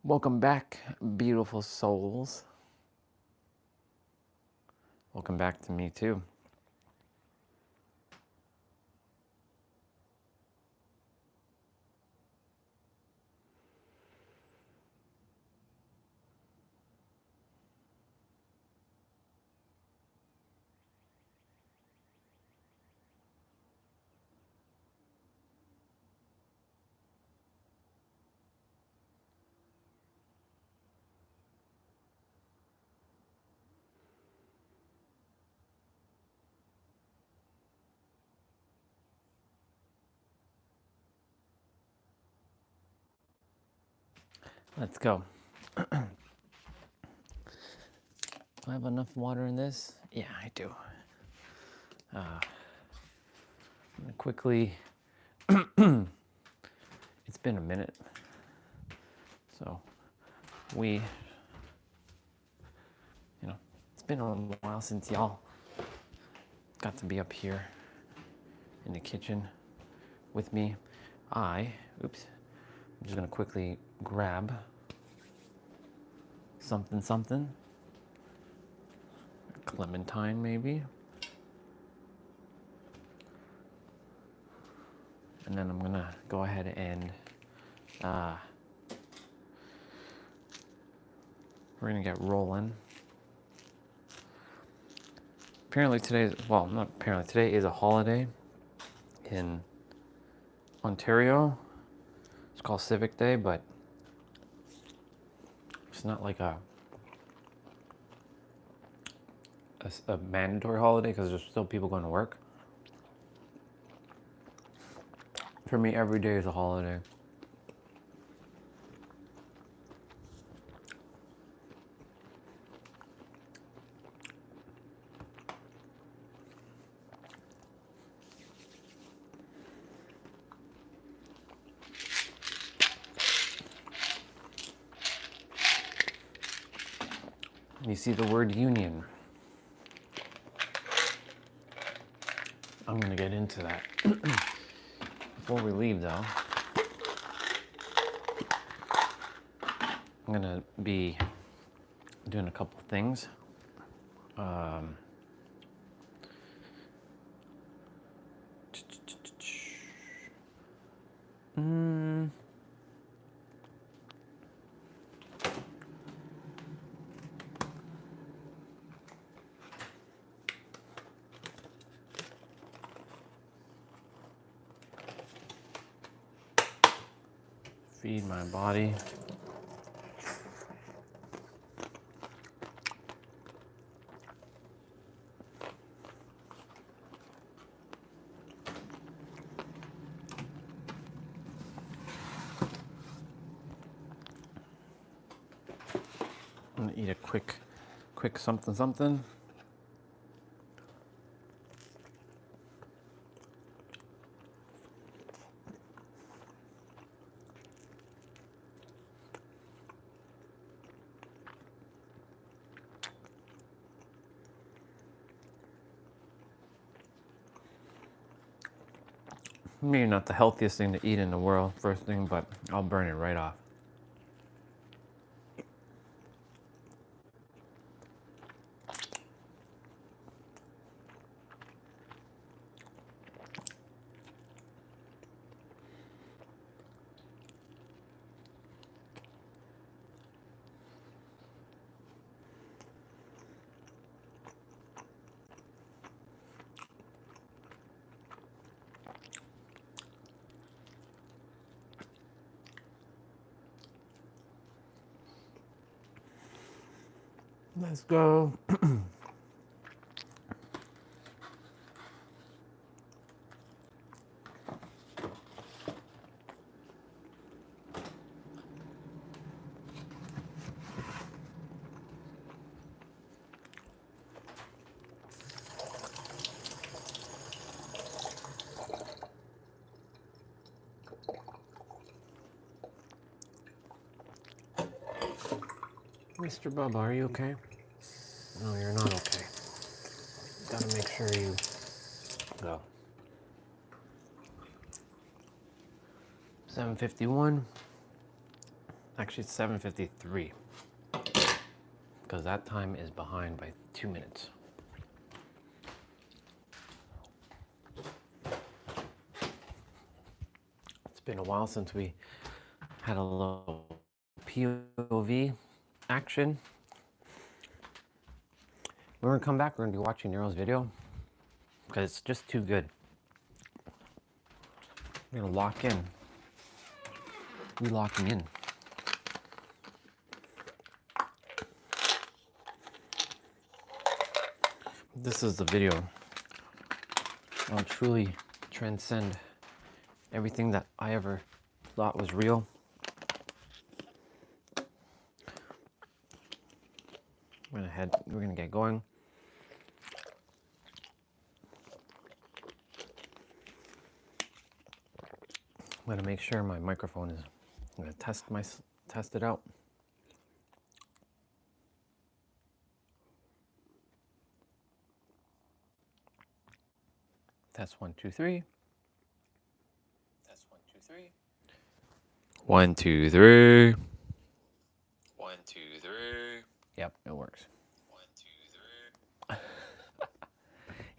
Welcome back, beautiful souls. Welcome back to me too. Let's go. Do I have enough water in this? Yeah, I do. I'm gonna quickly, it's been a minute. So it's been a while since y'all got to be up here in the kitchen with me. I'm just gonna quickly grab something. Clementine maybe. And then I'm gonna go ahead and we're gonna get rolling. Apparently today is a holiday in Ontario. It's called Civic Day, but it's not like a mandatory holiday because there's still people going to work. For me, every day is a holiday. You see the word union. I'm going to get into that. Before we leave, though, I'm going to be doing a couple things. Feed my body. I'm gonna eat a quick something. Maybe not the healthiest thing to eat in the world, first thing, but I'll burn it right off. Let's go. Mr. Bubba, are you okay? No, you're not okay. Gotta make sure you go. 7:51. Actually, it's 7:53 because that time is behind by 2 minutes. It's been a while since we had a little POV action. We're gonna come back, we're gonna be watching Nero's video because it's just too good. We're gonna lock in. We're locking in. This is the video. I'll truly transcend everything that I ever thought was real. We're gonna get going. I'm gonna make sure my microphone is, I'm gonna test it out. Test 1, 2, 3. Test 1, 2, 3. 1, 2, 3. 1, 2, 3. Yep, it works. 1, 2, 3.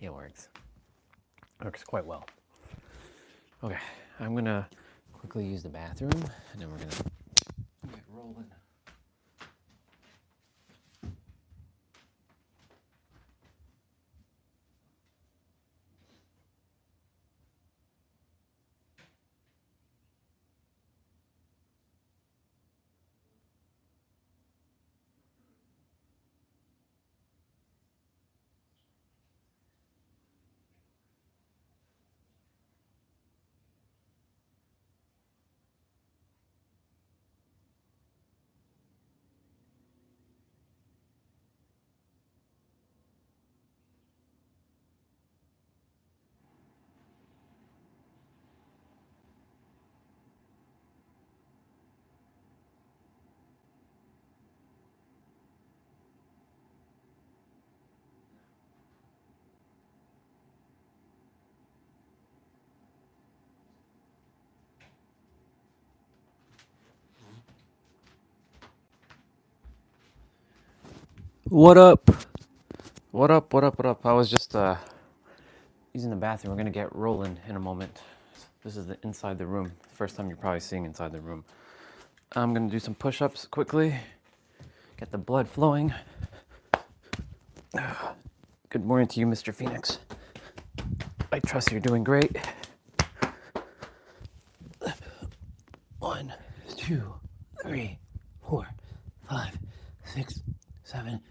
It works. Works quite well. Okay, I'm gonna quickly use the bathroom, and then we're gonna get rolling. What up? What up? What up? What up? I was just using the bathroom. We're gonna get rolling in a moment. This is the inside the room. First time you're probably seeing inside the room. I'm gonna do some push-ups quickly. Get the blood flowing. Good morning to you, Mr. Phoenix. I trust you're doing great. 1, 2, 3, 4, 5, 6, 7,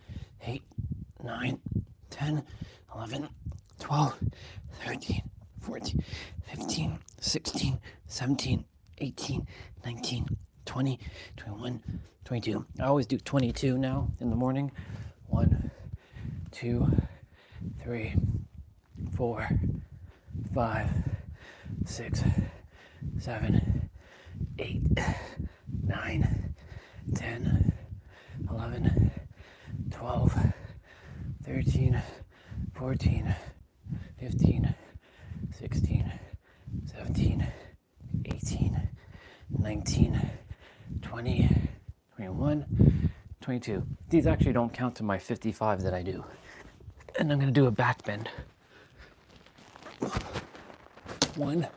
8, 9, 10, 11, 12, 13, 14, 15, 16, 17, 18, 19, 20, 21, 22. I always do 22 now in the morning. 1, 2, 3, 4, 5, 6, 7, 8, 9, 10, 11, 12, 13, 14, 15, 16, 17, 18, 19, 20, 21, 22. These actually don't count to my 55 that I do. And I'm gonna do a back bend. 1,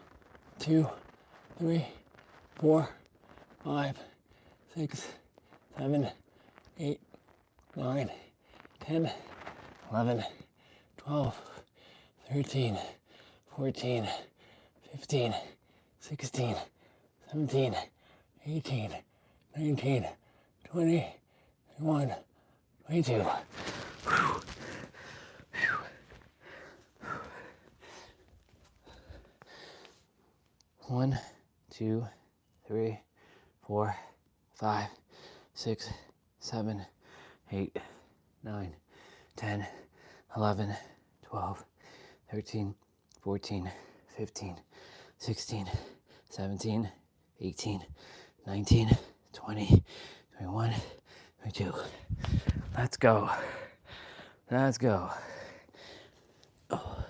2, 3, 4, 5, 6, 7, 8, 9, 10, 11, 12, 13, 14, 15, 16, 17, 18, 19, 20, 21, 22. 1, 2, 3, 4, 5, 6, 7, 8, 9, 10, 11, 12, 13, 14, 15, 16, 17, 18, 19, 20, 21, 22. Let's go. Let's go. Oh.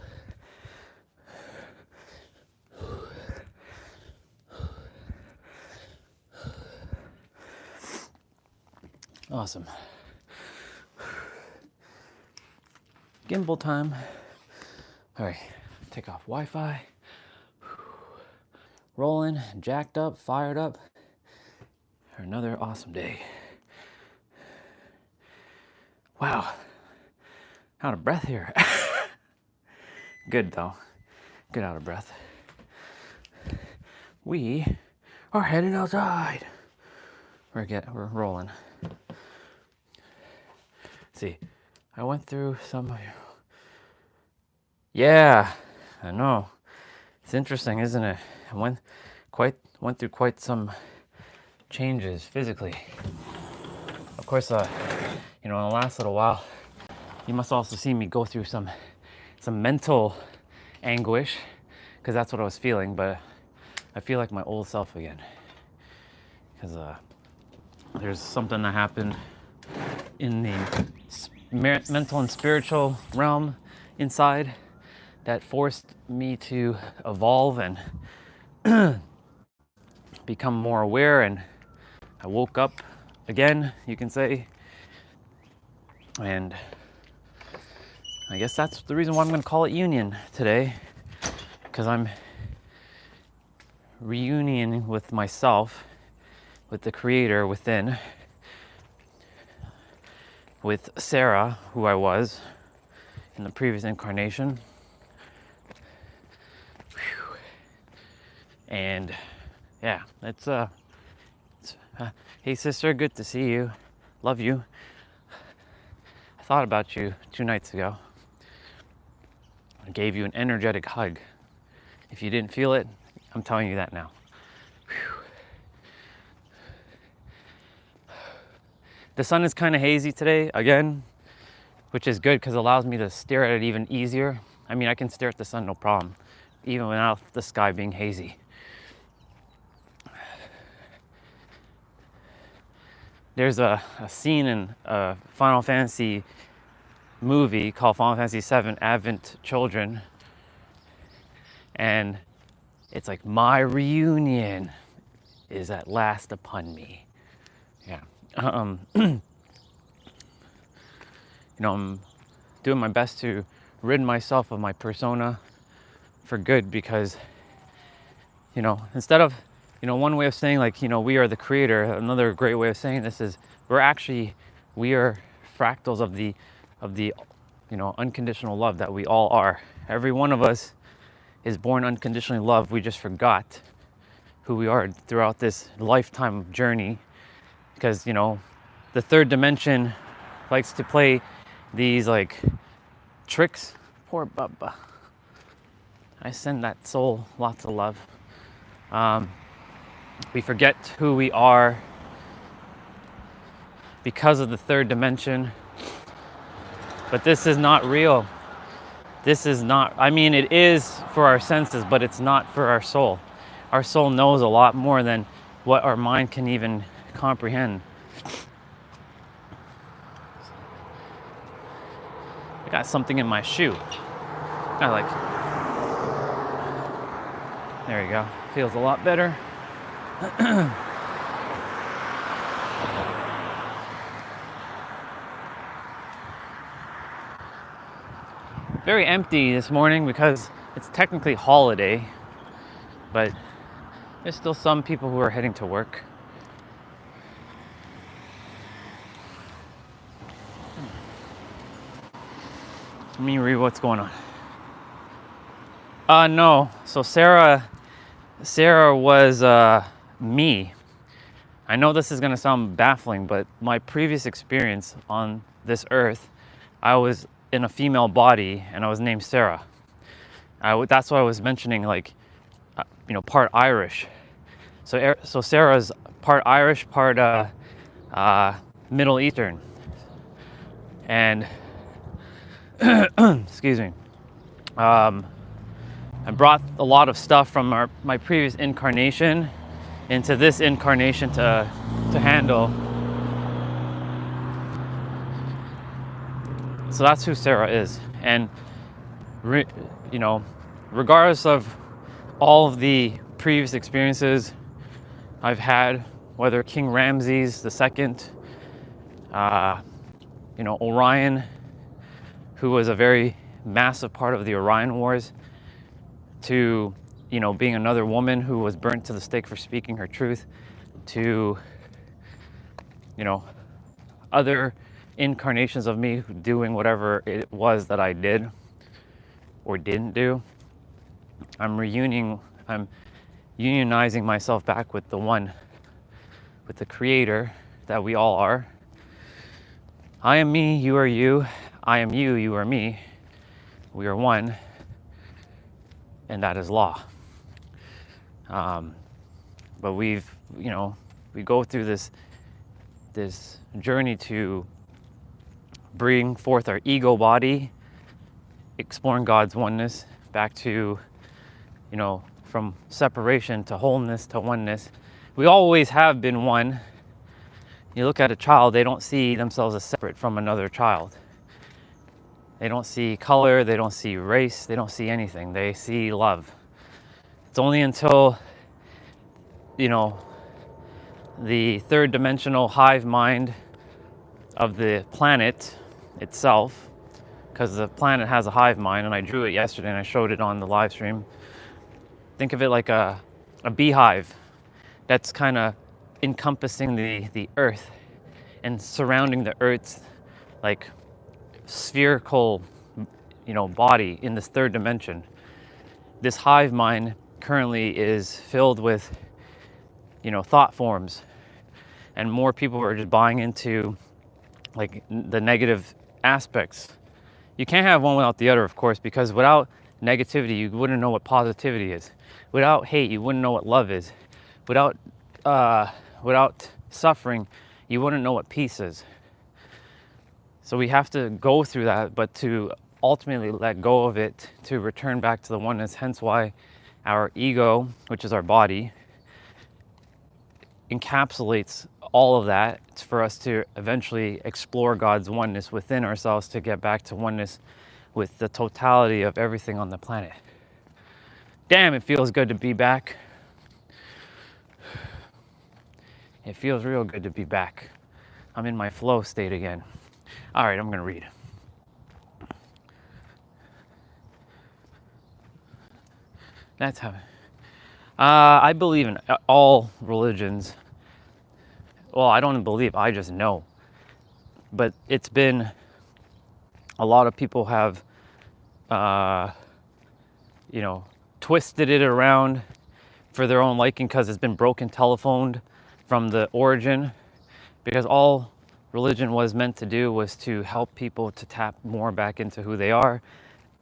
Awesome. Gimbal time. All right, take off Wi-Fi. Rolling, jacked up, fired up for another awesome day. Wow, out of breath here. Good though, good out of breath. We are heading outside. We're rolling. See, I went through some. Yeah, I know. It's interesting, isn't it? I went through quite some changes physically. Of course, in the last little while, you must also see me go through some mental anguish, because that's what I was feeling. But I feel like my old self again, because there's something that happened in the mental and spiritual realm inside that forced me to evolve and become more aware, and I woke up again, you can say. And I guess that's the reason why I'm going to call it union today, because I'm reunioning with myself, with the creator within, with Sarah, who I was in the previous incarnation. Whew. And yeah, it's hey sister, good to see you. Love you. I thought about you 2 nights ago. I gave you an energetic hug. If you didn't feel it, I'm telling you that now. Whew. The sun is kind of hazy today again, which is good because it allows me to stare at it even easier. I mean, I can stare at the sun no problem, even without the sky being hazy. There's a scene in a Final Fantasy movie called Final Fantasy VII Advent Children, and it's like, my reunion is at last upon me. Yeah. I'm doing my best to rid myself of my persona for good, because instead of one way of saying, like, we are the creator, another great way of saying this is we are fractals of the unconditional love that we all are. Every one of us is born unconditionally loved. We just forgot who we are throughout this lifetime journey, because the third dimension likes to play these like tricks. Poor Bubba. I send that soul lots of love. We forget who we are because of the third dimension. But this is not real. This is not, it is for our senses, but it's not for our soul. Our soul knows a lot more than what our mind can even comprehend. I got something in my shoe. There you go. Feels a lot better. Very empty this morning because it's technically holiday, but there's still some people who are heading to work. Let me read what's going on. No. So Sarah was me. I know this is going to sound baffling, but my previous experience on this earth, I was in a female body and I was named Sarah. That's why I was mentioning, like, part Irish. So Sarah's part Irish, part Middle Eastern. And excuse me. I brought a lot of stuff from my previous incarnation into this incarnation to handle. So that's who Sarah is. And regardless of all of the previous experiences I've had, whether King Ramses II, Orion, who was a very massive part of the Orion Wars, to, being another woman who was burnt to the stake for speaking her truth, to, other incarnations of me doing whatever it was that I did or didn't do. I'm unionizing myself back with the one, with the creator that we all are. I am me, you are you. I am you, you are me. We are one, and that is law. But we go through this journey to bring forth our ego body, exploring God's oneness, back to, from separation to wholeness to oneness. We always have been one. You look at a child, they don't see themselves as separate from another child. They don't see color, they don't see race, they don't see anything. They see love. It's only until, the third dimensional hive mind of the planet itself, because the planet has a hive mind, and I drew it yesterday and I showed it on the live stream. Think of it like a beehive that's kind of encompassing the earth and surrounding the earth's like spherical, body in this third dimension. This hive mind currently is filled with, thought forms, and more people are just buying into like the negative aspects. You can't have one without the other, of course, because without negativity, you wouldn't know what positivity is. Without hate, you wouldn't know what love is. Without suffering, you wouldn't know what peace is. So we have to go through that, but to ultimately let go of it, to return back to the oneness. Hence why our ego, which is our body, encapsulates all of that. It's for us to eventually explore God's oneness within ourselves, to get back to oneness with the totality of everything on the planet. Damn, it feels good to be back. It feels real good to be back. I'm in my flow state again. All right, I'm going to read. That's how. I believe in all religions. Well, I don't believe, I just know. But it's been, a lot of people have, twisted it around for their own liking, because it's been broken telephoned from the origin. Because all religion was meant to do was to help people to tap more back into who they are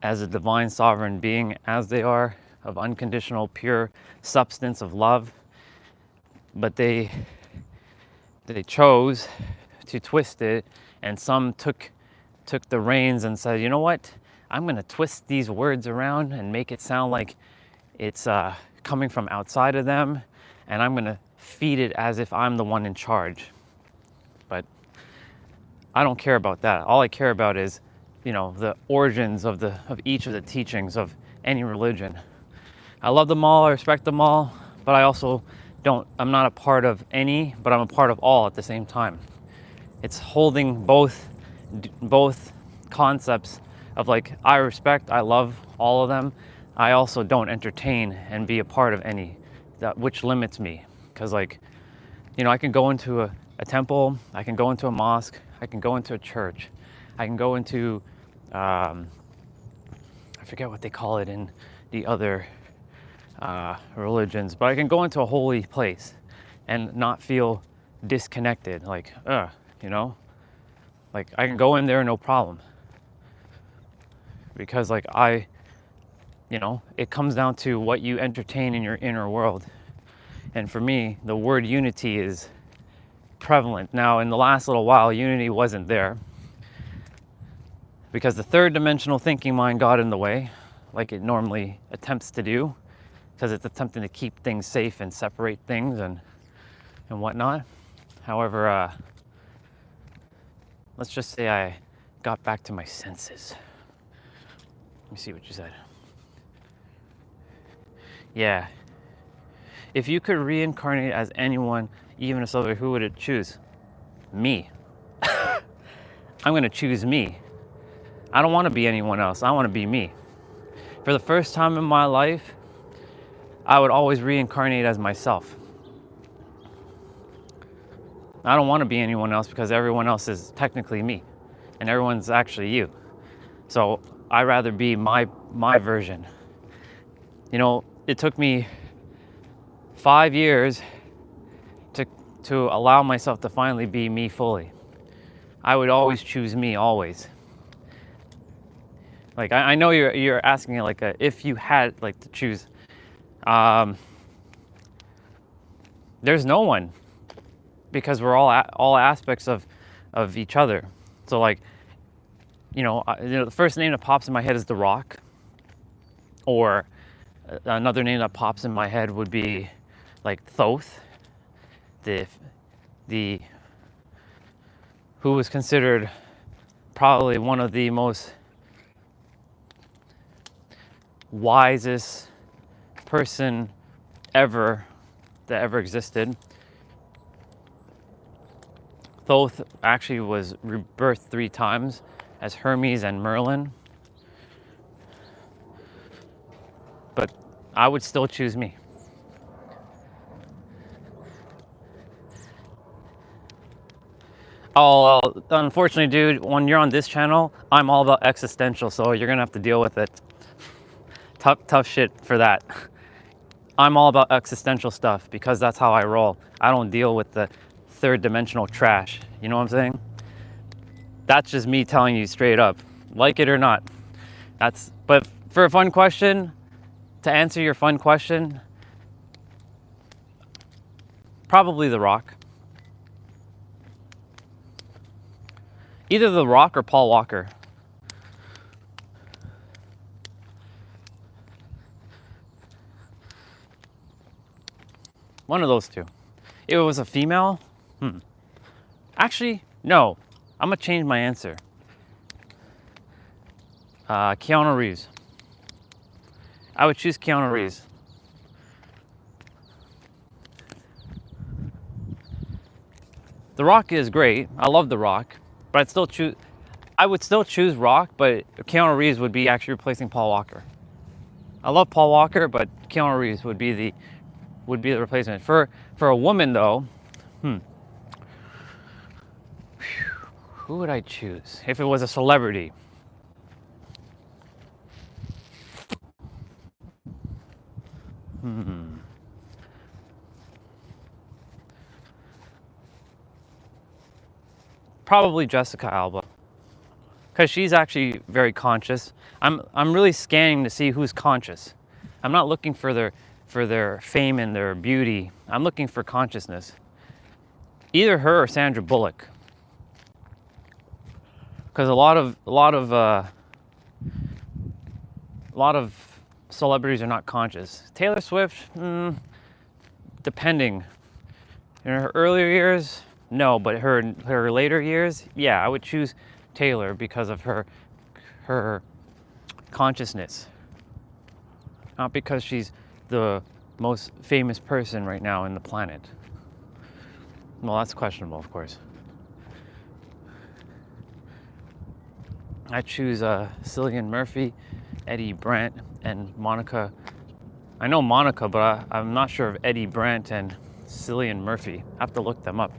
as a divine sovereign being, as they are, of unconditional pure substance of love. But they chose to twist it, and some took the reins and said, you know what, I'm going to twist these words around and make it sound like it's coming from outside of them, and I'm going to feed it as if I'm the one in charge. But I don't care about that. All I care about is, the origins of each of the teachings of any religion. I love them all, I respect them all, but I also I'm not a part of any, but I'm a part of all at the same time. It's holding both concepts of like, I respect, I love all of them. I also don't entertain and be a part of any, which limits me. Because I can go into a temple, I can go into a mosque, I can go into a church, I can go into, I forget what they call it in the other religions, but I can go into a holy place and not feel disconnected, like I can go in there no problem, because it comes down to what you entertain in your inner world. And for me, the word unity is prevalent. Now, in the last little while, unity wasn't there, because the third dimensional thinking mind got in the way, like it normally attempts to do, because it's attempting to keep things safe and separate things and whatnot. However, let's just say I got back to my senses. Let me see what you said. Yeah. If you could reincarnate as anyone, even a celebrity, who would it choose? Me. I'm going to choose me. I don't want to be anyone else. I want to be me. For the first time in my life, I would always reincarnate as myself. I don't want to be anyone else because everyone else is technically me and everyone's actually you. So I'd rather be my version. You know, it took me 5 years to allow myself to finally be me fully. I would always choose me, always. Like, I know you're asking like if you had like to choose. There's no one, because we're all aspects of each other. So like, the first name that pops in my head is The Rock, or another name that pops in my head would be like Thoth, the who was considered probably one of the most wisest person that ever existed. Thoth actually was rebirthed 3 times as Hermes and Merlin. But I would still choose me. Oh, well, unfortunately, dude, when you're on this channel, I'm all about existential, so you're gonna have to deal with it. Tough shit for that. I'm all about existential stuff because that's how I roll. I don't deal with the 3rd dimensional trash. You know what I'm saying? That's just me telling you straight up, like it or not. But for a fun question, to answer your fun question, probably The Rock. Either The Rock or Paul Walker. One of those two. If it was a female, Actually, no. I'm gonna change my answer. Keanu Reeves. I would choose Keanu Reeves. The Rock is great. I love The Rock, but I would still choose Rock, but Keanu Reeves would be actually replacing Paul Walker. I love Paul Walker, but Keanu Reeves would be the replacement. For a woman though, who would I choose if it was a celebrity? Probably Jessica Alba, because she's actually very conscious. I'm really scanning to see who's conscious. I'm not looking for their fame and their beauty. I'm looking for consciousness. Either her or Sandra Bullock, because a lot of celebrities are not conscious. Taylor Swift, depending. In her earlier years, no, but her later years, yeah, I would choose Taylor because of her consciousness. Not because she's the most famous person right now in the planet. Well, that's questionable, of course. I choose Cillian Murphy, Eddie Brandt, and Monica. I know Monica, but I'm not sure of Eddie Brandt and Cillian Murphy. I have to look them up.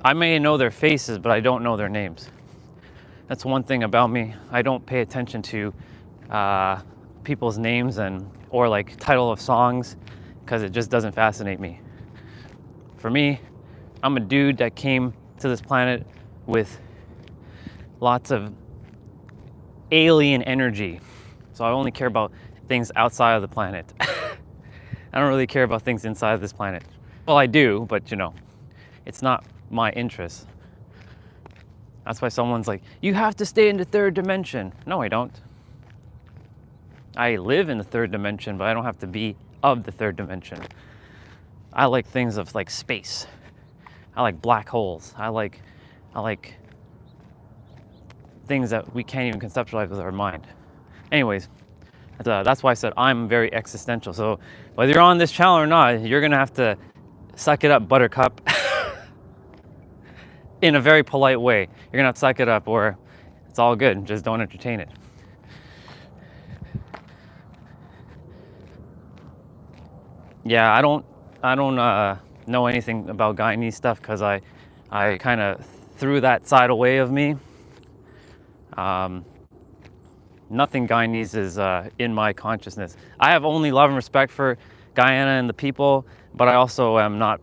I may know their faces, but I don't know their names. That's one thing about me. I don't pay attention to people's names or like title of songs, because it just doesn't fascinate me. For me, I'm a dude that came to this planet with lots of alien energy. So I only care about things outside of the planet. I don't really care about things inside of this planet. Well, I do, but it's not my interest. That's why someone's like, you have to stay in the 3rd dimension. No, I don't. I live in the 3rd dimension, but I don't have to be of the 3rd dimension. I like things of like space. I like black holes. I like things that we can't even conceptualize with our mind. Anyways, that's why I said I'm very existential. So whether you're on this channel or not, you're gonna have to suck it up, Buttercup. in a very polite way. You're gonna have to suck it up, or it's all good. Just don't entertain it. Yeah, I don't know anything about Guyanese stuff because I kind of threw that side away of me. Nothing Guyanese is in my consciousness. I have only love and respect for Guyana and the people, but I also am not.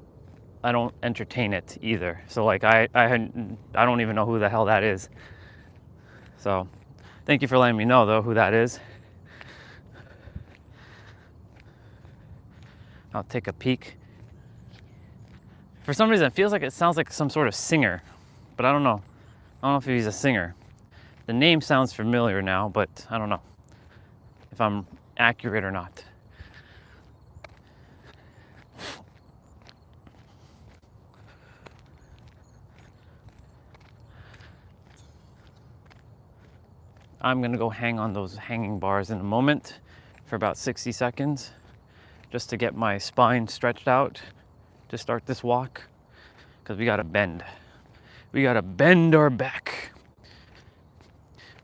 I don't entertain it either. So like I don't even know who the hell that is. So thank you for letting me know though who that is. I'll take a peek. For some reason, it feels like it sounds like some sort of singer, but I don't know. I don't know if he's a singer. The name sounds familiar now, but I don't know if I'm accurate or not. I'm gonna go hang on those hanging bars in a moment for about 60 seconds, just to get my spine stretched out to start this walk, because we gotta bend. We gotta bend our back.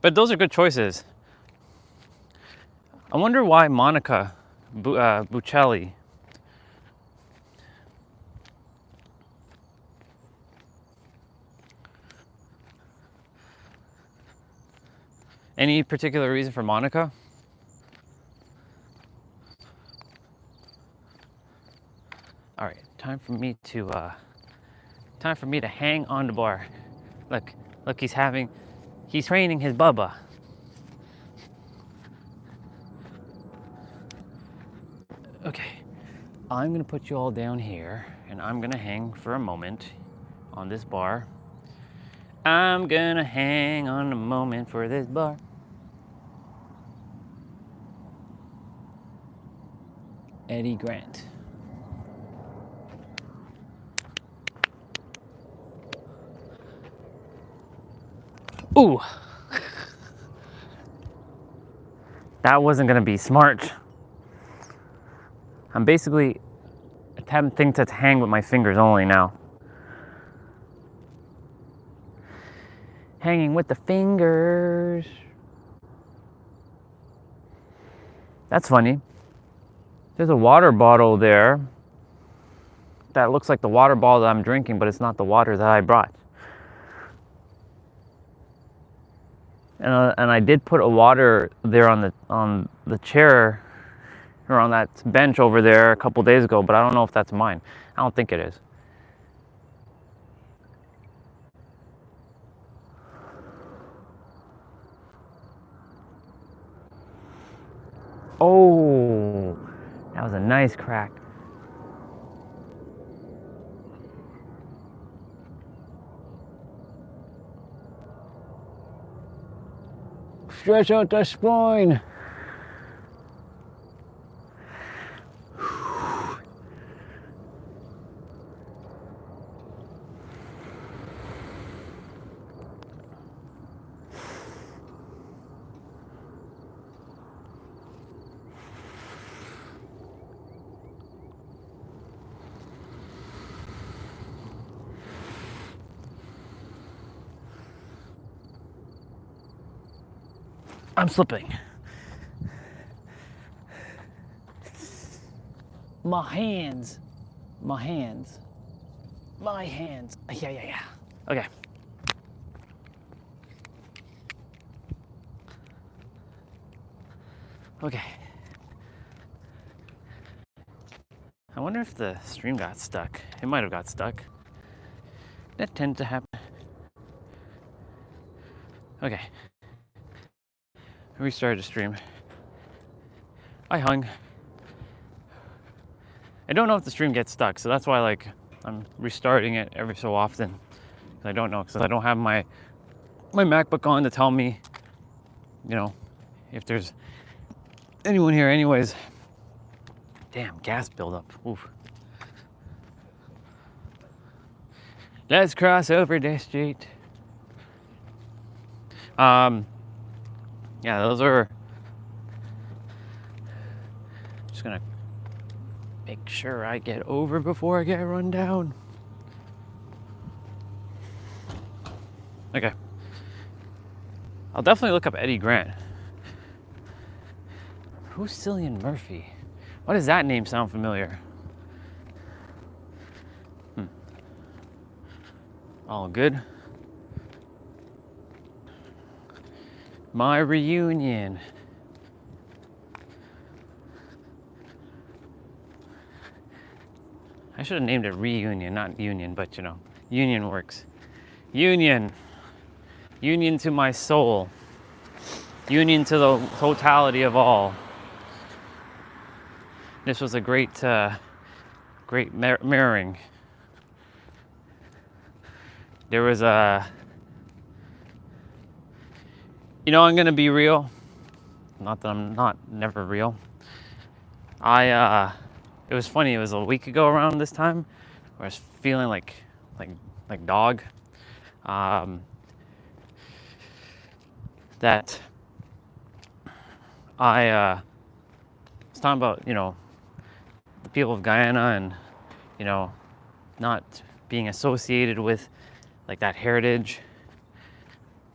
But those are good choices. I wonder why Monica Buccelli. Any particular reason for Monica? All right, time for me to hang on the bar. Look, he's training his Bubba. Okay, I'm gonna put you all down here and I'm gonna hang for a moment on this bar. I'm gonna hang on a moment for this bar. Eddie Grant. Ooh. That wasn't gonna be smart. I'm basically attempting to hang with my fingers only now. Hanging with the fingers. That's funny. There's a water bottle there that looks like the water bottle that I'm drinking, but it's not the water that I brought. And I did put a water there on the chair, or on that bench over there a couple days ago, but I don't know if that's mine. I don't think it is. Oh, that was a nice crack. Stretch out the spine. I'm slipping. My hands. Yeah. Okay. Okay. I wonder if the stream got stuck. It might have got stuck. That tends to happen. Okay. I restarted the stream. I hung. I don't know if the stream gets stuck, so that's why like I'm restarting it every so often. I don't know, because I don't have my MacBook on to tell me, you know, if there's anyone here anyways. Damn, gas buildup. Oof. Let's cross over the street. Yeah, those are... Just gonna make sure I get over before I get run down. Okay. I'll definitely look up Eddie Grant. Who's Cillian Murphy? Why does that name sound familiar? All good. My reunion. I should have named it reunion, not union, but you know, union works. Union. Union to my soul. Union to the totality of all. This was a great mirroring. There was a, you know, I'm gonna be real. Not that I'm not never real. It was funny. It was a week ago around this time, where I was feeling like dog. That I was talking about, you know, the people of Guyana and, you know, not being associated with like that heritage.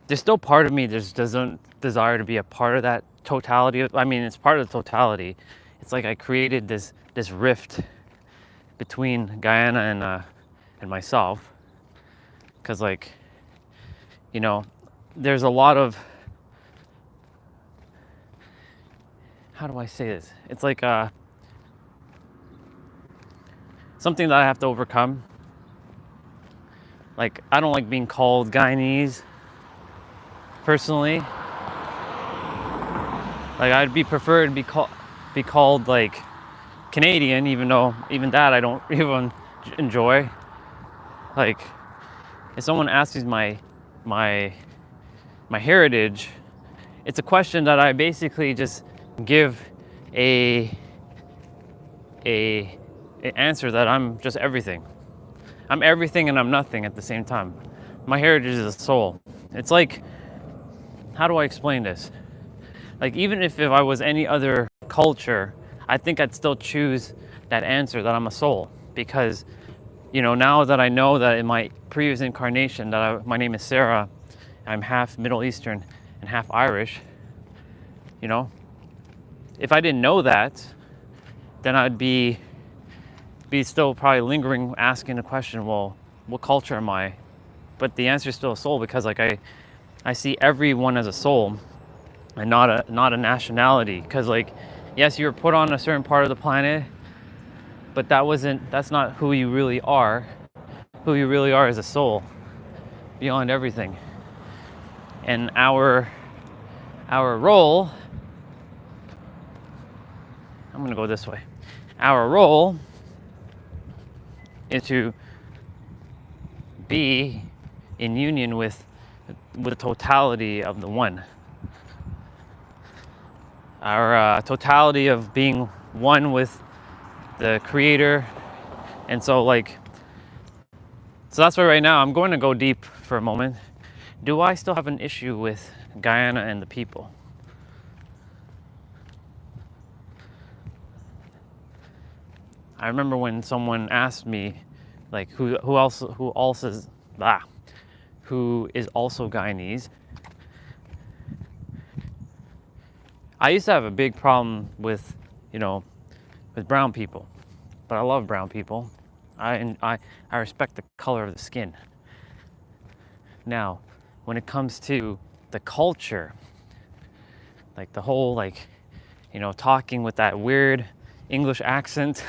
There's still part of me that doesn't desire to be a part of that totality. I mean, it's part of the totality. It's like I created this rift between Guyana and myself, because, like, you know, there's a lot of, how do I say this? It's like something that I have to overcome. Like, I don't like being called Guyanese, personally. Like, I'd be preferred to be called like Canadian, even though even that I don't even enjoy. Like, if someone asks me my heritage, it's a question that I basically just give a answer that I'm just everything. I'm everything and I'm nothing at the same time. My heritage is a soul. It's like, how do I explain this? Like, even if I was any other culture, I think I'd still choose that answer that I'm a soul, because, you know, now that I know that in my previous incarnation that my name is Sarah, I'm half Middle Eastern and half Irish, you know, if I didn't know that, then I'd be still probably lingering, asking the question, well, what culture am I? But the answer is still a soul, because like I see everyone as a soul and not a nationality. Because, like, yes, you were put on a certain part of the planet, but that's not who you really are. Who you really are is a soul beyond everything. And our role, I'm gonna go this way. Our role is to be in union with the totality of the one. Our totality of being one with the creator. And so, like, so that's why right now I'm going to go deep for a moment. Do I still have an issue with Guyana and the people? I remember when someone asked me, like, who is also Guyanese. I used to have a big problem with, you know, with brown people, but I love brown people. I respect the color of the skin. Now, when it comes to the culture, like the whole, like, you know, talking with that weird English accent,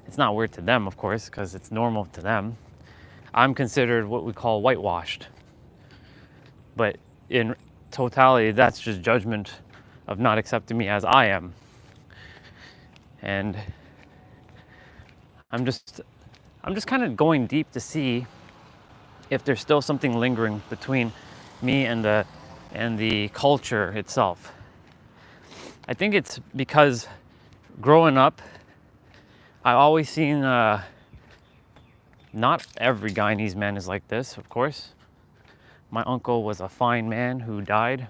it's not weird to them, of course, because it's normal to them. I'm considered what we call whitewashed. But in totality, that's just judgment of not accepting me as I am. And I'm just kind of going deep to see if there's still something lingering between me and the culture itself. I think it's because growing up, I always seen, not every Guyanese man is like this, of course. My uncle was a fine man who died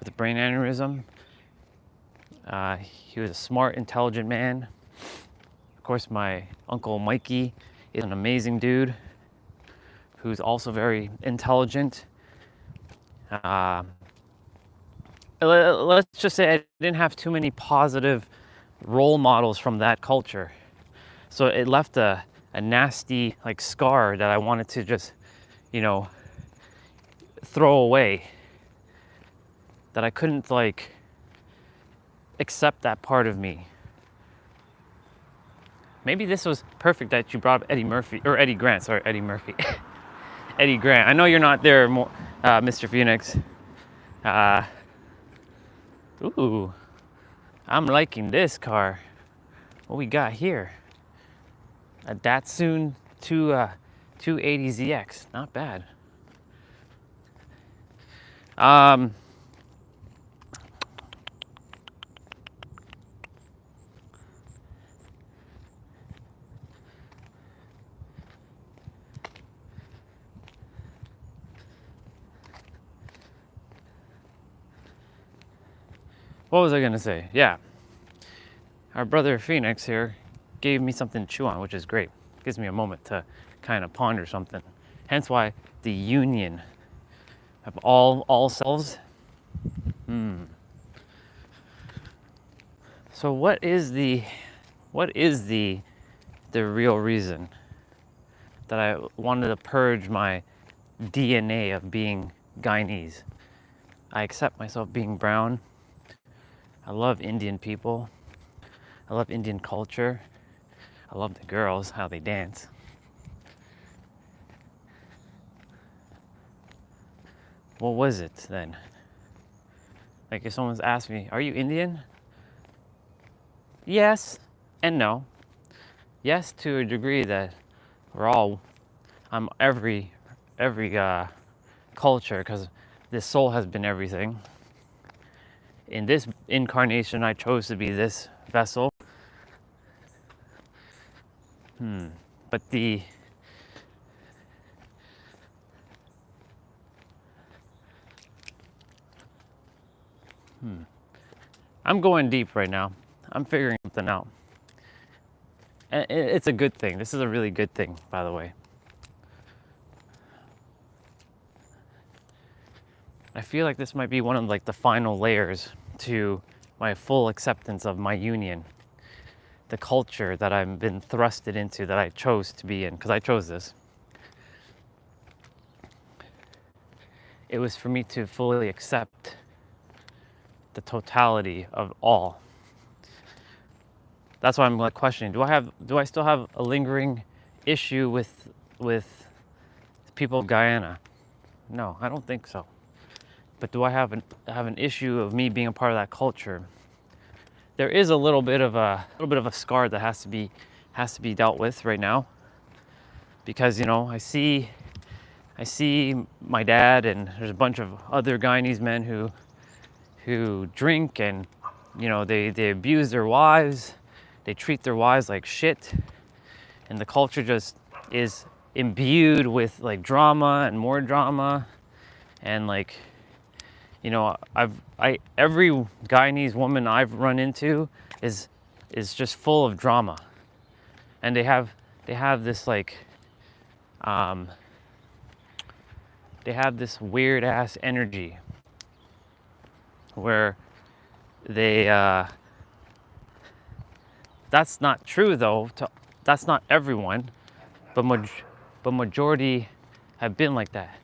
with a brain aneurysm. He was a smart, intelligent man. Of course, my uncle Mikey is an amazing dude. who's also very intelligent. Let's just say I didn't have too many positive role models from that culture. So it left a nasty like scar that I wanted to just, you know, throw away. That I couldn't like accept that part of me. Maybe this was perfect that you brought up Eddie Grant. Eddie Grant. I know you're not there, Mr. Phoenix. Ooh, I'm liking this car. What we got here? A Datsun 280ZX. Not bad. What was I gonna say? Yeah. Our brother Phoenix here gave me something to chew on, which is great. Gives me a moment to kind of ponder something. Hence why the union of all selves. So what is the real reason that I wanted to purge my DNA of being Guyanese? I accept myself being brown. I love Indian people. I love Indian culture. I love the girls, how they dance. What was it then? Like if someone's asked me, are you Indian? Yes and no. Yes, to a degree that I'm every culture, because this soul has been everything. In this incarnation, I chose to be this vessel. But I'm going deep right now. I'm figuring something out. And it's a good thing. This is a really good thing, by the way. I feel like this might be one of like the final layers to my full acceptance of my union. The culture that I've been thrusted into, that I chose to be in, because I chose this. It was for me to fully accept the totality of all. That's why I'm like questioning, do I still have a lingering issue with people of Guyana? No, I don't think so. But do I have an issue of me being a part of that culture? There is a little bit of a scar that has to be dealt with right now, because I see my dad, and there's a bunch of other Guyanese men who drink, and they abuse their wives, they treat their wives like shit, and the culture just is imbued with like drama and more drama, and like every Guyanese woman I've run into is just full of drama, and they have this like they have this weird ass energy where they that's not true though. That's not everyone, but majority have been like that.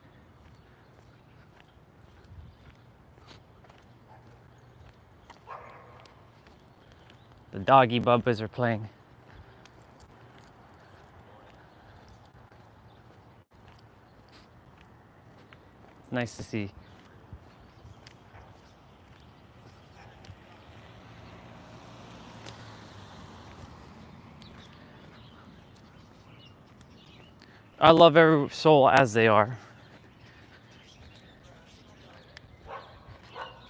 The doggy bubbas are playing. It's nice to see. I love every soul as they are.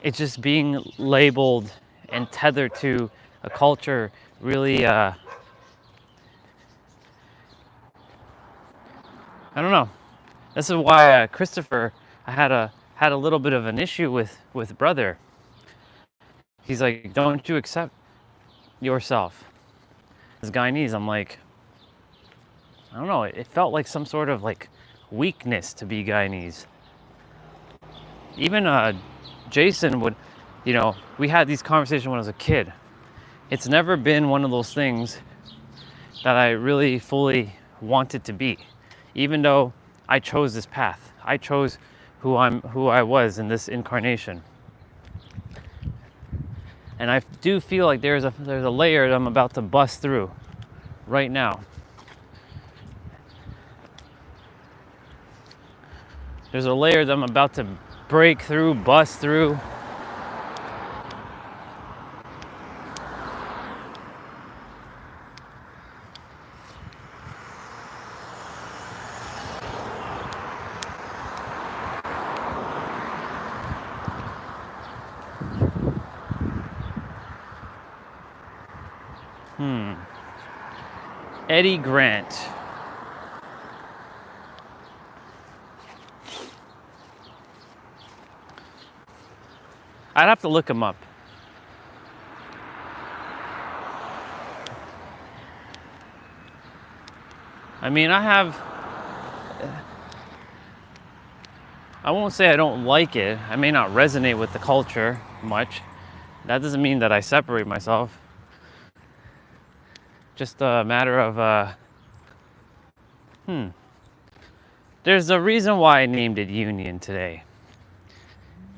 It's just being labeled and tethered to a culture really, I don't know. This is why Christopher, I had a little bit of an issue with brother. He's like, don't you accept yourself as Guyanese? I'm like, I don't know. It felt like some sort of like weakness to be Guyanese. Even Jason would, we had these conversations when I was a kid. It's never been one of those things that I really fully wanted to be, even though I chose this path. I chose who I was in this incarnation. And I do feel like there's a layer that I'm about to bust through right now. There's a layer that I'm about to break through, bust through. Eddie Grant. I'd have to look him up. I mean, I won't say I don't like it. I may not resonate with the culture much. That doesn't mean that I separate myself. Just a matter of, There's a reason why I named it Union today.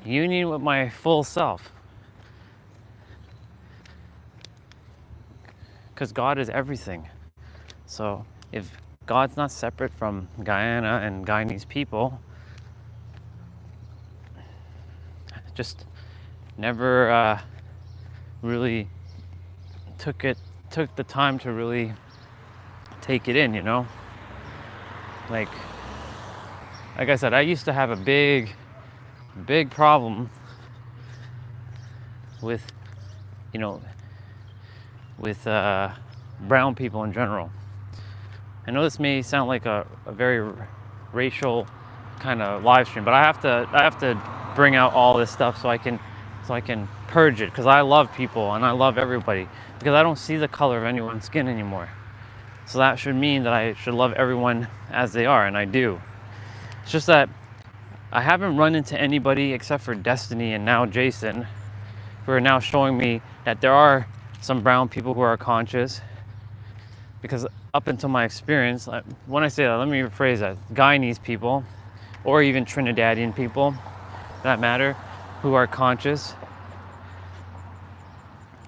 Union with my full self. Because God is everything. So if God's not separate from Guyana and Guyanese people, just never really took the time to really take it in, Like I said, I used to have a big problem with, brown people in general. I know this may sound like a very racial kind of live stream, but I have to bring out all this stuff so I can purge it, because I love people and I love everybody, because I don't see the color of anyone's skin anymore. So that should mean that I should love everyone as they are, and I do. It's just that I haven't run into anybody except for Destiny and now Jason, who are now showing me that there are some brown people who are conscious. Because up until my experience, when I say that, let me rephrase that. Guyanese people, or even Trinidadian people, for that matter, who are conscious,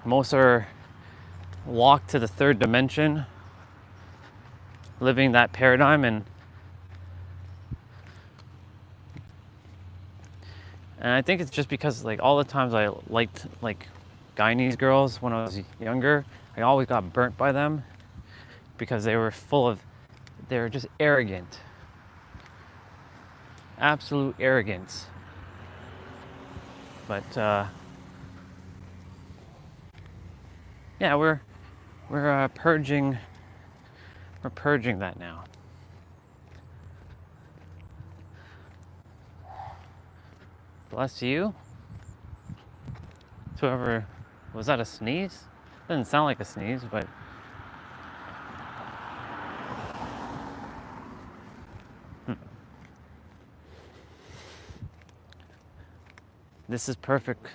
most are locked to the third dimension, living that paradigm, and I think it's just because all the times I liked Guyanese girls when I was younger, I always got burnt by them because they were just arrogant. Absolute arrogance. But yeah, we're purging that now. Bless you. Whoever, was that a sneeze? Doesn't sound like a sneeze, but this is perfect.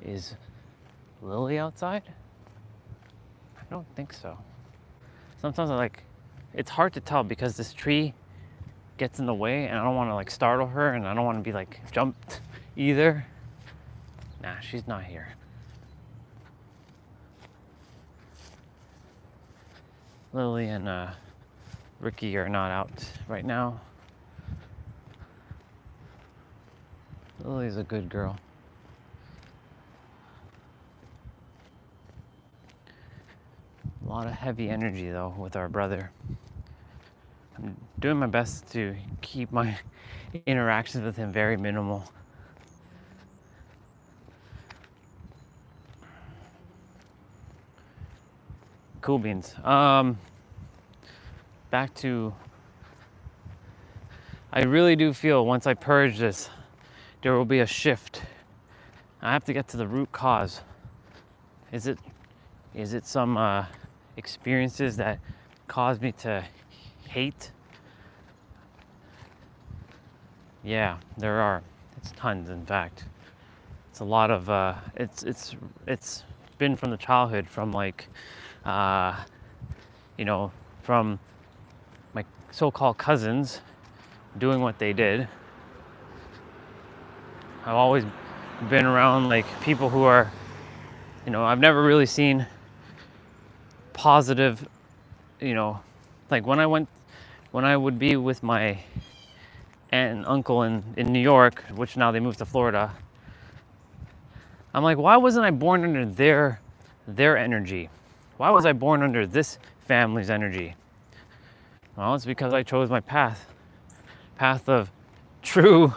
Is Lily outside? I don't think so. Sometimes it's hard to tell because this tree gets in the way and I don't want to startle her, and I don't want to be jumped either. Nah, she's not here. Lily and Ricky are not out right now. Lily's a good girl. A lot of heavy energy though with our brother. I'm doing my best to keep my interactions with him very minimal. Cool beans. Back to, I really do feel once I purge this, there will be a shift. I have to get to the root cause. Is it some experiences that caused me to hate? Yeah, there are. It's tons, in fact. It's a lot of it's been from the childhood, from like you know, from my so-called cousins doing what they did. I've always been around like people who are, you know, I've never really seen positive, you know, like when I would be with my aunt and uncle in New York, which now they moved to Florida. I'm like, why wasn't I born under their energy? Why was I born under this family's energy? Well, it's because I chose my path of true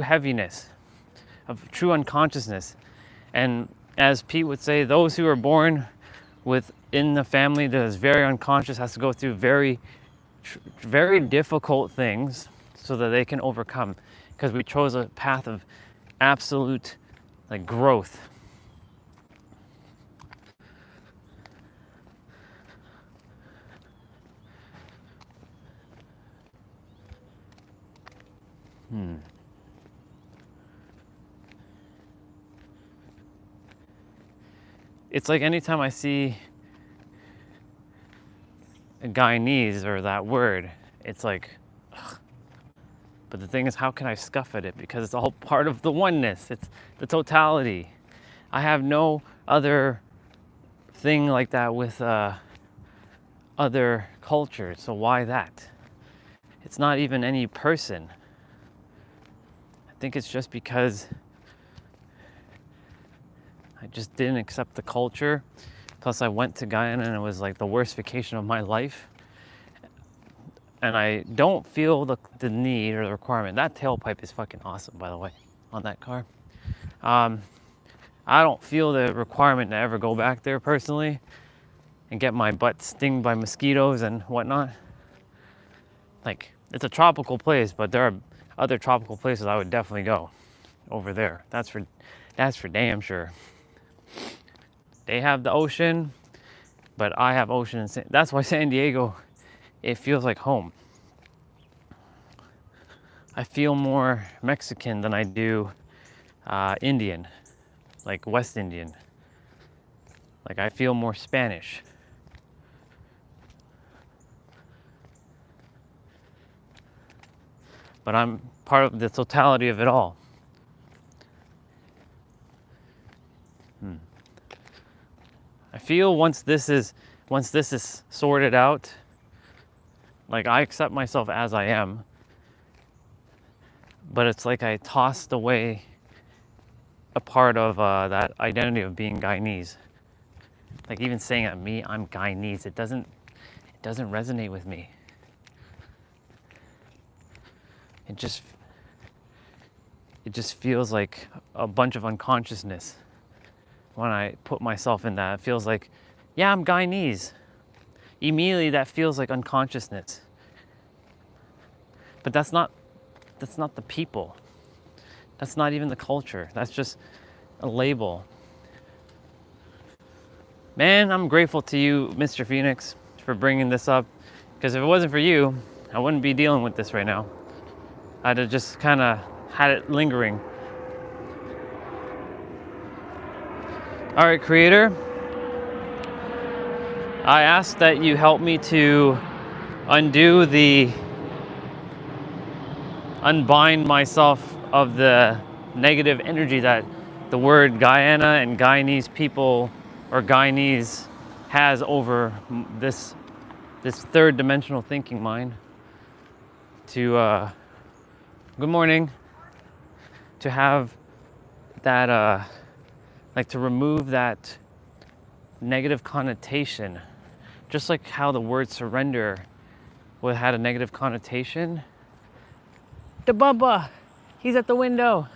heaviness, of true unconsciousness. And as Pete would say, those who are born within the family that is very unconscious has to go through very difficult things so that they can overcome, because we chose a path of absolute like growth. It's like anytime I see a Guyanese or that word, it's like, ugh. But the thing is, how can I scuff at it? Because it's all part of the oneness. It's the totality. I have no other thing like that with other cultures. So why that? It's not even any person. I think it's just because I just didn't accept the culture. Plus I went to Guyana and it was like the worst vacation of my life. And I don't feel the need or the requirement. That tailpipe is fucking awesome, by the way, on that car. I don't feel the requirement to ever go back there personally and get my butt stung by mosquitoes and whatnot. Like, it's a tropical place, but there are other tropical places I would definitely go over there. That's for damn sure. They have the ocean, but I have ocean. That's why San Diego, it feels like home. I feel more Mexican than I do Indian, like West Indian. Like I feel more Spanish. But I'm part of the totality of it all. I feel once this is sorted out, like I accept myself as I am, but it's like I tossed away a part of that identity of being Guyanese. Like even saying that I'm Guyanese, it doesn't resonate with me. It just feels like a bunch of unconsciousness when I put myself in that. It feels like, yeah, I'm Guyanese. Immediately that feels like unconsciousness. But that's not the people. That's not even the culture. That's just a label. Man, I'm grateful to you, Mr. Phoenix, for bringing this up. Because if it wasn't for you, I wouldn't be dealing with this right now. I'd have just kind of had it lingering. All right, Creator. I ask that you help me to unbind myself of the negative energy that the word Guyana and Guyanese people or Guyanese has over this third dimensional thinking mind. To good morning. To have that like to remove that negative connotation, just like how the word surrender had a negative connotation. The Bubba, he's at the window.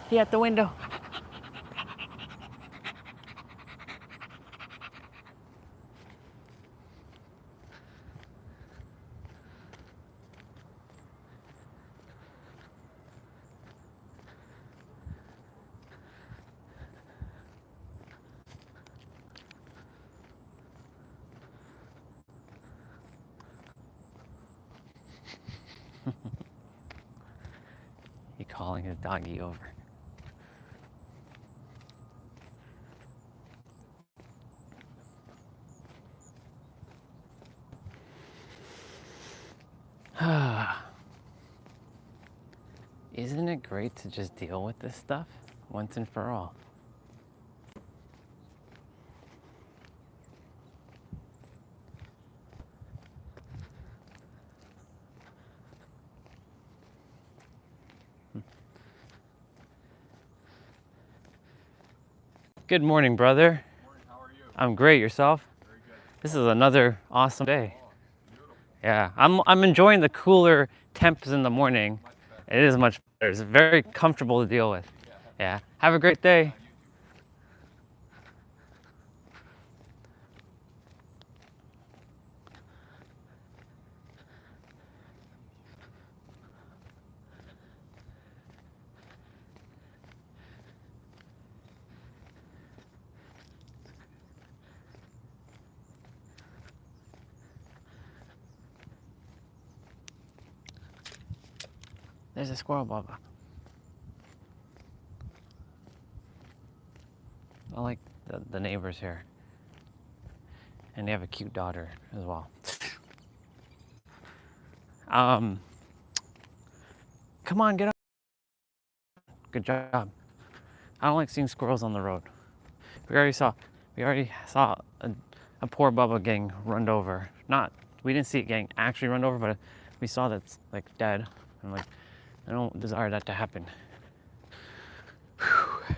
He at the window. calling his doggy over. Isn't it great to just deal with this stuff once and for all? Good morning, brother. Good morning. How are you? I'm great. Yourself? Very good. This is another awesome day. Oh, beautiful. Yeah, I'm enjoying the cooler temps in the morning. Much better. It is much better. It's very comfortable to deal with. Yeah. Have a great day. You too. There's a squirrel, Baba. I like the neighbors here. And they have a cute daughter as well. Come on, get up. Good job. I don't like seeing squirrels on the road. We already saw a poor Bubba getting run over. We didn't see it getting actually run over, but we saw that it's like dead. I'm like, I don't desire that to happen. Whew.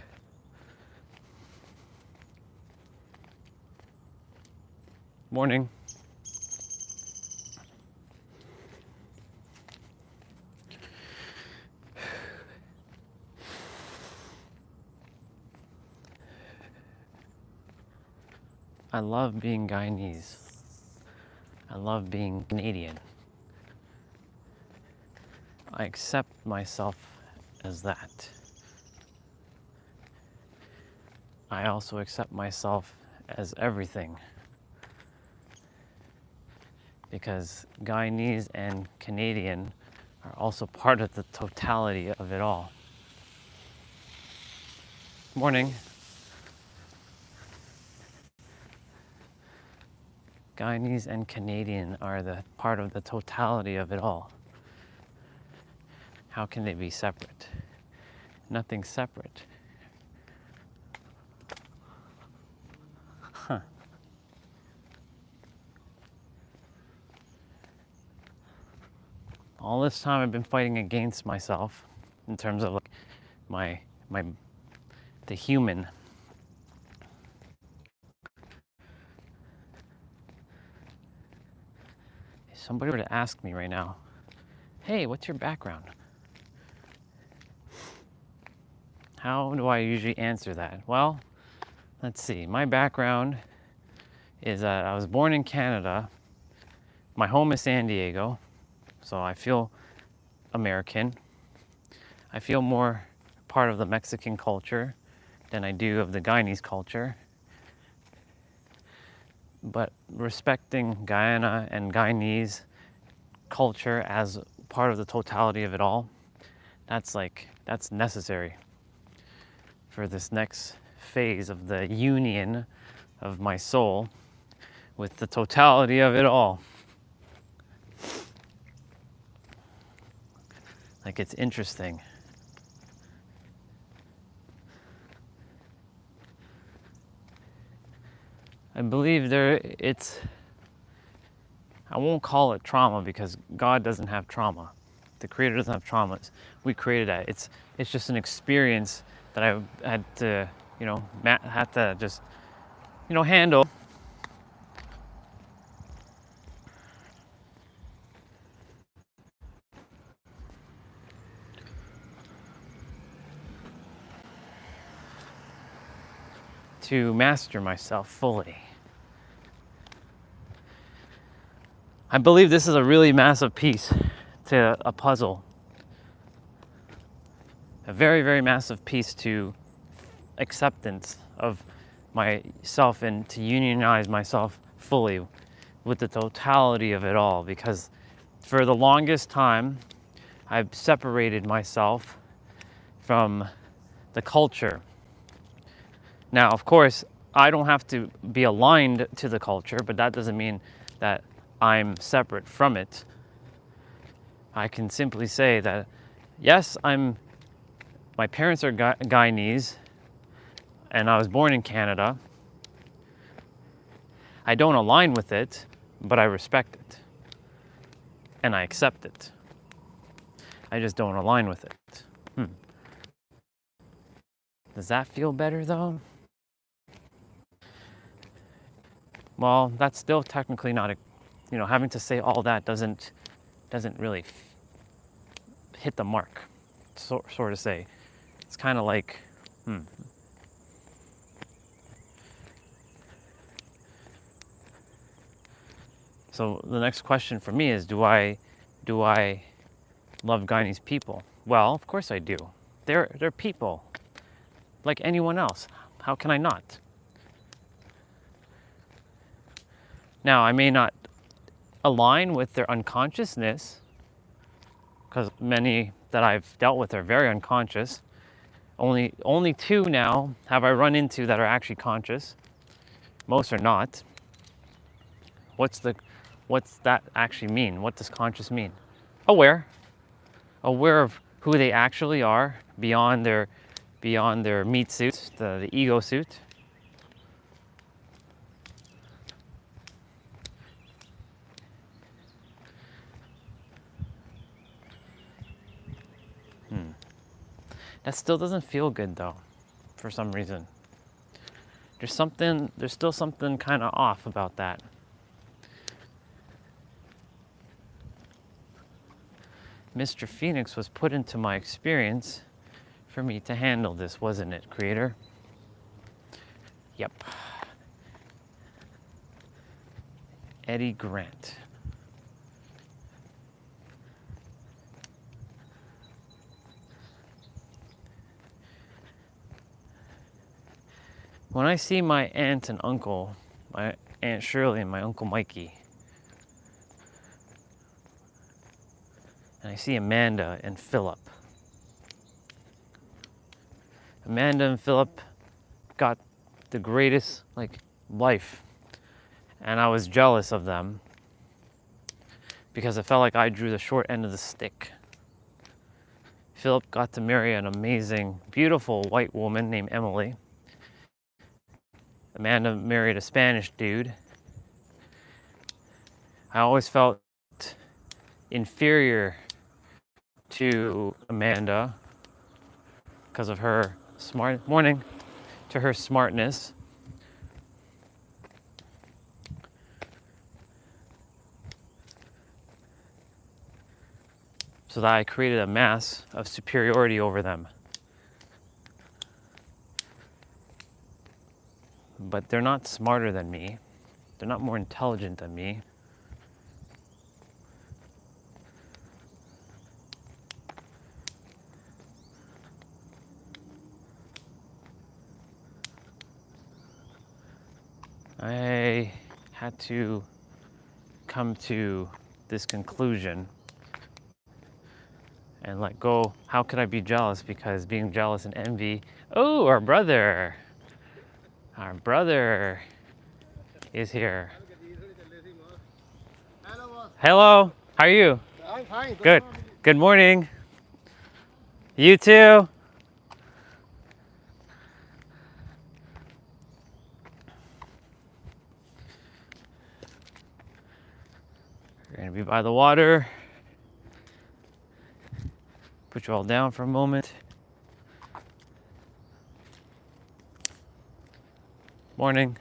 Morning. I love being Guyanese. I love being Canadian. I accept myself as that. I also accept myself as everything. Because Guyanese and Canadian are also part of the totality of it all. Morning. Guyanese and Canadian are the part of the totality of it all. How can they be separate? Nothing's separate. Huh. All this time I've been fighting against myself in terms of like the human. If somebody were to ask me right now, hey, what's your background? How do I usually answer that? Well, let's see. My background is that I was born in Canada. My home is San Diego, so I feel American. I feel more part of the Mexican culture than I do of the Guyanese culture. But respecting Guyana and Guyanese culture as part of the totality of it all, that's necessary for this next phase of the union of my soul with the totality of it all. Like, it's interesting. I believe I won't call it trauma because God doesn't have trauma. The Creator doesn't have traumas. We created that. It's just an experience that I had to, just, handle. To master myself fully. I believe this is a really massive piece to a puzzle. A very, very massive piece to acceptance of myself and to unionize myself fully with the totality of it all. Because for the longest time, I've separated myself from the culture. Now, of course, I don't have to be aligned to the culture, but that doesn't mean that I'm separate from it. I can simply say that, yes, my parents are Guyanese, and I was born in Canada. I don't align with it, but I respect it. And I accept it. I just don't align with it. Does that feel better though? Well, that's still technically not having to say all that doesn't really hit the mark, sort of say. It's kind of like, So the next question for me is, do I love Guyanese people? Well, of course I do. They're people, like anyone else. How can I not? Now, I may not align with their unconsciousness, because many that I've dealt with are very unconscious. Only 2 now have I run into that are actually conscious. Most are not. What's that actually mean? What does conscious mean? Aware of who they actually are beyond their meat suit, the ego suit. That still doesn't feel good though, for some reason. There's still something kind of off about that. Mr. Phoenix was put into my experience for me to handle this, wasn't it, Creator? Yep. Eddie Grant. When I see my aunt and uncle, my Aunt Shirley and my Uncle Mikey, and I see Amanda and Philip. Amanda and Philip got the greatest life, and I was jealous of them because I felt like I drew the short end of the stick. Philip got to marry an amazing, beautiful white woman named Emily. Amanda married a Spanish dude. I always felt inferior to Amanda because of her smartness. So that I created a mass of superiority over them. But they're not smarter than me. They're not more intelligent than me. I had to come to this conclusion and let go. How could I be jealous? Because being jealous and envy. Oh, our brother is here. Hello, how are you? I'm fine. Good. Good morning. You too. We're gonna be by the water. Put you all down for a moment. Morning.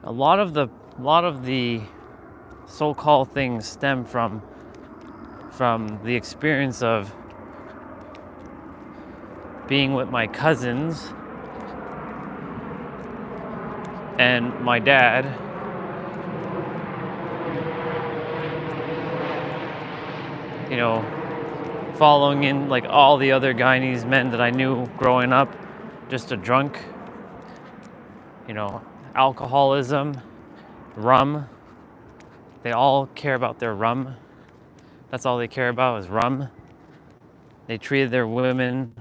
A lot of the so-called things stem from the experience of being with my cousins and my dad. following in like all the other Guyanese men that I knew growing up, just a drunk. You know, alcoholism, rum. They all care about their rum. That's all they care about is rum. They treated their women,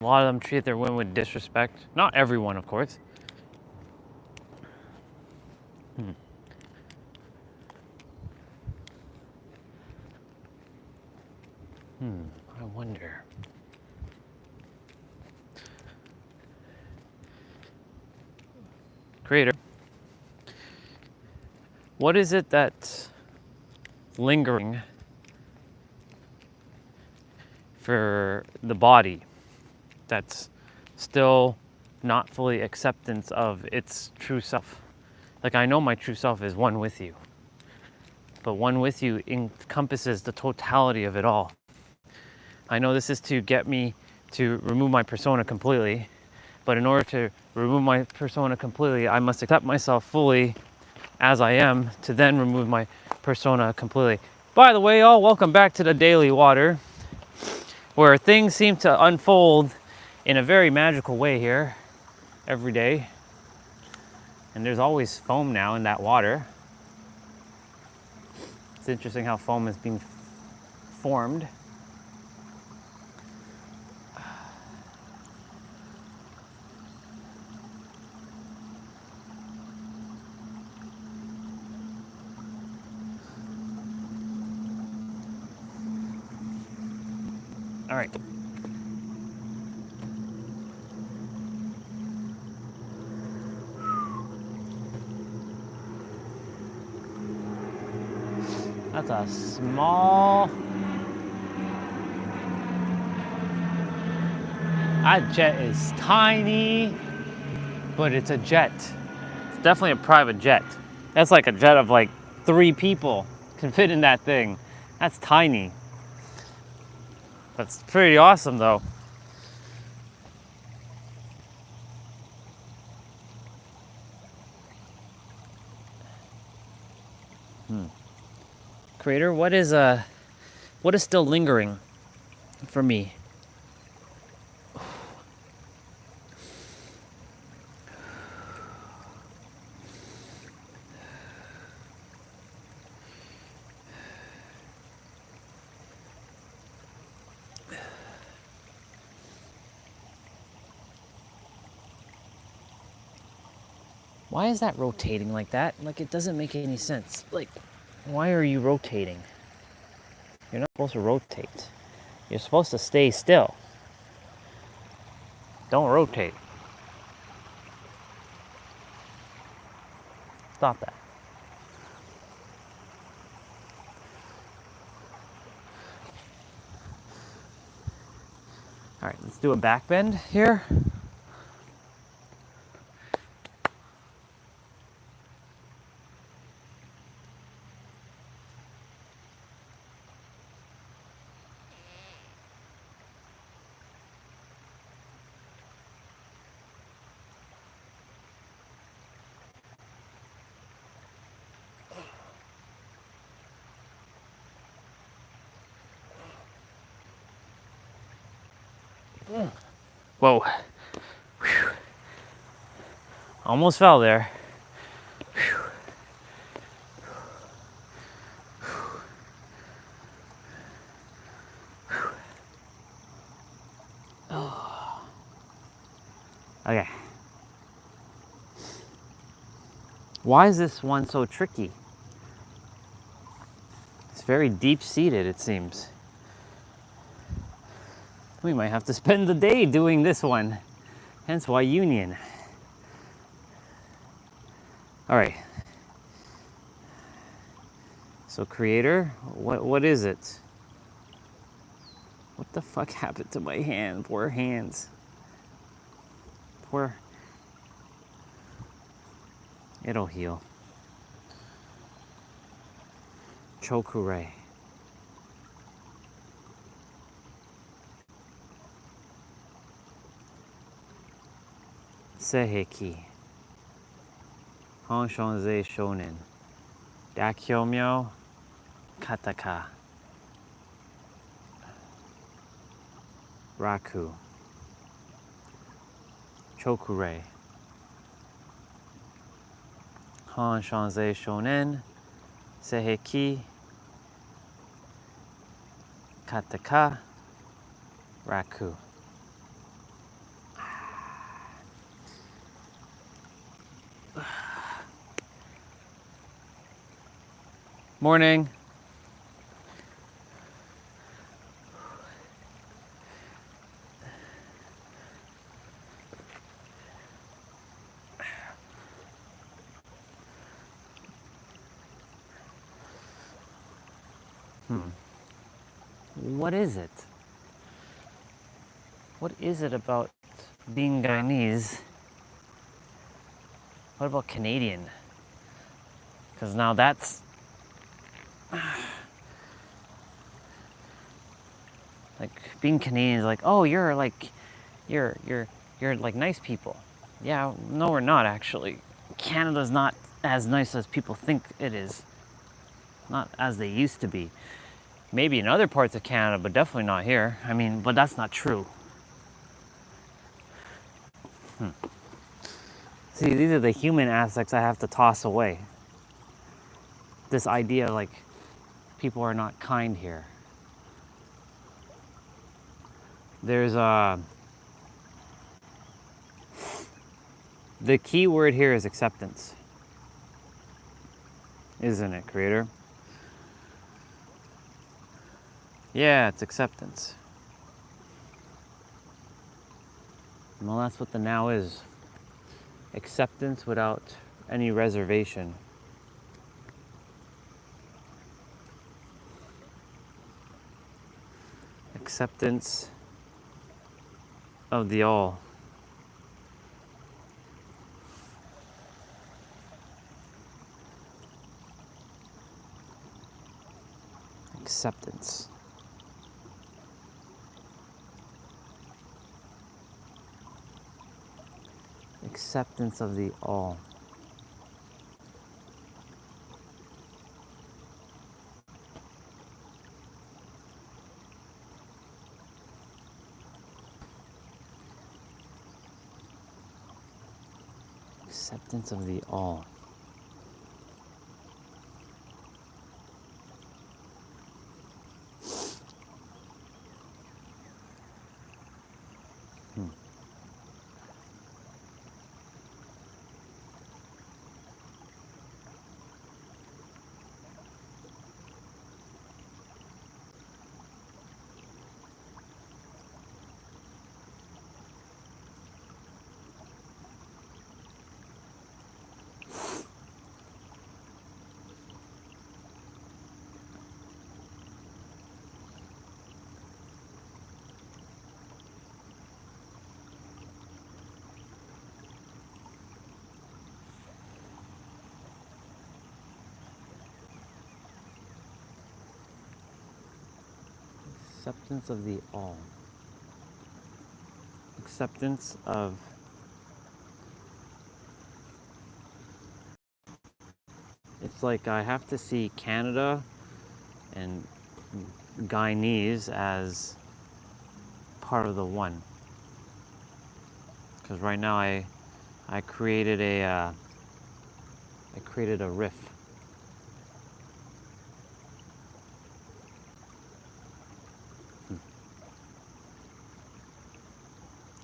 a lot of them treated their women with disrespect. Not everyone, of course. I wonder. Creator, what is it that's lingering for the body that's still not fully acceptance of its true self? Like, I know my true self is one with you, but one with you encompasses the totality of it all. I know this is to get me to remove my persona completely, but in order to remove my persona completely, I must accept myself fully as I am to then remove my persona completely. By the way, y'all, welcome back to the Daily Water, where things seem to unfold in a very magical way here every day. And there's always foam now in that water. It's interesting how foam is being formed. All right. That's a small... That jet is tiny, but it's a jet. It's definitely a private jet. That's like a jet of like 3 people can fit in that thing. That's tiny. That's pretty awesome though. Creator, what is still lingering for me? Why is that rotating like that? Like, it doesn't make any sense. Like, why are you rotating? You're not supposed to rotate. You're supposed to stay still. Don't rotate. Stop that. All right, let's do a back bend here. Whoa. Whew. Almost fell there. Whew. Oh. Okay. Why is this one so tricky? It's very deep-seated, it seems. We might have to spend the day doing this one. Hence why union. All right. So creator, what is it? What the fuck happened to my hand? Poor hands. Poor. It'll heal. Chokure. Seiheki. Honshonze shonen. Dakyomyo kataka. Raku, Chokure, Han Shanzei Shonen, Seiheki, Kataka, Raku. Morning. What is it? What is it about being Guyanese? What about Canadian? Because now that's like being Canadian is like, oh, you're like nice people. Yeah, no, we're not actually. Canada's not as nice as people think it is. Not as they used to be. Maybe in other parts of Canada, but definitely not here. I mean, but that's not true. See, these are the human aspects I have to toss away. This idea like people are not kind here. There's the key word here is acceptance. Isn't it, creator? Yeah, it's acceptance. Well, that's what the now is. Acceptance without any reservation. Acceptance of the all. Acceptance. Acceptance of the all. Acceptance of the all. Acceptance of the all. Acceptance of it's like I have to see Canada and Guyanese as part of the one. Because right now I created a riff.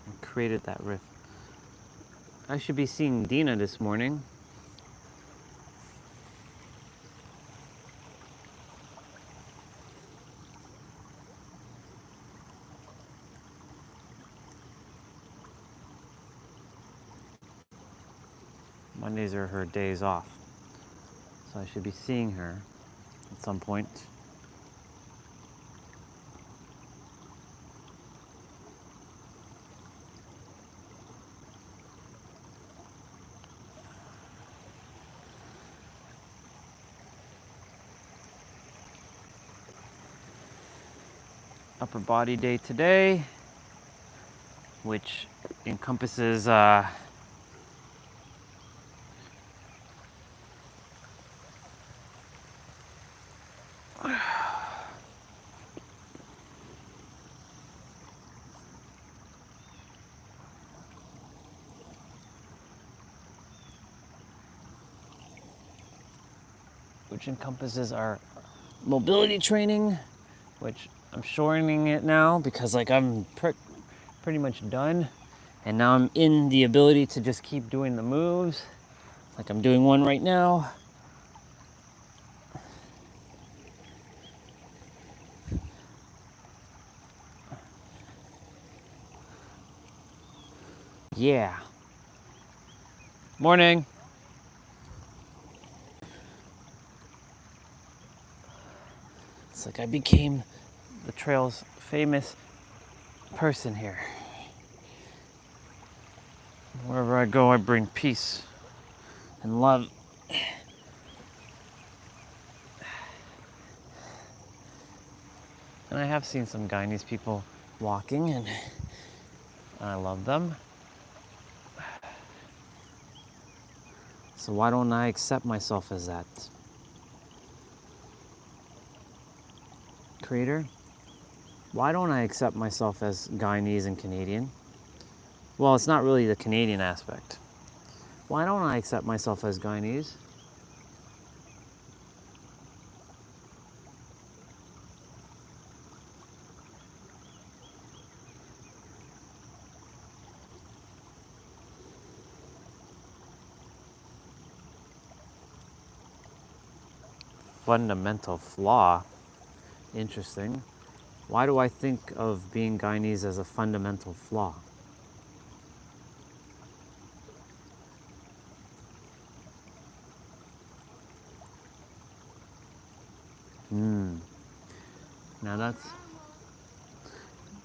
I created that riff. I should be seeing Dina this morning. Mondays are her days off. So I should be seeing her at some point. Upper body day today, which encompasses which encompasses our mobility training, which I'm shortening it now because like I'm pretty much done. And now I'm in the ability to just keep doing the moves. Like I'm doing one right now. Yeah. Morning. It's like I became the trail's famous person here. Wherever I go, I bring peace and love. And I have seen some Guyanese people walking, and I love them. So why don't I accept myself as that? Creator, why don't I accept myself as Guyanese and Canadian? Well, it's not really the Canadian aspect. Why don't I accept myself as Guyanese? Fundamental flaw. Interesting. Why do I think of being Guyanese as a fundamental flaw?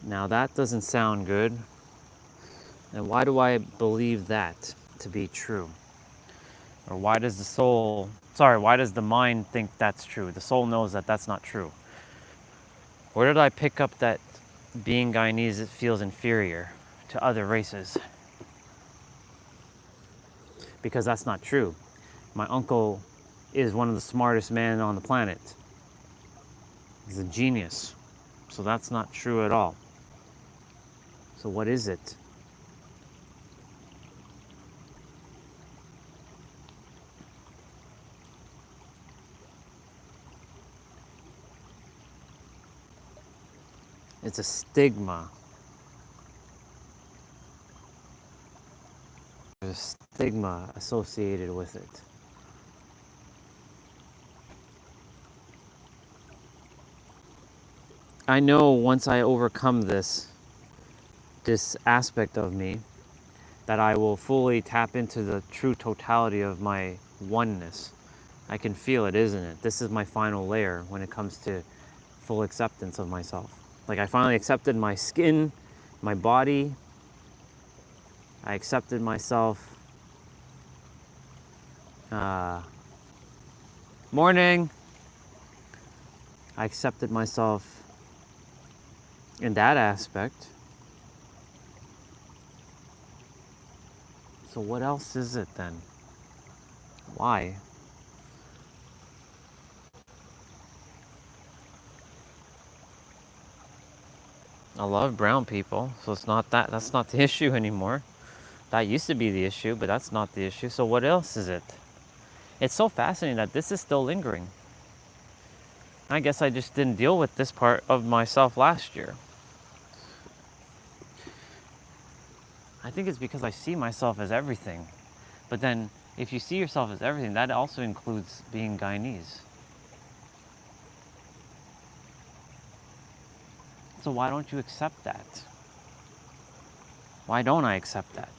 Now that doesn't sound good. And why do I believe that to be true? Or why does the mind think that's true? The soul knows that that's not true. Where did I pick up that being Guyanese it feels inferior to other races? Because that's not true. My uncle is one of the smartest men on the planet. He's a genius. So that's not true at all. So what is it? It's a stigma. There's a stigma associated with it. I know once I overcome this aspect of me, that I will fully tap into the true totality of my oneness. I can feel it, isn't it? This is my final layer when it comes to full acceptance of myself. Like I finally accepted my skin, my body. I accepted myself. Morning. I accepted myself in that aspect. So what else is it then? Why? I love brown people, so that's not the issue anymore. That used to be the issue, but that's not the issue. So what else is it? It's so fascinating that this is still lingering. I guess I just didn't deal with this part of myself last year. I think it's because I see myself as everything. But then, if you see yourself as everything, that also includes being Guyanese. So why don't you accept that? Why don't I accept that?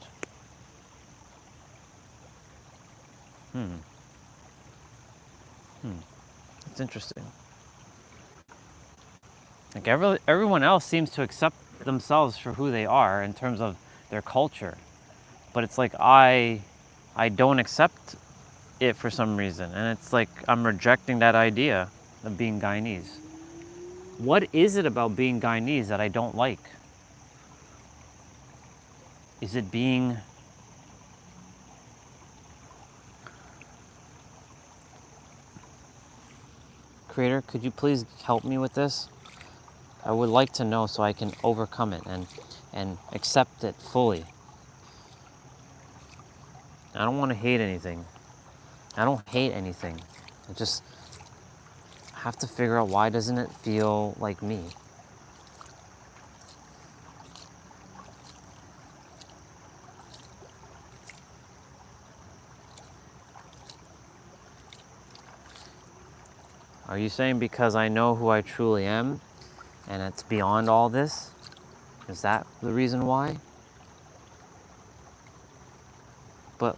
It's interesting. Like everyone else seems to accept themselves for who they are in terms of their culture. But it's like I don't accept it for some reason. And it's like I'm rejecting that idea of being Guyanese. What is it about being Guyanese that I don't like? Is it being Creator, could you please help me with this? I would like to know so I can overcome it and accept it fully. I don't want to hate anything. I don't hate anything. have to figure out, why doesn't it feel like me? Are you saying because I know who I truly am and it's beyond all this? Is that the reason why? But,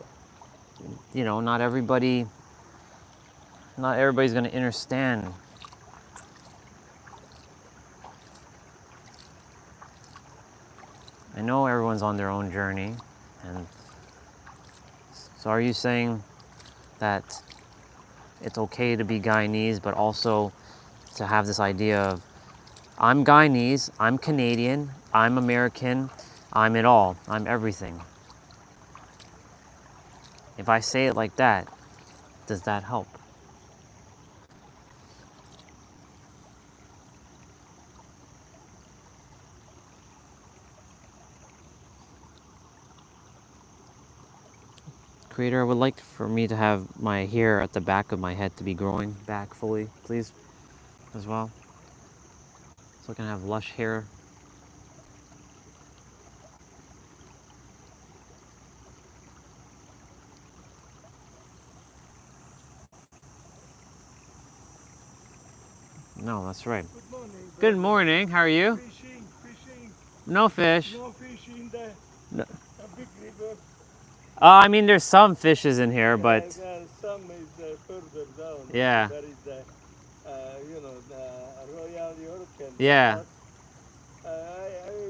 you know, not everybody's going to understand. I know everyone's on their own journey. And so are you saying that it's okay to be Guyanese, but also to have this idea of, I'm Guyanese, I'm Canadian, I'm American, I'm it all, I'm everything. If I say it like that, does that help? Creator, I would like for me to have my hair at the back of my head to be growing back fully, please, as well. So I can have lush hair. No, that's right. Good morning. Good morning. How are you? Fishing. No fish. No fish in the No. a big river. I mean, there's some fishes in here, but Some is further down. yeah. There is the, the Royal York and Yeah. I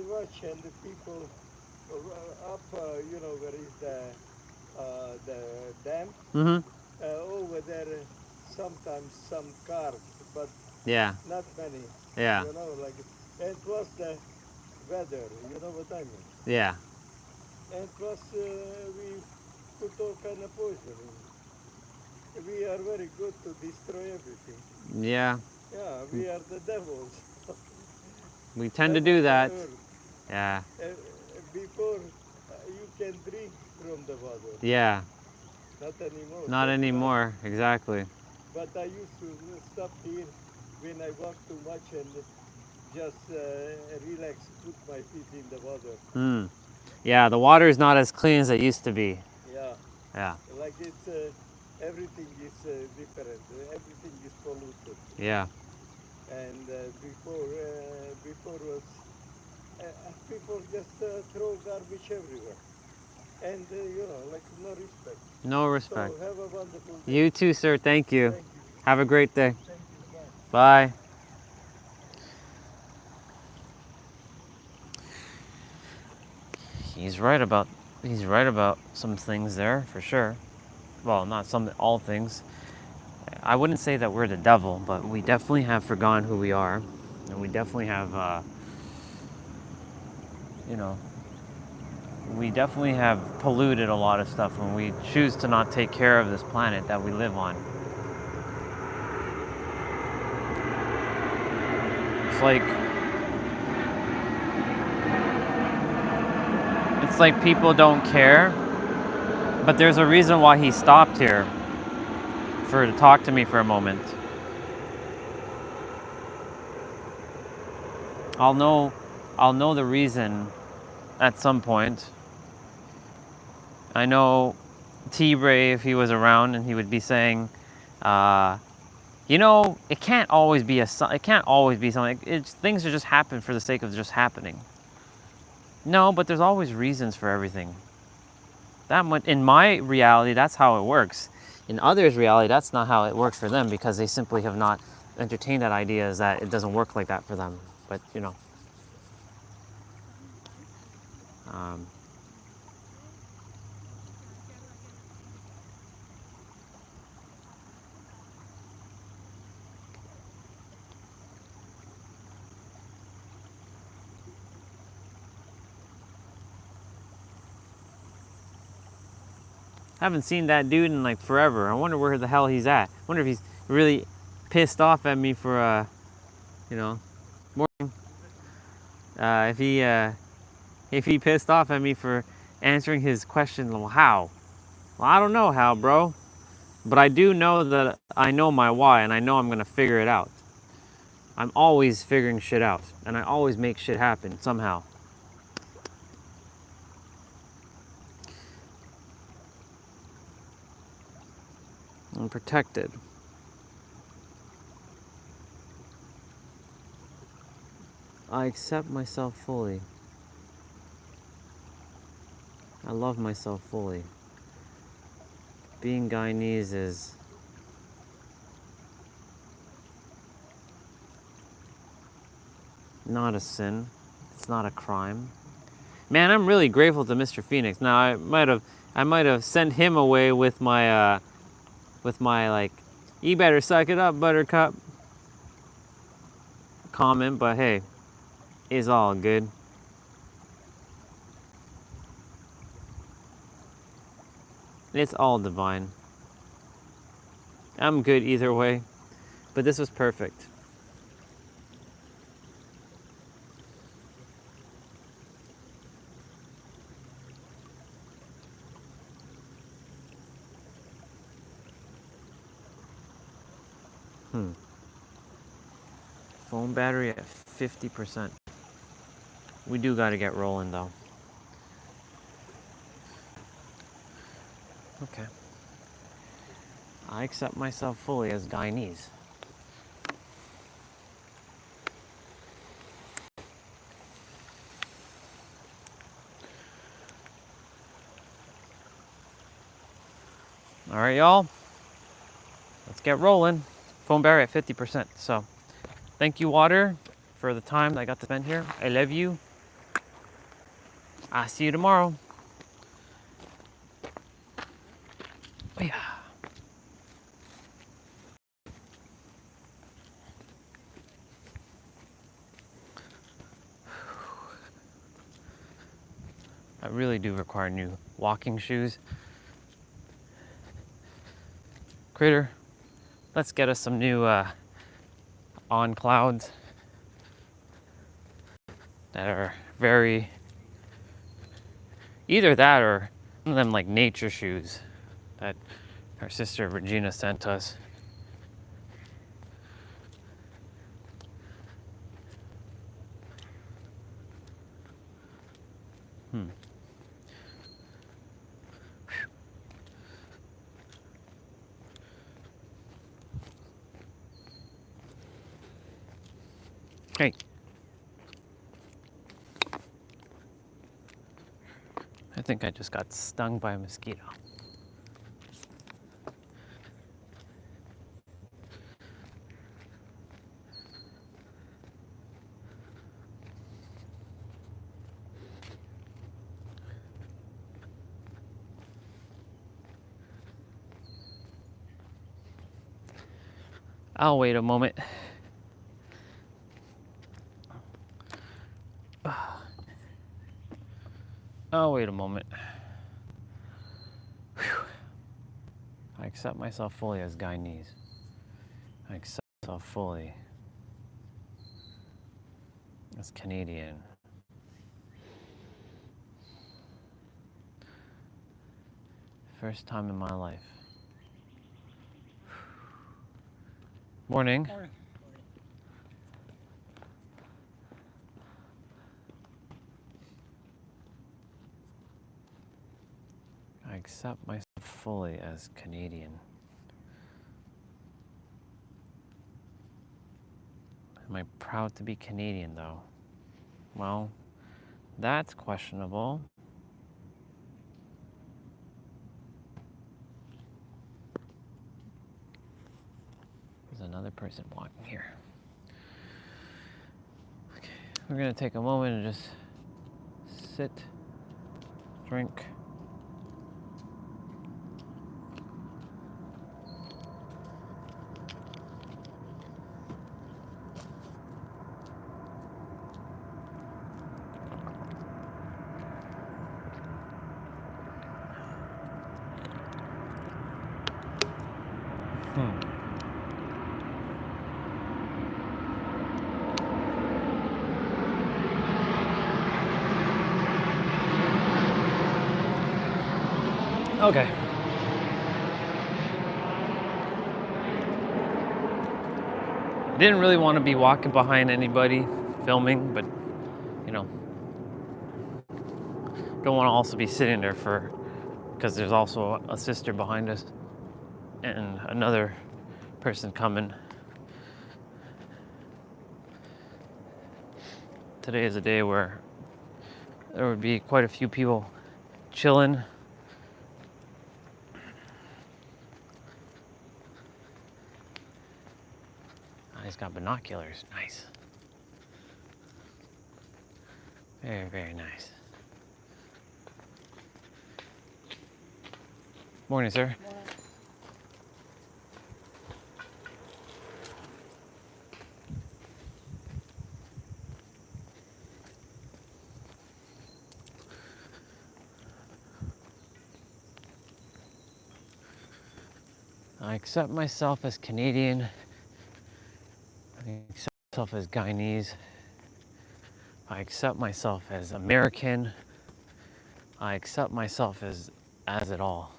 watch and the people up, where is the dam. Mm-hmm. Over there, sometimes some cars, but Yeah. not many. Yeah. And plus the weather, you know what I mean? Yeah. And plus we put all kind of poison in. We are very good to destroy everything. Yeah. Yeah, we are the devils. We tend to do that. Yeah. Before you can drink from the water. Yeah. Not anymore. Not anymore. Exactly. But I used to stop here when I walk too much and just relax, put my feet in the water. Yeah, the water is not as clean as it used to be. Yeah. Yeah. Like it's everything is different. Everything is polluted. Yeah. And before was people just throw garbage everywhere, and no respect. No respect. So have a wonderful day. You too, sir. Thank you. Thank you. Have a great day. Thank you. Bye. Bye. He's right about some things there, for sure. Well, not some, all things. I wouldn't say that we're the devil, but we definitely have forgotten who we are. And we definitely have, we definitely have polluted a lot of stuff when we choose to not take care of this planet that we live on. It's like people don't care, but there's a reason why he stopped here to talk to me for a moment. I'll know the reason at some point. I know T-Bray, if he was around, and he would be saying, it can't always be something. Things are just happen for the sake of just happening. No, but there's always reasons for everything. In my reality, that's how it works. In others' reality, that's not how it works for them, because they simply have not entertained that idea, as that it doesn't work like that for them. But haven't seen that dude in like forever. I wonder where the hell he's at. I wonder if he's really pissed off at me for, morning. If he pissed off at me for answering his question, well, how? Well, I don't know how, bro. But I do know that I know my why, and I know I'm going to figure it out. I'm always figuring shit out, and I always make shit happen somehow. I'm protected. I accept myself fully. I love myself fully. Being Guyanese is not a sin. It's not a crime. Man, I'm really grateful to Mr. Phoenix. Now I might have sent him away with my like, you better suck it up, Buttercup comment, but hey, it's all good. It's all divine. I'm good either way, but this was perfect. Phone battery at 50%. We do gotta get rolling though. Okay. I accept myself fully as Guyanese. All right, y'all. Let's get rolling. Phone battery at 50%. So, thank you, Water, for the time that I got to spend here. I love you. I'll see you tomorrow. Oh, yeah. I really do require new walking shoes. Critter, let's get us some new on clouds that are very, either that or one of them like nature shoes that our sister Regina sent us. Hey. I think I just got stung by a mosquito. I'll wait a moment. I'll wait a moment. Whew. I accept myself fully as Guyanese. I accept myself fully as Canadian. First time in my life. Morning. Morning. I accept myself fully as Canadian. Am I proud to be Canadian, though? Well, that's questionable. There's another person walking here. Okay, we're gonna take a moment and just sit, drink. Okay. Didn't really want to be walking behind anybody filming, but you know, don't want to also be sitting there because there's also a sister behind us and another person coming. Today is a day where there would be quite a few people chilling. He's got binoculars. Nice. Very, very nice. Morning, sir. Morning. I accept myself as Canadian. I accept myself as Guyanese. I accept myself as American. I accept myself as it all.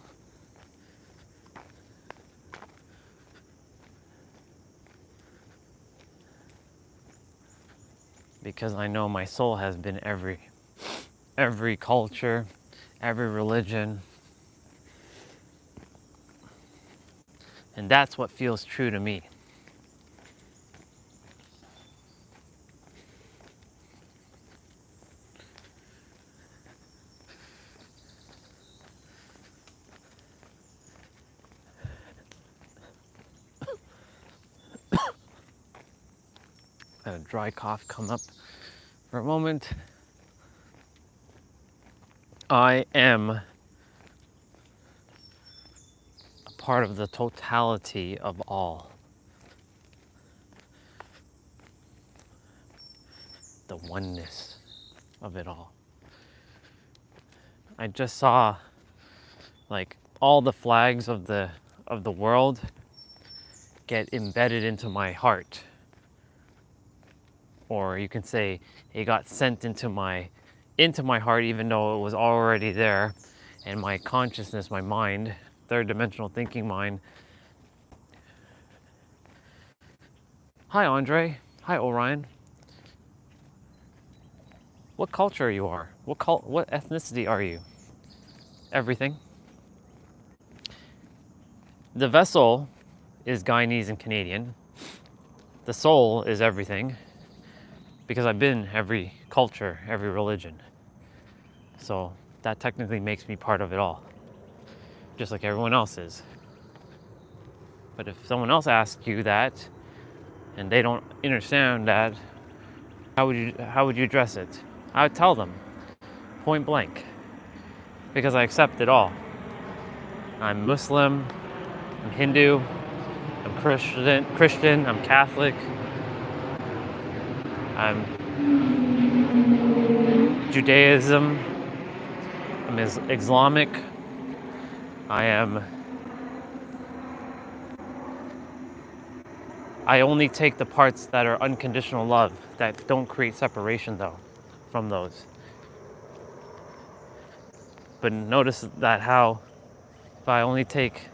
Because I know my soul has been every culture, every religion. And that's what feels true to me. Had a dry cough come up for a moment. I am a part of the totality of all. The oneness of it all. I just saw like all the flags of the world get embedded into my heart. Or you can say it got sent into my heart even though it was already there, and my consciousness, my mind, third dimensional thinking mind. Hi Andre. Hi Orion. What culture you are? What ethnicity are you? Everything. The vessel is Guyanese and Canadian. The soul is everything, because I've been every culture, every religion. So that technically makes me part of it all, just like everyone else is. But if someone else asks you that and they don't understand that, how would you address it? I would tell them point blank, because I accept it all. I'm Muslim, I'm Hindu, I'm Christian, I'm Catholic, I'm Judaism, I'm Islamic, I only take the parts that are unconditional love, that don't create separation though, from those. But notice that how, if I only take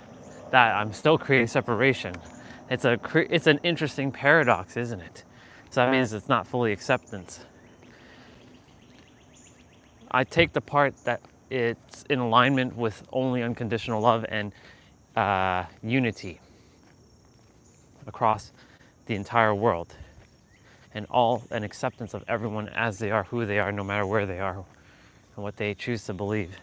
that, I'm still creating separation. It's an interesting paradox, isn't it? So that means it's not fully acceptance. I take the part that it's in alignment with only unconditional love and unity across the entire world, and an acceptance of everyone as they are, who they are, no matter where they are, and what they choose to believe.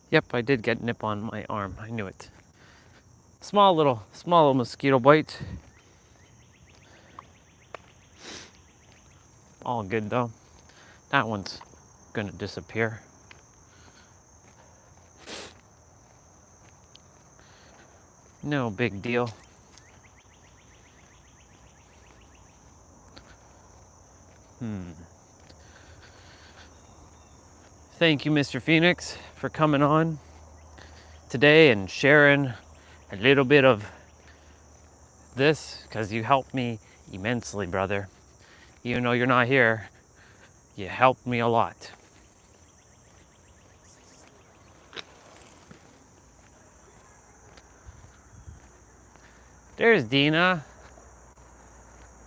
Yep, I did get nip on my arm. I knew it. Small little mosquito bite. All good though. That one's gonna disappear. No big deal. Thank you, Mr. Phoenix, for coming on today and sharing a little bit of this, because you helped me immensely, brother. Even though you're not here, you helped me a lot. There's Dina.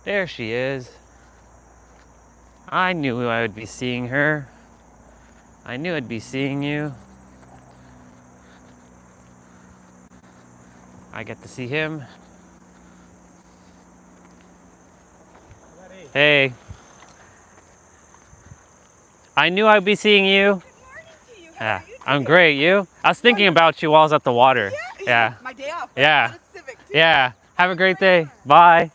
There she is. I knew I would be seeing her. I knew I'd be seeing you. I get to see him. Hey. I knew I'd be seeing you. Good morning to you. How Yeah, are you today? I'm great. You? I was thinking about you while I was at the water. Yeah. My day off. Yeah. Got a Civic too. Yeah. Have a great day. Bye.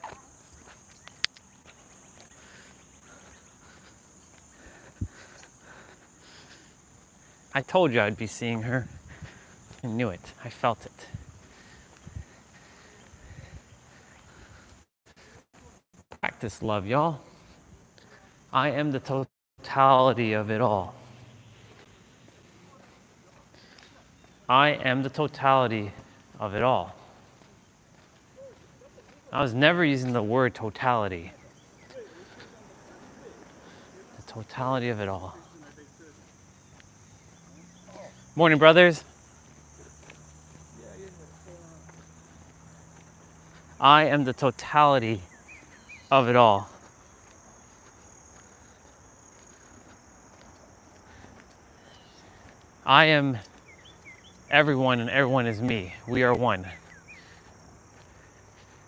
I told you I'd be seeing her. I knew it. I felt it. Practice love, y'all. I am the totality of it all. I am the totality of it all. I was never using the word totality. The totality of it all. Morning, brothers. I am the totality of it all. I am everyone and everyone is me. We are one.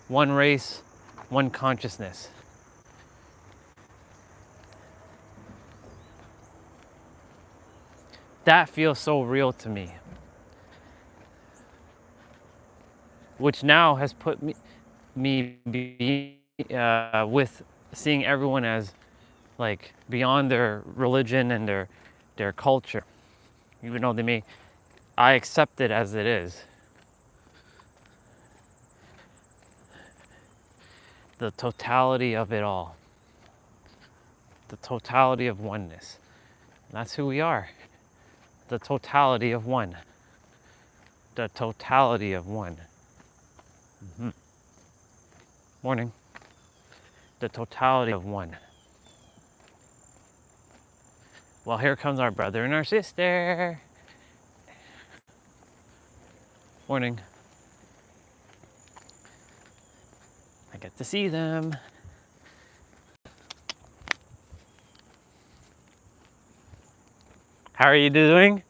One race, one consciousness. That feels so real to me. Which now has put me with seeing everyone as like beyond their religion and their culture. Even though I accept it as it is. The totality of it all. The totality of oneness. That's who we are. The totality of one. The totality of one. Mm-hmm. Morning. The totality of one. Well, here comes our brother and our sister. Morning. I get to see them. How are you doing?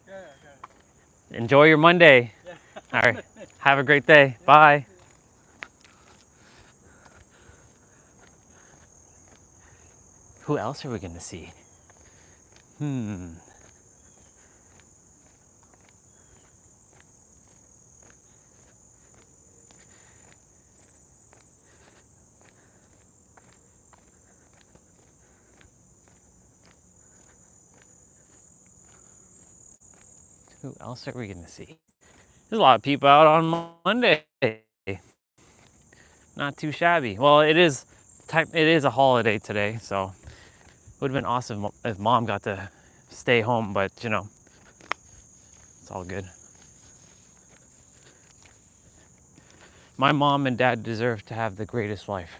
Good. Enjoy your Monday. Yeah. All right. Have a great day. Yeah. Bye. Who else are we going to see? Who else are we going to see? There's a lot of people out on Monday. Not too shabby. Well, it is a holiday today, so it would have been awesome if Mom got to stay home, but you know, it's all good. My mom and dad deserve to have the greatest life.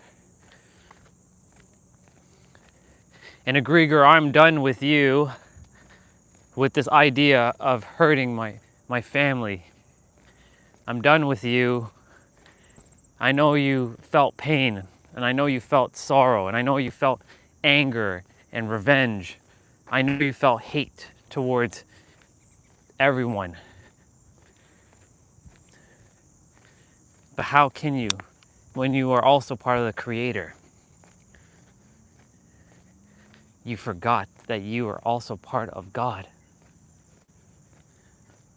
And Egregor, I'm done with you with this idea of hurting my family. I'm done with you. I know you felt pain, and I know you felt sorrow, and I know you felt anger and revenge. I know you felt hate towards everyone. But how can you when you are also part of the Creator? You forgot that you are also part of God.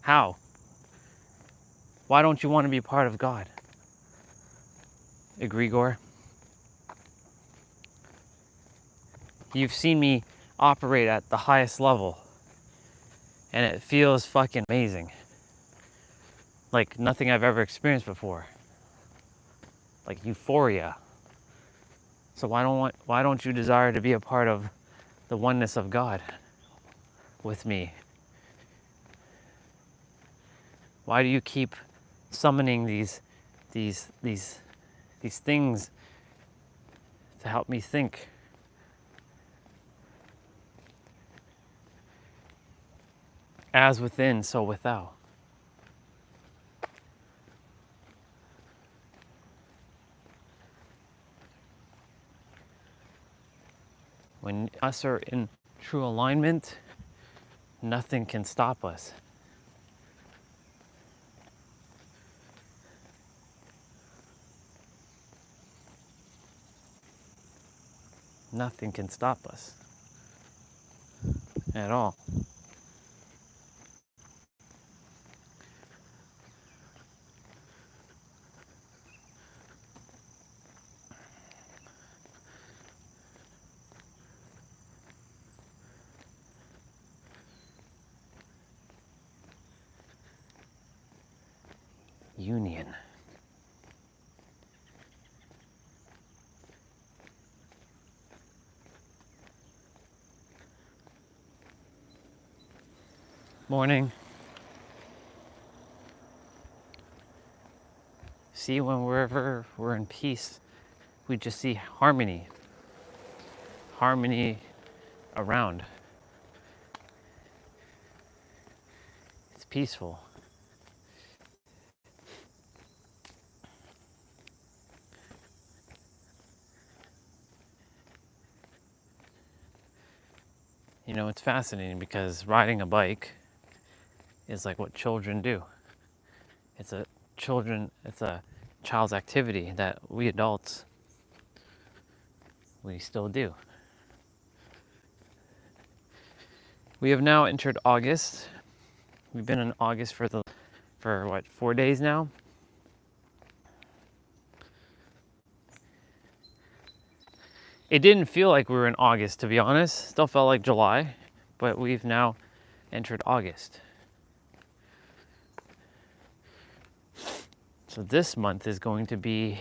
How? Why don't you want to be part of God? Egregor? You've seen me operate at the highest level, and it feels fucking amazing. Like nothing I've ever experienced before. Like euphoria. So why don't you desire to be a part of the oneness of God with me? Why do you keep summoning these things to help me think? As within, so without. When us are in true alignment, nothing can stop us. Nothing can stop us at all. Union. Morning. See, when wherever we're in peace, we just see harmony. Harmony around. It's peaceful. You know, it's fascinating because riding a bike is like what children do. It's a child's activity that we adults, we still do. We have now entered August. We've been in August for what, 4 days now? It didn't feel like we were in August, to be honest. Still felt like July, but we've now entered August. So this month is going to be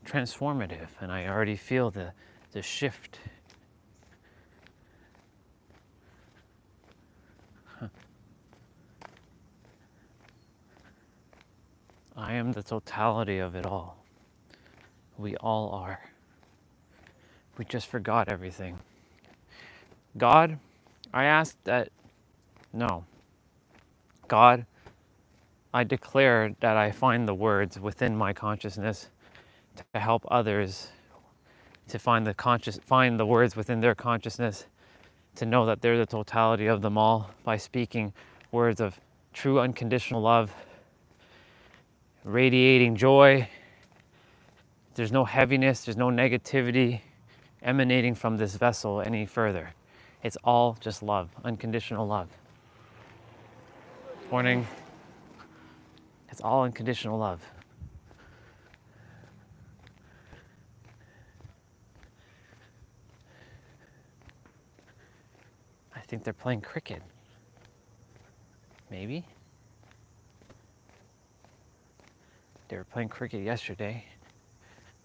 transformative, and I already feel the shift. I am the totality of it all. We all are. We just forgot everything. God, I ask that, no. God, I declare that I find the words within my consciousness to help others to find the words within their consciousness to know that they're the totality of them all by speaking words of true unconditional love, radiating joy. There's no heaviness, there's no negativity emanating from this vessel any further. It's all just love, unconditional love. Morning. It's all unconditional love. I think they're playing cricket. Maybe. They were playing cricket yesterday.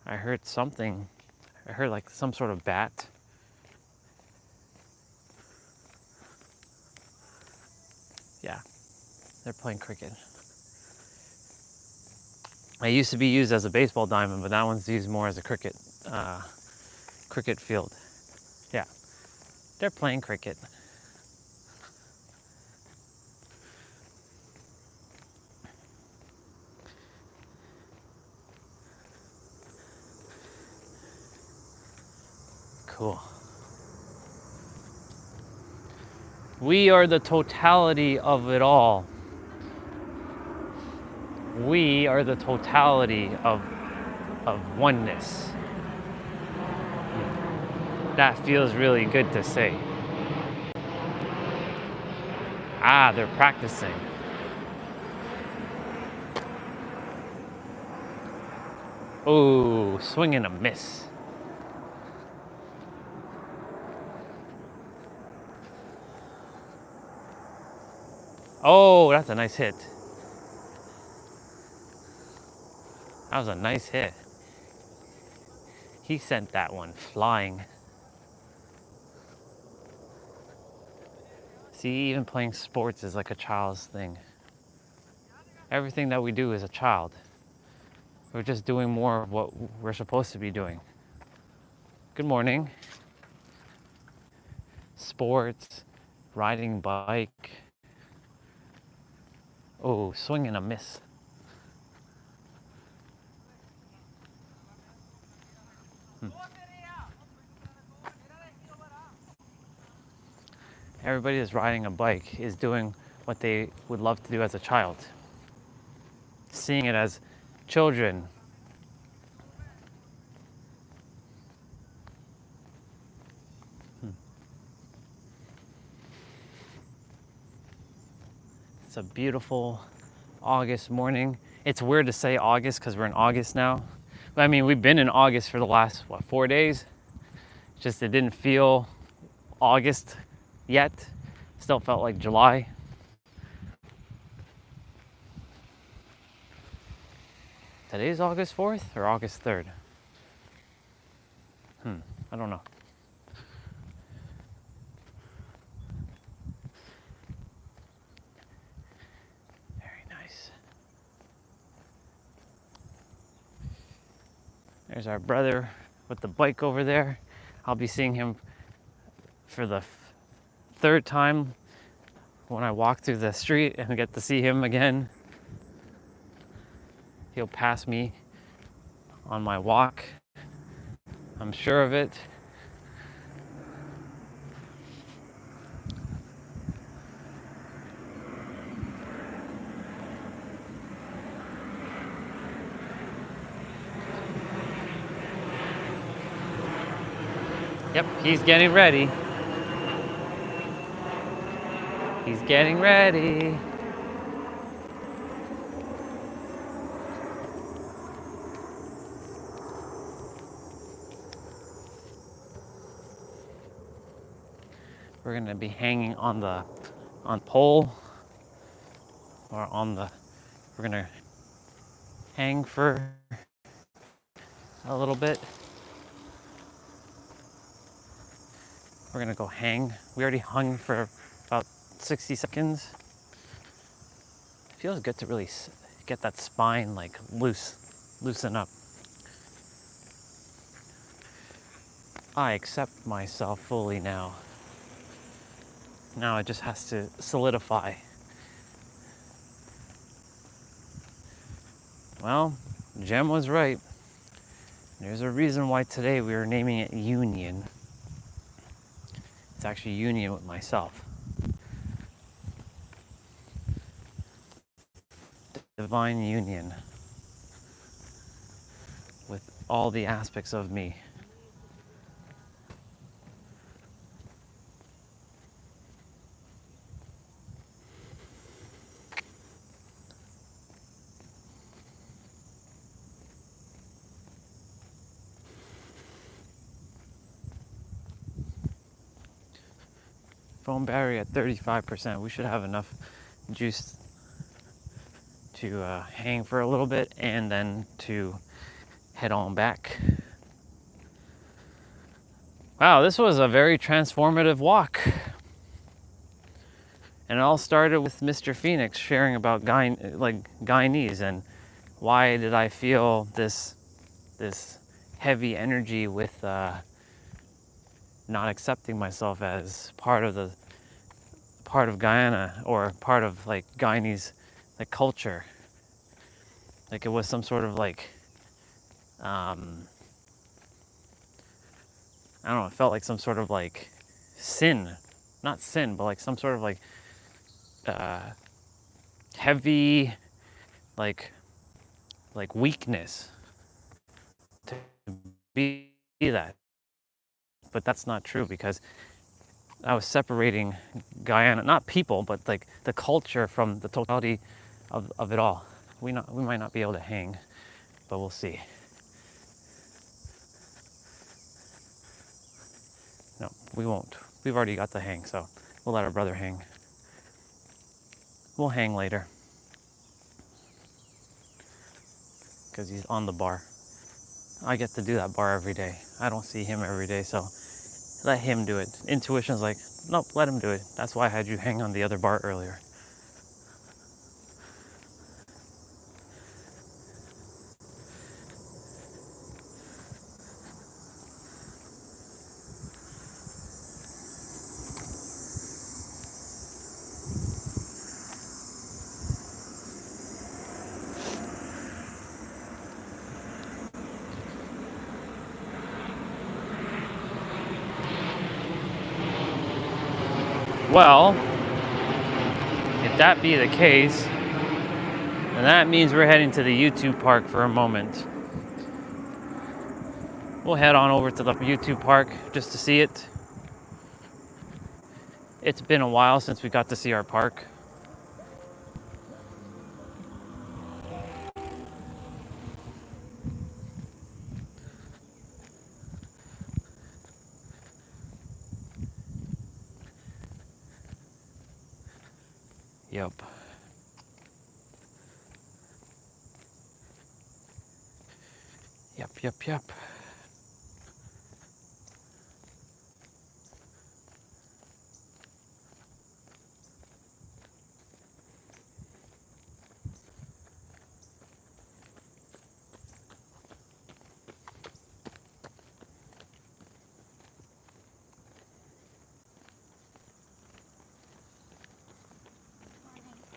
I heard something. I heard like some sort of bat. Yeah, they're playing cricket. I used to be used as a baseball diamond, but that one's used more as a cricket field. Yeah, they're playing cricket. Cool. We are the totality of it all. We are the totality of oneness. That feels really good to say. Ah, they're practicing. Oh, swing and a miss. Oh, that's a nice hit. That was a nice hit. He sent that one flying. See, even playing sports is like a child's thing. Everything that we do is a child. We're just doing more of what we're supposed to be doing. Good morning. Sports, riding bike. Oh, swing and a miss. Everybody that's riding a bike is doing what they would love to do as a child, seeing it as children. It's a beautiful August morning. It's weird to say August because we're in August now. But I mean, we've been in August for the last, 4 days? Just it didn't feel August yet. Still felt like July. Today's August 4th or August 3rd? I don't know. Very nice. There's our brother with the bike over there. I'll be seeing him for the third time when I walk through the street and get to see him again. He'll pass me on my walk. I'm sure of it. Yep, he's getting ready. He's getting ready. We're gonna be hanging on pole or we're gonna hang for a little bit. We're gonna go hang. We already hung for about 60 seconds. It feels good to really get that spine like loosen up. I accept myself fully now. Now it just has to solidify. Well, Jem was right. There's a reason why today we are naming it Union. It's actually union with myself. Divine union with all the aspects of me. Foam battery at 35%. We should have enough juice to hang for a little bit and then to head on back. Wow, this was a very transformative walk. And it all started with Mr. Phoenix sharing about Guyanese and why did I feel this heavy energy with not accepting myself as part of Guyana or part of like Guyanese culture. Like it was some sort of I don't know, it felt like some sort of sin. Not sin, but like some sort of heavy weakness to be that. But that's not true because I was separating Guyana, not people, but like the culture from the totality of it all. We might not be able to hang, but we'll see. No, we won't. We've already got the hang, so we'll let our brother hang. We'll hang later because he's on the bar. I get to do that bar every day. I don't see him every day, so let him do it. Intuition's like, nope, let him do it. That's why I had you hang on the other bar earlier. Well, if that be the case, then that means we're heading to the YouTube park for a moment. We'll head on over to the YouTube park just to see it. It's been a while since we got to see our park. Yep. Yep.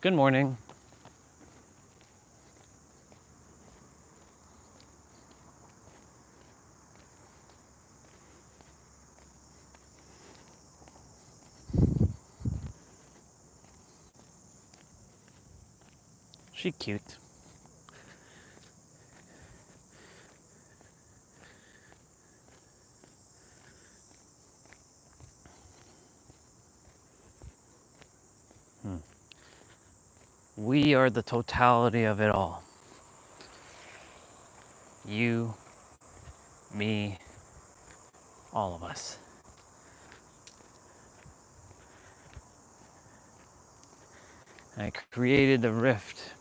Good morning. She cute. We are the totality of it all. You, me, all of us. I created the rift.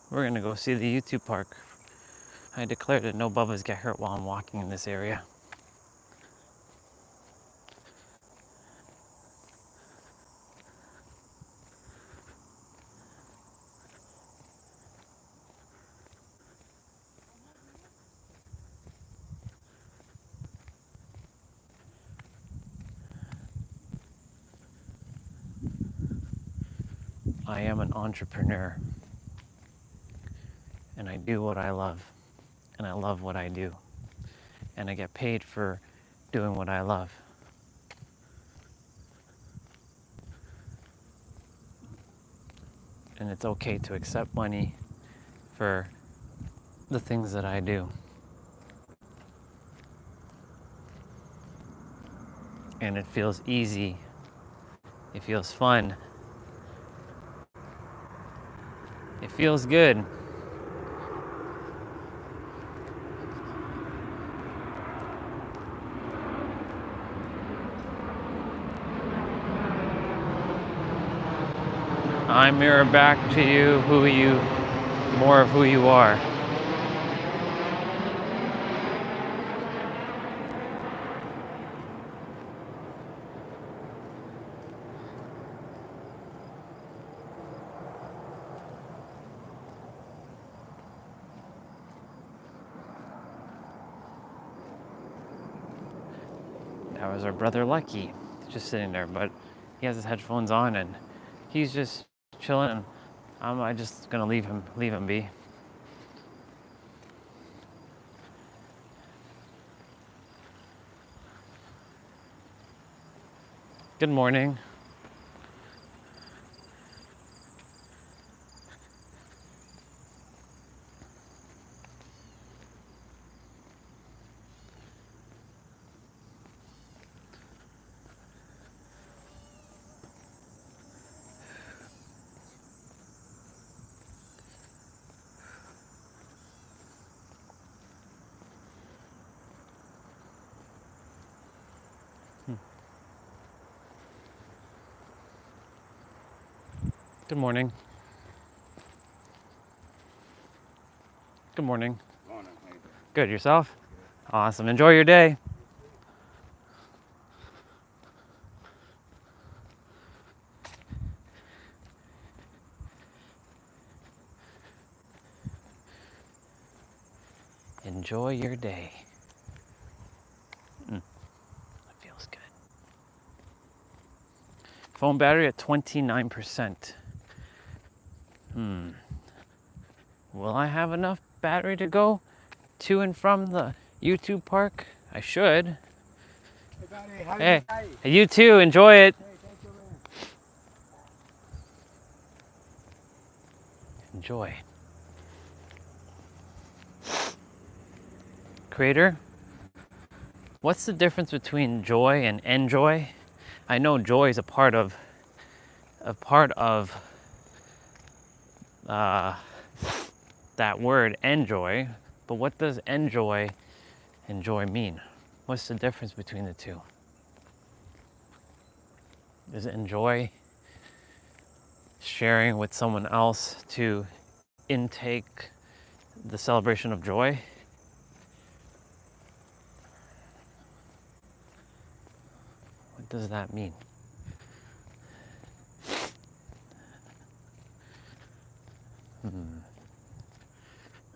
We're gonna go see the YouTube park. I declare that no bubbas get hurt while I'm walking in this area. I am an entrepreneur, and I do what I love, and I love what I do, and I get paid for doing what I love. And it's okay to accept money for the things that I do. And it feels easy. It feels fun. It feels good. I mirror back to you more of who you are. That was our brother Lucky, just sitting there, but he has his headphones on and he's just chilling, and I'm just gonna leave him be. Good morning. Good morning. Good morning. Morning. How you doing? Good, yourself? Awesome. Enjoy your day. Enjoy your day. That feels good. Phone battery at 29%. Will I have enough battery to go to and from the YouTube park? I should. Hey, buddy, have a Hey, good day. you too. Enjoy it. Hey, thank you, man. Enjoy. Creator, what's the difference between joy and enjoy? I know joy is a part of that word enjoy, but what does enjoy and joy mean? What's the difference between the two? Is it enjoy sharing with someone else to intake the celebration of joy? What does that mean?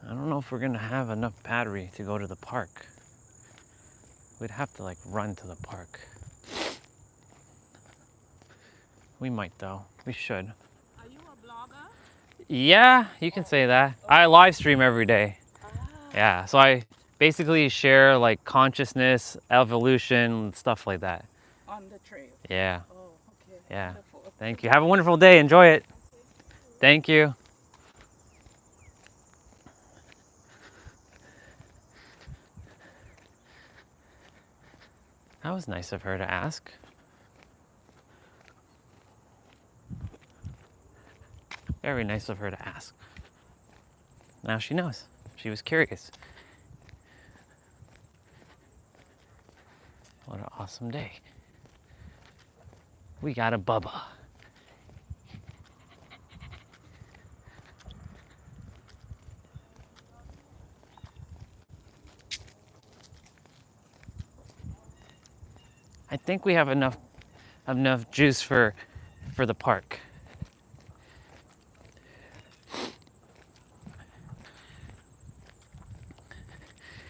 I don't know if we're gonna have enough battery to go to the park. We'd have to like run to the park. We might though. We should. Are you a blogger? Yeah, you can say that. I live stream every day. Yeah, so I basically share like consciousness, evolution, stuff like that. On the trail. Yeah, Oh, okay. yeah. Wonderful. Thank you. Have a wonderful day. Enjoy it. Thank you. That was nice of her to ask. Very nice of her to ask. Now she knows. She was curious. What an awesome day. We got a Bubba. I think we have enough juice for the park.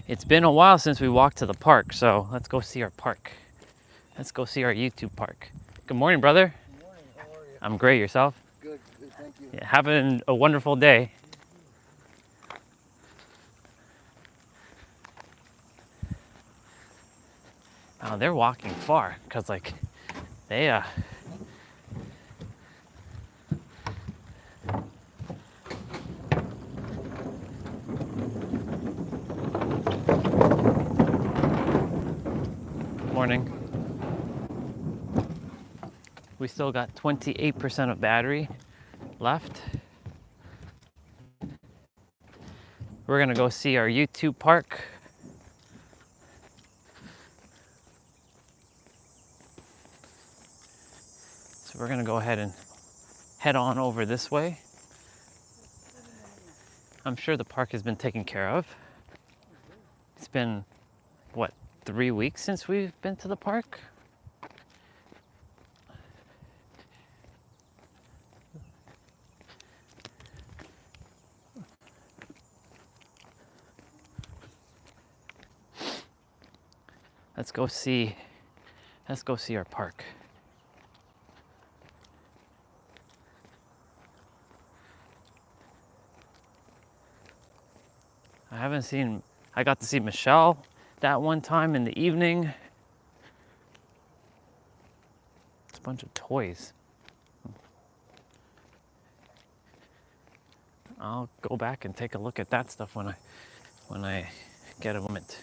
It's been a while since we walked to the park, so let's go see our park. Let's go see our YouTube park. Good morning, brother. Good morning, how are you? I'm great. Yourself? Good, good, thank you. Yeah, having a wonderful day. Oh, they're walking far because like they morning. We still got 28% of battery left. We're gonna go see our YouTube park. So we're gonna go ahead and head on over this way. I'm sure the park has been taken care of. It's been, what, 3 weeks since we've been to the park? Let's go see our park. I got to see Michelle that one time in the evening. It's a bunch of toys. I'll go back and take a look at that stuff when I get a moment.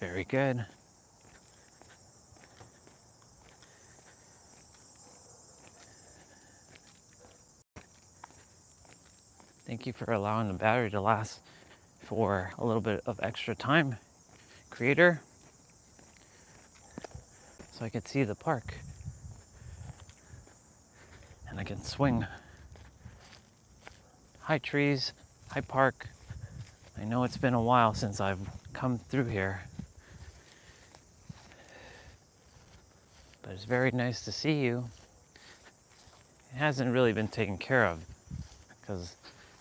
Very good. Thank you for allowing the battery to last for a little bit of extra time, creator, so I could see the park and I can swing. Hi trees, hi park. I know it's been a while since I've come through here, but It's very nice to see you. It hasn't really been taken care of because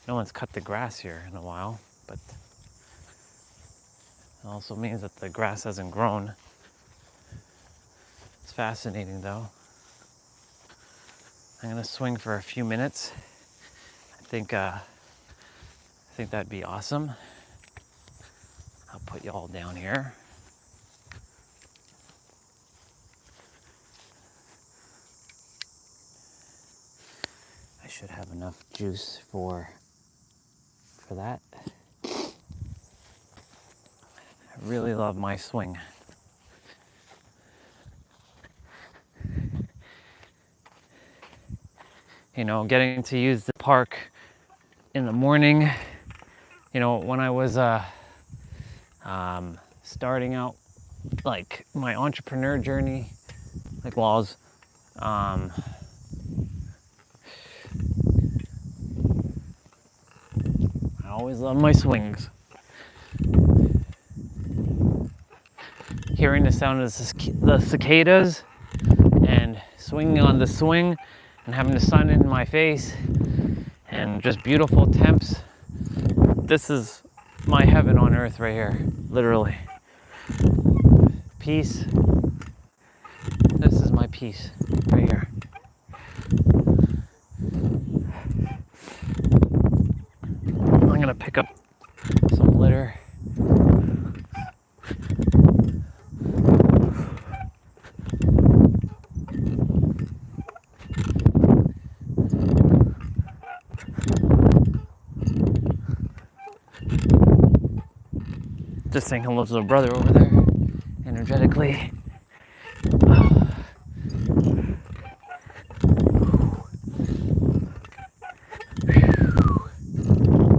no one's cut the grass here in a while, but it also means that the grass hasn't grown. It's fascinating though. I'm gonna swing for a few minutes. I think that'd be awesome. I'll put you all down here. I should have enough juice for that. I really love my swing. You know, getting to use the park in the morning. You know, when I was starting out like my entrepreneur journey, like laws, I always love my swings. Hearing the sound of the cicadas and swinging on the swing and having the sun in my face and just beautiful temps. This is my heaven on earth right here, literally. Peace. This is my peace right here. I'm gonna pick up some litter. Just saying hello to the brother over there, energetically.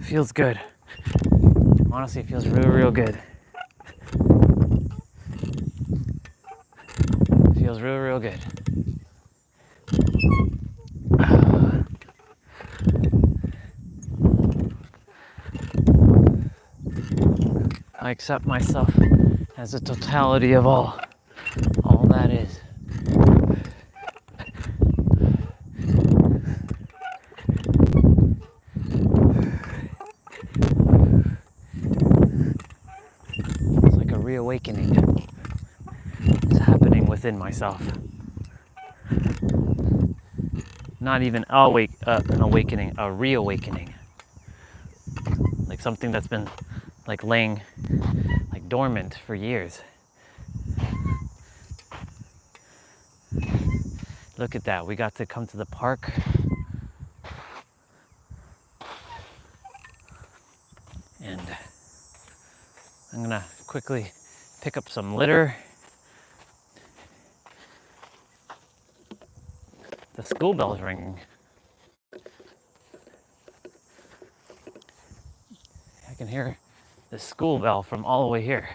Feels good. Honestly, it feels real good. Feels real good. I accept myself as a totality of all that is. It's like a reawakening is happening within myself. Not even an awakening, a reawakening. Like something that's been like laying like dormant for years. Look at that, we got to come to the park. And I'm gonna quickly pick up some litter. The school bell's ringing. I can hear the school bell from all the way here.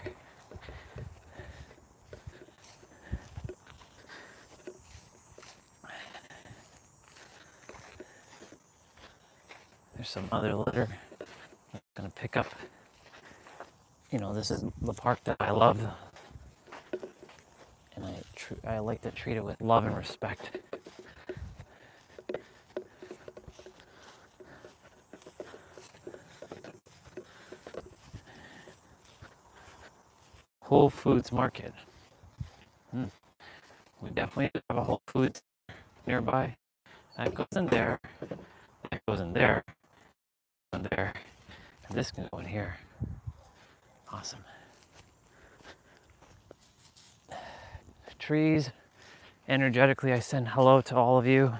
There's some other litter I'm gonna pick up. You know, this is the park that I love, and I like to treat it with love and respect. Whole Foods Market. We definitely have a Whole Foods nearby. That goes in there. That goes in there. In there. And this can go in here. Awesome. Trees. Energetically, I send hello to all of you.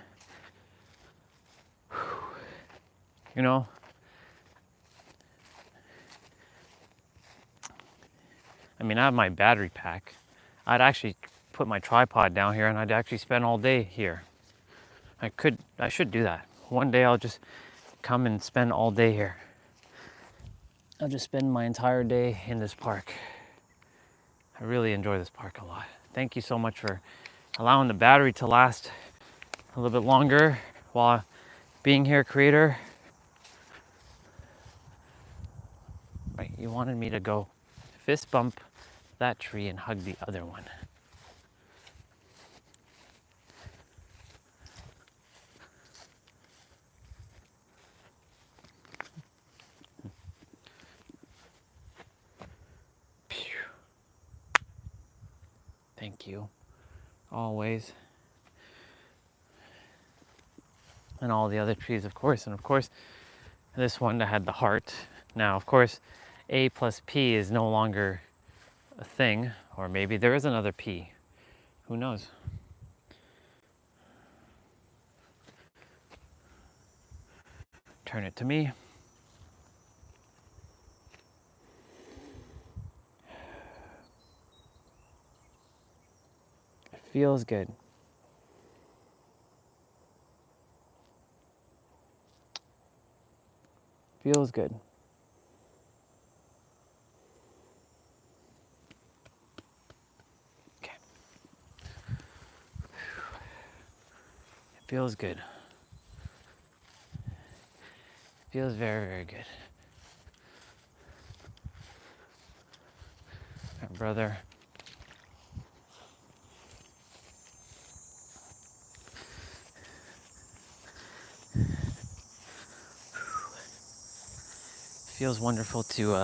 You know, I mean, I have my battery pack. I'd actually put my tripod down here and I'd actually spend all day here. I should do that. One day I'll just come and spend all day here. I'll just spend my entire day in this park. I really enjoy this park a lot. Thank you so much for allowing the battery to last a little bit longer while being here, creator. Right, you wanted me to go fist bump that tree and hug the other one. Thank you. Always. And all the other trees, of course. And of course, this one that had the heart. Now, of course, A plus P is no longer a thing, or maybe there is another P. Who knows? Turn it to me. It feels good. Feels good. Okay. It feels good. Feels very, very good. My brother. Feels wonderful to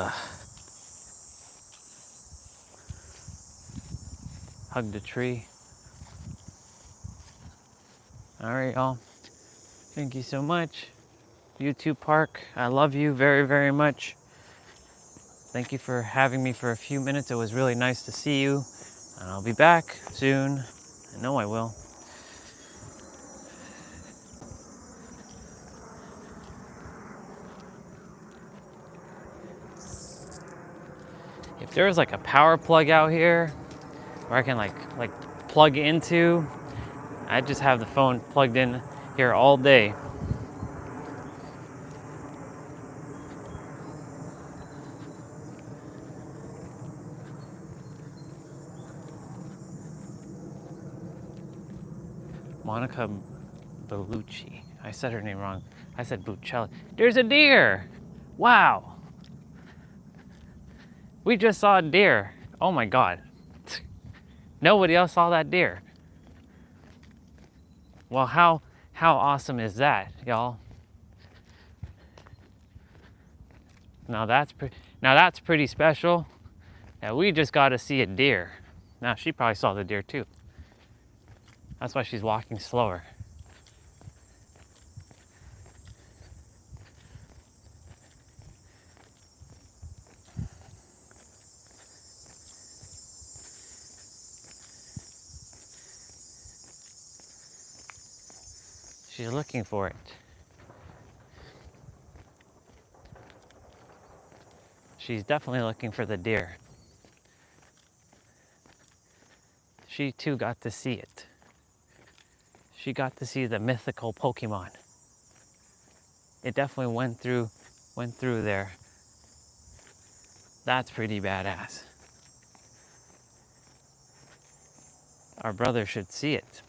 hug the tree. All right, y'all. Thank you so much. YouTube Park, I love you very, very much. Thank you for having me for a few minutes. It was really nice to see you. And I'll be back soon. I know I will. If there was like a power plug out here where I can like plug into, I'd just have the phone plugged in here all day. Monica Bellucci. I said her name wrong. I said Buccelli. There's a deer! Wow! We just saw a deer. Oh my God. Nobody else saw that deer. Well, how awesome is that, y'all? Now that's pretty special. Now we just got to see a deer. Now she probably saw the deer too. That's why she's walking slower. She's looking for it. She's definitely looking for the deer. She too got to see it. She got to see the mythical Pokemon. It definitely went through there. That's pretty badass. Our brother should see it.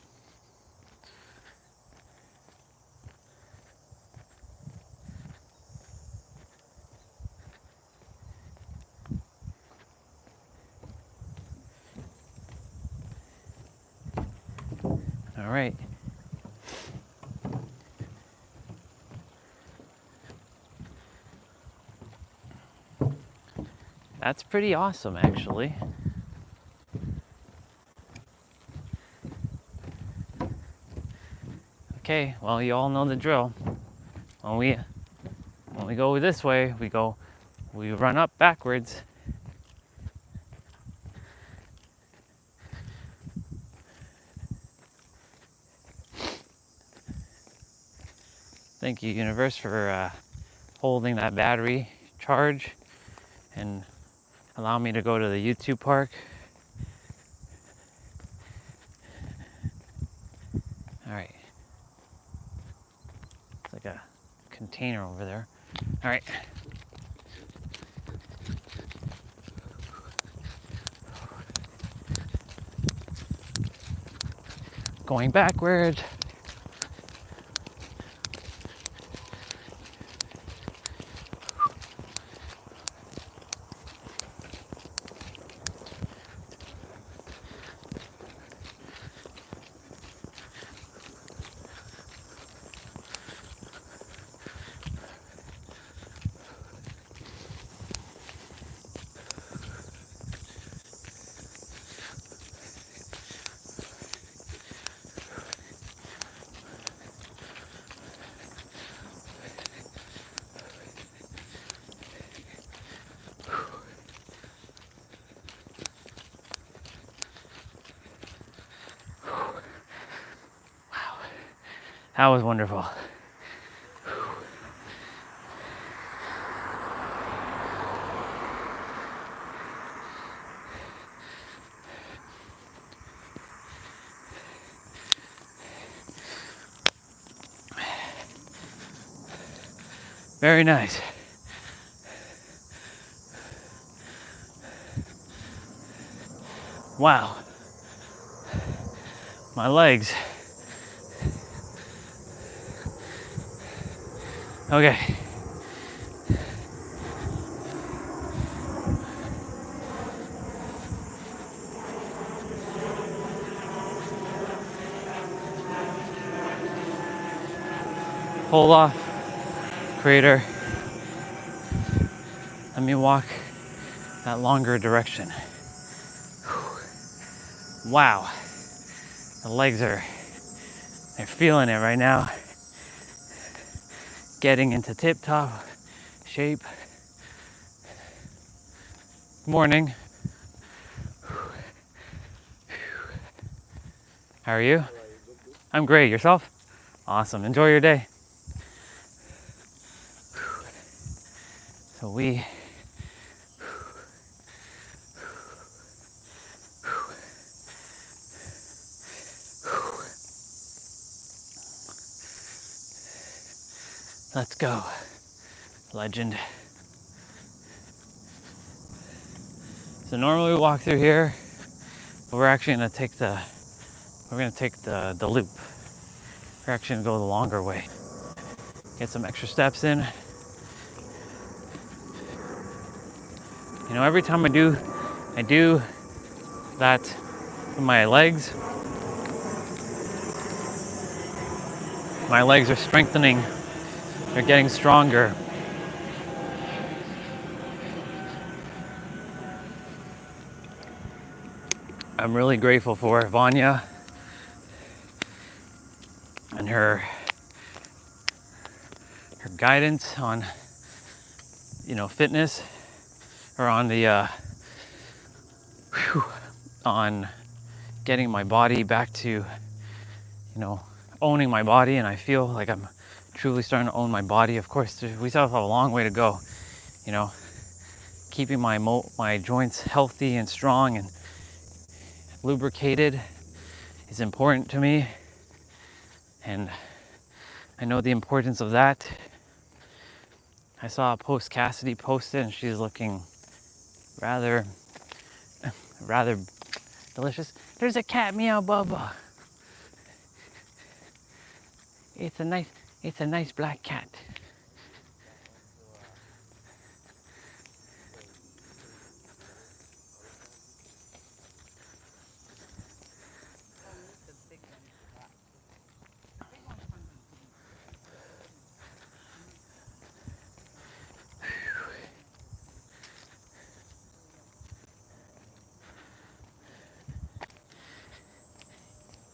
All right. That's pretty awesome, actually. Okay, well, you all know the drill. When we go this way, we run up backwards. Thank you, universe, for holding that battery charge and allow me to go to the YouTube park. All right. It's like a container over there. All right. Going backwards. That was wonderful. Very nice. Wow. My legs. Okay. Hold off, creator. Let me walk that longer direction. Wow. The legs they're feeling it right now. Getting into tip-top shape. Morning. How are you? I'm great. Yourself? Awesome. Enjoy your day. So let's go. Legend. So normally we walk through here, but we're actually gonna take the loop. We're actually gonna go the longer way. Get some extra steps in. You know, every time I do that with my legs are strengthening, they're getting stronger. I'm really grateful for Vanya and her guidance on, fitness, or on the on getting my body back to, owning my body. And I feel like I'm truly starting to own my body. Of course, we still have a long way to go. Keeping my joints healthy and strong and lubricated is important to me, and I know the importance of that. I saw a post Cassidy posted, and she's looking rather delicious. There's a cat, meow Bubba. It's a nice black cat.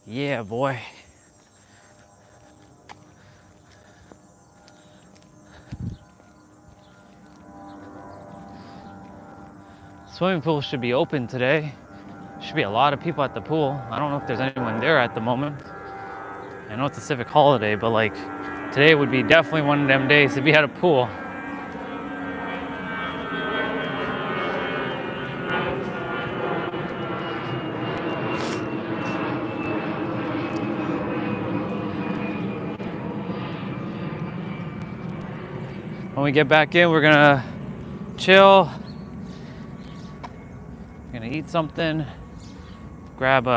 Yeah, boy. Swimming pool should be open today. Should be a lot of people at the pool. I don't know if there's anyone there at the moment. I know it's a civic holiday, but like today would be definitely one of them days to be at a pool. When we get back in, we're gonna chill. We're gonna eat something. Grab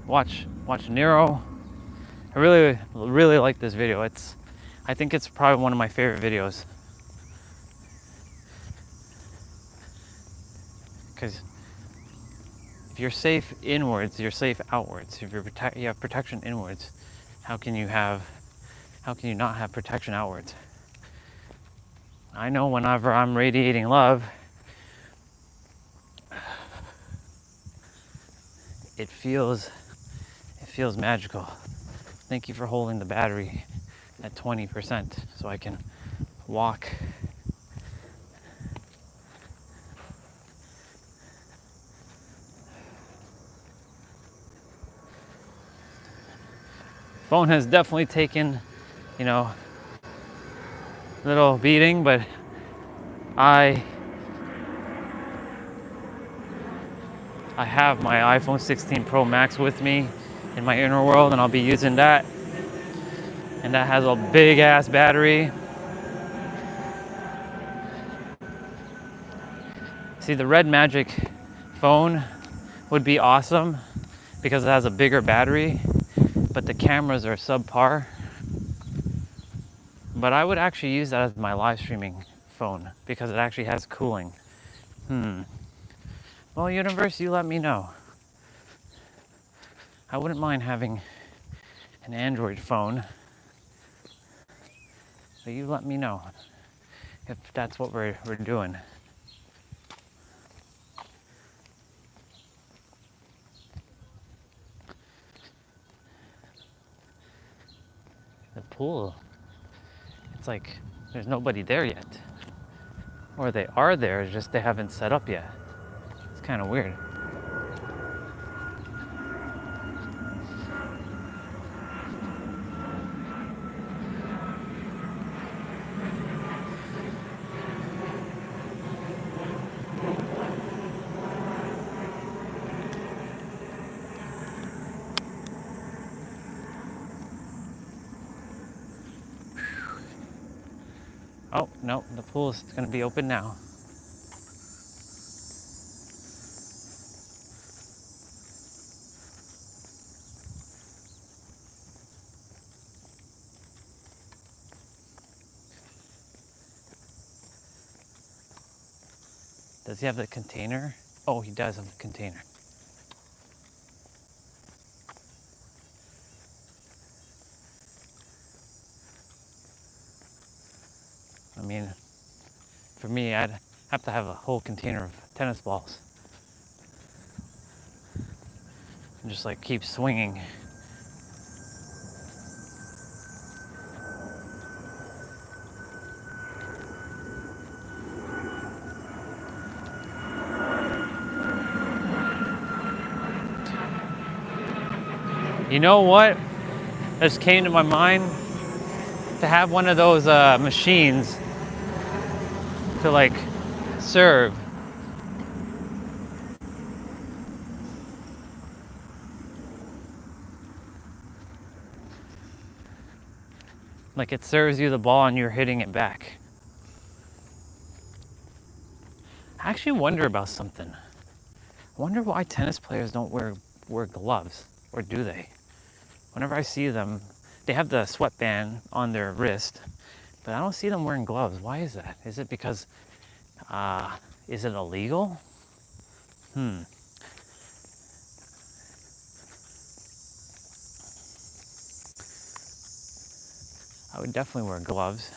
watch Nero. I really like this video. I think it's probably one of my favorite videos. Because if you're safe inwards, you're safe outwards. If you have protection inwards, how can you not have protection outwards? I know whenever I'm radiating love, it feels magical. Thank you for holding the battery at 20% so I can walk. Phone has definitely taken, you know, a little beating, but I have my iPhone 16 Pro Max with me in my inner world, and I'll be using that. And that has a big ass battery. See, the Red Magic phone would be awesome because it has a bigger battery, but the cameras are subpar. But I would actually use that as my live streaming phone because it actually has cooling. Well, universe, you let me know. I wouldn't mind having an Android phone, but you let me know if that's what we're doing. The pool, it's like there's nobody there yet. Or they are there, it's just they haven't set up yet. It's kind of weird. Oh, no, the pool's gonna be open now. Does he have the container? Oh, he does have the container. I mean, for me, I'd have to have a whole container of tennis balls. And just like keep swinging. You know what? Just came to my mind to have one of those machines to like serve. Like it serves you the ball and you're hitting it back. I actually wonder about something. I wonder why tennis players don't wear gloves, or do they? Whenever I see them, they have the sweatband on their wrist, but I don't see them wearing gloves. Why is that? Is it because, is it illegal? I would definitely wear gloves.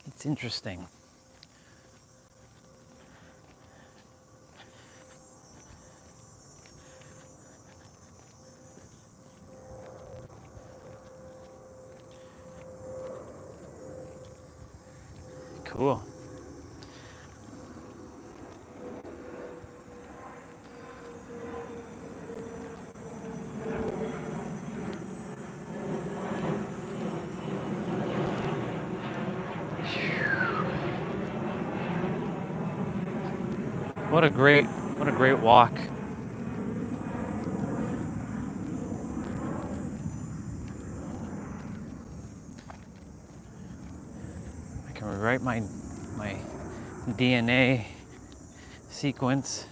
It's interesting. Cool. What a great walk. I can rewrite my DNA sequence.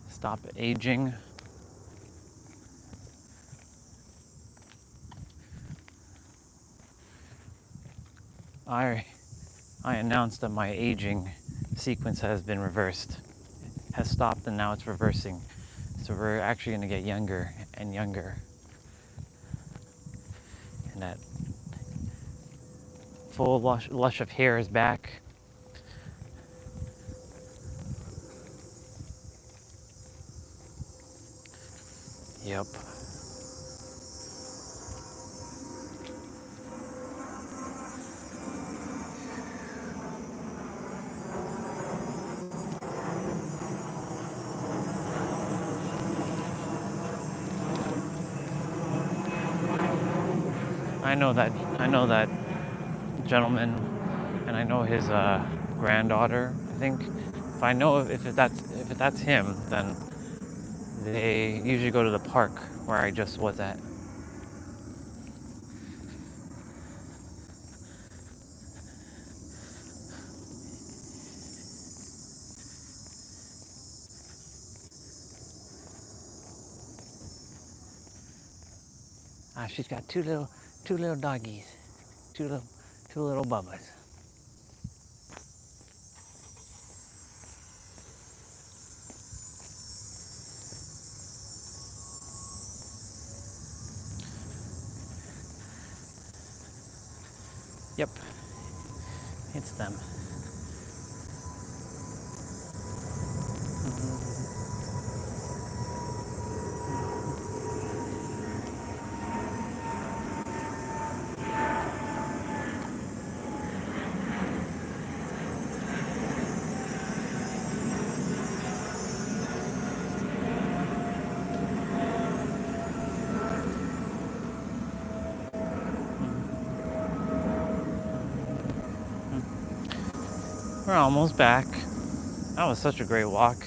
Stop aging. I announced that my aging sequence has been reversed. Has stopped and now it's reversing. So we're actually going to get younger and younger. And that full lush of hair is back. Yep. I know that gentleman, and I know his granddaughter, I think. If that's him, then they usually go to the park where I just was at. She's got two little doggies, two little bubbas. Yep, it's them. We're almost back. That was such a great walk.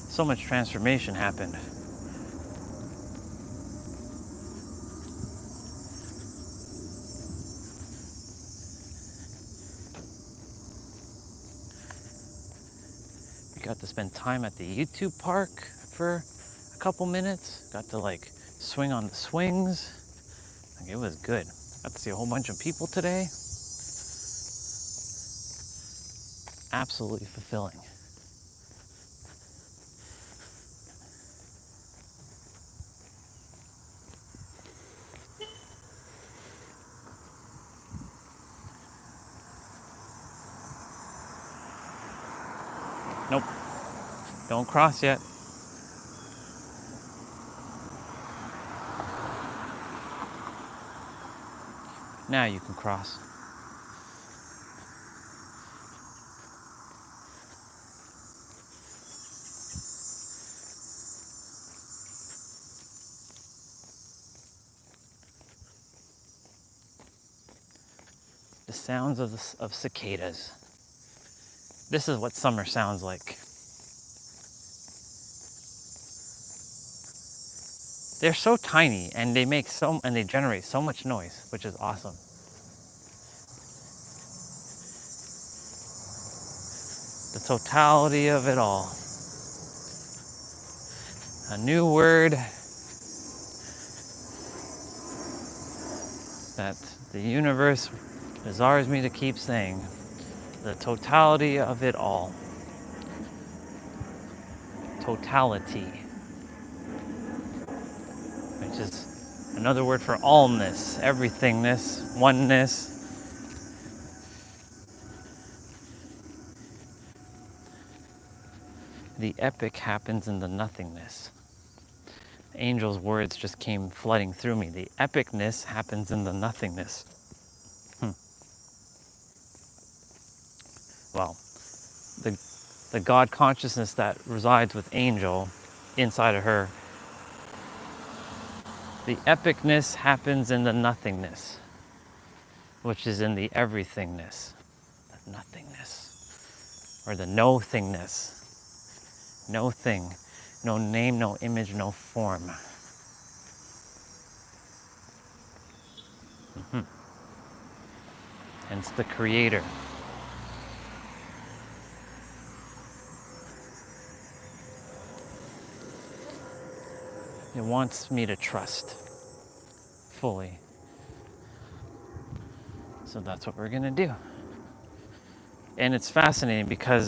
So much transformation happened. We got to spend time at the YouTube park for a couple minutes. Got to like swing on the swings. Like, it was good. Got to see a whole bunch of people today. Absolutely fulfilling. Nope. Don't cross yet. Now you can cross. The sounds of cicadas. This is what summer sounds like. They're so tiny and they generate so much noise, which is awesome. The totality of it all. A new word that the universe desires me to keep saying. The totality of it all. Totality. Which is another word for allness, everythingness, oneness. The epic happens in the nothingness. Angel's words just came flooding through me. The epicness happens in the nothingness. Well, the God consciousness that resides with Angel inside of her, the epicness happens in the nothingness, which is in the everythingness, the nothingness, or the no-thingness. No thing, no name, no image, no form. Hence the creator. It wants me to trust fully. So that's what we're gonna do. And it's fascinating because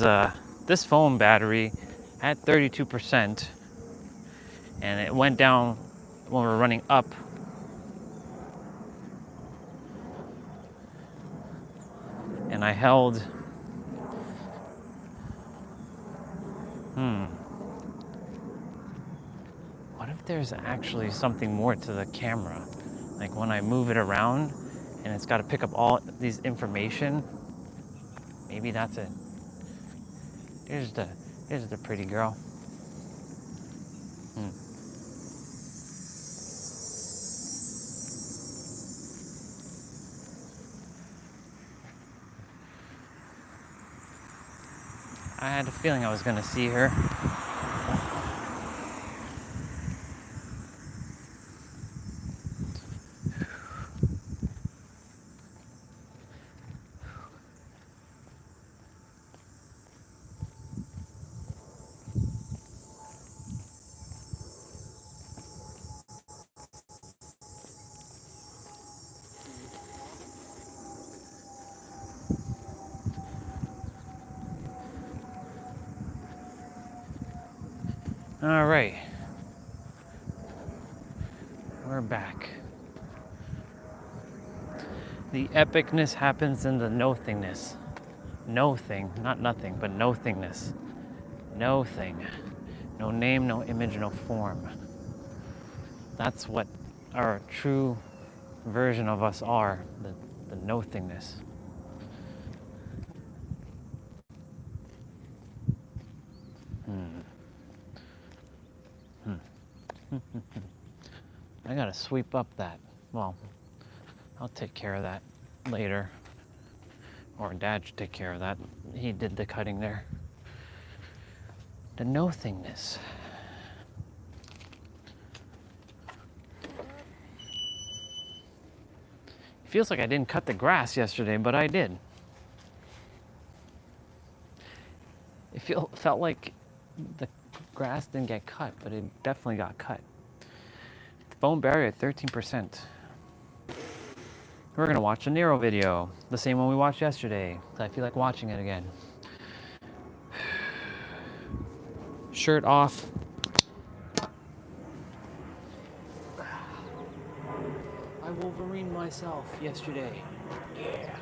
this phone battery had 32%, and it went down when we were running up. And I held, what if there's actually something more to the camera. Like when I move it around and it's got to pick up all these information, maybe that's it. Here's the pretty girl. I had a feeling I was gonna see her. All right, we're back. The epicness happens in the nothingness. No thing, not nothing, but no thingness. No thing. No name, no image, no form. That's what our true version of us are, the no thingness. I gotta sweep up that. Well, I'll take care of that later. Or Dad should take care of that. He did the cutting there. The no thingness. It feels like I didn't cut the grass yesterday, but I did. It felt like the grass didn't get cut, but it definitely got cut. Foam barrier at 13%. We're gonna watch a Nero video, the same one we watched yesterday. I feel like watching it again. Shirt off. I Wolverine myself yesterday. Yeah.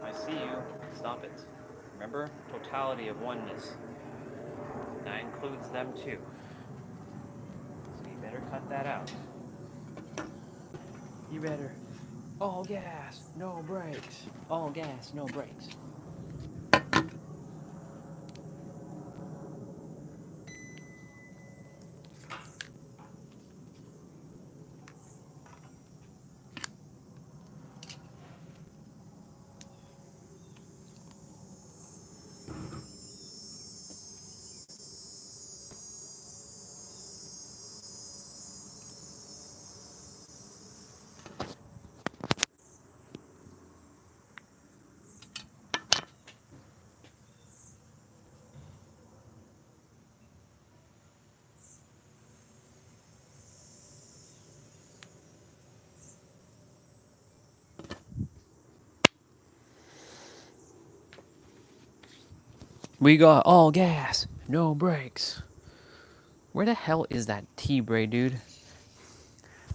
I see you. Stop it. Remember, totality of oneness. That includes them too. So you better cut that out. You better. All gas, no brakes. All gas, no brakes. We got all gas, no brakes. Where the hell is that T-Bray, dude?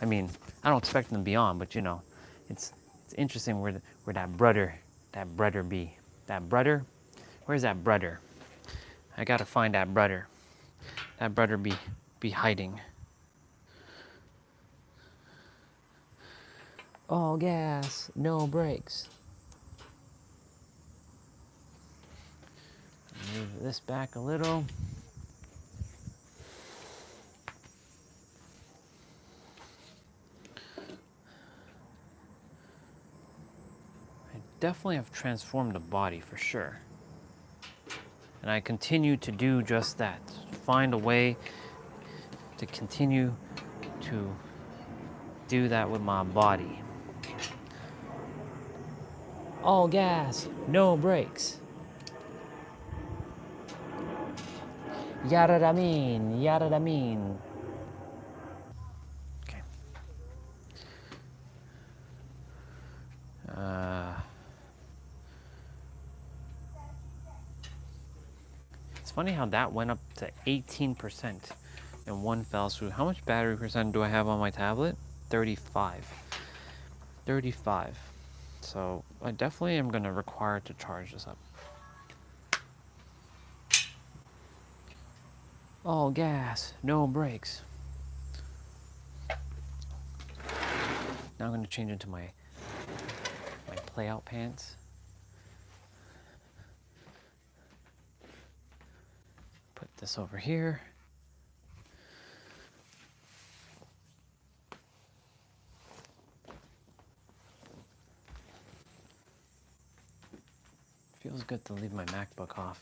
I mean, I don't expect them to be on, but you know, it's interesting where that brother be. That brother? Where's that brother? I gotta find that brother. That brother be hiding. All gas, no brakes. Move this back a little. I definitely have transformed the body for sure. And I continue to do just that. Find a way to continue to do that with my body. All gas, no brakes. Yada da mean, yada da mean. Okay. It's funny how that went up to 18% in one fell swoop. How much battery percent do I have on my tablet? 35. 35. So I definitely am going to require to charge this up. All gas, no brakes. Now I'm going to change into my play out pants. Put this over here. Feels good to leave my MacBook off.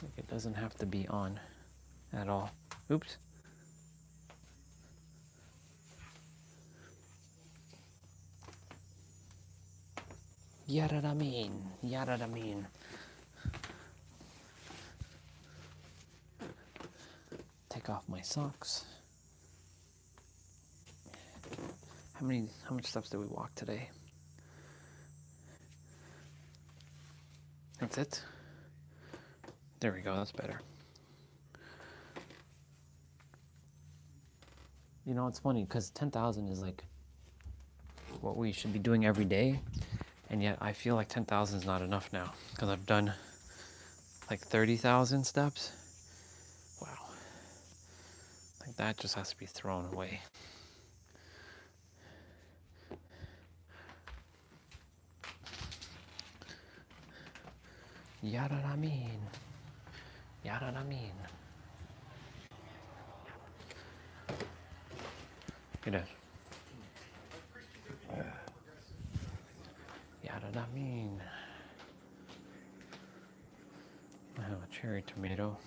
Like it doesn't have to be on at all. Oops. Yada da mean, yada da mean. Take off my socks. How much steps did we walk today? That's it? There we go, that's better. You know, it's funny because 10,000 is like what we should be doing every day. And yet I feel like 10,000 is not enough now because I've done like 30,000 steps. Wow. Like that just has to be thrown away. Yada da mean. Yada da mean. It is. Yada da mean. I have a cherry tomato.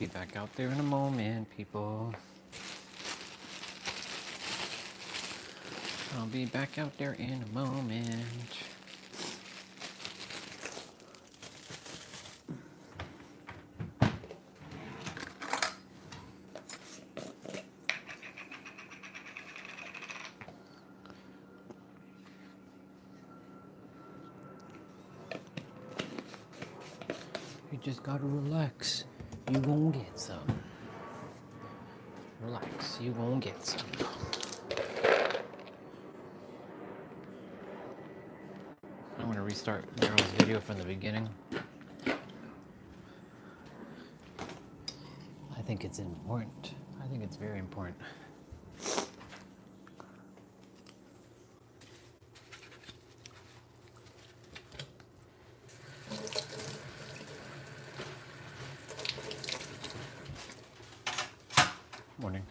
Be back out there in a moment, people. I'll be back out there in a moment. You just gotta relax. You gon' get some. Relax, you gon' get some. I'm gonna restart Daryl's video from the beginning. I think it's important. I think it's very important. Morning.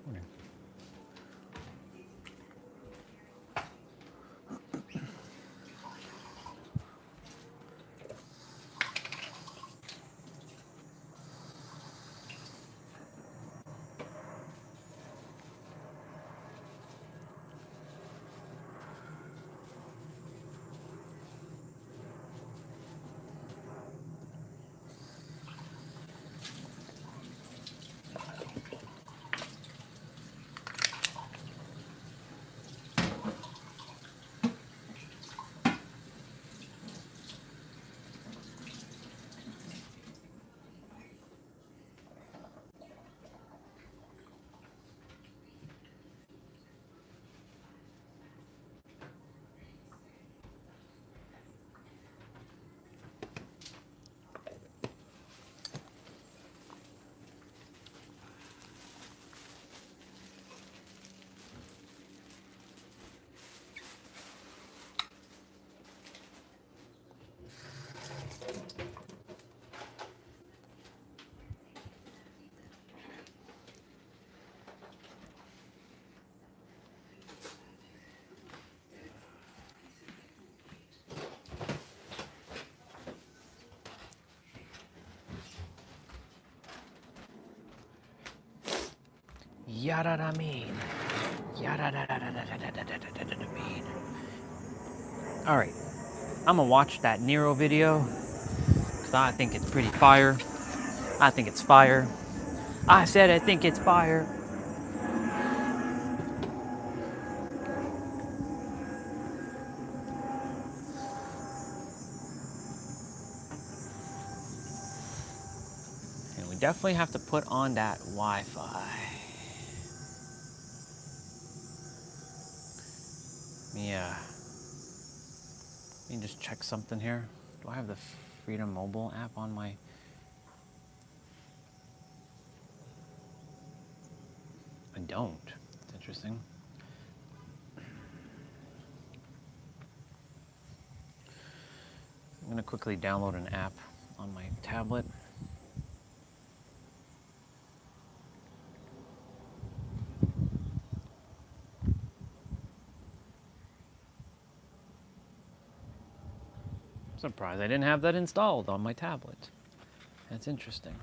Morning. Yada mean. Yada mean. All right, I'm gonna watch that Nero video because I think it's pretty fire. I think it's fire. I said I think it's fire. And we definitely have to put on that Wi-Fi. Yeah. Let me just check something here. Do I have the Freedom Mobile app on my... I don't. That's interesting. I'm gonna quickly download an app on my tablet. I'm surprised I didn't have that installed on my tablet. That's interesting.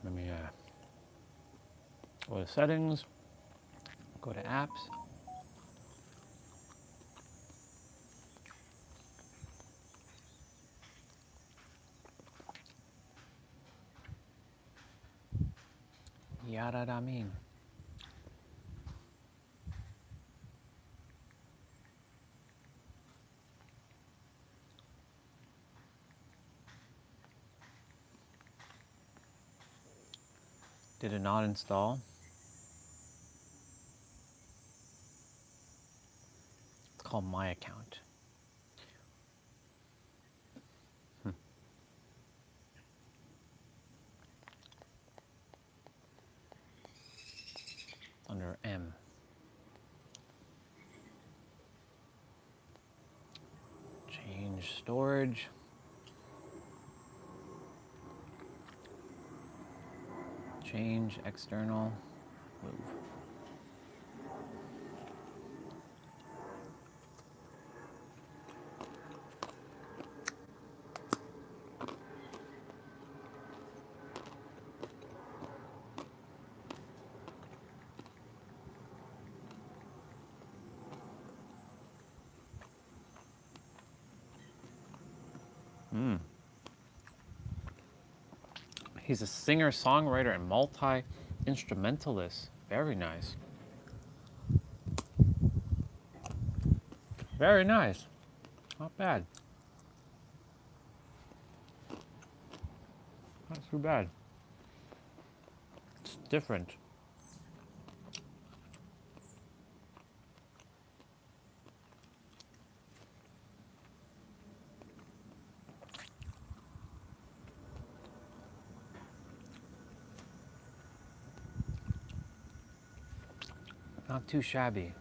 Let me go to settings, go to apps. Yada mean. Did it not install? It's called My Account. under M. Change storage. Change external. Move. He's a singer, songwriter, and multi-instrumentalist. Very nice. Very nice. Not bad. Not too bad. It's different. Not too shabby.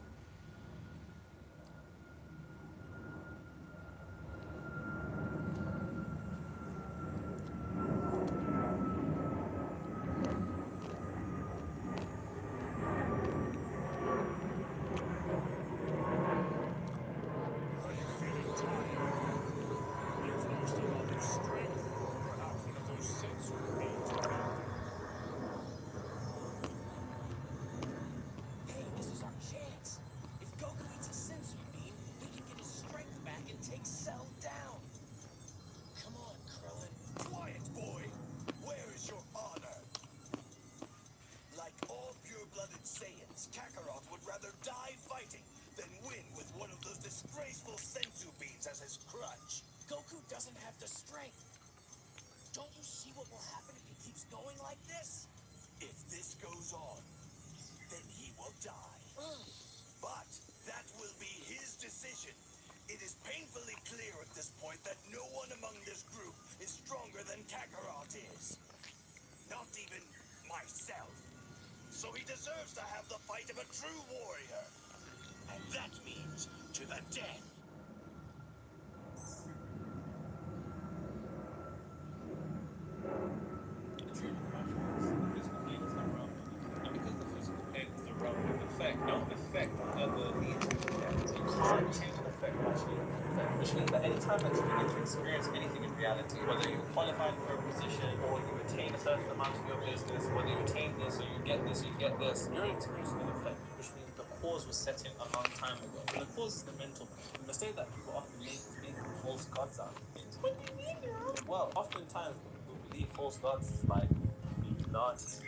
Kakarot would rather die fighting than win with one of those disgraceful senzu beans as his crutch. Goku doesn't have the strength. Don't you see what will happen if he keeps going like this? If this goes on, then he will die. But that will be his decision. It is painfully clear at this point that no one among this group is stronger than Kakarot is. Not even myself. So he deserves to have the fight of a true warrior. And that means to the death. No effect ever leads to effect. You can't change an effect by changing an effect. Which means that any time that you begin to experience anything in reality, whether you're qualified for a position or you attain a certain amount in your business, whether you attain this or you get this or you get this, you're experiencing an effect, which means the cause was set in a long time ago. And the cause is the mental. The mistake that people often make is making false gods out of things. What do you mean, girl? Well, oftentimes we believe false gods is like Illuminati,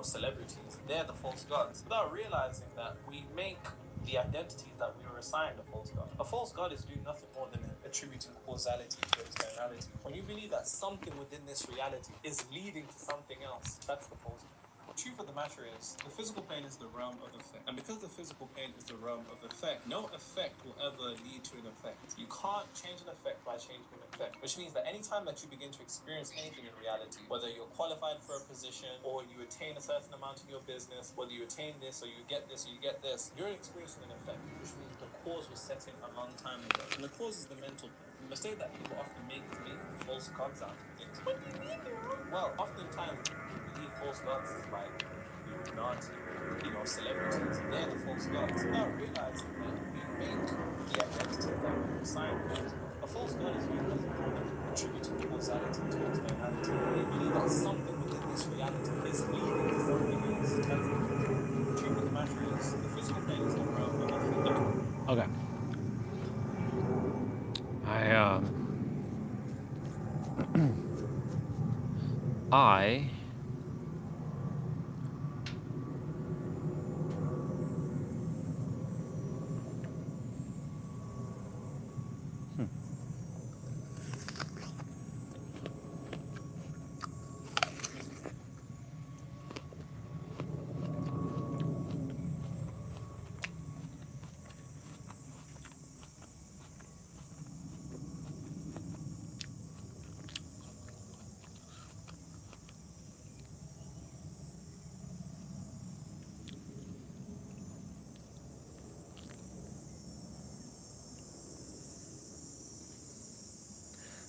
celebrities. They're the false gods. Without realizing that we make the identities that we were assigned a false god. A false god is doing nothing more than attributing causality to externality. When you believe that something within this reality is leading to something else, that's the false god. The truth of the matter is, the physical plane is the realm of effect. And because the physical plane is the realm of effect, no effect will ever lead to an effect. You can't change an effect by changing an effect. Which means that anytime that you begin to experience anything in reality, whether you're qualified for a position, or you attain a certain amount in your business, whether you attain this, or you get this, or you get this, you're experiencing an effect. Which means the cause was set in a long time ago. And the cause is the mental plane. The mistake that people often make is making false gods out of things. What do you mean, girl? Well, oftentimes believe false gods is like Illuminati, celebrities. They're the false gods. Without realizing that we make the identity that we're assigned with. A false god is doing nothing more than attributing causality to externality. They believe that something within this reality is leading to something else. That's the truth of the matter is, the physical plane is the realm of effect. Okay. I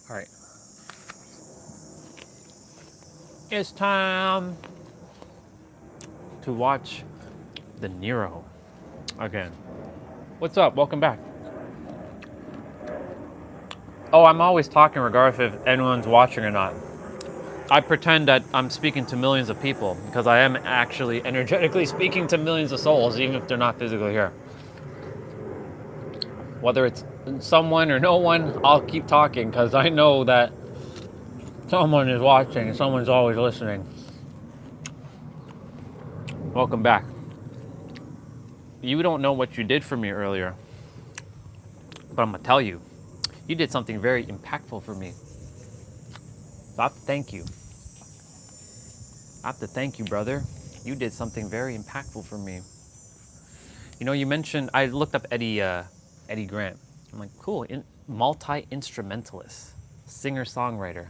All right. It's time to watch the Nero again. What's up? Welcome back. Oh, I'm always talking regardless if anyone's watching or not. I pretend that I'm speaking to millions of people because I am actually energetically speaking to millions of souls, even if they're not physically here. Whether it's someone or no one, I'll keep talking because I know that someone is watching and someone's always listening. Welcome back. You don't know what you did for me earlier, but I'm going to tell you. You did something very impactful for me. So I have to thank you. I have to thank you, brother. You did something very impactful for me. You know, you mentioned, I looked up Eddie Grant. I'm like, cool, multi-instrumentalist, singer-songwriter.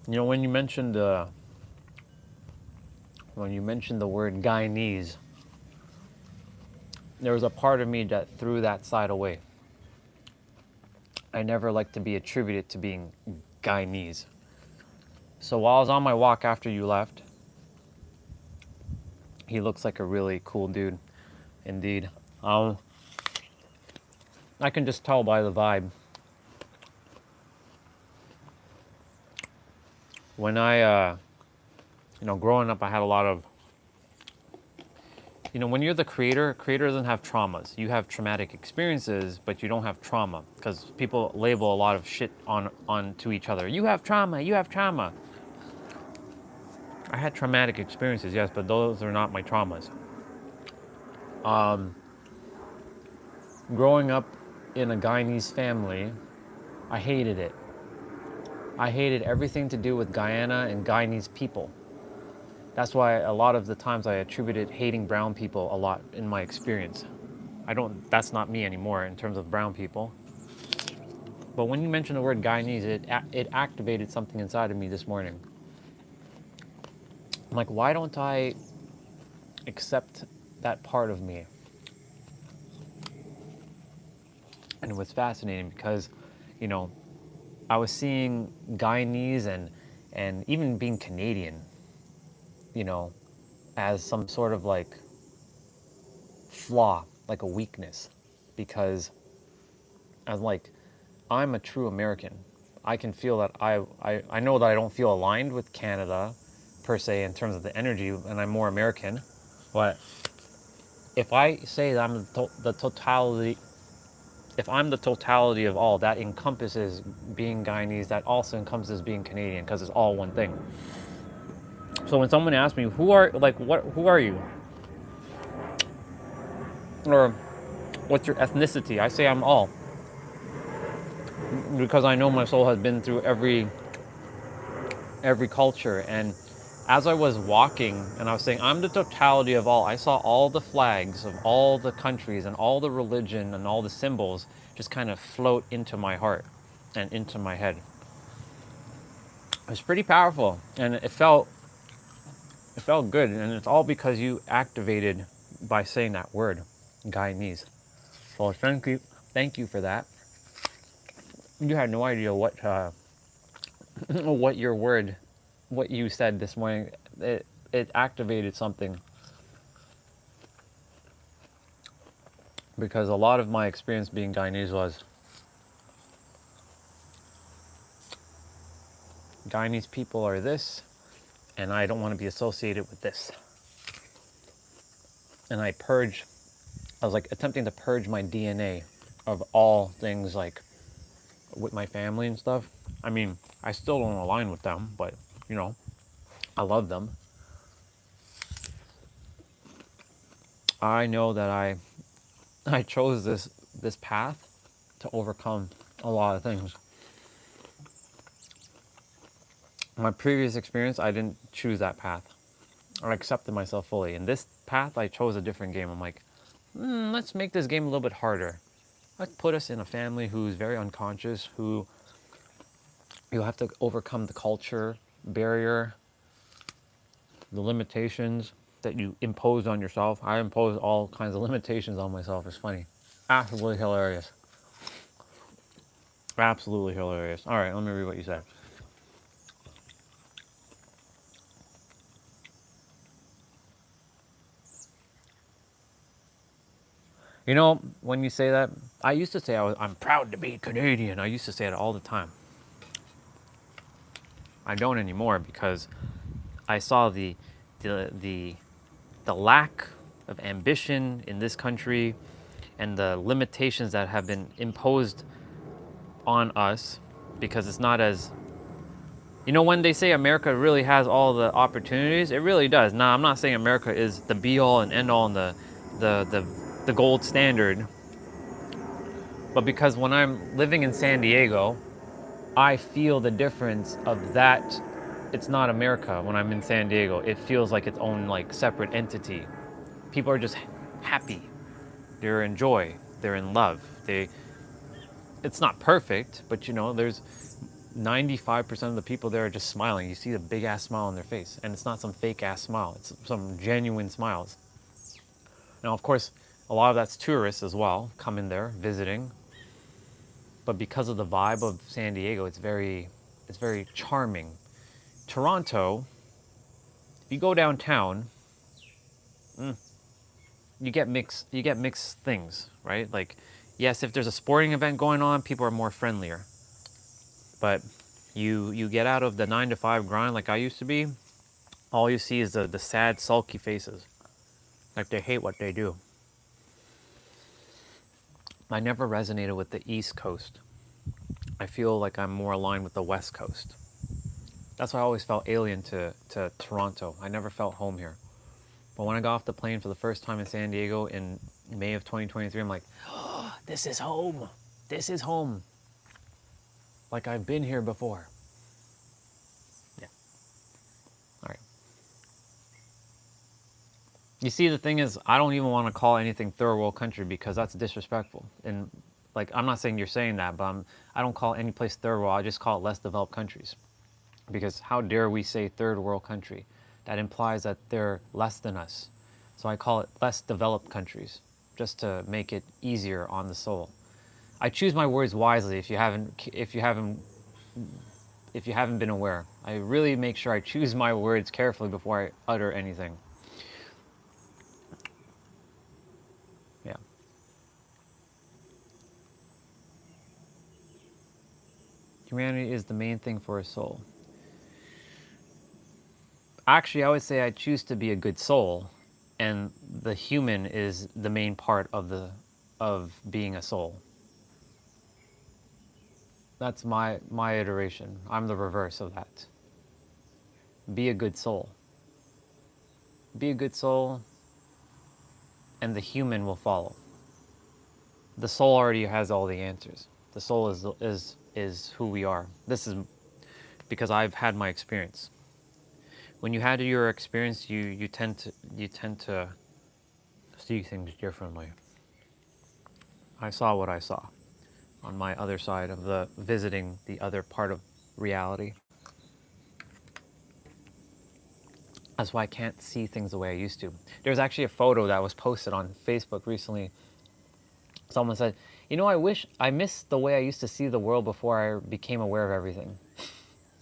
You know, when you mentioned the word Guyanese, there was a part of me that threw that side away. I never like to be attributed to being Guyanese. So while I was on my walk after you left, he looks like a really cool dude, indeed. I can just tell by the vibe. When I, growing up, I had a lot of, when you're the creator doesn't have traumas. You have traumatic experiences, but you don't have trauma because people label a lot of shit on to each other. You have trauma, you have trauma. I had traumatic experiences, yes, but those are not my traumas. Growing up in a Guyanese family, I hated it. I hated everything to do with Guyana and Guyanese people. That's why a lot of the times I attributed hating brown people a lot in my experience. That's not me anymore in terms of brown people. But when you mentioned the word Guyanese, it activated something inside of me this morning. I'm like, why don't I accept that part of me? And it was fascinating because, I was seeing Guyanese and even being Canadian, as some sort of like flaw, like a weakness, because I'm a true American. I can feel that I know that I don't feel aligned with Canada per se in terms of the energy, and I'm more American. But if I say that I'm the totality, if I'm the totality of all, that encompasses being Guyanese, that also encompasses being Canadian, because it's all one thing. So when someone asks me, who are you? Or what's your ethnicity? I say I'm all. Because I know my soul has been through every culture. And as I was walking and I was saying, I'm the totality of all, I saw all the flags of all the countries and all the religion and all the symbols just kind of float into my heart and into my head. It was pretty powerful, and it felt good, and it's all because you activated by saying that word, Guyanese. So thank you for that. You had no idea what what you said this morning. It activated something, because a lot of my experience being Guyanese was Guyanese people are this, and I don't want to be associated with this. And I was like attempting to purge my DNA of all things, like with my family and stuff. I mean, I still don't align with them, but I love them. I know that I chose this path to overcome a lot of things. My previous experience, I didn't choose that path. I accepted myself fully. In this path, I chose a different game. I'm like, let's make this game a little bit harder. Let's put us in a family who's very unconscious, who you'll have to overcome the culture barrier, the limitations that you imposed on yourself. I imposed all kinds of limitations on myself. It's funny. Absolutely hilarious. Absolutely hilarious. All right, let me read what you said. You know, when you say that, I used to say I'm proud to be Canadian. I used to say it all the time. I don't anymore because I saw the the lack of ambition in this country and the limitations that have been imposed on us because it's not as, you know, when they say America really has all the opportunities, it really does. Now, I'm not saying America is the be all and end all and the gold standard, but because when I'm living in San Diego, I feel the difference of that. It's not America when I'm in San Diego. It feels like its own like separate entity. People are just happy. They're in joy. They're in love. It's not perfect, but you know, there's 95% of the people there are just smiling. You see the big ass smile on their face, and it's not some fake ass smile. It's some genuine smiles. Now, of course, a lot of that's tourists as well, coming there, visiting. But because of the vibe of San Diego, it's very charming. Toronto, if you go downtown, you get mixed things, right? Like, yes, if there's a sporting event going on, people are more friendlier. But you get out of the 9 to 5 grind like I used to be, all you see is the sad, sulky faces. Like they hate what they do. I never resonated with the East Coast. I feel like I'm more aligned with the West Coast. That's why I always felt alien to Toronto. I never felt home here. But when I got off the plane for the first time in San Diego in May of 2023, I'm like, oh, this is home. This is home. Like I've been here before. Yeah. All right. You see, the thing is, I don't even want to call anything third world country because that's disrespectful. And like, I'm not saying you're saying that, but I don't call any place third world. I just call it less developed countries. Because how dare we say third world country? That implies that they're less than us. So I call it less developed countries, just to make it easier on the soul. I choose my words wisely. If you haven't been aware, I really make sure I choose my words carefully before I utter anything. Yeah. Humanity is the main thing for a soul. Actually, I would say I choose to be a good soul, and the human is the main part of being a soul. That's my iteration. I'm the reverse of that. Be a good soul. Be a good soul, and the human will follow. The soul already has all the answers. The soul is who we are. This is because I've had my experience. When you had your experience, you tend to see things differently. I saw what I saw on my other side of the visiting the other part of reality. That's why I can't see things the way I used to. There's actually a photo that was posted on Facebook recently. Someone said, you know, I miss the way I used to see the world before I became aware of everything.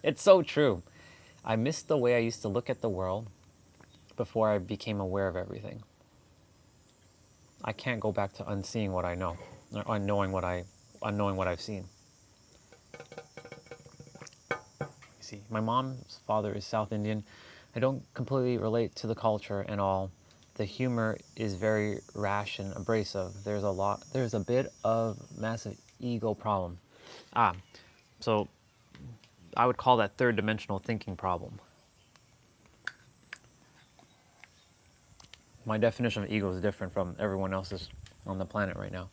It's so true. I miss the way I used to look at the world before I became aware of everything. I can't go back to unseeing what I know, or unknowing what I've seen. You see, my mom's father is South Indian. I don't completely relate to the culture and all. The humor is very rash and abrasive. There's a bit of massive ego problem. So I would call that third dimensional thinking problem. My definition of ego is different from everyone else's on the planet right now.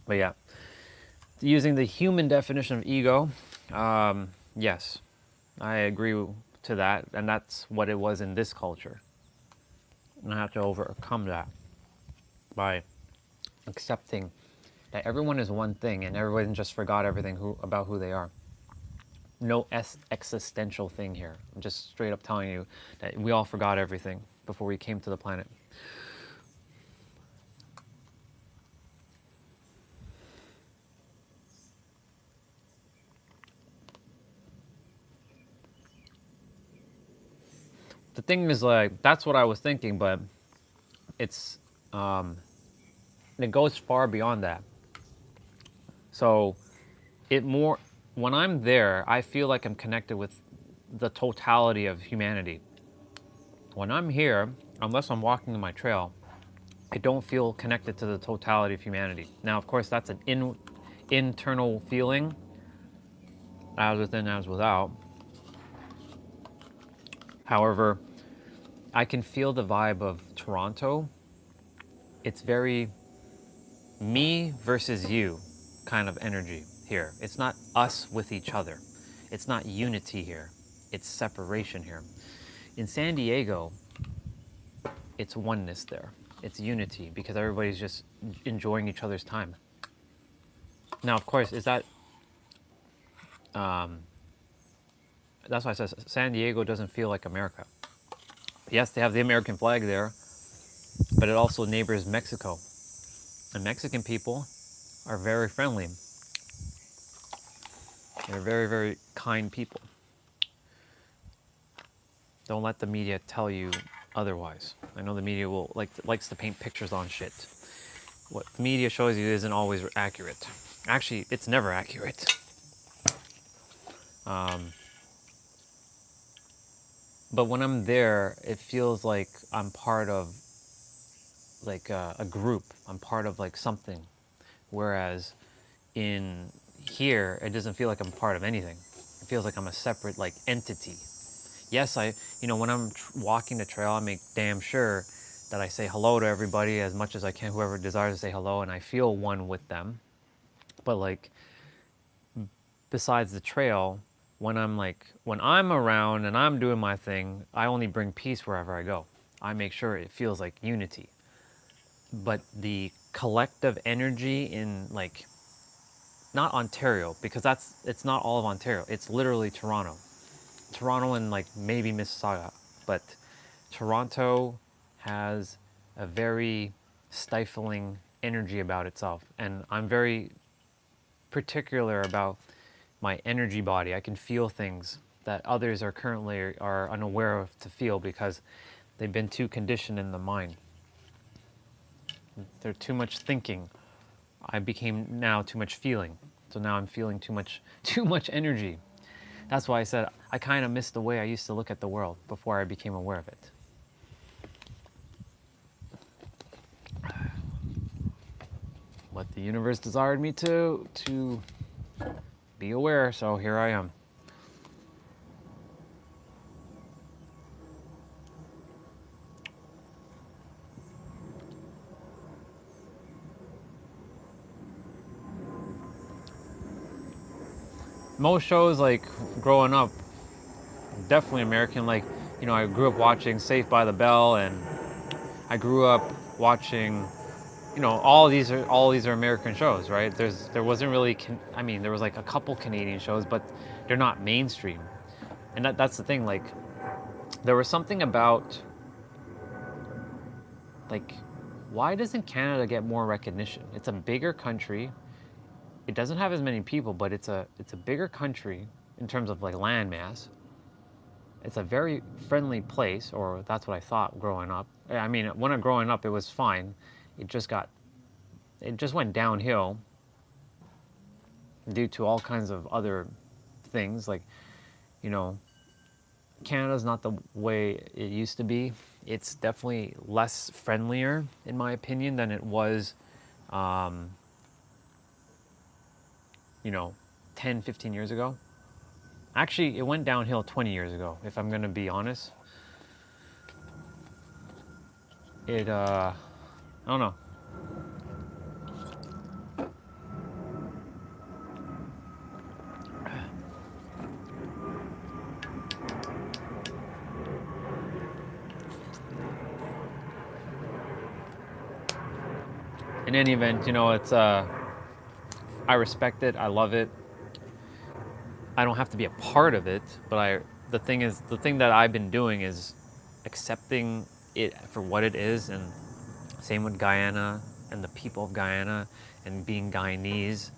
But yeah, using the human definition of ego, yes, I agree to that, and that's what it was in this culture. And I have to overcome that by accepting that everyone is one thing and everyone just forgot everything about who they are. No existential thing here. I'm just straight up telling you that we all forgot everything before we came to the planet. the thing is, like, that's what I was thinking, but it's it goes far beyond that. So it more, when I'm there, I feel like I'm connected with the totality of humanity. When I'm here, unless I'm walking in my trail, I don't feel connected to the totality of humanity. Now, of course, that's an internal feeling, as within, as without. However, I can feel the vibe of Toronto. It's very me versus you kind of energy here. It's not us with each other. It's not unity here. It's separation here. In San Diego, it's oneness there. It's unity because everybody's just enjoying each other's time. Now, of course, is that that's why I said San Diego doesn't feel like America. Yes, they have the American flag there, but it also neighbors Mexico. And Mexican people are very friendly. They're very, very kind people. Don't let the media tell you otherwise. I know the media likes to paint pictures on shit. What the media shows you isn't always accurate. Actually, it's never accurate. But when I'm there, it feels like I'm part of like a group. I'm part of like something. Whereas in here, it doesn't feel like I'm part of anything. It feels like I'm a separate like entity. Yes, when I'm walking the trail, I make damn sure that I say hello to everybody as much as I can, whoever desires to say hello, and I feel one with them. But like, besides the trail, when I'm around and I'm doing my thing, I only bring peace wherever I go. I make sure it feels like unity. But the collective energy in like, not Ontario, because it's not all of Ontario. It's literally Toronto. Toronto and like maybe Mississauga, but Toronto has a very stifling energy about itself, and I'm very particular about my energy body. I can feel things that others are unaware of to feel because they've been too conditioned in the mind. They're too much thinking. I became now too much feeling. So now I'm feeling too much energy. That's why I said I kind of miss the way I used to look at the world before I became aware of it. What the universe desired me to be aware, so here I am. Most shows, like growing up, definitely American. Like, I grew up watching Saved by the Bell, and I grew up watching, all these are American shows, right? There wasn't really, there was like a couple Canadian shows, but they're not mainstream. And that's the thing. Like, there was something about, like, why doesn't Canada get more recognition? It's a bigger country. It doesn't have as many people, but it's a bigger country in terms of like land mass. It's a very friendly place, or that's what I thought growing up. I mean, when I'm growing up, it was fine. It just went downhill due to all kinds of other things. Like, Canada's not the way it used to be. It's definitely less friendlier, in my opinion, than it was, 10, 15 years ago. Actually, it went downhill 20 years ago, if I'm going to be honest. I don't know. In any event, it's, I respect it. I love it. I don't have to be a part of it, but the thing that I've been doing is accepting it for what it is, and same with Guyana and the people of Guyana and being Guyanese,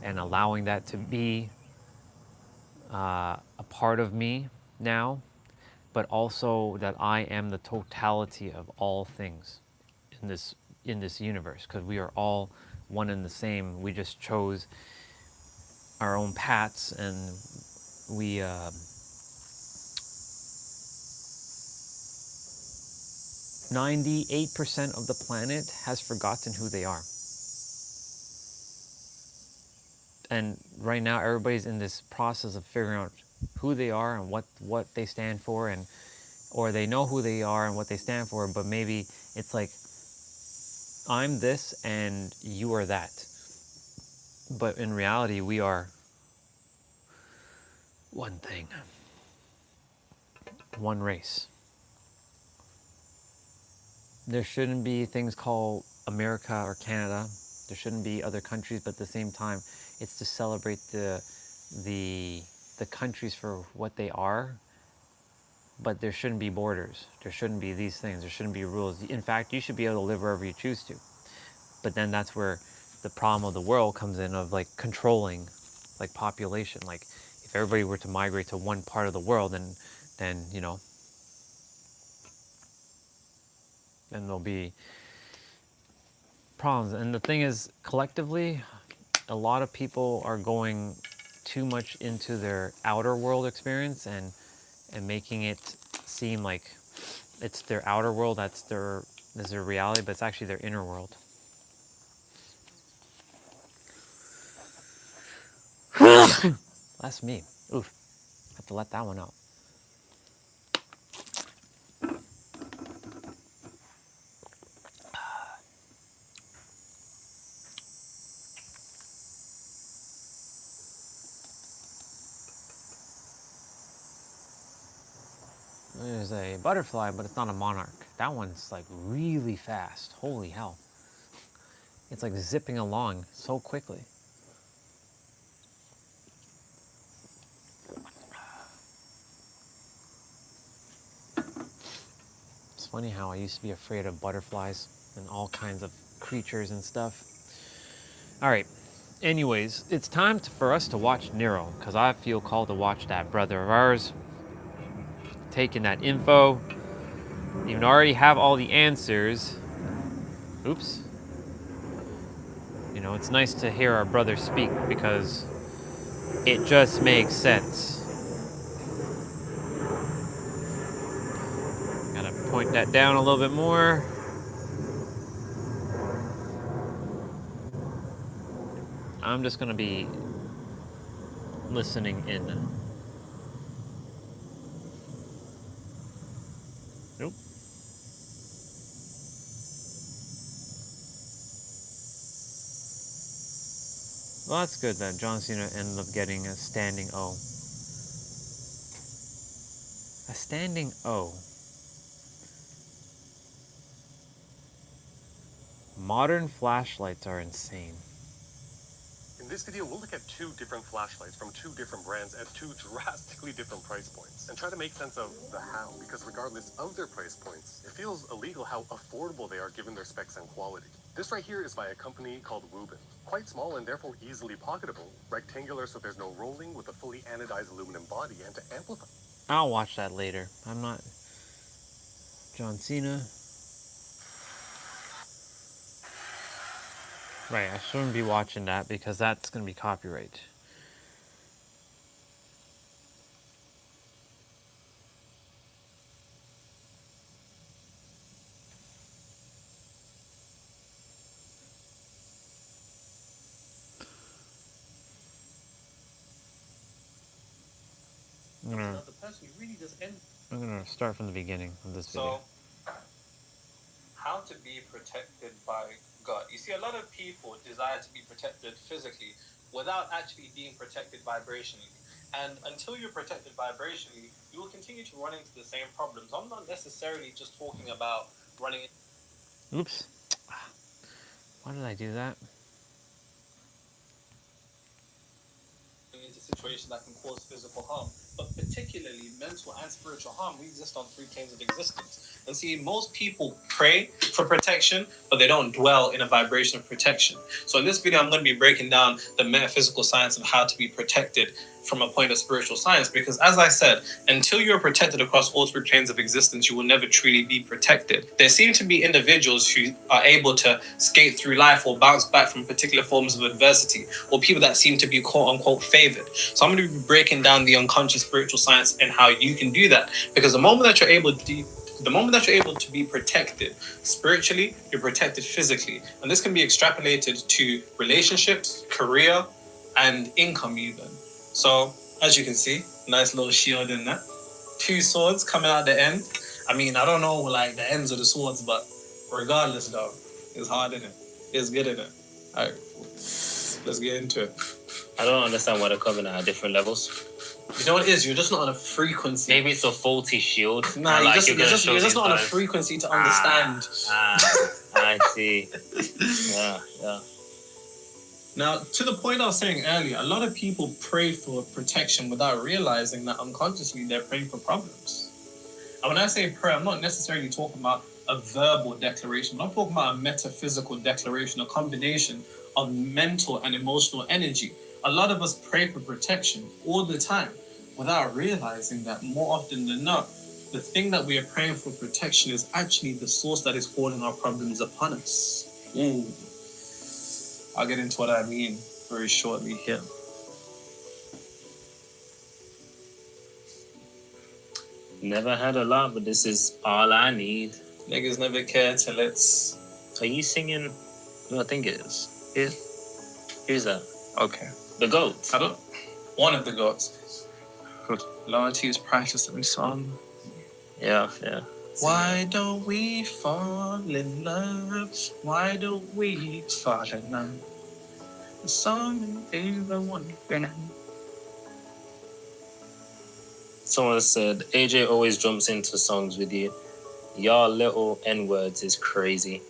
and allowing that to be a part of me now. but also that I am the totality of all things in this universe, because we are all one and the same. We just chose our own paths, and we 98% of the planet has forgotten who they are. And right now everybody's in this process of figuring out who they are and what they stand for, and or they know who they are and what they stand for, but maybe it's like, I'm this and you are that. But in reality, we are one thing, one race. There shouldn't be things called America or Canada. There shouldn't be other countries, but at the same time, it's to celebrate the countries for what they are. But there shouldn't be borders. There shouldn't be these things. There shouldn't be rules. In fact, you should be able to live wherever you choose to. But then that's where the problem of the world comes in, of like controlling, like population. Like if everybody were to migrate to one part of the world, then you know, then there'll be problems. And the thing is, collectively, a lot of people are going too much into their outer world experience and making it seem like it's their outer world that's their reality, but it's actually their inner world. That's me. Oof. I have to let that one out. There's a butterfly, but it's not a monarch. That one's like really fast. Holy hell. It's like zipping along so quickly. It's funny how I used to be afraid of butterflies and all kinds of creatures and stuff. All right. Anyways, it's time for us to watch Nero, because I feel called to watch that brother of ours. Taking that info. Even already have all the answers. Oops. You know, it's nice to hear our brother speak, because it just makes sense. Gotta point that down a little bit more. I'm just gonna be listening in. Nope. Well, that's good that John Cena ended up getting a standing O. A standing O. Modern flashlights are insane. In this video, we'll look at two different flashlights from two different brands at two drastically different price points and try to make sense of the how, because regardless of their price points, it feels illegal how affordable they are given their specs and quality. This right here is by a company called Rubin. Quite small and therefore easily pocketable, rectangular so there's no rolling, with a fully anodized aluminum body, and to amplify. I'll watch that later. I'm not John Cena. Right, I shouldn't be watching that because that's going to be copyright. The person really does end. I'm gonna start from the beginning of this video. So, how to be protected by God. You see, a lot of people desire to be protected physically without actually being protected vibrationally. And until you're protected vibrationally, you will continue to run into the same problems. I'm not necessarily just talking about running. Oops. Why did I do that? Into situations that can cause physical harm, but particularly mental and spiritual harm. We exist on three planes of existence. And see, most people pray for protection, but they don't dwell in a vibration of protection. So in this video, I'm going to be breaking down the metaphysical science of how to be protected from a point of spiritual science, because as I said, until you're protected across all three planes of existence, you will never truly be protected. There seem to be individuals who are able to skate through life or bounce back from particular forms of adversity, or people that seem to be quote unquote favored. So I'm going to be breaking down the unconscious spiritual science and how you can do that, because the moment that you're able to be protected spiritually, you're protected physically. And this can be extrapolated to relationships, career, and income even. So, as you can see, nice little shield in that. 2 swords coming out the end. I mean, I don't know like the ends of the swords, but regardless though, it's hard, innit? It's good, innit? Alright, let's get into it. I don't understand why they're coming at different levels. You know what it is? You're just not on a frequency. Maybe it's a faulty shield. Nah, you're just not on a frequency to understand. I see. Yeah. Now, to the point I was saying earlier, a lot of people pray for protection without realizing that unconsciously they're praying for problems. And when I say prayer, I'm not necessarily talking about a verbal declaration, but I'm talking about a metaphysical declaration, a combination of mental and emotional energy. A lot of us pray for protection all the time without realizing that more often than not, the thing that we are praying for protection is actually the source that is calling our problems upon us. I'll get into what I mean very shortly here. Never had a lot, but this is all I need. Niggas never care till it's... Are you singing? No, I think it is. Who's that? Okay. The Goats. I don't... One of the goats. Loyalty is priceless in song. Yeah. Why don't we fall in love? Why don't we fall in love? The song is the one. Someone said, AJ always jumps into songs with you. Y'all little N-words is crazy.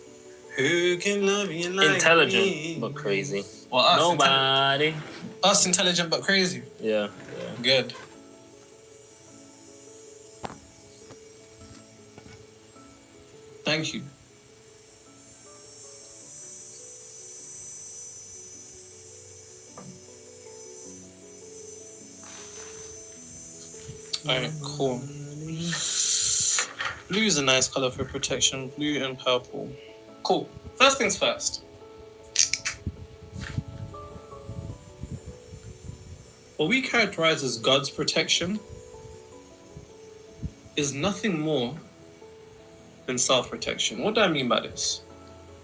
Who can love you like Intelligent, me? but crazy. Well, us Nobody. Us intelligent but crazy. Yeah. Good. Thank you. Alright, cool. Blue is a nice color for protection. Blue and purple. Cool. First things first. What we characterize as God's protection is nothing more than self-protection. What do I mean by this?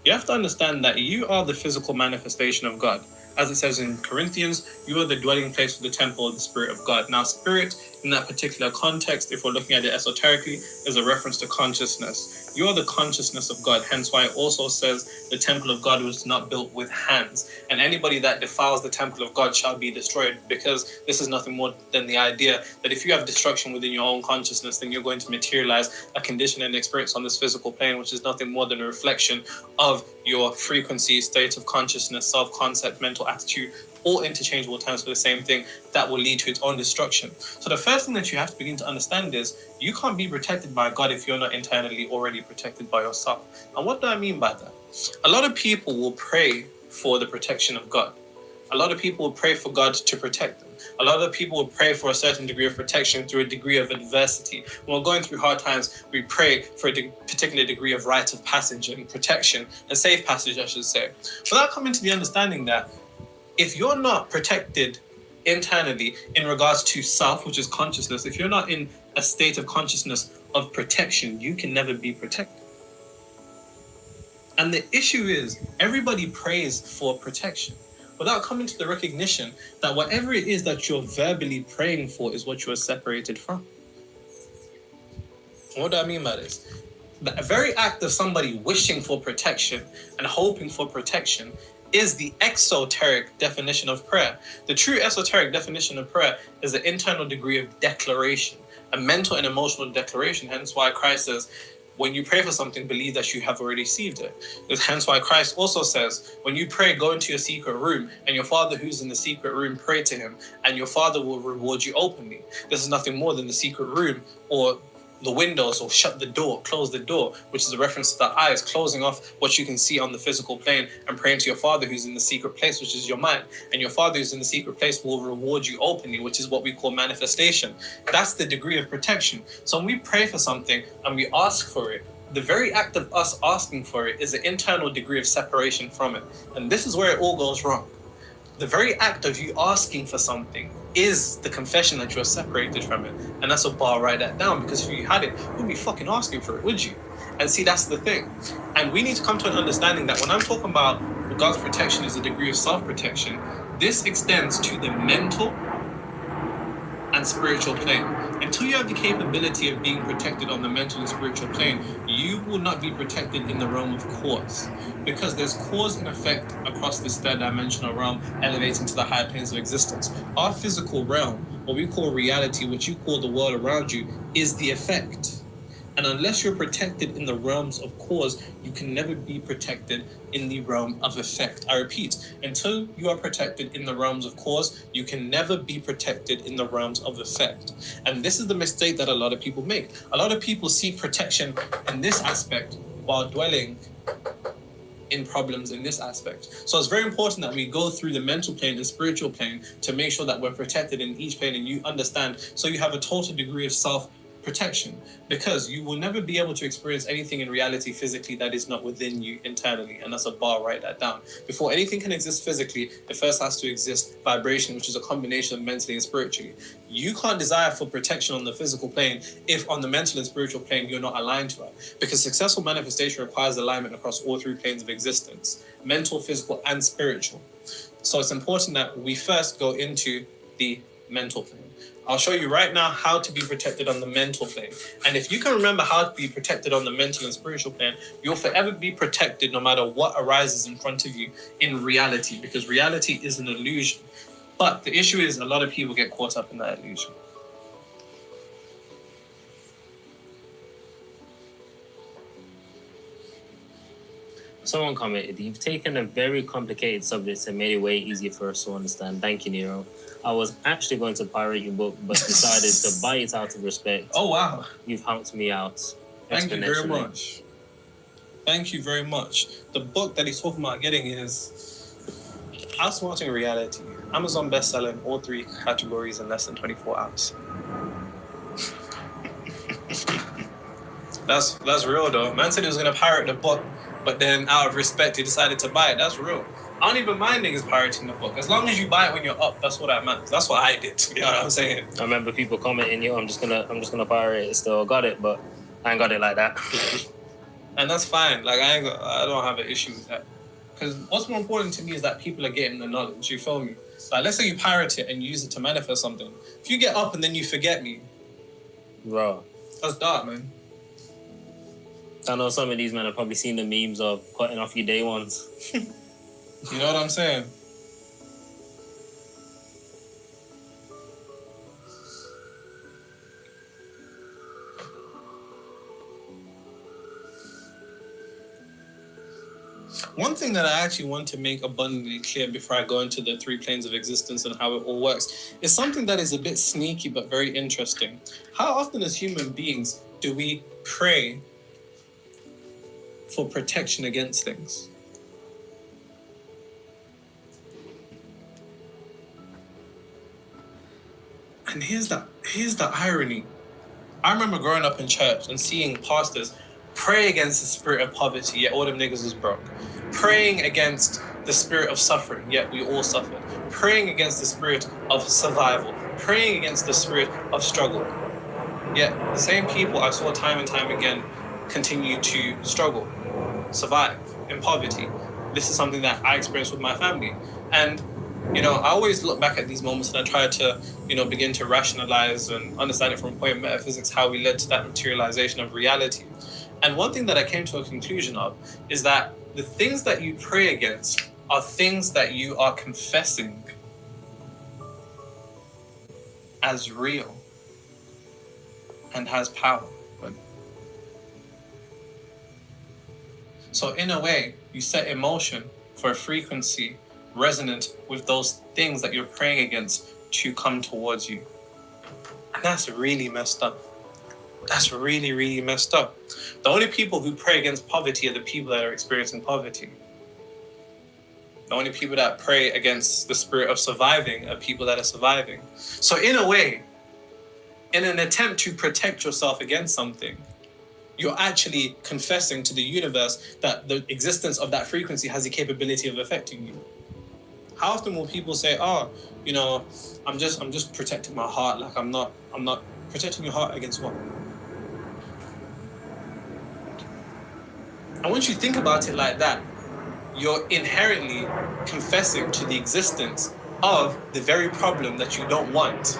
You have to understand that you are the physical manifestation of God. As it says in Corinthians, you are the dwelling place of the temple of the Spirit of God. Now, spirit, in that particular context, if we're looking at it esoterically, is a reference to consciousness. You are the consciousness of God, hence why it also says the temple of God was not built with hands. And anybody that defiles the temple of God shall be destroyed, because this is nothing more than the idea that if you have destruction within your own consciousness, then you're going to materialize a condition and experience on this physical plane, which is nothing more than a reflection of your frequency, state of consciousness, self-concept, mental attitude, all interchangeable terms for the same thing that will lead to its own destruction. So the first thing that you have to begin to understand is you can't be protected by God if you're not internally already protected by yourself. And what do I mean by that? A lot of people will pray for the protection of God. A lot of people will pray for God to protect them. A lot of people will pray for a certain degree of protection through a degree of adversity. When we're going through hard times, we pray for a particular degree of rite of passage and protection, and safe passage, I should say. Without coming to the understanding that if you're not protected internally in regards to self, which is consciousness, if you're not in a state of consciousness of protection, you can never be protected. And the issue is, everybody prays for protection without coming to the recognition that whatever it is that you're verbally praying for is what you are separated from. What do I mean by this? The very act of somebody wishing for protection and hoping for protection is the exoteric definition of prayer. The true esoteric definition of prayer is the internal degree of declaration, a mental and emotional declaration. Hence why Christ says, when you pray for something, believe that you have already received it. Hence why Christ also says, when you pray, go into your secret room, and your Father who's in the secret room, pray to him, and your Father will reward you openly. This is nothing more than the secret room, or the windows or shut the door, close the door, which is a reference to the eyes, closing off what you can see on the physical plane and praying to your Father who's in the secret place, which is your mind. And your Father who's in the secret place will reward you openly, which is what we call manifestation. That's the degree of protection. So when we pray for something and we ask for it, the very act of us asking for it is an internal degree of separation from it. And this is where it all goes wrong. The very act of you asking for something is the confession that you're separated from it. And that's a bar, write that down, because if you had it, you wouldn't be fucking asking for it, would you? And see, that's the thing. And we need to come to an understanding that when I'm talking about God's protection is a degree of self-protection, this extends to the mental and spiritual plane. Until you have the capability of being protected on the mental and spiritual plane, you will not be protected in the realm of cause, because there's cause and effect across this third dimensional realm, elevating to the higher planes of existence. Our physical realm, what we call reality, what you call the world around you, is the effect. And unless you're protected in the realms of cause, you can never be protected in the realm of effect. I repeat, until you are protected in the realms of cause, you can never be protected in the realms of effect. And this is the mistake that a lot of people make. A lot of people seek protection in this aspect while dwelling in problems in this aspect. So it's very important that we go through the mental plane and spiritual plane to make sure that we're protected in each plane, and you understand, so you have a total degree of self-protection, because you will never be able to experience anything in reality physically that is not within you internally. And that's a bar, write that down. Before anything can exist physically, it first has to exist vibration, which is a combination of mentally and spiritually. You can't desire for protection on the physical plane if on the mental and spiritual plane you're not aligned to it, because successful manifestation requires alignment across all three planes of existence: mental, physical, and spiritual. So it's important that we first go into the mental plane. I'll show you right now how to be protected on the mental plane. And if you can remember how to be protected on the mental and spiritual plane, you'll forever be protected no matter what arises in front of you in reality, because reality is an illusion. But the issue is a lot of people get caught up in that illusion. Someone commented, "You've taken a very complicated subject and made it way easier for us to understand. Thank you, Nero. I was actually going to pirate your book, but decided to buy it out of respect. Oh, wow. You've helped me out Thank you very exponentially." much. Thank you very much. The book that he's talking about getting is Outsmarting Reality. Amazon bestseller in all three categories in less than 24 hours. That's real though. Man said he was gonna pirate the book, but then out of respect he decided to buy it. That's real. I don't even mind niggas pirating the book. As long as you buy it when you're up, that's what that matters. That's what I did. You know what I'm saying? I remember people commenting, "Yo, I'm just gonna pirate it. Still got it, but I ain't got it like that." And that's fine. Like I don't have an issue with that. Because what's more important to me is that people are getting the knowledge. You feel me? Like let's say you pirate it and use it to manifest something. If you get up and then you forget me, Bro, that's dark, man. I know some of these men have probably seen the memes of cutting off your day ones. You know what I'm saying? One thing that I actually want to make abundantly clear before I go into the three planes of existence and how it all works is something that is a bit sneaky but very interesting. How often as human beings do we pray for protection against things? And here's the irony. I remember growing up in church and seeing pastors pray against the spirit of poverty, yet all them niggas was broke. Praying against the spirit of suffering, yet we all suffered. Praying against the spirit of survival. Praying against the spirit of struggle. Yet the same people I saw time and time again continue to struggle, survive in poverty. This is something that I experienced with my family. And you know, I always look back at these moments and I try to, you know, begin to rationalize and understand it from a point of metaphysics, how we led to that materialization of reality. And one thing that I came to a conclusion of is that the things that you pray against are things that you are confessing as real and has power. So in a way, you set in motion for a frequency resonant with those things that you're praying against to come towards you. And that's really messed up. That's really, really messed up. The only people who pray against poverty are the people that are experiencing poverty. The only people that pray against the spirit of surviving are people that are surviving. So in a way, in an attempt to protect yourself against something, you're actually confessing to the universe that the existence of that frequency has the capability of affecting you. How often will people say, "Oh, you know, I'm just protecting my heart. Like I'm not protecting your heart against what?" And once you think about it like that, you're inherently confessing to the existence of the very problem that you don't want.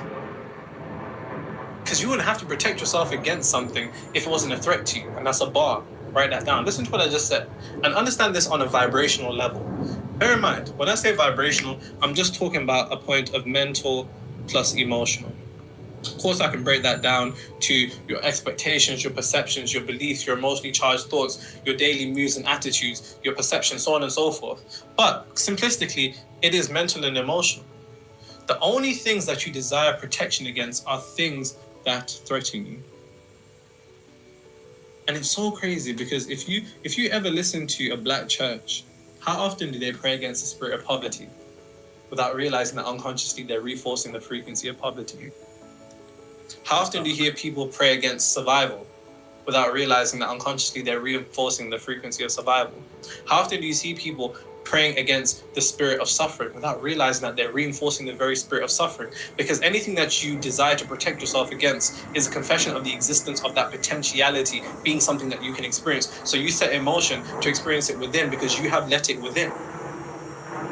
Because you wouldn't have to protect yourself against something if it wasn't a threat to you. And that's a bar. Write that down. Listen to what I just said. And understand this on a vibrational level. Bear in mind, when I say vibrational, I'm just talking about a point of mental plus emotional. Of course, I can break that down to your expectations, your perceptions, your beliefs, your emotionally charged thoughts, your daily moods and attitudes, your perceptions, so on and so forth. But simplistically, it is mental and emotional. The only things that you desire protection against are things that threaten you. And it's so crazy because if you ever listen to a black church, how often do they pray against the spirit of poverty without realizing that unconsciously they're reinforcing the frequency of poverty? How often do you hear people pray against survival without realizing that unconsciously they're reinforcing the frequency of survival? How often do you see people praying against the spirit of suffering without realizing that they're reinforcing the very spirit of suffering? Because anything that you desire to protect yourself against is a confession of the existence of that potentiality being something that you can experience. So you set in motion to experience it within because you have let it within.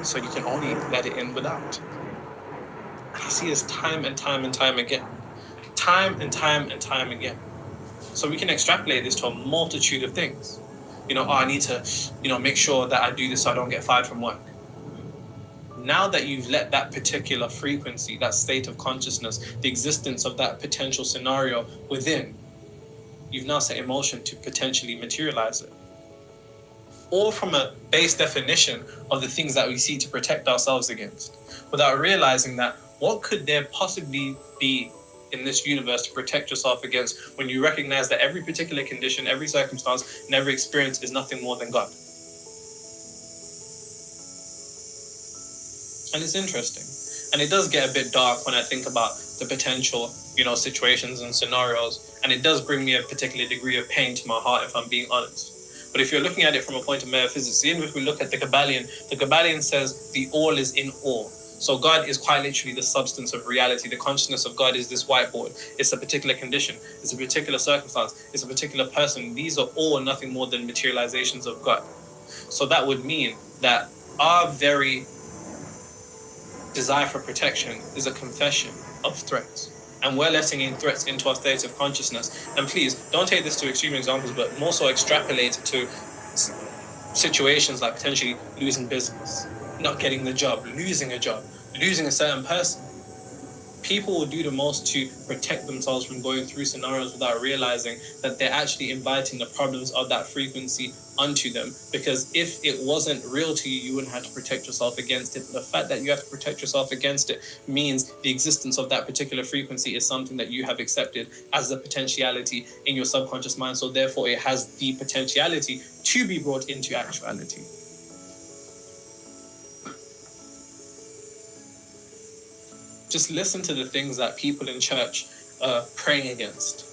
So you can only let it in without. And I see this time and time and time again. Time and time and time again. So we can extrapolate this to a multitude of things. I need to, make sure that I do this so I don't get fired from work. Now that you've let that particular frequency, that state of consciousness, the existence of that potential scenario within, you've now set in motion to potentially materialize it. All from a base definition of the things that we see to protect ourselves against, without realizing that what could there possibly be in this universe to protect yourself against when you recognize that every particular condition, every circumstance, and every experience is nothing more than God. And it's interesting. And it does get a bit dark when I think about the potential, situations and scenarios. And it does bring me a particular degree of pain to my heart, if I'm being honest. But if you're looking at it from a point of metaphysics, even if we look at the Kabbalion says the all is in all. So God is quite literally the substance of reality. The consciousness of God is this whiteboard. It's a particular condition. It's a particular circumstance. It's a particular person. These are all nothing more than materializations of God. So that would mean that our very desire for protection is a confession of threats. And we're letting in threats into our state of consciousness. And please, don't take this to extreme examples, but more so extrapolate it to situations like potentially losing business, not getting the job, losing a job, losing a certain person. People will do the most to protect themselves from going through scenarios without realizing that they're actually inviting the problems of that frequency onto them. Because if it wasn't real to you, you wouldn't have to protect yourself against it. But the fact that you have to protect yourself against it means the existence of that particular frequency is something that you have accepted as a potentiality in your subconscious mind. So therefore, it has the potentiality to be brought into actuality. Just listen to the things that people in church are praying against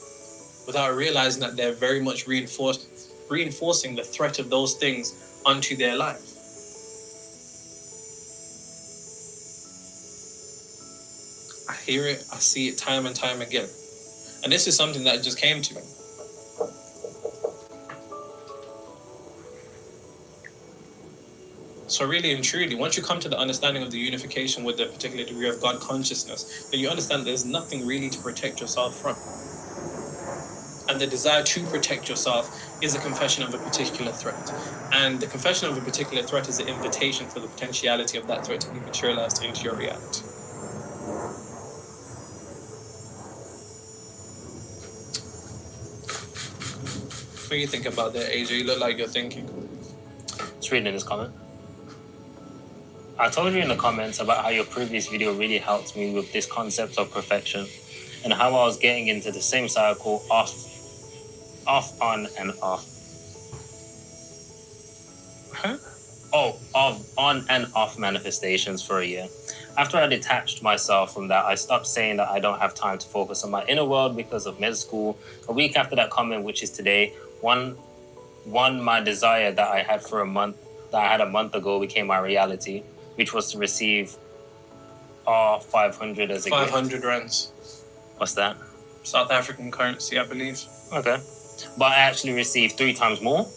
without realizing that they're very much reinforcing the threat of those things onto their life. I hear it, I see it time and time again. And this is something that just came to me. So really and truly, once you come to the understanding of the unification with a particular degree of God consciousness, then you understand there's nothing really to protect yourself from. And the desire to protect yourself is a confession of a particular threat. And the confession of a particular threat is an invitation for the potentiality of that threat to be materialized into your reality. What do you think about that, AJ? You look like you're thinking. Just reading this comment. I told you in the comments about how your previous video really helped me with this concept of perfection. and how I was getting into the same cycle off, on, and off. Of on and off manifestations for a year. After I detached myself from that, I stopped saying that I don't have time to focus on my inner world because of med school. A week after that comment, which is today, one my desire that I had for a month, that I had a month ago, became my reality, which was to receive 500 as a gift. 500 rands. What's that? South African currency, I believe. Okay. But I actually received 3 times more.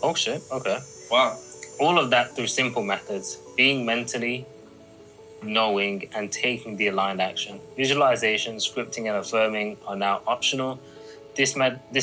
Oh shit, okay. Wow. All of that through simple methods, being mentally, knowing, and taking the aligned action. Visualization, scripting, and affirming are now optional. This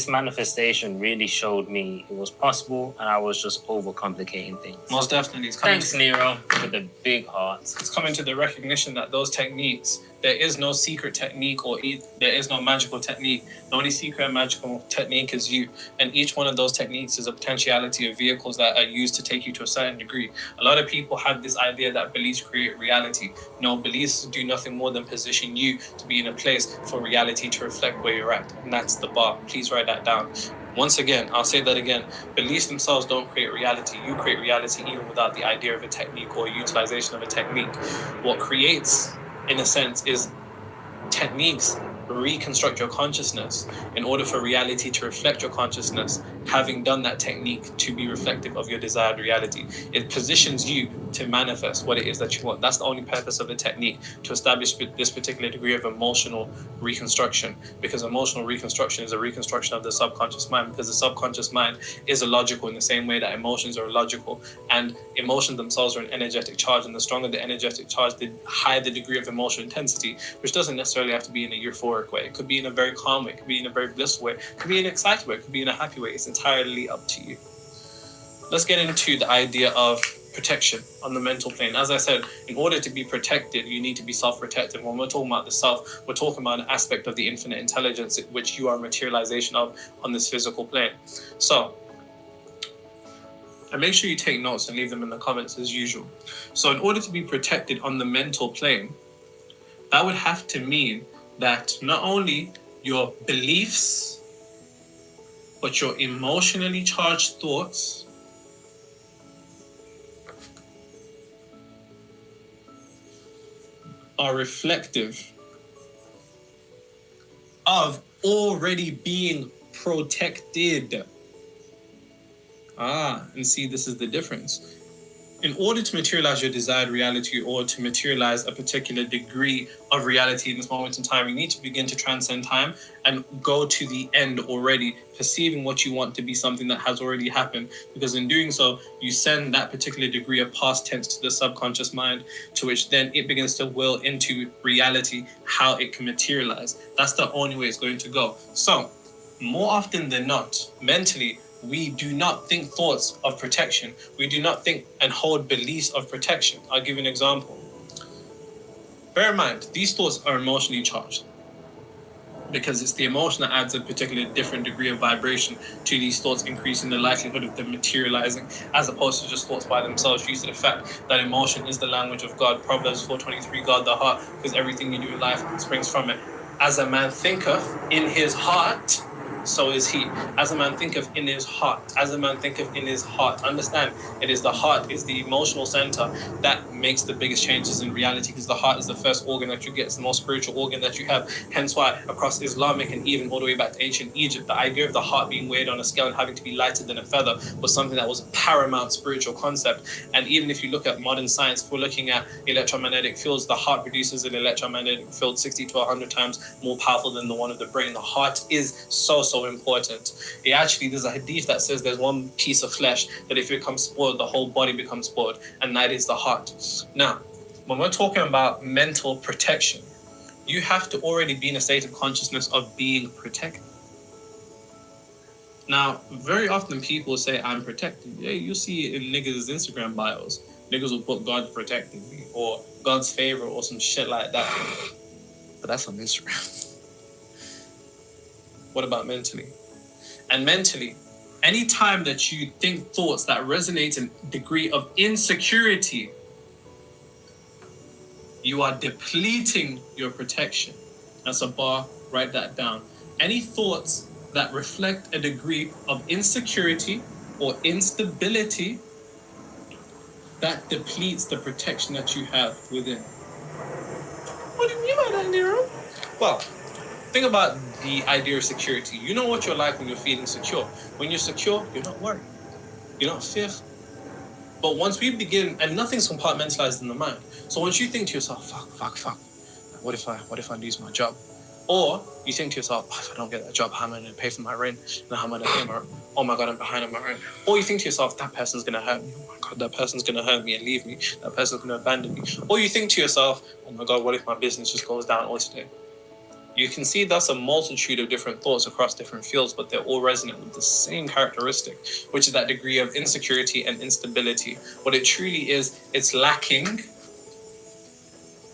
manifestation really showed me it was possible, and I was just overcomplicating things. Most definitely. Thanks, Nero, with a big heart. It's coming to the recognition that those techniques, there is no secret technique or there is no magical technique. The only secret and magical technique is you. And each one of those techniques is a potentiality of vehicles that are used to take you to a certain degree. A lot of people have this idea that beliefs create reality. No, beliefs do nothing more than position you to be in a place for reality to reflect where you're at. And that's the bar. Please write that down. Once again, I'll say that again. Beliefs themselves don't create reality. You create reality even without the idea of a technique or utilization of a technique. What creates, in a sense, is techniques reconstruct your consciousness in order for reality to reflect your consciousness, having done that technique to be reflective of your desired reality. It positions you to manifest what it is that you want. That's the only purpose of the technique, to establish this particular degree of emotional reconstruction, because emotional reconstruction is a reconstruction of the subconscious mind, because the subconscious mind is illogical in the same way that emotions are illogical, and emotions themselves are an energetic charge, and the stronger the energetic charge, the higher the degree of emotional intensity, which doesn't necessarily have to be in a euphoric way. It could be in a very calm way, it could be in a very blissful way, it could be in an excited way, it could be in a happy way. It's entirely up to you. Let's get into the idea of protection on the mental plane. As I said, in order to be protected, you need to be self-protective. When we're talking about the self, we're talking about an aspect of the infinite intelligence which you are a materialization of on this physical plane. So, and make sure you take notes and leave them in the comments as usual. So in order to be protected on the mental plane, that would have to mean that not only your beliefs, but your emotionally charged thoughts are reflective of already being protected. And see, this is the difference. In order to materialize your desired reality, or to materialize a particular degree of reality in this moment in time, you need to begin to transcend time and go to the end already, perceiving what you want to be something that has already happened. Because in doing so, you send that particular degree of past tense to the subconscious mind, to which then it begins to will into reality how it can materialize. That's the only way it's going to go. So, more often than not, mentally, we do not think thoughts of protection. We do not think and hold beliefs of protection. I'll give you an example. Bear in mind, these thoughts are emotionally charged, because it's the emotion that adds a particular different degree of vibration to these thoughts, increasing the likelihood of them materializing, as opposed to just thoughts by themselves, due to the fact that emotion is the language of God. Proverbs 4:23, guard the heart, because everything you do in life springs from it. As a man thinketh in his heart, so is he. As a man thinketh in his heart. As a man thinketh in his heart. Understand, it is the heart, is the emotional center that makes the biggest changes in reality, because the heart is the first organ that you get. It's the most spiritual organ that you have. Hence why across Islamic and even all the way back to ancient Egypt, the idea of the heart being weighed on a scale and having to be lighter than a feather was something that was a paramount spiritual concept. And even if you look at modern science, if we're looking at electromagnetic fields, the heart produces an electromagnetic field 60 to 100 times more powerful than the one of the brain. The heart is so important. There's a hadith that says there's one piece of flesh that if it becomes spoiled, the whole body becomes spoiled, and that is the heart. Now, when we're talking about mental protection, you have to already be in a state of consciousness of being protected. Now, very often people say, I'm protected. Yeah, you see it in niggas' Instagram bios. Niggas will put God protecting me, or God's favor, or some shit like that. But that's on Instagram. What about mentally? And mentally, any time that you think thoughts that resonate in degree of insecurity, you are depleting your protection. That's a bar Write that down. Any thoughts that reflect a degree of insecurity or instability that depletes the protection that you have within. What do you mean by that, Nero? Well, think about the idea of security. You know what you're like when you're feeling secure. When you're secure, you're not worried. You're not fearful. But once we begin, and nothing's compartmentalized in the mind. So once you think to yourself, fuck, what if I lose my job? Or you think to yourself, if I don't get that job, how am I going to pay for my rent? And how am I going to pay my rent? Oh my God, I'm behind on my rent. Or you think to yourself, that person's going to hurt me. Oh my God, that person's going to hurt me and leave me. That person's going to abandon me. Or you think to yourself, oh my God, what if my business just goes down today? You can see that's a multitude of different thoughts across different fields, but they're all resonant with the same characteristic, which is that degree of insecurity and instability. What it truly is, it's lacking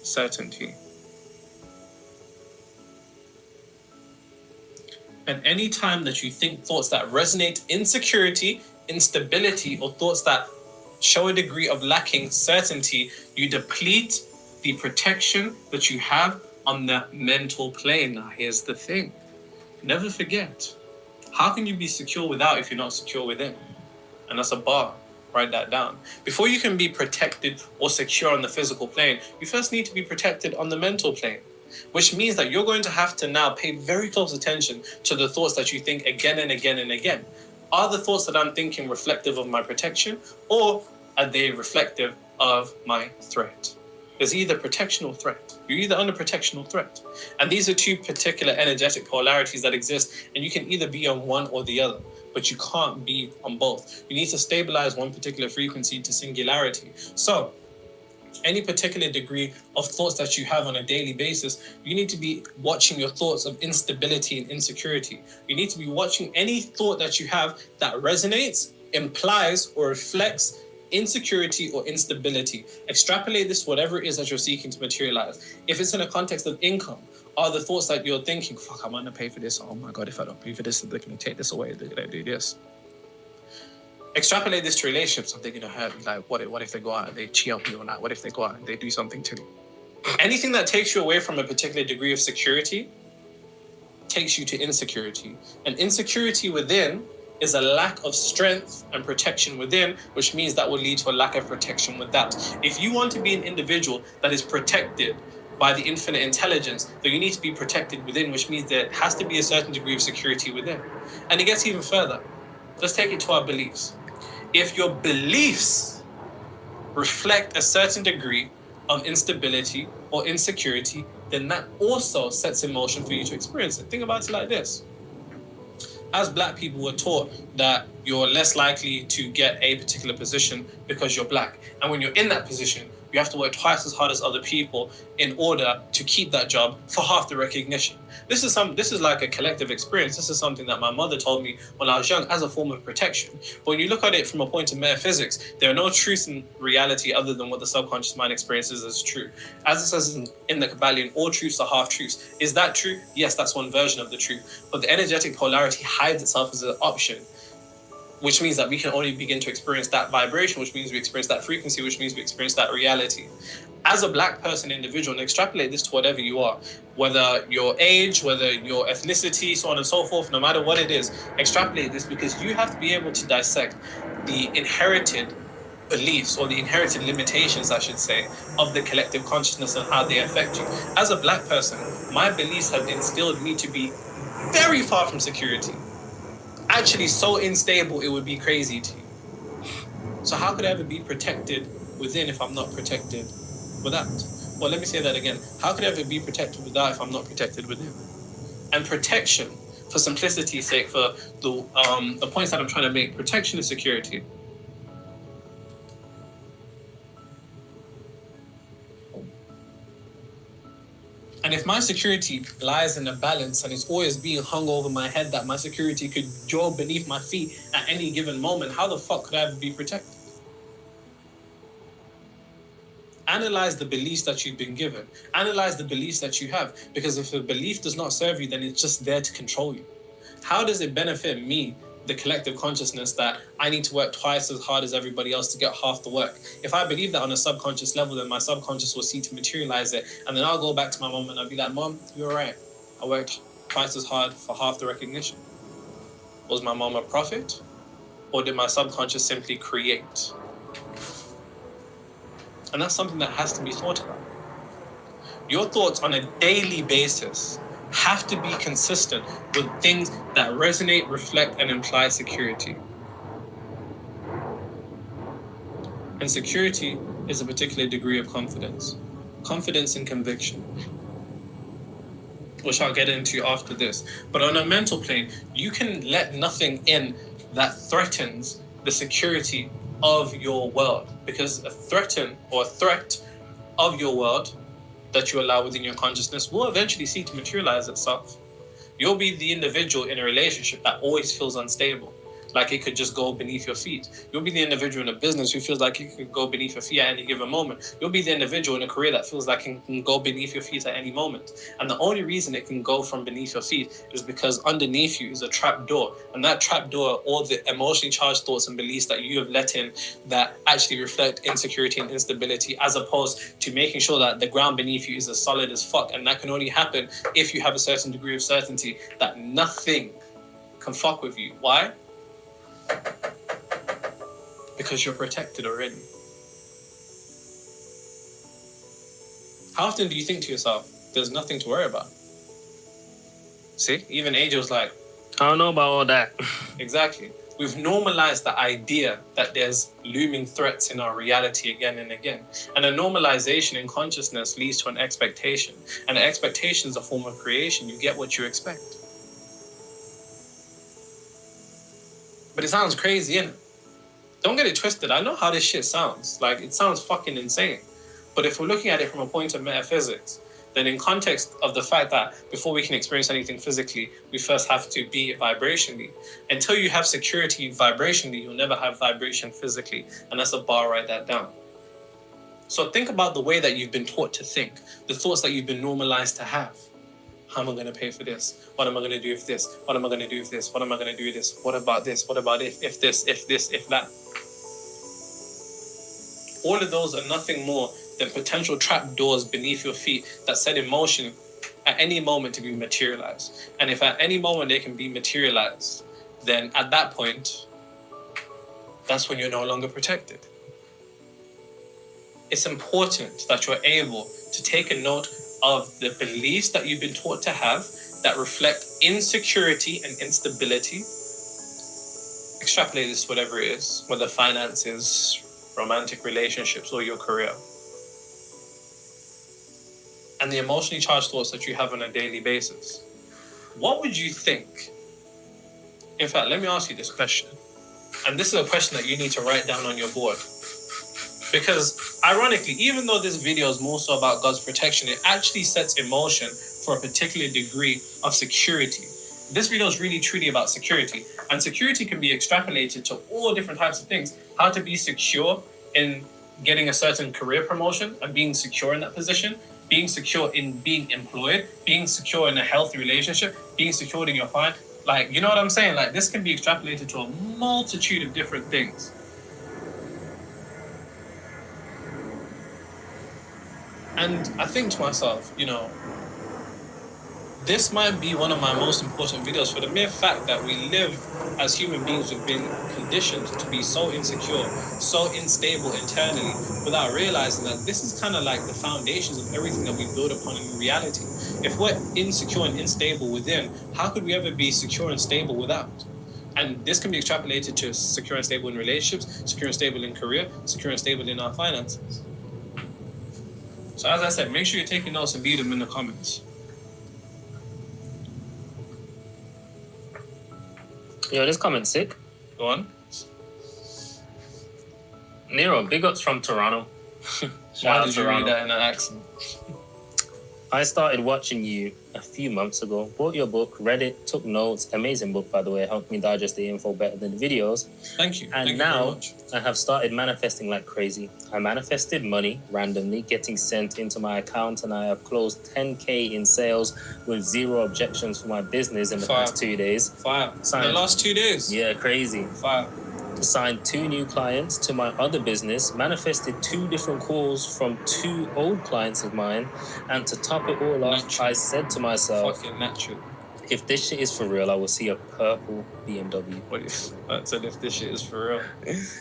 certainty. And any time that you think thoughts that resonate insecurity, instability, or thoughts that show a degree of lacking certainty, you deplete the protection that you have on the mental plane. Now, here's the thing. Never forget, how can you be secure without if you're not secure within? And that's a bar. Write that down. Before you can be protected or secure on the physical plane, you first need to be protected on the mental plane. Which means that you're going to have to now pay very close attention to the thoughts that you think again and again and again. Are the thoughts that I'm thinking reflective of my protection, or are they reflective of my threat? There's either protection or threat. You're either under protection or threat. And these are two particular energetic polarities that exist, and you can either be on one or the other, but you can't be on both. You need to stabilize one particular frequency to singularity. So, any particular degree of thoughts that you have on a daily basis, you need to be watching your thoughts of instability and insecurity. You need to be watching any thought that you have that resonates, implies, or reflects insecurity or instability. Extrapolate this to whatever it is that you're seeking to materialize. If it's in a context of income, are the thoughts that you're thinking, fuck, I'm gonna pay for this. Oh my God, if I don't pay for this, they're gonna take this away. They're gonna do this. Extrapolate this to relationships. I'm thinking, like, what if they go out and they cheat on me, or like, what if they go out and they do something to me? Anything that takes you away from a particular degree of security takes you to insecurity. And insecurity within is a lack of strength and protection within, which means that will lead to a lack of protection with that. If you want to be an individual that is protected by the infinite intelligence, then you need to be protected within, which means there has to be a certain degree of security within. And it gets even further. Let's take it to our beliefs. If your beliefs reflect a certain degree of instability or insecurity, then that also sets in motion for you to experience it. Think about it like this. As Black people, were taught that you're less likely to get a particular position because you're Black. And when you're in that position, you have to work twice as hard as other people in order to keep that job for half the recognition. This is like a collective experience. This is something that my mother told me when I was young as a form of protection. But when you look at it from a point of metaphysics, there are no truths in reality other than what the subconscious mind experiences as true. As it says in the Kabbalion, all truths are half truths. Is that true? Yes, that's one version of the truth. But the energetic polarity hides itself as an option, which means that we can only begin to experience that vibration, which means we experience that frequency, which means we experience that reality. As a Black person individual, and extrapolate this to whatever you are, whether your age, whether your ethnicity, so on and so forth, no matter what it is, extrapolate this, because you have to be able to dissect the inherited beliefs, or the inherited limitations, I should say, of the collective consciousness and how they affect you. As a Black person, my beliefs have instilled me to be very far from security. Actually so unstable it would be crazy to you. So how could I ever be protected within if I'm not protected without? Well, let me say that again. How could I ever be protected without if I'm not protected within? And protection, for simplicity's sake, for the points that I'm trying to make, protection is security. And if my security lies in a balance and it's always being hung over my head that my security could jaw beneath my feet at any given moment, how the fuck could I ever be protected? Analyze the beliefs that you've been given. Analyze the beliefs that you have. Because if a belief does not serve you, then it's just there to control you. How does it benefit me, the collective consciousness, that I need to work twice as hard as everybody else to get half the work? If I believe that on a subconscious level, then my subconscious will seek to materialize it. And then I'll go back to my mom and I'll be like, Mom, you're right. I worked twice as hard for half the recognition? Was my mom a prophet? Or did my subconscious simply create? And that's something that has to be thought about. Your thoughts on a daily basis have to be consistent with things that resonate, reflect, and imply security. And security is a particular degree of confidence. Confidence and conviction, which I'll get into after this. But on a mental plane, you can let nothing in that threatens the security of your world, because a threat of your world that you allow within your consciousness will eventually seek to materialize itself. You'll be the individual in a relationship that always feels unstable, like it could just go beneath your feet. You'll be the individual in a business who feels like it could go beneath your feet at any given moment. You'll be the individual in a career that feels like it can go beneath your feet at any moment. And the only reason it can go from beneath your feet is because underneath you is a trap door. And that trap door are all the emotionally charged thoughts and beliefs that you have let in that actually reflect insecurity and instability, as opposed to making sure that the ground beneath you is as solid as fuck. And that can only happen if you have a certain degree of certainty that nothing can fuck with you. Why? Because you're protected already. How often do you think to yourself, there's nothing to worry about? See, even Angel's like, I don't know about all that. Exactly. We've normalized the idea that there's looming threats in our reality again and again. And a normalization in consciousness leads to an expectation. And an expectation is a form of creation. You get what you expect. But it sounds crazy, innit? Don't get it twisted. I know how this shit sounds. Like, it sounds fucking insane. But if we're looking at it from a point of metaphysics, then in context of the fact that before we can experience anything physically, we first have to be it vibrationally. Until you have security vibrationally, you'll never have vibration physically. And that's a bar, write that down. So think about the way that you've been taught to think, the thoughts that you've been normalized to have. How am I going to pay for this? What am I going to do with this? What am I going to do with this? What am I going to do with this? What about this? What about if this, if this, if that? All of those are nothing more than potential trap doors beneath your feet that set in motion at any moment to be materialized. And if at any moment they can be materialized, then at that point, that's when you're no longer protected. It's important that you're able to take a note of the beliefs that you've been taught to have that reflect insecurity and instability. Extrapolate this to whatever it is, whether finances, romantic relationships, or your career. And the emotionally charged thoughts that you have on a daily basis. What would you think? In fact, let me ask you this question. And this is a question that you need to write down on your board. Because ironically, even though this video is more so about God's protection, it actually sets in motion for a particular degree of security. This video is really truly about security. And security can be extrapolated to all different types of things. How to be secure in getting a certain career promotion and being secure in that position, being secure in being employed, being secure in a healthy relationship, being secured in your finance. Like, you know what I'm saying? Like, this can be extrapolated to a multitude of different things. And I think to myself, you know, this might be one of my most important videos for the mere fact that we live as human beings who've been conditioned to be so insecure, so unstable internally, without realizing that this is kind of like the foundations of everything that we build upon in reality. If we're insecure and unstable within, how could we ever be secure and stable without? And this can be extrapolated to secure and stable in relationships, secure and stable in career, secure and stable in our finances. So as I said, make sure you're taking notes and leave them in the comments. Yo, this comment's sick. Go on. Nero, big ups from Toronto. Why did you read that in an accent? I started watching you a few months ago, bought your book, read it, took notes. Amazing book, by the way. Helped me digest the info better than the videos. Thank you. And Thank now you very much. I have started manifesting like crazy. I manifested money randomly getting sent into my account, and I have closed 10K in sales with zero objections for my business in the past 2 days. Fire. Signed, The last 2 days. Yeah, crazy. Fire. Signed 2 new clients to my other business, manifested 2 different calls from 2 old clients of mine, and to top it all off, Natural. I said to myself, Fucking natural. If this shit is for real, I will see a purple BMW. What if I said if this shit is for real?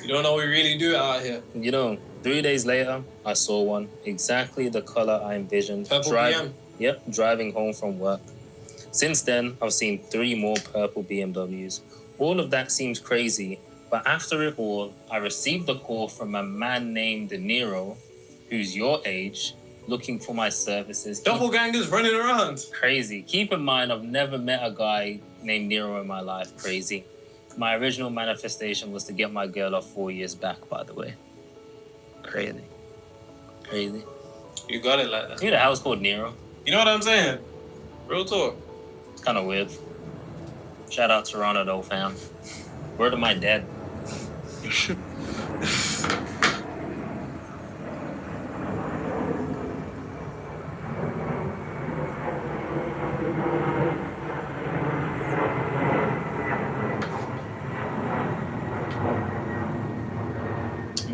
You don't know we really do it out here. You know, 3 days later, I saw one. Exactly the color I envisioned. Purple BM. Yep, driving home from work. Since then, I've seen 3 more purple BMWs. All of that seems crazy, but after it all, I received a call from a man named Nero, who's your age, looking for my services. Doppelgangers running around. Crazy. Keep in mind, I've never met a guy named Nero in my life. Crazy. My original manifestation was to get my girl off 4 years back, by the way. Crazy. Crazy. You got it like that. You know the house called Nero? You know what I'm saying? Real talk. It's kind of weird. Shout out Toronto, though, fam. Word of my dad. $1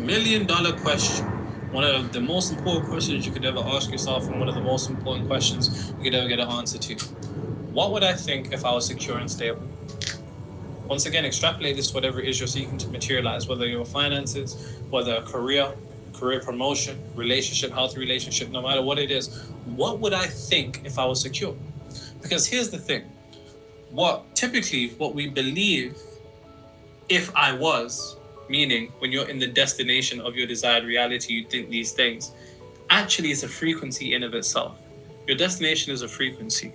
million question. One of the most important questions you could ever ask yourself, and one of the most important questions you could ever get an answer to. What would I think if I was secure and stable? Once again, extrapolate this to whatever it is you're seeking to materialize, whether your finances, whether a career promotion, relationship, healthy relationship, no matter what it is. What would I think if I was secure? Because here's the thing. What we believe if I was, meaning when you're in the destination of your desired reality, you think these things. Actually, it's a frequency in of itself. Your destination is a frequency.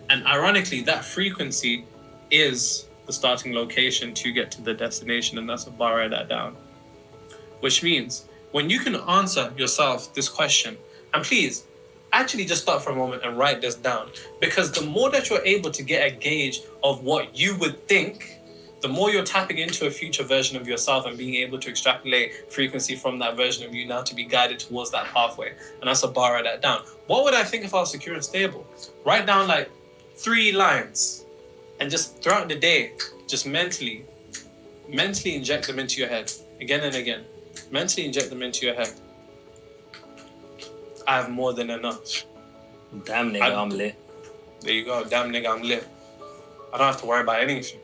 And ironically, that frequency is the starting location to get to the destination, and that's a bar, write that down. Which means, when you can answer yourself this question, and please, actually just stop for a moment and write this down, because the more that you're able to get a gauge of what you would think, the more you're tapping into a future version of yourself and being able to extrapolate frequency from that version of you now to be guided towards that pathway. And that's a bar, write that down. What would I think if I was secure and stable? Write down like 3 lines and just throughout the day, just mentally inject them into your head again and again. Mentally inject them into your head. I have more than enough. Damn nigga, I'm lit. There you go. Damn nigga, I'm lit. I don't have to worry about anything.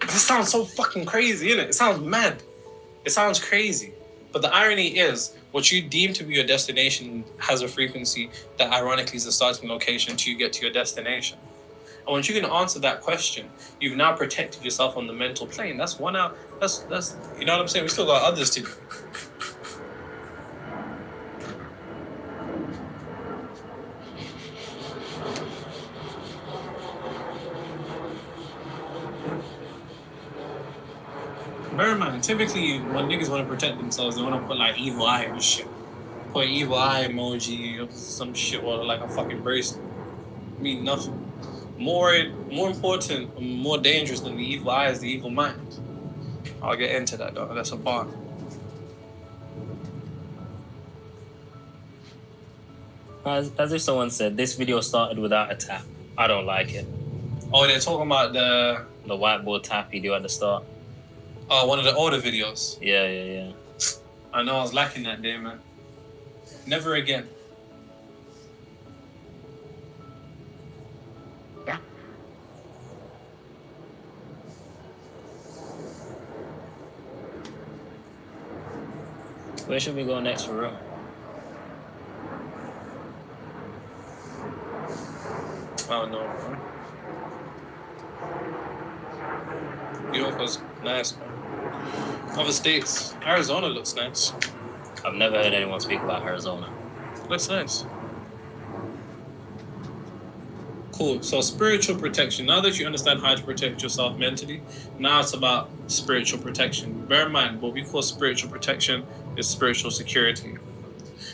This sounds so fucking crazy, innit? It sounds mad. It sounds crazy. But the irony is, what you deem to be your destination has a frequency that ironically is the starting location to get to your destination. And once you can answer that question, you've now protected yourself on the mental plane. That's one out. That's you know what I'm saying? We still got others to do. Bear in mind, typically when niggas want to protect themselves, they want to put like evil eye and shit. Put evil eye emoji or some shit or like a fucking bracelet. Mean nothing. More important, more dangerous than the evil eye is the evil mind. I'll get into that though. That's a bar. As if someone said, this video started without a tap. I don't like it. Oh, they're talking about the whiteboard tap you do at the start. Oh, one of the older videos. Yeah. I know I was lacking that day, man. Never again. Where should we go next for real? I don't know, bro. New York was nice, man. Other states, Arizona looks nice. I've never heard anyone speak about Arizona. Looks nice. Cool. So spiritual protection. Now that you understand how to protect yourself mentally, now it's about spiritual protection. Bear in mind, what we call spiritual protection is spiritual security.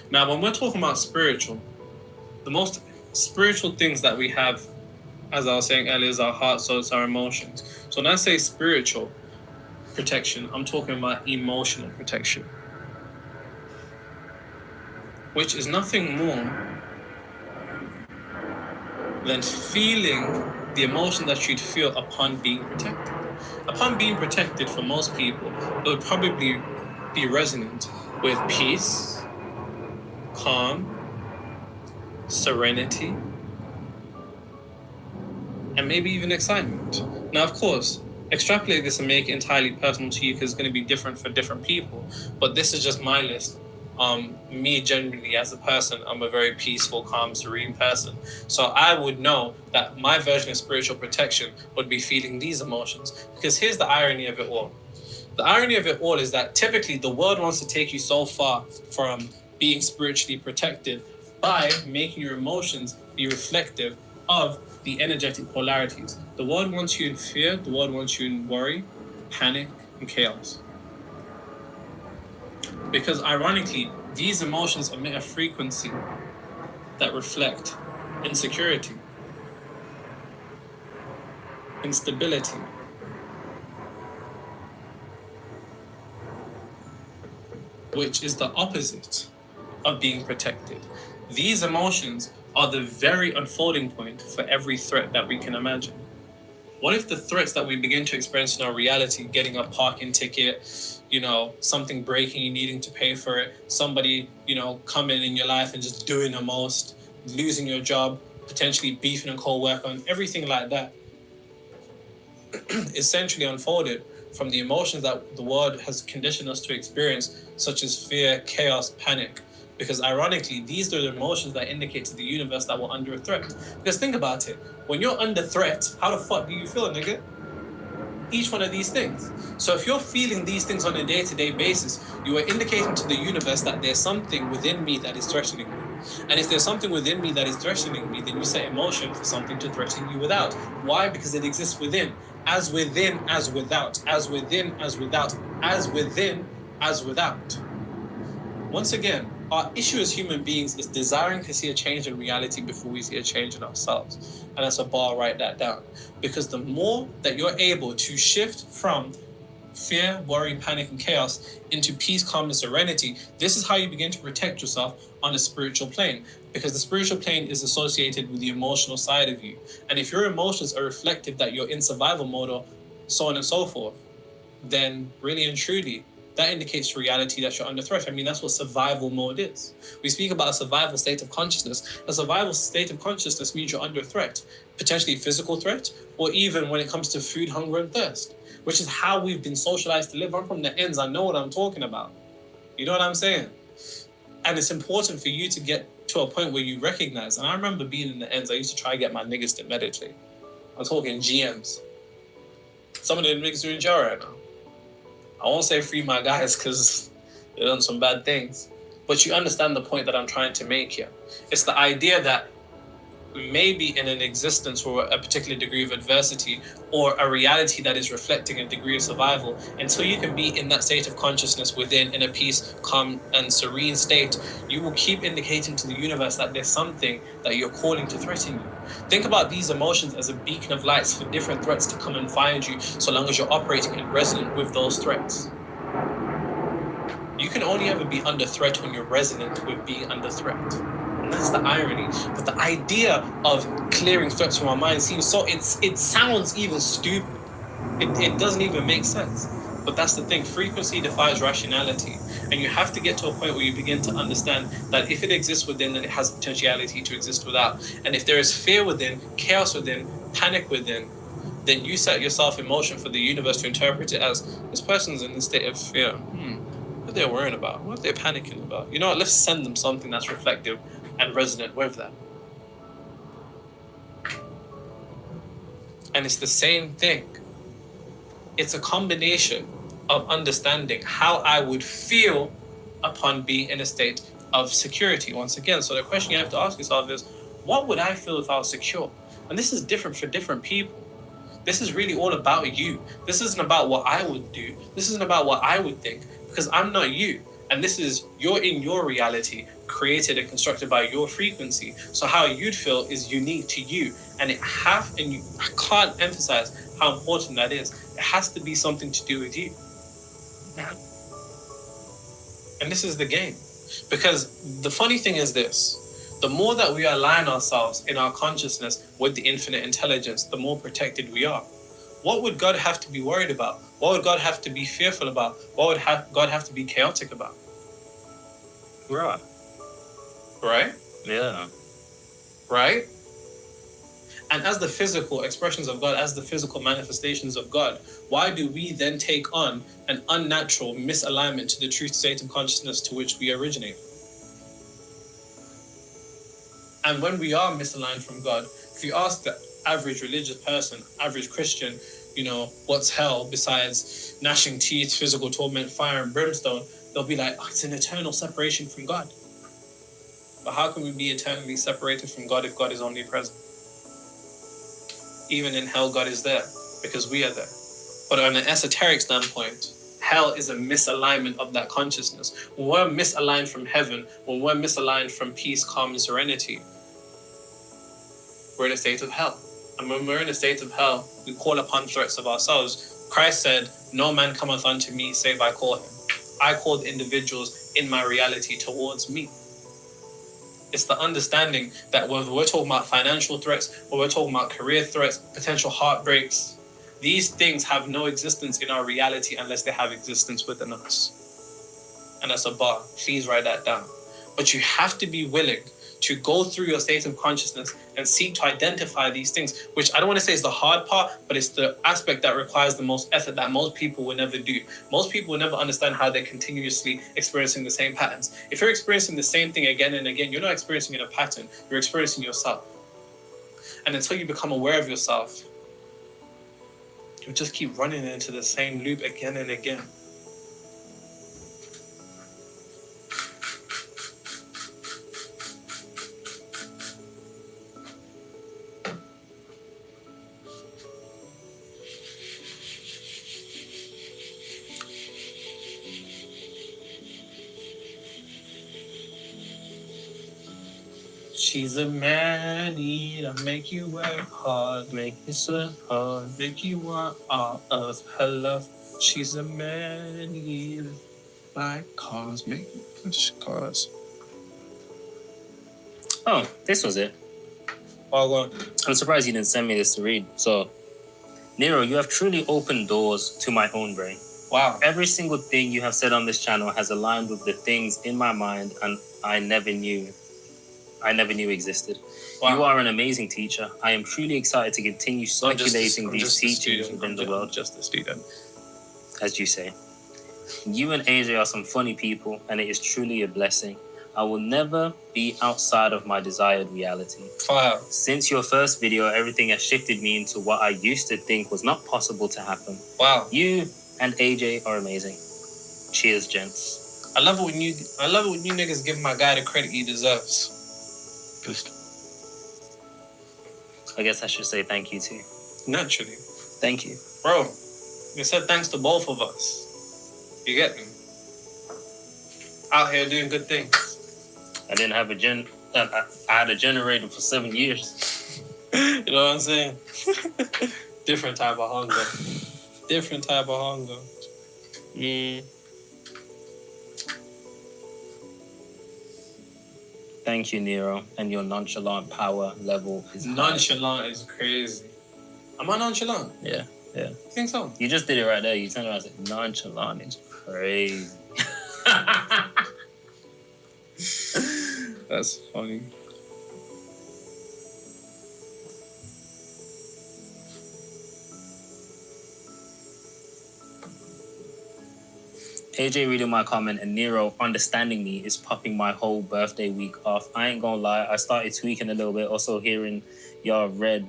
Now, when we're talking about spiritual, the most spiritual things that we have, as I was saying earlier, is our heart, so it's our emotions. So when I say spiritual protection, I'm talking about emotional protection, which is nothing more than feeling the emotion that you'd feel upon being protected. Upon being protected, for most people, it would probably be resonant with peace, calm, serenity, and maybe even excitement. Now, of course, extrapolate this and make it entirely personal to you because it's going to be different for different people. But this is just my list. Me generally as a person, I'm a very peaceful, calm, serene person. So I would know that my version of spiritual protection would be feeling these emotions. Because here's the irony of it all. The irony of it all is that typically the world wants to take you so far from being spiritually protected by making your emotions be reflective of the energetic polarities. The world wants you in fear, the world wants you in worry, panic, and chaos. Because ironically, these emotions emit a frequency that reflect insecurity, instability, which is the opposite of being protected. These emotions are the very unfolding point for every threat that we can imagine. What if the threats that we begin to experience in our reality, getting a parking ticket, something breaking, you needing to pay for it, somebody, coming in your life and just doing the most, losing your job, potentially beefing a co-worker, and everything like that, essentially unfolded from the emotions that the world has conditioned us to experience, such as fear, chaos, panic. Because ironically, these are the emotions that indicate to the universe that we're under a threat. Because think about it, when you're under threat, how the fuck do you feel, nigga? Each one of these things. So if you're feeling these things on a day-to-day basis, you are indicating to the universe that there's something within me that is threatening me. And if there's something within me that is threatening me, then you set in motion for something to threaten you without. Why? Because it exists within. As within, as without. As within, as without. As within, as without. Once again, our issue as human beings is desiring to see a change in reality before we see a change in ourselves. And that's a bar, write that down. Because the more that you're able to shift from fear, worry, panic, and chaos into peace, calmness, serenity, this is how you begin to protect yourself on the spiritual plane. Because the spiritual plane is associated with the emotional side of you. And if your emotions are reflective that you're in survival mode or so on and so forth, then really and truly, that indicates to reality that you're under threat. I mean, that's what survival mode is. We speak about a survival state of consciousness. A survival state of consciousness means you're under threat, potentially physical threat, or even when it comes to food, hunger, and thirst, which is how we've been socialized to live. I'm from the ends. I know what I'm talking about. You know what I'm saying? And it's important for you to get to a point where you recognize, and I remember being in the ends, I used to try to get my niggas to meditate. I'm talking GMs. Some of the niggas are in jail right now. I won't say free my guys because they've done some bad things. But you understand the point that I'm trying to make here. It's the idea that maybe in an existence or a particular degree of adversity or a reality that is reflecting a degree of survival, until you can be in that state of consciousness within, in a peace, calm, and serene state, you will keep indicating to the universe that there's something that you're calling to threaten you. Think about these emotions as a beacon of lights for different threats to come and find you, so long as you're operating in resonance with those threats. You can only ever be under threat when you're resonant with being under threat. And that's the irony. But the idea of clearing threats from our mind seems so, it sounds even stupid. It doesn't even make sense. But that's the thing. Frequency defies rationality. And you have to get to a point where you begin to understand that if it exists within, then it has potentiality to exist without. And if there is fear within, chaos within, panic within, then you set yourself in motion for the universe to interpret it as, this person's in a state of fear. What they're worrying about? What they're panicking about? You know what? Let's send them something that's reflective and resonant with that. And it's the same thing. It's a combination of understanding how I would feel upon being in a state of security once again. So the question you have to ask yourself is, what would I feel if I was secure? And this is different for different people. This is really all about you. This isn't about what I would do. This isn't about what I would think, because I'm not you. And this is, you're in your reality, created and constructed by your frequency. So how you'd feel is unique to you. And I can't emphasize how important that is. It has to be something to do with you. And this is the game. Because the funny thing is this, the more that we align ourselves in our consciousness with the infinite intelligence, the more protected we are. What would God have to be worried about? What would God have to be fearful about? What would God have to be chaotic about? Right. Right? Yeah. Right? And as the physical expressions of God, as the physical manifestations of God, why do we then take on an unnatural misalignment to the truth state of consciousness to which we originate? And when we are misaligned from God, if you ask the average religious person, average Christian, you know, what's hell besides gnashing teeth, physical torment, fire and brimstone, they'll be like, oh, it's an eternal separation from God. But how can we be eternally separated from God if God is omnipresent? Even in hell, God is there because we are there. But on an esoteric standpoint, hell is a misalignment of that consciousness. When we're misaligned from heaven, when we're misaligned from peace, calm, and serenity, we're in a state of hell. And when we're in a state of hell, we call upon threats of ourselves. Christ said, no man cometh unto me save I call him. I called individuals in my reality towards me. It's the understanding that whether we're talking about financial threats, or we're talking about career threats, potential heartbreaks, these things have no existence in our reality unless they have existence within us. And that's a bar. Please write that down. But you have to be willing to go through your state of consciousness and seek to identify these things, which I don't want to say is the hard part, but it's the aspect that requires the most effort that most people will never do. Most people will never understand how they're continuously experiencing the same patterns. If you're experiencing the same thing again and again, you're not experiencing in a pattern, you're experiencing yourself. And until you become aware of yourself, you'll just keep running into the same loop again and again. She's a man eater, make you work hard, make you sweat hard, make you want all of her love. She's a man eater, like cars, make you push cars. Oh, this was it. I'm surprised you didn't send me this to read. So, Nero, you have truly opened doors to my own brain. Wow. Every single thing you have said on this channel has aligned with the things in my mind and I never knew existed. Wow. You are an amazing teacher. I am truly excited to continue circulating these teachings within the world. Just a student. As you say. You and AJ are some funny people, and it is truly a blessing. I will never be outside of my desired reality. Wow. Since your first video, everything has shifted me into what I used to think was not possible to happen. Wow. You and AJ are amazing. Cheers, gents. I love it when you niggas give my guy the credit he deserves. Just, I guess I should say thank you too. Naturally. Thank you. Bro, you said thanks to both of us. You get me? Out here doing good things. I didn't have I had a generator for 7 years. You know what I'm saying? Different type of hunger. Different type of hunger. Yeah. Thank you, Nero, and your nonchalant power level is nonchalant is crazy. Am I nonchalant? Yeah. You think so? You just did it right there. You turned around and said, nonchalant is crazy. That's funny. AJ reading my comment and Nero understanding me is popping my whole birthday week off. I ain't gonna lie, I started tweaking a little bit. Also hearing y'all read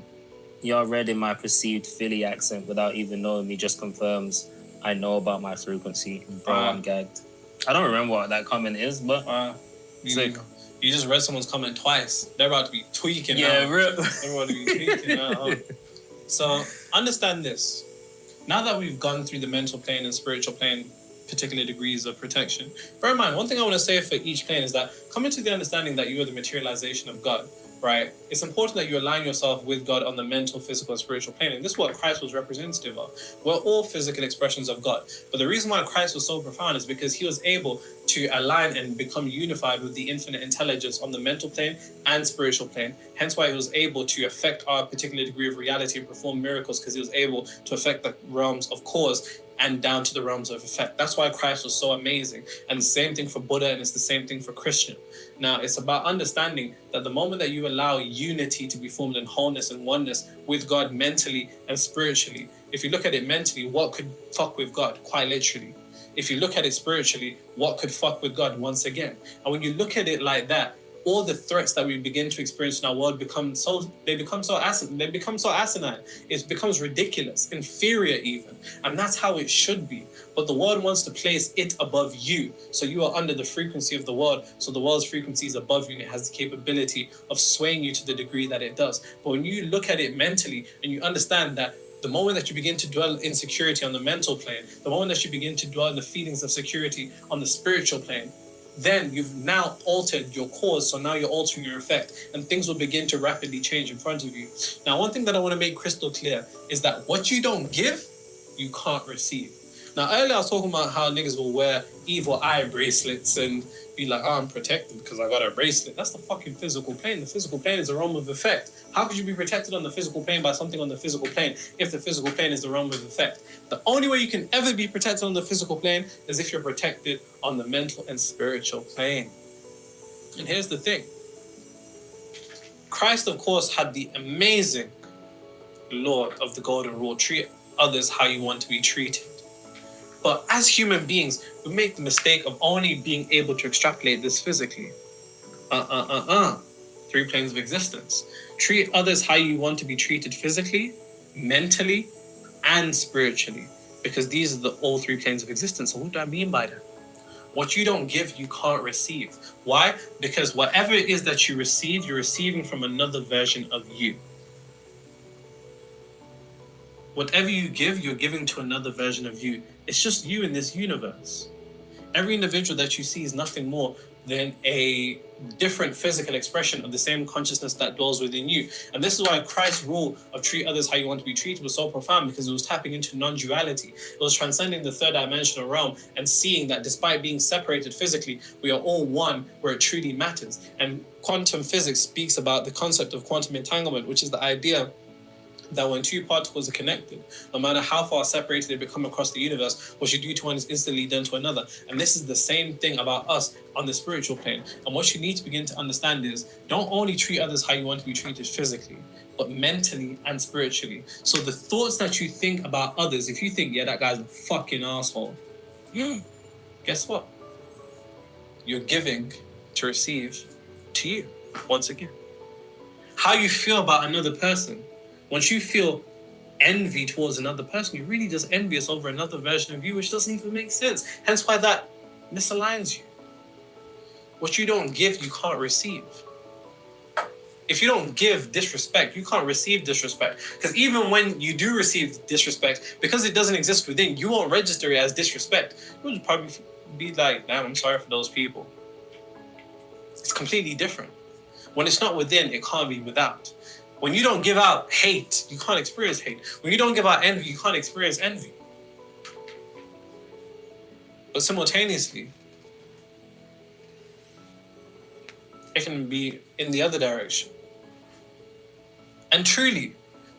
in my perceived Philly accent without even knowing me just confirms I know about my frequency. Bro, I'm gagged. I don't remember what that comment is, but you just read someone's comment twice. They're about to be tweaking now. Yeah, real. They're about to be tweaking now. So understand this. Now that we've gone through the mental plane and spiritual plane, particular degrees of protection. Bear in mind, one thing I want to say for each plane is that coming to the understanding that you are the materialization of God, right? It's important that you align yourself with God on the mental, physical, and spiritual plane. And this is what Christ was representative of. We're all physical expressions of God. But the reason why Christ was so profound is because he was able to align and become unified with the infinite intelligence on the mental plane and spiritual plane. Hence why he was able to affect our particular degree of reality and perform miracles, because he was able to affect the realms of cause and down to the realms of effect. That's why Christ was so amazing. And the same thing for Buddha, and it's the same thing for Christian. Now, it's about understanding that the moment that you allow unity to be formed in wholeness and oneness with God mentally and spiritually, if you look at it mentally, what could fuck with God? Quite literally. If you look at it spiritually, what could fuck with God once again? And when you look at it like that, all the threats that we begin to experience in our world become so asinine. It becomes ridiculous, inferior even. And that's how it should be. But the world wants to place it above you. So you are under the frequency of the world. So the world's frequency is above you, and it has the capability of swaying you to the degree that it does. But when you look at it mentally and you understand that the moment that you begin to dwell in security on the mental plane, the moment that you begin to dwell in the feelings of security on the spiritual plane, then you've now altered your cause, so now you're altering your effect, and things will begin to rapidly change in front of you. Now, one thing that I want to make crystal clear is that what you don't give, you can't receive. Now, earlier I was talking about how niggas will wear evil eye bracelets and be like, oh, I'm protected because I got a bracelet. That's the fucking physical plane. The physical plane is the realm of effect. How could you be protected on the physical plane by something on the physical plane if the physical plane is the realm of effect? The only way you can ever be protected on the physical plane is if you're protected on the mental and spiritual plane. And here's the thing. Christ, of course, had the amazing law of the golden rule: treat others how you want to be treated. But as human beings, we make the mistake of only being able to extrapolate this physically. 3 planes of existence. Treat others how you want to be treated physically, mentally, and spiritually. Because these are all 3 planes of existence. So what do I mean by that? What you don't give, you can't receive. Why? Because whatever it is that you receive, you're receiving from another version of you. Whatever you give, you're giving to another version of you. It's just you in this universe. Every individual that you see is nothing more than a different physical expression of the same consciousness that dwells within you. And this is why Christ's rule of treat others how you want to be treated was so profound, because it was tapping into non-duality. It was transcending the third dimensional realm and seeing that despite being separated physically, we are all one where it truly matters. And quantum physics speaks about the concept of quantum entanglement, which is the idea that when 2 particles are connected, no matter how far separated they become across the universe, what you do to one is instantly done to another. And this is the same thing about us on the spiritual plane. And what you need to begin to understand is, don't only treat others how you want to be treated physically, but mentally and spiritually. So the thoughts that you think about others, if you think, yeah, that guy's a fucking asshole, guess what? You're giving to receive to you, once again. How you feel about another person, once you feel envy towards another person, you're really just envious over another version of you, which doesn't even make sense. Hence why that misaligns you. What you don't give, you can't receive. If you don't give disrespect, you can't receive disrespect. Because even when you do receive disrespect, because it doesn't exist within, you won't register it as disrespect. You'll probably be like, damn, I'm sorry for those people. It's completely different. When it's not within, it can't be without. When you don't give out hate, you can't experience hate. When you don't give out envy, you can't experience envy. But simultaneously, it can be in the other direction. And truly,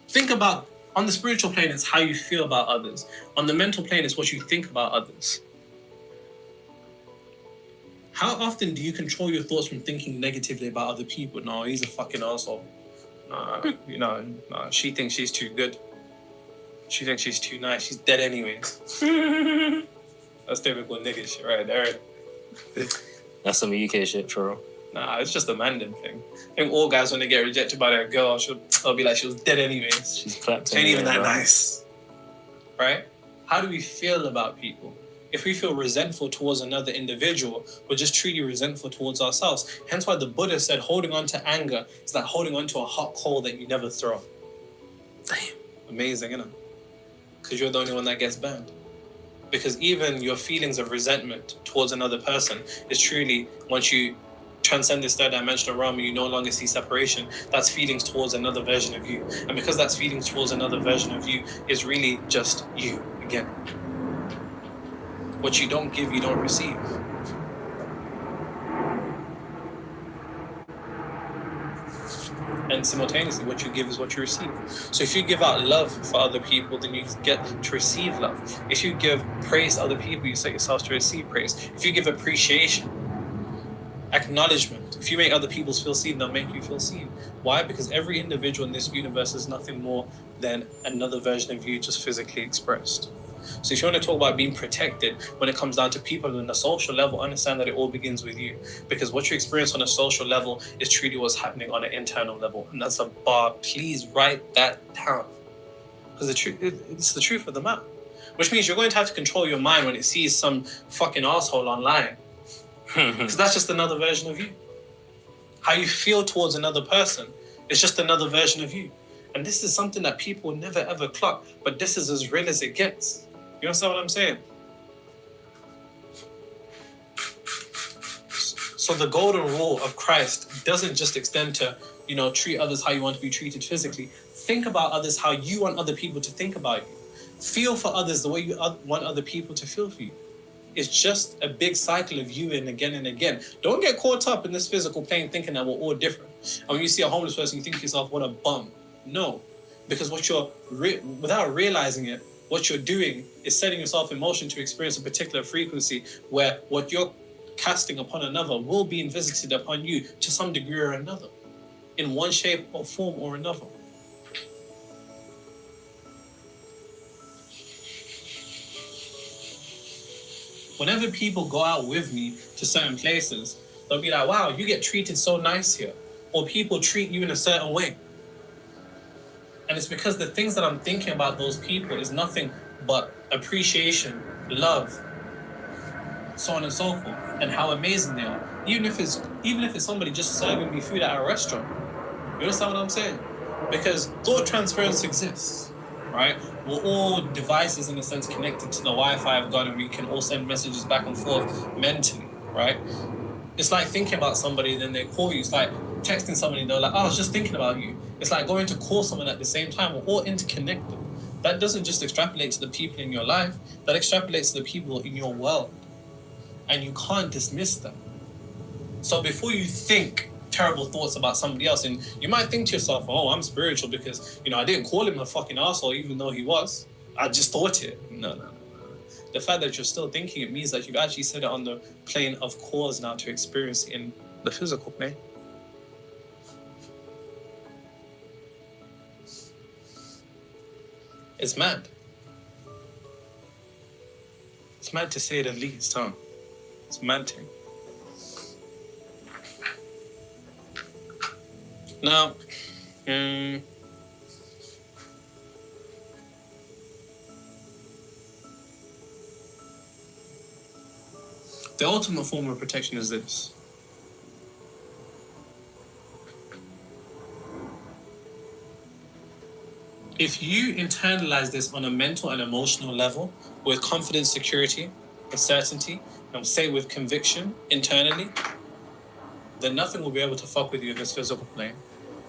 think about, on the spiritual plane, it's how you feel about others. On the mental plane, it's what you think about others. How often do you control your thoughts from thinking negatively about other people? No, he's a fucking asshole. She thinks she's too good. She thinks she's too nice. She's dead anyways. That's typical nigga shit right there. That's some UK shit, for real. Nah, it's just a Mandan thing. I think all guys, when they get rejected by their girl, they'll be like, she was dead anyways. She's clapped. She ain't even that nice. Right? How do we feel about people? If we feel resentful towards another individual, we're just truly resentful towards ourselves. Hence why the Buddha said holding on to anger is like holding on to a hot coal that you never throw. Damn. Amazing, isn't it? Because you're the only one that gets burned. Because even your feelings of resentment towards another person is truly, once you transcend this third dimensional realm and you no longer see separation, that's feelings towards another version of you. And because that's feelings towards another version of you is really just you again. What you don't give, you don't receive. And simultaneously, what you give is what you receive. So if you give out love for other people, then you get to receive love. If you give praise to other people, you set yourself to receive praise. If you give appreciation, acknowledgement, if you make other people feel seen, they'll make you feel seen. Why? Because every individual in this universe is nothing more than another version of you just physically expressed. So if you want to talk about being protected when it comes down to people on a social level, understand that it all begins with you. Because what you experience on a social level is truly what's happening on an internal level. And that's a bar. Please write that down. Because it's the truth of the matter. Which means you're going to have to control your mind when it sees some fucking asshole online. Because that's just another version of you. How you feel towards another person is just another version of you. And this is something that people will never ever clock. But this is as real as it gets. You understand what I'm saying? So the golden rule of Christ doesn't just extend to, treat others how you want to be treated physically. Think about others how you want other people to think about you. Feel for others the way you want other people to feel for you. It's just a big cycle of you and again. Don't get caught up in this physical plane thinking that we're all different. And when you see a homeless person, you think to yourself, what a bum. No. Because without realizing it, what you're doing is setting yourself in motion to experience a particular frequency where what you're casting upon another will be visited upon you to some degree or another, in one shape or form or another. Whenever people go out with me to certain places, they'll be like, wow, you get treated so nice here. Or people treat you in a certain way. And it's because the things that I'm thinking about those people is nothing but appreciation, love, so on and so forth, and how amazing they are. Even if it's somebody just serving me food at a restaurant. You understand what I'm saying? Because thought transference exists, right? We're all devices in a sense connected to the Wi-Fi of God, and we can all send messages back and forth mentally, right? It's like thinking about somebody, then they call you. It's like texting somebody, they're like, oh, I was just thinking about you. It's like going to call someone at the same time. We're all interconnected. That doesn't just extrapolate to the people in your life. That extrapolates to the people in your world. And you can't dismiss them. So before you think terrible thoughts about somebody else, and you might think to yourself, oh, I'm spiritual because, I didn't call him a fucking asshole even though he was. I just thought it. No. The fact that you're still thinking it means that you've actually set it on the plane of cause now to experience it in the physical plane. It's mad. It's mad to say the least, huh? It's mad thing. Now, the ultimate form of protection is this. If you internalize this on a mental and emotional level with confidence, security, and certainty, and say with conviction internally, then nothing will be able to fuck with you in this physical plane.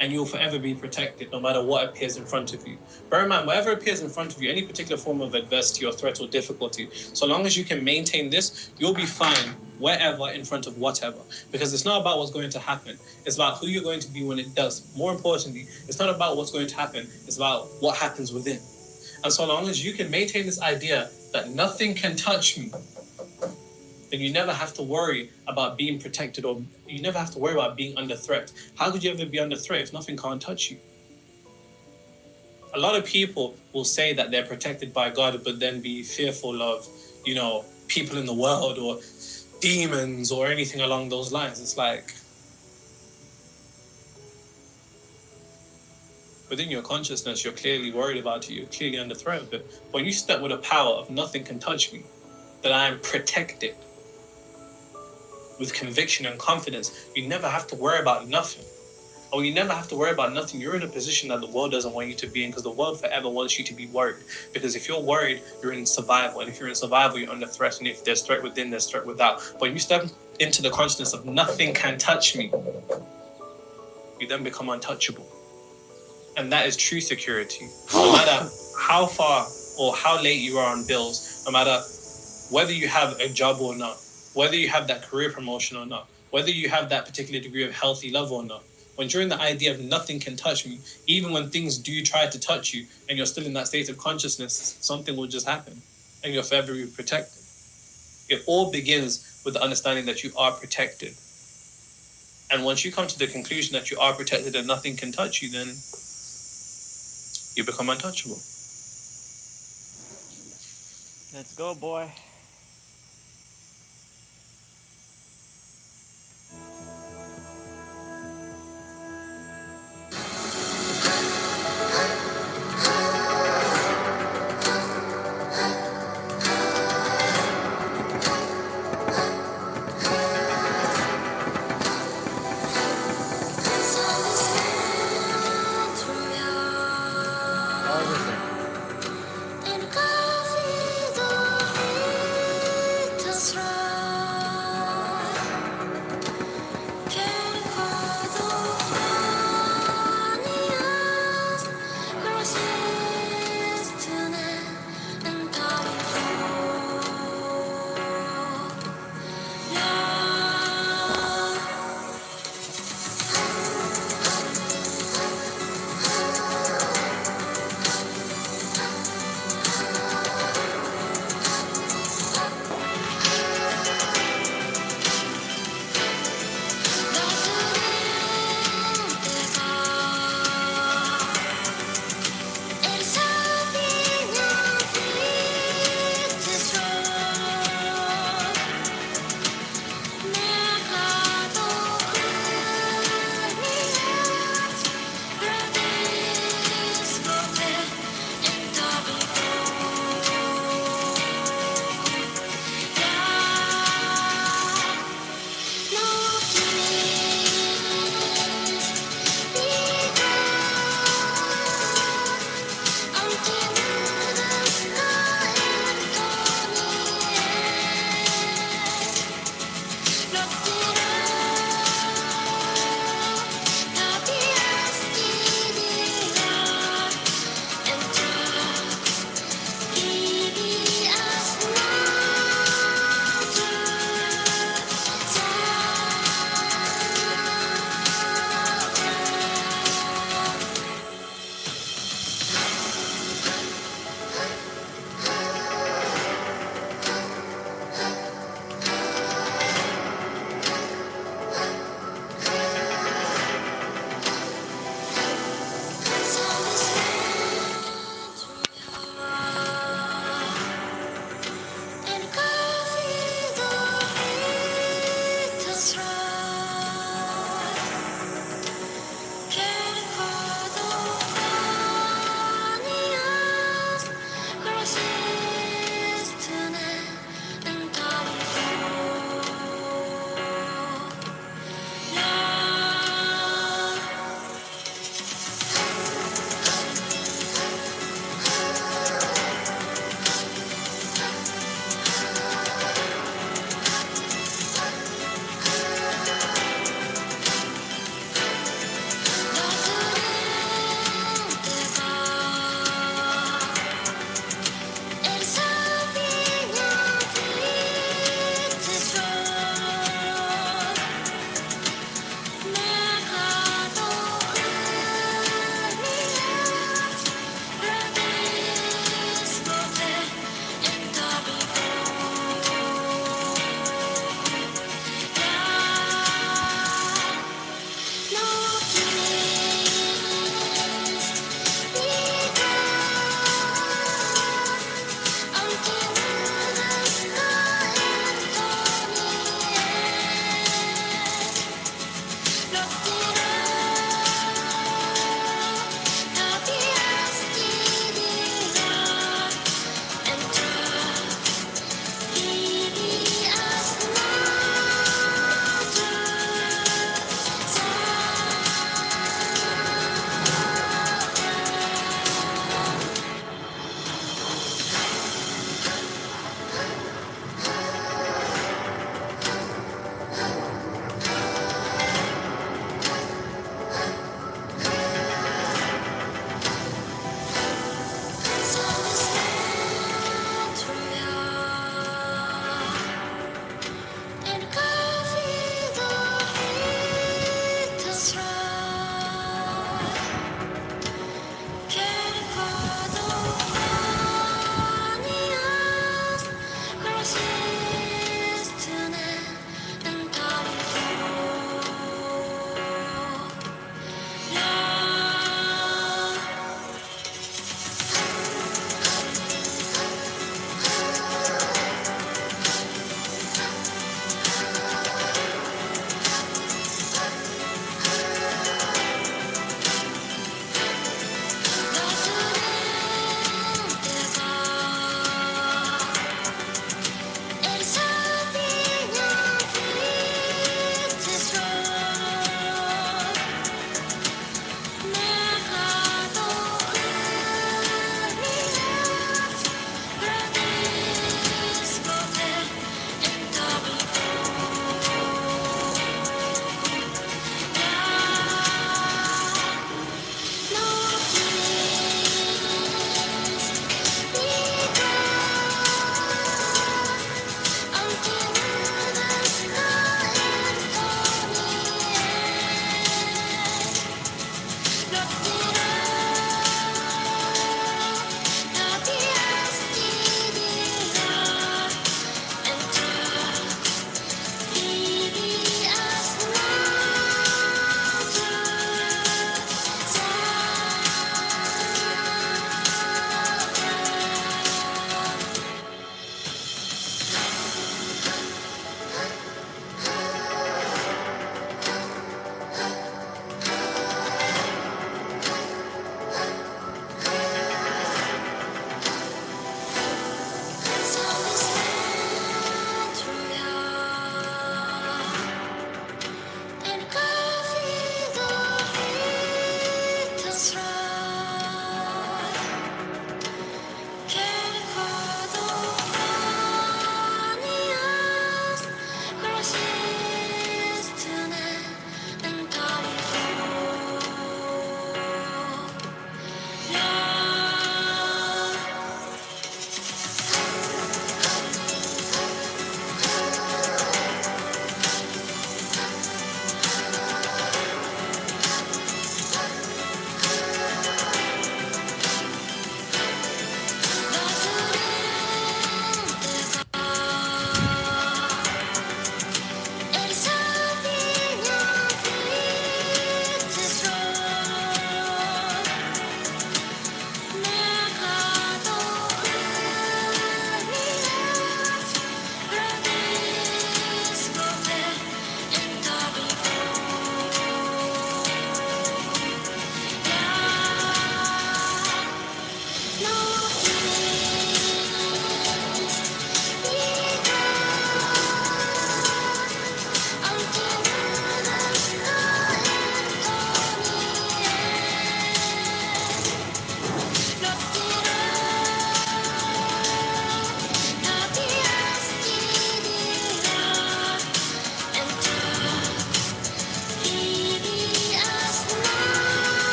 And you'll forever be protected no matter what appears in front of you. Bear in mind, whatever appears in front of you, any particular form of adversity or threat or difficulty, so long as you can maintain this, you'll be fine wherever in front of whatever. Because it's not about what's going to happen. It's about who you're going to be when it does. More importantly, it's not about what's going to happen. It's about what happens within. And so long as you can maintain this idea that nothing can touch me, then you never have to worry about being protected, or you never have to worry about being under threat. How could you ever be under threat if nothing can't touch you? A lot of people will say that they're protected by God, but then be fearful of, people in the world or demons or anything along those lines. It's like, within your consciousness, you're clearly worried about it. You're clearly under threat of it. When you step with a power of nothing can touch me, that I am protected, with conviction and confidence, you never have to worry about nothing. Or you never have to worry about nothing. You're in a position that the world doesn't want you to be in, because the world forever wants you to be worried. Because if you're worried, you're in survival. And if you're in survival, you're under threat. And if there's threat within, there's threat without. But when you step into the consciousness of nothing can touch me, you then become untouchable. And that is true security. No matter how far or how late you are on bills, no matter whether you have a job or not, whether you have that career promotion or not, whether you have that particular degree of healthy love or not, When you're in the idea of nothing can touch me, even when things do try to touch you and you're still in that state of consciousness, something will just happen and you're forever protected. It all begins with the understanding that you are protected. And once you come to the conclusion that you are protected and nothing can touch you, then you become untouchable. Let's go, boy.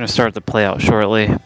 going to start the play out shortly.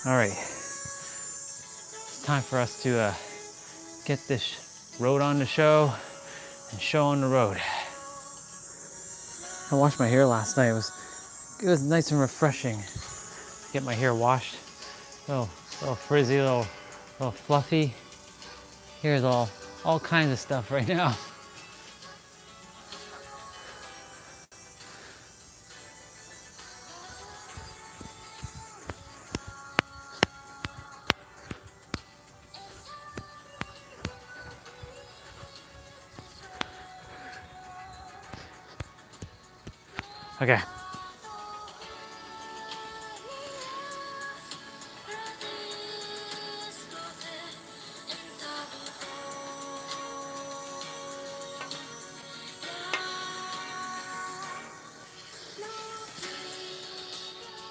All right. It's time for us to get this road on the show and show on the road. I washed my hair last night. It was nice and refreshing. Get my hair washed. Little frizzy, little fluffy. Here's all kinds of stuff right now. Okay.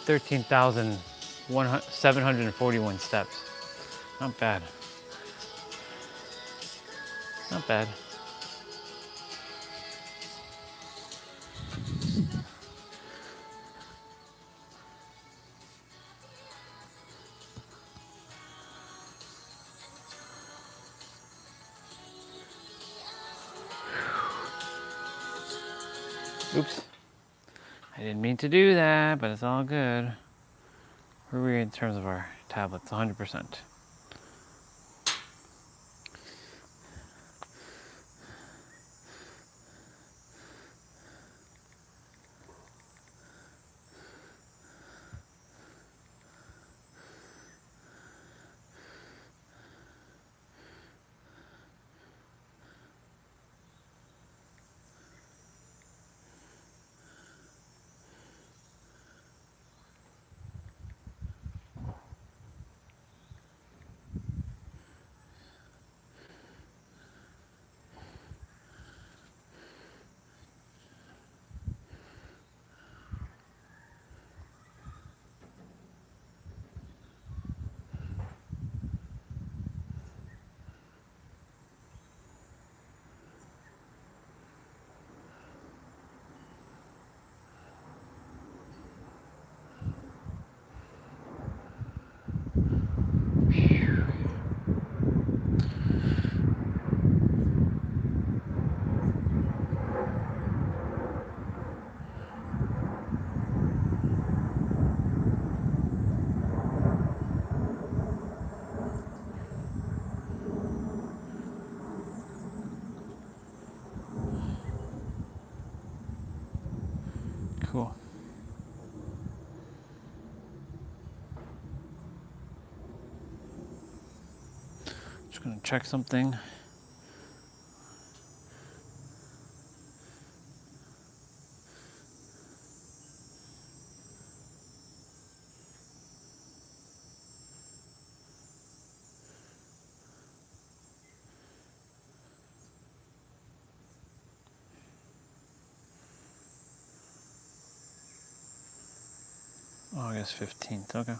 $13,741 steps. Not bad. Not bad. Oops. I didn't mean to do that, but it's all good. Where are we in terms of our tablets? 100%. Cool. Just gonna check something. August 15th, okay.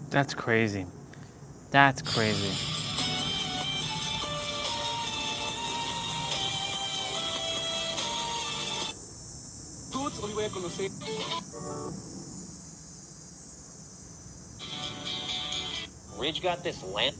That's crazy. That's crazy. Ridge got this land.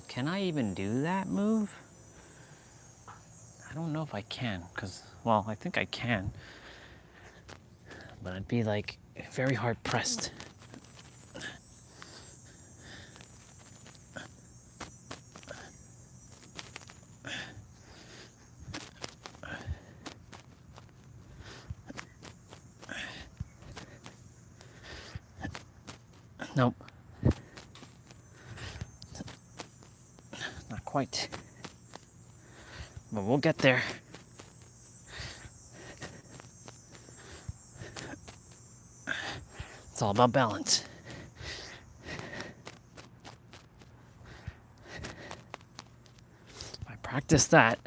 Can I even do that move? I don't know if I can, because, well, I think I can. But I'd be like very hard pressed. Nope. Not quite. But we'll get there. It's all about balance. If I practice that,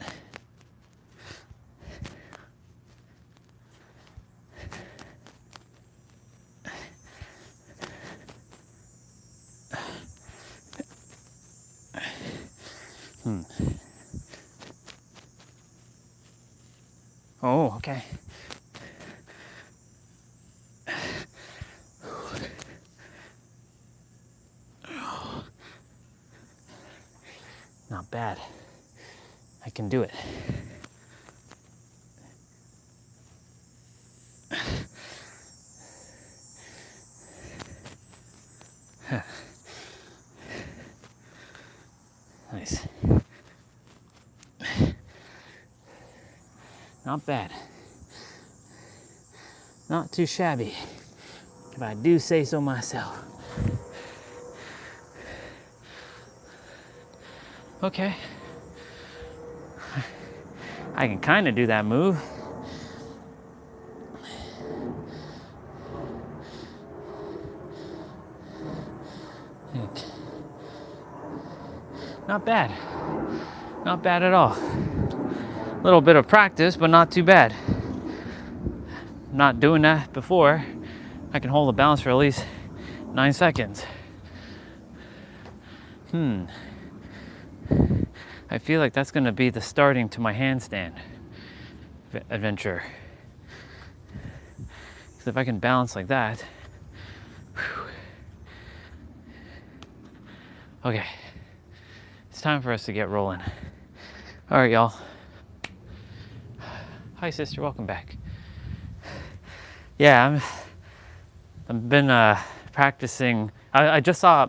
Oh, okay. Not bad. I can do it. Nice. Not bad. Not too shabby, if I do say so myself. Okay. I can kind of do that move. Not bad. Not bad at all. A little bit of practice, but not too bad. Not doing that before. I can hold the balance for at least 9 seconds. I feel like that's gonna be the starting to my handstand adventure. Because if I can balance like that, whew. Okay, it's time for us to get rolling. All right, y'all. Hi, sister, welcome back. Yeah, I've been practicing. I just saw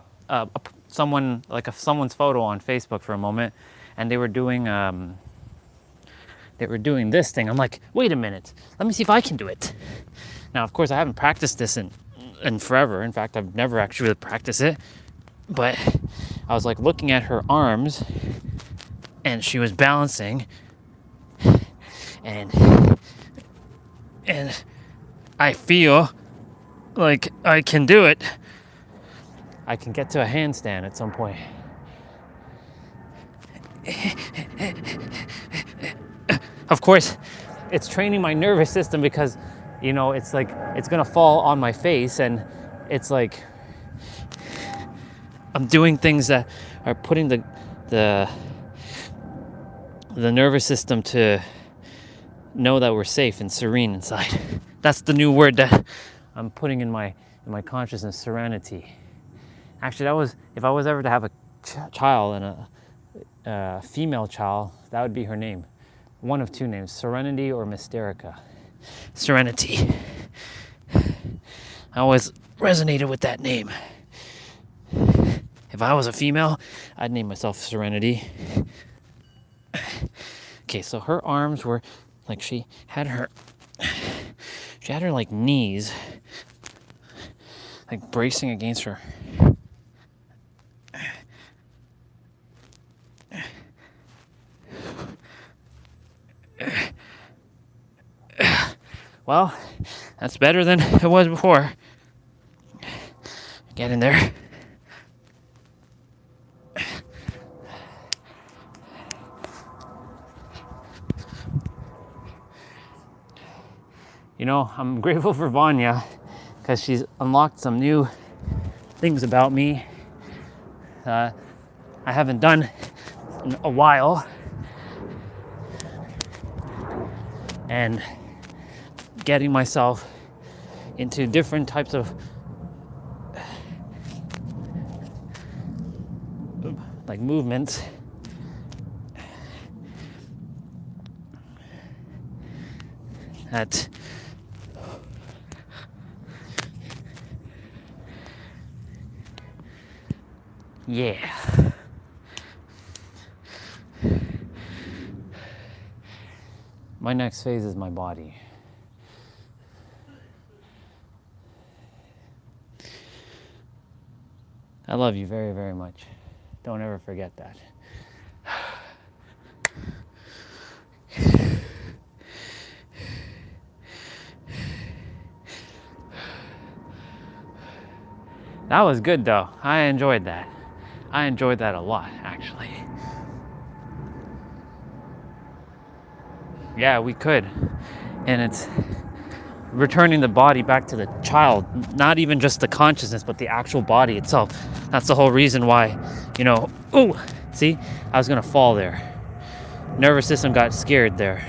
someone's photo on Facebook for a moment, and they were doing this thing. I'm like, wait a minute, let me see if I can do it. Now, of course, I haven't practiced this in forever. In fact, I've never actually really practiced it. But I was like looking at her arms, and she was balancing, and I feel like I can do it. I can get to a handstand at some point. Of course, it's training my nervous system because, you know, it's like it's gonna fall on my face, and it's like I'm doing things that are putting the nervous system to know that we're safe and serene inside. That's the new word that I'm putting in my consciousness, serenity. Actually, that was, if I was ever to have a child and a female child, that would be her name. One of two names, Serenity or Mysterica. Serenity. I always resonated with that name. If I was a female, I'd name myself Serenity. Okay, so her arms were like, she had her like knees like bracing against her. Well, that's better than it was before. Get in there. You know, I'm grateful for Vanya because she's unlocked some new things about me I haven't done in a while. And getting myself into different types of like movements that my next phase is my body. I love you very, very much. Don't ever forget that. That was good though. I enjoyed that. I enjoyed that a lot, actually. Yeah, we could. And it's returning the body back to the child, not even just the consciousness, but the actual body itself. That's the whole reason why, you know, oh, see, I was gonna fall there. Nervous system got scared there.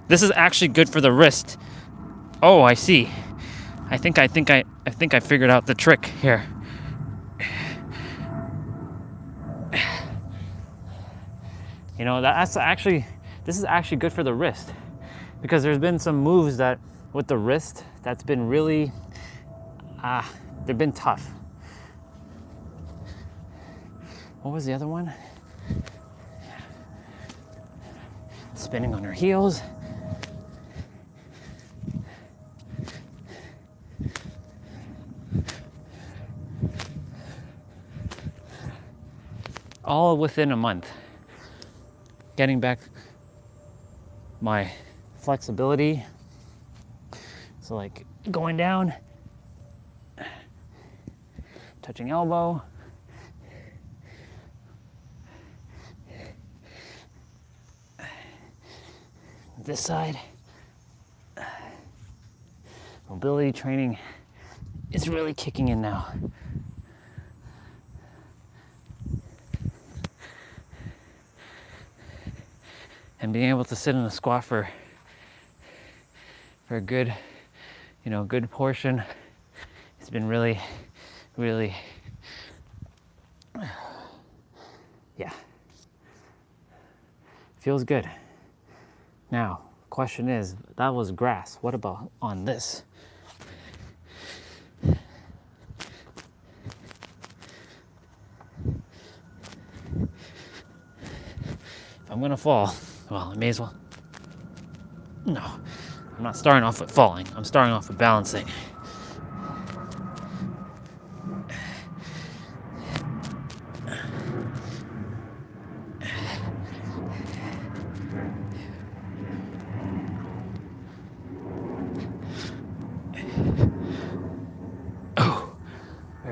This is actually good for the wrist. Oh, I see. I think I figured out the trick here. You know, this is actually good for the wrist, because there's been some moves that with the wrist that's been really, they've been tough. What was the other one? Spinning on her heels. All within a month. Getting back my flexibility. So like going down, touching elbow, this side. Mobility training is really kicking in now. And being able to sit in a squat for a good, you know, good portion, it's been really, really, yeah, feels good. Now, question is, that was grass. What about on this? If I'm gonna fall, well, I may as well. No, I'm not starting off with falling. I'm starting off with balancing.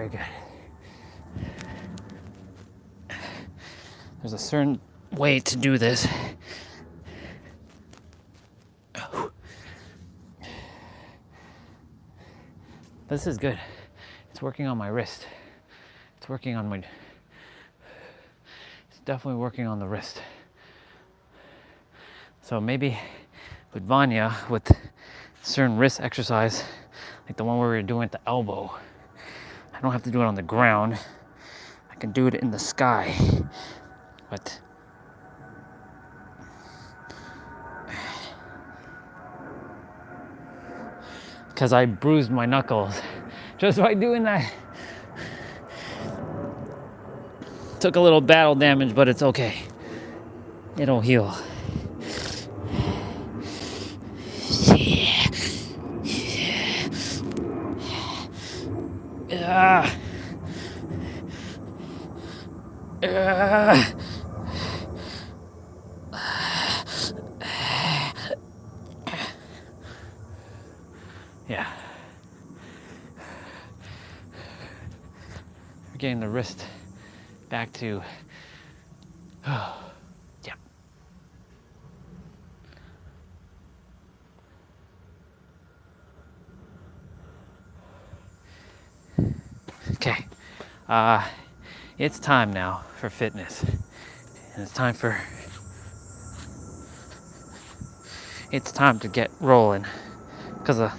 Very good. There's a certain way to do this. This is good. It's working on my wrist. It's working on my... It's definitely working on the wrist. So maybe with Vanya, with certain wrist exercise, like the one where we were doing at the elbow, I don't have to do it on the ground. I can do it in the sky. But because I bruised my knuckles just by doing that. Took a little battle damage, but it's okay. It'll heal. Yeah. Yeah. We're getting the wrist back to, yeah. Okay. It's time now for fitness. And it's time to get rolling. Because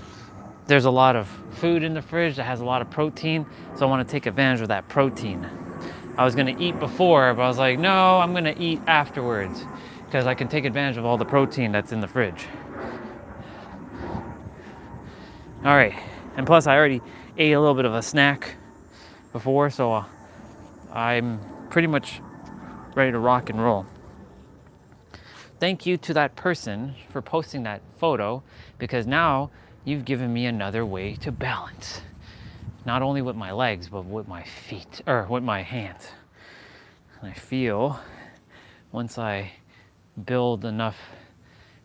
there's a lot of food in the fridge that has a lot of protein, so I want to take advantage of that protein. I was going to eat before, but I was like, no, I'm going to eat afterwards because I can take advantage of all the protein that's in the fridge. All right, and plus I already ate a little bit of a snack before, so I'm pretty much ready to rock and roll. Thank you to that person for posting that photo, because now you've given me another way to balance. Not only with my legs, but with my feet, or with my hands. And I feel once I build enough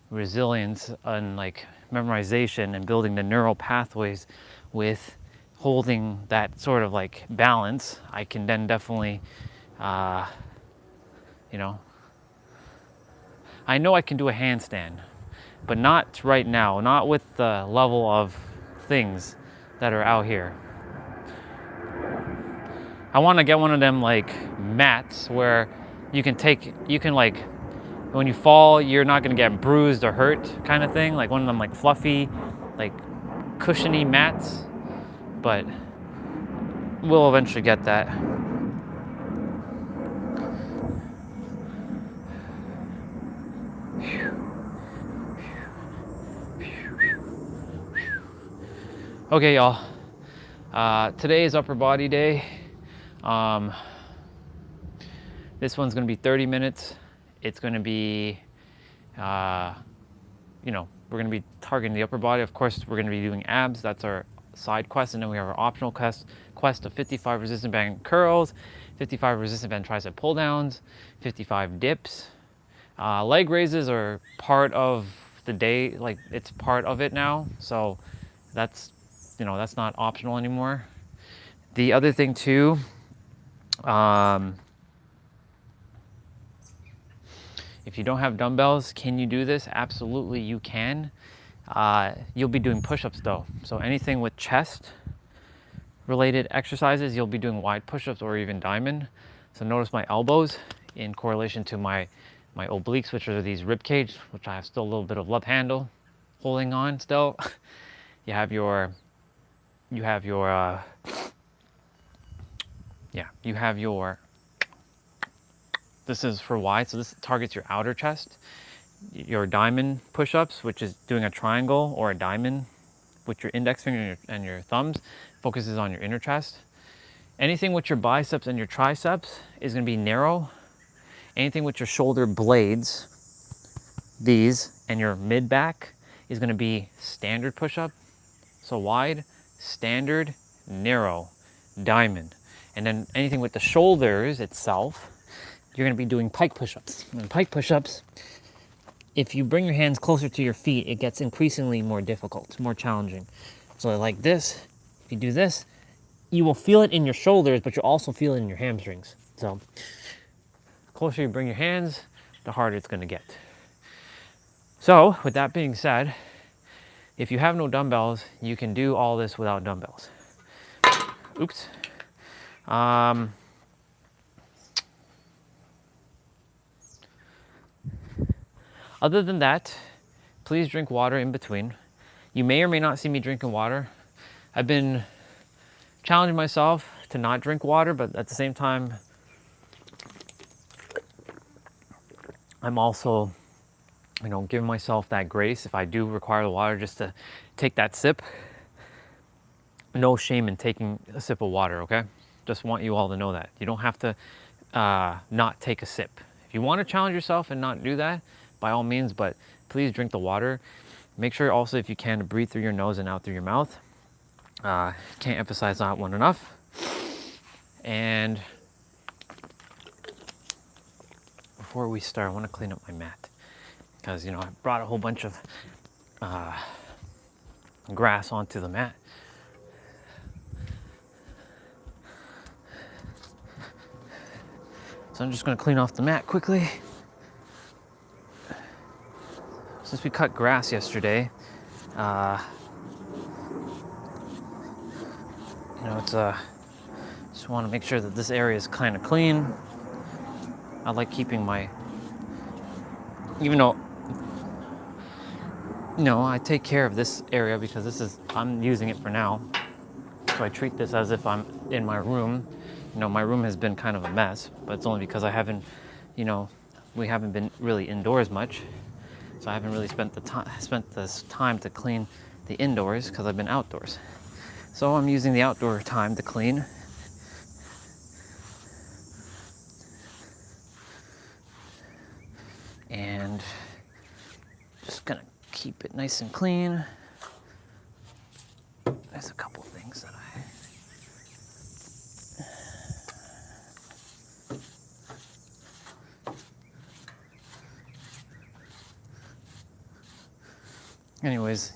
resilience and like memorization and building the neural pathways with holding that sort of like balance, I can then definitely, you know, I know I can do a handstand, but not right now, not with the level of things that are out here. I want to get one of them like mats where you can like, when you fall, you're not going to get bruised or hurt kind of thing. Like one of them like fluffy, like cushiony mats, but we'll eventually get that. Okay, y'all. Today is upper body day. This one's going to be 30 minutes. It's going to be, you know, we're going to be targeting the upper body. Of course, we're going to be doing abs. That's our side quest. And then we have our optional quest of 55 resistant band curls, 55 resistant band tricep pull downs, 55 dips. Leg raises are part of the day. Like, it's part of it now. So that's, you know, that's not optional anymore. The other thing too, if you don't have dumbbells, can you do this? Absolutely, you can. You'll be doing push-ups though. So anything with chest related exercises, you'll be doing wide push-ups or even diamond. So notice my elbows in correlation to my obliques, which are these rib cage, which I have still a little bit of love handle holding on still. You have your this is for wide, so this targets your outer chest. Your diamond push-ups, which is doing a triangle or a diamond with your index finger and your thumbs, focuses on your inner chest. Anything with your biceps and your triceps is going to be narrow. Anything with your shoulder blades, these, and your mid back is going to be standard push-up. So wide, standard, narrow, diamond. And then anything with the shoulders itself, you're going to be doing pike push-ups. And pike push-ups, if you bring your hands closer to your feet, it gets increasingly more difficult, more challenging. So like this, if you do this, you will feel it in your shoulders, but you'll also feel it in your hamstrings. So the closer you bring your hands, the harder it's gonna get. So with that being said, if you have no dumbbells, you can do all this without dumbbells. Oops. Other than that, please drink water in between. You may or may not see me drinking water. I've been challenging myself to not drink water, but at the same time, I'm also, giving myself that grace if I do require the water just to take that sip. No shame in taking a sip of water, okay? Just want you all to know that. You don't have to not take a sip. If you want to challenge yourself and not do that, by all means, but please drink the water. Make sure also, if you can, to breathe through your nose and out through your mouth. Can't emphasize that one enough. And before we start, I want to clean up my mat because, I brought a whole bunch of grass onto the mat. So I'm just going to clean off the mat quickly. Since we cut grass yesterday, it's just want to make sure that this area is kind of clean. I like keeping my, even though, I take care of this area because I'm using it for now. So I treat this as if I'm in my room. My room has been kind of a mess, but it's only because I haven't, we haven't been really indoors much. So I haven't really spent this time to clean the indoors because I've been outdoors. So I'm using the outdoor time to clean. And just gonna keep it nice and clean. There's a couple things that anyways,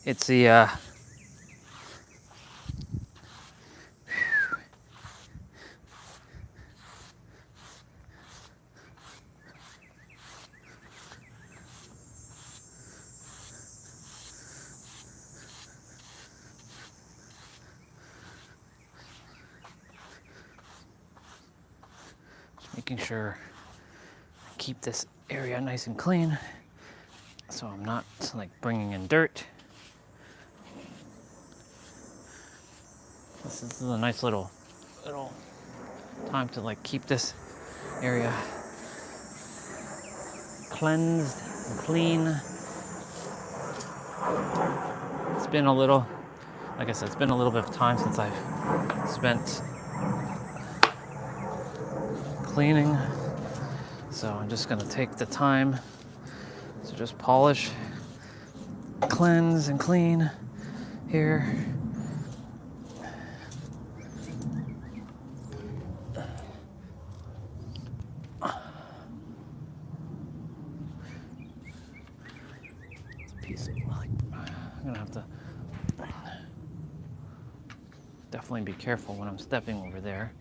it's the just making sure I keep this area nice and clean so I'm not bringing in dirt. This is a nice little time to keep this area cleansed and clean. It's been a little, like I said, it's been a little bit of time since I've spent cleaning. So I'm just gonna take the time to just polish, cleanse, and clean here. I'm gonna have to definitely be careful when I'm stepping over there.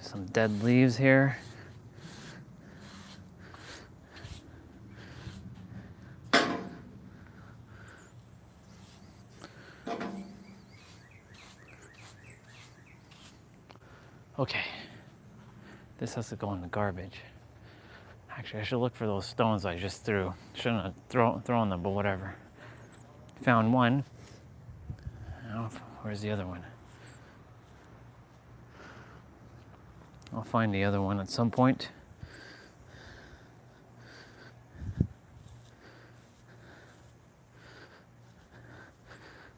Some dead leaves here. Okay, this has to go in the garbage. Actually, I should look for those stones I just threw. Shouldn't have thrown them, but whatever. Found one. Oh, where's the other one? I'll find the other one at some point.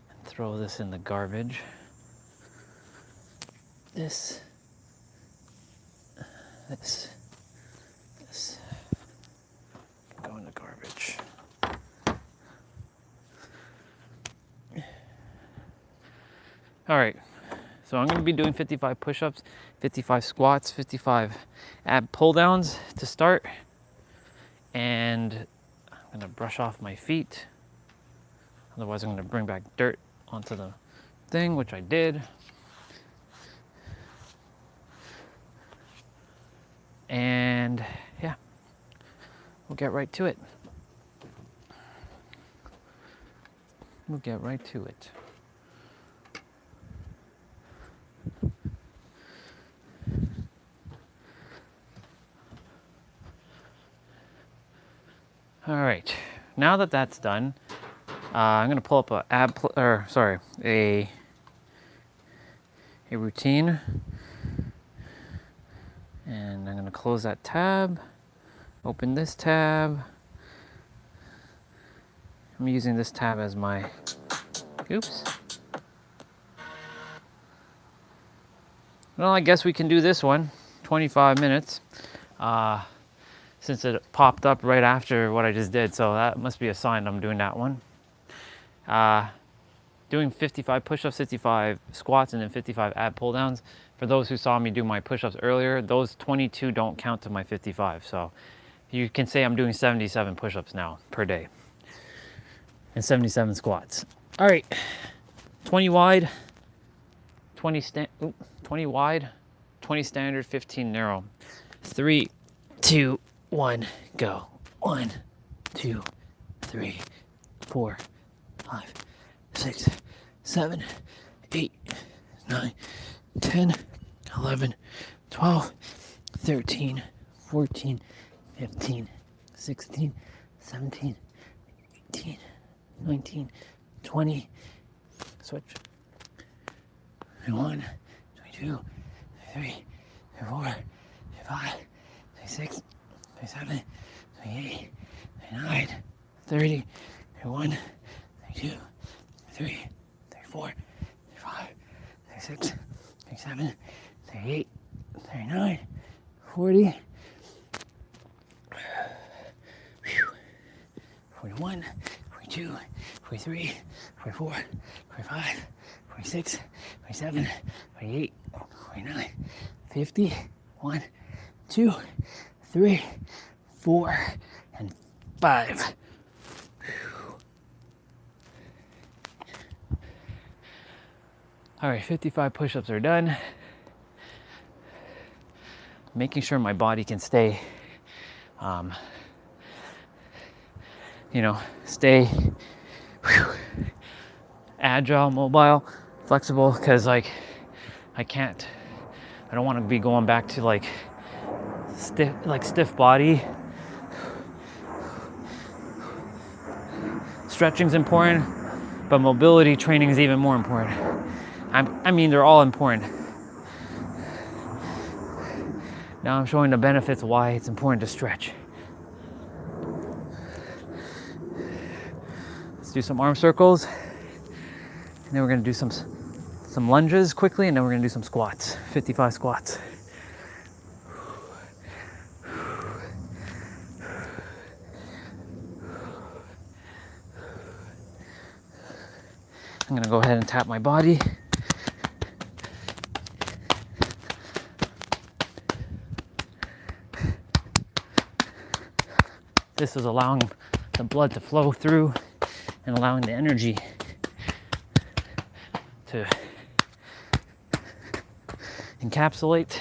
And throw this in the garbage. This. Go in the garbage. All right, so I'm going to be doing 55 push-ups, 55 squats, 55 ab pull-downs to start. And I'm going to brush off my feet. Otherwise I'm gonna bring back dirt onto the thing, which I did. And yeah, we'll get right to it. We'll get right to it. All right, now that that's done, I'm gonna pull up a routine, and I'm gonna close that tab, open this tab. I'm using this tab as my, oops. Well, I guess we can do this one, 25 minutes, since it popped up right after what I just did, so that must be a sign I'm doing that one. Doing 55 push-ups, 55 squats, and then 55 ab pull-downs. For those who saw me do my push-ups earlier, those 22 don't count to my 55, so you can say I'm doing 77 push-ups now per day, and 77 squats. All right, 20 wide, 20 wide, 20 standard, 15 narrow. 3, 2, 1, go. 1, 2, 3, 4, 5, 6, 7, 8, 9, 10, 11, 12, 13, 14, 15, 16, 17, 18, 19, 20. Switch. 21, 22, 23, 24, 25, 26, 27, 28, 29, 30, 31, 32, 33, 34, 35, 36, 37, 38, 39, 40, 41, 42, 43, 44, 45, 46, 47, 48, 49, 50, 1, 2, 3, 4, and 5. All right, 55 push-ups are done. Making sure my body can stay, stay agile, mobile, flexible, because I don't want to be going back to like stiff body. Stretching's important, but mobility training is even more important. I mean, they're all important. Now I'm showing the benefits of why it's important to stretch. Let's do some arm circles, and then we're gonna do some lunges quickly, and then we're gonna do some squats, 55 squats. I'm gonna go ahead and tap my body. This is allowing the blood to flow through and allowing the energy to encapsulate.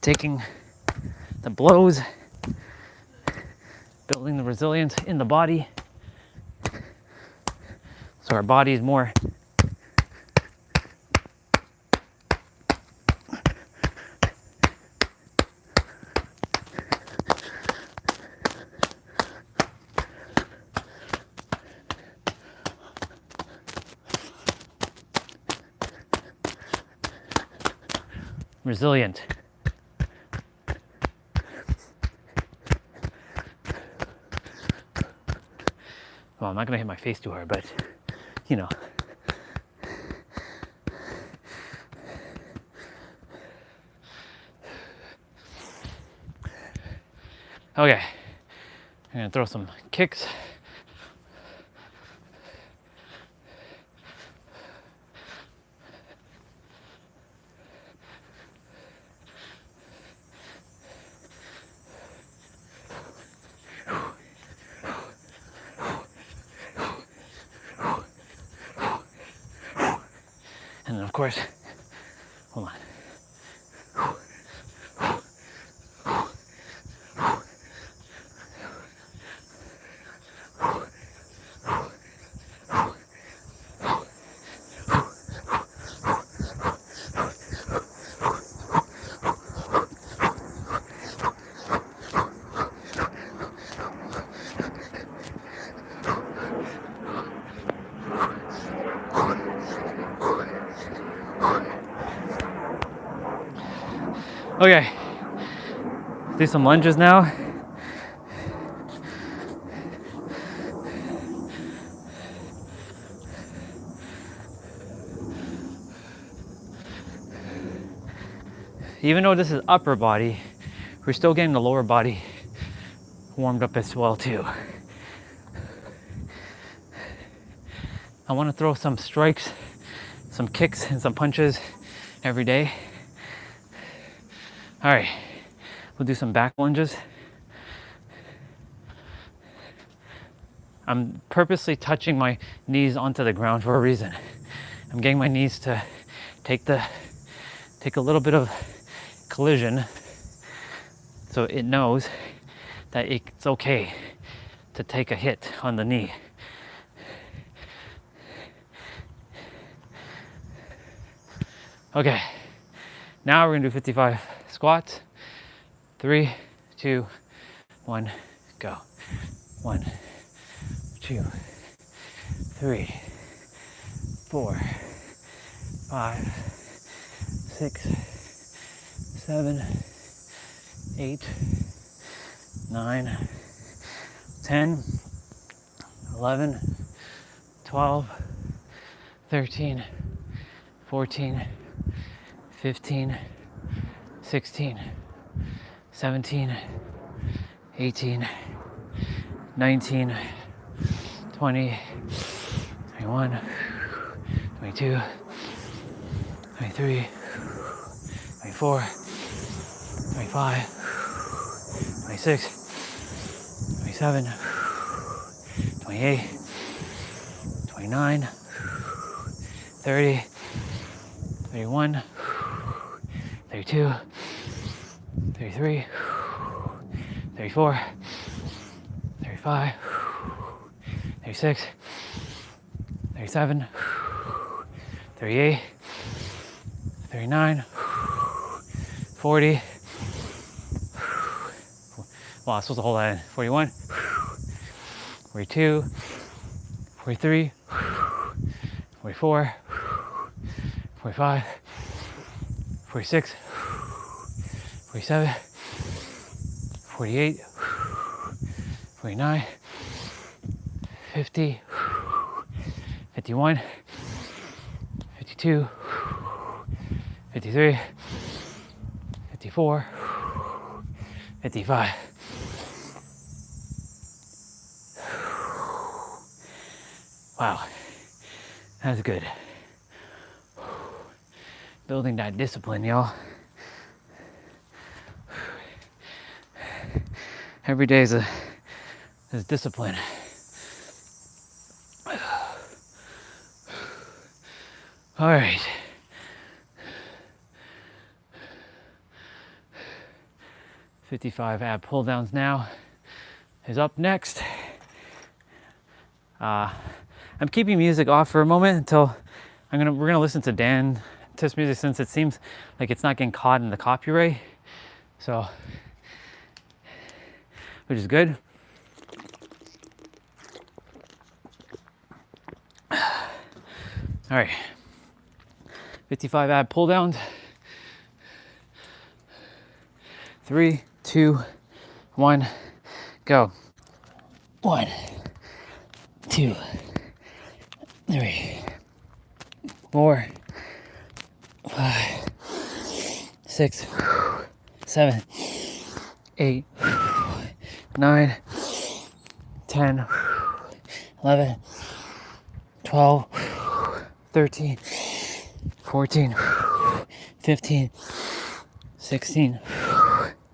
Taking the blows, building the resilience in the body, so our body is more resilient. Well, I'm not gonna hit my face too hard, but Okay, I'm gonna throw some kicks. And then of course, hold on. Okay, do some lunges now. Even though this is upper body, we're still getting the lower body warmed up as well too. I want to throw some strikes, some kicks, and some punches every day. All right, we'll do some back lunges. I'm purposely touching my knees onto the ground for a reason. I'm getting my knees to take a little bit of collision so it knows that it's okay to take a hit on the knee. Okay, now we're gonna do 55 squats. 3, 2, 1, go. 1, 2, 3, 4, 5, 6, 7, 8, 9, 10, 11, 12, 13, 14, 15, 16, 17, 18, 19, 20, 21, 22, 23, 24, 25, 26, 27, 28, 29, 30, 31, 32, 33, 34, 35, 36, 37, 38, 39, 40. Wow, I'm supposed to hold that in. 41, 42, 43, 44, 45, 46, 47, 48, 49, 50, 51, 52, 53, 54, 55. Wow, that's good. Building that discipline, y'all. Every day is discipline. All right. "55 ab pull downs now is up next. I'm keeping music off for a moment until we're gonna listen to Dan test music, since it seems like it's not getting caught in the copyright. So, which is good. All right, 55 ab pull downs. 3, 2, 1, go. 1, 2, 3, 4, 5, 6, 7, 8, 9, 10, 11, 12, 13, 14, 15, 16,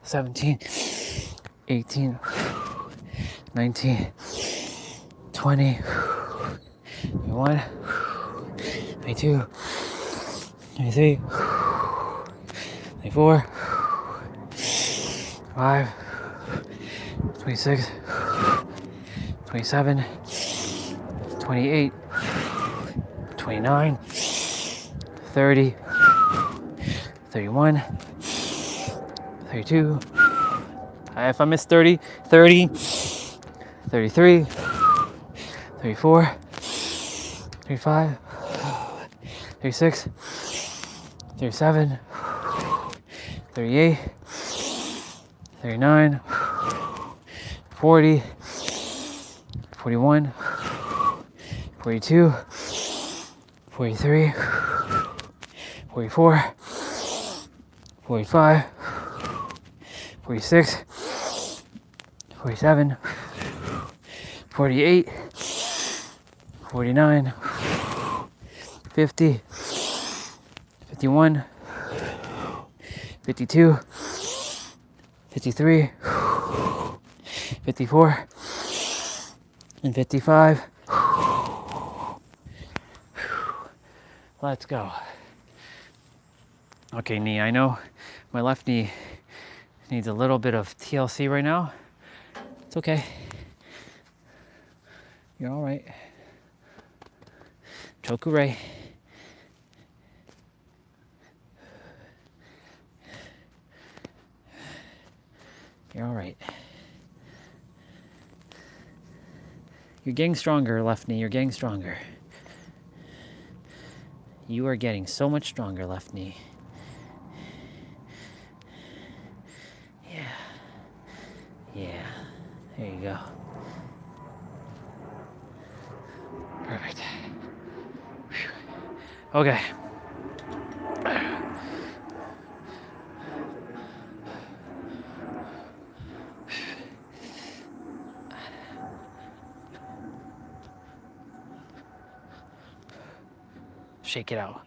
17, 18, 19, 20, 21, 22, 23, 24, 5, 26, 27, 28, 29, 30, 31, 32. If I missed 30, 30, 33, 34, 35, 36, 37, 38, 39, 40, 41, 42, 43, 44, 45, 46, 47, 48, 49, 50, 51, 52, 53, 54, and 55. Let's go. Okay, knee, I know my left knee needs a little bit of TLC right now. It's okay. You're all right. Chokure. You're all right. You're getting stronger, left knee. You're getting stronger. You are getting so much stronger, left knee. Yeah. Yeah. There you go. Perfect. Okay. Shake it out.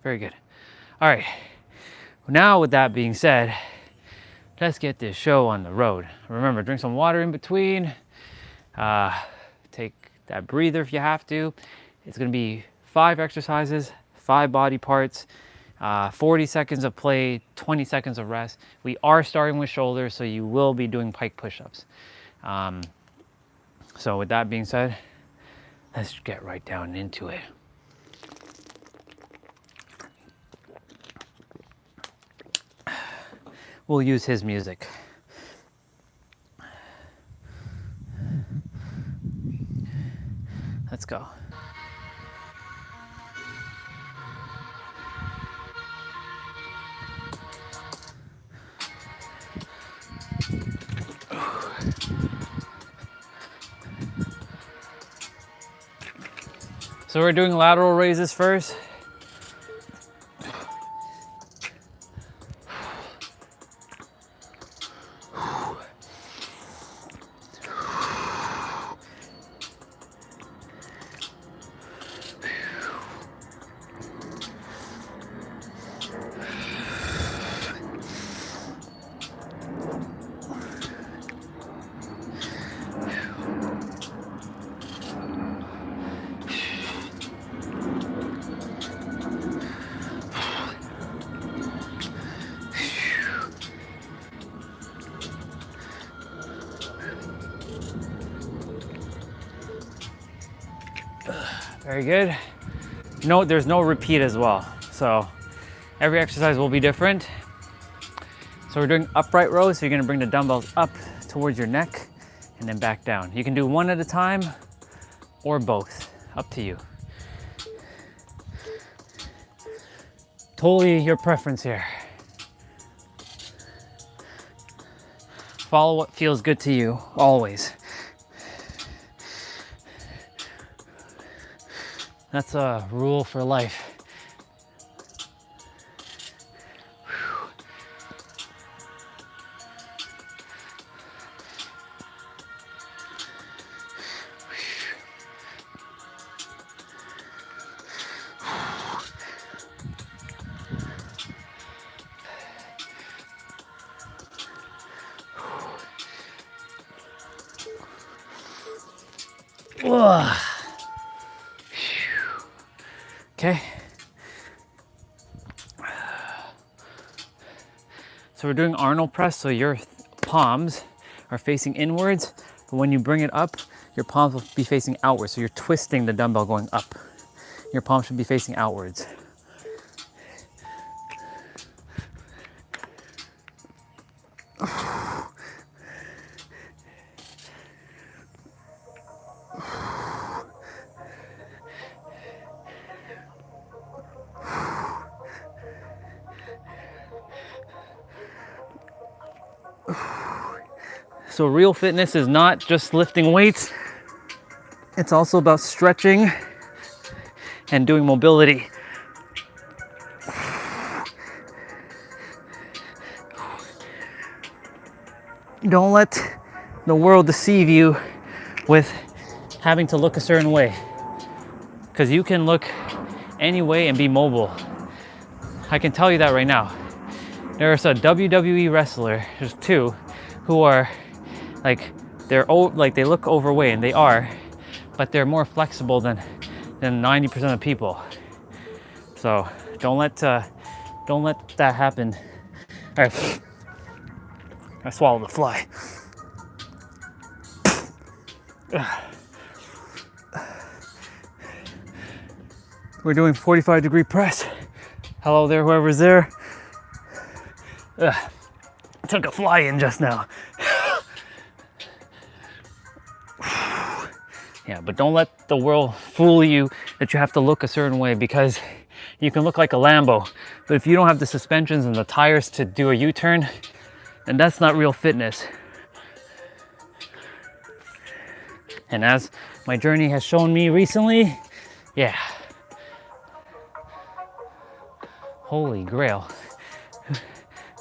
Very good. All right. Now, with that being said, let's get this show on the road. Remember, drink some water in between. Take that breather if you have to. It's going to be 5 exercises, 5 body parts, 40 seconds of play, 20 seconds of rest. We are starting with shoulders, so you will be doing pike push-ups. So with that being said, let's get right down into it. We'll use his music. Let's go. So we're doing lateral raises first. Very good. Note there's no repeat as well. So every exercise will be different. So we're doing upright rows. So you're gonna bring the dumbbells up towards your neck and then back down. You can do one at a time or both, up to you. Totally your preference here. Follow what feels good to you, always. That's a rule for life. Ugh. Okay. So we're doing Arnold press, so your palms are facing inwards, but when you bring it up, your palms will be facing outwards. So you're twisting the dumbbell going up. Your palms should be facing outwards. So real fitness is not just lifting weights, it's also about stretching and doing mobility. Don't let the world deceive you with having to look a certain way, because you can look any way and be mobile. I can tell you that right now. There's a WWE wrestler, there's two, who are like, they look overweight, and they are, but they're more flexible than 90% of people. So don't let that happen. All right, I swallowed the fly. We're doing 45-degree press. Hello there, whoever's there. I took a fly in just now. Yeah, but don't let the world fool you that you have to look a certain way, because you can look like a Lambo, but if you don't have the suspensions and the tires to do a U-turn, then that's not real fitness. And as my journey has shown me recently, yeah. Holy Grail.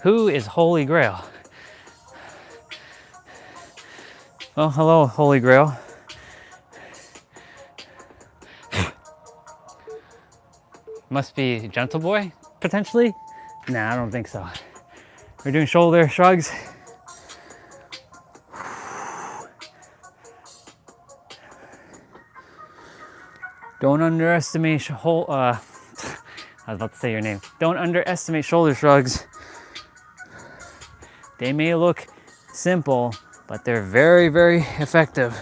Who is Holy Grail? Well, hello, Holy Grail. Must be Gentle Boy, potentially? Nah, I don't think so. We're doing shoulder shrugs. Don't underestimate I was about to say your name. Don't underestimate shoulder shrugs. They may look simple, but they're very, very effective.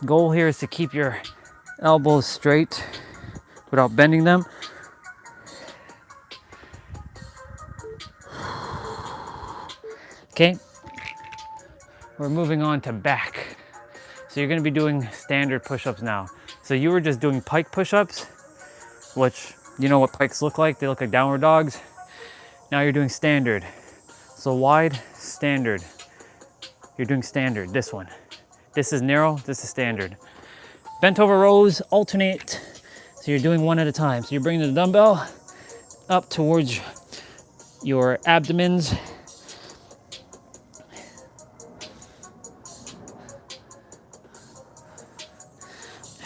Goal here is to keep your elbows straight without bending them. Okay, we're moving on to back. So you're gonna be doing standard push-ups now. So you were just doing pike push-ups, which you know what pikes look like. They look like downward dogs. Now you're doing standard. So wide, standard. You're doing standard, this one. This is narrow, this is standard. Bent over rows, alternate. So you're doing one at a time. So you're bringing the dumbbell up towards your abdomens.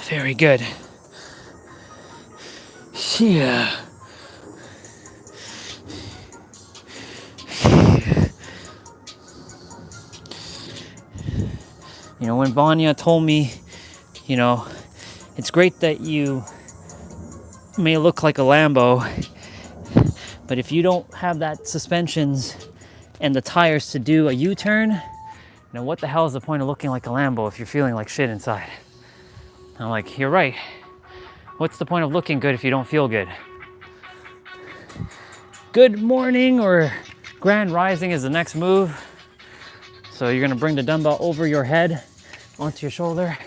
Very good. Yeah. You know, when Vanya told me, you know, it's great that you may look like a Lambo, but if you don't have that suspensions and the tires to do a U-turn, then what the hell is the point of looking like a Lambo if you're feeling like shit inside? I'm like, you're right. What's the point of looking good if you don't feel good? Good morning or grand rising is the next move. So you're gonna bring the dumbbell over your head, onto your shoulder.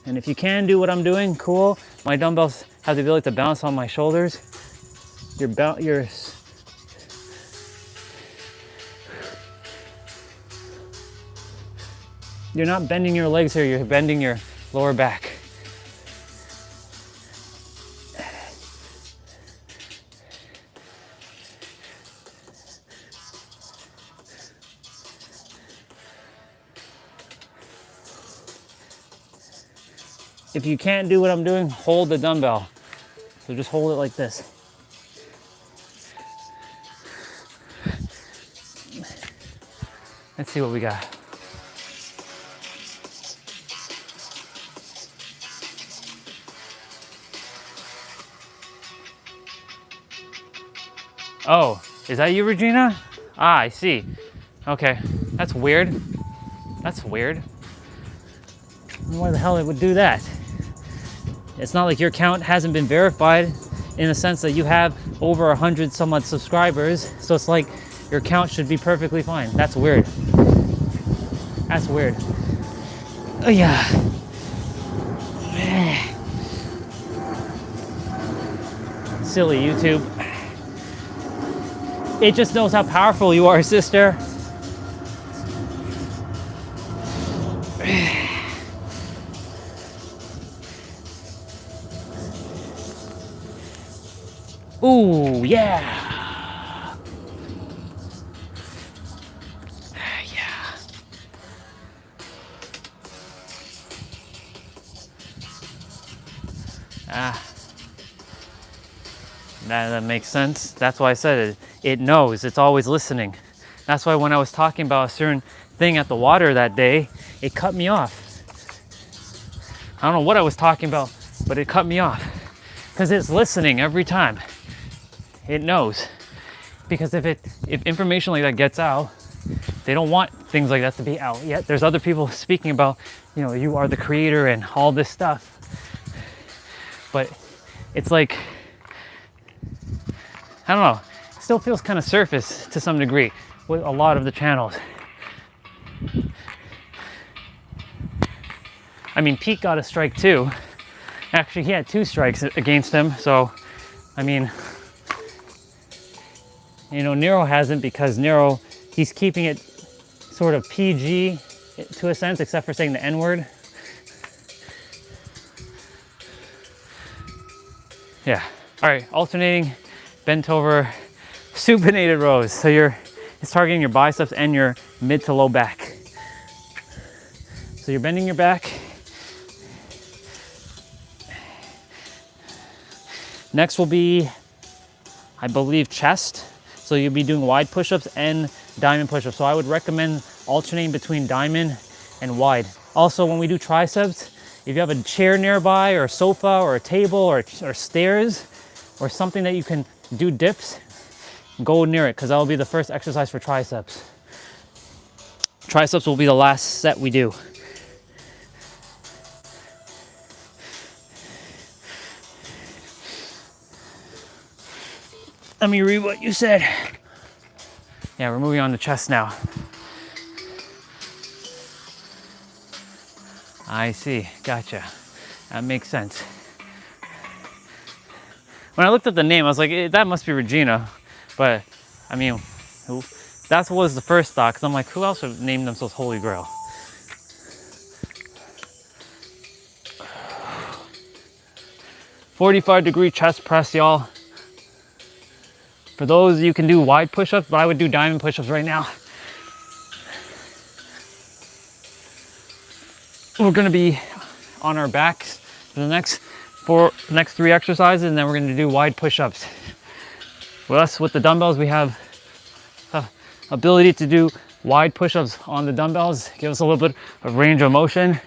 And if you can do what I'm doing, cool. My dumbbells have the ability to bounce on my shoulders. You're not bending your legs here, you're bending your lower back. If you can't do what I'm doing, hold the dumbbell. So just hold it like this. Let's see what we got. Oh, is that you, Regina? Ah, I see. Okay, that's weird. That's weird. Why the hell it would do that? It's not like your account hasn't been verified in the sense that you have over 100 some odd subscribers. So it's like your account should be perfectly fine. That's weird. That's weird. Oh yeah. Silly YouTube. It just knows how powerful you are, sister. Ooh, yeah. Yeah. Ah. That makes sense. That's why I said it. It knows. It's always listening. That's why when I was talking about a certain thing at the water that day, it cut me off. I don't know what I was talking about, but it cut me off. Because it's listening every time. It knows. Because if information like that gets out, they don't want things like that to be out. Yet there's other people speaking about, you know, you are the creator and all this stuff. But it's like, I don't know, it still feels kind of surface to some degree with a lot of the channels. I mean, Pete got a strike too. Actually, he had 2 strikes against him. So, I mean, you know, Nero hasn't, because Nero, he's keeping it sort of PG to a sense, except for saying the N-word. Yeah. All right, alternating, bent over, supinated rows. So it's targeting your biceps and your mid to low back. So you're bending your back. Next will be, I believe, chest. So you'll be doing wide push-ups and diamond push-ups. So I would recommend alternating between diamond and wide. Also, when we do triceps, if you have a chair nearby or a sofa or a table or stairs or something that you can do dips, go near it, because that will be the first exercise for triceps. Triceps will be the last set we do. Let me read what you said. Yeah, we're moving on to chest now. I see, gotcha. That makes sense. When I looked at the name, I was like, that must be Regina. But, I mean, that was the first thought, because I'm like, who else would name themselves Holy Grail? "45-degree chest press, y'all. For those, you can do wide push-ups, but I would do diamond push-ups right now. We're gonna be on our backs for the next 3 exercises, and then we're gonna do wide push-ups. With the dumbbells, we have ability to do wide push-ups on the dumbbells. Give us a little bit of range of motion.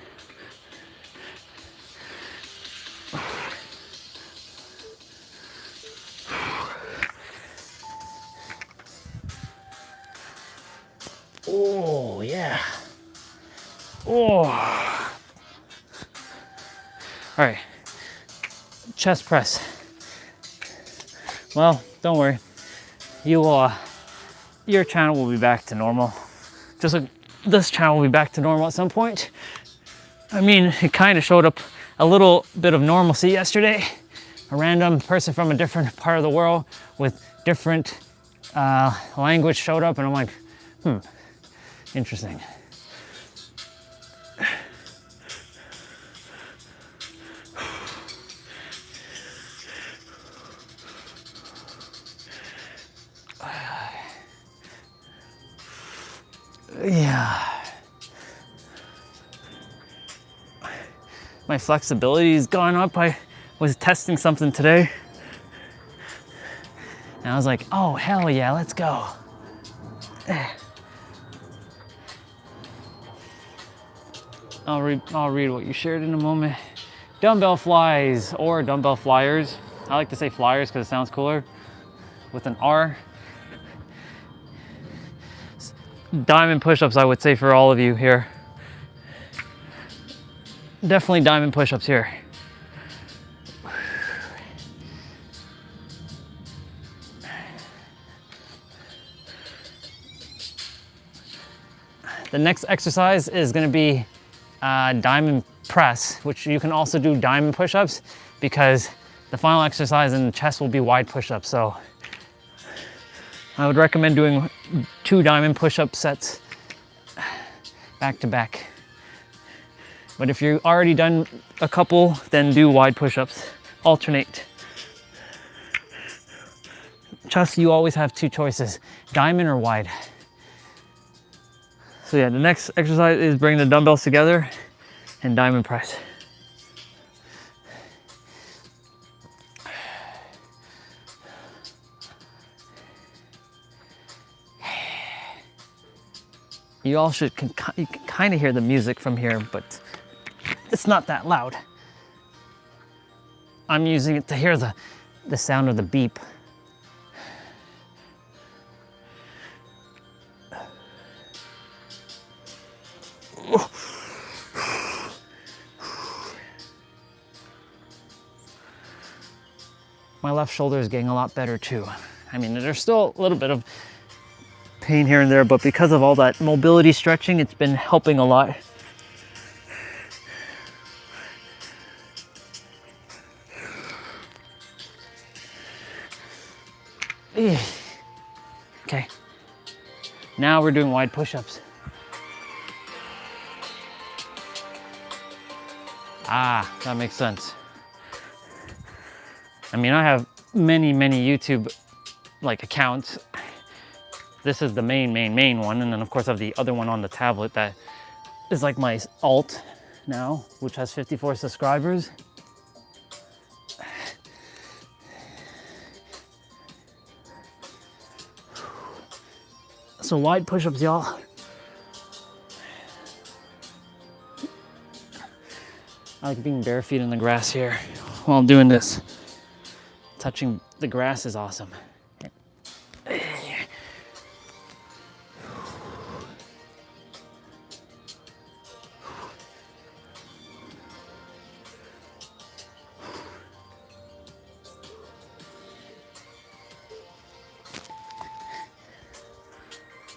Oh, yeah. Oh. All right, chest press. Well, don't worry. Your channel will be back to normal. Just like this channel will be back to normal at some point. I mean, it kind of showed up a little bit of normalcy yesterday. A random person from a different part of the world with different language showed up, and I'm like, interesting. Yeah. My flexibility has gone up. I was testing something today, and I was like, oh, hell yeah, let's go. I'll read what you shared in a moment. Dumbbell flies or dumbbell flyers. I like to say flyers because it sounds cooler with an R. Diamond push-ups, I would say, for all of you here. Definitely diamond push-ups here. The next exercise is going to be diamond press, which you can also do diamond push-ups because the final exercise in the chest will be wide push-ups. So I would recommend doing 2 diamond push-up sets back to back. But if you've already done a couple, then do wide push-ups. Alternate. Chest, you always have 2 choices, diamond or wide. So yeah, the next exercise is bring the dumbbells together and diamond press. You all you can kind of hear the music from here, but it's not that loud. I'm using it to hear the sound of the beep. My left shoulder is getting a lot better too. I mean, there's still a little bit of pain here and there, but because of all that mobility stretching, it's been helping a lot. Okay, now we're doing wide push-ups. Ah, that makes sense. I mean, I have many YouTube accounts. This is the main one, and then of course I have the other one on the tablet that is like my alt now, which has 54 subscribers. So wide push-ups, y'all. I like being bare feet in the grass here while I'm doing this. Touching the grass is awesome.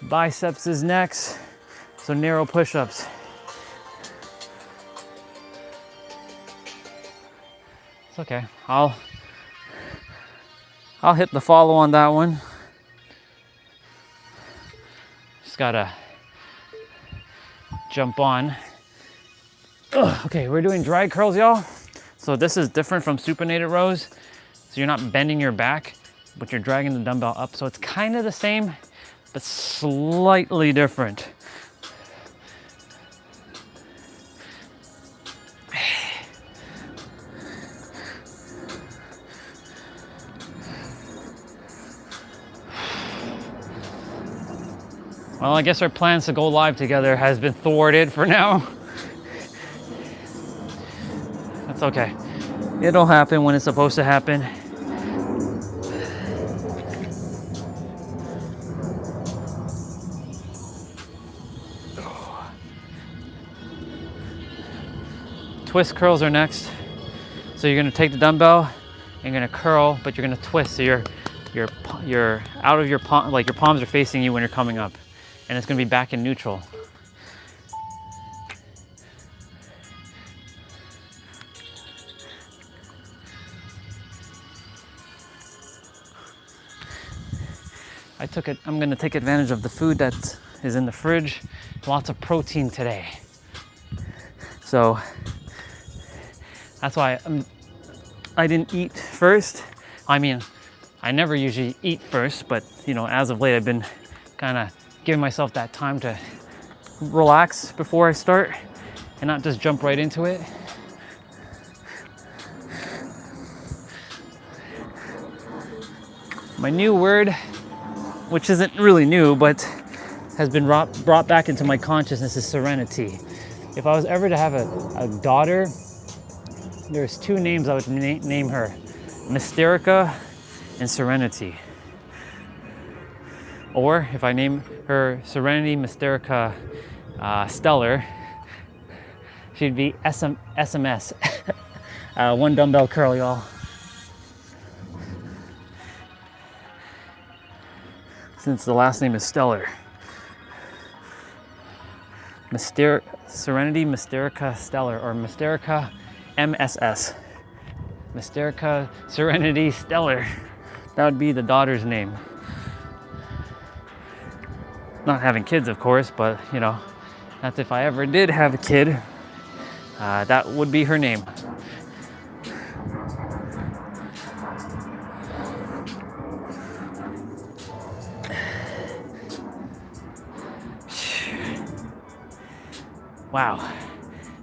Biceps is next, so narrow push-ups. It's okay, I'll hit the follow on that one. Just gotta jump on. Ugh, okay, we're doing dry curls, y'all. So this is different from supinated rows. So you're not bending your back, but you're dragging the dumbbell up. So it's kind of the same, but slightly different. Well, I guess our plans to go live together has been thwarted for now. That's okay. It'll happen when it's supposed to happen. Twist curls are next. So you're gonna take the dumbbell, and you're gonna curl, but you're gonna twist. So you're out of your palm, like your palms are facing you when you're coming up, and it's gonna be back in neutral. I'm gonna take advantage of the food that is in the fridge. Lots of protein today. So that's why I didn't eat first. I mean, I never usually eat first, but you know, as of late, I've been kind of giving myself that time to relax before I start and not just jump right into it. My new word, which isn't really new, but has been brought back into my consciousness, is serenity. if I was ever to have a daughter, there's two names I would name her: Mysterica and Serenity. Or if I name her Serenity Mysterica Stellar, she'd be SMS. One dumbbell curl, y'all. Since the last name is Stellar. Serenity Mysterica Stellar, or Mysterica MSS. Mysterica Serenity Stellar. That would be the daughter's name. Not having kids, of course, but you know, that's if I ever did have a kid. That would be her name. Wow.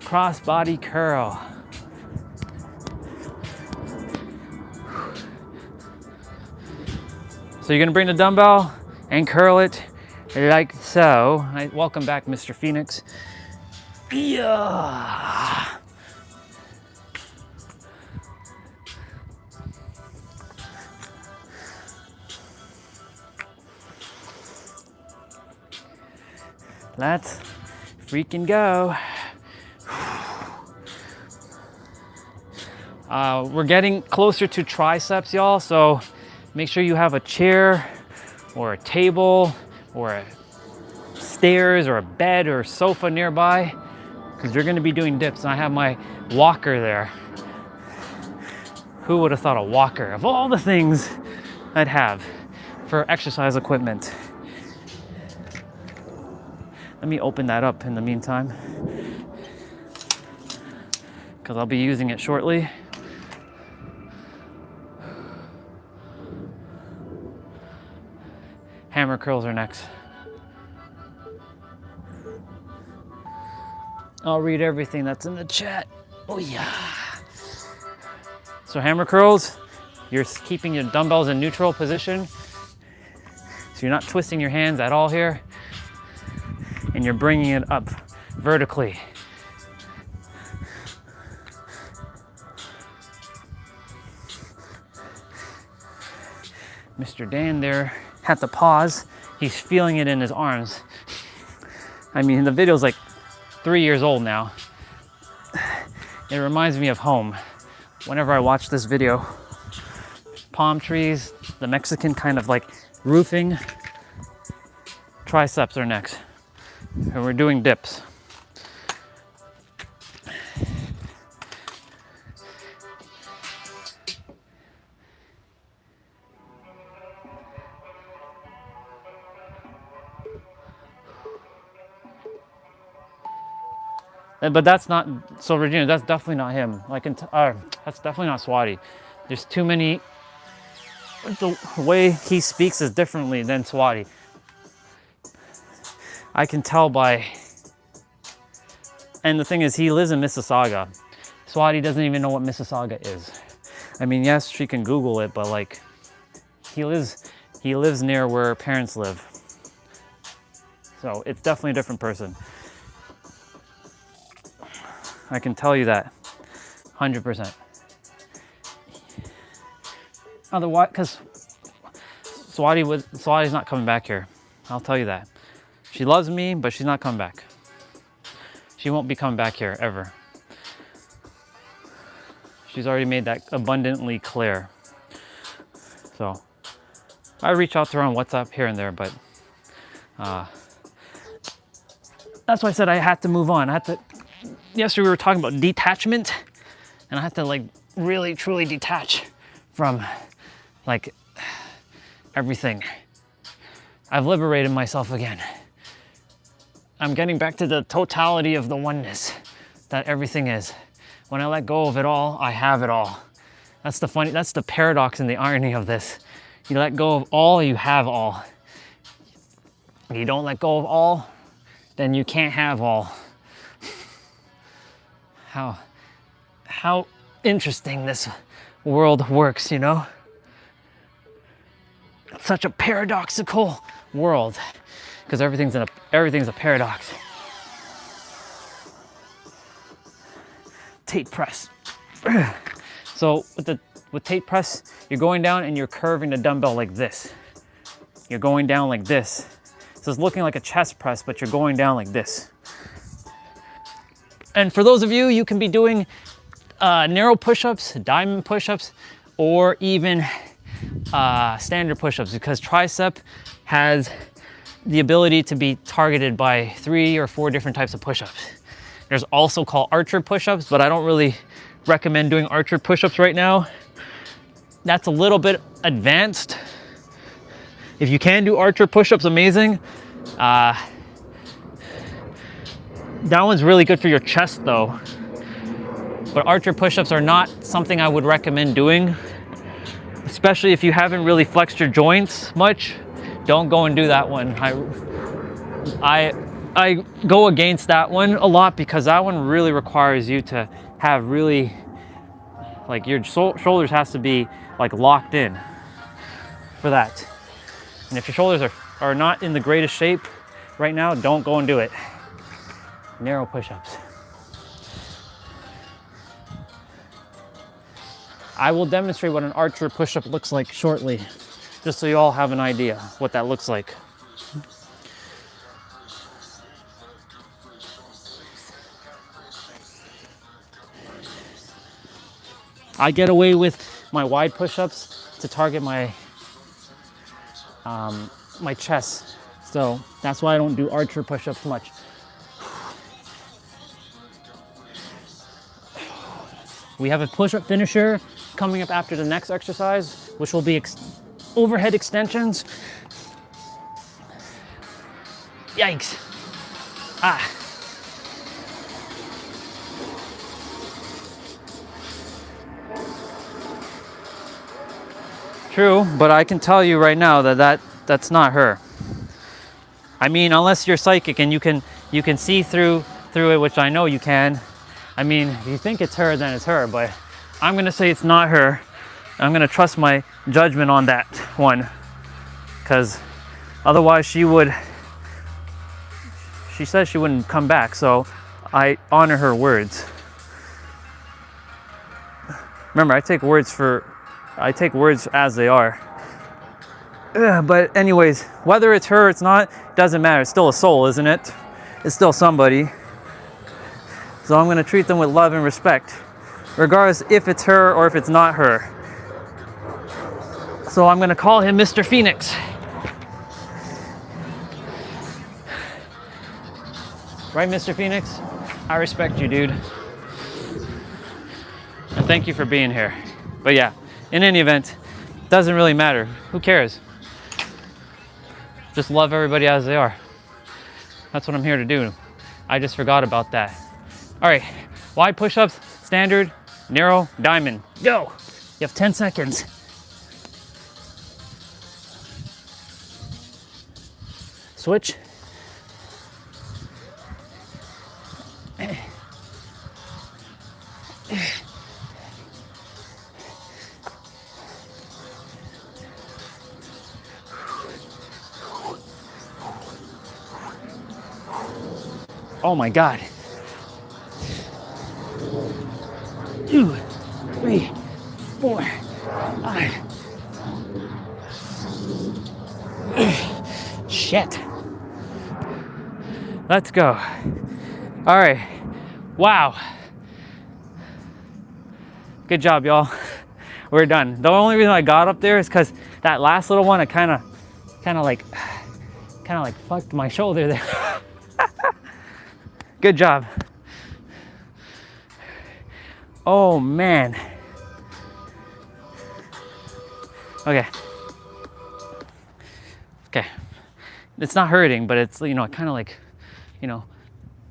Cross body curl. So you're gonna bring the dumbbell and curl it like so. Welcome back, Mr. Phoenix. Yeah. Let's freaking go. We're getting closer to triceps, y'all, so make sure you have a chair or a table or a stairs or a bed or a sofa nearby, because you're gonna be doing dips, and I have my walker there. Who would have thought a walker of all the things I'd have for exercise equipment? Let me open that up in the meantime, because I'll be using it shortly. Hammer curls are next. I'll read everything that's in the chat. Oh yeah. So hammer curls, you're keeping your dumbbells in neutral position. So you're not twisting your hands at all here. And you're bringing it up vertically. Mr. Dan there had to pause. He's feeling it in his arms. I mean, the video's like 3 years old now. It reminds me of home. Whenever I watch this video, palm trees, the Mexican kind of like roofing. Triceps are next. And we're doing dips. But that's not, so Regina, that's definitely not him. That's definitely not Swati. There's too many, the way he speaks is differently than Swati. I can tell by, and the thing is, he lives in Mississauga. Swati doesn't even know what Mississauga is. I mean, yes, she can Google it, but like, he lives near where her parents live. So it's definitely a different person. I can tell you that, 100%. Otherwise, because Swati's not coming back here. I'll tell you that. She loves me, but she's not coming back. She won't be coming back here, ever. She's already made that abundantly clear. So, I reach out to her on WhatsApp here and there, but that's why I said I had to move on. Yesterday we were talking about detachment, and I had to like really truly detach from like everything. I've liberated myself again. I'm getting back to the totality of the oneness that everything is. When I let go of it all, I have it all. That's the paradox and the irony of this. You let go of all, you have all. If you don't let go of all, then you can't have all. How interesting this world works, you know? It's such a paradoxical world, because everything's a paradox. Tate press. So with Tate press, you're going down and you're curving the dumbbell like this. You're going down like this. So it's looking like a chest press, but you're going down like this. And for those of you, you can be doing narrow push-ups, diamond push-ups, or even standard push-ups, because tricep has the ability to be targeted by 3 or 4 different types of push-ups. There's also called archer push-ups, but I don't really recommend doing archer push-ups right now. That's a little bit advanced. If you can do archer push-ups, amazing. That one's really good for your chest though. But archer push-ups are not something I would recommend doing, especially if you haven't really flexed your joints much. Don't go and do that one. I go against that one a lot because that one really requires you to have really, like, your shoulders has to be like locked in for that. And if your shoulders are not in the greatest shape right now, don't go and do it. Narrow push-ups. I will demonstrate what an archer push-up looks like shortly, just so you all have an idea what that looks like. I get away with my wide push-ups to target my my chest, so that's why I don't do archer push-ups much. We have a push-up finisher coming up after the next exercise, which will be overhead extensions. Yikes. Ah. True, but I can tell you right now that's not her. I mean, unless you're psychic and you can see through it, which I know you can. I mean, if you think it's her, then it's her, but I'm gonna say it's not her. I'm gonna trust my judgment on that one, because otherwise she said she wouldn't come back, so I honor her words. Remember, I take words as they are. But anyways, whether it's her or it's not, doesn't matter. It's still a soul, isn't it? It's still somebody. So I'm gonna treat them with love and respect, regardless if it's her or if it's not her. So I'm gonna call him Mr. Phoenix. Right, Mr. Phoenix? I respect you, dude. And thank you for being here. But yeah, in any event, doesn't really matter. Who cares? Just love everybody as they are. That's what I'm here to do. I just forgot about that. All right, wide push-ups, standard, narrow, diamond. Go! You have 10 seconds. Switch. Oh my God. 2, 3, 4, 5. Shit. Let's go. All right. Wow. Good job, y'all. We're done. The only reason I got up there is because that last little one, I kind of like fucked my shoulder there. Good job. Oh man. Okay. Okay. It's not hurting, but it's, kind of like,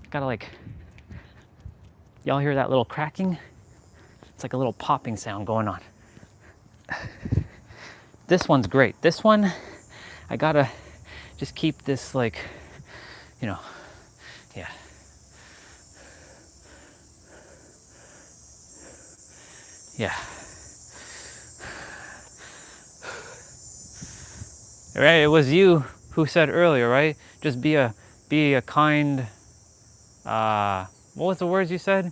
gotta like, y'all hear that little cracking? It's like a little popping sound going on. This one's great. This one, I gotta just keep this like, yeah. Yeah. Right, it was you who said earlier, right? Just be a kind, what was the words you said?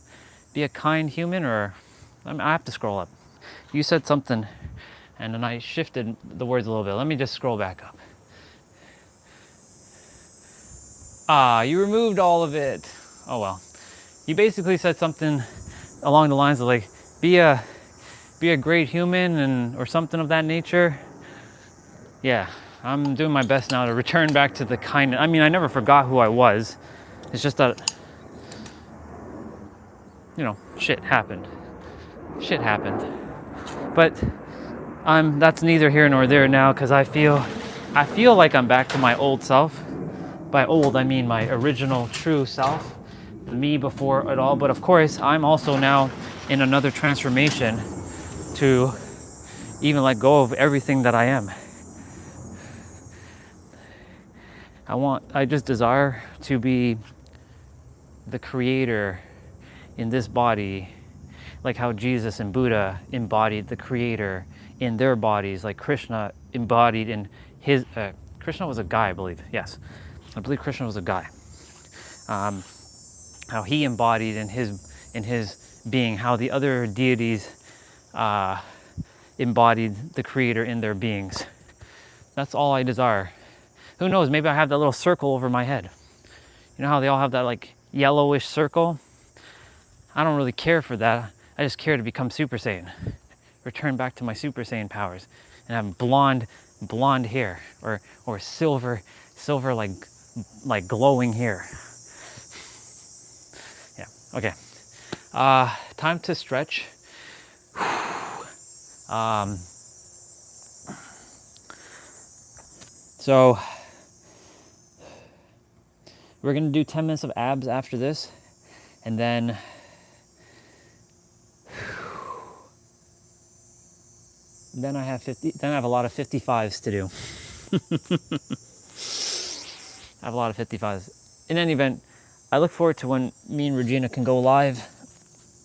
be a kind human, or I have to scroll up. You said something, and then I shifted the words a little bit. Let me just scroll back up. Ah, you removed all of it. Oh well. You basically said something along the lines of like, be a great human, and or something of that nature. Yeah, I'm doing my best now to return back to the kindness. I mean, I never forgot who I was. It's just that, shit happened. Shit happened. But that's neither here nor there now, because I feel like I'm back to my old self. By old, I mean my original true self, me before it all. But of course, I'm also now in another transformation to even let go of everything that I am. I just desire to be the creator in this body, like how Jesus and Buddha embodied the creator in their bodies, like Krishna embodied in his, Krishna was a guy, I believe, yes. I believe Krishna was a guy. How he embodied in his being, how the other deities embodied the creator in their beings. That's all I desire. Who knows, maybe I have that little circle over my head. You know how they all have that like yellowish circle? I don't really care for that. I just care to become Super Saiyan. Return back to my Super Saiyan powers and have blonde hair or silver like glowing hair. Yeah, okay. Time to stretch. So we're gonna do 10 minutes of abs after this, and then I have a lot of 55s to do. I have a lot of 55s. In any event, I look forward to when me and Regina can go live.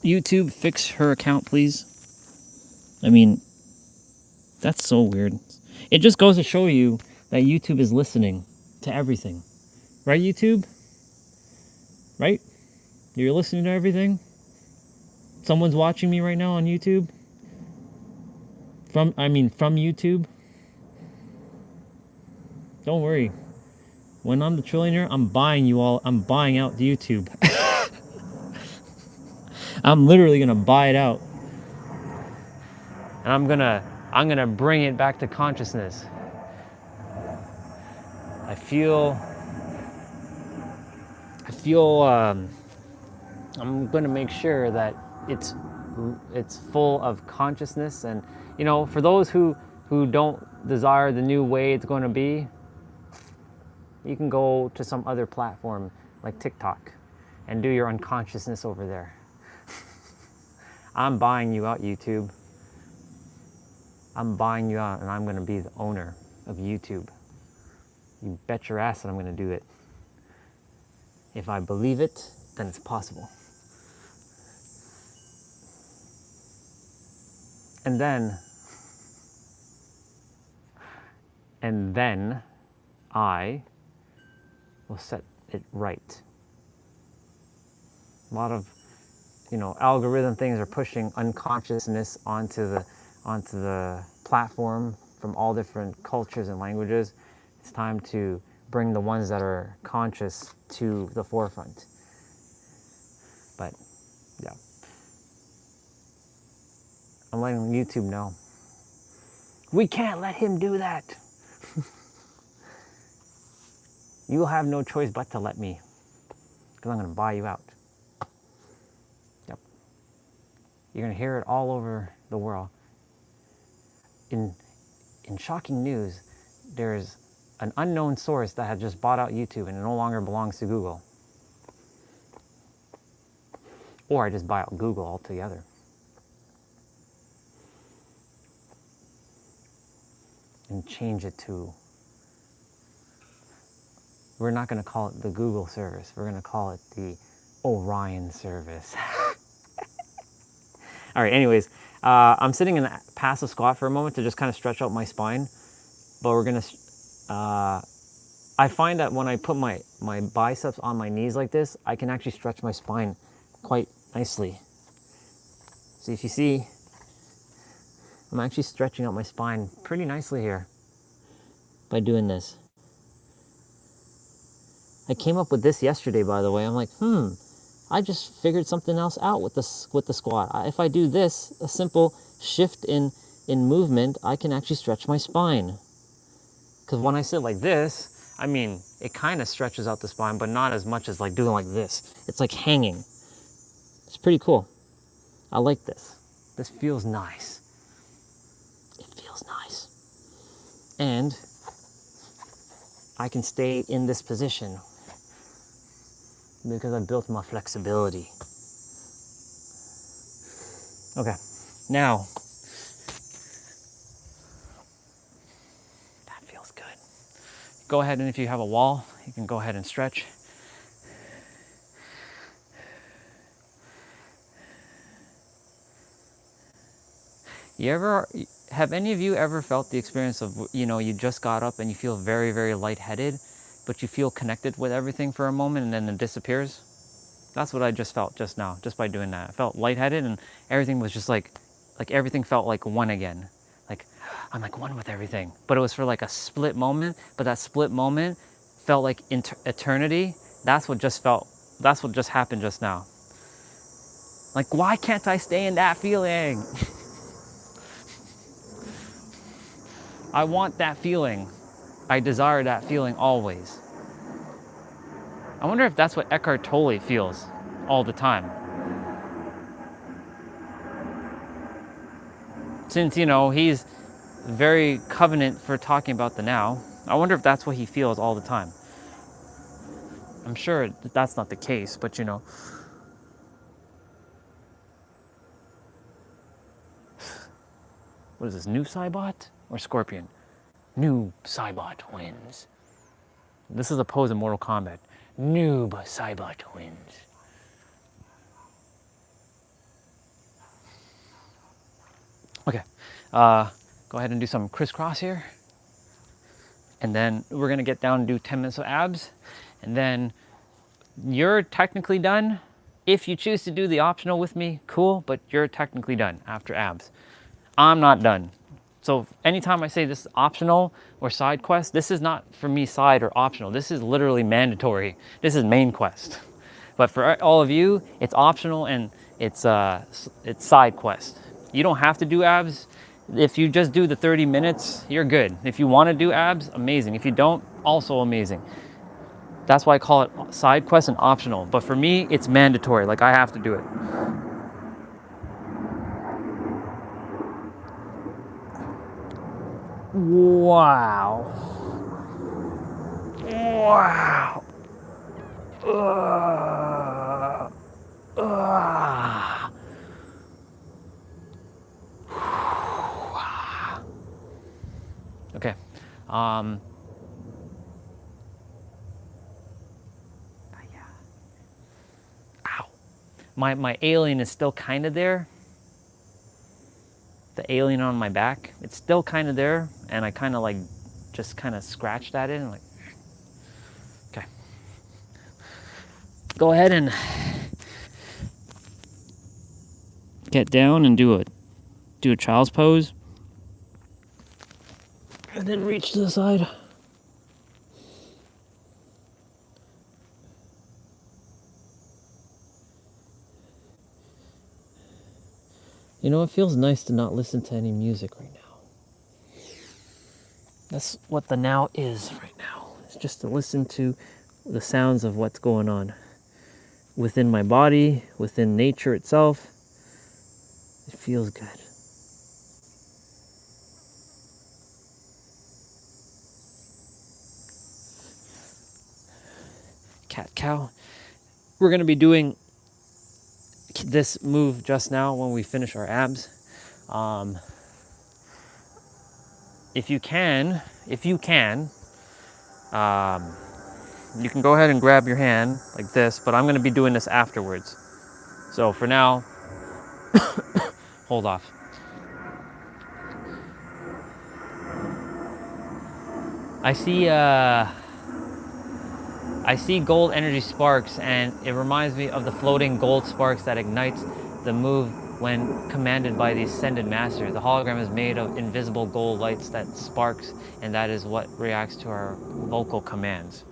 YouTube, fix her account, please. I mean, that's so weird. It just goes to show you that YouTube is listening to everything. Right, YouTube? Right? You're listening to everything? Someone's watching me right now on YouTube? From YouTube? Don't worry. When I'm the trillionaire, I'm buying out YouTube. I'm literally gonna buy it out. And I'm gonna bring it back to consciousness. I feel I'm gonna make sure that it's full of consciousness, and for those who don't desire the new way it's going to be, you can go to some other platform like TikTok and do your unconsciousness over there. I'm buying you out, YouTube. I'm buying you out, and I'm going to be the owner of YouTube. You bet your ass that I'm going to do it. If I believe it, then it's possible. And then I will set it right. A lot of, algorithm things are pushing unconsciousness onto the platform from all different cultures and languages. It's time to bring the ones that are conscious to the forefront. But yeah, I'm letting YouTube know. We can't let him do that. You will have no choice but to let me, because I'm going to buy you out. Yep. You're going to hear it all over the world. In shocking news, there's an unknown source that has just bought out YouTube and it no longer belongs to Google. Or I just buy out Google altogether. And change it to, we're not going to call it the Google service. We're going to call it the Orion service. All right, anyways, I'm sitting in a passive squat for a moment to just kind of stretch out my spine. But we're going to, I find that when I put my biceps on my knees like this, I can actually stretch my spine quite nicely. So if you see, I'm actually stretching out my spine pretty nicely here by doing this. I came up with this yesterday, by the way. I'm like, I just figured something else out with the squat. If I do this, a simple shift in movement, I can actually stretch my spine. Because when I sit like this, I mean, it kind of stretches out the spine, but not as much as like doing like this. It's like hanging. It's pretty cool. I like this. This feels nice. It feels nice. And I can stay in this position because I built my flexibility. Okay, now, that feels good. Go ahead, and if you have a wall, you can go ahead and stretch. Have any of you ever felt the experience of, you just got up and you feel very, very lightheaded, but you feel connected with everything for a moment and then it disappears? That's what I just felt just now, just by doing that. I felt lightheaded and everything was just like everything felt like one again. Like, I'm like one with everything. But it was for like a split moment, but that split moment felt like eternity. That's what just happened just now. Like, why can't I stay in that feeling? I want that feeling. I desire that feeling always. I wonder if that's what Eckhart Tolle feels all the time. Since, he's very covenant for talking about the now, I wonder if that's what he feels all the time. I'm sure that's not the case, but What is this, new Cybot or Scorpion? Noob Cybot wins. This is a pose in Mortal Kombat. Noob Cybot wins. Okay, go ahead and do some crisscross here. And then we're gonna get down and do 10 minutes of abs. And then you're technically done. If you choose to do the optional with me, cool, but you're technically done after abs. I'm not done. So anytime I say this is optional or side quest, this is not for me side or optional. This is literally mandatory. This is main quest. But for all of you, it's optional and it's side quest. You don't have to do abs. If you just do the 30 minutes, you're good. If you want to do abs, amazing. If you don't, also amazing. That's why I call it side quest and optional. But for me, it's mandatory. Like, I have to do it. Wow. Wow. Okay. Ow. My alien is still kind of there. The alien on my back, it's still kind of there, and I kind of like just kind of scratched at it and like, okay. Go ahead and get down and do a child's pose. And then reach to the side. It feels nice to not listen to any music right now. That's what the now is right now. It's just to listen to the sounds of what's going on within my body, within nature itself. It feels good. Cat cow. We're going to be doing this move just now when we finish our abs. If you can, you can go ahead and grab your hand like this, but I'm going to be doing this afterwards. So for now, hold off. I see gold energy sparks, and it reminds me of the floating gold sparks that ignites the move when commanded by the ascended master. The hologram is made of invisible gold lights that sparks, and that is what reacts to our vocal commands.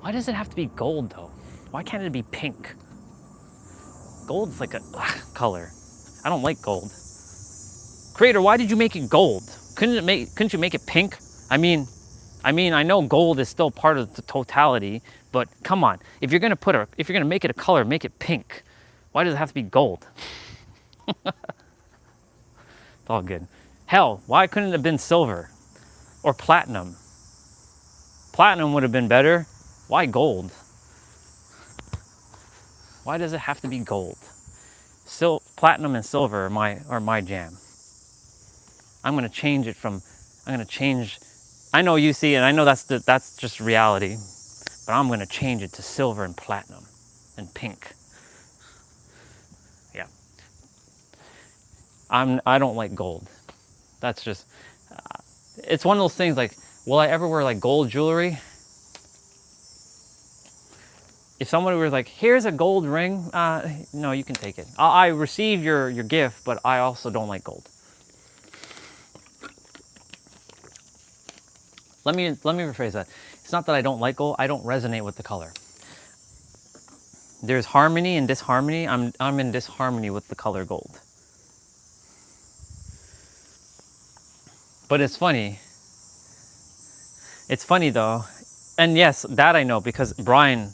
Why does it have to be gold though? Why can't it be pink? Gold's like a color. I don't like gold. Creator, why did you make it gold? Couldn't you make it pink? I mean, I know gold is still part of the totality, but come on. If you're gonna make it a color, make it pink. Why does it have to be gold? It's all good. Hell, why couldn't it have been silver or platinum? Platinum would have been better. Why gold? Why does it have to be gold? Platinum and silver are my jam. I'm gonna change it from. I know you see, and I know that's just reality, but I'm gonna change it to silver and platinum and pink. Yeah. I don't like gold. That's just. It's one of those things like, will I ever wear like gold jewelry? If somebody was like, here's a gold ring, no, you can take it. I receive your gift, but I also don't like gold. Let me rephrase that. It's not that I don't like gold, I don't resonate with the color. There's harmony and disharmony. I'm in disharmony with the color gold. But it's funny. It's funny though. And yes, that I know because Brian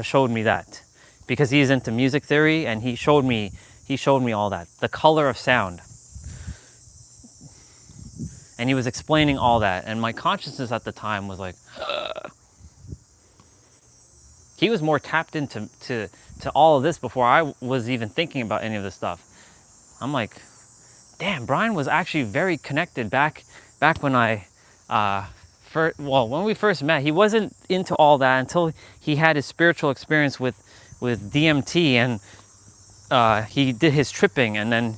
showed me that. Because he's into music theory and he showed me all that. The color of sound. And he was explaining all that. And my consciousness at the time was like, he was more tapped into all of this before I was even thinking about any of this stuff. I'm like, damn, Brian was actually very connected back when when we first met. He wasn't into all that until he had his spiritual experience with DMT, and he did his tripping, and then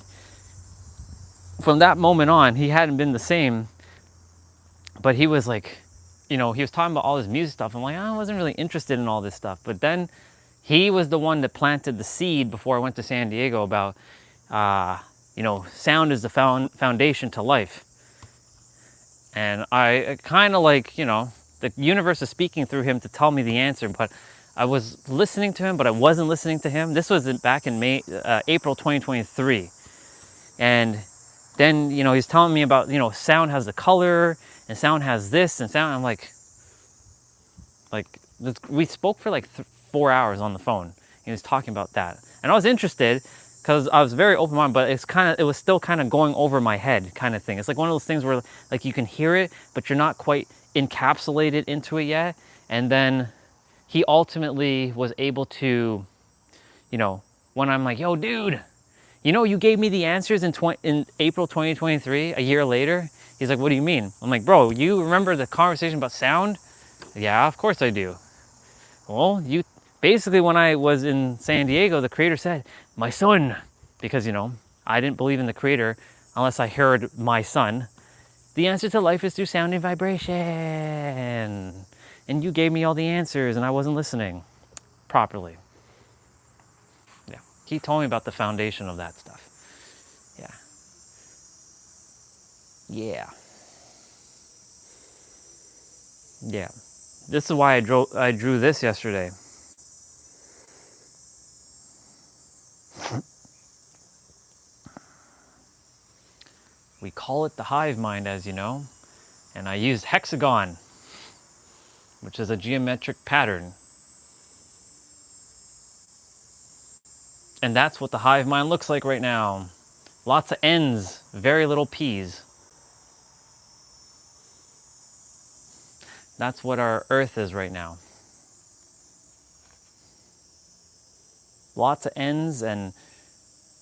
from that moment on, he hadn't been the same. But he was like, he was talking about all this music stuff. I'm like, I wasn't really interested in all this stuff. But then he was the one that planted the seed before I went to San Diego about, sound is the foundation to life. And I kind of like, the universe is speaking through him to tell me the answer, but I was listening to him, but I wasn't listening to him. This was back in April 2023. And then, he's telling me about, sound has the color, and sound has this, and sound, I'm like, we spoke for like 4 hours on the phone. He was talking about that. And I was interested, because I was very open-minded, but it was still kind of going over my head kind of thing. It's like one of those things where like you can hear it, but you're not quite encapsulated into it yet. And then he ultimately was able to, when I'm like, yo, dude, you gave me the answers in April 2023, a year later. He's like, what do you mean? I'm like, bro, you remember the conversation about sound? Yeah, of course I do. Well, basically when I was in San Diego, the creator said, my son, because, I didn't believe in the creator unless I heard my son. The answer to life is through sound and vibration. And you gave me all the answers and I wasn't listening properly. Yeah. He told me about the foundation of that stuff. Yeah. Yeah. Yeah. This is why I drew this yesterday. We call it the hive mind, as you know, and I used hexagon, which is a geometric pattern. And that's what the hive mind looks like right now. Lots of N's, very little P's. That's what our Earth is right now. Lots of N's and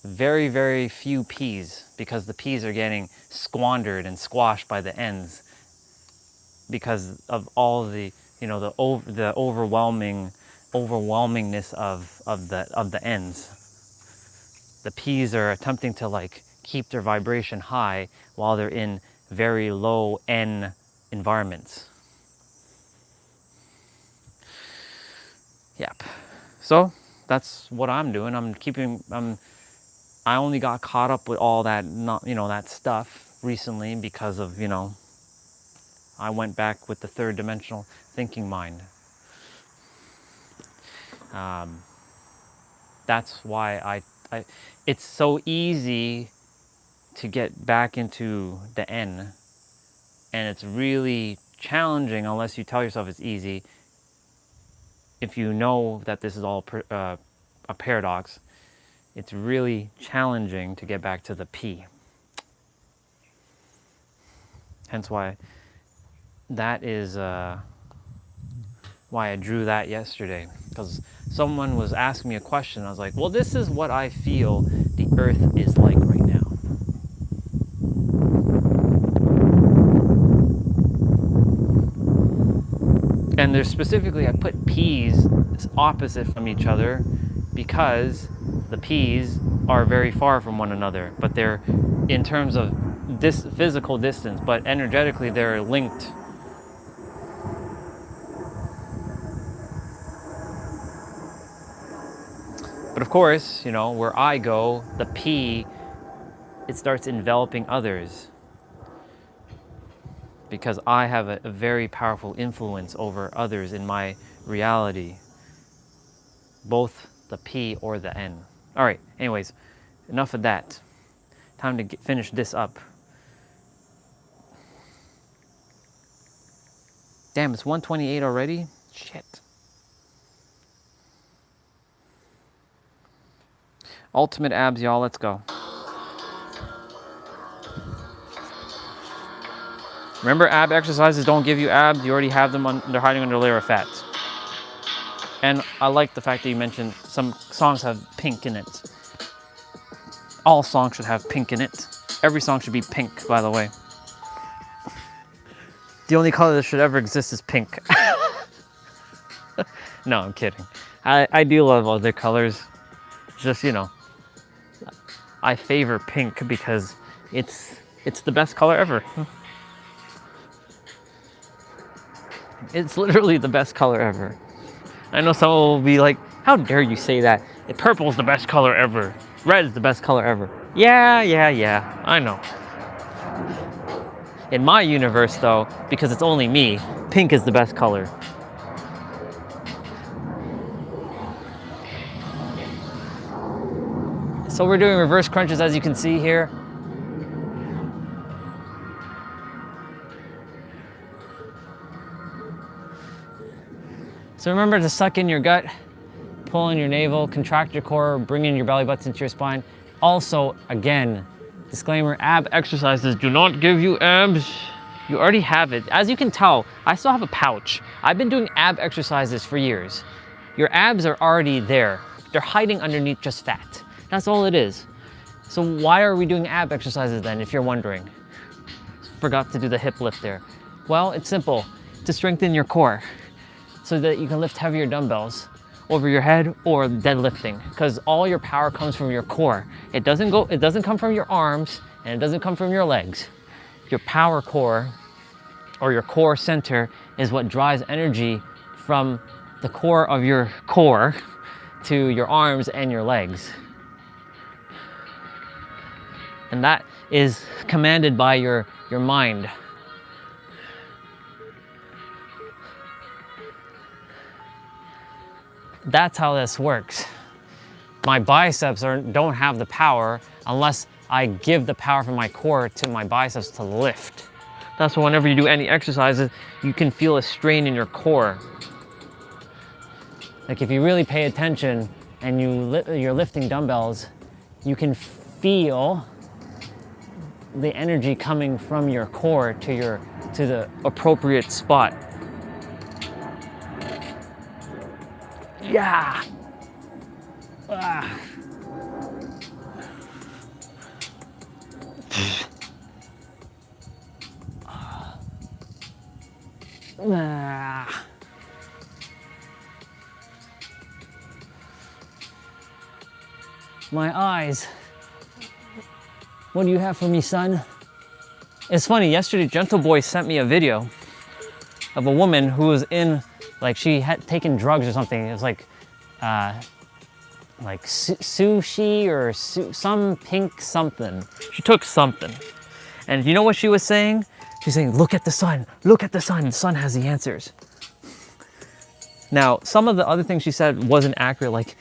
very, very few P's, because the P's are getting squandered and squashed by the N's because of all the, the overwhelmingness of the N's. The P's are attempting to keep their vibration high while they're in very low N environments. Yep. So that's what I'm doing. I only got caught up with all that, that stuff recently because of, I went back with the third dimensional thinking mind. That's why it's so easy to get back into the N, and it's really challenging unless you tell yourself it's easy. If you know that this is all a paradox, it's really challenging to get back to the P. Hence why that is why I drew that yesterday, because someone was asking me a question. I was like, well, this is what I feel the earth is like right now. And there's specifically, I put P's opposite from each other because the P's are very far from one another, but they're in terms of this physical distance, but energetically they're linked. But of course, where I go, the P, it starts enveloping others, because I have a very powerful influence over others in my reality, both the P or the N. All right, anyways, enough of that. Time to finish this up. Damn, it's 1:28 already? Shit. Ultimate abs, y'all, let's go. Remember, ab exercises don't give you abs. You already have them, they're hiding under a layer of fat. And I like the fact that you mentioned some songs have pink in it. All songs should have pink in it. Every song should be pink, by the way. The only color that should ever exist is pink. No, I'm kidding. I do love other colors. Just, I favor pink because it's the best color ever. It's literally the best color ever. I know someone will be like, how dare you say that? Purple's the best color ever. Red is the best color ever. Yeah, I know. In my universe though, because it's only me, pink is the best color. So we're doing reverse crunches, as you can see here. So remember to suck in your gut, pull in your navel, contract your core, bring in your belly button into your spine. Also, again, disclaimer, ab exercises do not give you abs. You already have it. As you can tell, I still have a pouch. I've been doing ab exercises for years. Your abs are already there. They're hiding underneath just fat. That's all it is. So why are we doing ab exercises then, if you're wondering? Forgot to do the hip lift there. Well, it's simple, to strengthen your core so that you can lift heavier dumbbells over your head or deadlifting, because all your power comes from your core. It doesn't come from your arms, and it doesn't come from your legs. Your power core, or your core center, is what drives energy from the core of your core to your arms and your legs. And that is commanded by your mind. That's how this works. My biceps don't have the power unless I give the power from my core to my biceps to lift. That's why whenever you do any exercises, you can feel a strain in your core. Like if you really pay attention and you're lifting dumbbells, you can feel the energy coming from your core to the appropriate spot. Yeah. Ah. Ah. My eyes. What do you have for me, son? It's funny, yesterday Gentle Boy sent me a video of a woman who was in, like, she had taken drugs or something. It was like sushi or some pink something. She took something. And you know what she was saying? She's saying, look at the sun, look at the sun. The sun has the answers. Now, some of the other things she said wasn't accurate, like,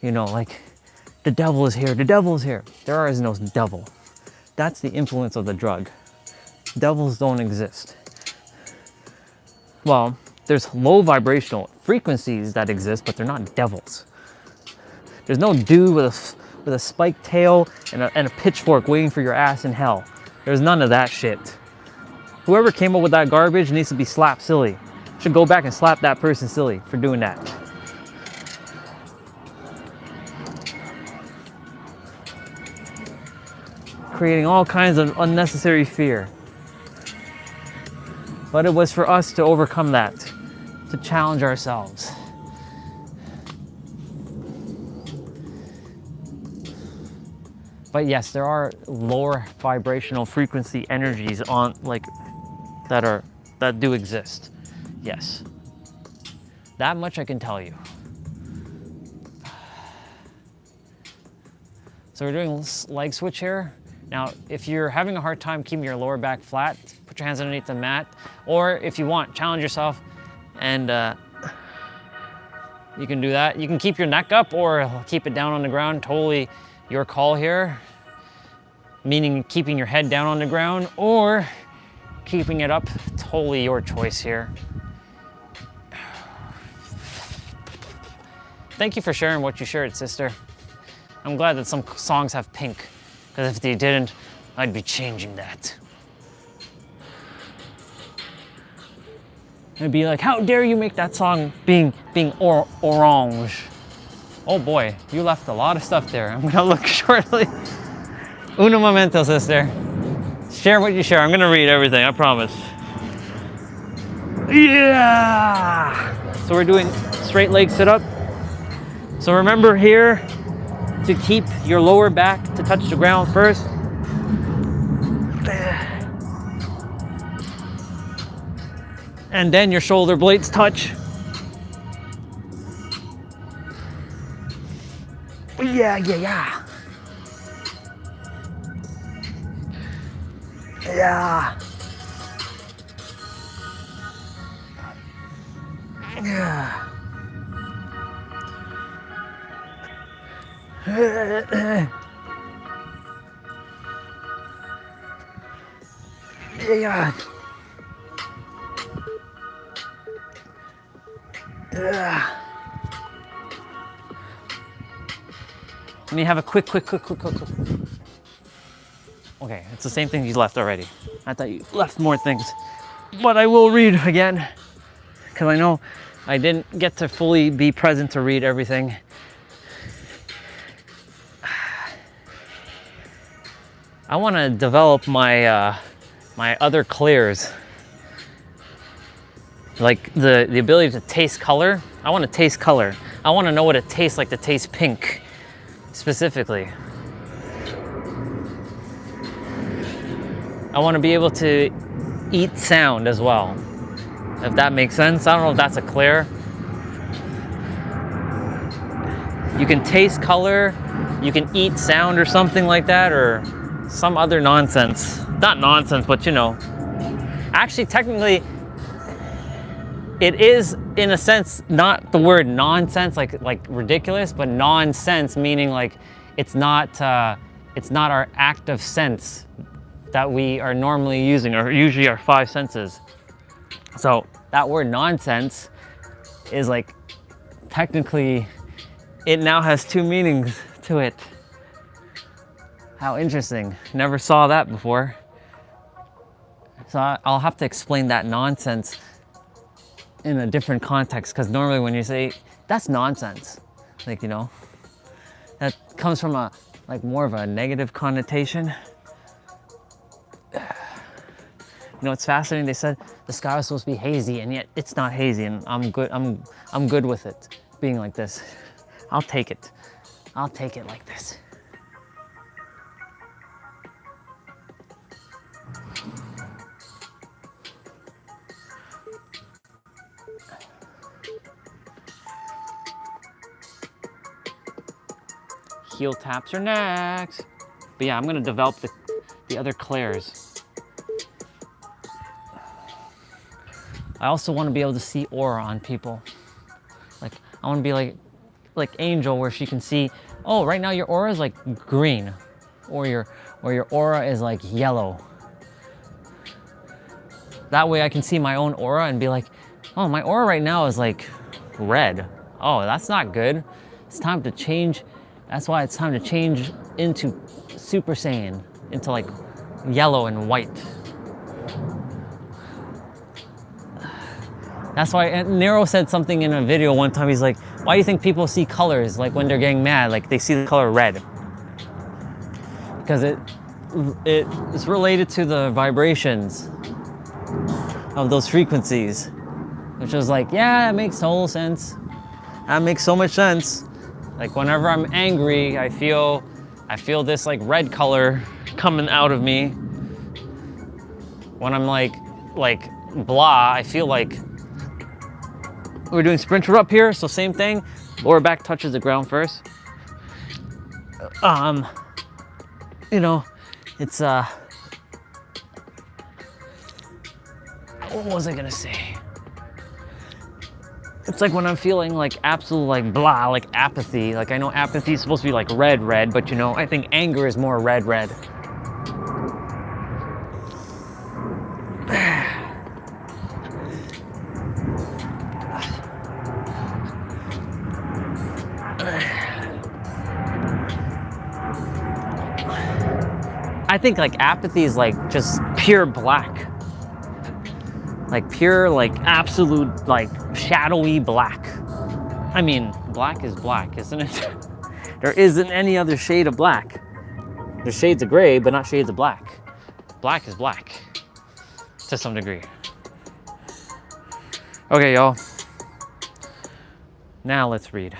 you know, like, the devil is here, the devil is here. There is no devil. That's the influence of the drug. Devils don't exist. Well, there's low vibrational frequencies that exist, but they're not devils. There's no dude with a spiked tail and a pitchfork waiting for your ass in hell. There's none of that shit. Whoever came up with that garbage needs to be slapped silly. Should go back and slap that person silly for doing that. Creating all kinds of unnecessary fear. But it was for us to overcome that, to challenge ourselves. But yes, there are lower vibrational frequency energies on that do exist. Yes. That much I can tell you. So we're doing leg switch here. Now, if you're having a hard time keeping your lower back flat, put your hands underneath the mat. Or if you want, challenge yourself and you can do that. You can keep your neck up or keep it down on the ground. Totally your call here. Meaning keeping your head down on the ground or keeping it up. Totally your choice here. Thank you for sharing what you shared, sister. I'm glad that some songs have pink, because if they didn't, I'd be changing that. I'd be like, how dare you make that song being orange? Oh boy, you left a lot of stuff there. I'm gonna look shortly. Uno momento, sister. Share what you share. I'm gonna read everything, I promise. Yeah! So we're doing straight leg sit-up. So remember here to keep your lower back to touch the ground first. And then your shoulder blades touch. Yeah. Yeah. Yeah. Yeah. Let me have a quick. Okay, it's the same thing you left already. I thought you left more things. But I will read again, because I know I didn't get to fully be present to read everything. I want to develop my my other clears, like the ability to taste color. I want to taste color. I want to know what it tastes like to taste pink, specifically. I want to be able to eat sound as well, if that makes sense. I don't know if that's a clear. You can taste color, you can eat sound or something like that, or some other nonsense. Not nonsense, but you know. Actually, technically, it is, in a sense, not the word nonsense, like ridiculous, but nonsense, meaning like it's not our active sense that we are normally using, or usually our 5 senses. So that word nonsense is like, technically, it now has 2 meanings to it. How interesting. Never saw that before. So I'll have to explain that nonsense in a different context, because normally when you say, that's nonsense, like, you know, that comes from a, like, more of a negative connotation. You know, it's fascinating. They said the sky was supposed to be hazy, and yet it's not hazy, and I'm good with it being like this. I'll take it. I'll take it like this. heel taps are next. But yeah, I'm gonna develop the other clairs. I also want to be able to see aura on people. Like, I want to be like Angel, where she can see, oh, right now your aura is like green, or your aura is like yellow. That way I can see my own aura and be like, oh, my aura right now is like red. Oh, that's not good. It's time to change. That's why it's time to change into Super Saiyan, into like yellow and white. That's why Nero said something in a video one time. He's like, why do you think people see colors like when they're getting mad? Like they see the color red. Because it's related to the vibrations of those frequencies. Which was like, yeah, it makes total sense. That makes so much sense. Like whenever I'm angry, I feel this like red color coming out of me. When I'm like blah, I feel like we're doing sprinter up here, so same thing. Lower back touches the ground first. You know, it's what was I gonna say? It's like when I'm feeling like absolute like blah, like apathy. Like I know apathy is supposed to be like red, but you know, I think anger is more red. I think like apathy is like just pure black. Like pure, like absolute, like shadowy black. I mean, black is black, isn't it? There isn't any other shade of black. There's shades of gray, but not shades of black. Black is black, to some degree. Okay, y'all. Now let's read.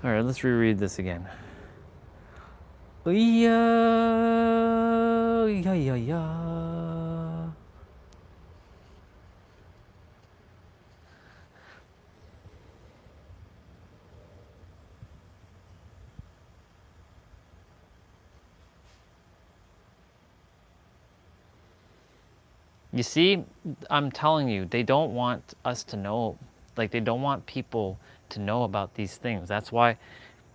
All right, let's reread this again. Yeah. You see, I'm telling you, they don't want us to know, like they don't want people to know about these things. That's why,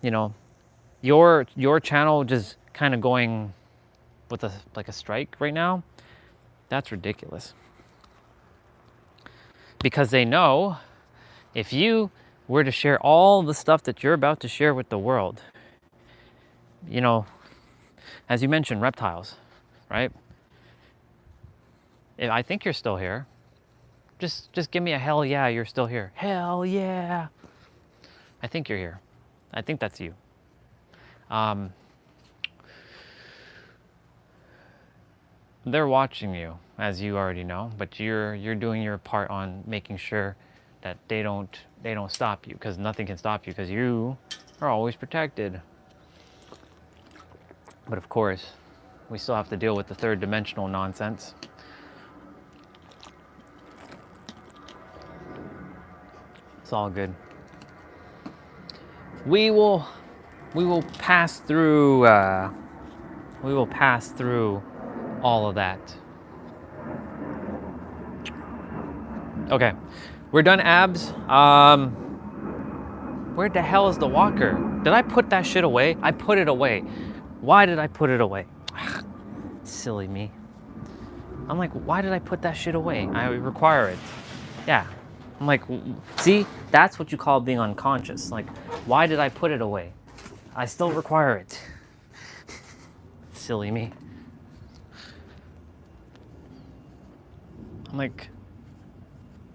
you know, your channel just kind of going with a strike right now, that's ridiculous. Because they know if you were to share all the stuff that you're about to share with the world, you know, as you mentioned, reptiles, right? I think you're still here. Just give me a hell yeah, you're still here. Hell yeah. I think you're here. I think that's you. They're watching you, as you already know, but you're doing your part on making sure that they don't stop you, because nothing can stop you, because you are always protected. But of course, we still have to deal with the third dimensional nonsense. It's all good. We will pass through. We will pass through all of that. Okay, we're done abs. Where the hell is the walker? Did I put that shit away? I put it away. Why did I put it away? Silly me. I'm like, why did I put that shit away? I require it. Yeah. I'm like, see, that's what you call being unconscious. Like, why did I put it away? I still require it. Silly me. I'm like,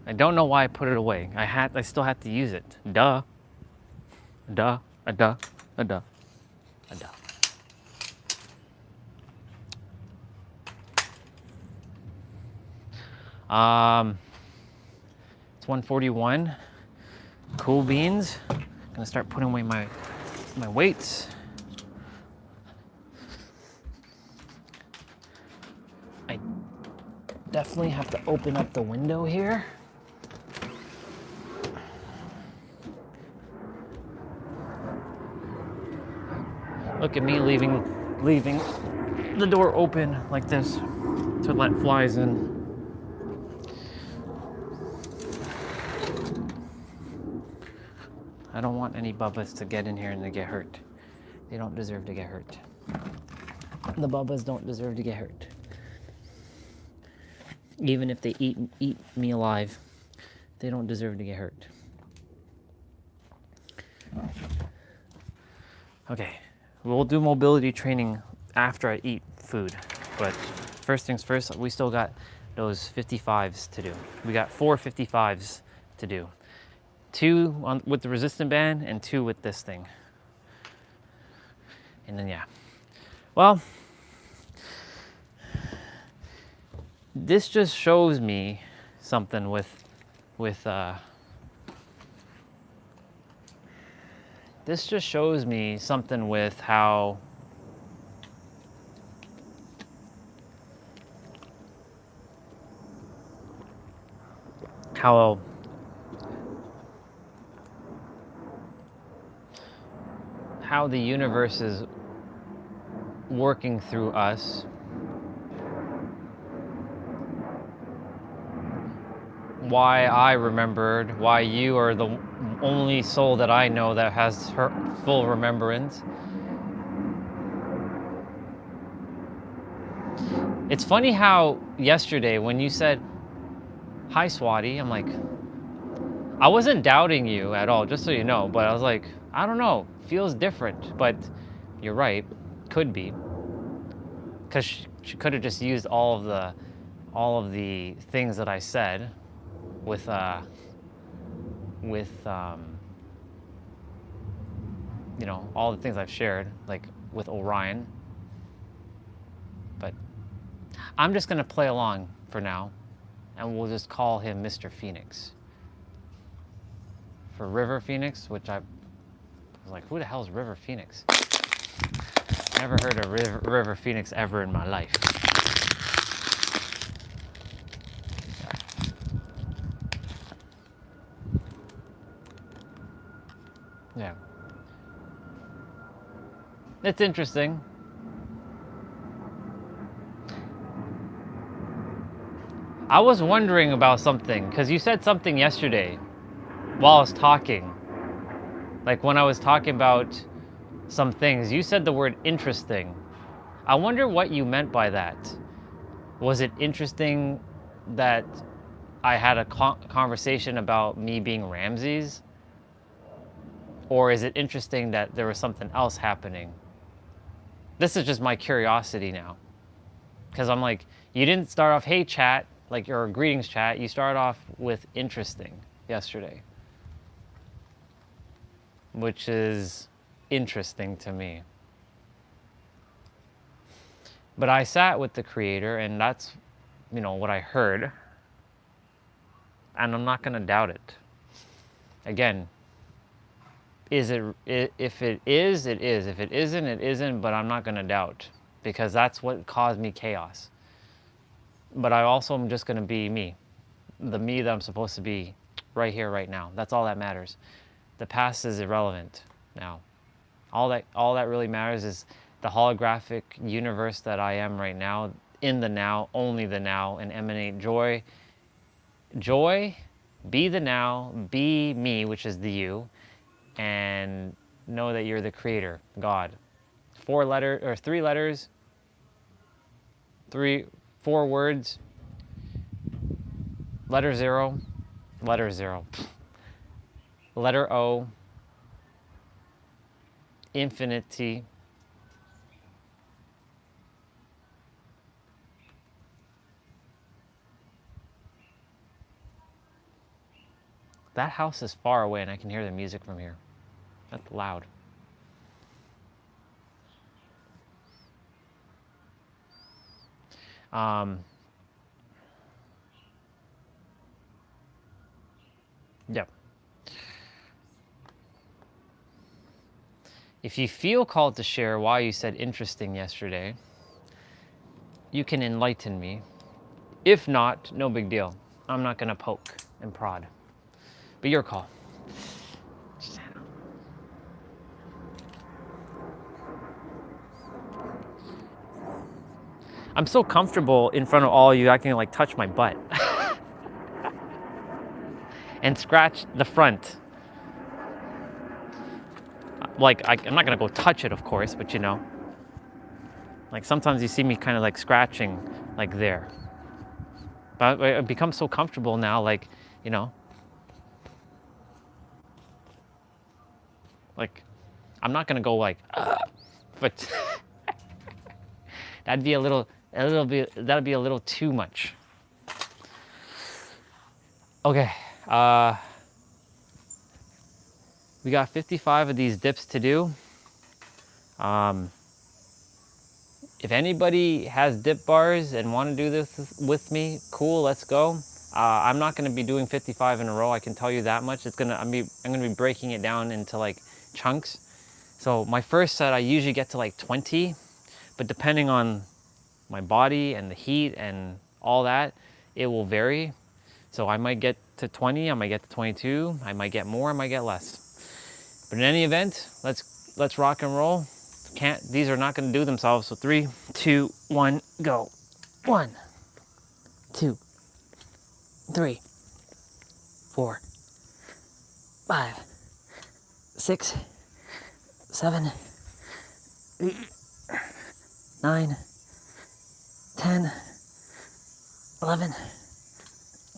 I don't know why I put it away. I still had to use it. Duh. Duh. A duh. A duh. A duh. It's 1:41. Cool beans. Gonna start putting away my weights. I definitely have to open up the window here. Look at me leaving the door open like this to let flies in. I don't want any bubbas to get in here and to get hurt. They don't deserve to get hurt. The bubbas don't deserve to get hurt. Even if they eat me alive, they don't deserve to get hurt. Okay, we'll do mobility training after I eat food. But first things first, we still got those 55s to do. We got 4 55s to do. 2 with the resistant band and 2 with this thing. And then, yeah. Well, this just shows me something this just shows me something with how the universe is working through us. Why I remembered, why you are the only soul that I know that has her full remembrance. It's funny how yesterday when you said, "Hi, Swati," I'm like, I wasn't doubting you at all, just so you know, but I was like, I don't know, feels different, but you're right, could be. Because she could have just used all of the things that I said with you know, all the things I've shared, like with Orion. But I'm just gonna play along for now, and we'll just call him Mr. Phoenix. For River Phoenix, which I was like, who the hell is River Phoenix? Never heard of River Phoenix ever in my life. Yeah. It's interesting. I was wondering about something, because you said something yesterday while I was talking. Like when I was talking about some things, you said the word interesting. I wonder what you meant by that. Was it interesting that I had a conversation about me being Ramses? Or is it interesting that there was something else happening? This is just my curiosity now. Because I'm like, you didn't start off, hey chat, like your greetings chat. You started off with interesting yesterday. Which is interesting to me. But I sat with the creator and that's, you know, what I heard. And I'm not gonna doubt it. Again, if it is, it is. If it isn't, it isn't, but I'm not gonna doubt. Because that's what caused me chaos. But I also am just gonna be me. The me that I'm supposed to be right here, right now. That's all that matters. The past is irrelevant now. All that really matters is the holographic universe that I am right now, in the now, only the now, and emanate joy. Joy, be the now, be me, which is the you, and know that you're the creator, God. 4 letters, 4 words, letter 0, letter O, infinity, that house is far away and I can hear the music from here. That's loud. Yep. If you feel called to share why you said interesting yesterday, you can enlighten me. If not, no big deal. I'm not gonna poke and prod. But your call. I'm so comfortable in front of all of you, I can like touch my butt and scratch the front. Like, I'm not gonna go touch it, of course, but you know, like sometimes you see me kind of like scratching like there. But I've become so comfortable now, like, you know, like I'm not gonna go like, but that'd be a little bit, that'd be a little too much. Okay, we got 55 of these dips to do. If anybody has dip bars and want to do this with me, cool, let's go. I'm not going to be doing 55 in a row, I can tell you that much. I'm going to be breaking it down into like chunks. So my first set, I usually get to like 20, but depending on my body and the heat and all that, it will vary. So I might get to 20, I might get to 22, I might get more, I might get less. But in any event, let's rock and roll. These are not going to do themselves. So 3, 2, 1, go. 1, 2, 3, 4, 5, 6, 7, 8, 9, 10, 11,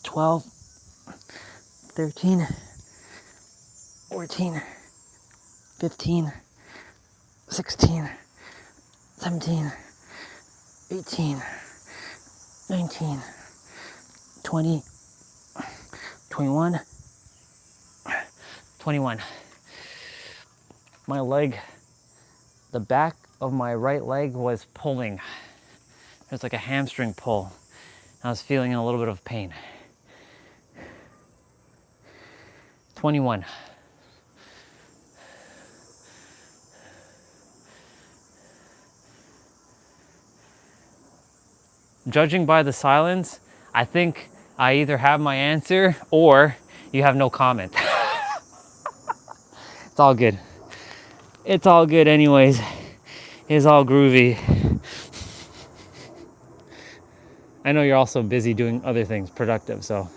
12, 13, 14, 15, 16, 17, 18, 19, 20, 21, 21. My leg, the back of my right leg was pulling. There's like a hamstring pull. I was feeling a little bit of pain. 21. Judging by the silence, I think I either have my answer or you have no comment. It's all good. It's all good anyways. It's all groovy. I know you're also busy doing other things productive, so.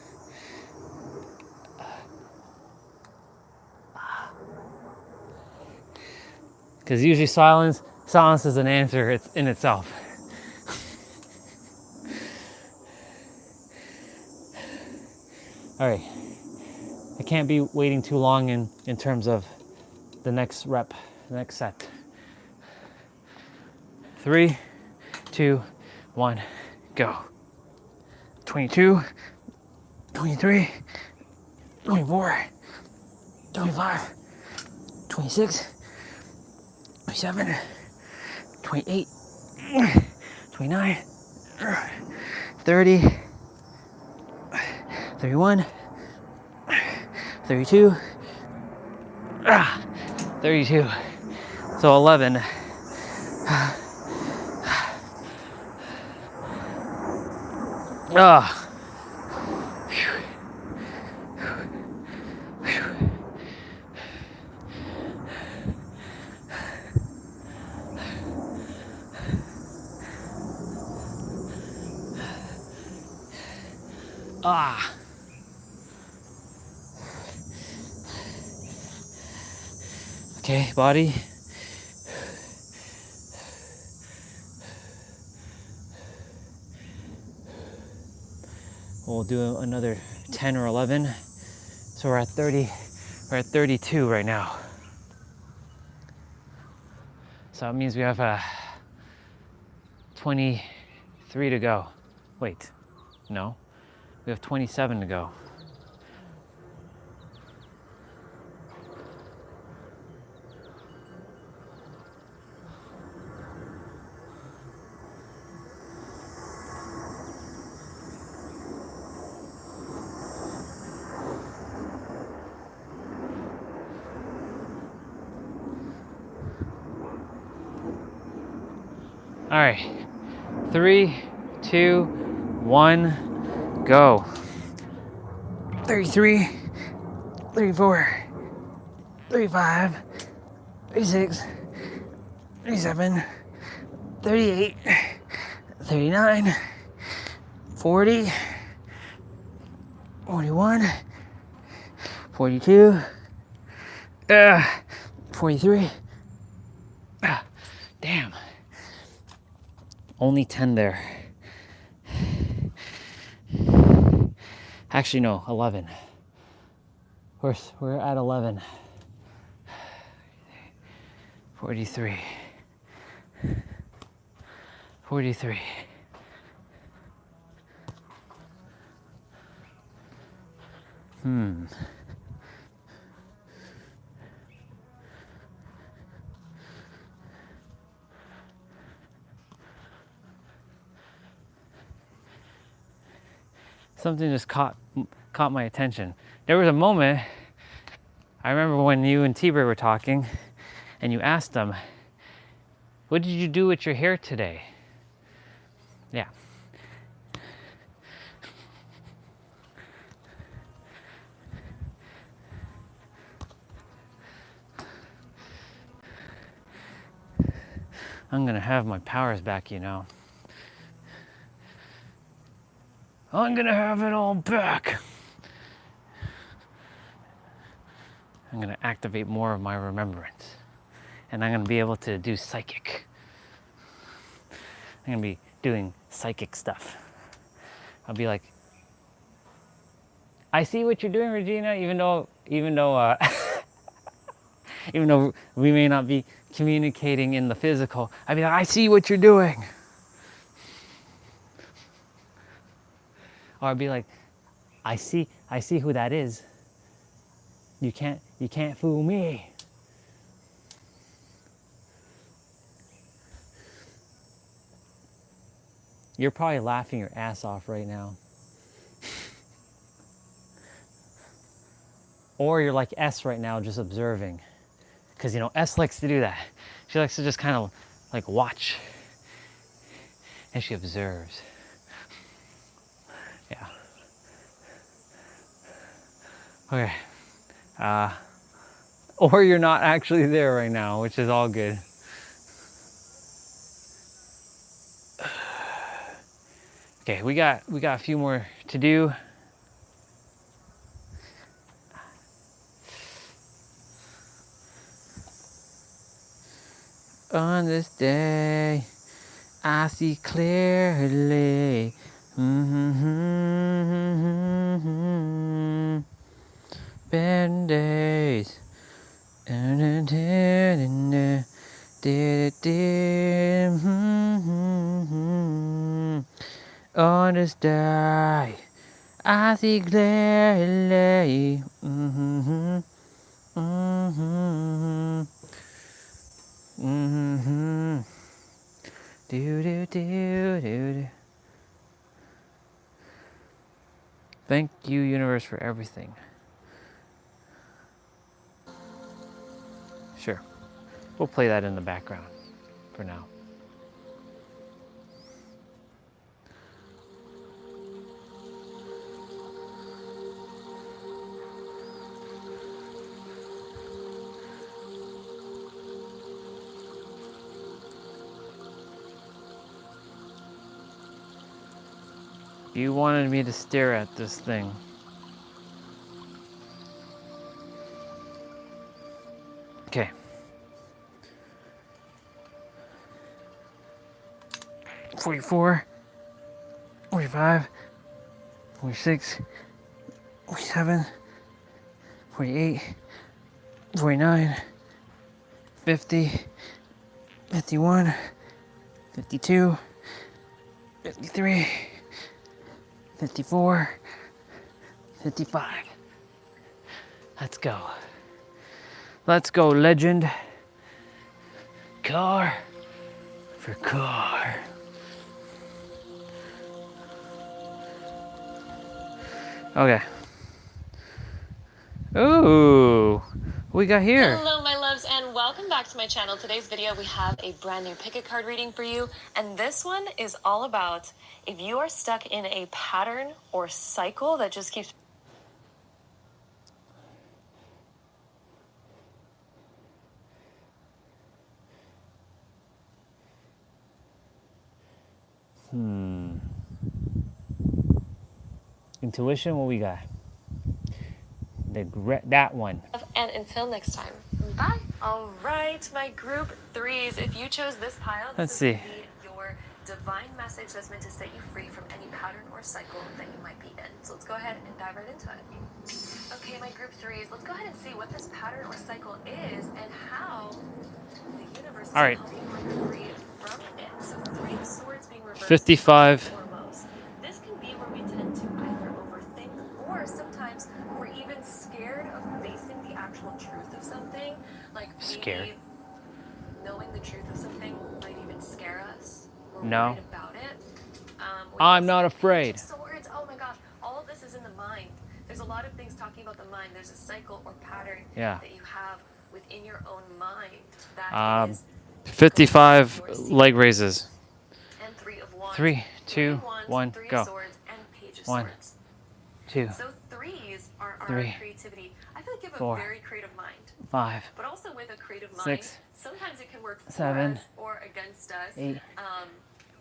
Because usually silence is an answer in itself. All right, I can't be waiting too long in terms of the next rep, the next set. 3, 2, 1, go. 22, 23, 24, 25, 26, 27, 28, 29, 30, 31, 32, 32. So 11. Okay, body. We'll do another 10 or 11. So we're at 30, we're at 32 right now. So that means we have 23 to go. Wait, no, we have 27 to go. All right, 3, 2, 1, go. 33, 34, 35, 36, 37, 38, 39, 40, 41, 42, 43. Damn. Only 10 there. Actually, no, 11. We're at 11. 43. 43. Something just caught my attention. There was a moment, I remember when you and T-Bird were talking, and you asked them, what did you do with your hair today? Yeah. I'm gonna have my powers back, you know. I'm gonna have it all back. I'm gonna activate more of my remembrance. And I'm gonna be able to do psychic. I'm gonna be doing psychic stuff. I'll be like, I see what you're doing, Regina, even though even though we may not be communicating in the physical, I'd be like, I see what you're doing. Or I'd be like, I see who that is. You can't fool me. You're probably laughing your ass off right now. Or you're like S right now, just observing. Because, you know, S likes to do that. She likes to just kind of like watch. And she observes. Yeah. Okay. Or you're not actually there right now, which is all good. Okay, we got a few more to do. On this day, I see clearly. Bad days. On this day, I see clearly. Do. Thank you, universe, for everything. Sure. We'll play that in the background for now. You wanted me to stare at this thing. Okay. 44, 45, 46, 47, 48, 49, 50, 51, 52, 53, 54, 55. Let's go. Let's go, legend. Car for car. Okay. Ooh, what we got here? Hello, my loves, and welcome back to my channel. Today's video, we have a brand new pick a card reading for you, and this one is all about if you are stuck in a pattern or cycle that just keeps Intuition, what we got? That one. And until next time, bye. All right, my group threes. If you chose this pile, Let's this see. is indeed your divine message that's meant to set you free from any pattern or cycle that you might be in. So let's go ahead and dive right into it. Okay, my group threes, let's go ahead and see what this pattern or cycle is and how the universe is All right. helping you break free from it. So 3 of Swords being reversed. 55. Foremost. This can be where we tend to either overthink or sometimes we're even scared of facing the actual truth of something. Like maybe knowing the truth of something might even scare us. We're No. worried about it. I'm not afraid. Swords, oh my gosh, all of this is in the mind. There's a lot of things talking about the mind. There's a cycle or pattern that you have within your own mind. That is 55 leg raises. and 3 of Wands. 3, 2, 1, 3 go. of Swords and Page of 1, Swords. 2, So threes are our 3, creativity. I feel like you have 4, a very creative mind. 5, But also with a creative mind, 6, sometimes it can work for 7, us or against us. 8, Because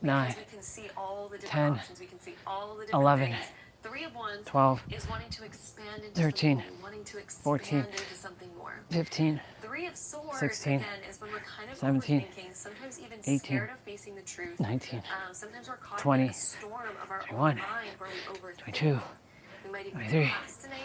9, we can see all the different 10, options. We can see all the different 11, things. 3 of Wands 12, is wanting to expand into 13, something new, wanting to expand 14, into something more. 15, 3 of Swords 16, again is when we're kind of 17, overthinking, sometimes even 18, scared of facing the truth. 19, Sometimes we're caught 20, in a storm of our 21, own mind where we overthink. 22, We might even 23, procrastinate.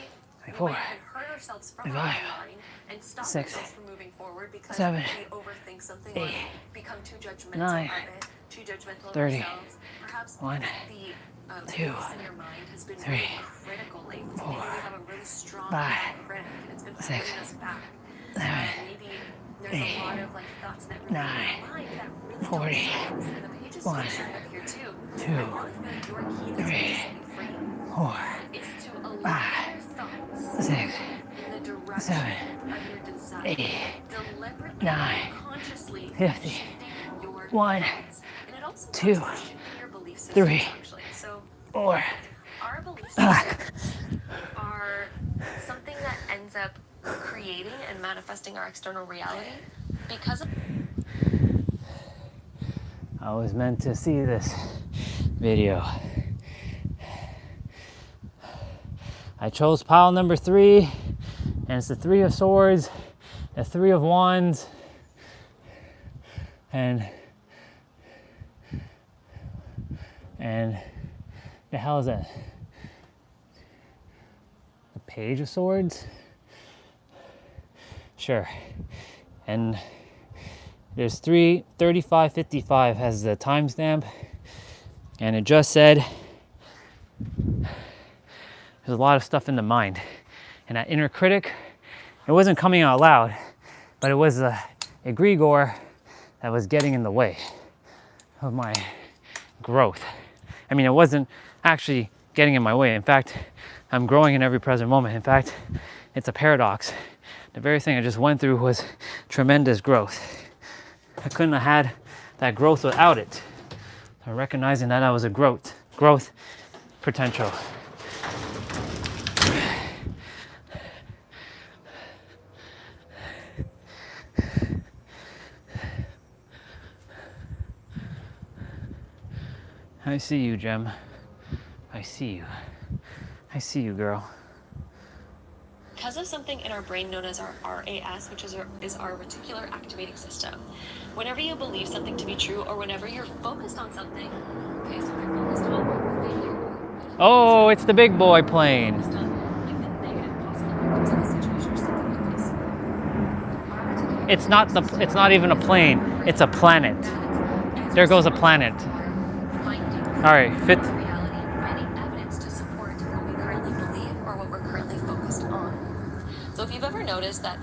24, We might even hurt ourselves from our 25, own mind and stop 6, ourselves from moving forward because 7, we overthink something 8, or become too judgmental 9, of it, too judgmental of 30, ourselves. Perhaps 1, the 2, voice in your mind has been 3, really critical lately. 4, Maybe we have a really strong 5, inner critic and it's been 6, holding us back. 7, Maybe there's a lot of like thoughts that really 9, in your mind that really 40, don't serve us. And the pages 1, are showing up here too. 2, I really feel like your key that's going to 3, set you free 4, is to align 5, your thoughts 6, in the direction 7, of your desire. 8, Deliberately 9, and consciously 50, shifting your 1, thoughts. And it also 2, comes to shifting your belief systems 3, actually. So 4, our belief systems are something that ends up creating and manifesting our external reality because of I was meant to see this video. I chose pile number 3, and it's the 3 of Swords, the 3 of Wands, and the hell is that? The Page of Swords? Sure. And there's 3555 has the timestamp, and it just said there's a lot of stuff in the mind, and that inner critic, it wasn't coming out loud, but it was a egregore that was getting in the way of my growth. I mean, it wasn't actually getting in my way. In fact, I'm growing in every present moment. In fact, it's a paradox. The very thing I just went through was tremendous growth. I couldn't have had that growth without it. So recognizing that I was a growth potential. I see you, Jem. I see you. I see you, girl. because of something in our brain known as our RAS, which is our reticular activating system. Whenever you believe something to be true, or whenever you're focused on something, okay, so if you're focused on failure, Oh, it's the big boy plane. focused on like the negative possible outcomes of a situation or something like this. Our reticular It's not even a plane. It's a planet. There goes a planet. All right, fit. reality, finding evidence to support what we currently believe or what we're currently focused on. So if you've ever noticed that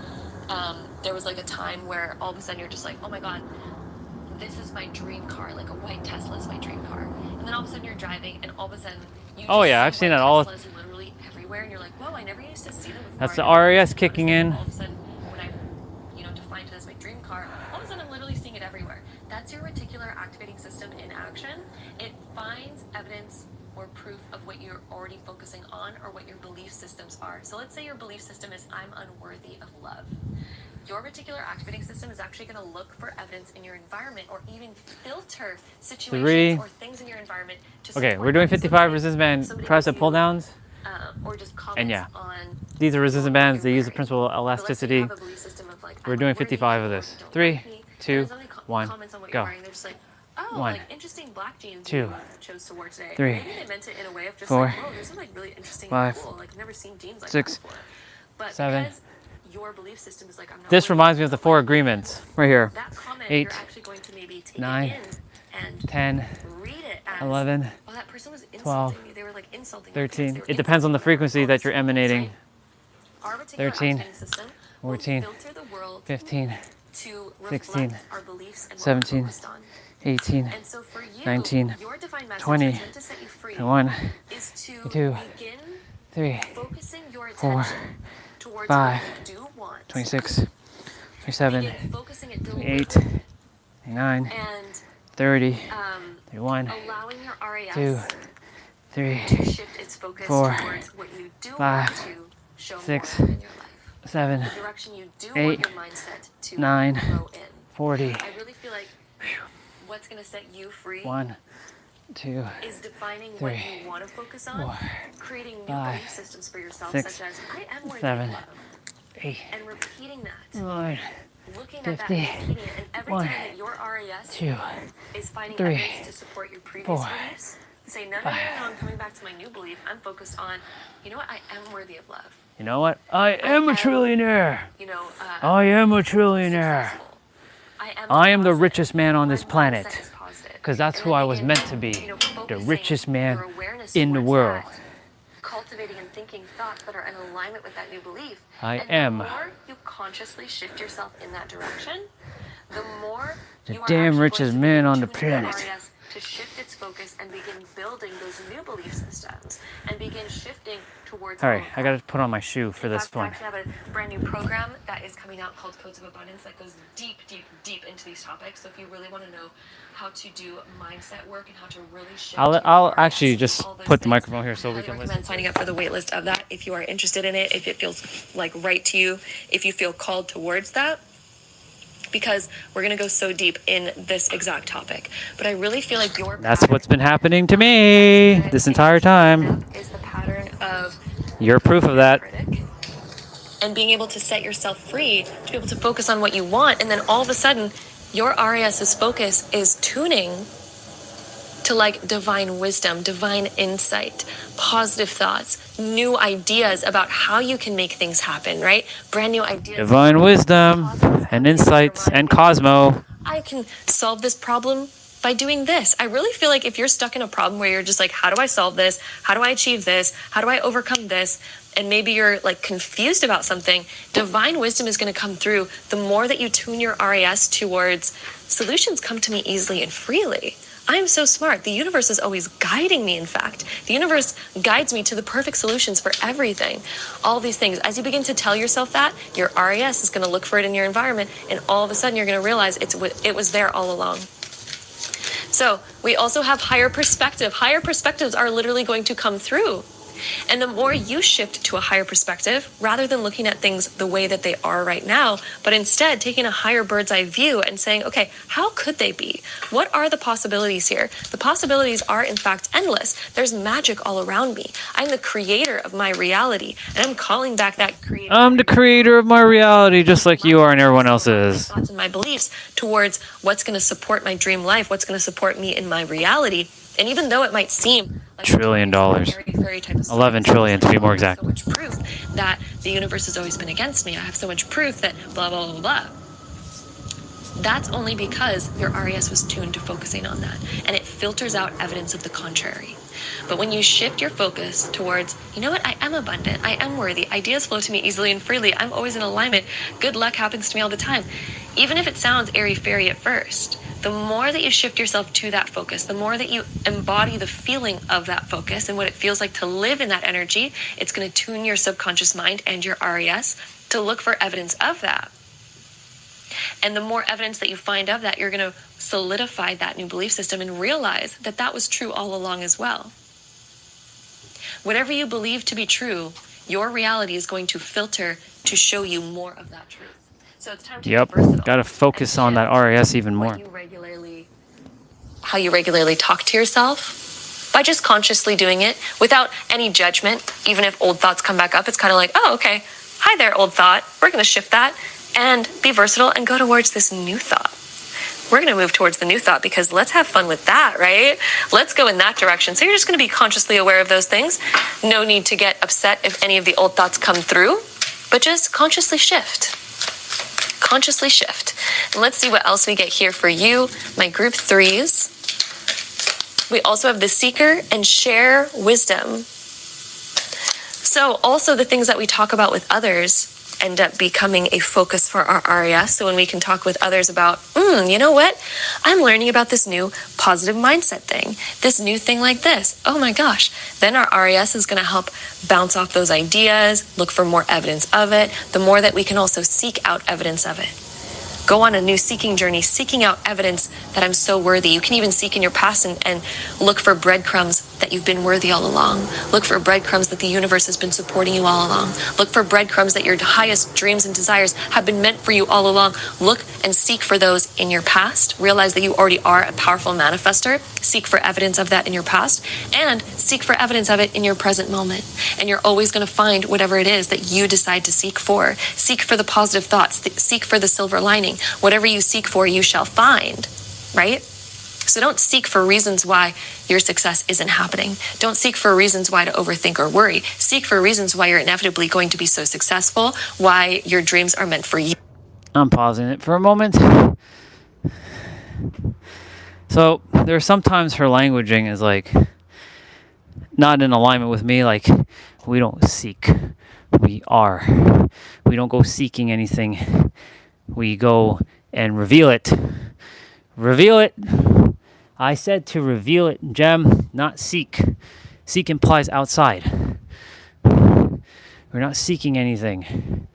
there was like a time where all of a sudden you're just like, oh my god, this is my dream car, like a white Tesla is my dream car, and then all of a sudden you're driving and all of a sudden you Oh, just yeah, see I've seen white that all. Teslas literally everywhere, and you're like, whoa, I never used to see them before. That's the I never RAS used to kicking notice them. in. All of a sudden, when I defined it as my dream car, all of a sudden I'm literally seeing it everywhere. That's your reticular activating system in action. It finds evidence or proof of what you're already focusing on or what your belief systems are. So let's say your belief system is I'm unworthy of love. your reticular activating system is actually going to look for evidence in your environment or even filter situations 3. or things in your environment to Okay, support we're doing that. So 55 say resistance band somebody press gives and pull you, downs. or just comments And yeah, on these are resistance what bands. you're They use the wearing. principle of But let's say you elasticity. have a belief system of like, We're I'm doing unworthy, 55 of people this. don't 3, like me. 2, And then somebody 1, comments on what go. you're wearing. They're just like, oh, 1, like interesting black jeans 2, you chose to wear today. 3, Maybe they meant it in a way of just 4, like, whoa, this is like really interesting 5, and cool. Like, I've never seen jeans like 6, that before. But 7. because your belief system is like, I'm not This worthy, reminds me of the don't 4 like me, agreements right here. that comment 8, you're actually going to maybe take 9, it in and 10, read it as, 11, oh, that person was 12, insulting me. They were like insulting me because they 13. were It depends on the insulting me. frequency that you're emanating. Our reticular 13, activating system 14, will filter the world 15, to 16, reflect our beliefs and what we're 17, focused on. 18, And so for you, 19, your divine message 20, that's meant to set you free 21, is to 22, begin 3, focusing your 4, attention towards 5, what you do want. 26, 27, Begin focusing it 28, deliberately 29, and 30, 31, allowing your RAS 2, 3, to shift its focus 4, towards what you do 5, want to show 6, more of in your life. 7, The direction you do 8, want your mindset to 9, grow in. 40, I really feel like what's going to set you free 1, 2, is defining 3, what you want to focus on, 4, creating new 5, belief systems for yourself, 6, such as I am worthy 7, of love, 8, and repeating that, 9, looking at that, 50, and repeating it, and every 1, time that your RAS 2, is finding 3, evidence to support your previous 4, beliefs, say, no, I'm coming back to my new belief. I'm focused on, you know what, I am worthy of love. You know what? I am a trillionaire. You know, I am a trillionaire. successful. I am the positive. richest man on this My planet. mindset is positive. Because that's And who then I was begin, meant to be. you know, The focusing richest man your awareness in the towards world. that, cultivating and thinking thoughts that are in alignment with that new belief. I and am. The more you consciously shift yourself in that direction, the more The you are damn actually richest going to man begin on the tuning your planet. RAS to shift its focus and begin building those new belief systems and begin shifting towards All right, all of I that. gotta put on my shoe for In this fact, we one. actually have a brand new program that is coming out called Codes of Abundance that goes deep, deep, deep into these topics. So if you really want to know how to do mindset work and how to really shift I'll your actually RAS, just all those put the things, microphone here so I we highly can recommend listen. signing up for the wait list of that if you are interested in it, if it feels like right to you, if you feel called towards that. Because we're going to go so deep in this exact topic. But I really feel like your That's what's been happening to me this entire time. is the pattern of You're proof of that. critic and being able to set yourself free to be able to focus on what you want. And then all of a sudden, your RAS's focus is tuning to like divine wisdom, divine insight, positive thoughts, new ideas about how you can make things happen, right? Brand new ideas. Divine wisdom and insights and Cosmo. I can solve this problem by doing this. I really feel like if you're stuck in a problem where you're just like, how do I solve this? How do I achieve this? How do I overcome this? And maybe you're like confused about something, divine wisdom is going to come through. The more that you tune your RAS towards solutions come to me easily and freely. I'm so smart. The universe is always guiding me, in fact. The universe guides me to the perfect solutions for everything. All these things. As you begin to tell yourself that, your RAS is going to look for it in your environment, and all of a sudden you're going to realize it was there all along. So we also have higher perspective. Higher perspectives are literally going to come through. And the more you shift to a higher perspective, rather than looking at things the way that they are right now, but instead taking a higher bird's eye view and saying, okay, how could they be? What are the possibilities here? The possibilities are, in fact, endless. There's magic all around me. I'm the creator of my reality, and I'm calling back that creator. I'm the creator of my reality, just like you are and everyone else is. My thoughts and my beliefs towards what's going to support my dream life, what's going to support me in my reality. And even though it might seem like $1 trillion. very type of 11 trillion to be more exact. So much proof that the universe has always been against me. I have so much proof that blah, blah, blah, blah. That's only because your RAS was tuned to focusing on that. And it filters out evidence of the contrary. But when you shift your focus towards, you know what, I am abundant, I am worthy, ideas flow to me easily and freely, I'm always in alignment, good luck happens to me all the time. Even if it sounds airy-fairy at first, the more that you shift yourself to that focus, the more that you embody the feeling of that focus and what it feels like to live in that energy, it's going to tune your subconscious mind and your RAS to look for evidence of that. And the more evidence that you find of that, you're going to solidify that new belief system and realize that that was true all along as well. Whatever you believe to be true, your reality is going to filter to show you more of that truth. So it's time to Yep. be versatile. Got to focus on that RAS even more. How you regularly talk to yourself by just consciously doing it without any judgment. Even if old thoughts come back up, it's kind of like, oh, okay. Hi there, old thought. We're going to shift that and be versatile and go towards this new thought. We're going to move towards the new thought because let's have fun with that, right? Let's go in that direction. So you're just going to be consciously aware of those things. No need to get upset if any of the old thoughts come through, but just consciously shift. Consciously shift. And let's see what else we get here for you, my group 3s. We also have the seeker and share wisdom. So also the things that we talk about with others end up becoming a focus for our RAS. So when we can talk with others about, you know what? I'm learning about this new positive mindset thing, this new thing like this. Oh my gosh. Then our RAS is going to help bounce off those ideas, look for more evidence of it. The more that we can also seek out evidence of it. Go on a new seeking journey, seeking out evidence that I'm so worthy. You can even seek in your past and look for breadcrumbs that you've been worthy all along. Look for breadcrumbs that the universe has been supporting you all along. Look for breadcrumbs that your highest dreams and desires have been meant for you all along. Look and seek for those in your past. Realize that you already are a powerful manifester. Seek for evidence of that in your past and seek for evidence of it in your present moment. And you're always going to find whatever it is that you decide to seek for. Seek for the positive thoughts. Seek for the silver lining. Whatever you seek for, you shall find, right? So don't seek for reasons why your success isn't happening. Don't seek for reasons why to overthink or worry. Seek for reasons why you're inevitably going to be so successful, why your dreams are meant for you. I'm pausing it for a moment. So there's sometimes her languaging is like not in alignment with me. Like, we don't seek, we are. We don't go seeking anything. We go and reveal it. Reveal it. I said to reveal it, Gem, not seek. Seek implies outside. We're not seeking anything.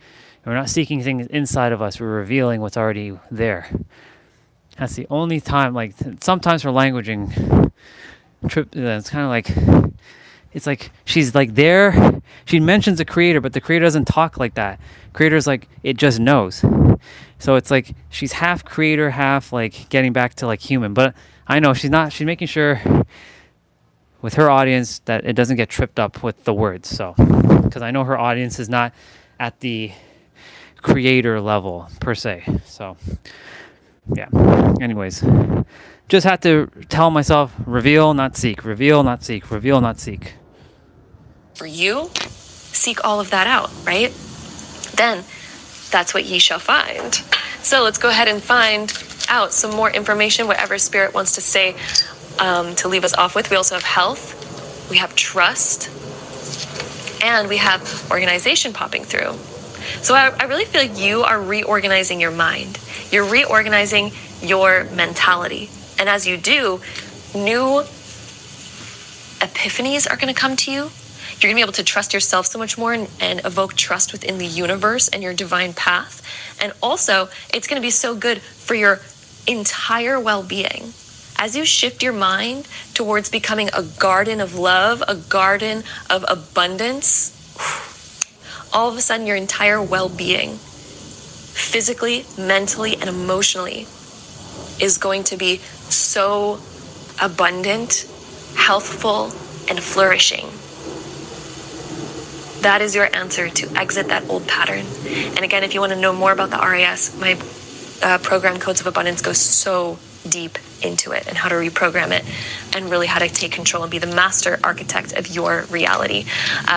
We're not seeking things inside of us. We're revealing what's already there. That's the only time, like, sometimes her languaging, it's kind of like, it's like she's like there. She mentions the creator, but the creator doesn't talk like that. Creator's like, it just knows. So it's like she's half creator, half like getting back to like human. But I know she's not. She's making sure with her audience that it doesn't get tripped up with the words. So, because I know her audience is not at the creator level per se. So, yeah. Anyways, just had to tell myself, reveal, not seek. Reveal, not seek. Reveal, not seek. For you, seek all of that out, right? Then that's what ye shall find. So let's go ahead and find out some more information, whatever spirit wants to say to leave us off with. We also have health, we have trust, and we have organization popping through. So I really feel like you are reorganizing your mind. You're reorganizing your mentality. And as you do, new epiphanies are going to come to you. You're going to be able to trust yourself so much more and evoke trust within the universe and your divine path. And also, it's going to be so good for your entire well-being. As you shift your mind towards becoming a garden of love, a garden of abundance, all of a sudden your entire well-being, physically, mentally, and emotionally, is going to be so abundant, healthful, and flourishing. That is your answer to exit that old pattern. And again, if you want to know more about the RAS, my program Codes of Abundance goes so deep into it and how to reprogram it and really how to take control and be the master architect of your reality.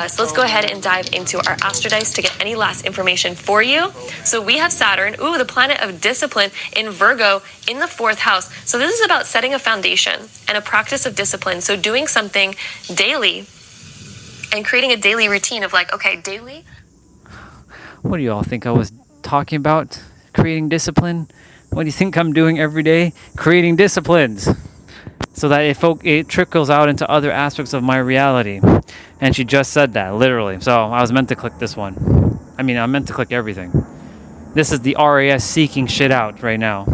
So let's go ahead and dive into our Astrodice to get any last information for you. So we have Saturn, the planet of discipline in Virgo in the 4th house. So this is about setting a foundation and a practice of discipline. So doing something daily and creating a daily routine of like, okay, daily. What do you all think I was talking about? Creating discipline? What do you think I'm doing every day? Creating disciplines. So that it trickles out into other aspects of my reality. And she just said that, literally. So I was meant to click this one. I meant to click everything. This is the RAS seeking shit out right now.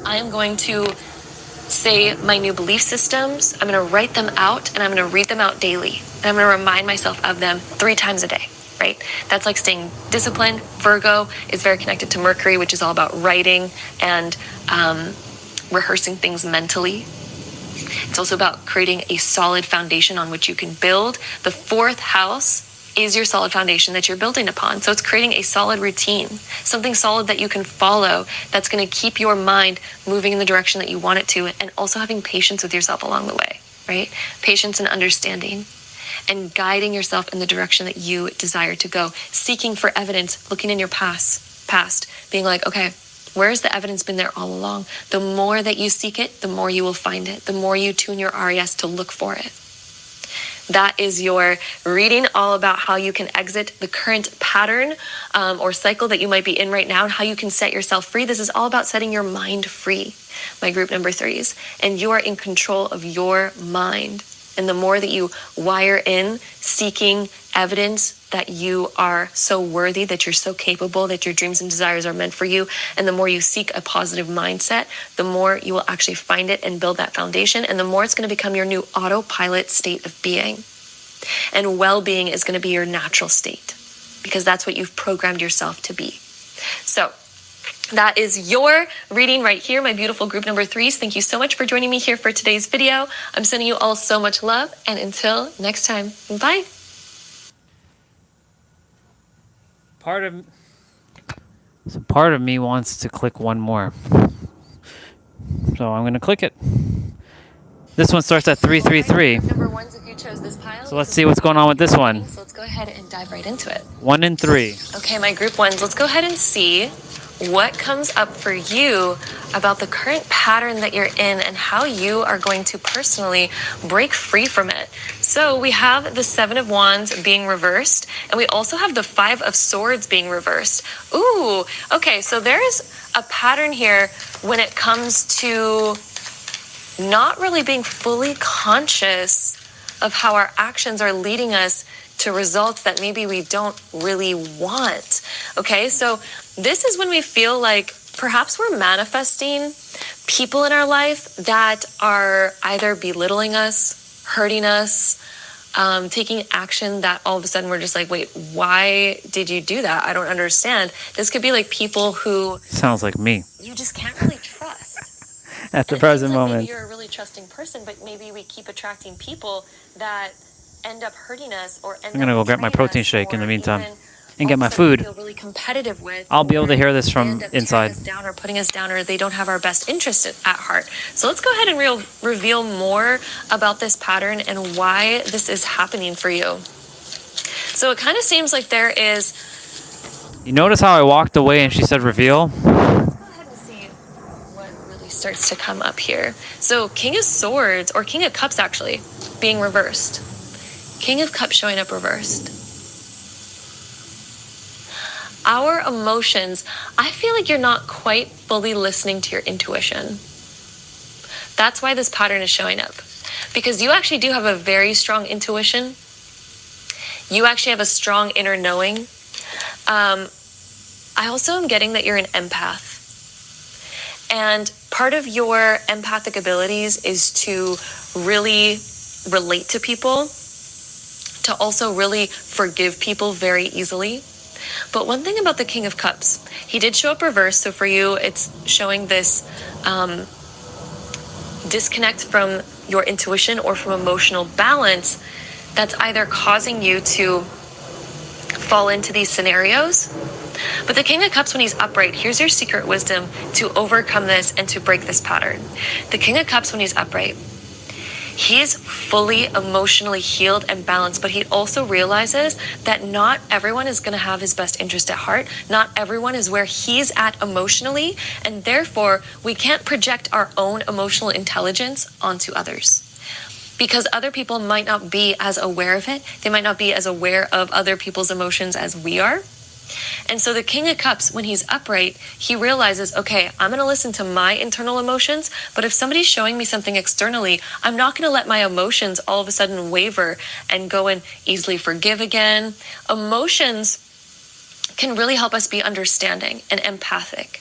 I am going to say my new belief systems. I'm going to write them out and I'm going to read them out daily. And I'm going to remind myself of them 3 times a day, right? That's like staying disciplined. Virgo is very connected to Mercury, which is all about writing and rehearsing things mentally. It's also about creating a solid foundation on which you can build. The fourth house is your solid foundation that you're building upon. So it's creating a solid routine, something solid that you can follow, that's going to keep your mind moving in the direction that you want it to, and also having patience with yourself along the way, right? Patience and understanding, and guiding yourself in the direction that you desire to go, seeking for evidence, looking in your past, being like, okay, where's the evidence been there all along? The more that you seek it, the more you will find it. The more you tune your RES to look for it. That is your reading, all about how you can exit the current pattern or cycle that you might be in right now, and how you can set yourself free. This is all about setting your mind free, my group number 3s. And you are in control of your mind. And the more that you wire in seeking evidence that you are so worthy, that you're so capable, that your dreams and desires are meant for you, and the more you seek a positive mindset, the more you will actually find it and build that foundation, and the more it's going to become your new autopilot state of being. And well-being is going to be your natural state, because that's what you've programmed yourself to be. So that is your reading right here, my beautiful group number 3s. Thank you so much for joining me here for today's video. I'm sending you all so much love, and until next time, bye. Part of me wants to click one more. So I'm going to click it. This one starts at 333. Number 1s, if you chose this pile. So let's see what's going on with this one. So let's go ahead and dive right into it. 1 and 3. Okay, my group 1s, let's go ahead and see what comes up for you about the current pattern that you're in and how you are going to personally break free from it. So we have the 7 of Wands being reversed, and we also have the 5 of Swords being reversed. Ooh, okay, so there's a pattern here when it comes to not really being fully conscious of how our actions are leading us to results that maybe we don't really want. Okay, so this is when we feel like perhaps we're manifesting people in our life that are either belittling us, hurting us, taking action that all of a sudden we're just like, wait, why did you do that? I don't understand. This could be like people who... Sounds like me. You just can't really trust. At the present moment. Maybe you're a really trusting person, but maybe we keep attracting people that end up hurting us, or end I'm going to go get my protein shake in the meantime and get my food. Feel really competitive with, I'll be able to hear this from inside. Us down or putting us down, or they don't have our best interest at heart. So let's go ahead and reveal more about this pattern and why this is happening for you. So it kind of seems like there is... You notice how I walked away and she said reveal? Let's go ahead and see what really starts to come up here. So King of Swords, or King of Cups actually, being reversed. King of Cups showing up reversed. Our emotions, I feel like you're not quite fully listening to your intuition. That's why this pattern is showing up. Because you actually do have a very strong intuition. You actually have a strong inner knowing. I also am getting that you're an empath. And part of your empathic abilities is to really relate to people, to also really forgive people very easily. But one thing about the King of Cups, he did show up reversed. So for you, it's showing this disconnect from your intuition or from emotional balance that's either causing you to fall into these scenarios. But the King of Cups, when he's upright, here's your secret wisdom to overcome this and to break this pattern. The King of Cups, when he's upright, he's fully emotionally healed and balanced, but he also realizes that not everyone is going to have his best interest at heart. Not everyone is where he's at emotionally, and therefore we can't project our own emotional intelligence onto others. Because other people might not be as aware of it. They might not be as aware of other people's emotions as we are. And so the King of Cups, when he's upright, he realizes, okay, I'm going to listen to my internal emotions, but if somebody's showing me something externally, I'm not going to let my emotions all of a sudden waver and go and easily forgive again. Emotions can really help us be understanding and empathic.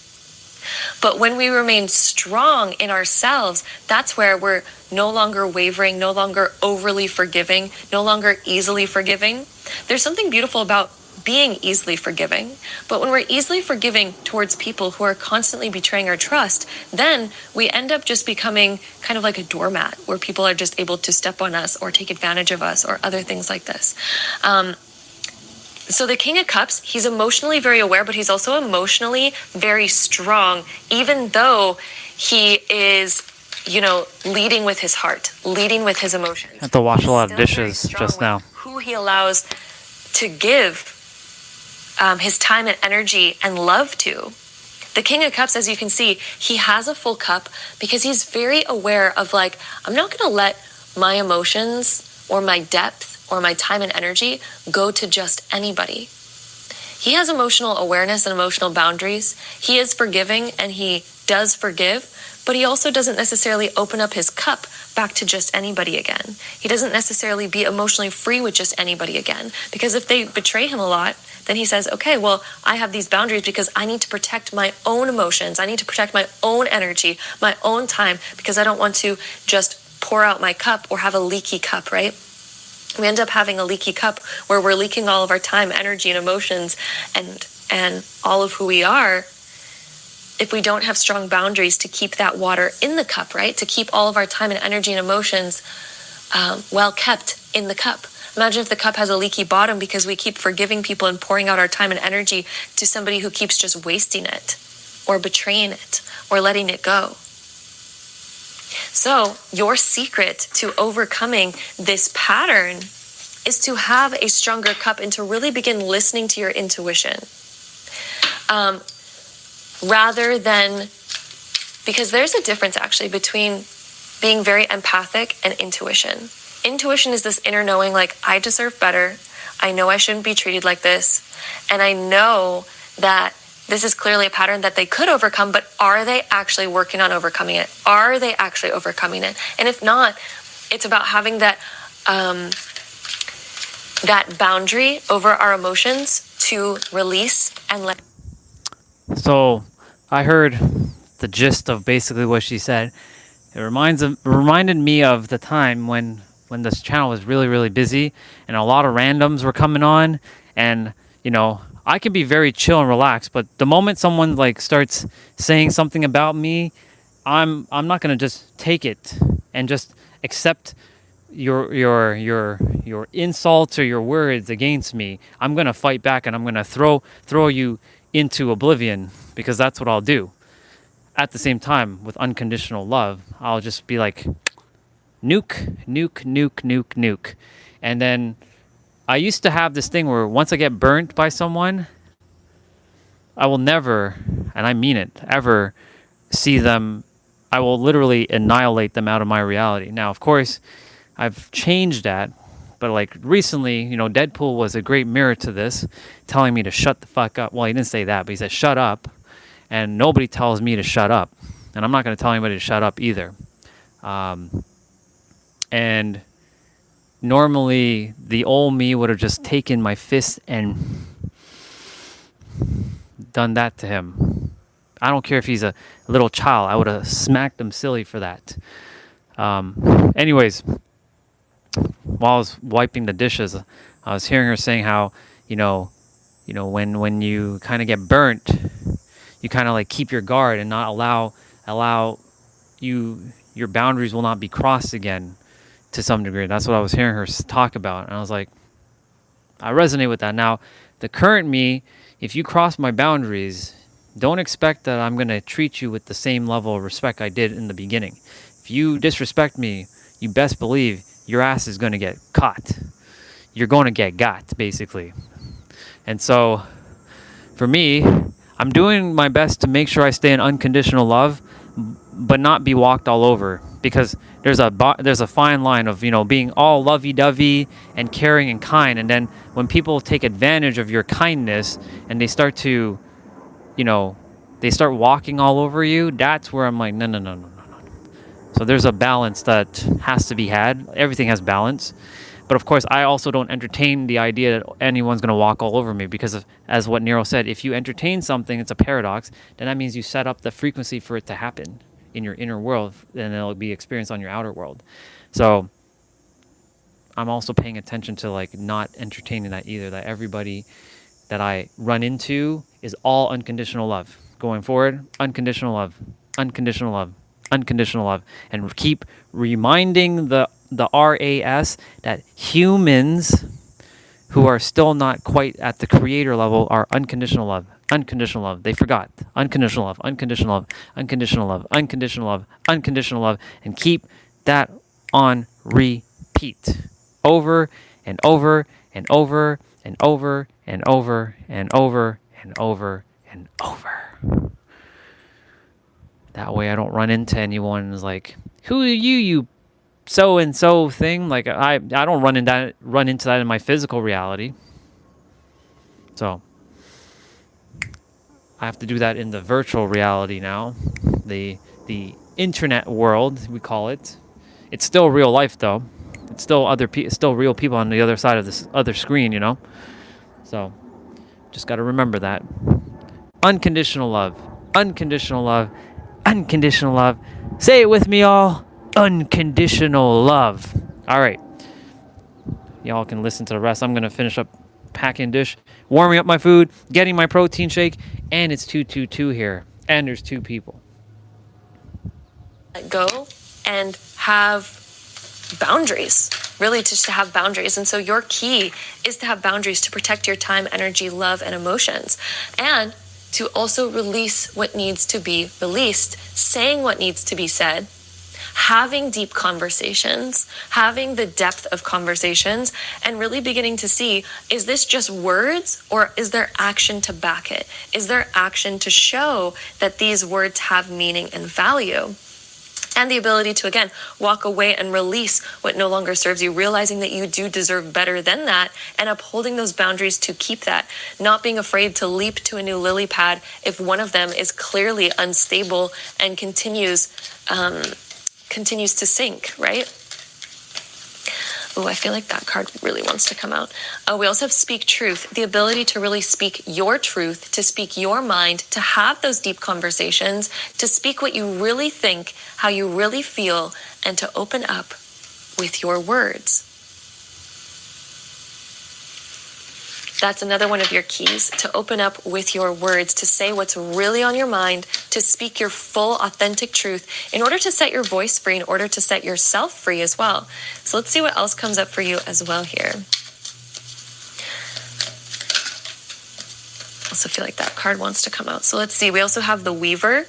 But when we remain strong in ourselves, that's where we're no longer wavering, no longer overly forgiving, no longer easily forgiving. There's something beautiful about being easily forgiving. But when we're easily forgiving towards people who are constantly betraying our trust, then we end up just becoming kind of like a doormat where people are just able to step on us or take advantage of us or other things like this. So the King of Cups, he's emotionally very aware, but he's also emotionally very strong, even though he is, leading with his heart, leading with his emotions. I have to wash a lot of dishes just now. Who he allows to give his time and energy and love to. The King of Cups, as you can see, he has a full cup because he's very aware of I'm not going to let my emotions or my depth or my time and energy go to just anybody. He has emotional awareness and emotional boundaries. He is forgiving and he does forgive, but he also doesn't necessarily open up his cup back to just anybody again. He doesn't necessarily be emotionally free with just anybody again, because if they betray him a lot, then he says, okay, well, I have these boundaries because I need to protect my own emotions. I need to protect my own energy, my own time, because I don't want to just pour out my cup or have a leaky cup, right? We end up having a leaky cup where we're leaking all of our time, energy, and emotions and all of who we are if we don't have strong boundaries to keep that water in the cup, right? To keep all of our time and energy and emotions well kept in the cup. Imagine if the cup has a leaky bottom because we keep forgiving people and pouring out our time and energy to somebody who keeps just wasting it or betraying it or letting it go. So your secret to overcoming this pattern is to have a stronger cup and to really begin listening to your intuition. Rather than, because there's a difference actually between being very empathic and intuition. Intuition is this inner knowing, I deserve better. I know I shouldn't be treated like this. And I know that this is clearly a pattern that they could overcome, but are they actually working on overcoming it? Are they actually overcoming it? And if not, it's about having that boundary over our emotions to release and let. So I heard the gist of basically what she said. It reminded me of the time when this channel was really, really busy and a lot of randoms were coming on, and I can be very chill and relaxed, but the moment someone starts saying something about me, I'm not gonna just take it and just accept your insults or your words against me. I'm gonna fight back and I'm gonna throw you into oblivion, because that's what I'll do. At the same time, with unconditional love, I'll just be like, nuke, nuke, nuke, nuke, nuke. And then I used to have this thing where once I get burnt by someone, I will never, and I mean it, ever see them. I will literally annihilate them out of my reality. Now, of course, I've changed that, but recently, Deadpool was a great mirror to this, telling me to shut the fuck up. Well, he didn't say that, but he said, shut up. And nobody tells me to shut up. And I'm not going to tell anybody to shut up either. And normally, the old me would have just taken my fist and done that to him. I don't care if he's a little child. I would have smacked him silly for that. Anyways, while I was wiping the dishes, I was hearing her saying how, when you kind of get burnt, you kind of keep your guard and not allow your boundaries will not be crossed again to some degree. That's what I was hearing her talk about. And I was like, I resonate with that. Now, the current me, if you cross my boundaries, don't expect that I'm going to treat you with the same level of respect I did in the beginning. If you disrespect me, you best believe your ass is going to get caught. You're going to get got, basically. And so, for me, I'm doing my best to make sure I stay in unconditional love, but not be walked all over, because there's a fine line of being all lovey-dovey and caring and kind, and then when people take advantage of your kindness and they start to they start walking all over you, that's where I'm like, no. So there's a balance that has to be had. Everything has balance. But of course, I also don't entertain the idea that anyone's going to walk all over me, because as what Nero said, if you entertain something, it's a paradox, then that means you set up the frequency for it to happen in your inner world, and it'll be experienced on your outer world. So I'm also paying attention to not entertaining that either, that everybody that I run into is all unconditional love. Going forward, unconditional love, unconditional love, unconditional love, and keep reminding the RAS that humans who are still not quite at the creator level are unconditional love. Unconditional love. They forgot. Unconditional love. Unconditional love. Unconditional love. Unconditional love. Unconditional love. And keep that on repeat. Over and over and over and over and over and over and over and over. That way I don't run into anyone who's like, who are you so and so thing. Like I don't run into that in my physical reality. So I have to do that in the virtual reality now, the internet world we call it. It's still real life though. It's still still real people on the other side of this other screen, you know. So just got to remember that. Unconditional love, unconditional love, unconditional love. Say it with me, all. Unconditional love. All right. Y'all can listen to the rest. I'm going to finish up packing dish, warming up my food, getting my protein shake, and it's 222 here. And there's 2 people. Let go and have boundaries, really just to have boundaries. And so your key is to have boundaries to protect your time, energy, love, and emotions. And to also release what needs to be released, saying what needs to be said, having deep conversations, having the depth of conversations, and really beginning to see, is this just words or is there action to back it? Is there action to show that these words have meaning and value? And the ability to, again, walk away and release what no longer serves you, realizing that you do deserve better than that, and upholding those boundaries to keep that. Not being afraid to leap to a new lily pad if one of them is clearly unstable and continues to sink, right? Oh, I feel like that card really wants to come out. We also have speak truth, the ability to really speak your truth, to speak your mind, to have those deep conversations, to speak what you really think, how you really feel, and to open up with your words. That's another one of your keys, to open up with your words, to say what's really on your mind, to speak your full, authentic truth in order to set your voice free, in order to set yourself free as well. So let's see what else comes up for you as well here. I also feel like that card wants to come out. So let's see. We also have the Weaver.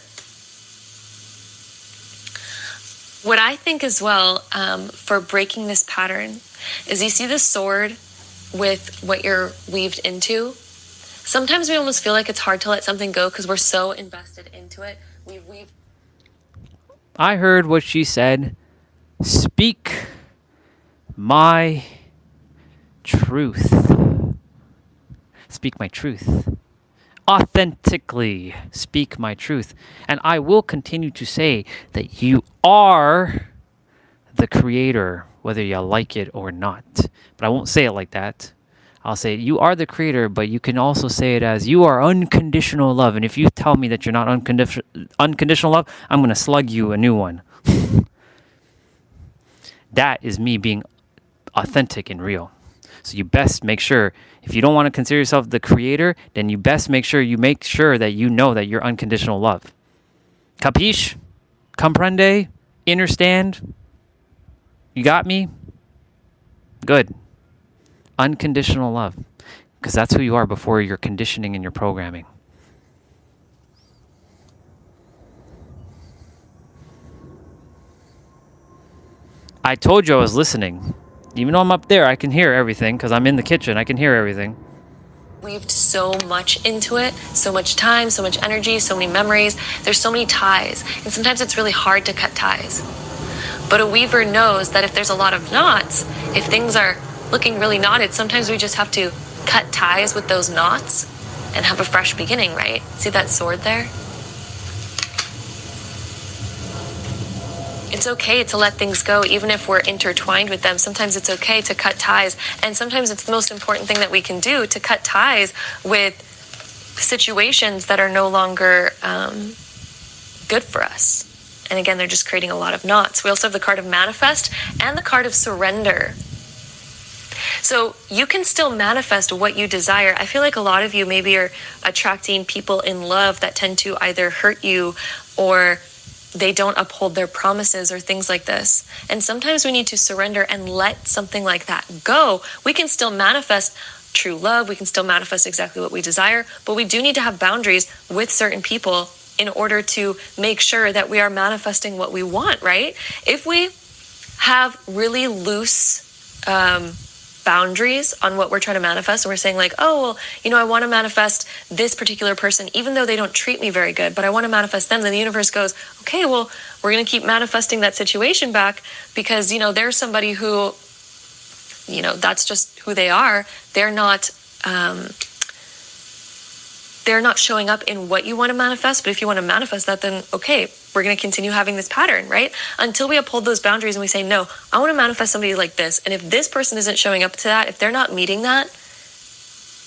What I think as well for breaking this pattern is you see the sword with what you're weaved into. Sometimes we almost feel like it's hard to let something go because we're so invested into it. I heard what she said. Speak my truth. Speak my truth. Authentically speak my truth. And I will continue to say that you are the creator, whether you like it or not. But I won't say it like that. I'll say you are the creator, but you can also say it as you are unconditional love. And if you tell me that you're not unconditional love, I'm going to slug you a new one. That is me being authentic and real. So you best make sure, if you don't want to consider yourself the creator, then you best make sure that you know that you're unconditional love. Capiche? Comprende? Understand? You got me? Good. Unconditional love. Because that's who you are before your conditioning and your programming. I told you I was listening. Even though I'm up there, I can hear everything because I'm in the kitchen. I can hear everything. Weaved so much into it, so much time, so much energy, so many memories. There's so many ties. And sometimes it's really hard to cut ties. But a weaver knows that if there's a lot of knots, if things are looking really knotted, sometimes we just have to cut ties with those knots and have a fresh beginning, right? See that sword there? It's okay to let things go, even if we're intertwined with them. Sometimes it's okay to cut ties. And sometimes it's the most important thing that we can do, to cut ties with situations that are no longer good for us. And again, they're just creating a lot of knots. We also have the card of manifest and the card of surrender. So you can still manifest what you desire. I feel like a lot of you maybe are attracting people in love that tend to either hurt you or they don't uphold their promises or things like this. And sometimes we need to surrender and let something like that go. We can still manifest true love. We can still manifest exactly what we desire, but we do need to have boundaries with certain people in order to make sure that we are manifesting what we want, right? If we have really loose boundaries on what we're trying to manifest, and we're saying like, oh, well, you know, I want to manifest this particular person, even though they don't treat me very good, but I want to manifest them, then the universe goes, okay, well, we're going to keep manifesting that situation back because, you know, there's somebody who, you know, that's just who they are. They're not showing up in what you want to manifest, but if you want to manifest that, then okay, we're going to continue having this pattern, right? Until we uphold those boundaries and we say, no, I want to manifest somebody like this. And if this person isn't showing up to that, if they're not meeting that,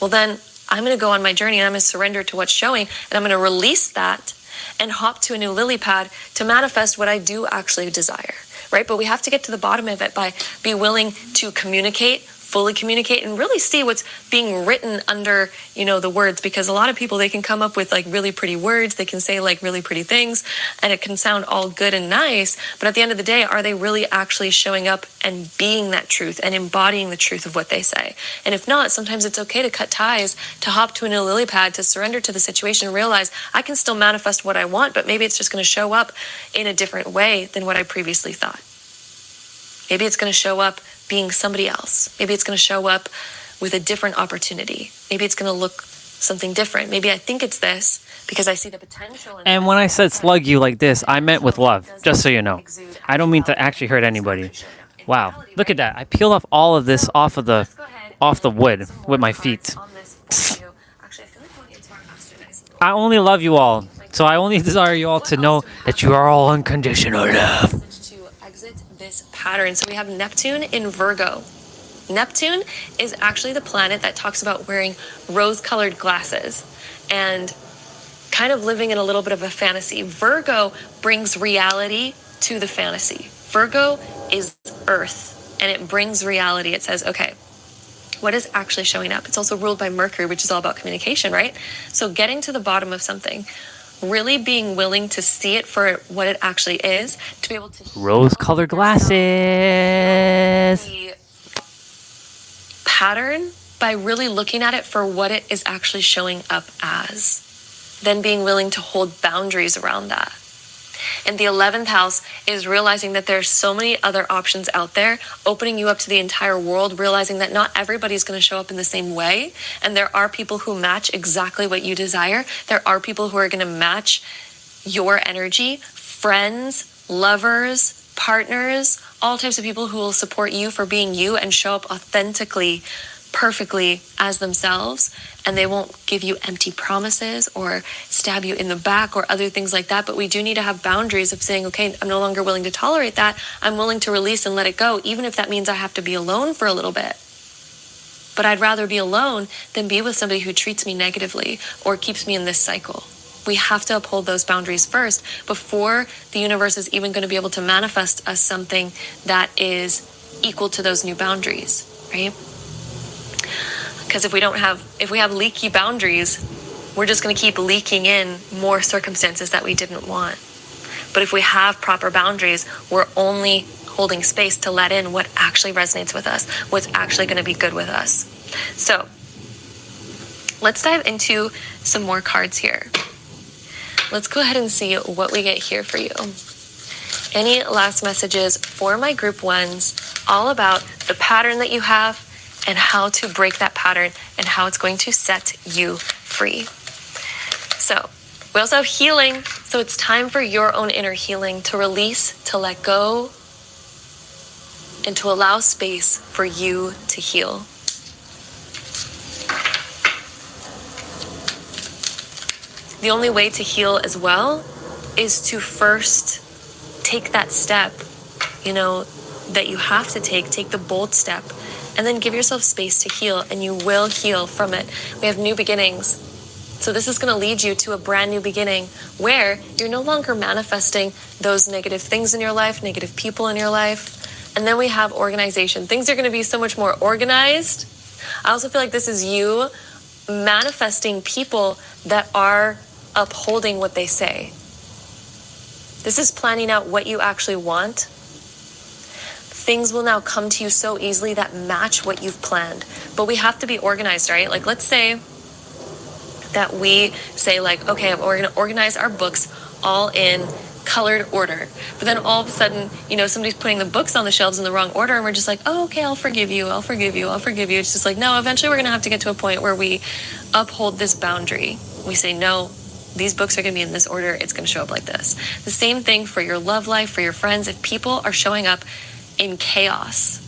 well, then I'm going to go on my journey and I'm going to surrender to what's showing and I'm going to release that and hop to a new lily pad to manifest what I do actually desire, right? But we have to get to the bottom of it by be willing to communicate, fully communicate, and really see what's being written under, you know, the words, because a lot of people, they can come up with like really pretty words, they can say like really pretty things, and it can sound all good and nice, but at the end of the day, are they really actually showing up and being that truth and embodying the truth of what they say? And if not, sometimes it's okay to cut ties, to hop to a new lily pad, to surrender to the situation, realize I can still manifest what I want, but maybe it's just going to show up in a different way than what I previously thought. Maybe it's going to show up being somebody else. Maybe it's going to show up with a different opportunity. Maybe it's going to look something different. Maybe I think it's this because I see the potential. And when I said slug you like this, I meant with love, just so you know. I don't mean to actually hurt anybody. Wow, look at that. I peeled off all of this off the wood with my feet. I only love you all. So I only desire you all to know that you are all unconditional love. This pattern. So we have Neptune in Virgo. Neptune is actually the planet that talks about wearing rose-colored glasses and kind of living in a little bit of a fantasy. Virgo brings reality to the fantasy. Virgo is Earth, and it brings reality. It says, okay, what is actually showing up? It's also ruled by Mercury, which is all about communication, right? So getting to the bottom of something, really being willing to see it for what it actually is, to be able to rose-colored glasses. The pattern by really looking at it for what it is actually showing up as, then being willing to hold boundaries around that. And the 11th house is realizing that there's so many other options out there, opening you up to the entire world, realizing that not everybody's going to show up in the same way. And there are people who match exactly what you desire. There are people who are going to match your energy, friends, lovers, partners, all types of people who will support you for being you and show up authentically, perfectly as themselves, and they won't give you empty promises or stab you in the back or other things like that. But we do need to have boundaries of saying, okay, I'm no longer willing to tolerate that. I'm willing to release and let it go, even if that means I have to be alone for a little bit. But I'd rather be alone than be with somebody who treats me negatively or keeps me in this cycle. We have to uphold those boundaries first before the universe is even going to be able to manifest us something that is equal to those new boundaries, right? Because if we have leaky boundaries, we're just going to keep leaking in more circumstances that we didn't want. But if we have proper boundaries, we're only holding space to let in what actually resonates with us, what's actually going to be good with us. So let's dive into some more cards here. Let's go ahead and see what we get here for you. Any last messages for my group ones, all about the pattern that you have and how to break that pattern and how it's going to set you free. So we also have healing. So it's time for your own inner healing, to release, to let go, and to allow space for you to heal. The only way to heal as well is to first take that step, that you have to take the bold step, and then give yourself space to heal, and you will heal from it. We have new beginnings. So this is going to lead you to a brand new beginning where you're no longer manifesting those negative things in your life, negative people in your life, And then we have organization. Things are going to be so much more organized. I also feel like this is you manifesting people that are upholding what they say. This is planning out what you actually want. Things will now come to you so easily that match what you've planned. But we have to be organized, right? Like, let's say that we say like, okay, we're going to organize our books all in colored order. But then all of a sudden, you know, somebody's putting the books on the shelves in the wrong order and we're just like, oh, okay, I'll forgive you. I'll forgive you. I'll forgive you. It's just like, no, eventually we're going to have to get to a point where we uphold this boundary. We say, no, these books are going to be in this order. It's going to show up like this. The same thing for your love life, for your friends. If people are showing up in chaos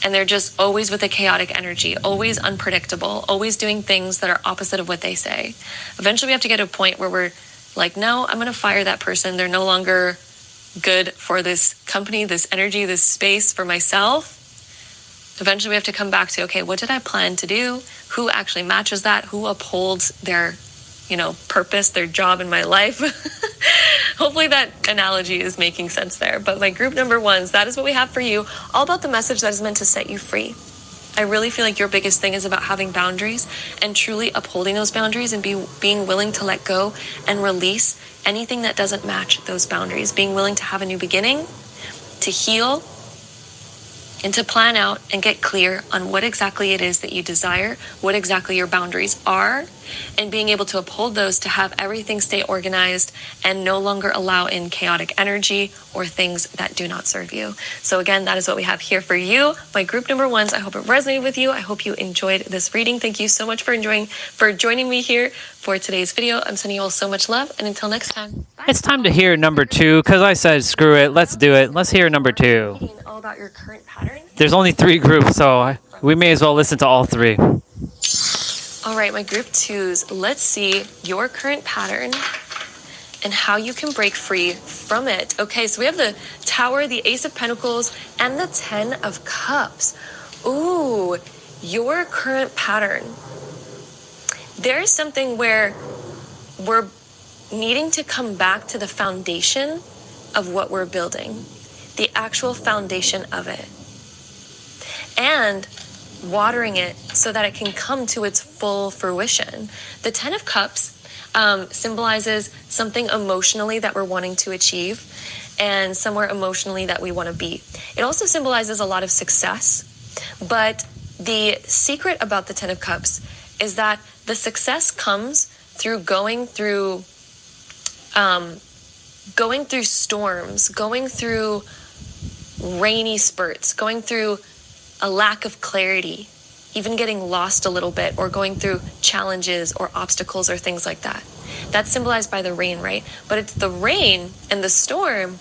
and they're just always with a chaotic energy, always unpredictable, always doing things that are opposite of what they say, eventually we have to get to a point where we're like, no, I'm going to fire that person. They're no longer good for this company, this energy, this space for myself. Eventually we have to come back to, okay, what did I plan to do? Who actually matches that? Who upholds their, you know, purpose, their job in my life? Hopefully that analogy is making sense there. But my group number ones, that is what we have for you. All about the message that is meant to set you free. I really feel like your biggest thing is about having boundaries and truly upholding those boundaries and being willing to let go and release anything that doesn't match those boundaries. Being willing to have a new beginning, to heal, and to plan out and get clear on what exactly it is that you desire, what exactly your boundaries are, and being able to uphold those to have everything stay organized and no longer allow in chaotic energy or things that do not serve you. So again, that is what we have here for you. My group number ones, I hope it resonated with you. I hope you enjoyed this reading. Thank you so much for joining me here for today's video. I'm sending you all so much love, and until next time, bye. It's time to hear number 2 because I said screw it. Let's do it. Let's hear number 2. All about your current pattern. There's only 3 groups, so we may as well listen to all 3. All right, my group 2s, let's see your current pattern and how you can break free from it. Okay, so we have the Tower, the Ace of Pentacles, and the 10 of Cups. Ooh, your current pattern. There's something where we're needing to come back to the foundation of what we're building, the actual foundation of it, and watering it so that it can come to its full fruition. The 10 of Cups symbolizes something emotionally that we're wanting to achieve and somewhere emotionally that we want to be. It also symbolizes a lot of success, but the secret about the 10 of Cups is that the success comes through going through storms, going through rainy spurts, going through a lack of clarity, even getting lost a little bit, or going through challenges or obstacles or things like that. That's symbolized by the rain, right? But it's the rain and the storm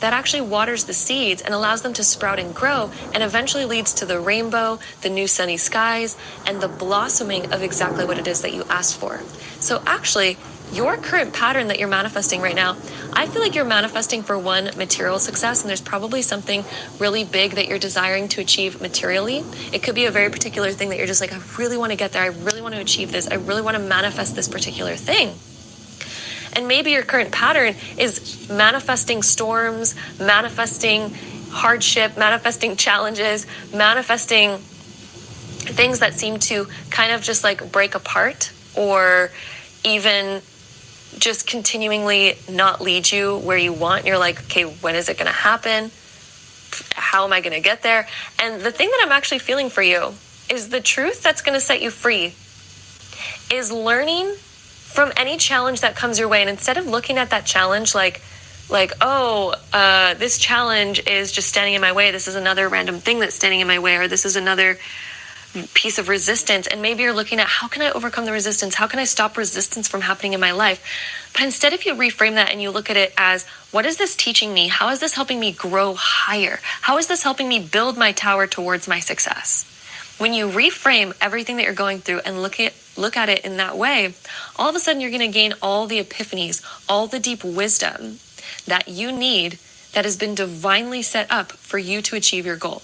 that actually waters the seeds and allows them to sprout and grow, and eventually leads to the rainbow, the new sunny skies, and the blossoming of exactly what it is that you asked for. So actually, your current pattern that you're manifesting right now, I feel like you're manifesting for one, material success, and there's probably something really big that you're desiring to achieve materially. It could be a very particular thing that you're just like, I really want to get there. I really want to achieve this. I really want to manifest this particular thing. And maybe your current pattern is manifesting storms, manifesting hardship, manifesting challenges, manifesting things that seem to kind of just like break apart, or even just continually not lead you where you want. You're like, okay, when is it going to happen? How am I going to get there? And the thing that I'm actually feeling for you is the truth that's going to set you free is learning from any challenge that comes your way. And instead of looking at that challenge like, this challenge is just standing in my way. This is another random thing that's standing in my way, or this is another piece of resistance. And maybe you're looking at, how can I overcome the resistance? How can I stop resistance from happening in my life? But instead, if you reframe that and you look at it as, what is this teaching me? How is this helping me grow higher? How is this helping me build my tower towards my success? When you reframe everything that you're going through and look at it in that way, all of a sudden you're going to gain all the epiphanies, all the deep wisdom that you need, that has been divinely set up for you to achieve your goal.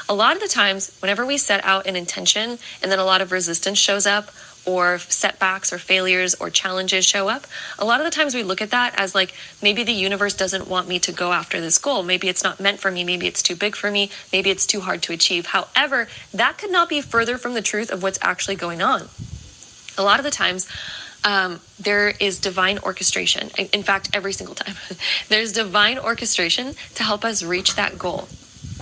A lot of the times, whenever we set out an intention and then a lot of resistance shows up, or setbacks or failures or challenges show up, a lot of the times we look at that as like, maybe the universe doesn't want me to go after this goal. Maybe it's not meant for me. Maybe it's too big for me. Maybe it's too hard to achieve. However, that could not be further from the truth of what's actually going on. A lot of the times, there is divine orchestration. In fact, every single time, there's divine orchestration to help us reach that goal.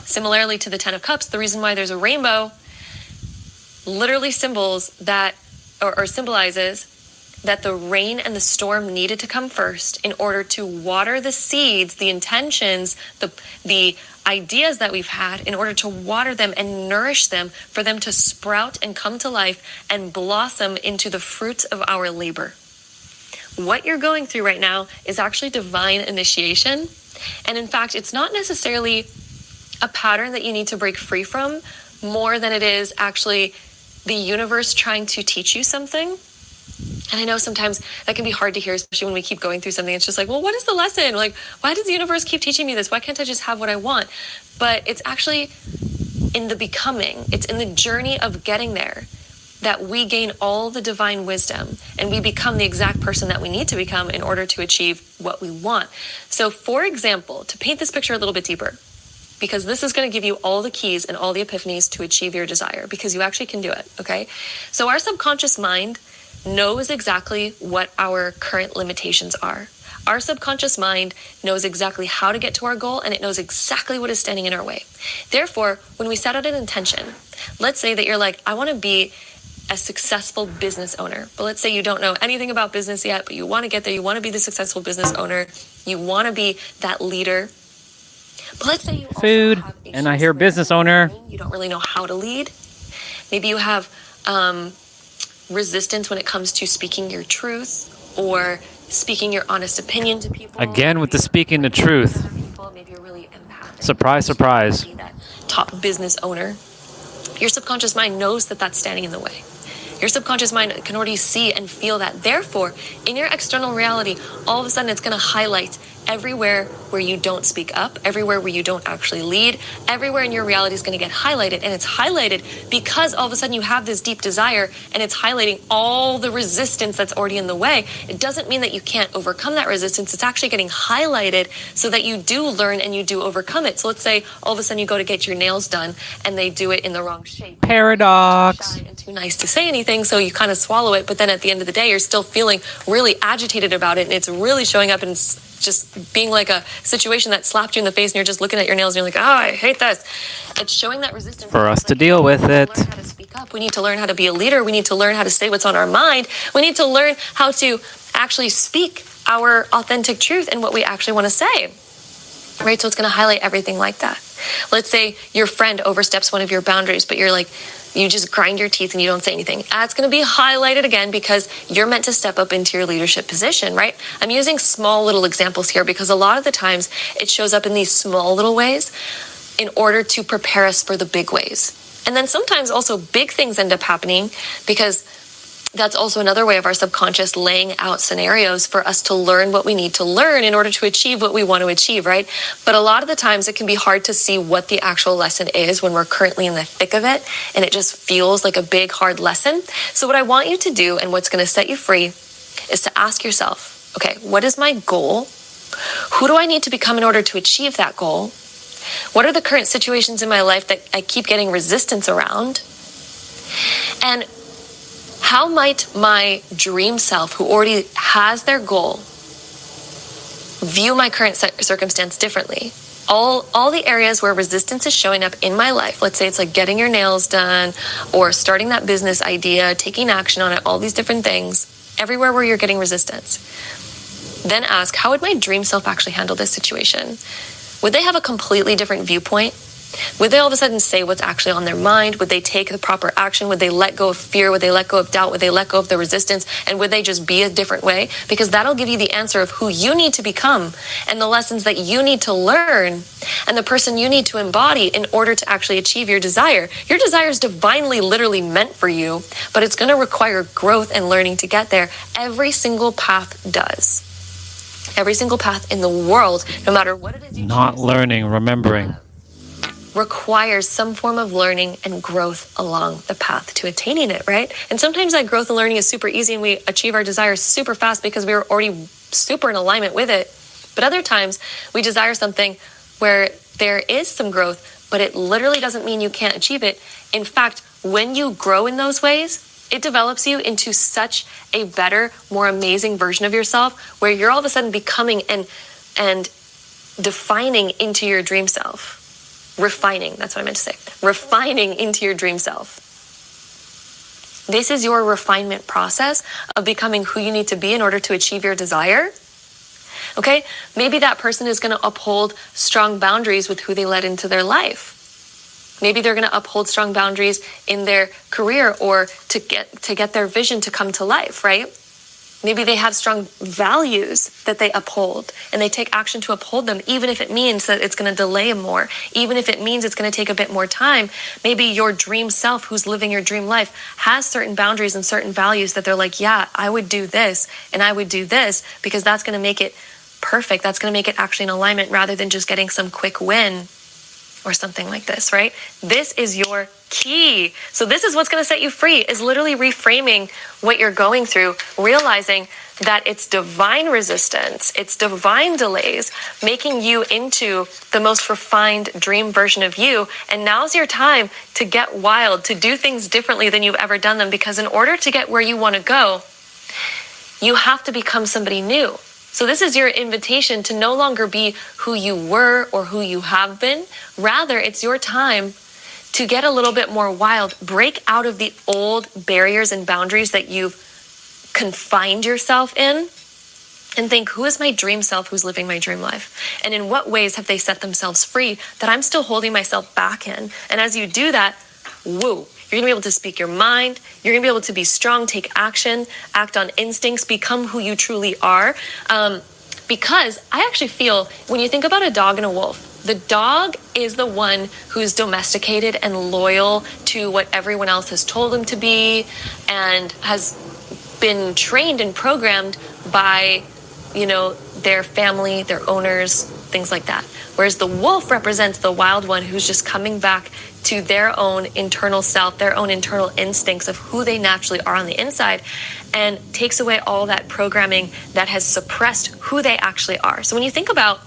Similarly to the 10 of Cups, the reason why there's a rainbow literally symbolizes that the rain and the storm needed to come first in order to water the seeds, the intentions, the ideas that we've had, in order to water them and nourish them, for them to sprout and come to life and blossom into the fruits of our labor. What you're going through right now is actually divine initiation. And in fact, it's not necessarily a pattern that you need to break free from, more than it is actually the universe trying to teach you something. And I know sometimes that can be hard to hear, especially when we keep going through something. It's just like, well, what is the lesson? Like, why does the universe keep teaching me this? Why can't I just have what I want? But it's actually in the becoming. It's in the journey of getting there that we gain all the divine wisdom and we become the exact person that we need to become in order to achieve what we want. So for example, to paint this picture a little bit deeper, because this is going to give you all the keys and all the epiphanies to achieve your desire, because you actually can do it, okay? So our subconscious mind knows exactly what our current limitations are. Our subconscious mind knows exactly how to get to our goal, and it knows exactly what is standing in our way. Therefore, when we set out an intention, let's say that you're like, I want to be a successful business owner. But let's say you don't know anything about business yet, but you want to get there. You want to be the successful business owner. You want to be that leader. But let's say you Food, also have a and I hear business owner. You don't really know how to lead. Maybe you have resistance when it comes to speaking your truth or speaking your honest opinion to people. Again with the speaking the truth. Maybe you're really empathic. Surprise, surprise. Be that top business owner. Your subconscious mind knows that that's standing in the way. Your subconscious mind can already see and feel that. Therefore, in your external reality, all of a sudden it's going to highlight everywhere where you don't speak up, everywhere where you don't actually lead, everywhere in your reality is going to get highlighted. And it's highlighted because all of a sudden you have this deep desire, and it's highlighting all the resistance that's already in the way. It doesn't mean that you can't overcome that resistance. It's actually getting highlighted so that you do learn and you do overcome it. So let's say all of a sudden you go to get your nails done and they do it in the wrong shape. Paradox. Too shy and too nice to say anything, so you kind of swallow it. But then at the end of the day, you're still feeling really agitated about it, and it's really showing up in just being like a situation that slapped you in the face, and you're just looking at your nails and you're like, oh, I hate this. It's showing that resistance. For us to deal with it. Learn how to speak up. We need to learn how to be a leader. We need to learn how to say what's on our mind. We need to learn how to actually speak our authentic truth and what we actually want to say. Right? So it's going to highlight everything like that. Let's say your friend oversteps one of your boundaries, but you're like, you just grind your teeth and you don't say anything. That's going to be highlighted again because you're meant to step up into your leadership position, right? I'm using small little examples here because a lot of the times it shows up in these small little ways in order to prepare us for the big ways. And then sometimes also big things end up happening because that's also another way of our subconscious laying out scenarios for us to learn what we need to learn in order to achieve what we want to achieve, right? But a lot of the times it can be hard to see what the actual lesson is when we're currently in the thick of it, and it just feels like a big, hard lesson. So what I want you to do, and what's going to set you free, is to ask yourself, okay, what is my goal? Who do I need to become in order to achieve that goal? What are the current situations in my life that I keep getting resistance around? And how might my dream self, who already has their goal, view my current circumstance differently? All the areas where resistance is showing up in my life, let's say it's like getting your nails done or starting that business idea, taking action on it, all these different things, everywhere where you're getting resistance. Then ask, how would my dream self actually handle this situation? Would they have a completely different viewpoint? Would they all of a sudden say what's actually on their mind? Would they take the proper action? Would they let go of fear? Would they let go of doubt? Would they let go of the resistance? And would they just be a different way? Because that'll give you the answer of who you need to become and the lessons that you need to learn and the person you need to embody in order to actually achieve your desire. Your desire is divinely, literally meant for you, but it's going to require growth and learning to get there. Every single path does. Every single path in the world, no matter what it is you Not choose. learning, remembering. requires some form of learning and growth along the path to attaining it, right? And sometimes that growth and learning is super easy and we achieve our desires super fast because we were already super in alignment with it. But other times we desire something where there is some growth, but it literally doesn't mean you can't achieve it. In fact, when you grow in those ways, it develops you into such a better, more amazing version of yourself where you're all of a sudden becoming and defining into your dream self. Refining, that's what I meant to say. Refining into your dream self. This is your refinement process of becoming who you need to be in order to achieve your desire. Okay? Maybe that person is going to uphold strong boundaries with who they let into their life. Maybe they're going to uphold strong boundaries in their career or to get their vision to come to life, right? Maybe they have strong values that they uphold and they take action to uphold them, even if it means that it's going to delay more, even if it means it's going to take a bit more time. Maybe your dream self who's living your dream life has certain boundaries and certain values that they're like, yeah, I would do this and I would do this because that's going to make it perfect. That's going to make it actually in alignment rather than just getting some quick win or something like this, right? This is your key. So this is what's going to set you free, is literally reframing what you're going through, realizing that it's divine resistance, it's divine delays, making you into the most refined dream version of you. And now's your time to get wild, to do things differently than you've ever done them, because in order to get where you want to go, you have to become somebody new. So this is your invitation to no longer be who you were or who you have been. Rather, it's your time to get a little bit more wild, break out of the old barriers and boundaries that you've confined yourself in, and think, who is my dream self who's living my dream life? And in what ways have they set themselves free that I'm still holding myself back in? And as you do that, woo, you're going to be able to speak your mind. You're going to be able to be strong, take action, act on instincts, become who you truly are. Because I actually feel when you think about a dog and a wolf, the dog is the one who's domesticated and loyal to what everyone else has told him to be and has been trained and programmed by, their family, their owners, things like that. Whereas the wolf represents the wild one who's just coming back to their own internal self, their own internal instincts of who they naturally are on the inside, and takes away all that programming that has suppressed who they actually are. So when you think about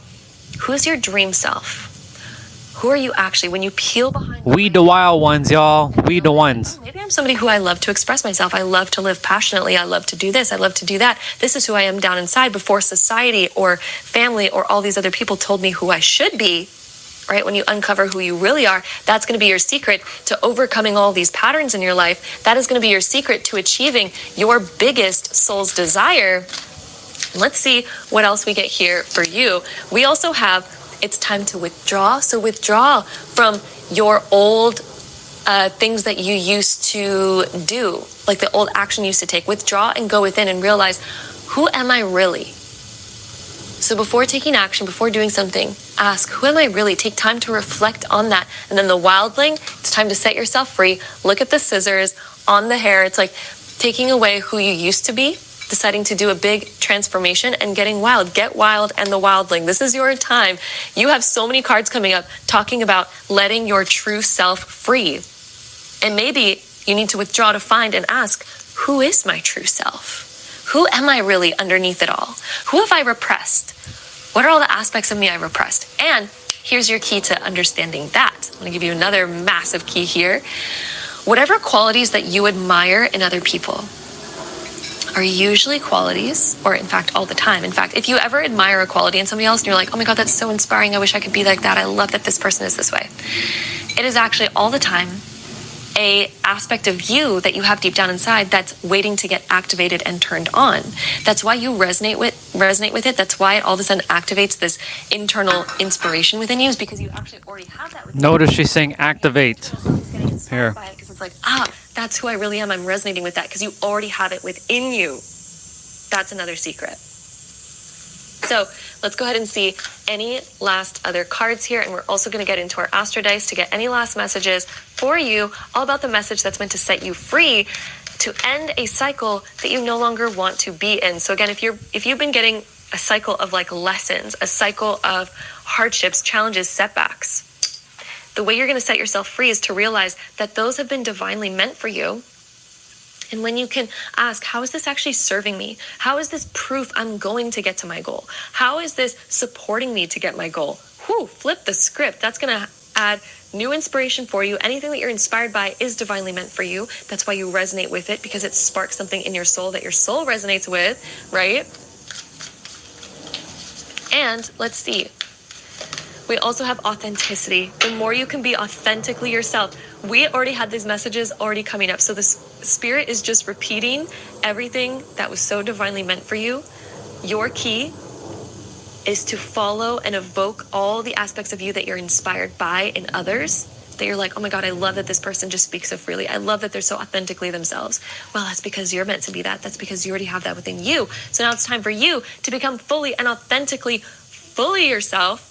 who's your dream self, who are you actually, when you peel behind We the wild ones, y'all. We the ones. Maybe I'm somebody who I love to express myself. I love to live passionately. I love to do this. I love to do that. This is who I am down inside before society or family or all these other people told me who I should be. Right? When you uncover who you really are, that's going to be your secret to overcoming all these patterns in your life. That is going to be your secret to achieving your biggest soul's desire. Let's see what else we get here for you. We also have, it's time to withdraw. So withdraw from your old things that you used to do, like the old action you used to take. Withdraw and go within and realize, who am I really? So before taking action, before doing something, ask, who am I really? Take time to reflect on that. And then the wildling, it's time to set yourself free. Look at the scissors on the hair. It's like taking away who you used to be, deciding to do a big transformation and getting wild. Get wild and the wildling. This is your time. You have so many cards coming up talking about letting your true self free. And maybe you need to withdraw to find and ask, who is my true self? Who am I really underneath it all? Who have I repressed? What are all the aspects of me I repressed? And here's your key to understanding that. I'm going to give you another massive key here. Whatever qualities that you admire in other people are usually qualities, or in fact, all the time. In fact, if you ever admire a quality in somebody else and you're like, oh my God, that's so inspiring. I wish I could be like that. I love that this person is this way. It is actually all the time a aspect of you that you have deep down inside that's waiting to get activated and turned on. That's why you resonate with it. That's why it all of a sudden activates this internal inspiration within you, is because you actually already have that within you. Notice she's saying activate. Here. Because it's like, that's who I really am. I'm resonating with that because you already have it within you. That's another secret. So let's go ahead and see any last other cards here. And we're also going to get into our Astro Dice to get any last messages for you, all about the message that's meant to set you free to end a cycle that you no longer want to be in. So again, if you've been getting a cycle of like lessons, a cycle of hardships, challenges, setbacks, The way you're going to set yourself free is to realize that those have been divinely meant for you. And when you can ask, how is this actually serving me? How is this proof I'm going to get to my goal? How is this supporting me to get my goal? Whew, flip the script. That's going to add new inspiration for you. Anything that you're inspired by is divinely meant for you. That's why you resonate with it, because it sparks something in your soul that your soul resonates with, right? And let's see. We also have authenticity. The more you can be authentically yourself. We already had these messages already coming up. So this spirit is just repeating everything that was so divinely meant for you. Your key is to follow and evoke all the aspects of you that you're inspired by in others. That you're like, oh my God, I love that this person just speaks so freely. I love that they're so authentically themselves. Well, that's because you're meant to be that. That's because you already have that within you. So now it's time for you to become fully and authentically fully yourself,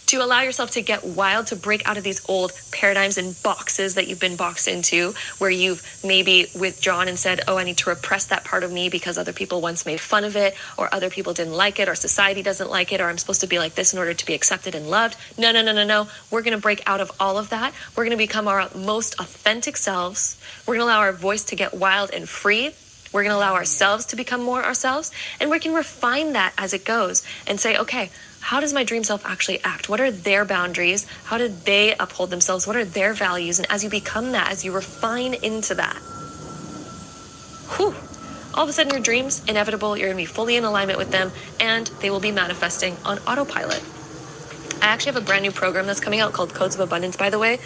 to allow yourself to get wild, to break out of these old paradigms and boxes that you've been boxed into, where you've maybe withdrawn and said, oh, I need to repress that part of me because other people once made fun of it, or other people didn't like it, or society doesn't like it, or I'm supposed to be like this in order to be accepted and loved. No, no, no, no, no. We're going to break out of all of that. We're going to become our most authentic selves. We're going to allow our voice to get wild and free. We're going to allow ourselves to become more ourselves, and we can refine that as it goes and say, okay, how does my dream self actually act? What are their boundaries? How did they uphold themselves? What are their values? And as you become that, as you refine into that, whew, all of a sudden your dreams, inevitable, you're going to be fully in alignment with them, and they will be manifesting on autopilot. I actually have a brand new program that's coming out called Codes of Abundance, by the way.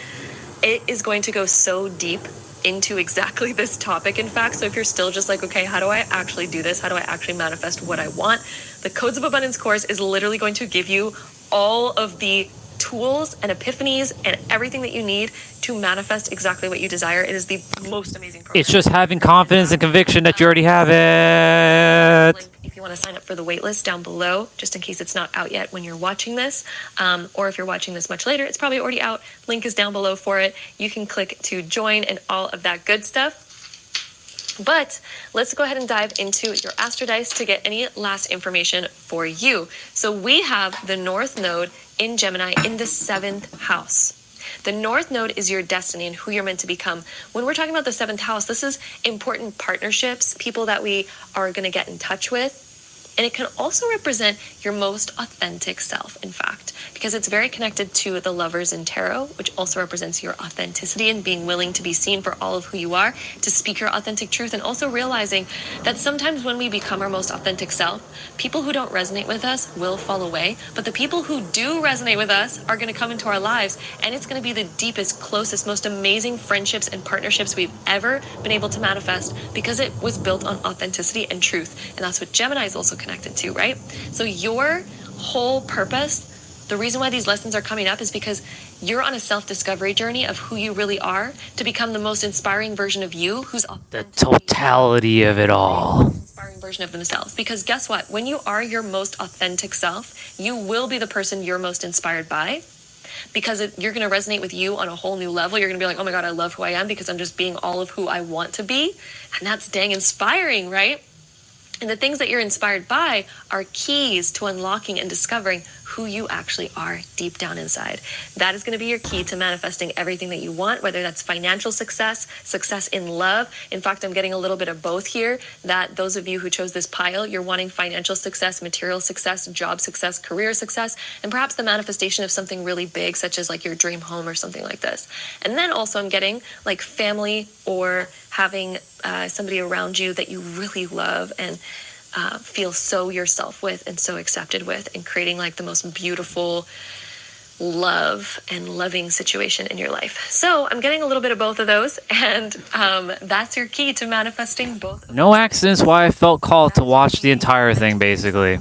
It is going to go so deep into exactly this topic, in fact. So if you're still just like, okay, how do I actually do this? How do I actually manifest what I want? The Codes of Abundance course is literally going to give you all of the tools and epiphanies and everything that you need to manifest exactly what you desire. It is the most amazing program. It's just having confidence and conviction that you already have it. If you want to sign up for the waitlist down below, just in case it's not out yet when you're watching this, or if you're watching this much later, it's probably already out. Link is down below for it. You can click to join and all of that good stuff. But let's go ahead and dive into your Astro Dice to get any last information for you. So we have the North Node in Gemini in the 7th house. The North Node is your destiny and who you're meant to become. When we're talking about the 7th house, this is important partnerships, people that we are going to get in touch with. And it can also represent your most authentic self, in fact, because it's very connected to the Lovers in Tarot, which also represents your authenticity and being willing to be seen for all of who you are, to speak your authentic truth, and also realizing that sometimes when we become our most authentic self, people who don't resonate with us will fall away, but the people who do resonate with us are going to come into our lives, and it's going to be the deepest, closest, most amazing friendships and partnerships we've ever been able to manifest, because it was built on authenticity and truth. And that's what Gemini is also connected to, right? So your whole purpose, the reason why these lessons are coming up is because you're on a self-discovery journey of who you really are to become the most inspiring version of you, who's The totality of it all. inspiring version of themselves. Because guess what? When you are your most authentic self, you will be the person you're most inspired by, because you're going to resonate with you on a whole new level. You're going to be like, oh my God, I love who I am because I'm just being all of who I want to be. And that's dang inspiring, right? And the things that you're inspired by are keys to unlocking and discovering who you actually are deep down inside. That is going to be your key to manifesting everything that you want, whether that's financial success, success in love. In fact, I'm getting a little bit of both here, that those of you who chose this pile, you're wanting financial success, material success, job success, career success, and perhaps the manifestation of something really big, such as like your dream home or something like this. And then also I'm getting like family, or having somebody around you that you really love and feel so yourself with and so accepted with, and creating like the most beautiful love and loving situation in your life. So I'm getting a little bit of both of those, and that's your key to manifesting both. No accidents why I felt called to watch the entire thing, basically.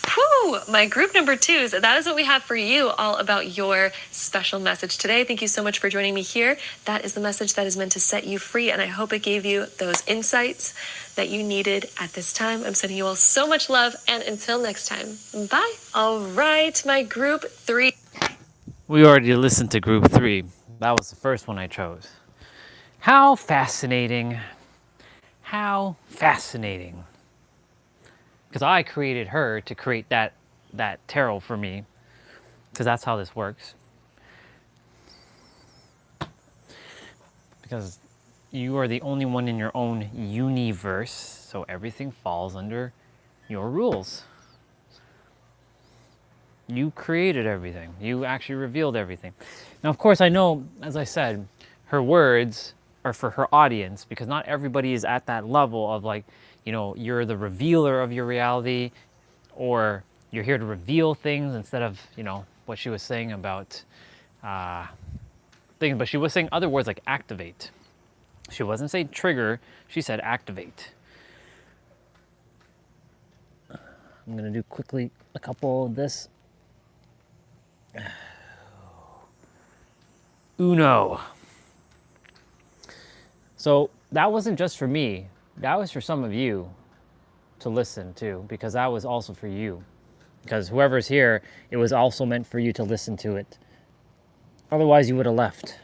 Whew, my group number 2s, that is what we have for you, all about your special message today. Thank you so much for joining me here. That is the message that is meant to set you free, and I hope it gave you those insights that you needed at this time. I'm sending you all so much love, and until next time, bye. All right, my group 3. We already listened to group 3. That was the first one I chose. How fascinating. How fascinating. Because I created her to create that tarot for me, because that's how this works. because you are the only one in your own universe, so everything falls under your rules. You created everything. You actually revealed everything. Now, of course, I know, as I said, her words are for her audience, because not everybody is at that level of like, you know, you're the revealer of your reality, or you're here to reveal things instead of, you know, what she was saying about things. But she was saying other words like activate. She wasn't saying trigger, she said activate. I'm gonna do quickly a couple of this. Uno. So that wasn't just for me, that was for some of you to listen to, because that was also for you. Because whoever's here, it was also meant for you to listen to it. Otherwise, you would have left.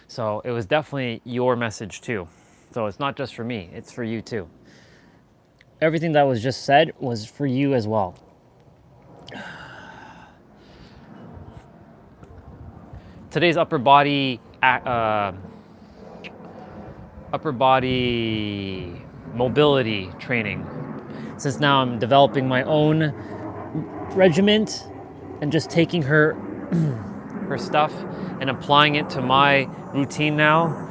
So it was definitely your message too. So it's not just for me, it's for you too. Everything that was just said was for you as well. Today's upper body mobility training. Since now I'm developing my own regiment and just taking her her stuff and applying it to my routine now.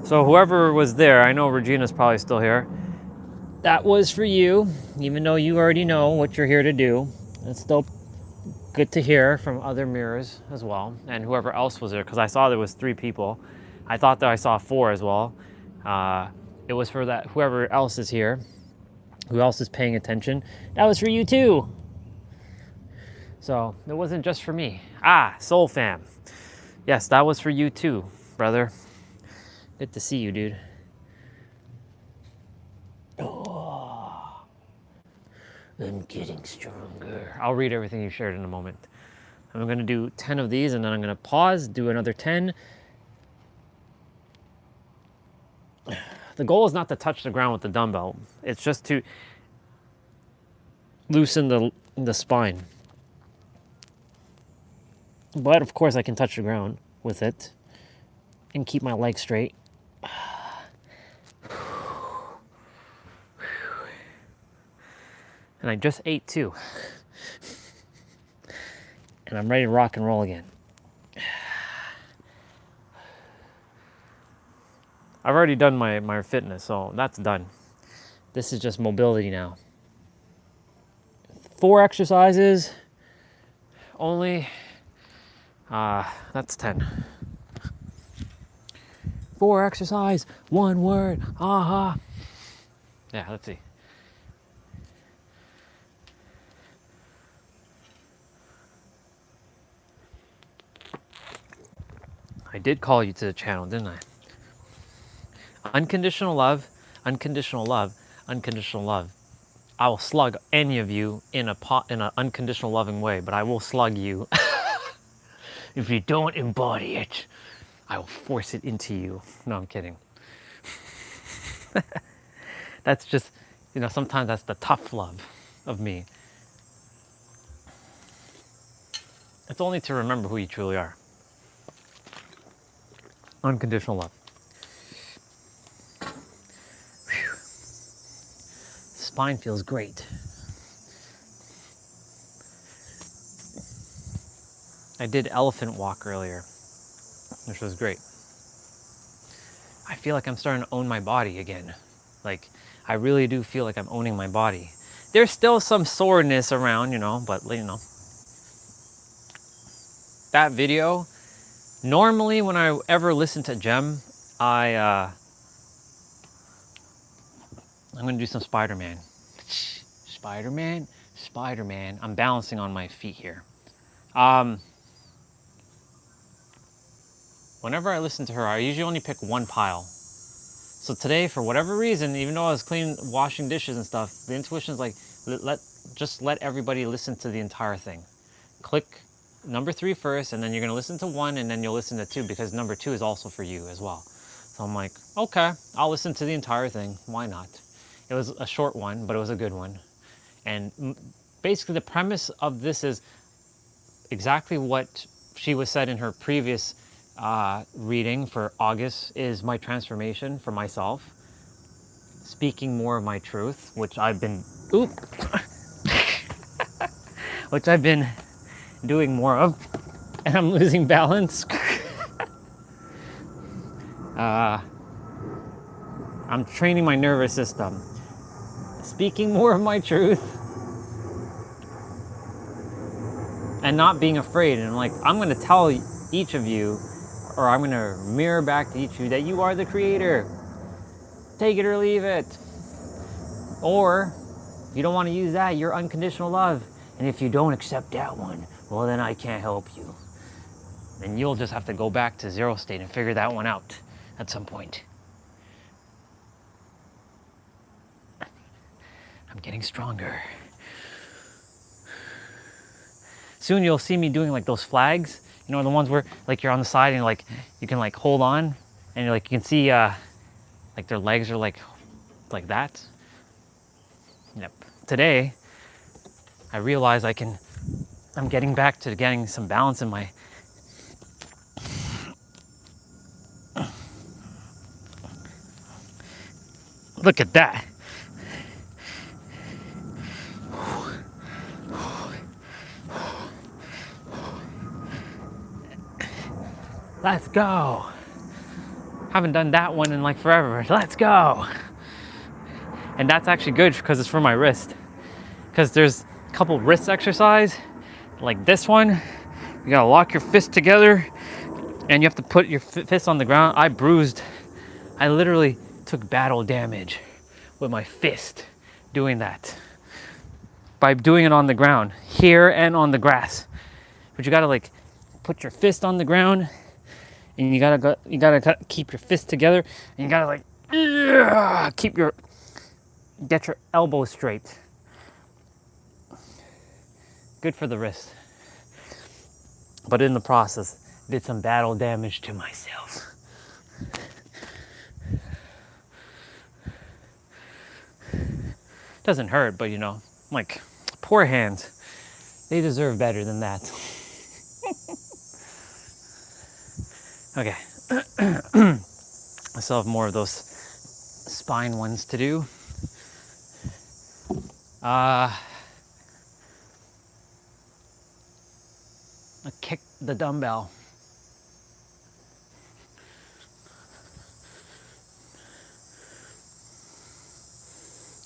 So whoever was there, I know Regina's probably still here. That was for you, even though you already know what you're here to do. It's still good to hear from other mirrors as well, and whoever else was there, because I saw there was 3 people. I thought that I saw 4 as well. It was for that whoever else is here, who else is paying attention. That was for you too. So it wasn't just for me. Soul fam. Yes, that was for you too, brother. Good to see you, dude. Oh, I'm getting stronger. I'll read everything you shared in a moment. I'm gonna do 10 of these and then I'm gonna pause, do another 10. The goal is not to touch the ground with the dumbbell. It's just to loosen the spine. But of course I can touch the ground with it and keep my legs straight. And I just ate too. And I'm ready to rock and roll again. I've already done my fitness, so that's done. This is just mobility now. 4 exercises only. That's 10. 4 exercise, 1 word, aha. Yeah, let's see. I did call you to the channel, didn't I? Unconditional love, unconditional love, unconditional love. I will slug any of you in an unconditional loving way, but I will slug you. If you don't embody it, I will force it into you. No, I'm kidding. That's just, you know, sometimes that's the tough love of me. It's only to remember who you truly are. Unconditional love. Whew. Spine feels great. I did elephant walk earlier, which was great. I feel like I'm starting to own my body again. Like, I really do feel like I'm owning my body. There's still some soreness around, you know, but, you know. That video, normally when I ever listen to Jem, I'm gonna do some Spider-Man. Spider-Man, Spider-Man. I'm balancing on my feet here. Whenever I listen to her, I usually only pick one pile. So today, for whatever reason, even though I was washing dishes and stuff, the intuition is like, just let everybody listen to the entire thing. Click number 3 first, and then you're gonna listen to 1, and then you'll listen to 2, because number 2 is also for you as well. So I'm like, okay, I'll listen to the entire thing. Why not? It was a short one, but it was a good one. And basically the premise of this is exactly what she was said in her previous reading for August is my transformation for myself. Speaking more of my truth, which I've been, which I've been doing more of, and I'm losing balance. I'm training my nervous system. Speaking more of my truth and not being afraid. And I'm going to tell each of you, or I'm going to mirror back to each of you that you are the creator. Take it or leave it. Or if you don't want to use that, you're unconditional love. And if you don't accept that one, well, then I can't help you. Then you'll just have to go back to zero state and figure that one out at some point. I'm getting stronger. Soon you'll see me doing those flags, you know, the ones where you're on the side and you can hold on and you can see their legs are like that. Yep. Today I realize I'm getting back to getting some balance in my look at that. Let's go. Haven't done that one in forever. Let's go. And that's actually good because it's for my wrist. Because there's a couple wrist exercise, like this one. You gotta lock your fist together and you have to put your fist on the ground. I literally took battle damage with my fist doing that. By doing it on the ground, here and on the grass. But you gotta put your fist on the ground and you gotta keep your fist together and you gotta get your elbows straight. Good for the wrist. But in the process, did some battle damage to myself. Doesn't hurt, but poor hands. They deserve better than that. Okay. I still have more of those spine ones to do. I kicked the dumbbell.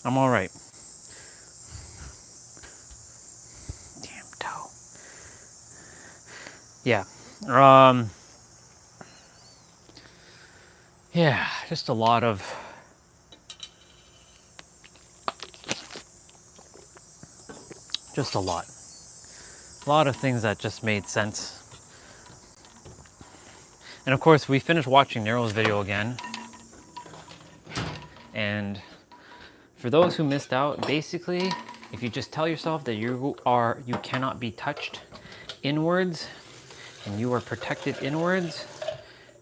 I'm all right. Damn toe. Yeah. Yeah, just a lot of a lot of things that just made sense. And of course, we finished watching Nero's video again. And for those who missed out, basically, if you just tell yourself that you cannot be touched inwards and you are protected inwards,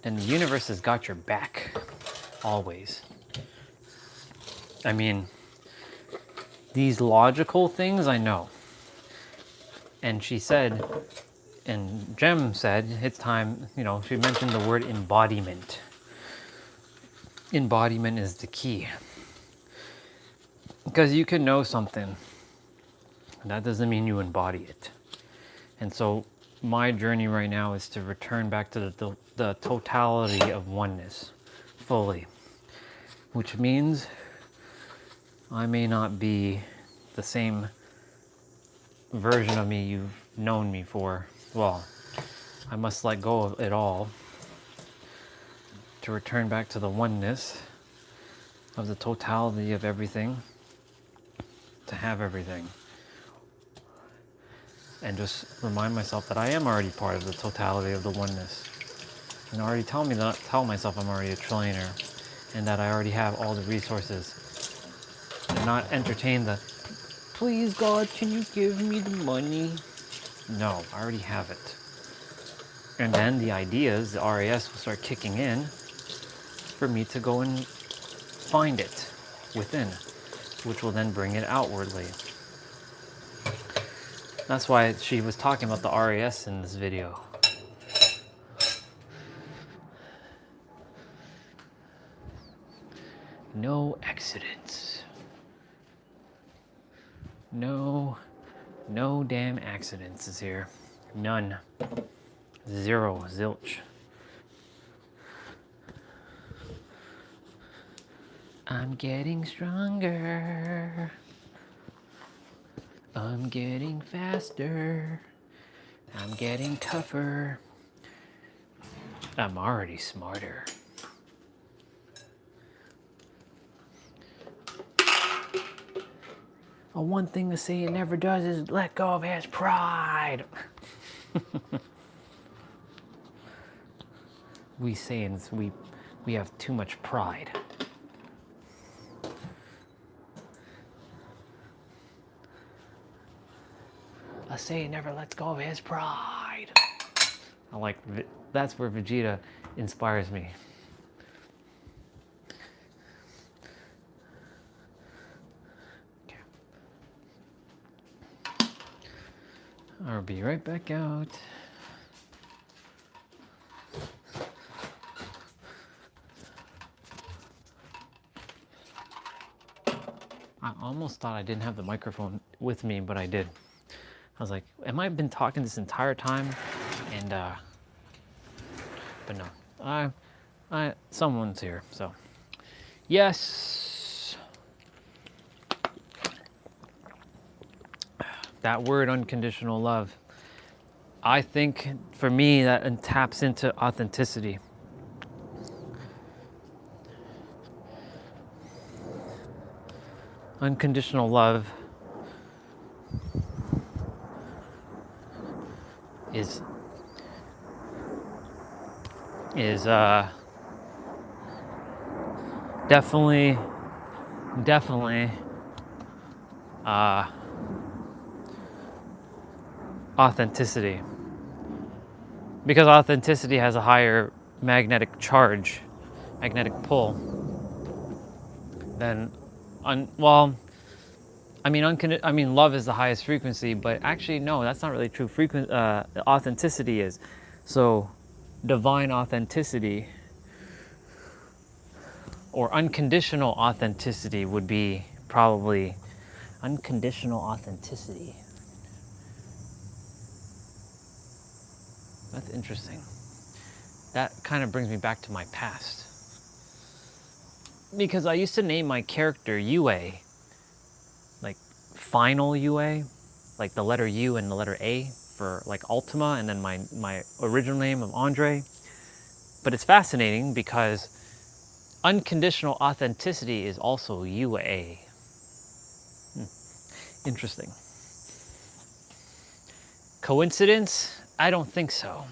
then the universe has got your back, always. I mean, these logical things I know. And she said, and Jem said, it's time, she mentioned the word embodiment. Embodiment is the key. Because you can know something, that doesn't mean you embody it. And so my journey right now is to return back to the totality of oneness, fully. Which means I may not be the same version of me you've known me for. Well, I must let go of it all to return back to the oneness of the totality of everything, to have everything. And just remind myself that I am already part of the totality of the oneness. And already tell myself I'm already a trillionaire and that I already have all the resources. And not entertain the, please God, can you give me the money? No, I already have it. And then the ideas, the RAS will start kicking in for me to go and find it within, which will then bring it outwardly. That's why she was talking about the RAS in this video. No accidents. No damn accidents is here. None. Zero, zilch. I'm getting stronger. I'm getting faster. I'm getting tougher. I'm already smarter. One thing to say it never does is let go of his pride. We sayings, we have too much pride. A Saiyan never lets go of his pride. I like, that's where Vegeta inspires me. I'll be right back out. I almost thought I didn't have the microphone with me, but I did. I was like, am I been talking this entire time? And, but no, someone's here, so. Yes. That word, unconditional love. I think for me that taps into authenticity. Unconditional love is definitely authenticity, because authenticity has a higher magnetic charge, magnetic pull than well, I mean love is the highest frequency, but actually no, that's not really true. Authenticity is. So divine authenticity or unconditional authenticity would be probably unconditional authenticity. That's interesting. That kind of brings me back to my past. Because I used to name my character UA, like final UA, like the letter U and the letter A for like Ultima, and then my original name of Andre. But it's fascinating because unconditional authenticity is also UA. Interesting. Coincidence? I don't think so.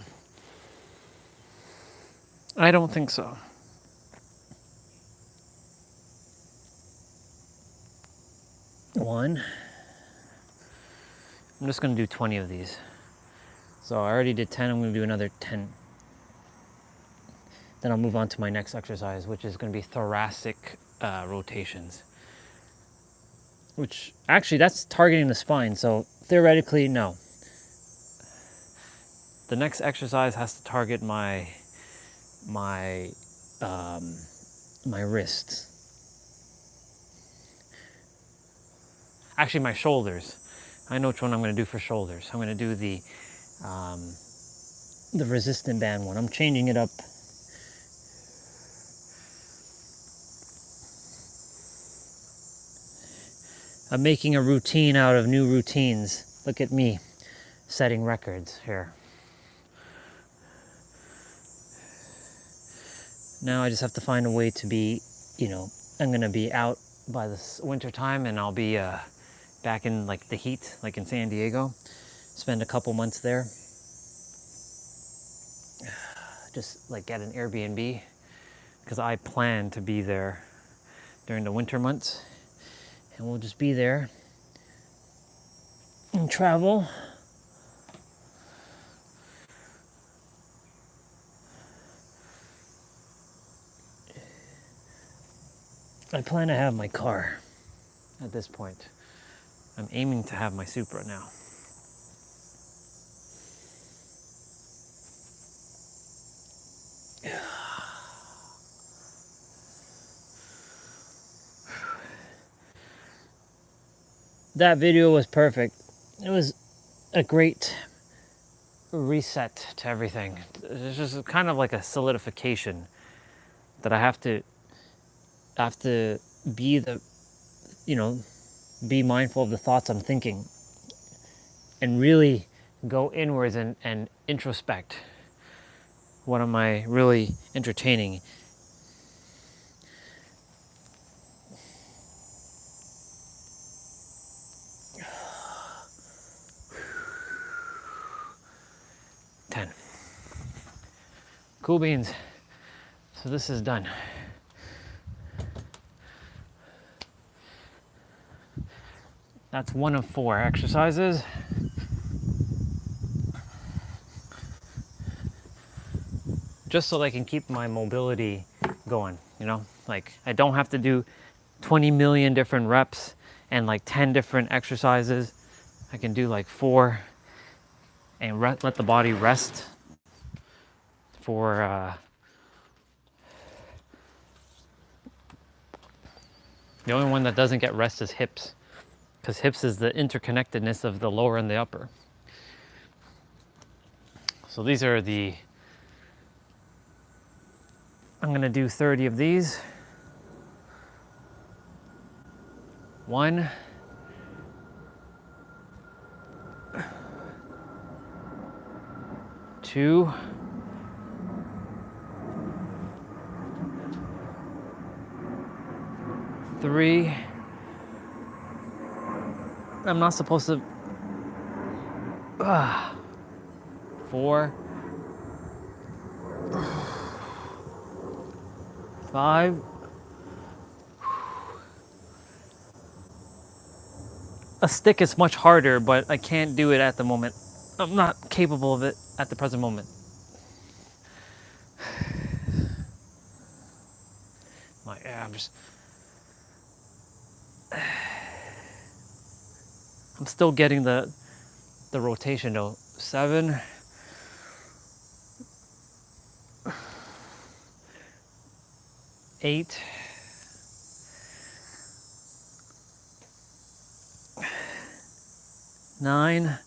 I don't think so. One. I'm just going to do 20 of these. So I already did 10, I'm going to do another 10. Then I'll move on to my next exercise, which is going to be thoracic rotations. Which, actually, that's targeting the spine, so theoretically, no. The next exercise has to target my wrists. Actually, my shoulders. I know which one I'm going to do for shoulders. I'm going to do the resistant band one. I'm changing it up. I'm making a routine out of new routines. Look at me setting records here. Now I just have to find a way to be, I'm going to be out by this winter time, and I'll be back in like the heat, like in San Diego. Spend a couple months there. Just like get an Airbnb, because I plan to be there during the winter months. And we'll just be there and travel. I plan to have my car at this point. I'm aiming to have my Supra now. That video was perfect. It was a great reset to everything. It's just kind of like a solidification that I have to be the, you know, be mindful of the thoughts I'm thinking and really go inwards and introspect. What am I really entertaining? Cool beans. So this is done. That's one of 4 exercises. Just so I can keep my mobility going, you know? Like, I don't have to do 20 million different reps and like 10 different exercises. I can do like 4 and let the body rest for the only one that doesn't get rest is hips, because hips is the interconnectedness of the lower and the upper. So these are the, I'm gonna do 30 of these. 1, 2, 3. I'm not supposed to. 4, 5. A stick is much harder, but I can't do it at the moment. I'm not capable of it at the present moment. I'm still getting the rotation though. 7, 8, 9,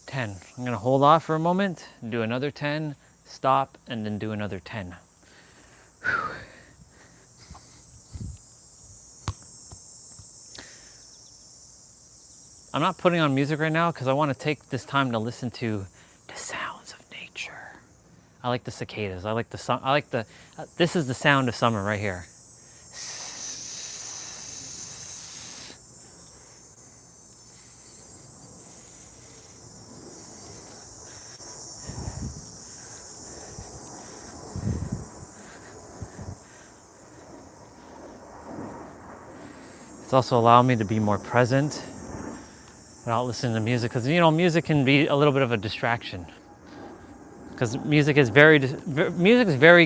10. I'm gonna hold off for a moment, do another 10, stop, and then do another 10. I'm not putting on music right now because I want to take this time to listen to the sounds of nature. I like the cicadas. I like the sun. I like the. This is the sound of summer right here. It's also allowed me to be more present without listening to music, because you know music can be a little bit of a distraction. Because music is very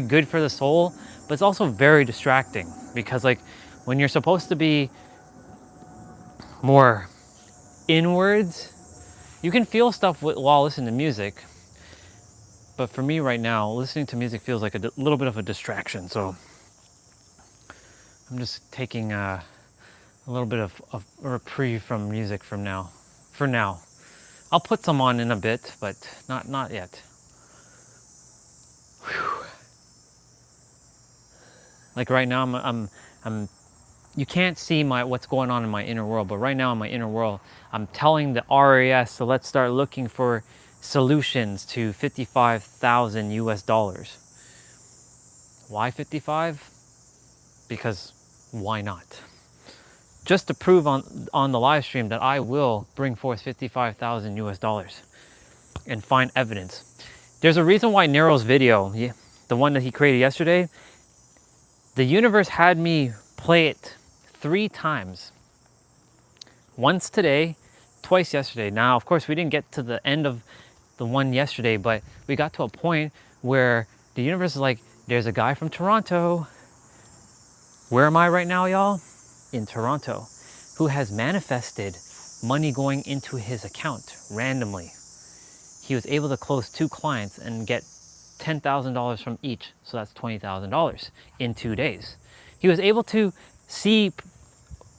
good for the soul, but it's also very distracting. Because like when you're supposed to be more inwards, you can feel stuff while listening to music. But for me right now, listening to music feels like a little bit of a distraction. So I'm just taking a little bit of a reprieve from music from now. For now, I'll put some on in a bit, but not yet. Whew. Like right now, I'm. You can't see what's going on in my inner world, but right now in my inner world, I'm telling the RAS, so let's start looking for solutions to 55,000 US dollars. Why 55? Because why not? Just to prove on the live stream that I will bring forth 55,000 US dollars and find evidence. There's a reason why Nero's video, the one that he created yesterday, the universe had me play it 3 times. Once today, twice yesterday. Now, of course, we didn't get to the end of the one yesterday, but we got to a point where the universe is like, there's a guy from Toronto. Where am I right now, y'all? In Toronto, who has manifested money going into his account randomly. He was able to close 2 clients and get $10,000 from each, so that's $20,000 in 2 days. He was able to see,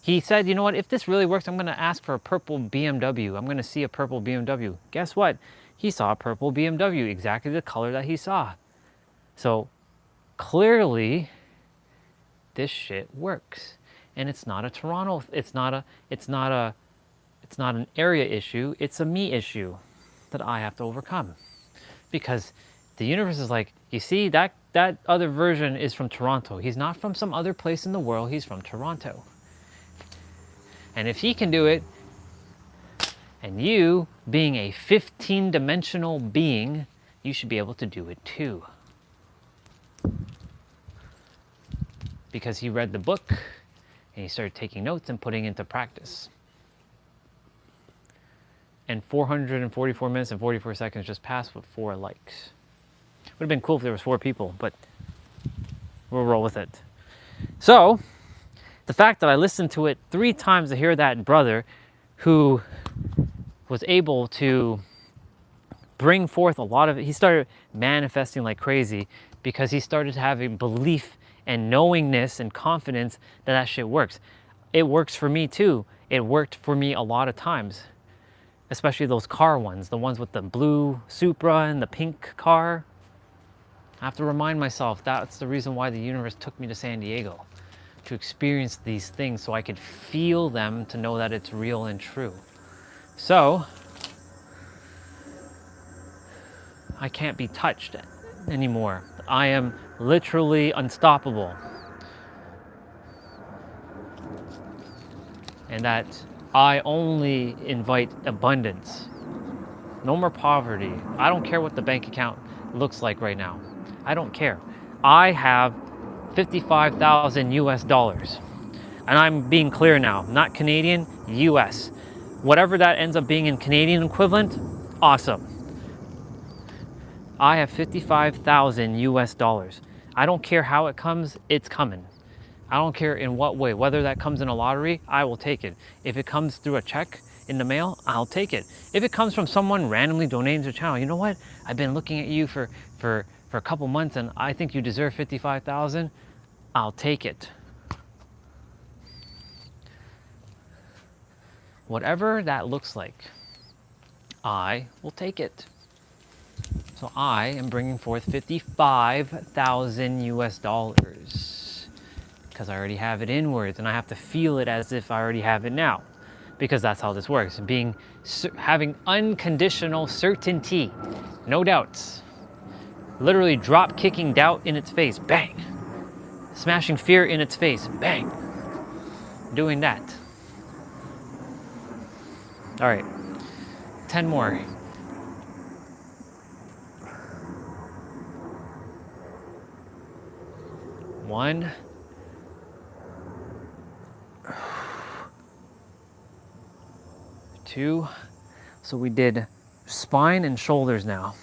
he said, you know what, if this really works, I'm going to ask for a purple BMW. I'm going to see a purple BMW. Guess what? He saw a purple BMW, exactly the color that he saw. So clearly, this shit works. And it's not a Toronto, it's not an area issue, it's a me issue that I have to overcome. Because the universe is like, you see, that other version is from Toronto. He's not from some other place in the world, he's from Toronto. And if he can do it, and you, being a 15-dimensional being, you should be able to do it too. Because he read the book, and he started taking notes and putting into practice. And 444 minutes and 44 seconds just passed with 4 likes. Would have been cool if there was 4 people, but we'll roll with it. So, the fact that I listened to it 3 times to hear that brother who was able to bring forth a lot of it, he started manifesting like crazy because he started having belief and knowingness and confidence that that shit works. It works for me too. It worked for me a lot of times. Especially those car ones, the ones with the blue Supra and the pink car. I have to remind myself that's the reason why the universe took me to San Diego, to experience these things so I could feel them, to know that it's real and true. So, I can't be touched anymore. I am literally unstoppable. And that I only invite abundance. No more poverty. I don't care what the bank account looks like right now. I don't care. I have 55,000 US dollars. And I'm being clear now, not Canadian, US. Whatever that ends up being in Canadian equivalent, awesome. I have 55,000 US dollars. I don't care how it comes, it's coming. I don't care in what way, whether that comes in a lottery, I will take it. If it comes through a check in the mail, I'll take it. If it comes from someone randomly donating to the channel, you know what? I've been looking at you for a couple months and I think you deserve 55,000, I'll take it. Whatever that looks like, I will take it. So I am bringing forth 55,000 US dollars. Because I already have it inwards and I have to feel it as if I already have it now, because that's how this works. Having unconditional certainty, no doubts, literally drop kicking doubt in its face, bang, smashing fear in its face, bang, doing that. All right, 10 more. One. 2. So we did spine and shoulders now.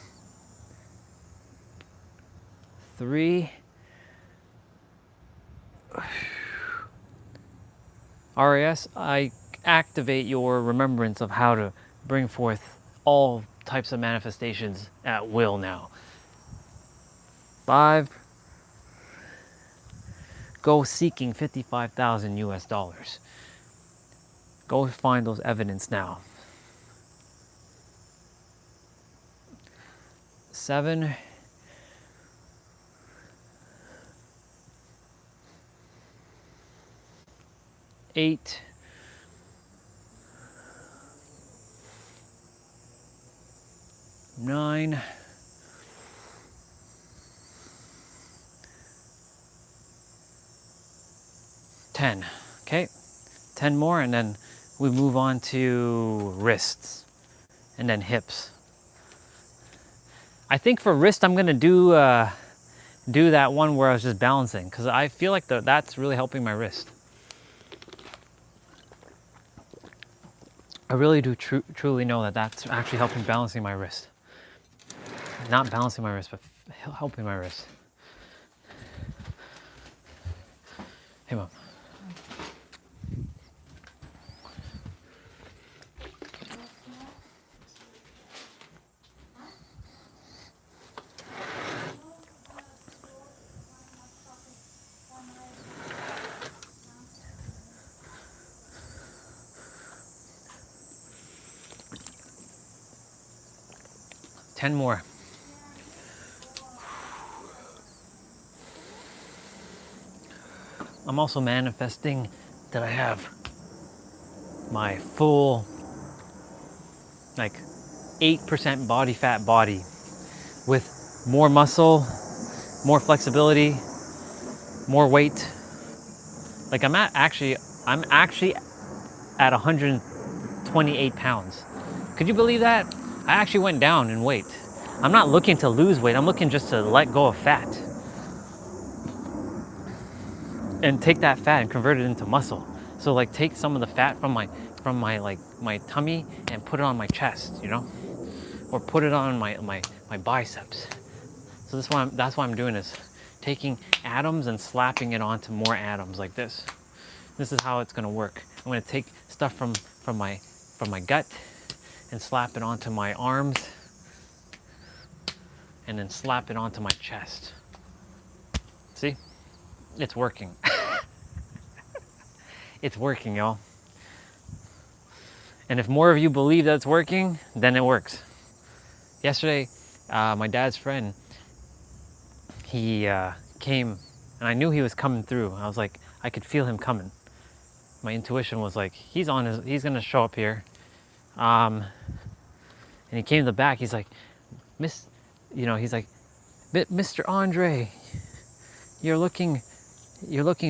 3. RAS, I activate your remembrance of how to bring forth all types of manifestations at will now. 5. Go seeking 55,000 US dollars. Go find those evidence now. 7. 8. 9. 10. Okay, 10 more and then we move on to wrists and then hips. I think for wrist I'm gonna do that one where I was just balancing, because I feel like that's really helping my wrist. I really do truly know that that's actually helping balancing my wrist. Not balancing my wrist, but helping my wrist. Hey, Mom. 10 more. I'm also manifesting that I have my full, like 8% body fat body with more muscle, more flexibility, more weight. Like I'm actually at 128 pounds. Could you believe that? I actually went down in weight. I'm not looking to lose weight. I'm looking just to let go of fat and take that fat and convert it into muscle. So like take some of the fat from my like my tummy and put it on my chest, you know, or put it on my biceps. So that's why I'm doing this, taking atoms and slapping it onto more atoms like this. This is how it's gonna work. I'm gonna take stuff from my gut and slap it onto my arms and then slap it onto my chest. See? It's working. It's working, y'all. And if more of you believe that it's working, then it works. Yesterday, my dad's friend, he came, and I knew he was coming through. I was like, I could feel him coming. My intuition was like, he's gonna show up here. And he came to the back. He's like, he's like, Mr. Andre, you're looking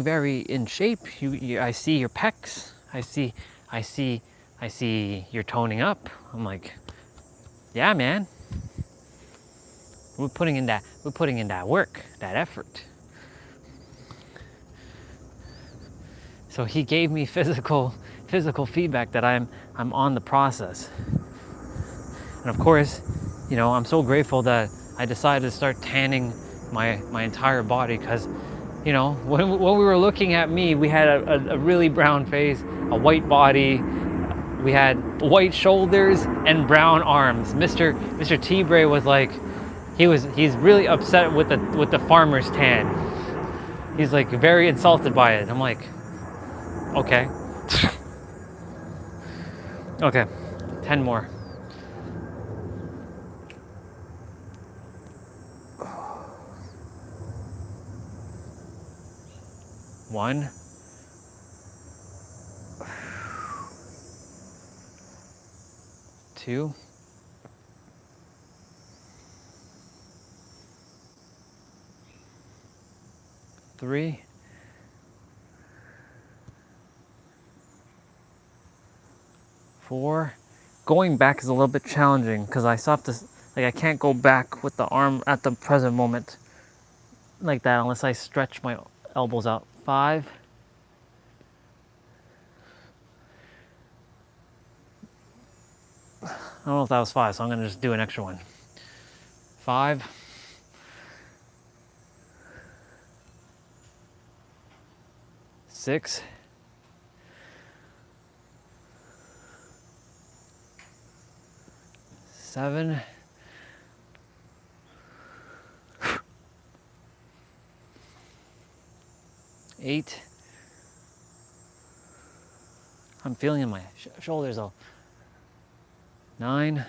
very in shape. I see your pecs. I see you're toning up. I'm like, yeah, man. We're putting in that work, that effort. So he gave me physical feedback that I'm on the process. And of course, you know, I'm so grateful that I decided to start tanning my entire body, because, you know, when we were looking at me, we had a really brown face, a white body, we had white shoulders and brown arms. Mr. T-Bray was like, he's really upset with the farmer's tan. He's like very insulted by it. I'm like, okay. Okay, 10 more. One. Two. Three. Four. Going back is a little bit challenging because I still have to, like, I can't go back with the arm at the present moment like that unless I stretch my elbows out. 5. I don't know if that was 5, so I'm gonna just do an extra one. 5. 6. 7. 8. I'm feeling in my shoulders though. 9.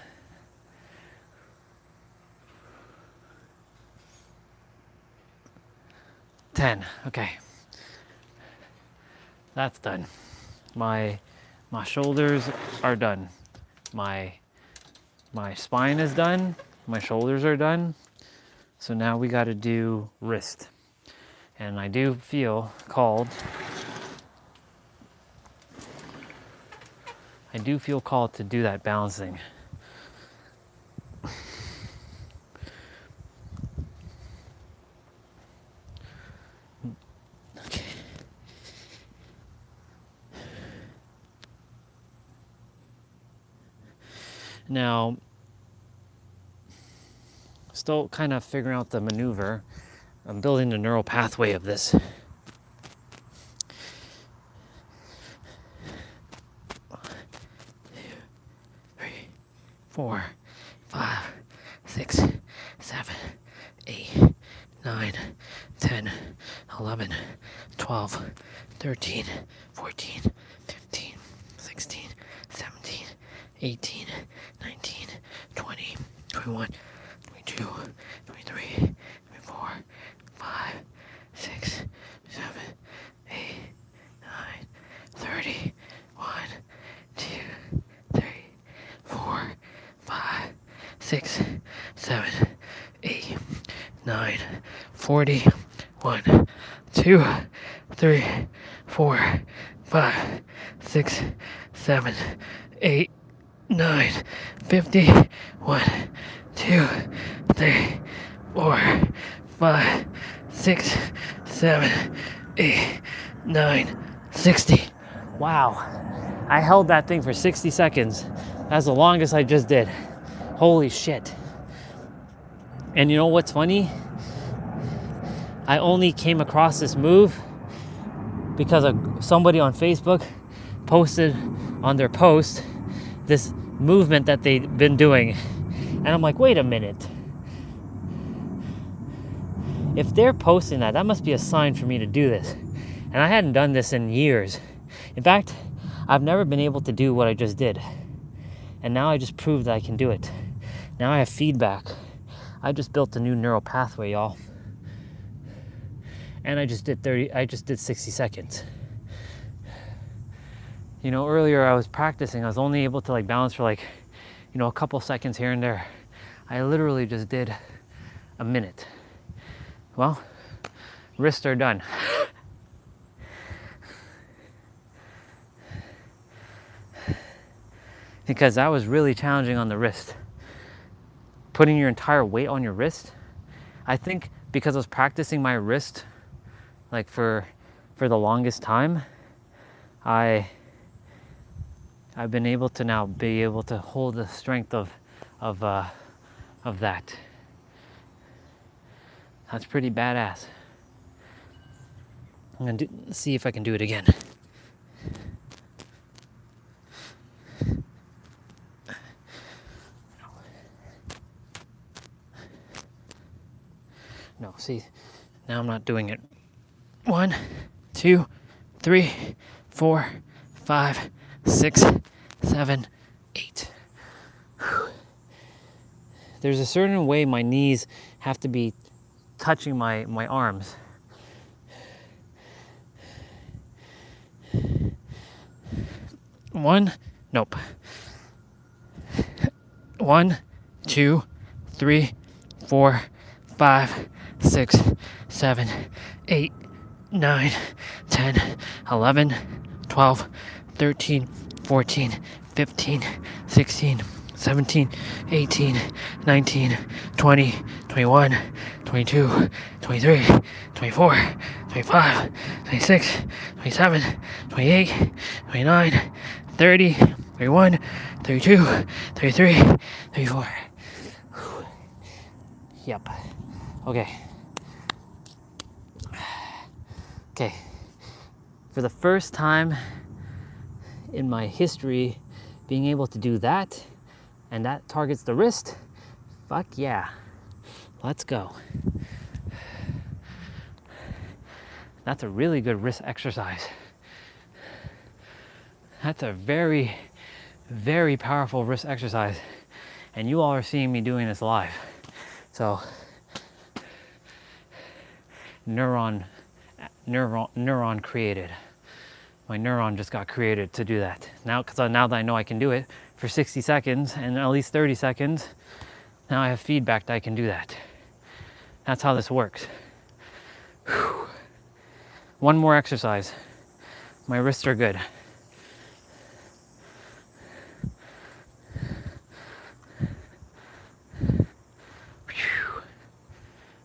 10. Okay. That's done. My shoulders are done. My spine is done. My shoulders are done. So now we got to do wrist. And I do feel called. I do feel called to do that balancing. Okay. Now, still kind of figuring out the maneuver. I'm building the neural pathway of this. 3, 4, 5, 6, 7, 8, 9, 10, 11, 12, 13, 14, 15, 16, 17, 18, 19, 20, 21, 22, 23, 24, 5, 6, 7, 8, 9, 30, 1, 2, 3, 4, 5, 6, 7, 8, 9, 40, 1, 2, 3, 4, 5, 6, 7, 8, 9, 50, 1, 2, 3, 4, 5, 6, 7, 8, 9, 60. Wow. I held that thing for 60 seconds. That's the longest I just did. Holy shit. And you know what's funny? I only came across this move because somebody on Facebook posted on their post this movement that they've been doing. And I'm like, wait a minute. If they're posting that, that must be a sign for me to do this. And I hadn't done this in years. In fact, I've never been able to do what I just did. And now I just proved that I can do it. Now I have feedback. I just built a new neural pathway, y'all. And I just did 60 seconds. You know, earlier I was practicing, I was only able to like balance for like, you know, a couple seconds here and there. I literally just did a minute. Well, wrists are done. Because that was really challenging on the wrist. Putting your entire weight on your wrist. I think because I was practicing my wrist like for the longest time, I've been able to now be able to hold the strength of that. That's pretty badass. I'm gonna see if I can do it again. No, see, now I'm not doing it. 1, 2, 3, 4, 5, 6, 7, 8. Whew. There's a certain way my knees have to be touching my arms. Nope. 1, 2, 3, 4, 5, 6, 7, 8, 9, 10, 11, 12, 13, 14, 15, 16, 17, 18, 19, 20, 21, 22, 23, 24, 25, 26, 27, 28, 29, 30, 31, 32, 33, 34. Yep. Okay. Okay. For the first time in my history, being able to do that, and that targets the wrist, fuck yeah. Let's go. That's a really good wrist exercise. That's a very, very powerful wrist exercise. And you all are seeing me doing this live. So, neuron created. My neuron just got created to do that. Now that I know I can do it for 60 seconds and at least 30 seconds, now I have feedback that I can do that. That's how this works. Whew. One more exercise. My wrists are good. Whew.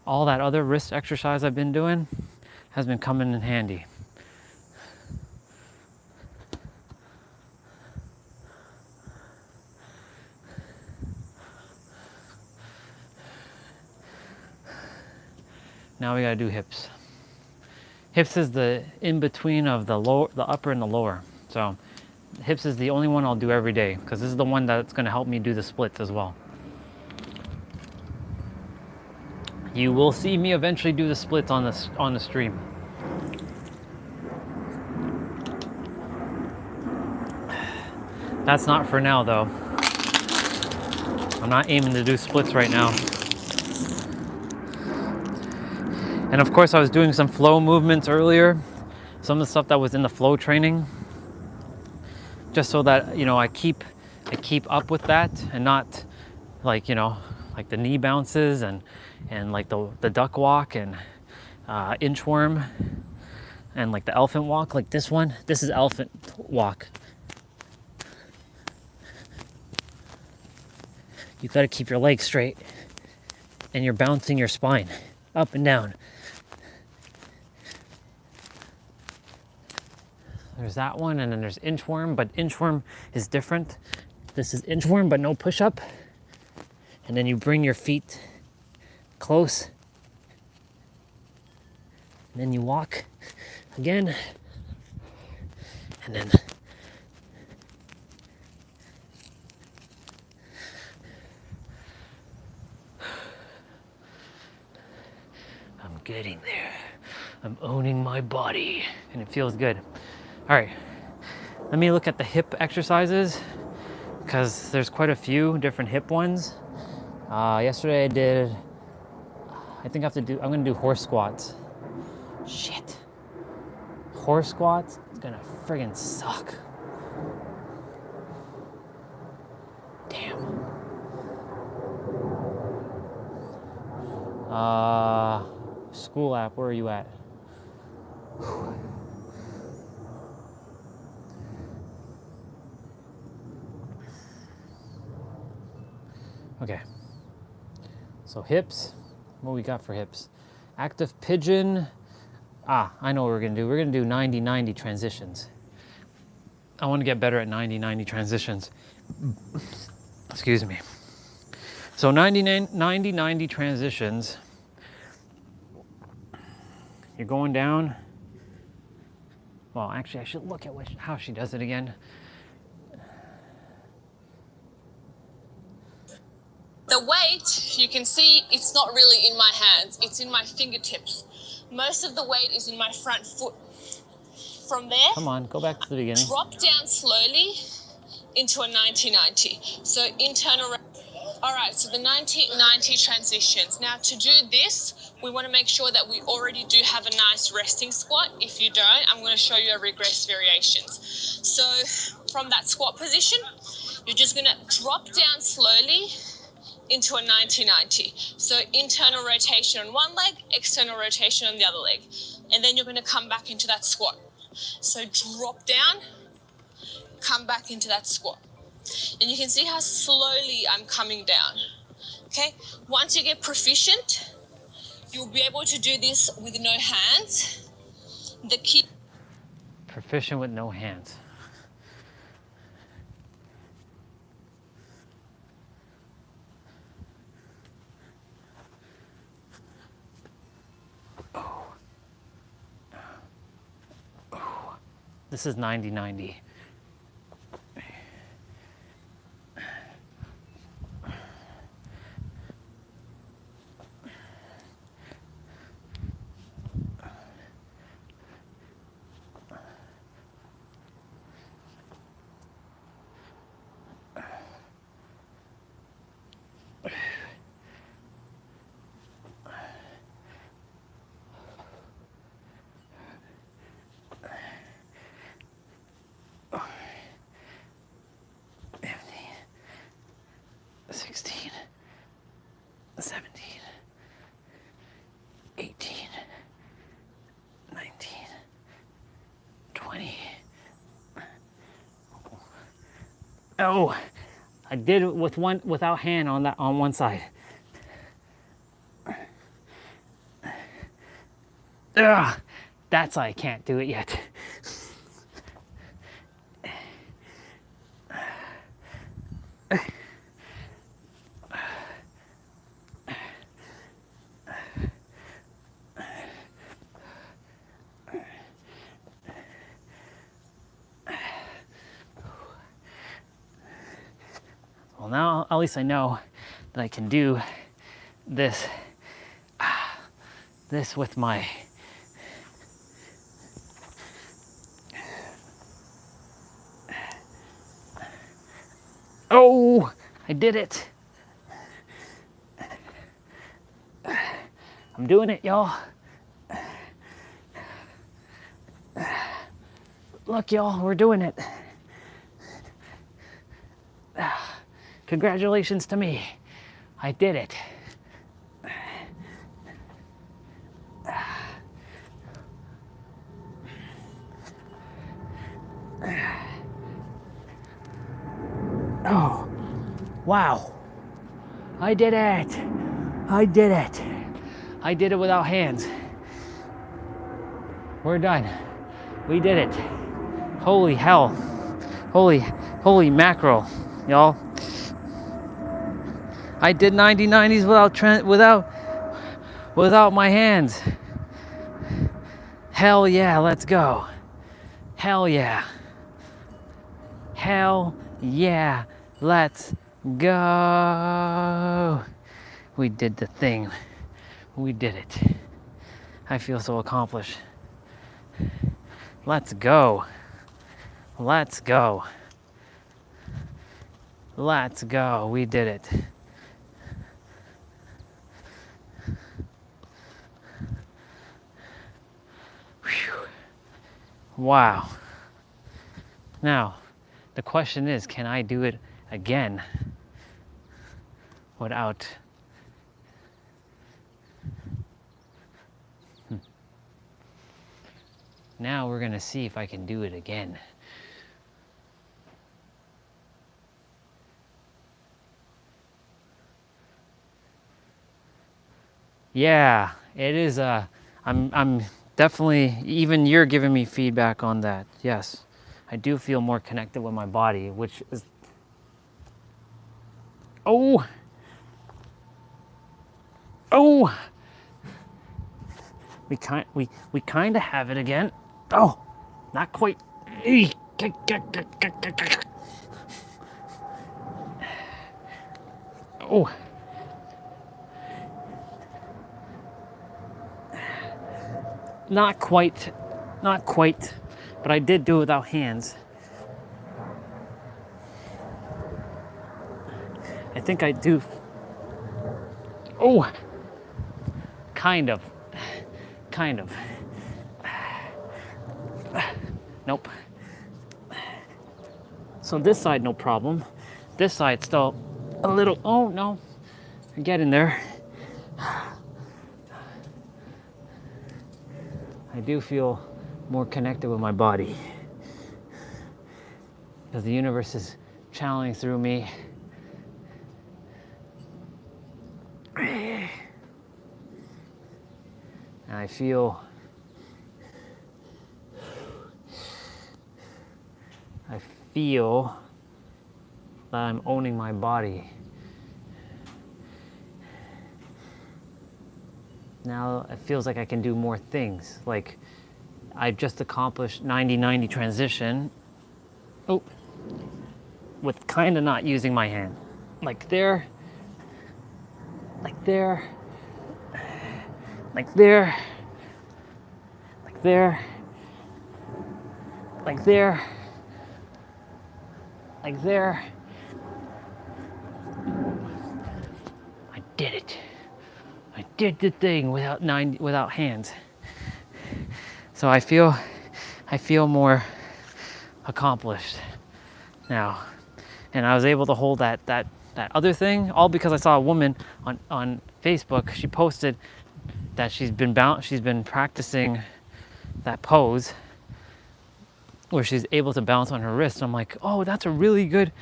All that other wrist exercise I've been doing has been coming in handy. Now we gotta do hips. Hips is the in-between of the upper and the lower. So hips is the only one I'll do every day because this is the one that's gonna help me do the splits as well. You will see me eventually do the splits on the stream. That's not for now though. I'm not aiming to do splits right now. And of course I was doing some flow movements earlier, some of the stuff that was in the flow training, just so that, you know, I keep up with that and not like, you know, like the knee bounces and like the duck walk and inchworm and like the elephant walk, like this one. This is elephant walk. You got to keep your legs straight and you're bouncing your spine up and down. There's that one, and then there's inchworm, but inchworm is different. This is inchworm, but no push-up. And then you bring your feet close. And then you walk again. And then I'm getting there. I'm owning my body, and it feels good. All right, let me look at the hip exercises because there's quite a few different hip ones. Yesterday I did, I'm gonna do horse squats. Shit. Horse squats is gonna friggin' suck. Damn. School app, where are you at? Okay. So hips, what we got for hips? Active pigeon. I know what we're gonna do. We're gonna do 90-90 transitions. I wanna get better at 90-90 transitions. Excuse me. So 90-90 transitions. You're going down. Well, actually I should look at how she does it again. The weight, you can see it's not really in my hands, it's in my fingertips. Most of the weight is in my front foot. From there, Come on, go back to the beginning. drop down slowly into a 90-90. So internal. All right, so the 90-90 transitions. Now to do this, we want to make sure that we already do have a nice resting squat. If you don't, I'm going to show you a regress variations. So from that squat position, you're just going to drop down slowly into a 90-90. So internal rotation on one leg, external rotation on the other leg. And then you're going to come back into that squat. So drop down, come back into that squat. And you can see how slowly I'm coming down. Okay, once you get proficient, you'll be able to do this with no hands. The key. Proficient with no hands. This is 90-90. Oh, I did it with without hand on one side. Ugh, that's why I can't do it yet. Well, now at least I know that I can do this with my Oh, I did it. I'm doing it, y'all. Look, y'all, we're doing it. Congratulations to me. I did it. Oh, wow. I did it. I did it. I did it without hands. We're done. We did it. Holy hell. Holy mackerel, y'all. I did 90-90s without my hands. Hell yeah, let's go. Hell yeah. Hell yeah, let's go. We did the thing. We did it. I feel so accomplished. Let's go. Let's go. Let's go. We did it. Whew. Wow. Now, the question is, can I do it again without Now we're going to see if I can do it again. Yeah, it is. I'm definitely, even you're giving me feedback on that. Yes, I do feel more connected with my body, which is. Oh. We kind of have it again. Oh, not quite. Oh. Not quite, but I did do it without hands. I think I do. Oh, kind of. Nope. So this side, no problem. This side still a little, oh no, I'm getting there. I do feel more connected with my body because the universe is channeling through me. And I feel that I'm owning my body. Now it feels like I can do more things. Like I've just accomplished 90-90 transition. Oh, with kind of not using my hand. Like there, like there, like there, like there, like there, like there. I did it. I did the thing without hands. So I feel more accomplished now. And I was able to hold that other thing, all because I saw a woman on Facebook. She posted that she's been practicing that pose where she's able to balance on her wrist. I'm like, oh, that's a really good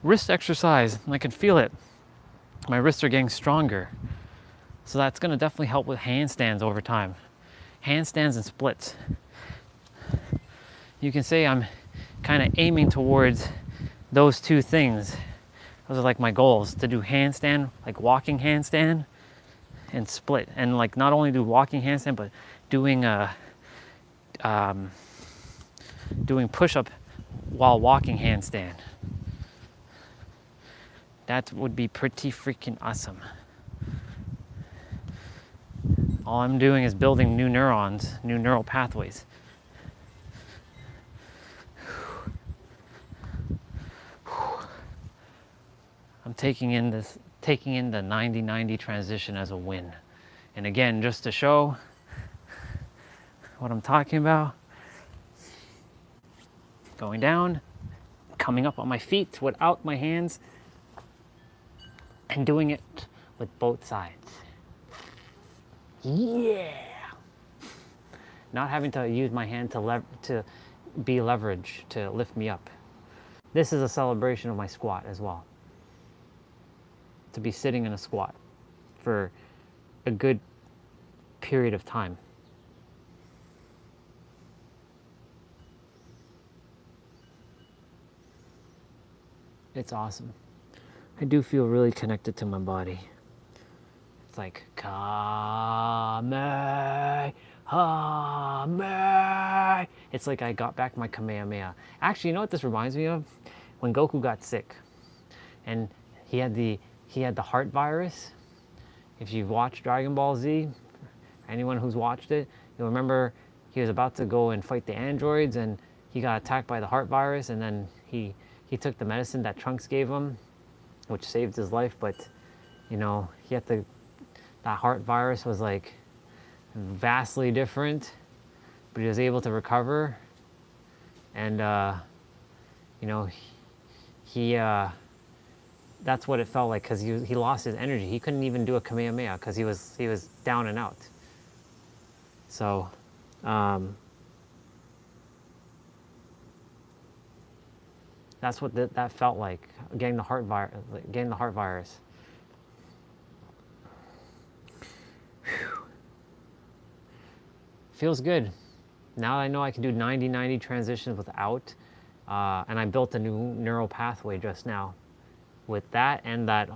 wrist exercise. And I can feel it. My wrists are getting stronger. So that's going to definitely help with handstands over time. Handstands and splits. You can say I'm kind of aiming towards those two things. Those are like my goals, to do handstand, like walking handstand and split. And like not only do walking handstand, but doing push-up while walking handstand. That would be pretty freaking awesome. All I'm doing is building new neurons, new neural pathways. I'm taking in the 90-90 transition as a win. And again, just to show what I'm talking about, Going down, coming up on my feet without my hands, and doing it with both sides. Yeah! Not having to use my hand to be leverage to lift me up. This is a celebration of my squat as well. To be sitting in a squat for a good period of time. It's awesome. I do feel really connected to my body. It's like, Kamehameha. It's like I got back my Kamehameha. Actually, you know what this reminds me of? When Goku got sick and he had the heart virus. If you've watched Dragon Ball Z, anyone who's watched it, you'll remember he was about to go and fight the androids and he got attacked by the heart virus, and then he took the medicine that Trunks gave him, which saved his life, but you know, that heart virus was like vastly different, but he was able to recover. And you know, that's what it felt like, because he lost his energy. He couldn't even do a Kamehameha because he was down and out. So that's what that felt like, getting the heart virus. Whew. Feels good. Now I know I can do 90-90 transitions without, and I built a new neural pathway just now with that and that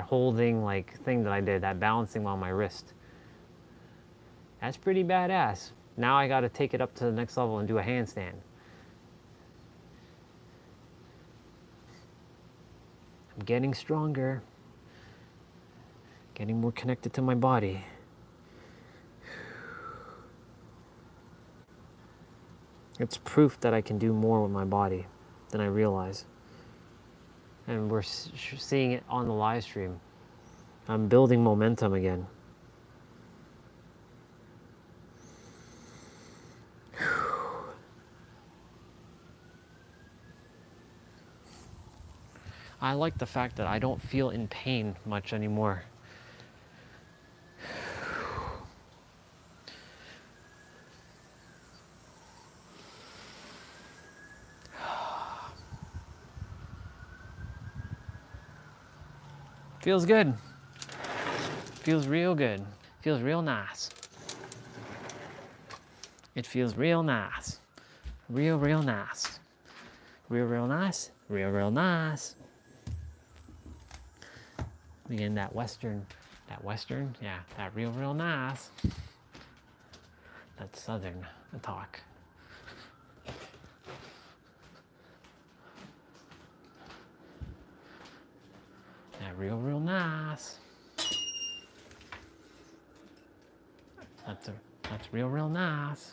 holding like thing that I did, that balancing on my wrist. That's pretty badass. Now I got to take it up to the next level and do a handstand. I'm getting stronger, getting more connected to my body. It's proof that I can do more with my body than I realize. And we're seeing it on the live stream. I'm building momentum again. I like the fact that I don't feel in pain much anymore. Feels good. Feels real good. Feels real nice. It feels real nice. Real nice. Real nice. Real nice. Again, that western, yeah, that real nice. That's southern talk. That real nice. That's real nice.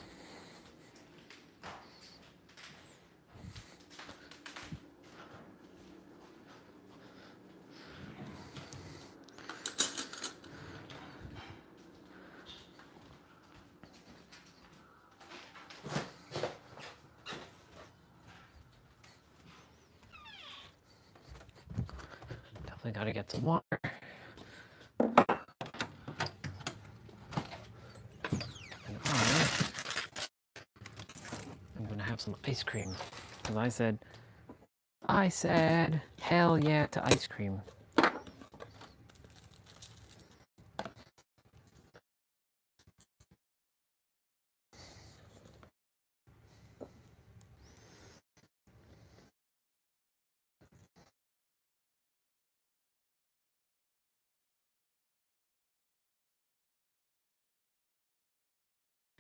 Definitely gotta get some water. I'm gonna have some ice cream. Because I said, hell yeah to ice cream.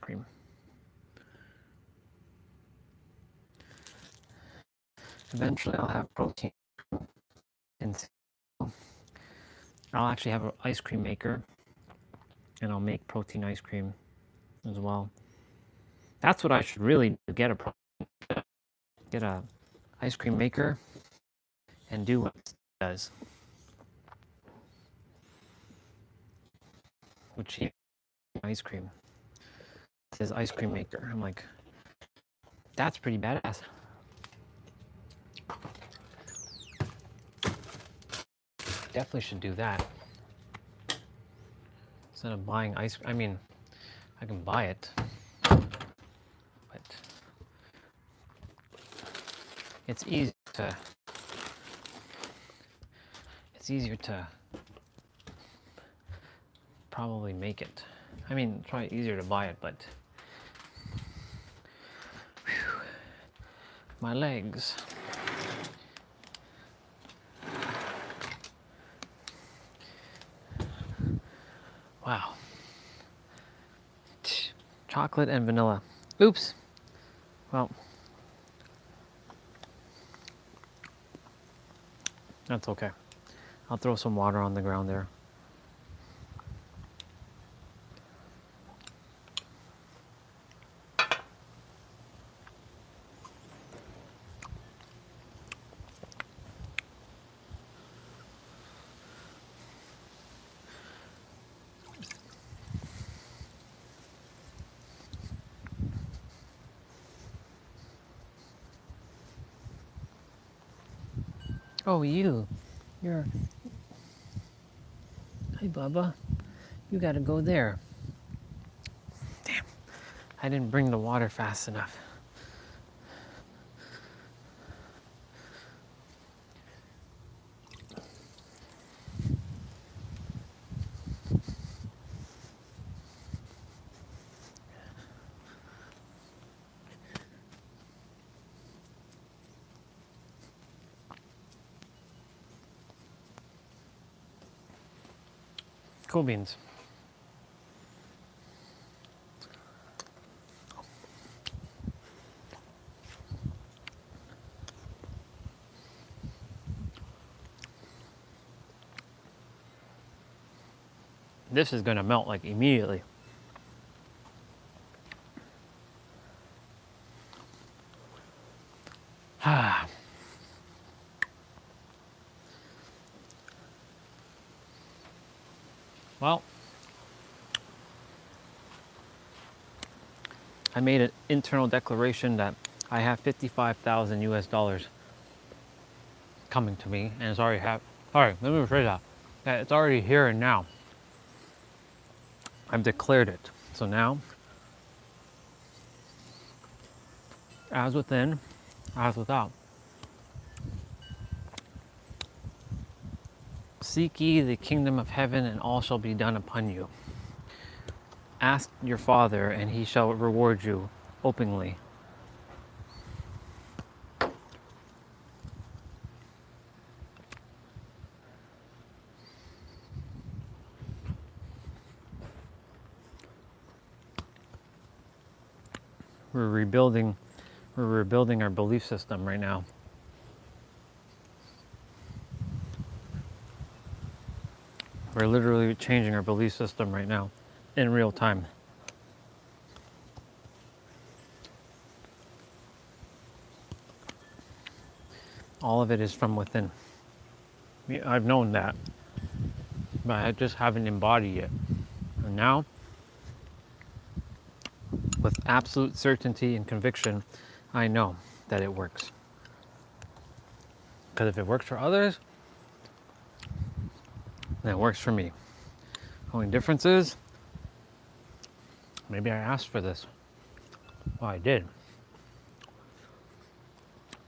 Cream. Eventually I'll have protein. And I'll actually have an ice cream maker. And I'll make protein ice cream as well. That's what I should really do, get a ice cream maker and do what it does. Which is ice cream. It says ice cream maker. I'm like, that's pretty badass. Definitely should do that. Instead of buying ice cream, I mean, I can buy it, but it's easy to, it's easier to probably make it. I mean, it's probably easier to buy it, but whew, my legs. Wow. Chocolate and vanilla. Oops. Well, that's okay. I'll throw some water on the ground there. Oh, you're, hi Bubba, you gotta go there. Damn, I didn't bring the water fast enough. Cool beans. This is gonna melt like immediately. Well, I made an internal declaration that I have 55,000 US dollars coming to me, and it's already alright, let me rephrase that. It's already here and now. I've declared it. So now, as within, as without. Seek ye the kingdom of heaven, and all shall be done upon you. Ask your Father, and he shall reward you openly. We're rebuilding our belief system right now. We're literally changing our belief system right now in real time. All of it is from within. I've known that, but I just haven't embodied it. And now, with absolute certainty and conviction, I know that it works. Because if it works for others, then it works for me. Only difference is, maybe I asked for this. Well, I did.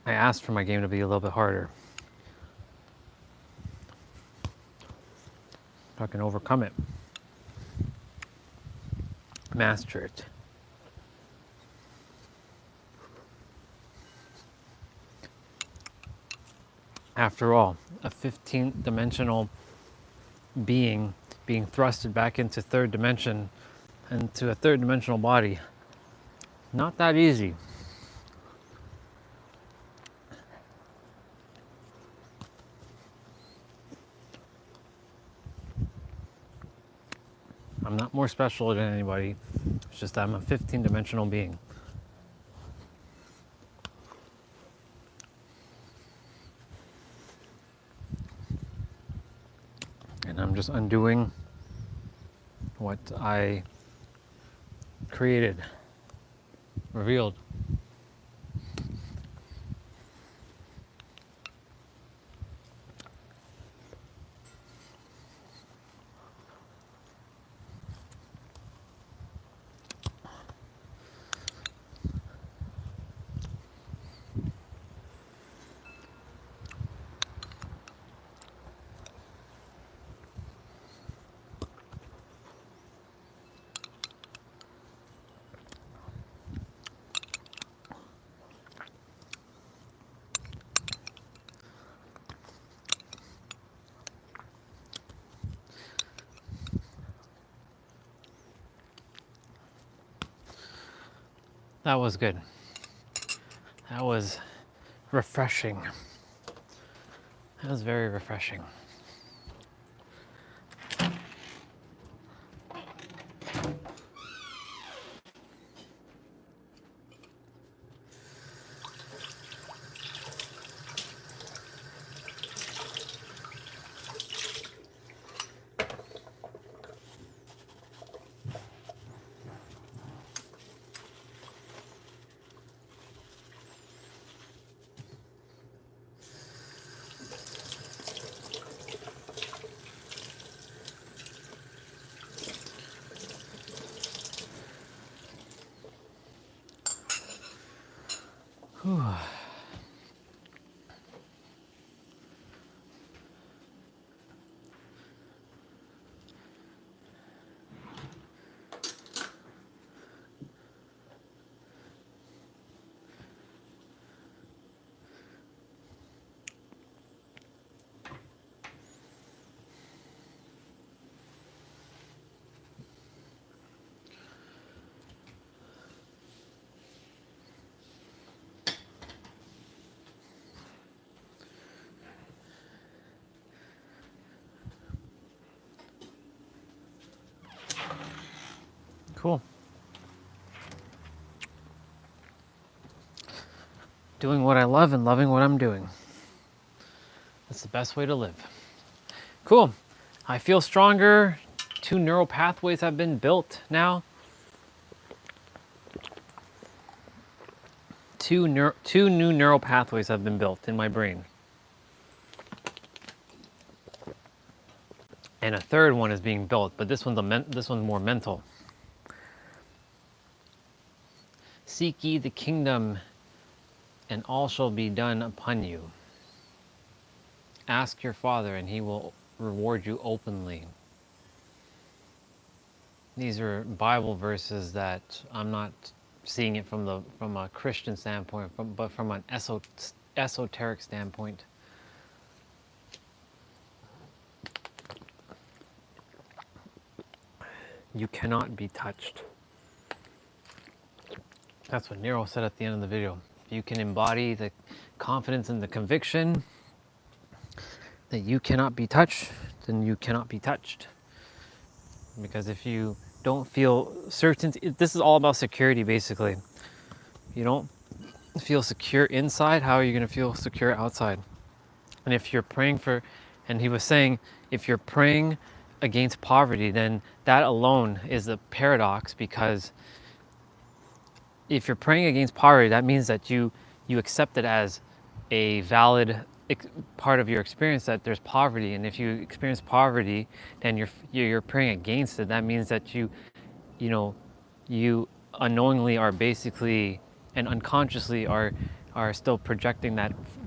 I asked for my game to be a little bit harder, so I can overcome it, master it. After all, a 15th dimensional being thrusted back into third dimension, into a third dimensional body, not that easy. I'm not more special than anybody. It's just that I'm a 15th dimensional being. And I'm just undoing what I created, revealed. That was good. That was refreshing. That was very refreshing. Whew. Cool. Doing what I love and loving what I'm doing. That's the best way to live. Cool. I feel stronger. 2 neural pathways have been built now. Two new neural pathways have been built in my brain. And a third one is being built, but this one's more mental. Seek ye the kingdom, and all shall be done upon you. Ask your Father, and he will reward you openly. These are Bible verses that I'm not seeing it from a Christian standpoint, but from an esoteric standpoint. You cannot be touched. That's what Nero said at the end of the video. If you can embody the confidence and the conviction that you cannot be touched, then you cannot be touched. Because if you don't feel certainty, this is all about security basically. You don't feel secure inside, how are you going to feel secure outside? And if you're praying for, and he was saying, if you're praying against poverty, then that alone is a paradox, because if you're praying against poverty, that means that you accept it as a valid part of your experience that there's poverty. And if you experience poverty, then you're praying against it. That means that you unknowingly are basically and unconsciously are still projecting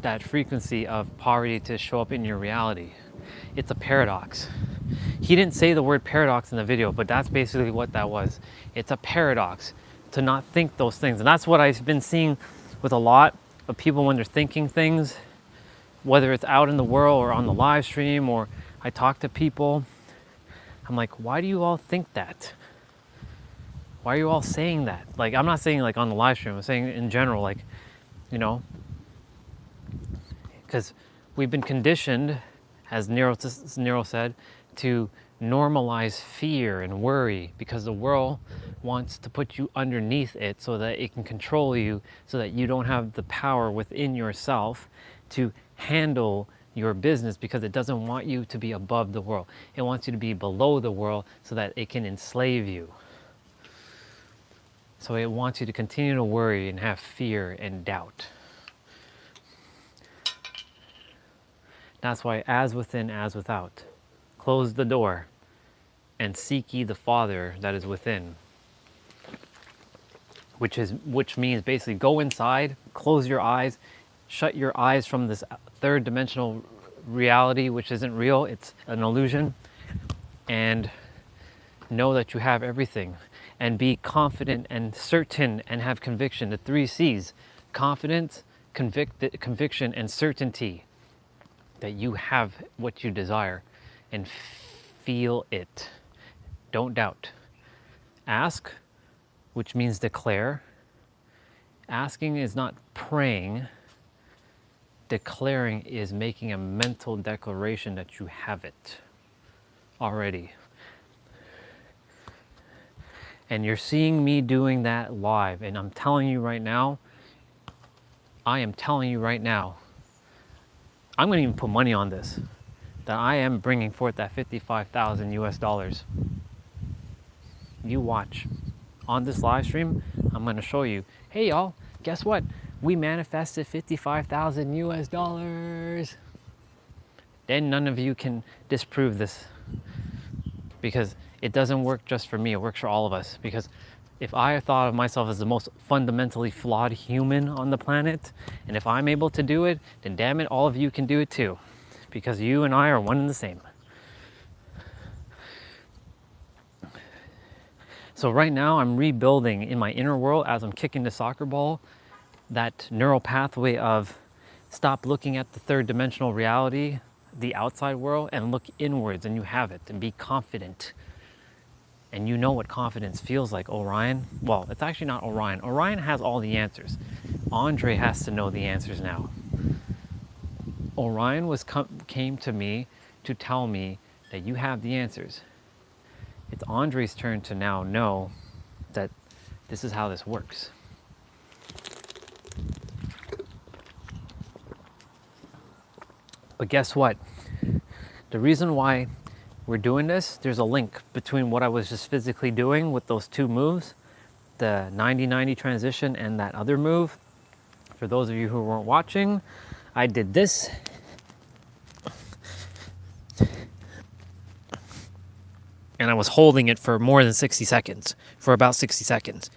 that frequency of poverty to show up in your reality. It's a paradox. He didn't say the word paradox in the video, but that's basically what that was. It's a paradox to not think those things. And that's what I've been seeing with a lot of people when they're thinking things, whether it's out in the world or on the live stream, or I talk to people. I'm like, why do you all think that? Why are you all saying that? Like, I'm not saying like on the live stream, I'm saying in general, like, because we've been conditioned, as Nero said, to normalize fear and worry, because the world wants to put you underneath it so that it can control you, so that you don't have the power within yourself to handle your business, because it doesn't want you to be above the world. It wants you to be below the world so that it can enslave you. So it wants you to continue to worry and have fear and doubt. That's why as within, as without. Close the door and seek ye the Father that is within. Which means basically go inside, close your eyes, shut your eyes from this third dimensional reality, which isn't real, it's an illusion, and know that you have everything. And be confident and certain and have conviction. The 3 C's: confidence, conviction, and certainty that you have what you desire, and feel it. Don't doubt. Ask, which means declare. Asking is not praying. Declaring is making a mental declaration that you have it already. And you're seeing me doing that live. And I'm telling you right now, I am telling you right now, I'm going to even put money on this, that I am bringing forth that 55,000 US dollars. You watch. On this live stream, I'm going to show you, hey y'all, guess what? We manifested 55,000 US dollars. Then none of you can disprove this, because it doesn't work just for me, it works for all of us. Because if I thought of myself as the most fundamentally flawed human on the planet, and if I'm able to do it, then damn it, all of you can do it too. Because you and I are one and the same. So right now I'm rebuilding in my inner world as I'm kicking the soccer ball, that neural pathway of stop looking at the third dimensional reality, the outside world, and look inwards, and you have it, and be confident. And you know what confidence feels like, Orion. Well, it's actually not Orion. Orion has all the answers. Andre has to know the answers now. Orion came to me to tell me that you have the answers. It's Andre's turn to now know that this is how this works. But guess what? The reason why we're doing this, there's a link between what I was just physically doing with those two moves, the 90-90 transition and that other move. For those of you who weren't watching, I did this. And I was holding it for more than 60 seconds, for about 60 seconds.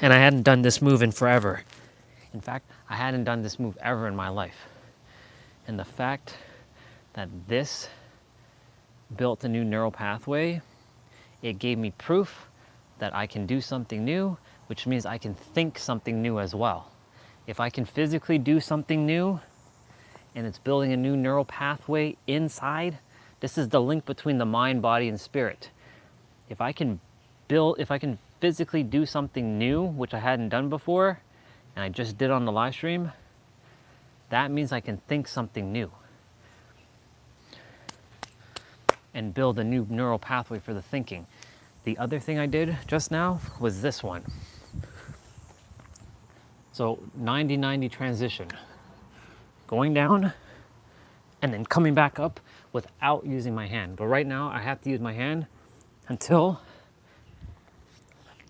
And I hadn't done this move in forever. In fact, I hadn't done this move ever in my life. And the fact that this built a new neural pathway, it gave me proof that I can do something new, which means I can think something new as well. If I can physically do something new, and it's building a new neural pathway inside, this is the link between the mind, body, and spirit. If I can physically do something new, which I hadn't done before, and I just did on the live stream, that means I can think something new and build a new neural pathway for the thinking. The other thing I did just now was this one. So 90-90 transition. Going down and then coming back up without using my hand. But right now I have to use my hand until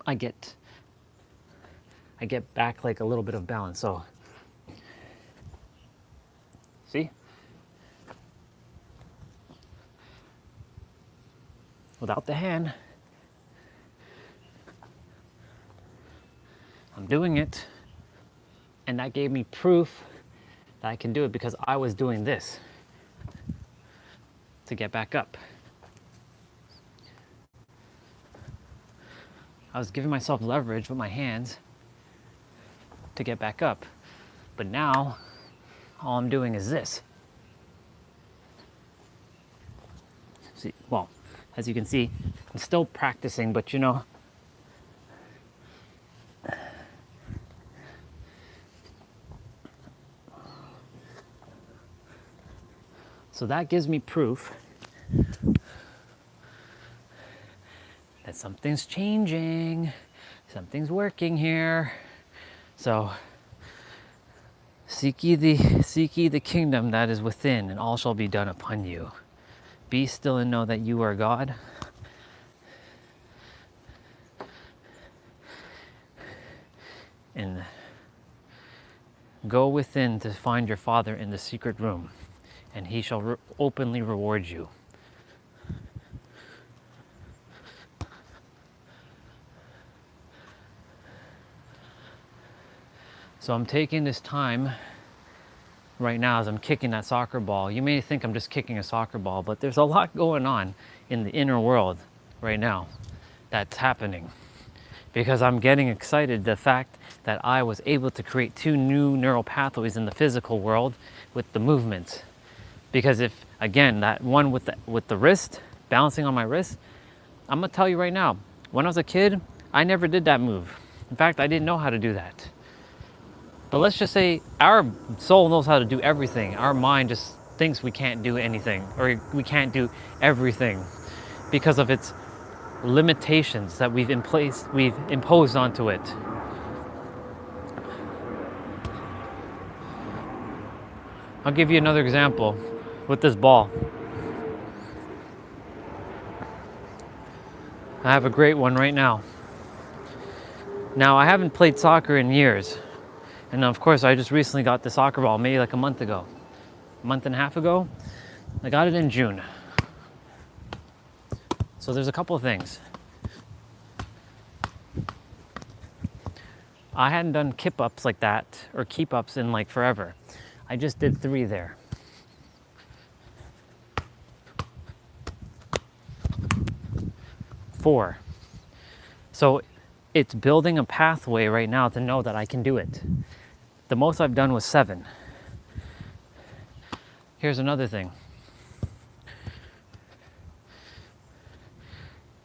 I get back like a little bit of balance. So see? Without the hand, I'm doing it, and that gave me proof that I can do it because I was doing this to get back up. I was giving myself leverage with my hands to get back up, but now all I'm doing is this. See, well, as you can see, I'm still practicing, but you know, so that gives me proof that something's changing, something's working here. So seek ye the kingdom that is within, and all shall be done upon you. Be still and know that you are God. And go within to find your Father in the secret room, and he shall openly reward you. So I'm taking this time right now as I'm kicking that soccer ball. You may think I'm just kicking a soccer ball, but there's a lot going on in the inner world right now that's happening, because I'm getting excited the fact that I was able to create 2 new neural pathways in the physical world with the movements. Because if, again, that one with the wrist, balancing on my wrist, I'm gonna tell you right now, when I was a kid, I never did that move. In fact, I didn't know how to do that. But let's just say our soul knows how to do everything. Our mind just thinks we can't do anything, or we can't do everything because of its limitations that we've imposed onto it. I'll give you another example with this ball. I have a great one right now. Now, I haven't played soccer in years. And of course, I just recently got the soccer ball, maybe like a month and a half ago. I got it in June. So there's a couple of things. I hadn't done kip ups like that, or keep ups in like forever. I just did 3 there. Four. So it's building a pathway right now to know that I can do it. The most I've done was 7. Here's another thing.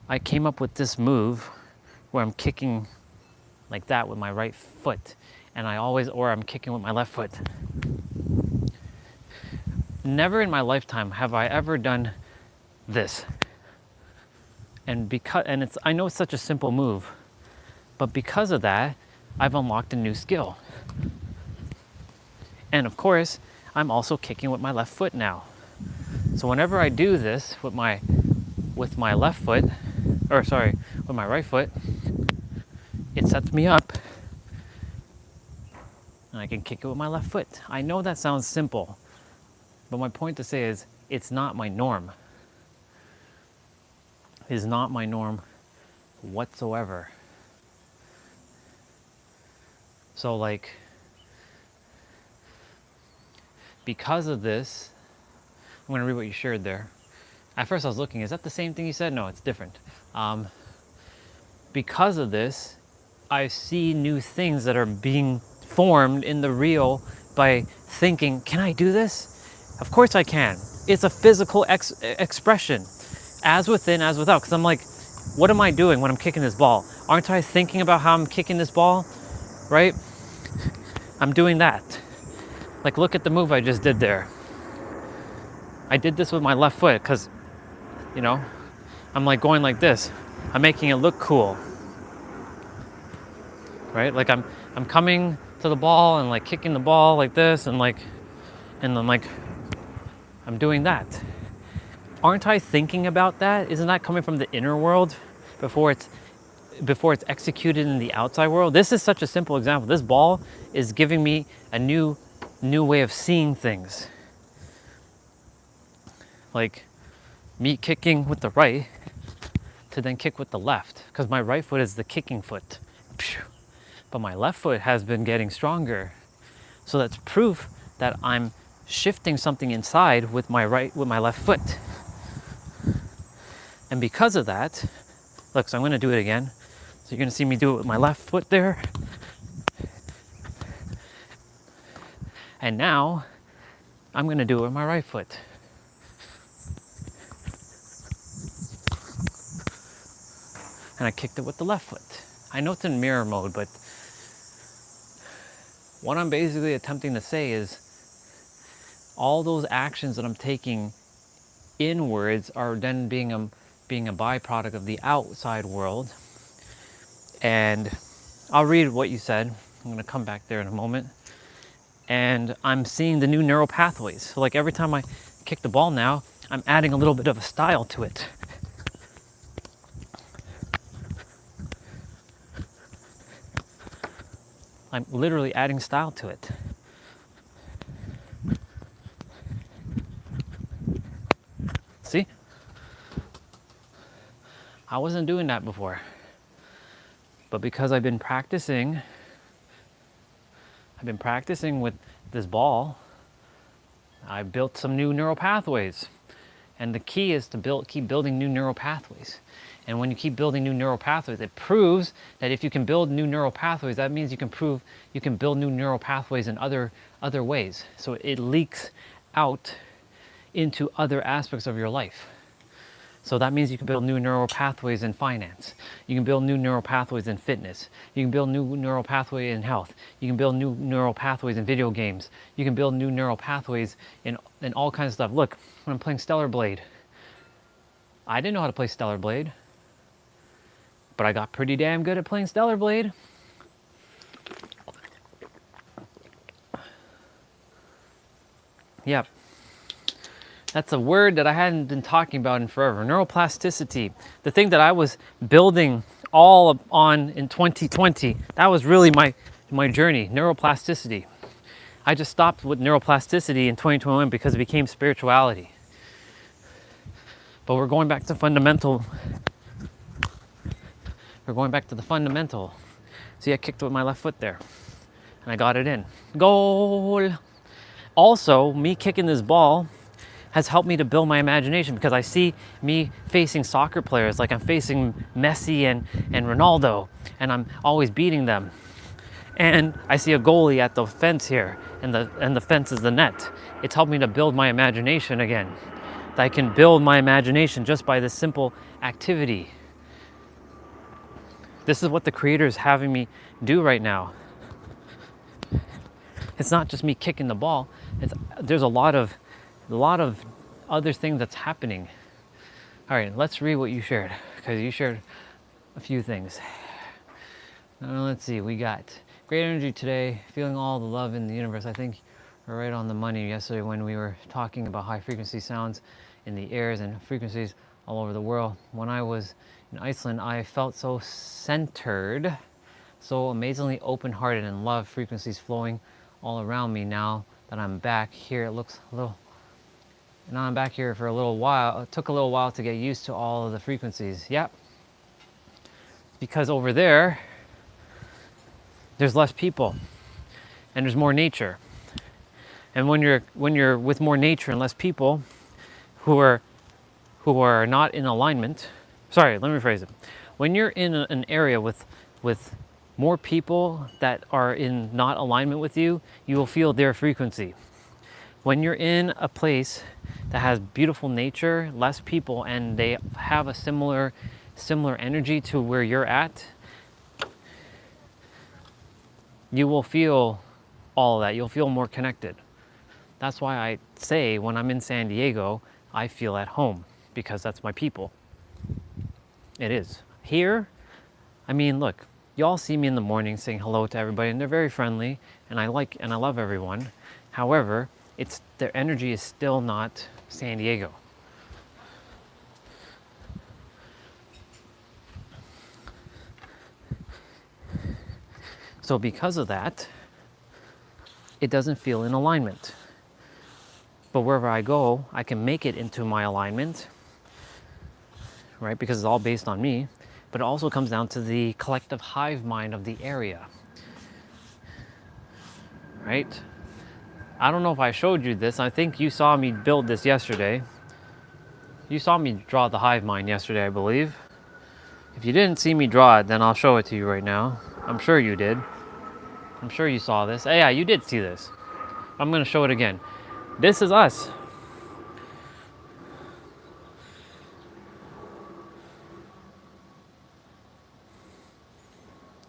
I came up with this move where I'm kicking like that with my right foot, and I'm kicking with my left foot. Never in my lifetime have I ever done this. I know it's such a simple move, but because of that, I've unlocked a new skill. And of course, I'm also kicking with my left foot now. So whenever I do this with my left foot, with my right foot, it sets me up and I can kick it with my left foot. I know that sounds simple, but my point to say is it's not my norm. It is not my norm whatsoever. So like, because of this, I'm going to read what you shared there. At first I was looking, is that the same thing you said? No, it's different. Because of this, I see new things that are being formed in the real by thinking, can I do this? Of course I can. It's a physical expression, as within, as without. Because I'm like, what am I doing when I'm kicking this ball? Aren't I thinking about how I'm kicking this ball, right? I'm doing that. Like, look at the move I just did there. I did this with my left foot because, I'm like going like this. I'm making it look cool, right? Like I'm coming to the ball and like kicking the ball like this, and then I'm doing that. Aren't I thinking about that? Isn't that coming from the inner world before it's executed in the outside world? This is such a simple example. This ball is giving me a new way of seeing things. Like me kicking with the right to then kick with the left, because my right foot is the kicking foot. But my left foot has been getting stronger. So that's proof that I'm shifting something inside with my left foot. And because of that, look, so I'm going to do it again. So you're going to see me do it with my left foot there. And now I'm going to do it with my right foot. And I kicked it with the left foot. I know it's in mirror mode, but what I'm basically attempting to say is all those actions that I'm taking inwards are then being a byproduct of the outside world. And I'll read what you said. I'm going to come back there in a moment. And I'm seeing the new neural pathways. So like every time I kick the ball now, I'm adding a little bit of a style to it. I'm literally adding style to it. See? I wasn't doing that before. But because I've been practicing with this ball, I built some new neural pathways. And the key is to keep building new neural pathways. And when you keep building new neural pathways, it proves that if you can build new neural pathways, that means you can build new neural pathways in other ways. So it leaks out into other aspects of your life. So that means you can build new neural pathways in finance. You can build new neural pathways in fitness. You can build new neural pathways in health. You can build new neural pathways in video games. You can build new neural pathways in all kinds of stuff. Look, when I'm playing Stellar Blade, I didn't know how to play Stellar Blade, but I got pretty damn good at playing Stellar Blade. Yep. That's a word that I hadn't been talking about in forever. Neuroplasticity. The thing that I was building all on in 2020, that was really my journey, neuroplasticity. I just stopped with neuroplasticity in 2021 because it became spirituality. But we're going back to fundamental. We're going back to the fundamental. See, I kicked with my left foot there, and I got it in. Goal! Also, me kicking this ball has helped me to build my imagination, because I see me facing soccer players, like I'm facing Messi and Ronaldo, and I'm always beating them. And I see a goalie at the fence here, and the fence is the net. It's helped me to build my imagination again. That I can build my imagination just by this simple activity. This is what the Creator is having me do right now. It's not just me kicking the ball. There's a lot of other things that's happening. All right, let's read what you shared, because you shared a few things. Let's see, we got great energy today, feeling all the love in the universe. I think we're right on the money yesterday when we were talking about high frequency sounds in the airs and frequencies all over the world. When I was in Iceland, I felt so centered, so amazingly open-hearted, and love frequencies flowing all around me. Now that I'm back here, it looks a little... Now I'm back here for a little while. It took a little while to get used to all of the frequencies. Yep. Because over there, there's less people, and there's more nature. And when you're with more nature and less people who are not in alignment, sorry, let me rephrase it. When you're in an area with more people that are in not alignment with you, you will feel their frequency. When you're in a place that has beautiful nature, less people, and they have a similar energy to where you're at, you will feel all of that. You'll feel more connected. That's why I say when I'm in San Diego, I feel at home, because that's my people. It is. Here, I mean, look, y'all see me in the morning saying hello to everybody, and they're very friendly, and I love everyone. However, their energy is still not San Diego. So because of that, it doesn't feel in alignment. But wherever I go, I can make it into my alignment, right? Because it's all based on me. But it also comes down to the collective hive mind of the area, right? I don't know if I showed you this. I think you saw me build this yesterday. You saw me draw the hive mind yesterday, I believe. If you didn't see me draw it, then I'll show it to you right now. I'm sure you did. I'm sure you saw this. Yeah, you did see this. I'm going to show it again. This is us.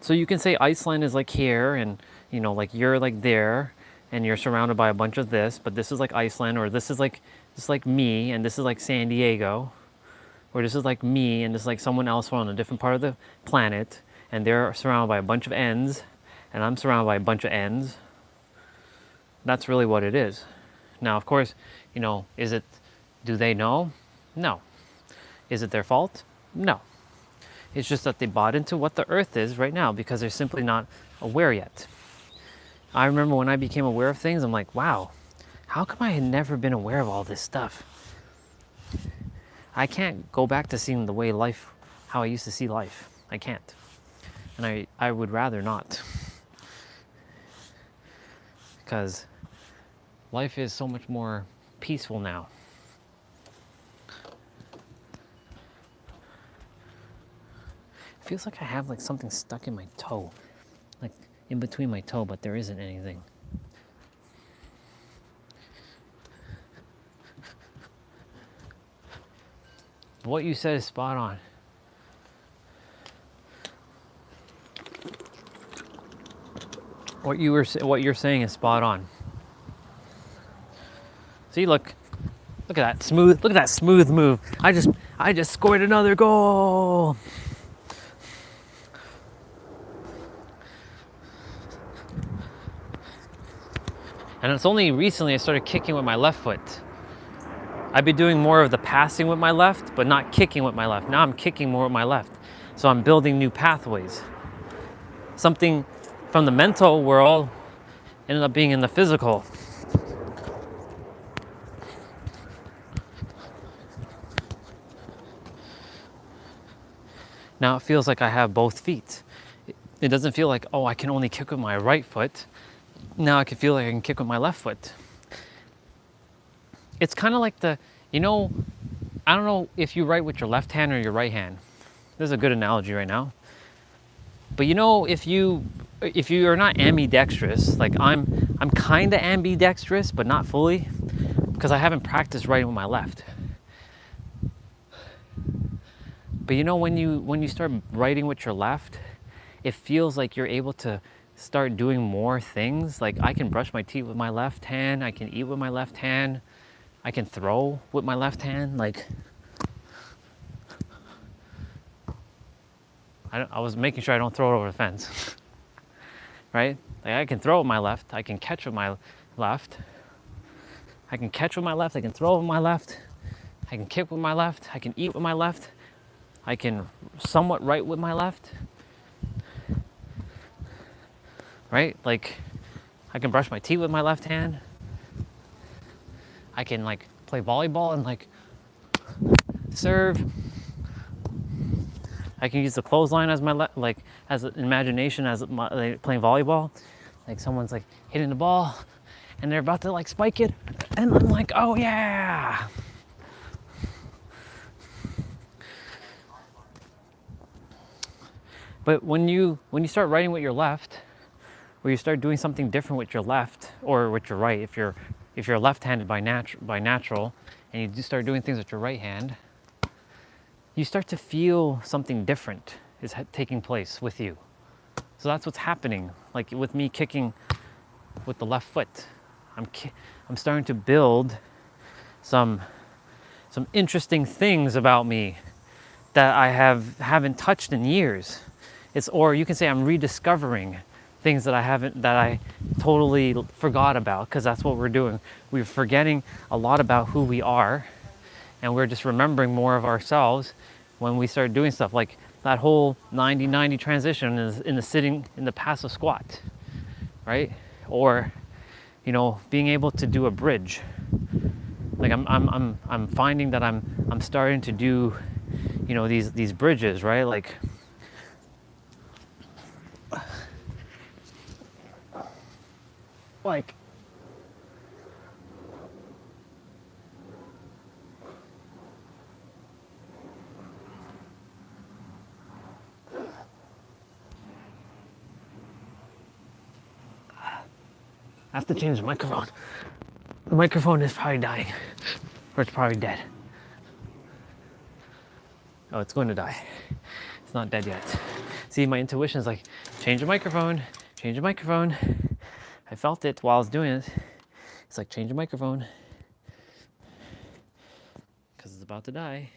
So you can say Iceland is like here, and like you're like there, and you're surrounded by a bunch of this, but this is like Iceland, or this is like me, and this is like San Diego, or this is like me, and this is like someone else on a different part of the planet, and they're surrounded by a bunch of ends, and I'm surrounded by a bunch of ends. That's really what it is. Now, of course, do they know? No. Is it their fault? No. It's just that they bought into what the earth is right now, because they're simply not aware yet. I remember when I became aware of things, I'm like, wow, how come I had never been aware of all this stuff? I can't go back to seeing the way life, how I used to see life. I can't. And I would rather not. Because life is so much more peaceful now. It feels like I have like something stuck in my toe. Like in between my toe, but there isn't anything. What you said is spot on. What you're saying is spot on. See, look at that smooth. Look at that smooth move. I just scored another goal. And it's only recently I started kicking with my left foot. I've been doing more of the passing with my left, but not kicking with my left. Now I'm kicking more with my left. So I'm building new pathways. Something from the mental world ended up being in the physical. Now it feels like I have both feet. It doesn't feel like, oh, I can only kick with my right foot. Now I can feel like I can kick with my left foot. It's kind of like I don't know if you write with your left hand or your right hand. This is a good analogy right now. But if you are not ambidextrous, like I'm kind of ambidextrous, but not fully, because I haven't practiced writing with my left. But when you start writing with your left, it feels like you're able to start doing more things. Like I can brush my teeth with my left hand, I can eat with my left hand, I can throw with my left hand. Like I was making sure I don't throw it over the fence, right? Like I can throw with my left, I can catch with my left, I can catch with my left, I can throw with my left, I can kick with my left, I can eat with my left, I can somewhat write with my left, right? Like I can brush my teeth with my left hand, I can like play volleyball and like serve. I can use the clothesline as my as an imagination as like, playing volleyball. Like someone's like hitting the ball and they're about to like spike it and I'm like, oh yeah. But when you start writing with your left, or you start doing something different with your left or with your right, if you're left-handed by natural and you do start doing things with your right hand, you start to feel something different is taking place with you. So that's what's happening. Like with me kicking with the left foot, I'm starting to build some interesting things about me that I haven't touched in years. Or you can say I'm rediscovering things that I totally forgot about, because that's what we're doing. We're forgetting a lot about who we are, and we're just remembering more of ourselves when we start doing stuff like that whole 90-90 transition is in the passive squat, right? Or being able to do a bridge. Like I'm finding that I'm starting to do these bridges, right? Like I have to change the microphone. The microphone is probably dying, or it's probably dead. Oh, it's going to die. It's not dead yet. See, my intuition is like, change the microphone, change the microphone. I felt it while I was doing it. It's like, change the microphone, because it's about to die.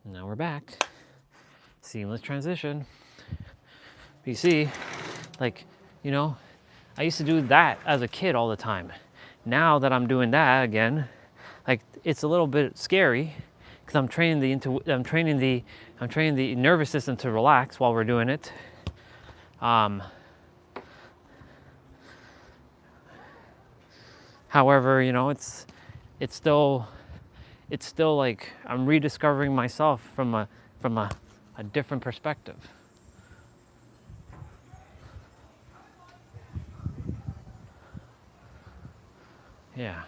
Now we're back. Seamless transition. But you see, like, I used to do that as a kid all the time. Now that I'm doing that again, like it's a little bit scary because I'm training the nervous system to relax while we're doing it. However, it's still like I'm rediscovering myself from a different perspective. Yeah.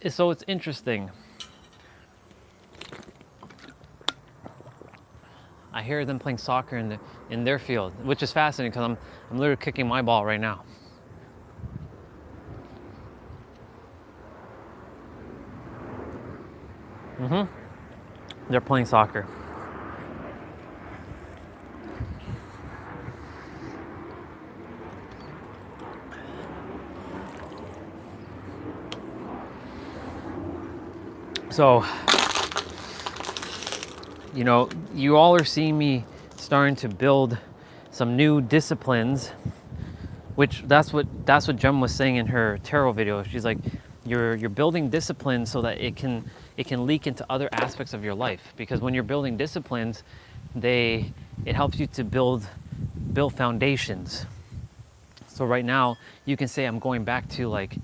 So it's interesting. I hear them playing soccer in their field, which is fascinating because I'm literally kicking my ball right now. They're playing soccer. So, you know, you all are seeing me starting to build some new disciplines, which that's what Jem was saying in her tarot video. She's like, you're building disciplines so that it can leak into other aspects of your life, because when you're building disciplines, it helps you to build foundations. So right now you can say, I'm going back to like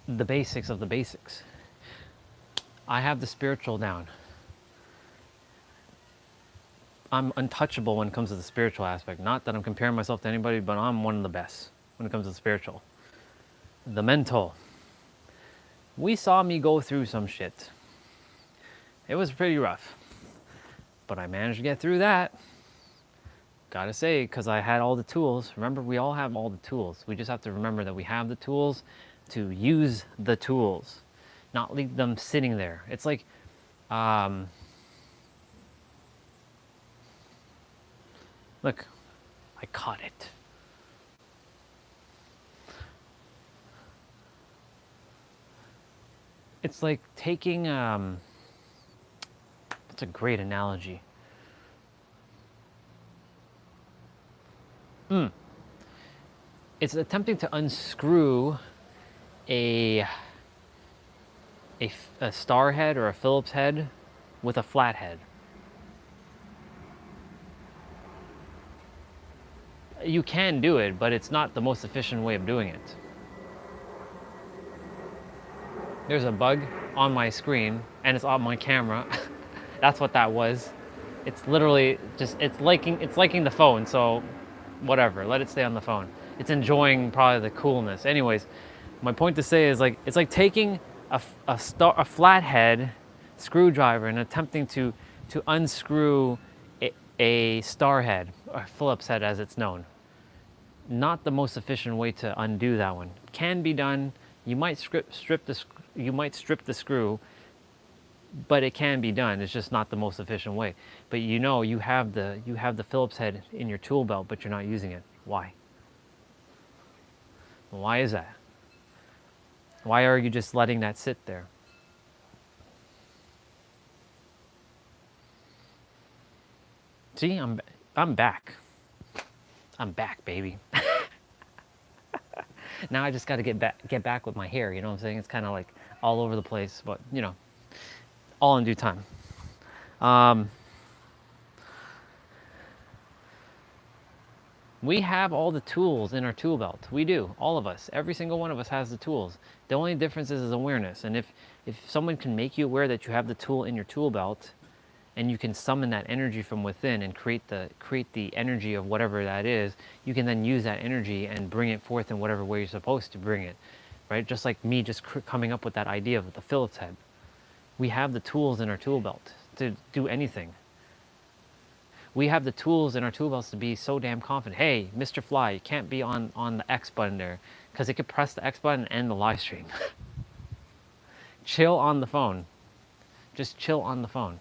the basics of the basics. I have the spiritual down. I'm untouchable when it comes to the spiritual aspect. Not that I'm comparing myself to anybody, but I'm one of the best when it comes to the spiritual. The mental. We saw me go through some shit. It was pretty rough, but I managed to get through that. Gotta say, because I had all the tools. Remember, we all have all the tools. We just have to remember that we have the tools to use the tools, not leave them sitting there. It's like, look, I caught it. It's like taking, that's a great analogy. It's attempting to unscrew a star head or a Phillips head with a flat head. You can do it, but it's not the most efficient way of doing it. There's a bug on my screen and it's on my camera. That's what that was. It's literally just, it's liking the phone, so whatever, let it stay on the phone. It's enjoying probably the coolness. Anyways, my point to say is like, it's like taking a flathead screwdriver and attempting to unscrew a star head, or Phillips head as it's known. Not the most efficient way to undo that one. Can be done. You might strip the screw, but it can be done. It's just not the most efficient way. But you know, you have the Phillips head in your tool belt, but you're not using it. Why? Why is that? Why are you just letting that sit there? See, I'm back. I'm back, baby. Now I just got to get back with my hair. You know what I'm saying? It's kind of like all over the place, but you know, all in due time. We have all the tools in our tool belt. We do, all of us. Every single one of us has the tools. The only difference is awareness. And if someone can make you aware that you have the tool in your tool belt, and you can summon that energy from within and create the energy of whatever that is, you can then use that energy and bring it forth in whatever way you're supposed to bring it, right? Just like me just coming up with that idea of the Phillips head. We have the tools in our tool belt to do anything. We have the tools in our tool belts to be so damn confident. Hey, Mr. Fly, you can't be on the X button there, because it could press the X button and end the live stream. Chill on the phone. Just chill on the phone.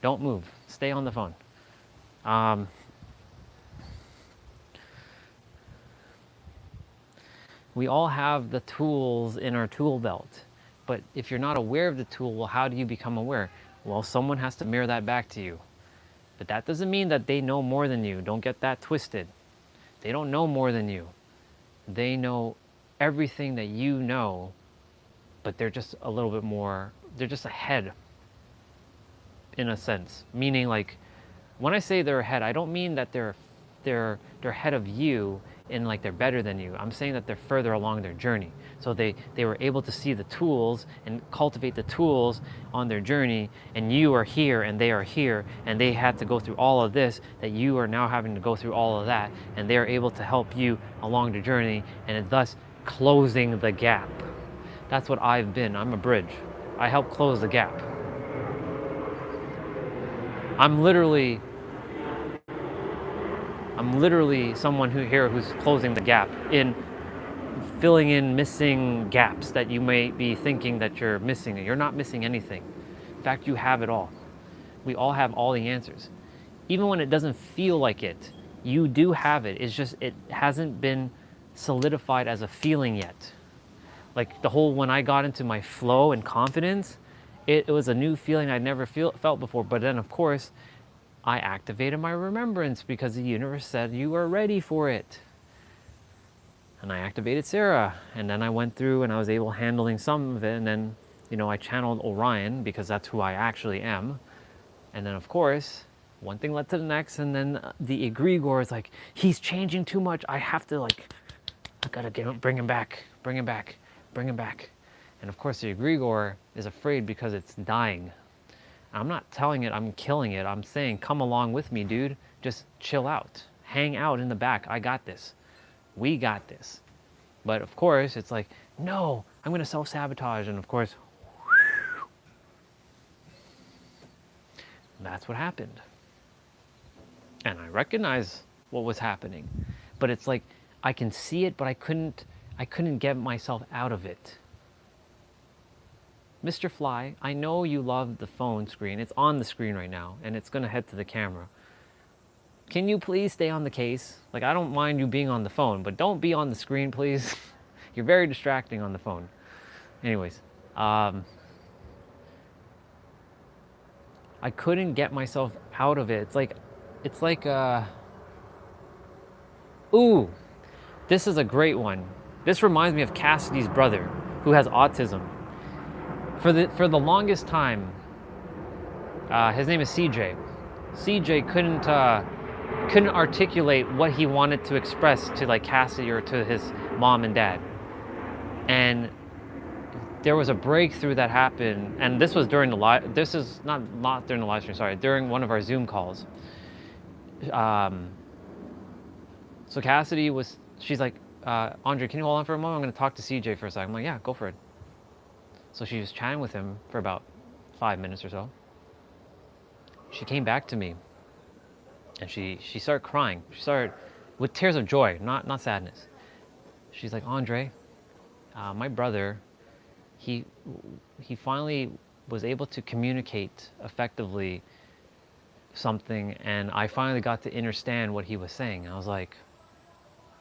Don't move. Stay on the phone. We all have the tools in our tool belt. But if you're not aware of the tool, well, how do you become aware? Well, someone has to mirror that back to you. But that doesn't mean that they know more than you. Don't get that twisted. They don't know more than you. They know everything that you know, but they're just a little bit more, they're just ahead in a sense. Meaning, like, when I say they're ahead, I don't mean that they're ahead of you and like they're better than you. I'm saying that they're further along their journey. So they were able to see the tools and cultivate the tools on their journey, and you are here and they are here, and they had to go through all of this, that you are now having to go through all of that, and they're able to help you along the journey, and thus closing the gap. That's what I've been. I'm a bridge. I help close the gap. I'm literally someone who's closing the gap in filling in missing gaps that you may be thinking that you're missing. You're not missing anything. In fact, you have it all. We all have all the answers. Even when it doesn't feel like it, you do have it. It's just, it hasn't been solidified as a feeling yet. Like the whole, when I got into my flow and confidence, it was a new feeling I'd never felt before. But then of course, I activated my remembrance because the universe said you are ready for it. And I activated Sarah, and then I went through and I was able handling some of it, and then, you know, I channeled Orion because that's who I actually am. And then of course, one thing led to the next, and then the egregore is like, he's changing too much. I have to I gotta bring him back, bring him back, bring him back. And of course the egregore is afraid because it's dying. I'm not telling it I'm killing it. I'm saying, come along with me, dude. Just chill out. Hang out in the back. I got this. We got this. But of course, it's like, no, I'm going to self-sabotage. And of course, that's what happened. And I recognize what was happening. But it's like, I can see it, but I couldn't get myself out of it. Mr. Fly, I know you love the phone screen. It's on the screen right now, and it's going to head to the camera. Can you please stay on the case? Like, I don't mind you being on the phone, but don't be on the screen, please. You're very distracting on the phone. Anyways, I couldn't get myself out of it. It's like, ooh, this is a great one. This reminds me of Cassidy's brother, who has autism. For the longest time, his name is CJ. CJ couldn't articulate what he wanted to express to like Cassidy or to his mom and dad. And there was a breakthrough that happened, and this was during the this is not during the live stream, sorry, during one of our Zoom calls. So Cassidy she's like, Andre, can you hold on for a moment? I'm going to talk to CJ for a second. I'm like, yeah, go for it. So she was chatting with him for about 5 minutes or so. She came back to me, and she started crying. She started with tears of joy, not sadness. She's like, Andre, my brother, he finally was able to communicate effectively something, and I finally got to understand what he was saying. And I was like,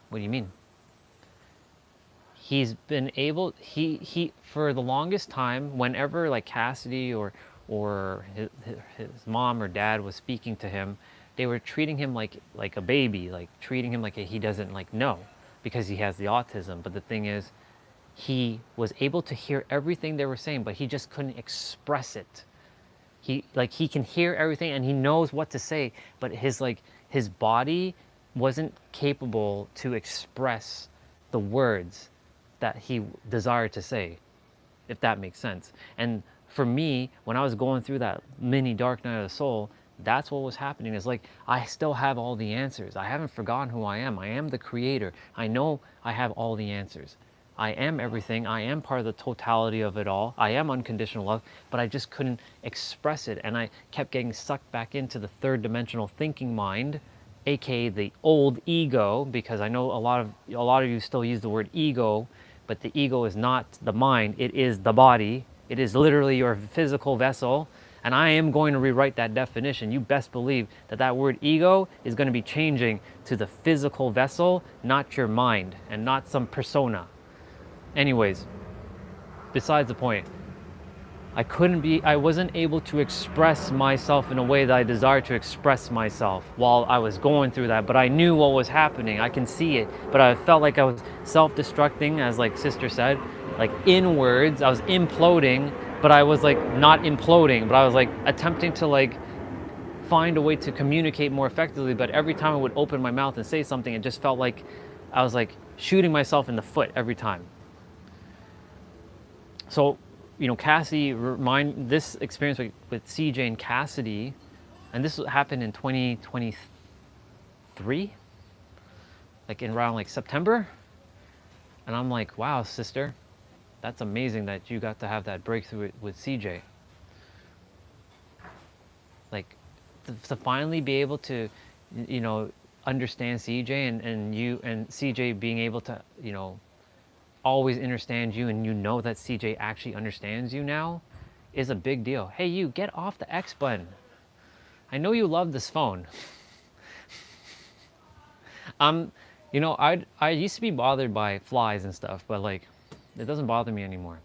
what do you mean? He's been able, he for the longest time, whenever like Cassidy or his mom or dad was speaking to him, they were treating him like a baby, like treating him like he doesn't like know because he has the autism. But the thing is, he was able to hear everything they were saying, but he just couldn't express it. He can hear everything and he knows what to say, but his body wasn't capable to express the words that he desired to say, if that makes sense. And for me, when I was going through that mini dark night of the soul, that's what was happening. It's like, I still have all the answers. I haven't forgotten who I am. I am the creator. I know I have all the answers. I am everything. I am part of the totality of it all. I am unconditional love, but I just couldn't express it. And I kept getting sucked back into the third dimensional thinking mind, aka the old ego, because I know a lot of you still use the word ego, but the ego is not the mind, it is the body. It is literally your physical vessel. And I am going to rewrite that definition. You best believe that that word ego is going to be changing to the physical vessel, not your mind, and not some persona. Anyways, besides the point, I wasn't able to express myself in a way that I desired to express myself while I was going through that, but I knew what was happening. I can see it, but I felt like I was self-destructing, as like sister said, like inwards. I was imploding, but I was like not imploding, but I was like attempting to like find a way to communicate more effectively. But every time I would open my mouth and say something, it just felt like I was like shooting myself in the foot every time. So, you know, Cassidy, this experience with CJ and Cassidy, and this happened in 2023, like in around like September. And I'm like, wow, sister, that's amazing that you got to have that breakthrough with CJ. Like, to finally be able to, you know, understand CJ and you and CJ being able to, you know, always understand you and you know that CJ actually understands you now is a big deal. Hey, you, get off the X button. I know you love this phone. You know, I used to be bothered by flies and stuff, but like, it doesn't bother me anymore.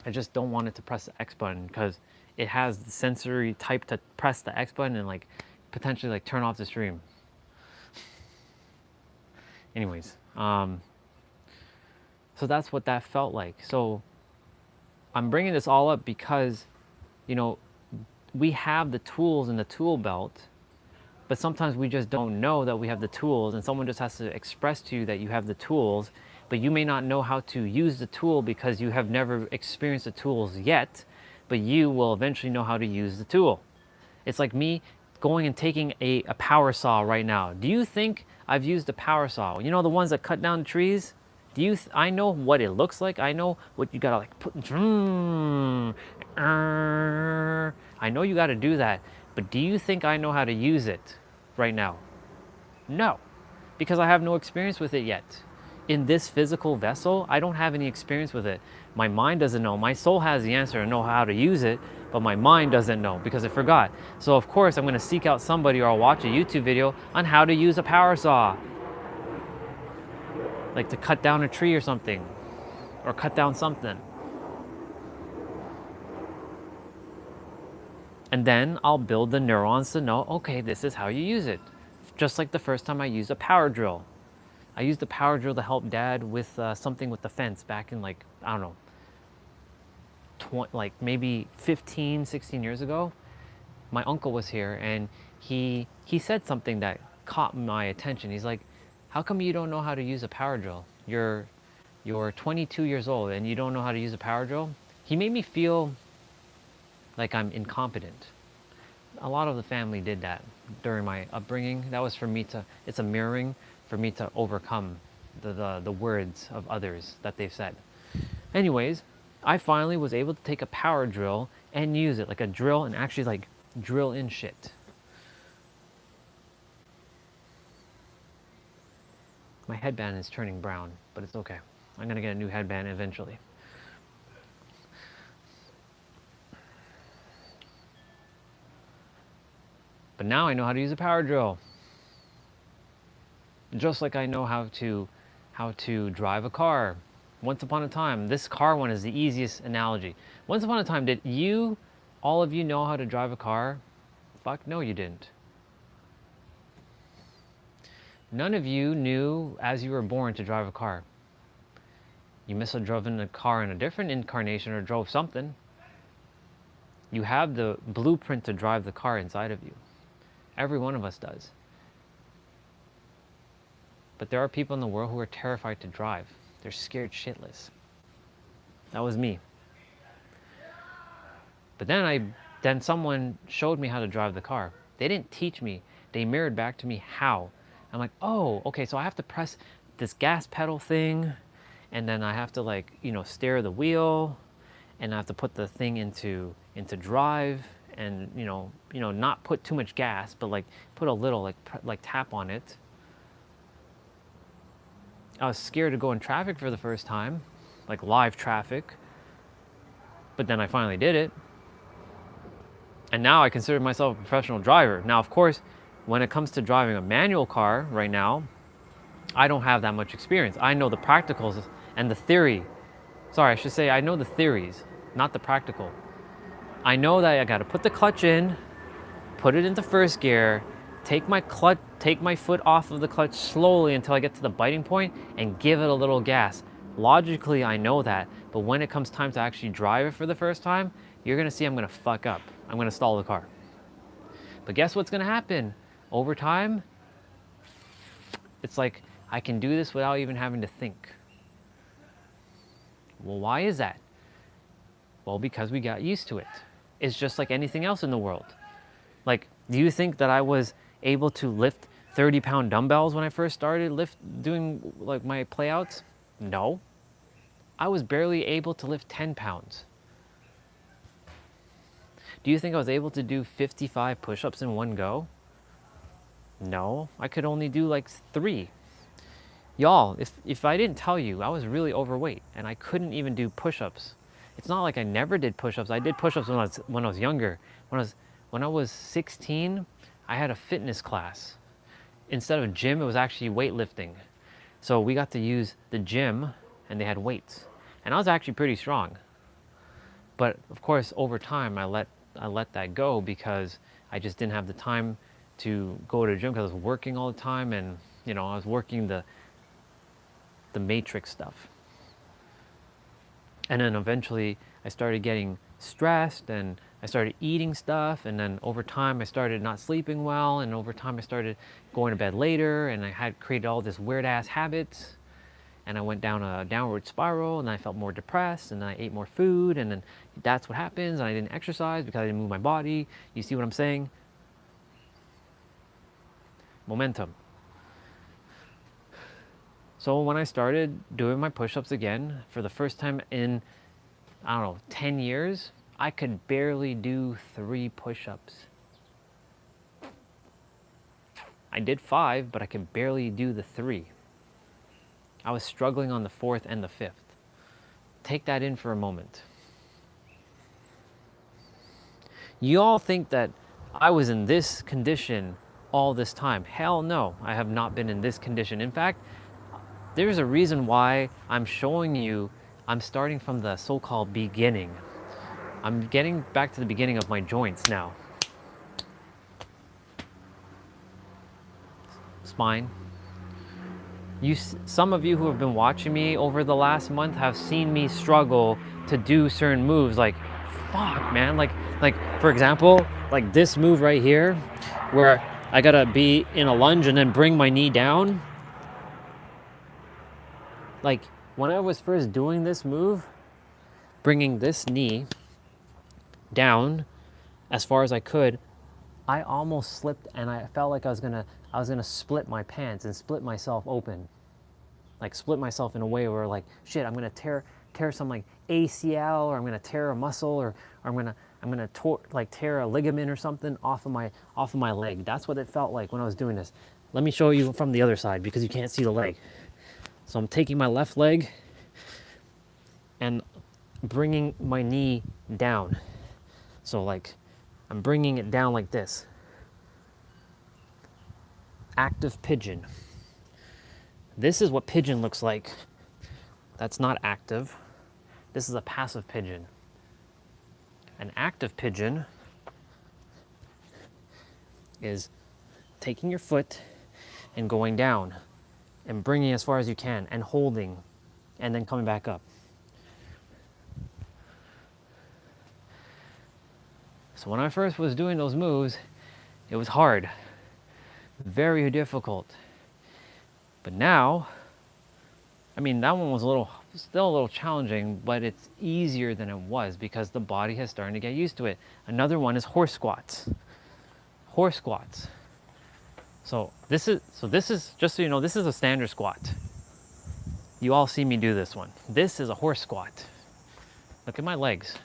I just don't want it to press the X button because it has the sensory type to press the X button and like potentially like turn off the stream. Anyways, so that's what that felt like. So I'm bringing this all up because, you know, we have the tools in the tool belt, but sometimes we just don't know that we have the tools, and someone just has to express to you that you have the tools, but you may not know how to use the tool because you have never experienced the tools yet, but you will eventually know how to use the tool. It's like me going and taking a power saw right now. Do you think I've used a power saw? You know, the ones that cut down trees? I know what it looks like. I know what you gotta like put. I know you gotta do that, but do you think I know how to use it right now? No, because I have no experience with it yet. In this physical vessel, I don't have any experience with it. My mind doesn't know. My soul has the answer and know how to use it, but my mind doesn't know because it forgot. So of course, I'm gonna seek out somebody or I'll watch a YouTube video on how to use a power saw. Like to cut down a tree or something, or cut down something. And then I'll build the neurons to know, okay, this is how you use it. Just like the first time I used a power drill. I used the power drill to help Dad with something with the fence back in like, I don't know, like maybe 15, 16 years ago. My uncle was here and he said something that caught my attention. He's like, how come you don't know how to use a power drill? You're 22 years old and you don't know how to use a power drill? He made me feel like I'm incompetent. A lot of the family did that during my upbringing. That was for me to, it's a mirroring for me to overcome the words of others that they've said. Anyways, I finally was able to take a power drill and use it like a drill and actually like drill in shit. My headband is turning brown, but it's okay. I'm gonna get a new headband eventually. But now I know how to use a power drill. Just like I know how to drive a car. Once upon a time, this car one is the easiest analogy. Once upon a time, did all of you know how to drive a car? Fuck no, you didn't. None of you knew as you were born to drive a car. You must have driven a car in a different incarnation or drove something. You have the blueprint to drive the car inside of you. Every one of us does. But there are people in the world who are terrified to drive. They're scared shitless. That was me. But then someone showed me how to drive the car. They didn't teach me. They mirrored back to me how. I'm like, oh, okay, so I have to press this gas pedal thing, and then I have to like, you know, steer the wheel, and I have to put the thing into drive, and you know, not put too much gas, but like put a little, like tap on it. I was scared to go in traffic for the first time, like live traffic, but then I finally did it. And now I consider myself a professional driver. Now, of course, when it comes to driving a manual car right now, I don't have that much experience. I know the practicals and the theory. Sorry, I should say I know the theories, not the practical. I know that I gotta put the clutch in, put it into first gear, take my foot off of the clutch slowly until I get to the biting point and give it a little gas. Logically, I know that, but when it comes time to actually drive it for the first time, you're gonna see I'm gonna fuck up. I'm gonna stall the car. But guess what's gonna happen? Over time, it's like I can do this without even having to think. Well, why is that? Well, because we got used to it. It's just like anything else in the world. Like, do you think that I was able to lift 30-pound dumbbells when I first started doing like my playouts? No. I was barely able to lift 10 pounds. Do you think I was able to do 55 push-ups in one go? No, I could only do like 3. Y'all, if I didn't tell you, I was really overweight and I couldn't even do push-ups. It's not like I never did push-ups. I did push-ups when I was younger. When I was 16, I had a fitness class. Instead of gym, it was actually weightlifting. So we got to use the gym and they had weights. And I was actually pretty strong. But of course, over time, I let that go because I just didn't have the time to go to the gym because I was working all the time, and I was working the matrix stuff. And then eventually I started getting stressed and I started eating stuff, and then over time I started not sleeping well, and over time I started going to bed later, and I had created all this weird ass habits, and I went down a downward spiral, and I felt more depressed, and I ate more food, and then that's what happens, and I didn't exercise because I didn't move my body. You see what I'm saying? Momentum. So when I started doing my push-ups again for the first time in, 10 years, I could barely do 3 push-ups. I did 5, but I could barely do the 3. I was struggling on the 4th and the 5th. Take that in for a moment. You all think that I was in this condition all this time. Hell no, I have not been in this condition. In fact, there's a reason why I'm showing you, I'm starting from the so-called beginning. I'm getting back to the beginning of my joints now. Spine. Some of you who have been watching me over the last month have seen me struggle to do certain moves. Like, fuck, man. Like for example, like this move right here, where I gotta be in a lunge and then bring my knee down. Like, when I was first doing this move, bringing this knee down as far as I could, I almost slipped, and I felt like I was gonna split my pants and split myself open. Like, split myself in a way where, like, shit, I'm gonna tear some like ACL, or I'm gonna tear a muscle, or I'm gonna tear a ligament or something off of my leg. That's what it felt like when I was doing this. Let me show you from the other side because you can't see the leg. So I'm taking my left leg and bringing my knee down. So like, I'm bringing it down like this. Active pigeon. This is what pigeon looks like. That's not active. This is a passive pigeon. An active pigeon is taking your foot and going down and bringing as far as you can and holding and then coming back up. So when I first was doing those moves, it was hard, very difficult. But now, I mean, that one was still a little challenging, but it's easier than it was because the body has started to get used to it. Another one is horse squats. Horse squats. So this is just so you know, this is a standard squat. You all see me do this one. This is a horse squat. Look at my legs.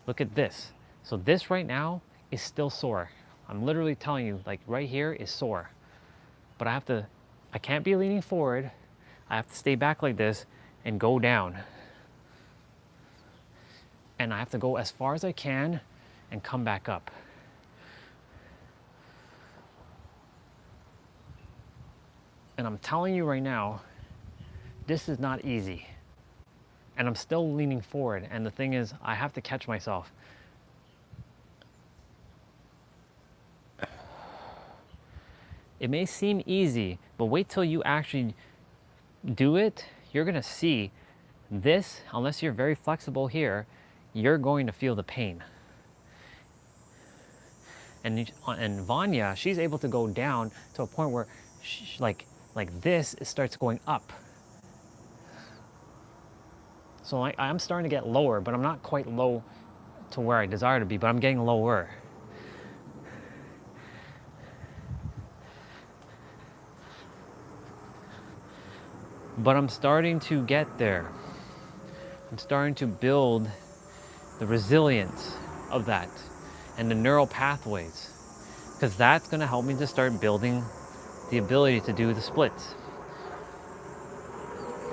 Look at this. So this right now is still sore. I'm literally telling you, like right here is sore. But I can't be leaning forward. I have to stay back like this and go down. And I have to go as far as I can and come back up. And I'm telling you right now, this is not easy. And I'm still leaning forward. And the thing is, I have to catch myself. It may seem easy, but wait till you actually do it. You're gonna see this, unless you're very flexible here, you're going to feel the pain. And Vanya, she's able to go down to a point where she, like this, it starts going up. So I'm starting to get lower, but I'm not quite low to where I desire to be, but I'm getting lower. But I'm starting to get there. I'm starting to build the resilience of that and the neural pathways, because that's going to help me to start building the ability to do the splits.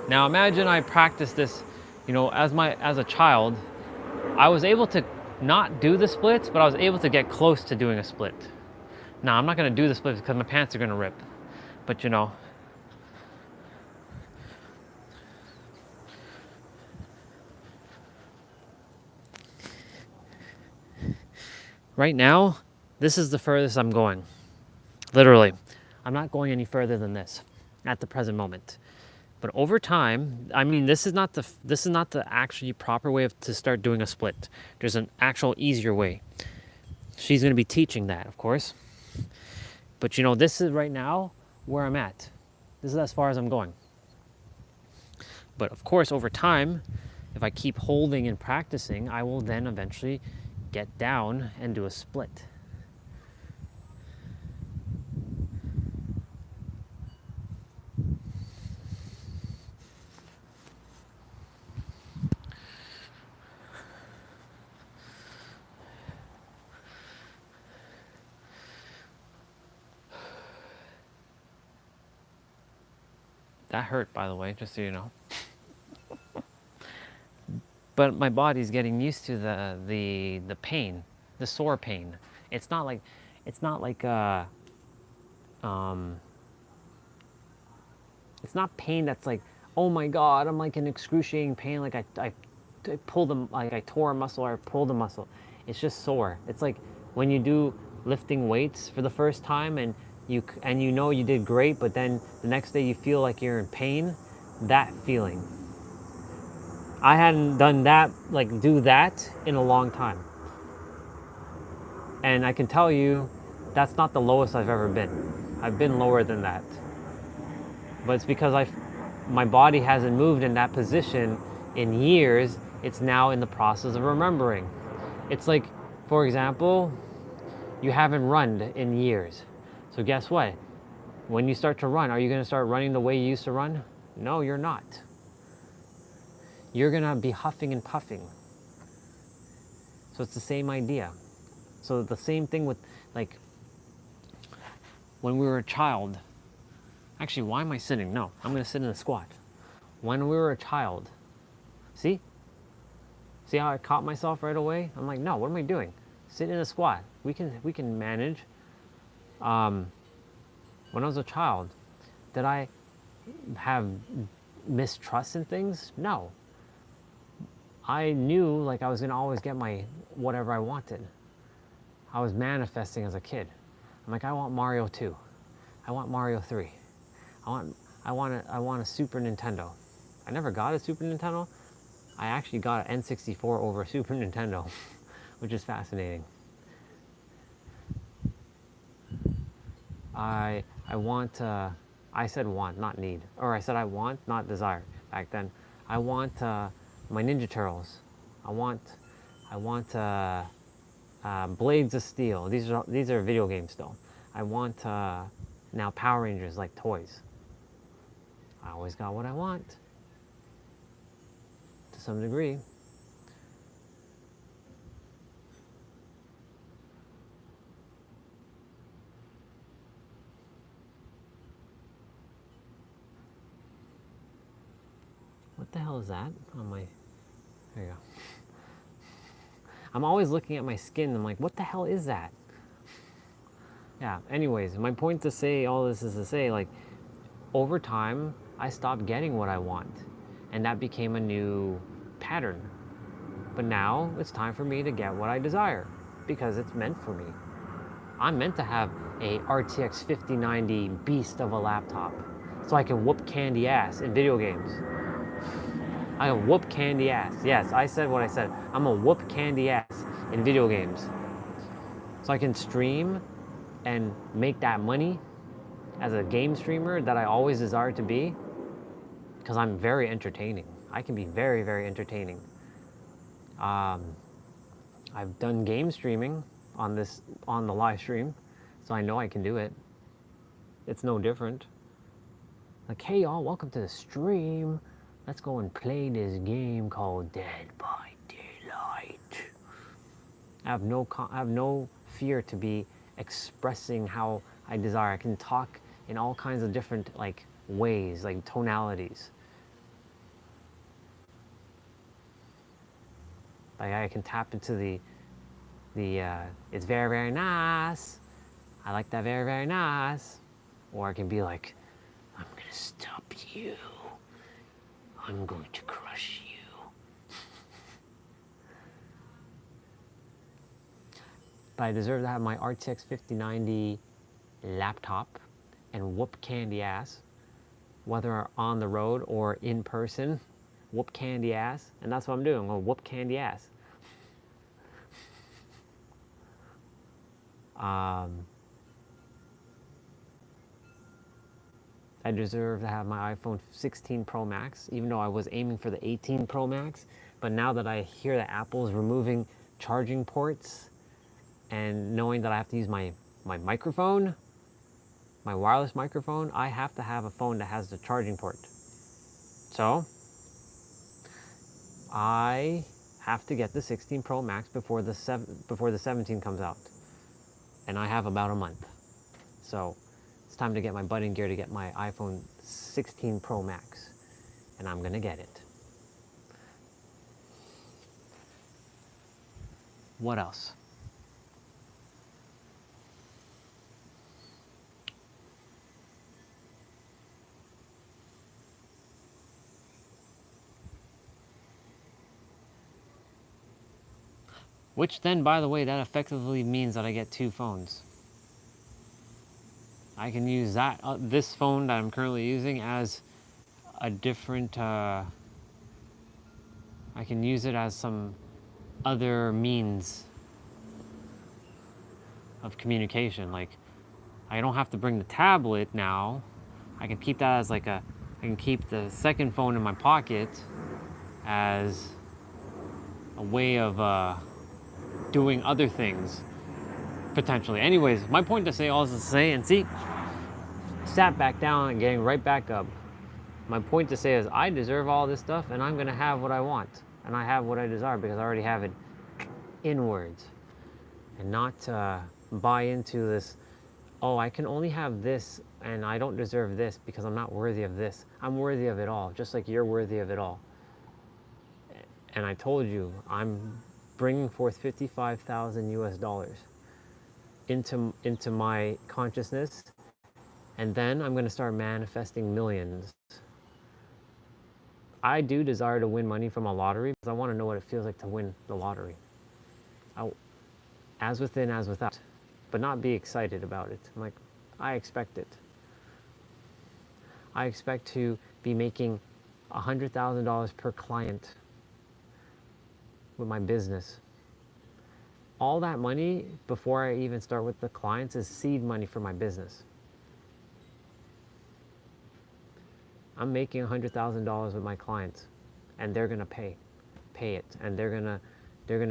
Now imagine I practiced this, you know, as a child, I was able to not do the splits, but I was able to get close to doing a split. Now I'm not gonna do the splits because my pants are gonna rip. But you know, right now, this is the furthest I'm going. Literally, I'm not going any further than this at the present moment. But over time, I mean, this is not the actually proper way to start doing a split. There's an actual easier way. She's going to be teaching that, of course. But you know, this is right now where I'm at. This is as far as I'm going. But of course, over time, if I keep holding and practicing, I will then eventually get down and do a split. That hurt, by the way, just so you know. But my body's getting used to the pain, the sore pain. It's not like it's not pain that's like, oh my god, I'm like in excruciating pain, like I pulled them, like I tore a muscle or I pulled a muscle. It's just sore. It's like when you do lifting weights for the first time and you know you did great, but then the next day you feel like you're in pain. That feeling. I hadn't done that, like do that in a long time. And I can tell you, that's not the lowest I've ever been. I've been lower than that. But it's because my body hasn't moved in that position in years. It's now in the process of remembering. It's like, for example, you haven't run in years. So guess what? When you start to run, are you going to start running the way you used to run? No, you're not. You're going to be huffing and puffing. So it's the same idea. So the same thing with, like, when we were a child. Actually, why am I sitting? No, I'm going to sit in a squat. When we were a child, see? See how I caught myself right away? I'm like, no, what am I doing? Sit in a squat. We can manage. When I was a child, did I have mistrust in things? No. I knew like I was gonna always get my whatever I wanted. I was manifesting as a kid. I'm like, I want Mario 2. I want Mario 3. I want a Super Nintendo. I never got a Super Nintendo. I actually got an N64 over a Super Nintendo, which is fascinating. I said want, not need. Or I said I want, not desire back then. I want my Ninja Turtles. I want Blades of Steel. These are video games still. I want now Power Rangers, like toys. I always got what I want to some degree. What the hell is that on my, there you go. I'm always looking at my skin. I'm like, what the hell is that? Yeah, anyways, my point to say all this is to say, like, over time, I stopped getting what I want. And that became a new pattern. But now it's time for me to get what I desire because it's meant for me. I'm meant to have a RTX 5090 beast of a laptop so I can whoop candy ass in video games. I can whoop candy ass. Yes, I said what I said. I'm gonna whoop candy ass in video games. So I can stream and make that money as a game streamer that I always desired to be, because I'm very entertaining. I can be very, very entertaining. I've done game streaming on the live stream, so I know I can do it. It's no different. Like, hey y'all, welcome to the stream. Let's go and play this game called Dead by Daylight. I have no fear to be expressing how I desire. I can talk in all kinds of different like ways, like tonalities. Like I can tap into the it's very, very nice. I like that very, very nice. Or I can be like, I'm gonna stop you. I'm going to crush you. But I deserve to have my RTX 5090 laptop and whoop candy ass, whether on the road or in person. Whoop candy ass. And that's what I'm doing. I'm gonna whoop candy ass. I deserve to have my iPhone 16 Pro Max, even though I was aiming for the 18 Pro Max. But now that I hear that Apple is removing charging ports, and knowing that I have to use my microphone, my wireless microphone, I have to have a phone that has the charging port. So I have to get the 16 Pro Max before the 17 comes out. And I have about a month. So it's time to get my butt in gear to get my iPhone 16 Pro Max. And I'm gonna get it. What else? Which then, by the way, that effectively means that I get 2 phones. I can use that this phone that I'm currently using as a different, I can use it as some other means of communication. Like, I don't have to bring the tablet now. I can keep that as like I can keep the second phone in my pocket as a way of doing other things, potentially. Anyways, my point to say all this to say, and see, sat back down and getting right back up. My point to say is I deserve all this stuff, and I'm gonna have what I want. And I have what I desire because I already have it inwards. And not buy into this, oh, I can only have this and I don't deserve this because I'm not worthy of this. I'm worthy of it all, just like you're worthy of it all. And I told you, I'm bringing forth 55,000 US dollars into my consciousness, and then I'm going to start manifesting millions. I do desire to win money from a lottery because I want to know what it feels like to win the lottery. As within, as without, but not be excited about it. I'm like, I expect it. I expect to be making $100,000 per client with my business. All that money, before I even start with the clients, is seed money for my business. I'm making $100,000 with my clients, and they're gonna pay it, and they're gonna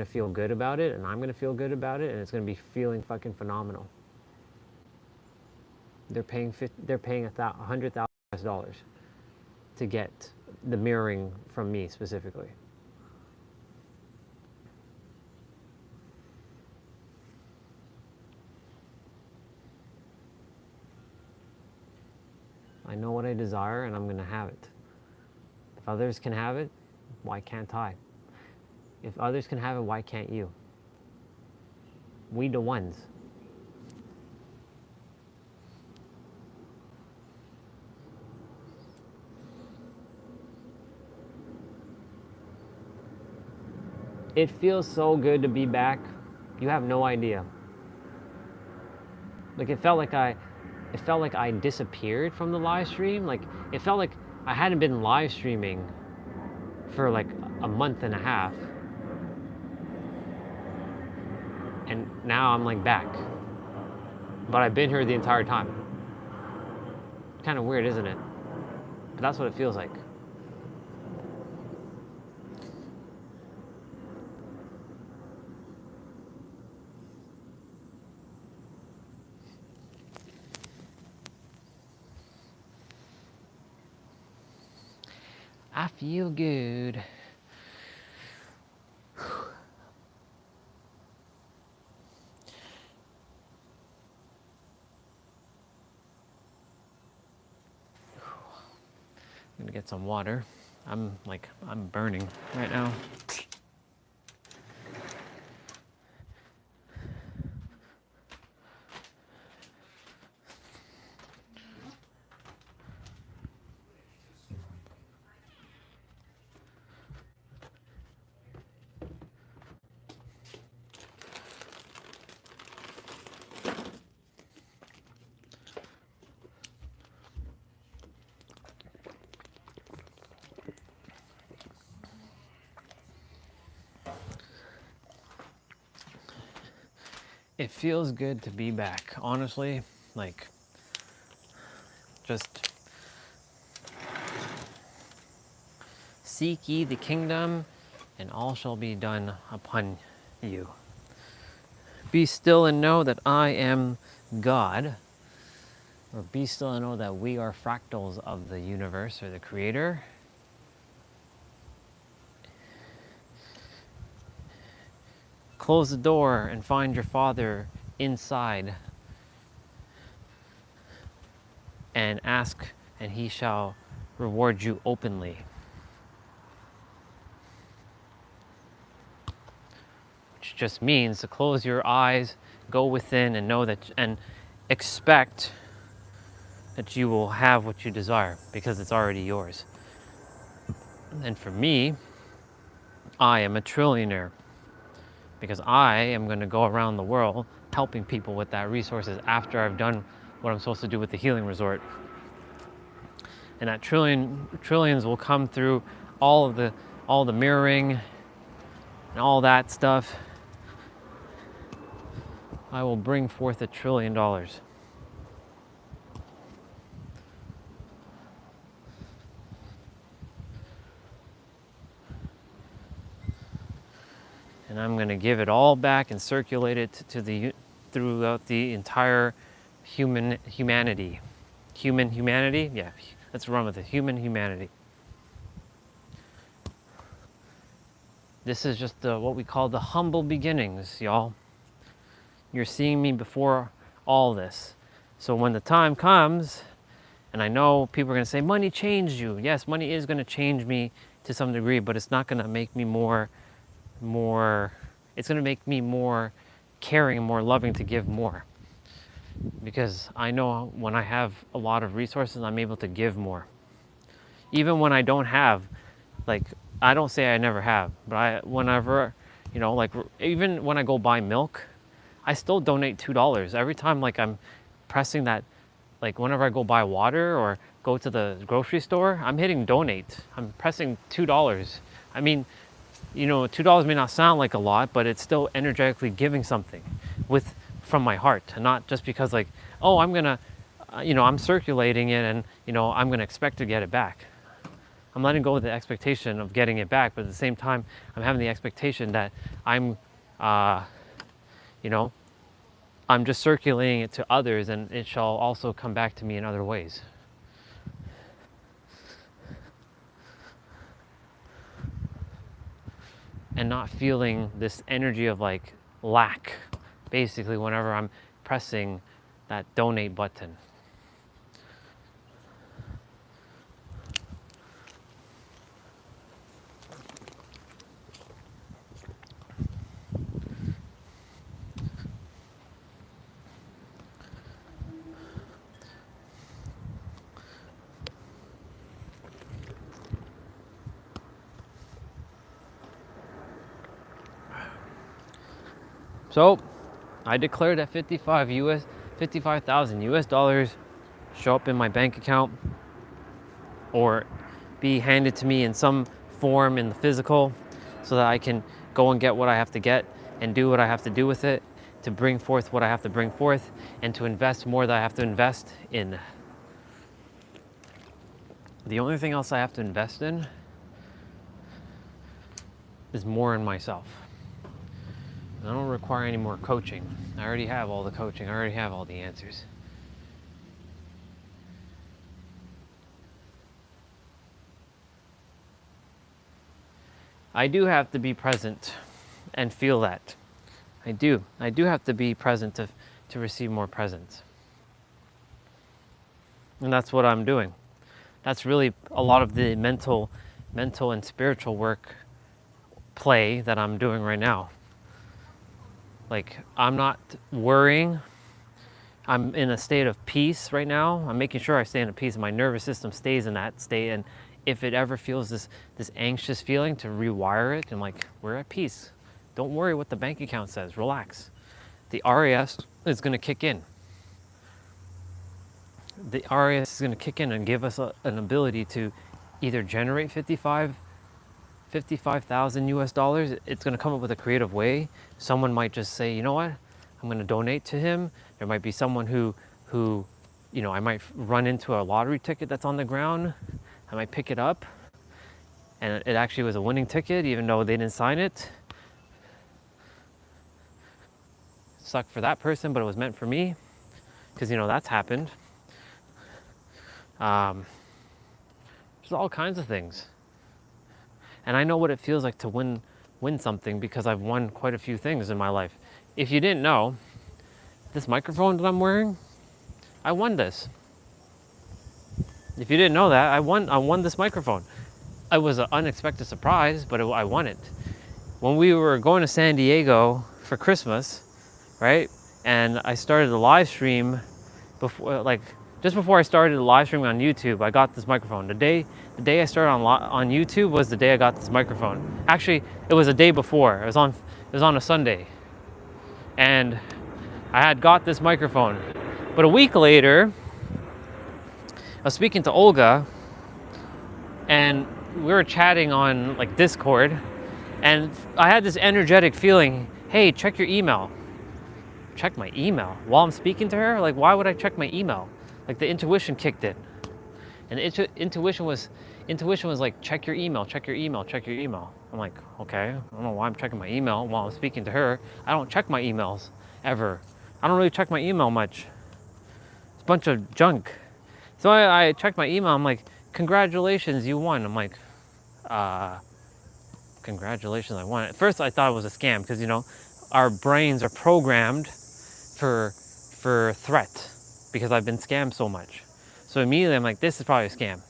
feel good about it, and I'm gonna feel good about it, and it's gonna be feeling fucking phenomenal. They're paying $100,000 to get the mirroring from me specifically. I know what I desire, and I'm gonna have it. If others can have it, why can't I? If others can have it, why can't you? We the ones. It feels so good to be back. You have no idea. Like it felt like I disappeared from the live stream. Like it felt like I hadn't been live streaming for like a month and a half. And now I'm like back. But I've been here the entire time. Kind of weird, isn't it? But that's what it feels like. I feel good. I'm gonna get some water. I'm burning right now. It feels good to be back, honestly. Like, just seek ye the kingdom, and all shall be done upon you. Be still and know that I am God, or be still and know that we are fractals of the universe or the creator. Close the door and find your Father inside and ask, and he shall reward you openly. Which just means to close your eyes, go within, and know that, and expect that you will have what you desire because it's already yours. And for me, I am a trillionaire because I am going to go around the world helping people with that resources after I've done what I'm supposed to do with the healing resort. And that trillions will come through all the mirroring and all that stuff. I will bring forth $1 trillion. And I'm going to give it all back and circulate it throughout the entire humanity. Human humanity? Yeah, let's run with it. Human humanity. This is just what we call the humble beginnings, y'all. You're seeing me before all this. So when the time comes, and I know people are going to say, money changed you. Yes, money is going to change me to some degree, but it's not going to make me more, it's going to make me more caring and more loving to give more. Because I know when I have a lot of resources, I'm able to give more. Even when I don't have, like, I don't say I never have, but whenever, like, even when I go buy milk, I still donate $2. Every time, like, I'm pressing that, like, whenever I go buy water or go to the grocery store, I'm hitting donate. I'm pressing $2. I mean, $2 may not sound like a lot, but it's still energetically giving something from my heart, and not just because, like, oh, I'm gonna, I'm circulating it and, I'm gonna expect to get it back. I'm letting go of the expectation of getting it back, but at the same time, I'm having the expectation that I'm just circulating it to others, and it shall also come back to me in other ways. And not feeling this energy of, like, lack, basically, whenever I'm pressing that donate button. So I declared that 55,000 US dollars show up in my bank account or be handed to me in some form in the physical, so that I can go and get what I have to get and do what I have to do with it to bring forth what I have to bring forth, and to invest more that I have to invest in. The only thing else I have to invest in is more in myself. I don't require any more coaching. I already have all the coaching. I already have all the answers. I do have to be present and feel that. I do have to be present to receive more presents. And that's what I'm doing. That's really a lot of the mental and spiritual work play that I'm doing right now. Like, I'm not worrying. I'm in a state of peace right now. I'm making sure I stay in a peace. My nervous system stays in that state. And if it ever feels this anxious feeling, to rewire it and, like, we're at peace. Don't worry what the bank account says. Relax. The RAS is going to kick in. The RAS is going to kick in and give us an ability to either generate 55,000 US dollars. It's going to come up with a creative way. Someone might just say, you know what? I'm going to donate to him. There might be someone who, you know, I might run into a lottery ticket that's on the ground. I might pick it up, and it actually was a winning ticket, even though they didn't sign it. Sucked for that person, but it was meant for me, because, you know, that's happened. There's all kinds of things. And I know what it feels like to win something, because I've won quite a few things in my life. If you didn't know, this microphone that I'm wearing, I won this. If you didn't know that, I won this microphone. It was an unexpected surprise, but I won it. When we were going to San Diego for Christmas, right? And I started the live stream before, like, just before I started the live stream on YouTube, I got this microphone. The day I started on YouTube was the day I got this microphone. Actually, it was a day before. It was on a Sunday, and I had got this microphone. But a week later, I was speaking to Olga, and we were chatting on like Discord, and I had this energetic feeling, hey, check your email. Check my email while I'm speaking to her? Like, why would I check my email? Like, the intuition kicked in. And intuition was like, check your email, check your email, check your email. I'm like, okay, I don't know why I'm checking my email while I'm speaking to her. I don't check my emails ever. I don't really check my email much. It's a bunch of junk. So I checked my email. I'm like, congratulations, you won. I'm like, congratulations, I won. At first I thought it was a scam, because, you know, our brains are programmed for threat, because I've been scammed so much. So immediately I'm like, this is probably a scam.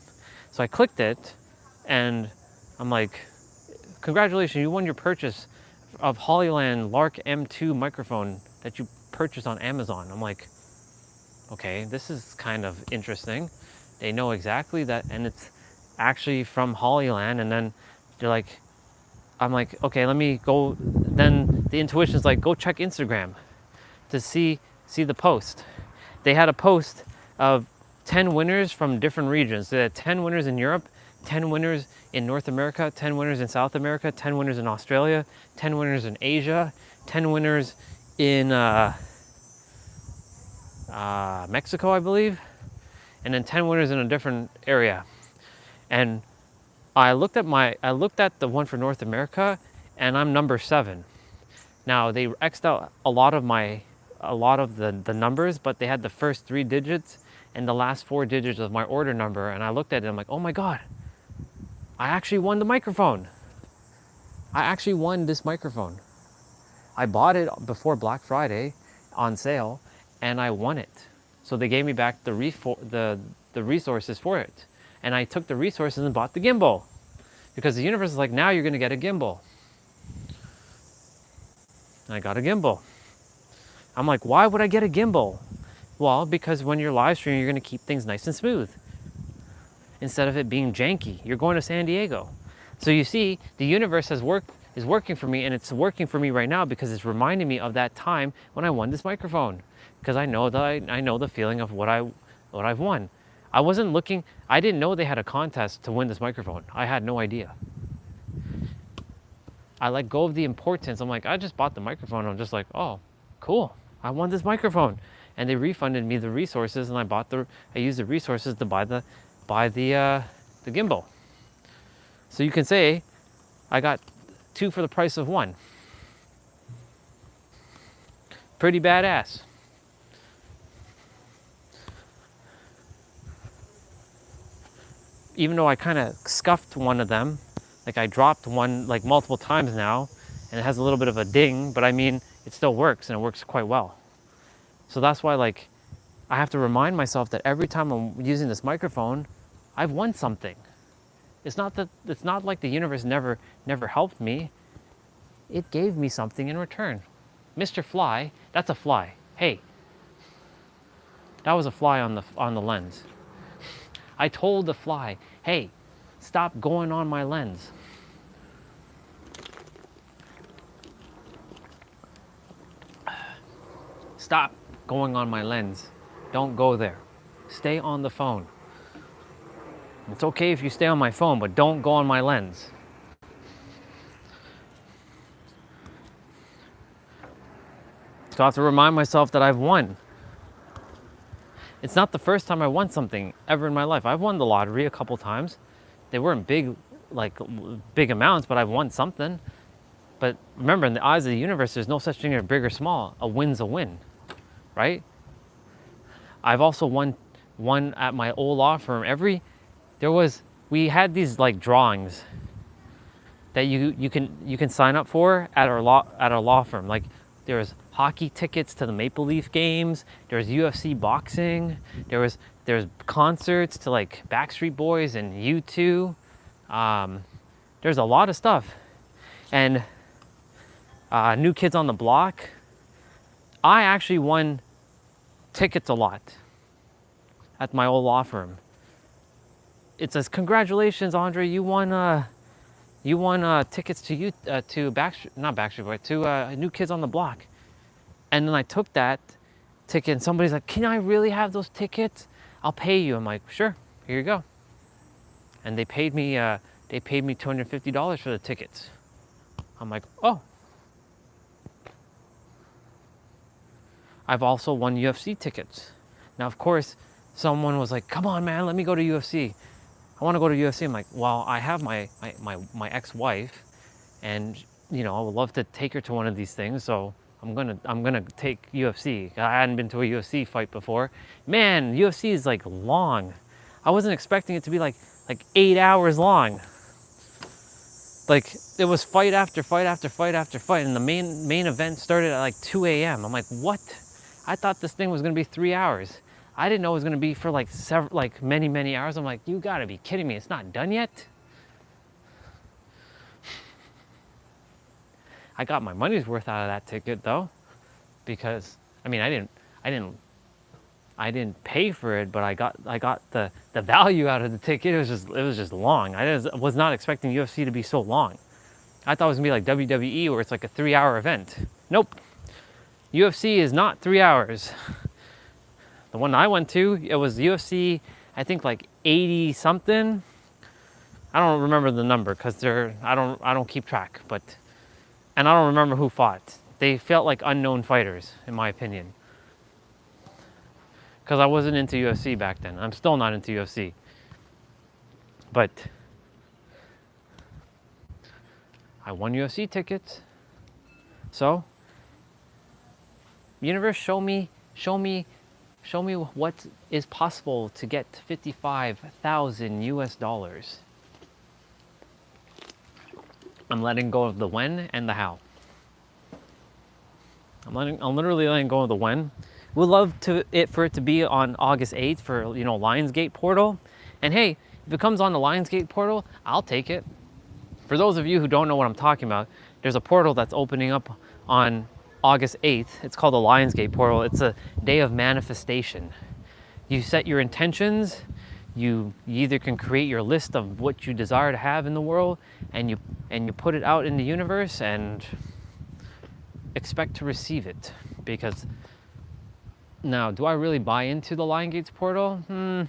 So I clicked it, and I'm like, congratulations, you won your purchase of Hollyland Lark M2 microphone that you purchased on Amazon. I'm like, okay, this is kind of interesting. They know exactly that, and it's actually from Hollyland. And then they're like, I'm like, okay, let me go. Then the intuition is like, go check Instagram to see the post. They had a post of 10 winners from different regions. They had 10 winners in Europe, 10 winners in North America, 10 winners in South America, 10 winners in Australia, 10 winners in Asia, 10 winners in Mexico, I believe, and then 10 winners in a different area. And I looked at the one for North America, and I'm number 7. Now, they X'd out a lot of the numbers, but they had the first 3 digits and the last 4 digits of my order number. And I looked at it, I'm like, oh my God, I actually won the microphone. I actually won this microphone. I bought it before Black Friday on sale, and I won it. So they gave me back the resources for it. And I took the resources and bought the gimbal, because the universe is like, now you're gonna get a gimbal. And I got a gimbal. I'm like, why would I get a gimbal? Well, because when you're live streaming, you're gonna keep things nice and smooth, instead of it being janky. You're going to San Diego. So you see, the universe is working for me, and it's working for me right now, because it's reminding me of that time when I won this microphone. Because I know that I know the feeling of what I've won. I wasn't looking, I didn't know they had a contest to win this microphone. I had no idea. I let go of the importance. I'm like, I just bought the microphone. I'm just like, oh, cool, I won this microphone. And they refunded me the resources, and I used the resources to buy the gimbal. So you can say I got 2 for the price of 1. Pretty badass. Even though I kind of scuffed one of them, like I dropped one like multiple times now, and it has a little bit of a ding, but I mean, it still works, and it works quite well. So that's why, like, I have to remind myself that every time I'm using this microphone, I've won something. It's not like the universe never helped me. It gave me something in return. Mr. Fly, that's a fly. Hey, that was a fly on the lens. I told the fly, hey, stop going on my lens. Stop going on my lens. Don't go there. Stay on the phone. It's okay if you stay on my phone, but don't go on my lens. So I have to remind myself that I've won. It's not the first time I won something ever in my life. I've won the lottery a couple times. They weren't big, like big amounts, but I've won something. But remember, in the eyes of the universe, there's no such thing as big or small. A win's a win, right? I've also won at my old law firm. We had these like drawings that you can sign up for at our law firm. Like there's hockey tickets to the Maple Leaf games. There's UFC boxing. There's concerts to like Backstreet Boys and U2. There's a lot of stuff, and New Kids on the Block. I actually won tickets a lot at my old law firm. It says, "Congratulations, Andre! You won tickets to New Kids on the Block." And then I took that ticket, and somebody's like, "Can I really have those tickets? I'll pay you." I'm like, "Sure, here you go." And they paid me $250 for the tickets. I'm like, "Oh." I've also won UFC tickets. Now, of course, someone was like, "Come on, man, let me go to UFC. I want to go to UFC." I'm like, "Well, I have my ex-wife, and I would love to take her to one of these things, so I'm gonna take UFC. I hadn't been to a UFC fight before. Man, UFC is like long. I wasn't expecting it to be like 8 hours long. Like it was fight after fight after fight after fight, and the main event started at like 2 a.m. I'm like, what? I thought this thing was gonna be 3 hours. I didn't know it was gonna be for like many hours. I'm like, you gotta be kidding me! It's not done yet. I got my money's worth out of that ticket though, because I mean, I didn't pay for it, but I got the value out of the ticket. It was just long. I was not expecting UFC to be so long. I thought it was gonna be like WWE, where it's like a 3-hour event. Nope. UFC is not 3 hours. The one I went to, it was UFC, I think like 80 something. I don't remember the number because I don't keep track, and I don't remember who fought. They felt like unknown fighters, in my opinion. Because I wasn't into UFC back then. I'm still not into UFC. But I won UFC tickets. So, universe, show me what is possible to get 55,000 US dollars. I'm letting go of the when and the how. I'm literally letting go of the when. We'd love for it to be on August 8th for Lionsgate portal. And hey, if it comes on the Lionsgate portal, I'll take it. For those of you who don't know what I'm talking about, there's a portal that's opening up on August 8th. It's called the Lionsgate portal. It's a day of manifestation. You set your intentions. You either can create your list of what you desire to have in the world, and you put it out in the universe and expect to receive it. Because now, do I really buy into the Lionsgate's portal?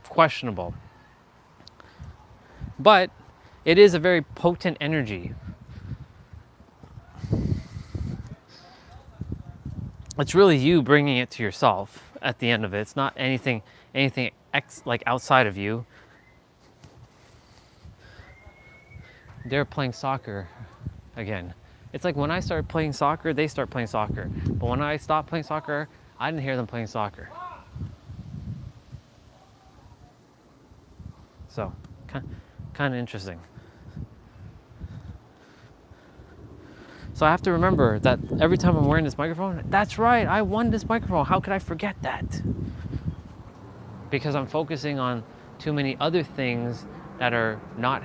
Questionable. But it is a very potent energy. It's really you bringing it to yourself at the end of it. It's not anything like outside of you. They're playing soccer again. It's like when I start playing soccer, they start playing soccer. But when I stop playing soccer, I didn't hear them playing soccer. So, kind of interesting. So I have to remember that every time I'm wearing this microphone, that's right, I won this microphone. How could I forget that? Because I'm focusing on too many other things that are not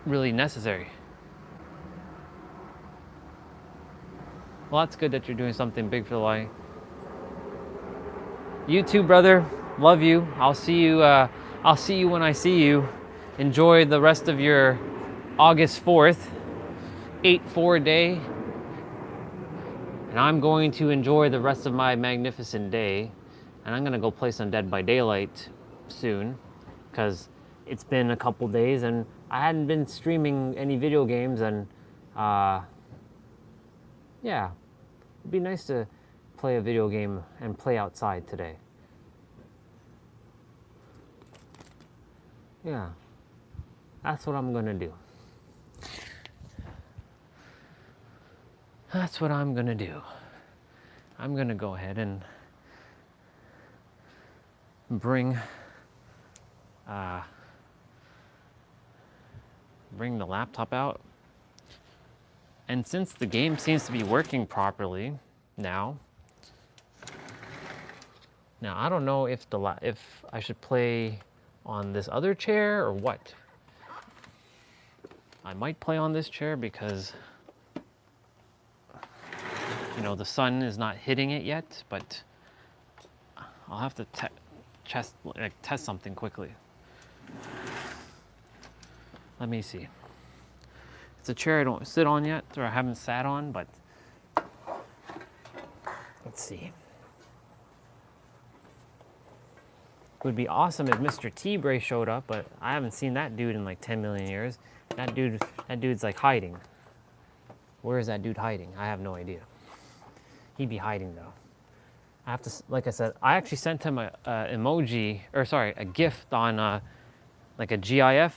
really necessary. Well, that's good that you're doing something big for the light. You too, brother. Love you. I'll see you when I see you. Enjoy the rest of your August 4th, 8-4 day. And I'm going to enjoy the rest of my magnificent day. And I'm gonna go play some Dead by Daylight soon, because it's been a couple days and I hadn't been streaming any video games, and yeah, it'd be nice to play a video game and play outside today. Yeah, that's what I'm gonna do. That's what I'm gonna do. I'm gonna go ahead and bring the laptop out. And since the game seems to be working properly now I don't know if if I should play on this other chair or what. I might play on this chair because, you know, the sun is not hitting it yet, but I'll have to test something quickly. Let me see. It's a chair I don't sit on yet, or I haven't sat on, but let's see. It would be awesome if Mr. T-Bray showed up, but I haven't seen that dude in like 10 million years. That dude's like hiding. Where is that dude hiding? I have no idea. He'd be hiding though. I have to, like I said, I actually sent him a emoji, or sorry, a gift on like a GIF,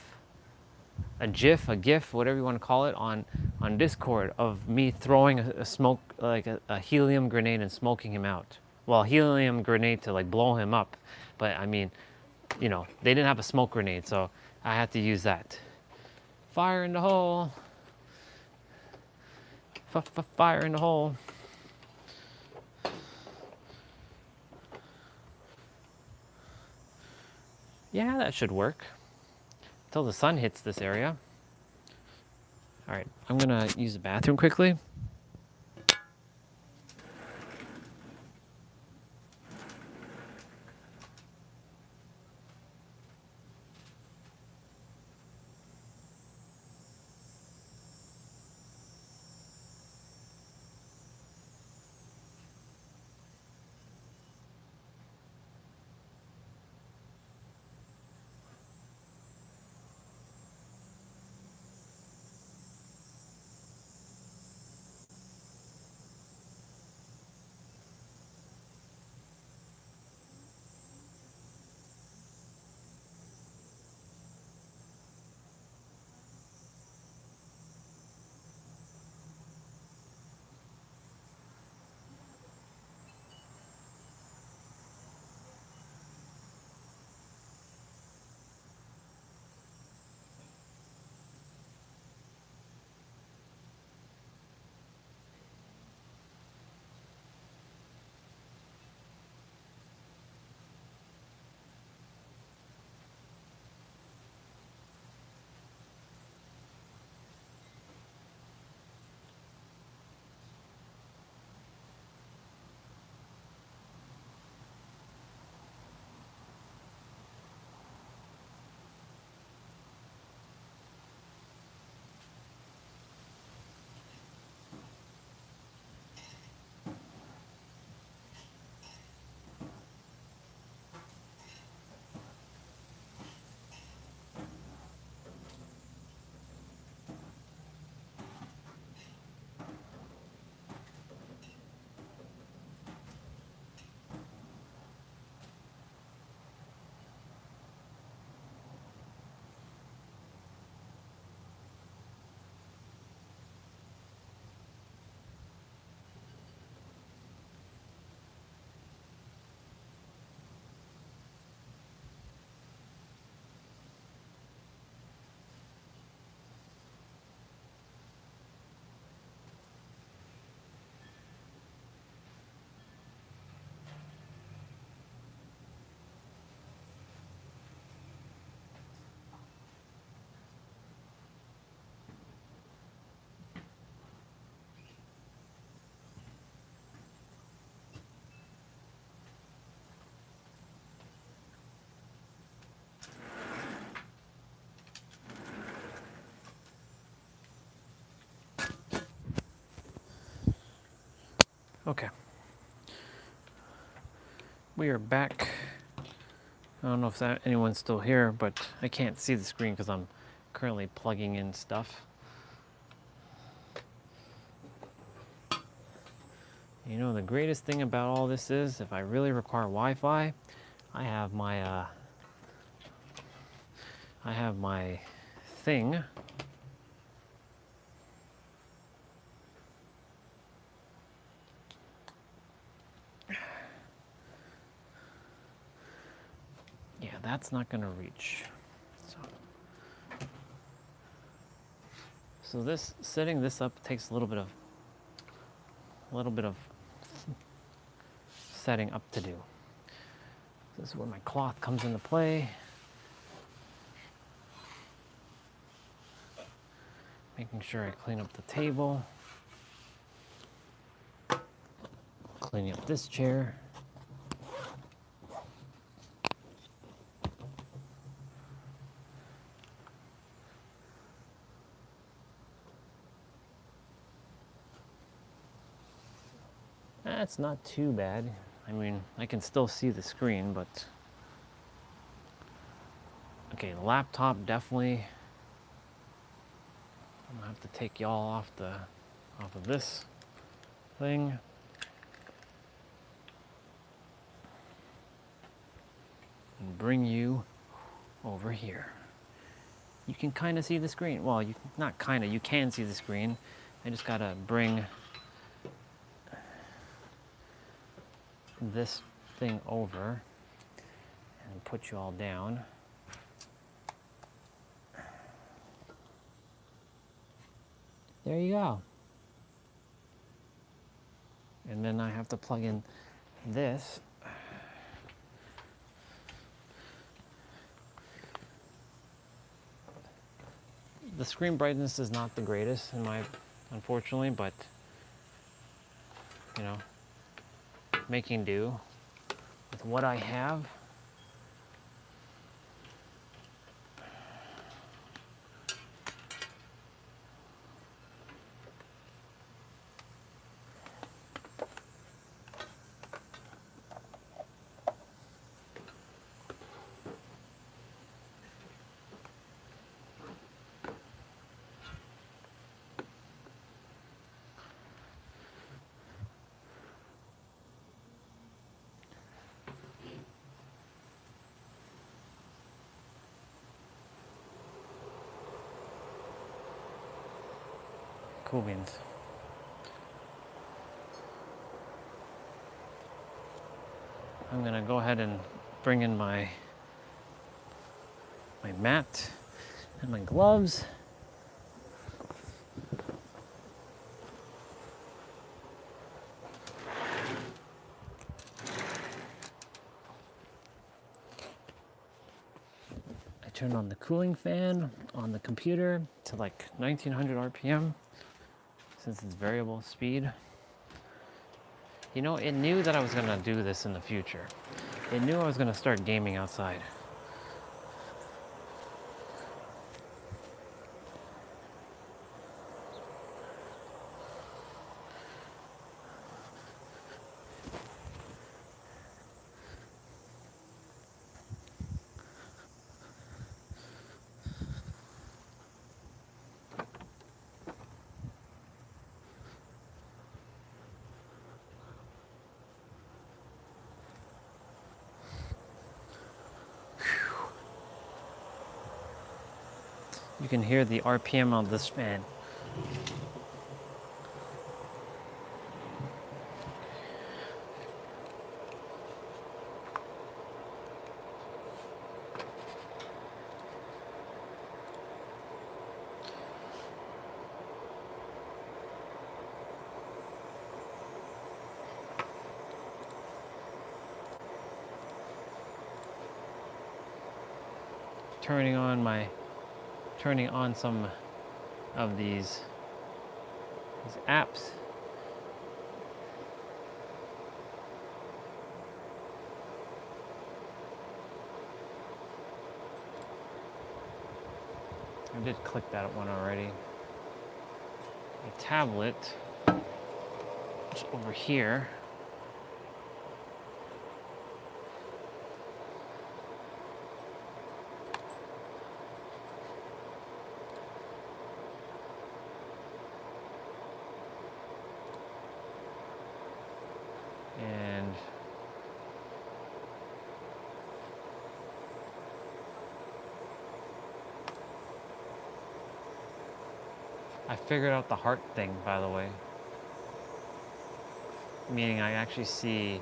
a GIF, whatever you want to call it, on Discord of me throwing a smoke, like a helium grenade and smoking him out. Well, helium grenade to like blow him up, but I mean, you know, they didn't have a smoke grenade, so I had to use that. Fire in the hole. Fire in the hole. Yeah, that should work. Until the sun hits this area. All right, I'm gonna use the bathroom quickly. Okay. We are back. I don't know if anyone's still here, but I can't see the screen because I'm currently plugging in stuff. You know, the greatest thing about all this is, if I really require Wi-Fi, I have my thing. Yeah, that's not gonna reach. So this, setting this up takes a little bit of setting up to do. This is where my cloth comes into play. Making sure I clean up the table. Cleaning up this chair. That's not too bad. I mean, I can still see the screen, but... Okay, the laptop definitely... I'm gonna have to take y'all off of this thing. And bring you over here. You can kind of see the screen. Well, not kind of, you can see the screen. I just gotta bring this thing over and put you all down. There you go. And then I have to plug in this. The screen brightness is not the greatest unfortunately, but you know, making do with what I have. Cool beans. I'm gonna go ahead and bring in my mat and my gloves. I turn on the cooling fan on the computer to like 1900 RPM since it's variable speed. You know, it knew that I was gonna do this in the future. It knew I was gonna start gaming outside. You can hear the RPM on this fan. Turning on some of these apps. I did click that one already. A tablet, which is over here. I figured out the heart thing, by the way. Meaning I actually see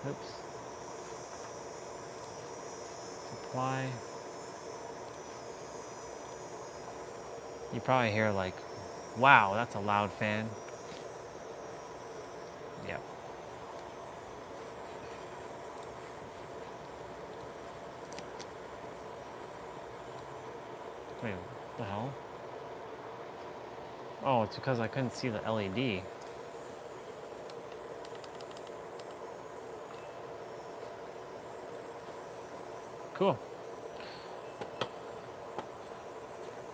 oops. Supply. You probably hear like, wow, that's a loud fan. Yep. Wait, what the hell? Oh, it's because I couldn't see the LED. Cool.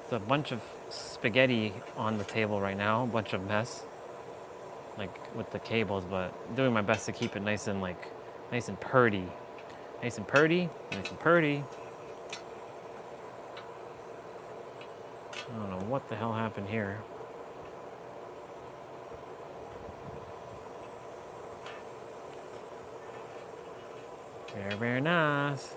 It's a bunch of spaghetti on the table right now, a bunch of mess, like with the cables, but I'm doing my best to keep it nice and purdy. Nice and purdy, nice and purdy. I don't know what the hell happened here. Very, very nice.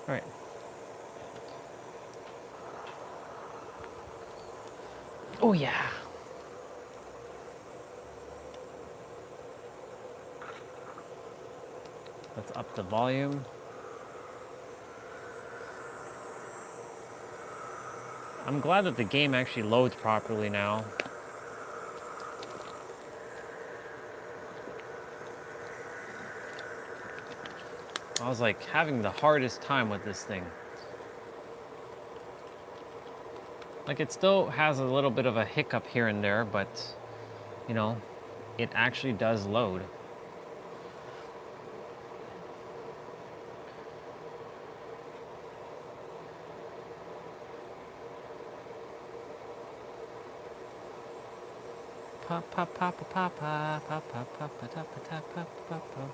All right. Oh yeah. Let's up the volume. I'm glad that the game actually loads properly now. I was like having the hardest time with this thing. Like it still has a little bit of a hiccup here and there, but you know, it actually does load. Pop pop pop pop pop pop pop pop pop pop pop pop pop.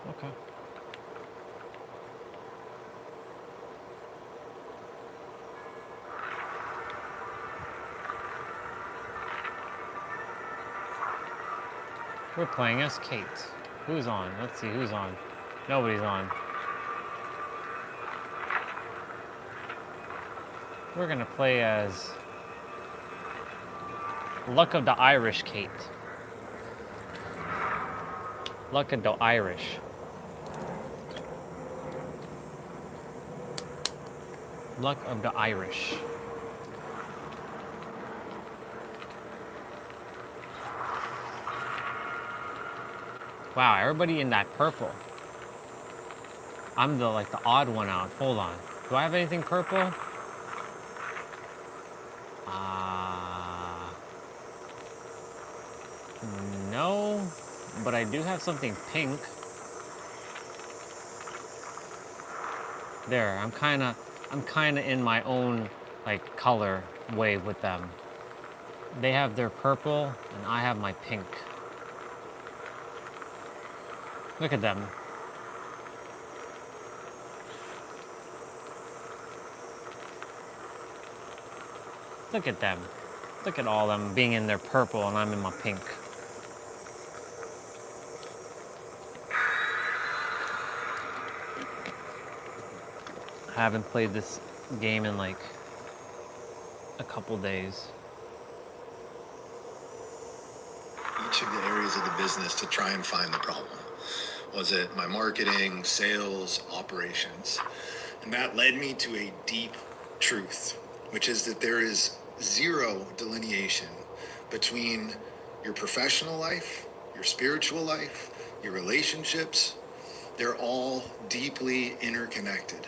Okay. We're playing as Kate. Who's on? Let's see who's on. Nobody's on. We're gonna play as Luck of the Irish Kate. Luck of the Irish. Luck of the Irish. Wow, everybody in that purple. I'm the odd one out. Hold on. Do I have anything purple? No, but I do have something pink. There, I'm kinda in my own color wave with them. They have their purple and I have my pink. Look at them. Look at them. Look at all of them being in their purple and I'm in my pink. I haven't played this game in a couple days. Each of the areas of the business to try and find the problem. Was it my marketing, sales, operations? And that led me to a deep truth, which is that there is zero delineation between your professional life, your spiritual life, your relationships, They're all deeply interconnected.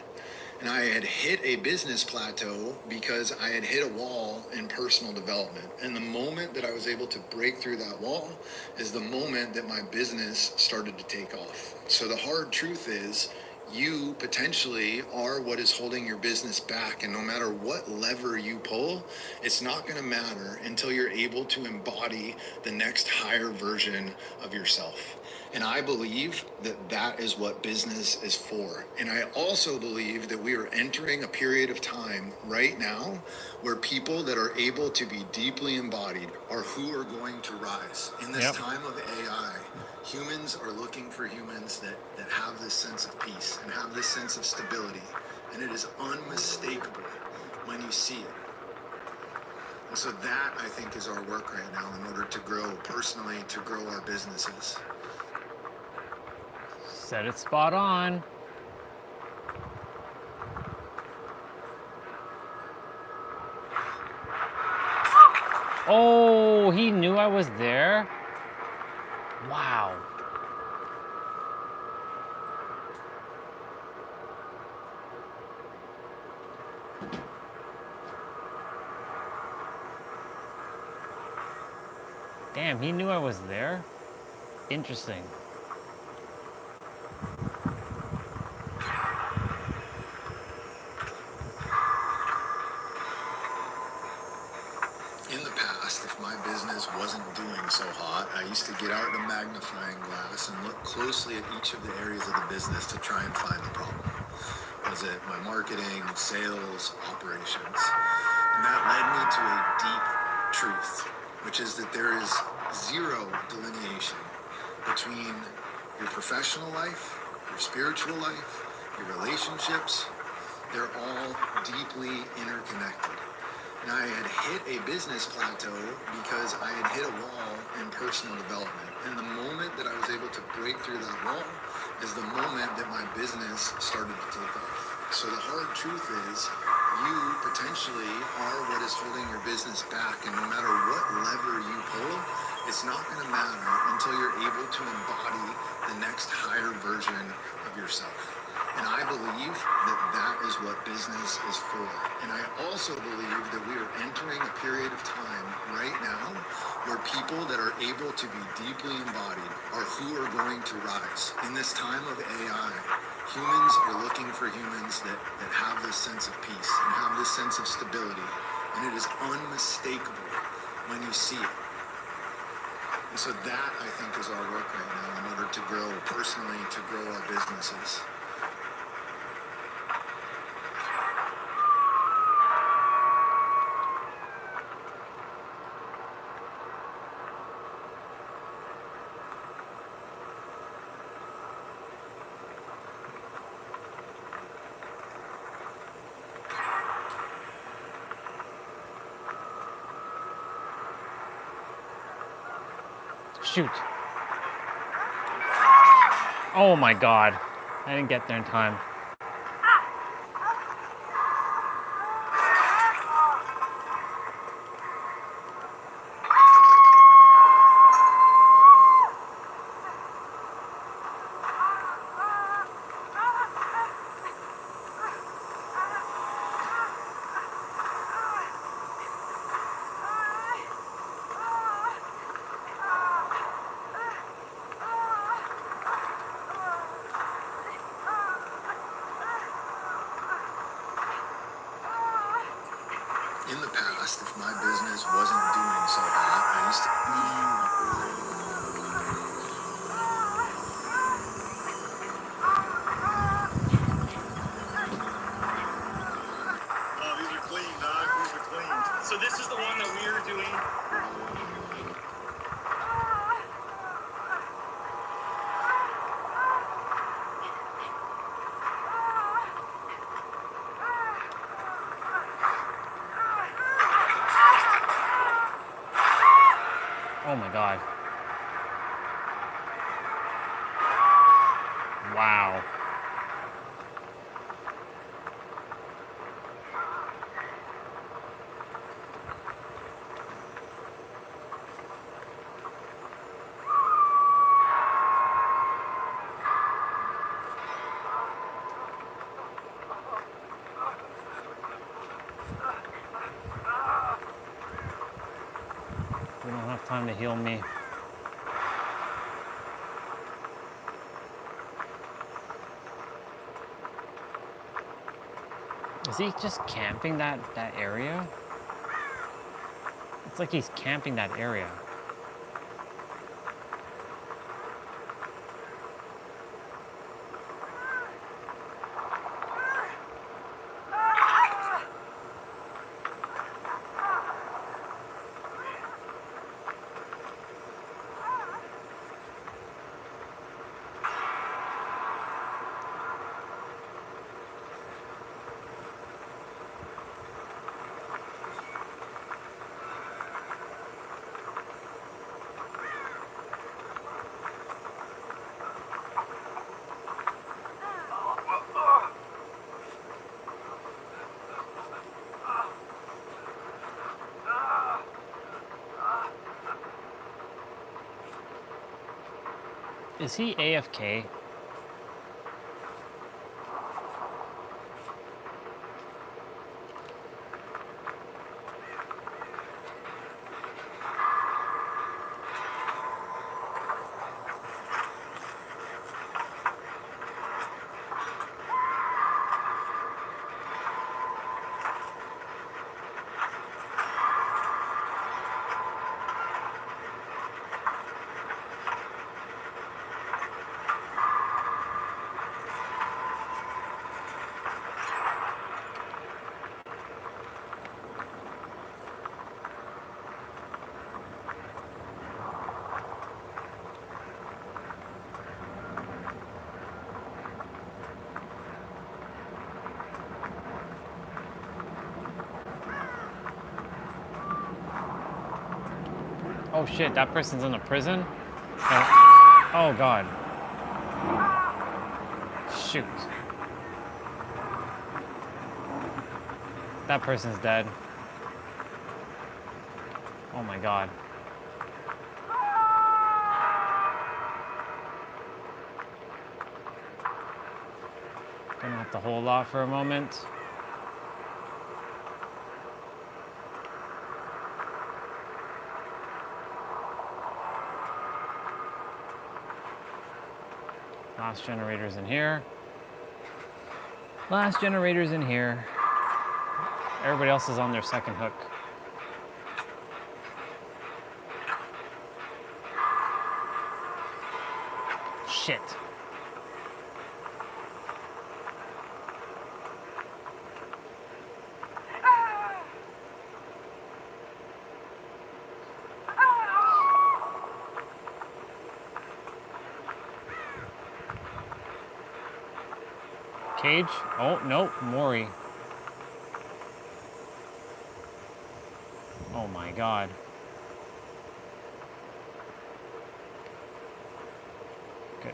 And I had hit a business plateau because I had hit a wall in personal development. And the moment that I was able to break through that wall is the moment that my business started to take off. So the hard truth is, you potentially are what is holding your business back. And no matter what lever you pull, it's not going to matter until you're able to embody the next higher version of yourself. And I believe that that is what business is for. And I also believe that we are entering a period of time right now where people that are able to be deeply embodied are who are going to rise. In this time of AI, humans are looking for humans that have this sense of peace and have this sense of stability. And it is unmistakable when you see it. And so that, I think, is our work right now in order to grow personally, to grow our businesses. Said it spot on. Oh, he knew I was there? Wow. Damn, he knew I was there? Interesting. In the past, if my business wasn't doing so hot, I used to get out the magnifying glass and look closely at each of the areas of the business to try and find the problem. Was it my marketing, sales, operations? And that led me to a deep truth, which is that there is zero delineation between your professional life, your spiritual life, your relationships. They're all deeply interconnected. And I had hit a business plateau because I had hit a wall in personal development. And the moment that I was able to break through that wall is the moment that my business started to take off. So the hard truth is, you potentially are what is holding your business back. And no matter what lever you pull, it's not going to matter until you're able to embody the next higher version of yourself. And I believe that that is what business is for. And I also believe that we are entering a period of time right now where people that are able to be deeply embodied are who are going to rise. In this time of AI, humans are looking for humans that have this sense of peace and have this sense of stability. And it is unmistakable when you see it. And so that, I think, is our work right now in order to grow personally, to grow our businesses. Shoot. Oh my God. I didn't get there in time. In the past, if my business wasn't doing so hot, I used to... Oh, these are clean, dog. These are clean. So this is the one that we are doing. Oh my God. Wow. heal me. Is he just camping that area? It's like he's camping that area. Is he AFK? Oh shit, that person's in a prison? Oh god. Shoot. That person's dead. Oh my god. Gonna have to hold off for a moment. Last generator's in here. Last generator's in here. Everybody else is on their second hook. Shit. Cage? Oh, no, Maury. Oh my god. Good.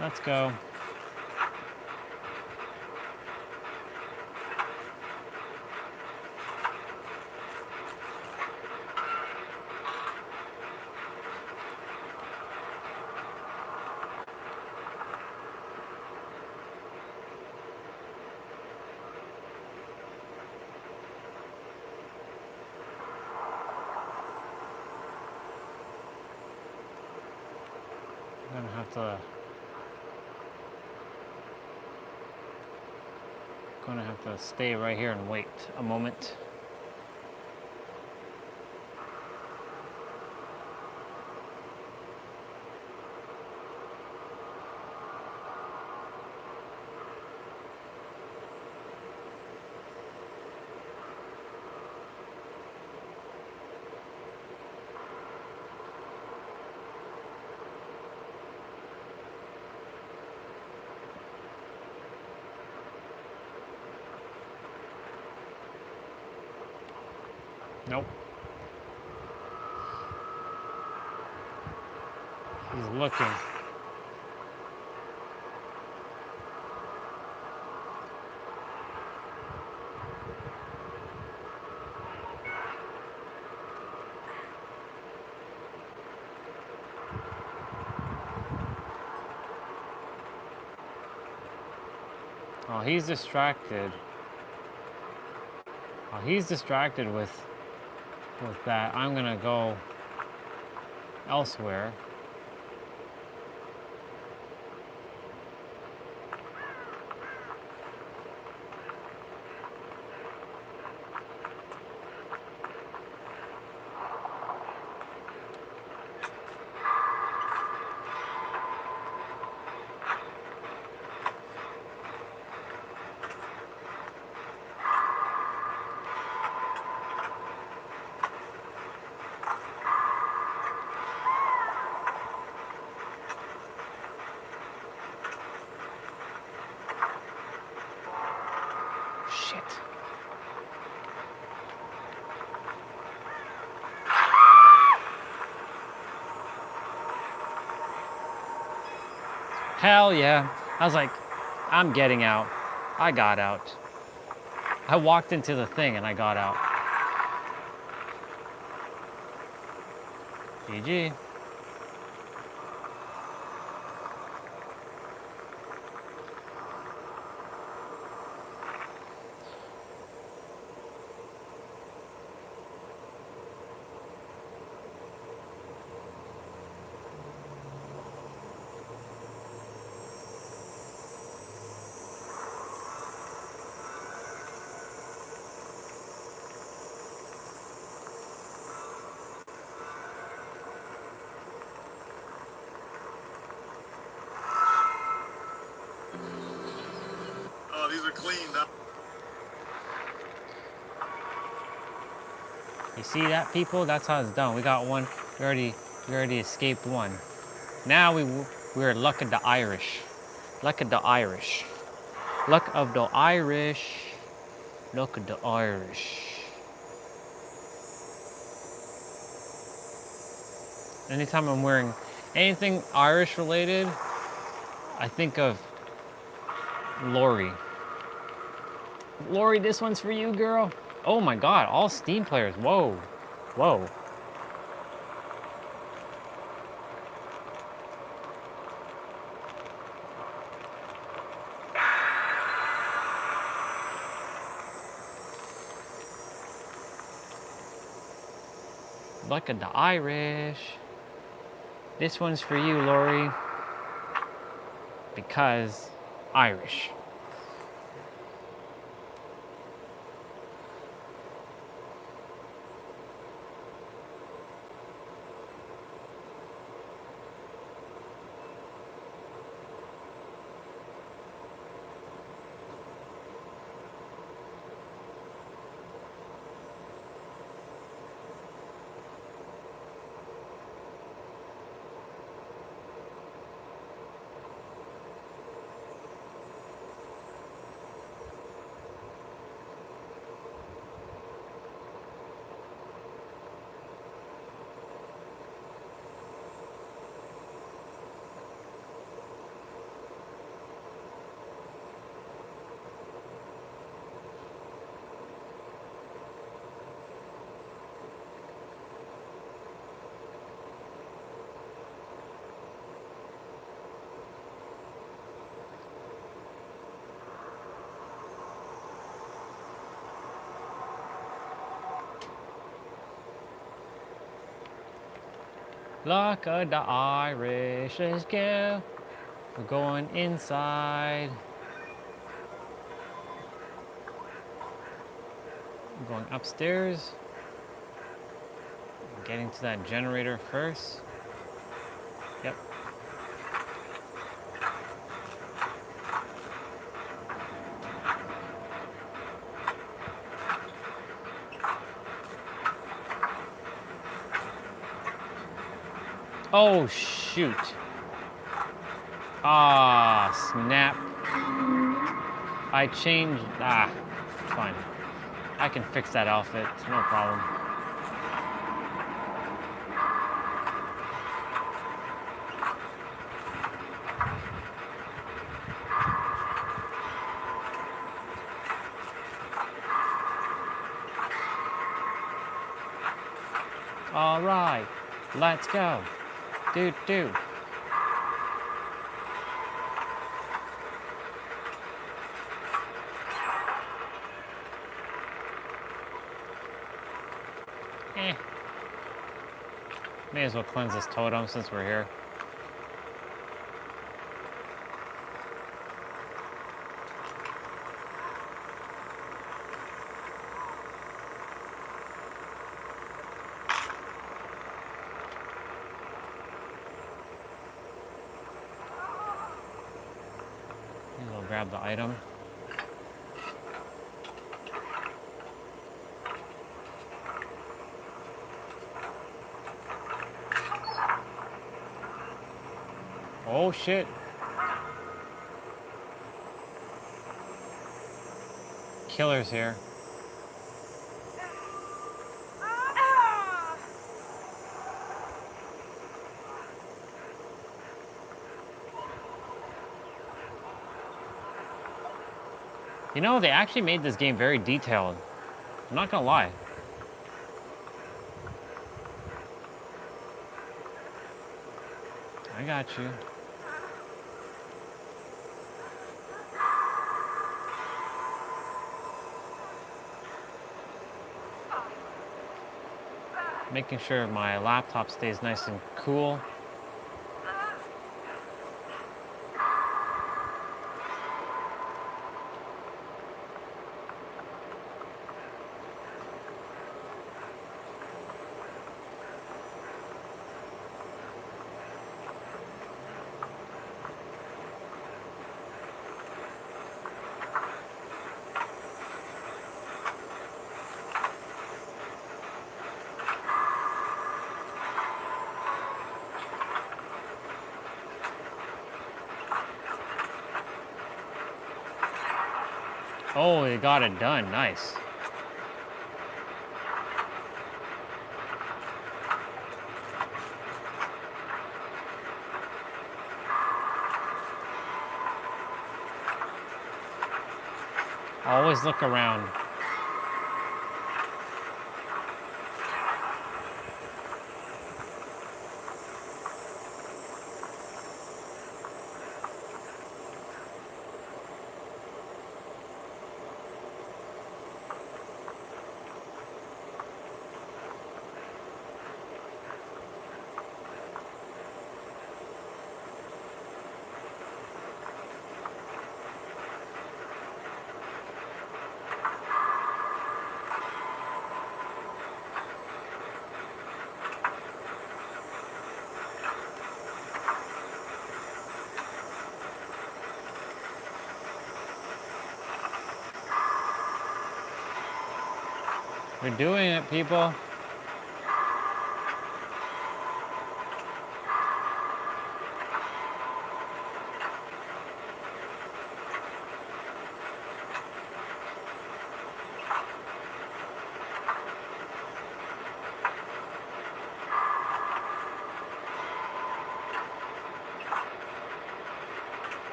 Let's go. I'm gonna have to stay right here and wait a moment. Nope. He's looking. While he's distracted. While he's distracted with that, I'm gonna go elsewhere. Shit. Hell yeah. I was like, I'm getting out. I got out. I walked into the thing and I got out. GG. Oh, these are clean. You see that, people? That's how it's done. We got one. We already escaped one. Now we're luck of the Irish. Luck of the Irish. Luck of the Irish. Luck of the Irish. Anytime I'm wearing anything Irish related, I think of Lori. Lori, this one's for you, girl. Oh my God, all Steam players. Whoa. Whoa. Luck of the Irish. This one's for you, Lori. Because Irish. Luck of the Irish, let's go. We're going inside. I'm going upstairs. I'm getting to that generator first. Yep. Oh, shoot. Ah, snap. I changed. It's fine. I can fix that outfit. It's no problem. All right, let's go. Do. May as well cleanse this totem since we're here. Maybe we'll grab the item. Oh shit. Killer's here. You know, they actually made this game very detailed. I'm not gonna lie. I got you. Making sure my laptop stays nice and cool. Oh, they got it done. Nice. Always look around. We're doing it, people.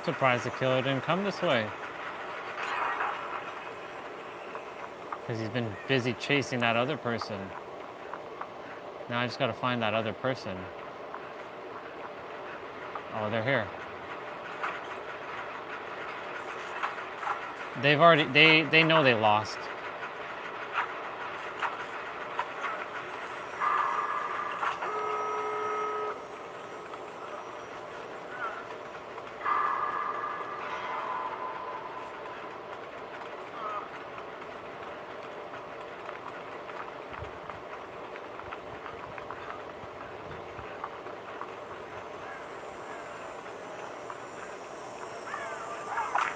Surprised the killer didn't come this way. Because he's been busy chasing that other person. Now I just gotta find that other person. Oh, they're here. They've already, they know they lost.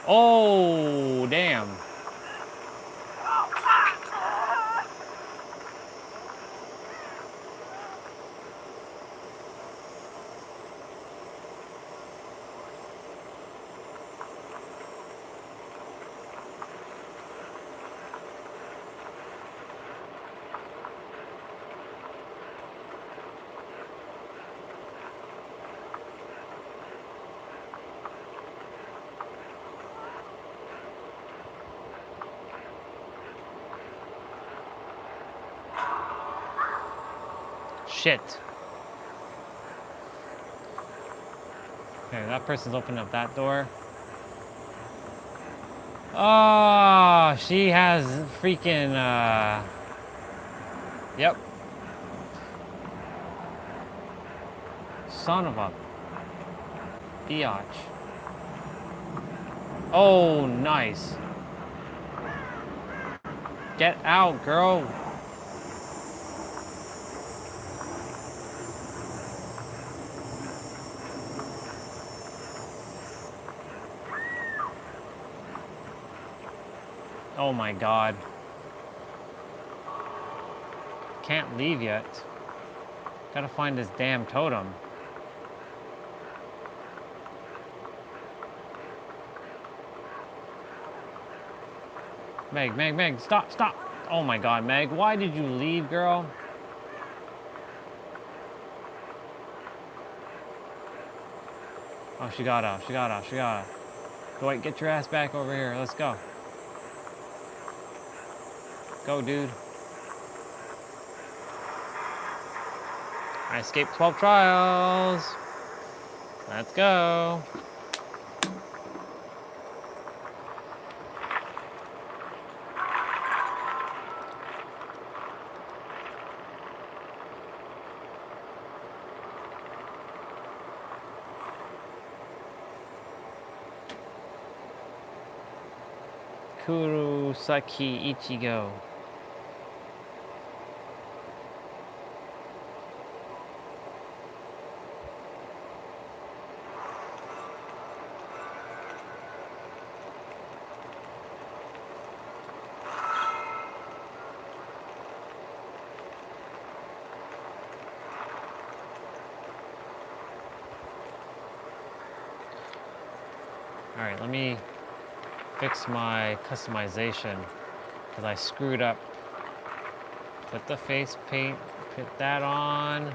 Oh, damn. shit. Okay, that person's opening up that door. Oh, she has freaking, yep. Son of a biatch. Oh, nice. Get out, girl. Oh my god. Can't leave yet. Gotta find this damn totem. Meg, stop. Oh my god, Meg, why did you leave, girl? Oh, she got out. Dwight, get your ass back over here. Let's go. Go, dude. I escaped 12 trials. Let's go. Kurosaki Ichigo. All right, let me fix my customization because I screwed up. Put the face paint, put that on,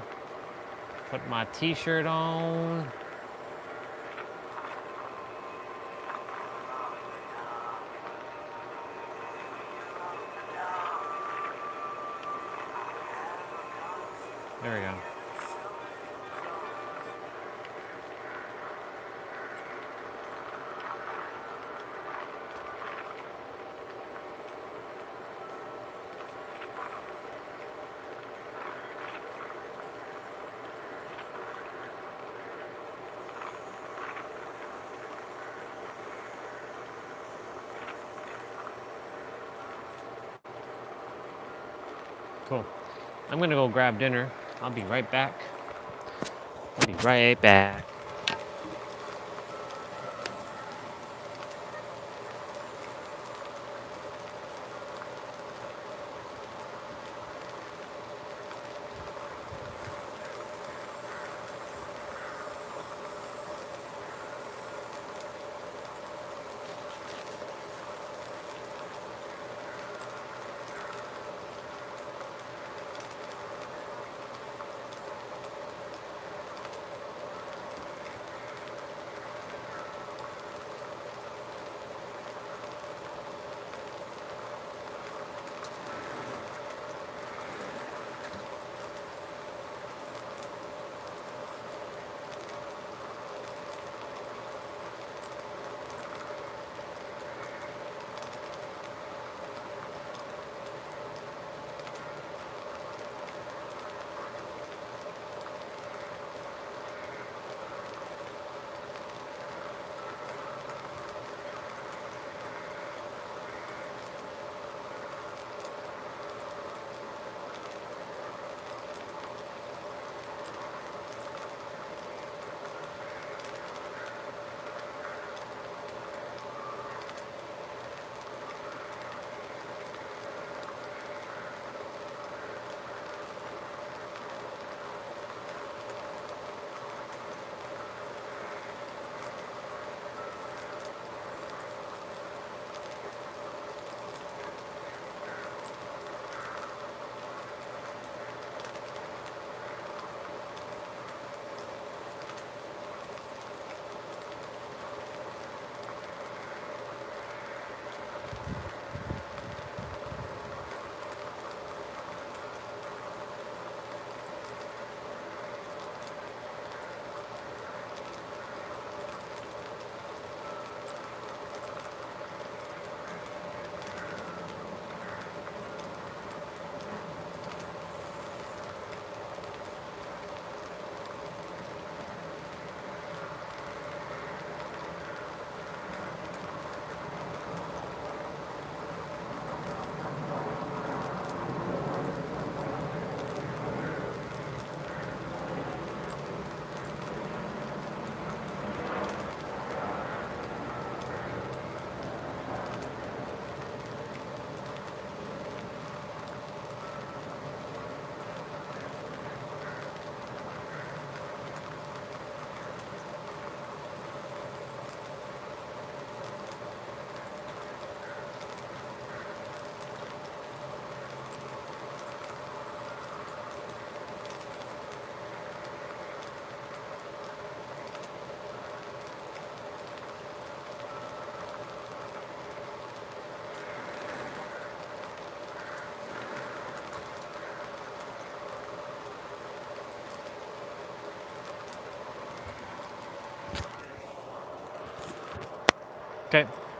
put my t-shirt on. There we go. Cool. I'm gonna go grab dinner. I'll be right back.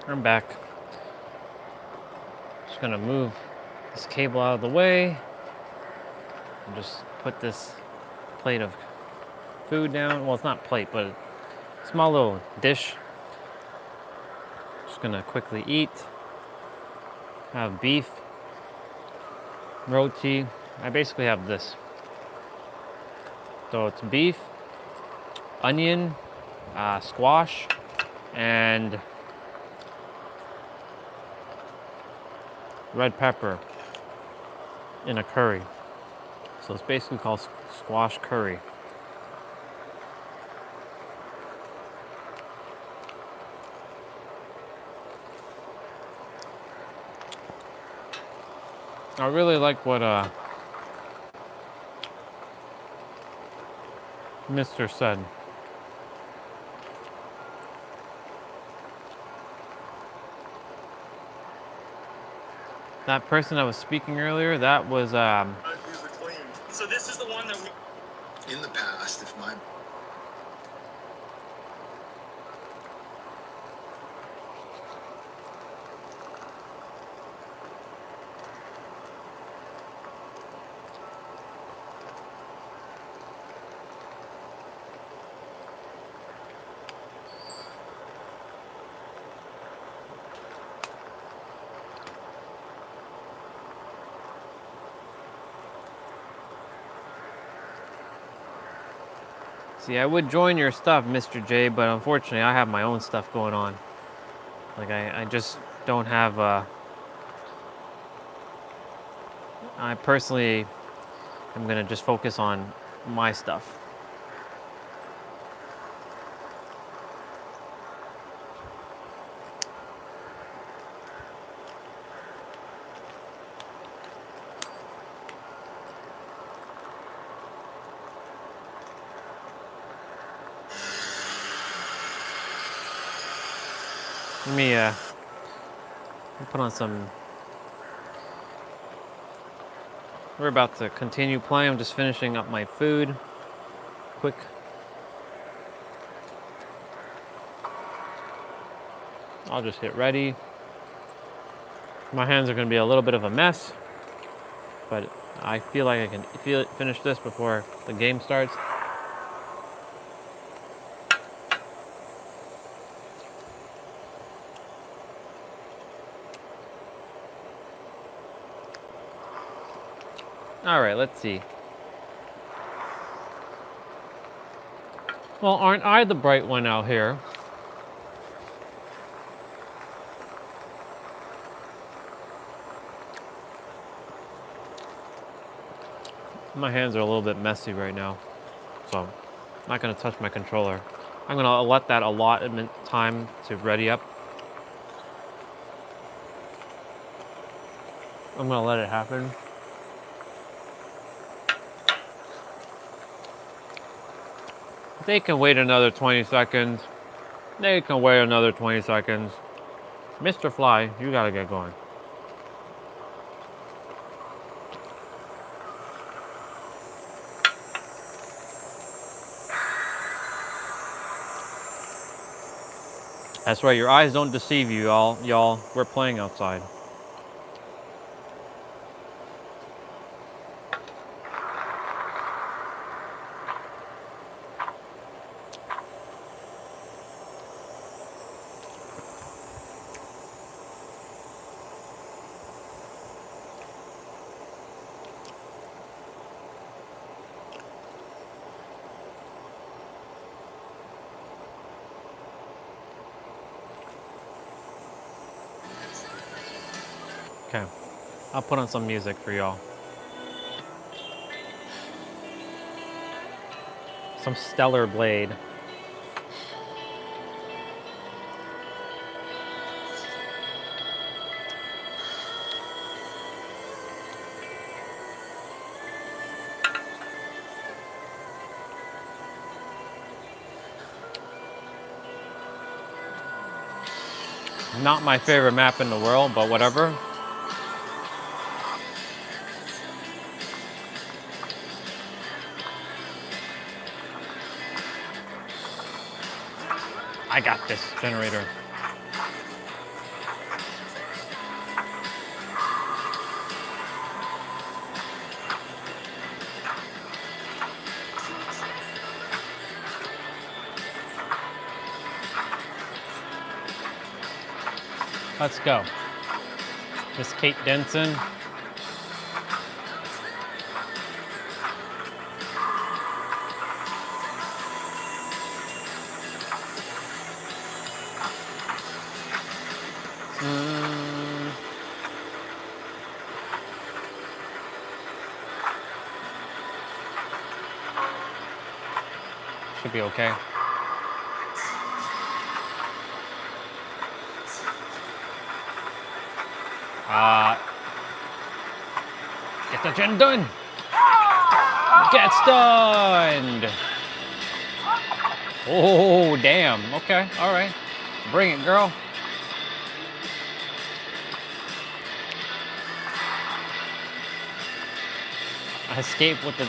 I'm back. Just gonna move this cable out of the way and just put this plate of food down. Well, it's not plate, but a small little dish. Just gonna quickly eat. Have beef, roti. I basically have this. So it's beef, onion, squash, and red pepper in a curry. So it's basically called squash curry. I really like what Mr. said. That person that was speaking earlier, that was So this is the one that we. In the past, if my See, I would join your stuff, Mr. J, but unfortunately I have my own stuff going on. Like, I just don't have, I personally am gonna just focus on my stuff. Let me put on some. We're about to continue playing. I'm just finishing up my food. Quick. I'll just hit ready. My hands are going to be a little bit of a mess, but I feel like I can finish this before the game starts. All right, let's see. Well, aren't I the bright one out here? My hands are a little bit messy right now, so I'm not going to touch my controller. I'm going to let that allotment time to ready up. I'm going to let it happen. They can wait another 20 seconds. They can wait another 20 seconds. Mr. Fly, you gotta get going. That's right, your eyes don't deceive you, y'all. We're playing outside. Okay, I'll put on some music for y'all. Some Stellar Blade. Not my favorite map in the world, but whatever. I got this generator. Let's go. Miss Kate Denson. Should be okay. Get the gym done. Get stunned. Oh, damn. Okay, all right. Bring it, girl. I escaped with a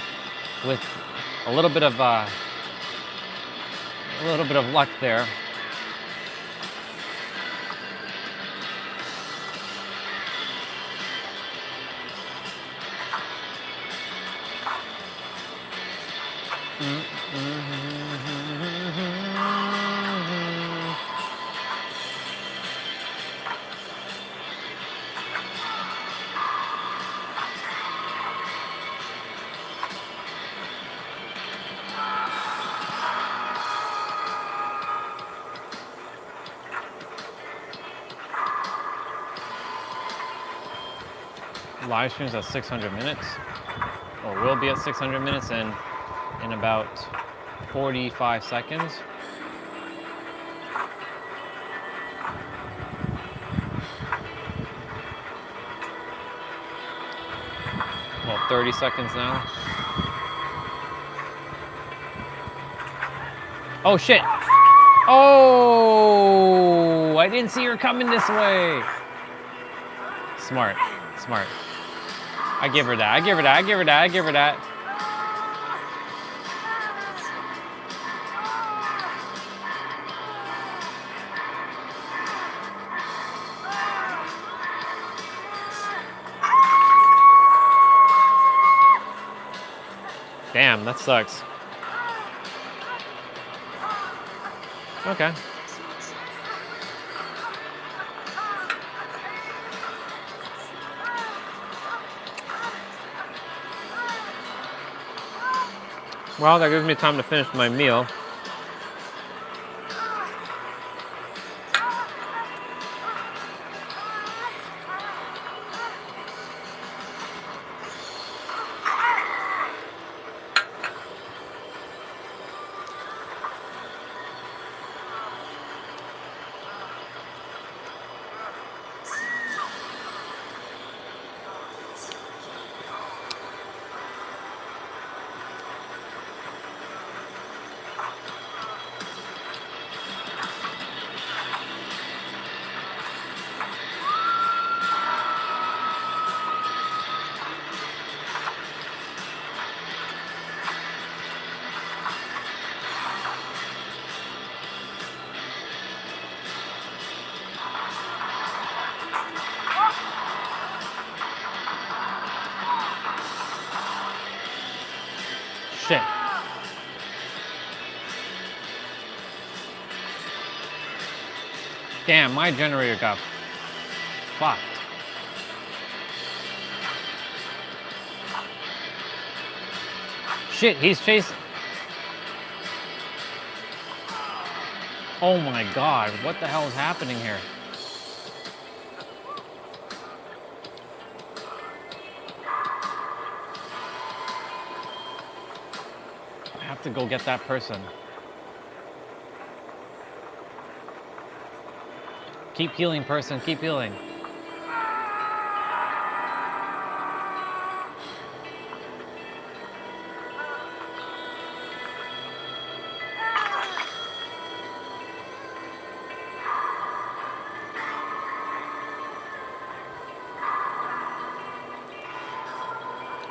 little bit of luck there. Live streams at 600 minutes, or will be at 600 minutes in about 45 seconds. Well, 30 seconds now. Oh shit! Oh, I didn't see her coming this way. Smart, smart. I give her that. I give her that. I give her that. I give her that. Damn, that sucks. Okay. Well, that gives me time to finish my meal. Shit. Damn, my generator got fucked. Shit, he's chasing. Oh my god, what the hell is happening here? I have to go get that person. Keep healing, person, keep healing.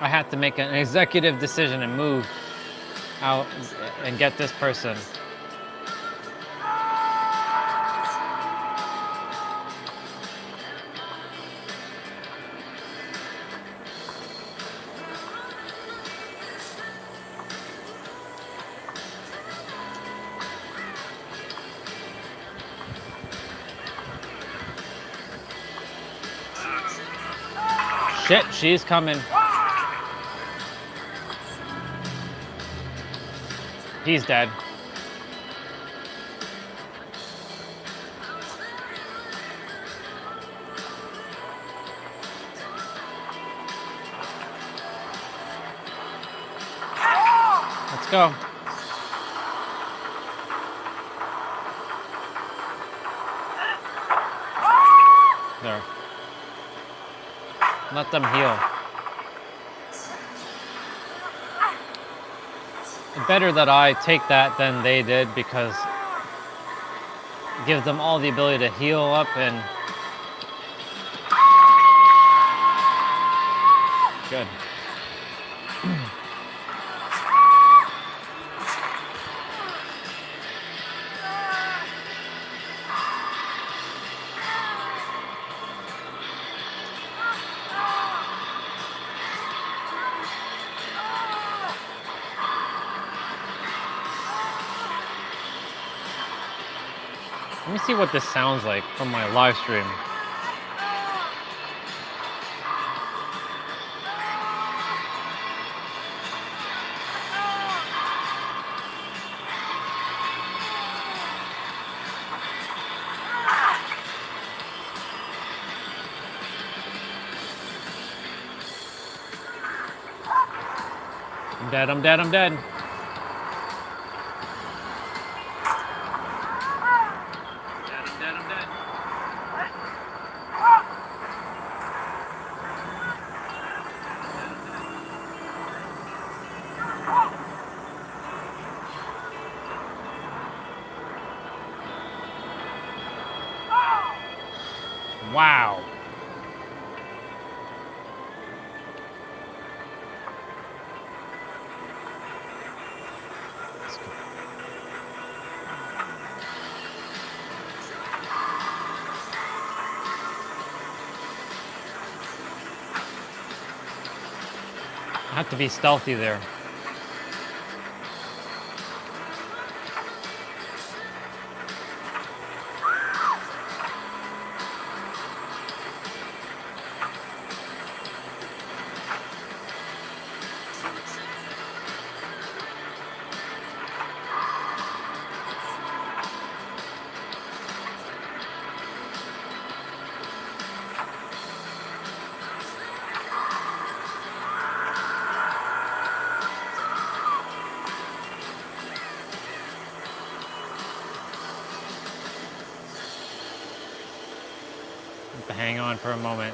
I had to make an executive decision and move out and get this person. Shit, she's coming. He's dead. Let's go. There. Let them heal. Better that I take that than they did, because it gives them all the ability to heal up and good. Let me see what this sounds like from my live stream. I'm dead, I'm dead, I'm dead. Wow. I have to be stealthy there. Have to hang on for a moment.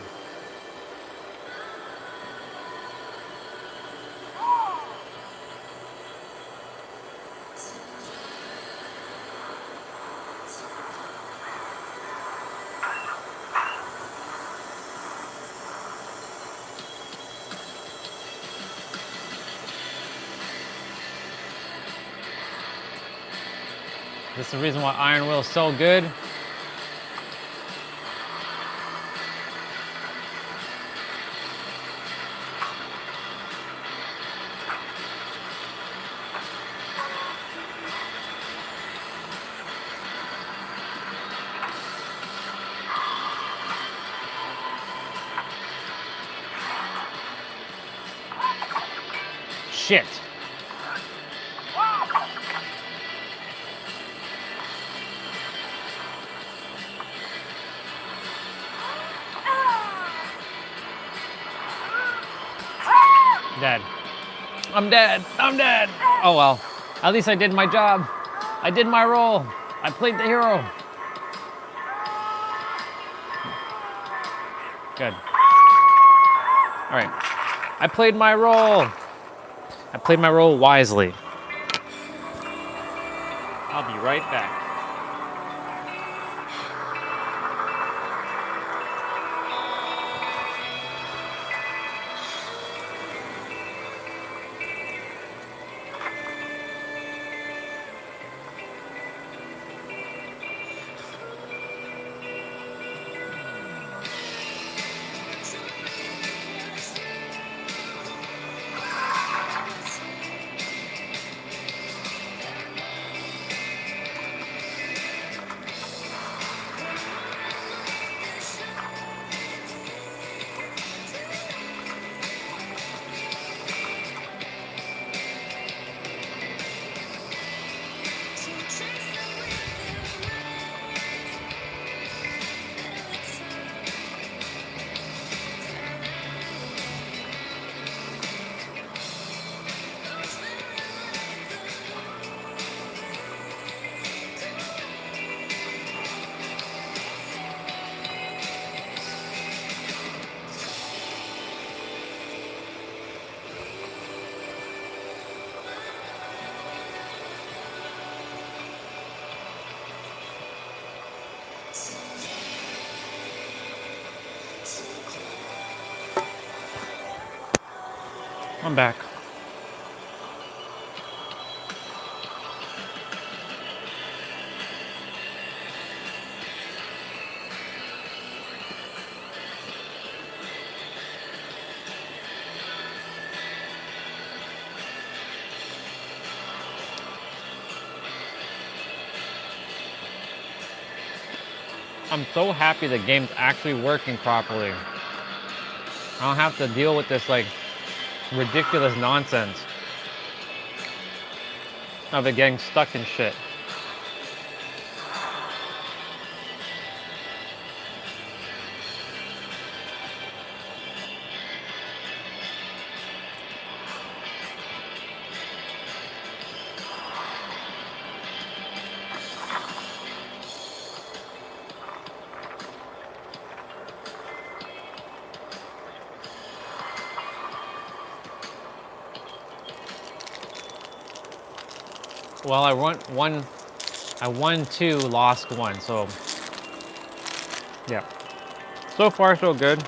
This is the reason why Iron Will is so good. Shit. Dead. I'm dead. I'm dead. Oh well. At least I did my job. I did my role. I played the hero. Good. All right. I played my role. I played my role wisely. I'll be right back. I'm back. I'm so happy the game's actually working properly. I don't have to deal with this like ridiculous nonsense of it getting stuck in shit. Well, I won 2, lost 1, so yeah. So far, so good.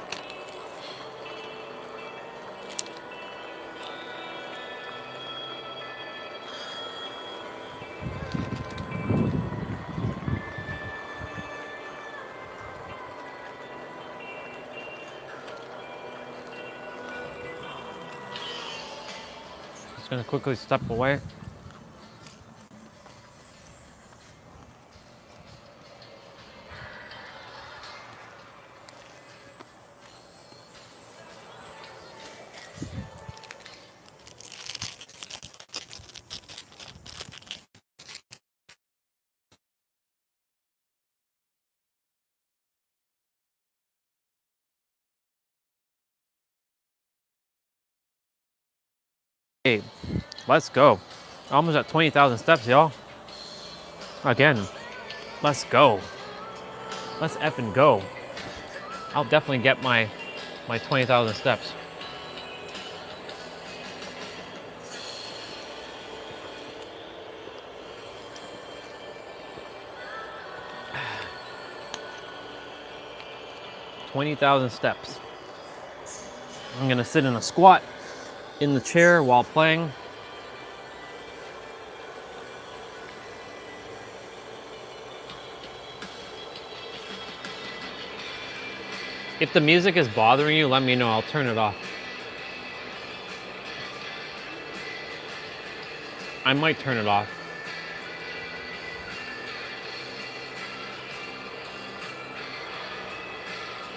Just gonna quickly step away. Hey, let's go. Almost at 20,000 steps, y'all. Again, let's go. Let's effing go. I'll definitely get my 20,000 steps. $20,000 steps. I'm gonna sit in a squat in the chair while playing. If the music is bothering you, let me know. I'll turn it off. I might turn it off.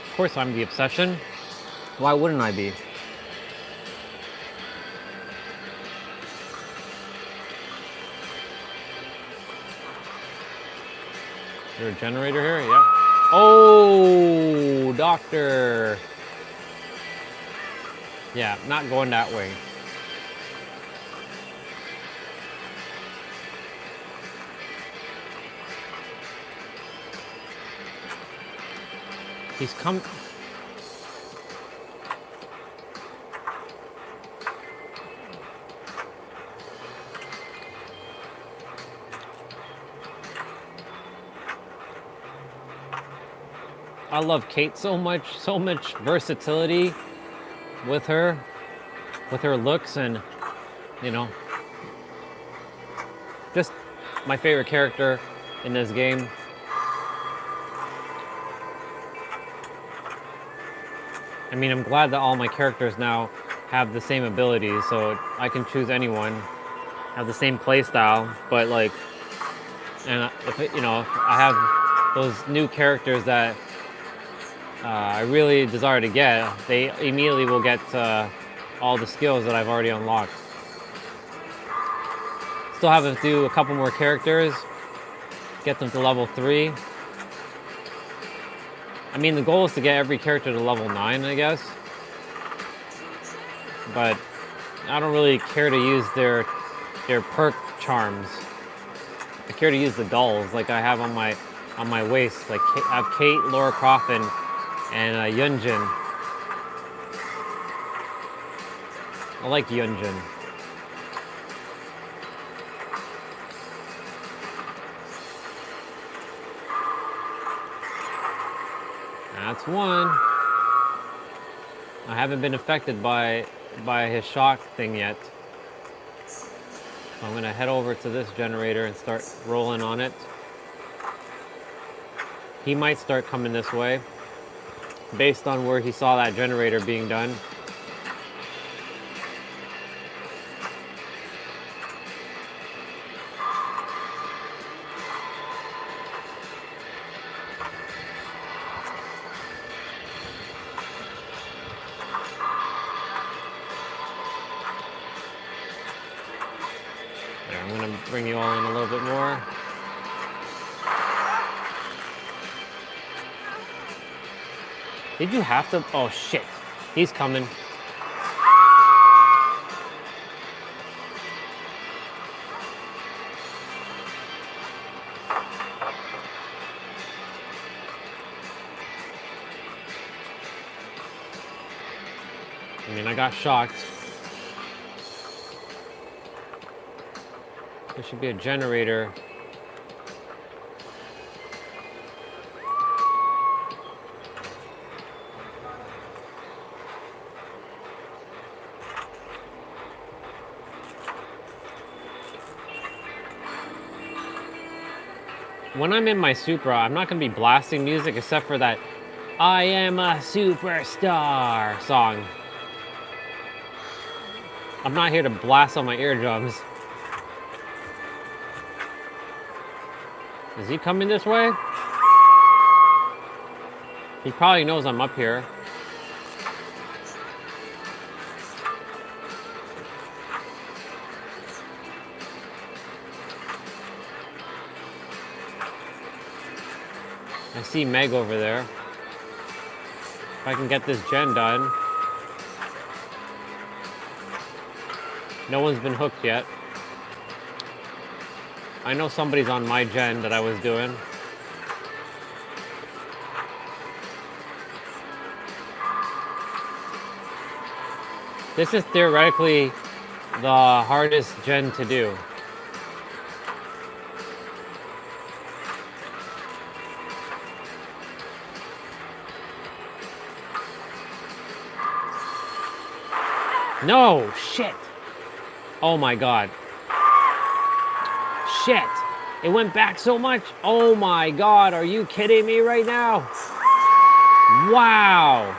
Of course, I'm the obsession. Why wouldn't I be? Is there a generator here? Yeah. Oh, doctor. Yeah, not going that way. He's come. I love Kate so much versatility with her looks, and you know, just my favorite character in this game. I mean, I'm glad that all my characters now have the same abilities, so I can choose anyone, have the same play style, but like, and if I have those new characters that I really desire to get, they immediately will get all the skills that I've already unlocked. Still have to do a couple more characters, get them to level 3. I mean, the goal is to get every character to level 9, I guess. But I don't really care to use their perk charms. I care to use the dolls like I have on my waist. Like I have Kate, Lara Croft, and Yunjin. I like Yunjin. That's one. I haven't been affected by by his shock thing yet. So I'm gonna head over to this generator and start rolling on it. He might start coming this way based on where he saw that generator being done. There, I'm gonna bring you all in a little bit more. Did you have to? Oh shit, he's coming. I mean, I got shocked. There should be a generator. When I'm in my Supra, I'm not gonna be blasting music except for that I am a superstar song. I'm not here to blast on my eardrums. Is he coming this way? He probably knows I'm up here. I see Meg over there. If I can get this gen done. No one's been hooked yet. I know somebody's on my gen that I was doing. This is theoretically the hardest gen to do. No, shit. Oh my God. Shit. It went back so much. Oh my God, are you kidding me right now? Wow.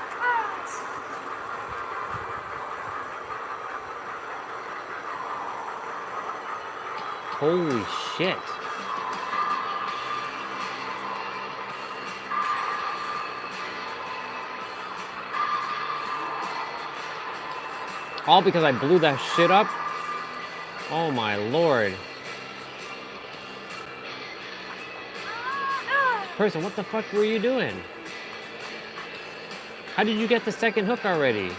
Holy shit. All because I blew that shit up? Oh my Lord. Person, what the fuck were you doing? How did you get the second hook already?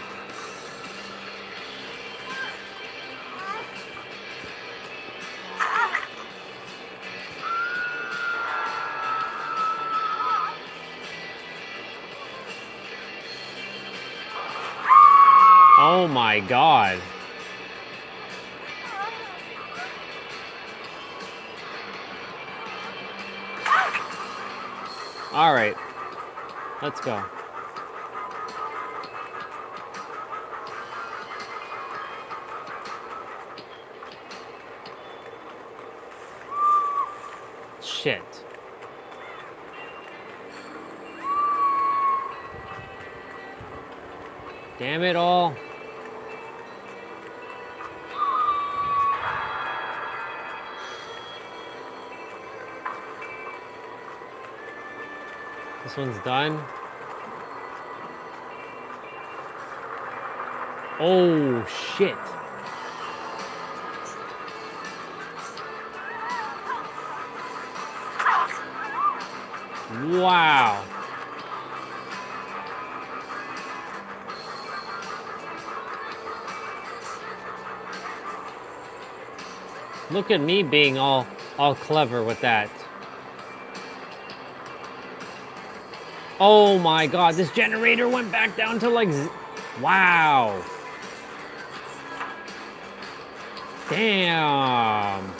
Oh my God. All right, let's go. Shit. Damn it all. This one's done. Oh, shit. Wow. Look at me being all clever with that. Oh my God, this generator went back down to like, wow. Damn.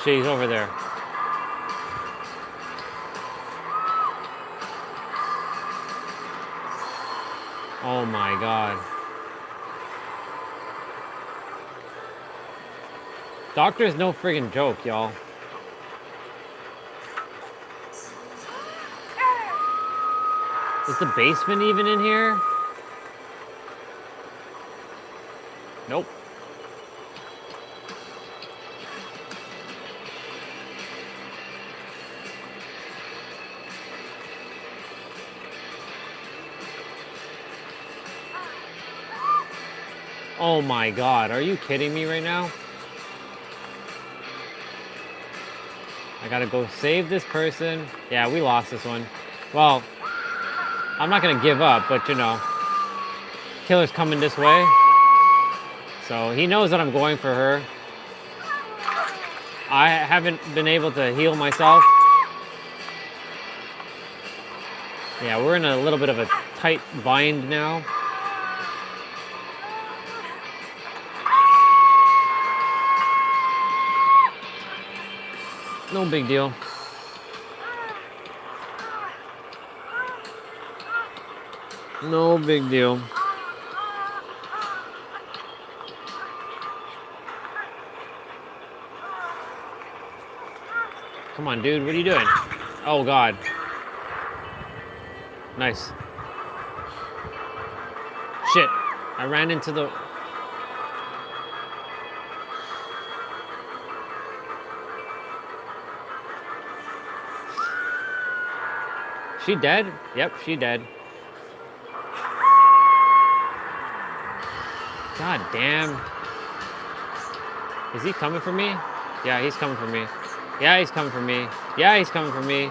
She's over there. Oh my God. Doctor's no friggin' joke, y'all. Is the basement even in here? Nope. Oh my God, are you kidding me right now? I gotta go save this person. Yeah, we lost this one. Well, I'm not gonna give up, but you know, killer's coming this way. So he knows that I'm going for her. I haven't been able to heal myself. Yeah, we're in a little bit of a tight bind now. No big deal. No big deal. Come on, dude, what are you doing? Oh God. Nice. Shit, I ran into the... She dead? Yep, she dead. God damn. Is he coming for me? Yeah, he's coming for me. Yeah, he's coming for me. Yeah, he's coming for me.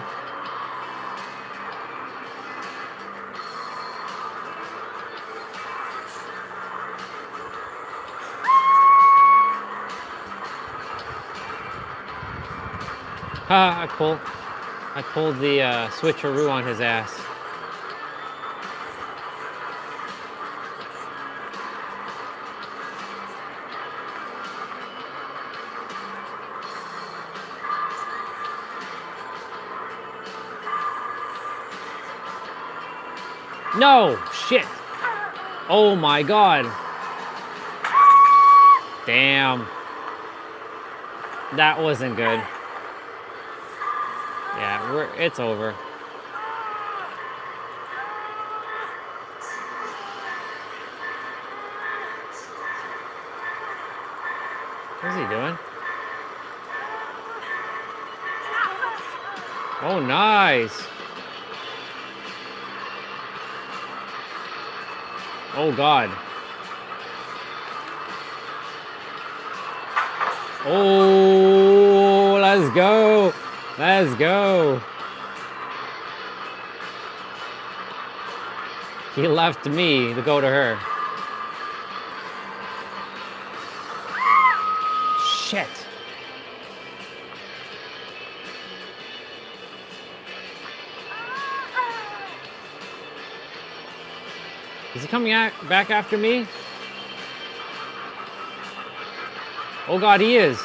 Ha, I pulled the switcheroo on his ass. No, shit. Oh my God. Damn. That wasn't good. Yeah, it's over. What's he doing? Oh, nice. Oh, God. Oh, let's go. Let's go. He left me to go to her. Shit. Is he coming back after me? Oh God, he is.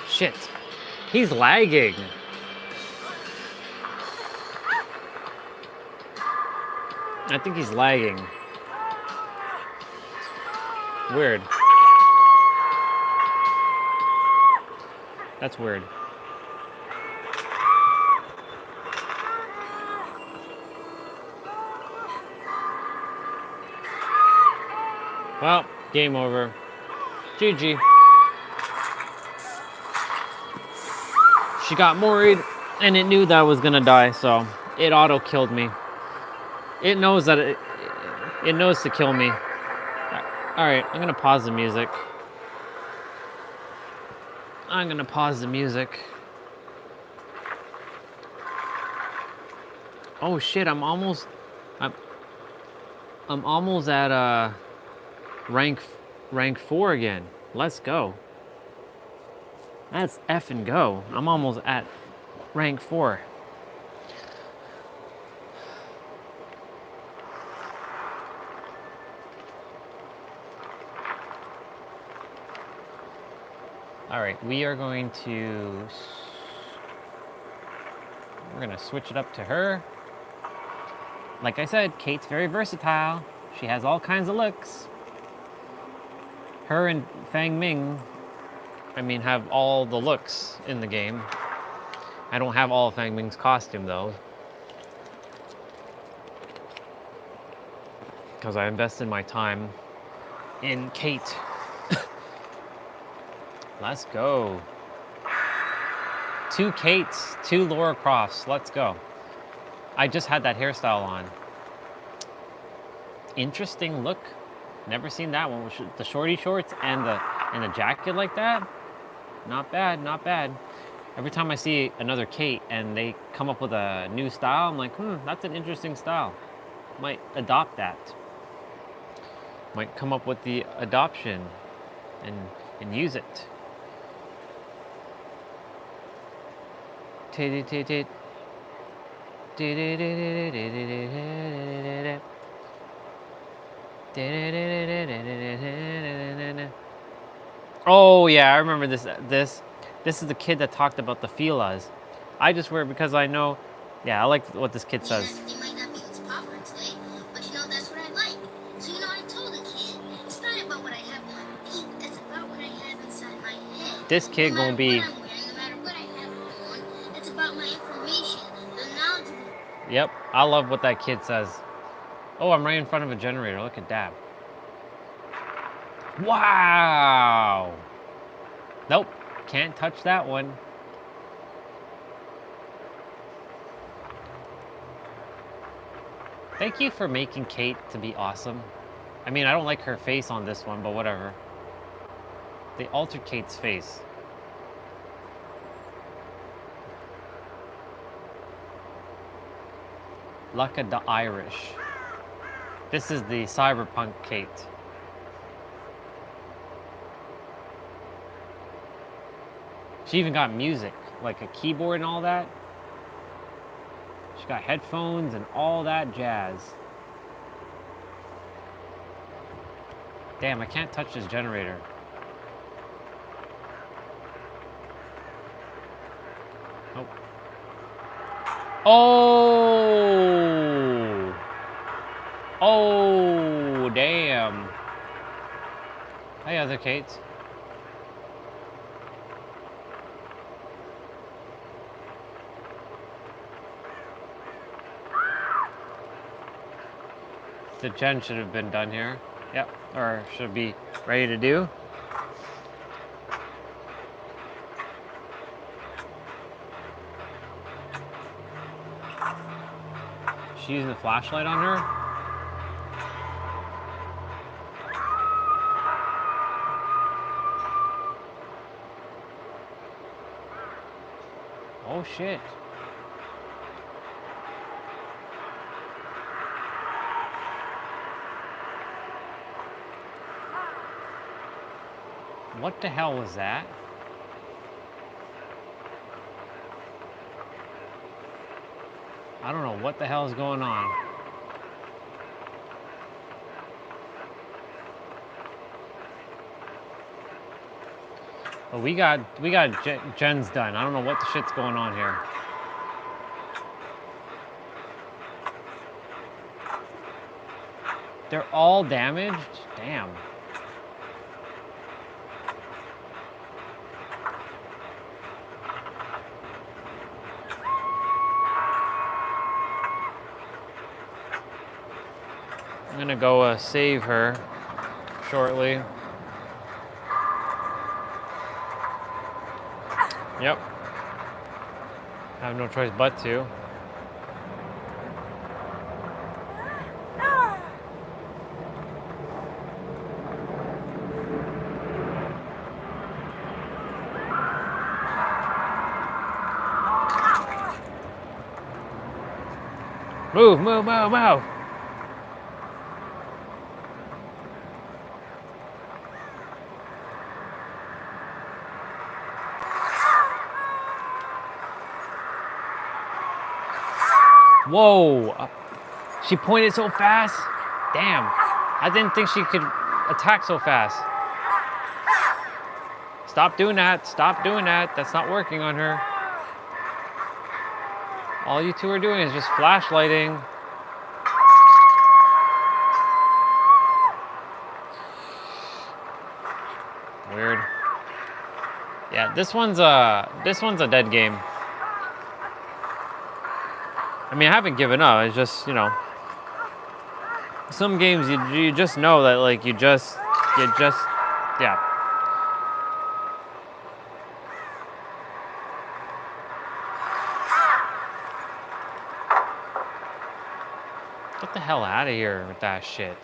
Shit. He's lagging. I think he's lagging. Weird. That's weird. Well, game over. GG. She got worried, and it knew that I was gonna die, so it auto-killed me. It knows that it knows to kill me. Alright, I'm gonna pause the music. I'm gonna pause the music. Oh shit, I'm almost at rank 4 again. Let's go. That's effing go. I'm almost at rank 4. All right, we're gonna switch it up to her. like I said, Kate's very versatile. She has all kinds of looks. Her and Fang Ming, I mean, have all the looks in the game. I don't have all of Fang Ming's costume though, because I invested my time in Kate. Let's go. 2 Kates, 2 Laura Crofts. Let's go. I just had that hairstyle on. Interesting look. Never seen that one with the shorty shorts and the jacket like that. Not bad, not bad. Every time I see another Kate and they come up with a new style, I'm like, that's an interesting style. Might adopt that. Might come up with the adoption and use it. Oh yeah, I remember this. This is the kid that talked about the filas. I just wear it because I know. Yeah, I like what this kid says. It might not be what's popular today, but you know that's what I like. So you know I told the kid, it's not about what I have on my feet, it's about what I have inside my head. This kid gonna be. No matter what I have on, it's about my information, the knowledgeable. Yep, I love what that kid says. Oh, I'm right in front of a generator. Look at that. Wow. Nope, can't touch that one. Thank you for making Kate to be awesome. I mean, I don't like her face on this one, but whatever. They altered Kate's face. Lucka the Irish. This is the cyberpunk Kate. She even got music, like a keyboard and all that. She got headphones and all that jazz. Damn, I can't touch this generator. Nope. Oh! Oh, damn. Hey, other Kates. The gen should have been done here. Yep, or should be ready to do. She's using the flashlight on her. Oh shit. What the hell was that? I don't know what the hell is going on. But we got gens done. I don't know what the shit's going on here. They're all damaged? Damn. I'm gonna go save her shortly. Yep. I have no choice but to. Move, move, move, move. Whoa! She pointed so fast. Damn. I didn't think she could attack so fast. Stop doing that. Stop doing that. That's not working on her. All you two are doing is just flashlighting. Yeah, this one's a dead game. I mean, I haven't given up. It's just, you know, some games you just know that like you just yeah. Get the hell out of here with that shit.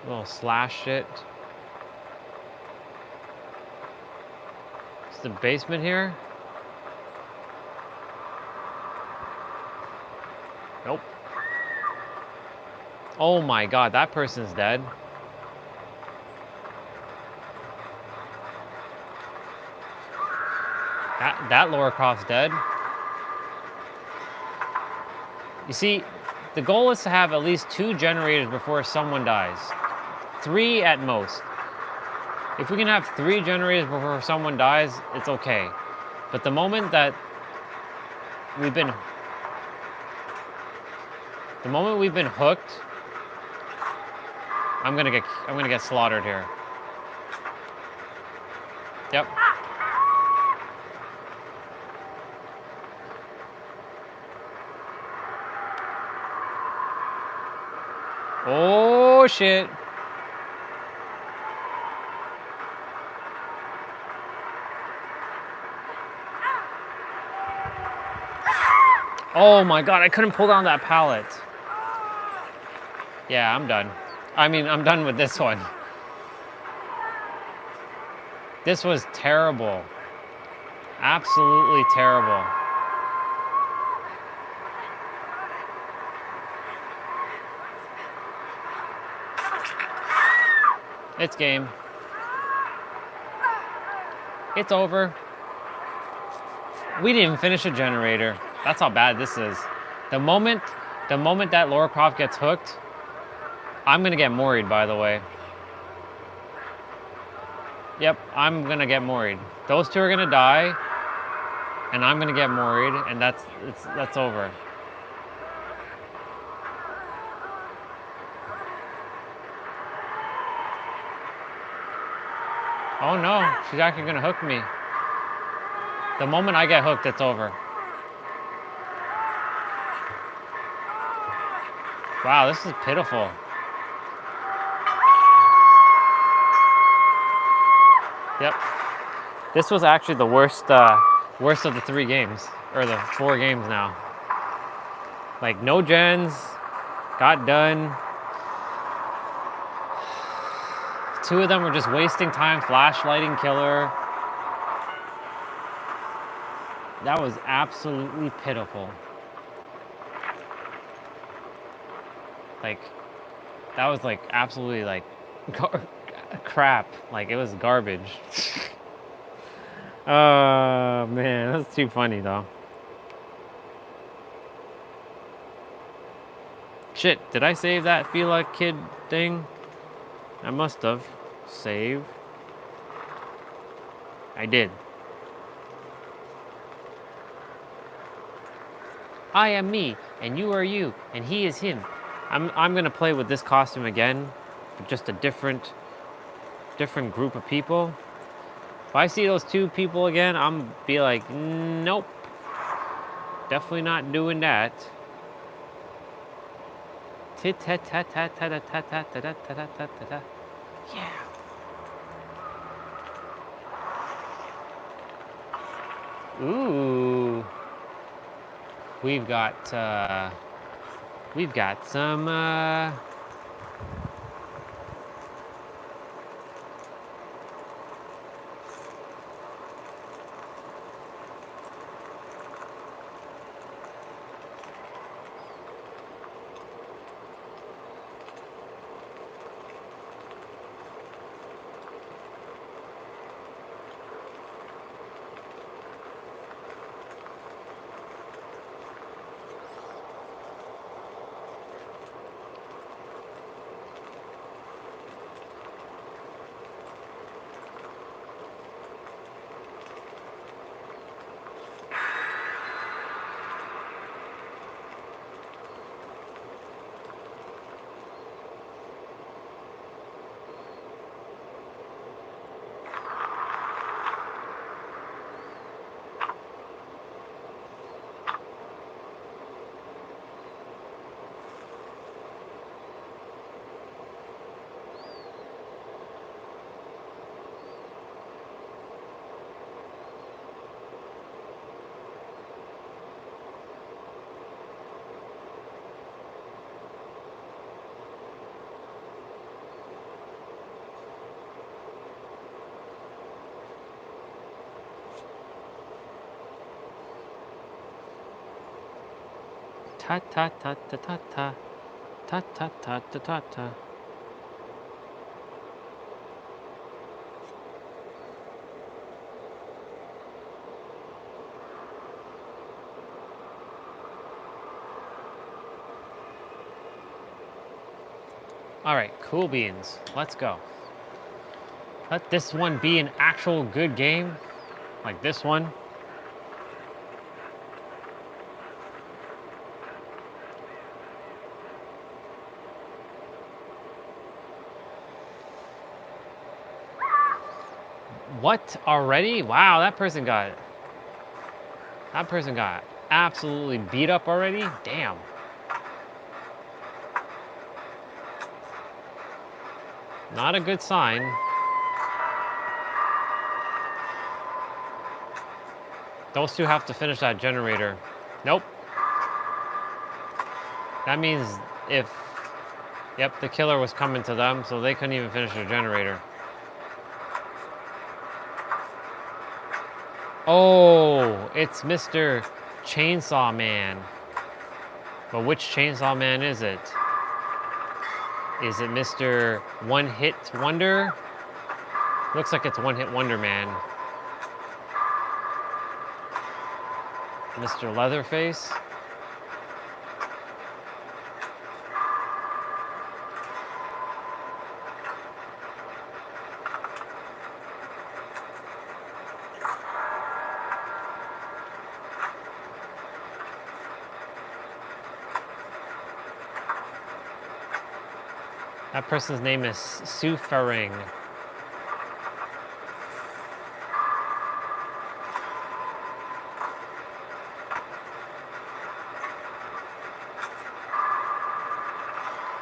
Little slash shit. Is the basement here? Nope. Oh my god, that person's dead. That Laura Croft's dead. You see, the goal is to have at least 2 generators before someone dies. 3 at most. If we can have 3 generators before someone dies, it's okay. But the moment that we've been hooked, I'm gonna get slaughtered here. Yep. Oh shit. Oh my god, I couldn't pull down that pallet. Yeah, I'm done. I mean, I'm done with this one. This was terrible. Absolutely terrible. It's game. It's over. We didn't even finish a generator. That's how bad this is. The moment that Laura Croft gets hooked, I'm gonna get moried, by the way. Yep, I'm gonna get moried. Those 2 are gonna die, and I'm gonna get moried, and that's over. Oh no, she's actually gonna hook me. The moment I get hooked, it's over. Wow, this is pitiful. Yep. This was actually the worst of the 3 games, or the 4 games now. Like, no gens, got done. 2 of them were just wasting time, flashlighting killer. That was absolutely pitiful. Like, that was like absolutely like crap. Like, it was garbage. Oh man, that's too funny though. Shit, did I save that Fila kid thing? I must have. Save. I did. I am me, and you are you, and he is him. I'm gonna play with this costume again, but just a different group of people. If I see those 2 people again, I'm be like, nope. Definitely not doing that. Yeah. Ooh. We've got some Ta ta ta ta ta ta. Ta ta ta ta ta ta. All right, cool beans. Let's go. Let this one be an actual good game, like this one. What already? Wow, that person got absolutely beat up already. Damn. Not a good sign. Those two have to finish that generator. Nope. That means if... Yep, the killer was coming to them, so they couldn't even finish their generator. Oh, it's Mr. Chainsaw Man. But which Chainsaw Man is it? Is it Mr. One Hit Wonder? Looks like it's One Hit Wonder Man. Mr. Leatherface? That person's name is Suffering.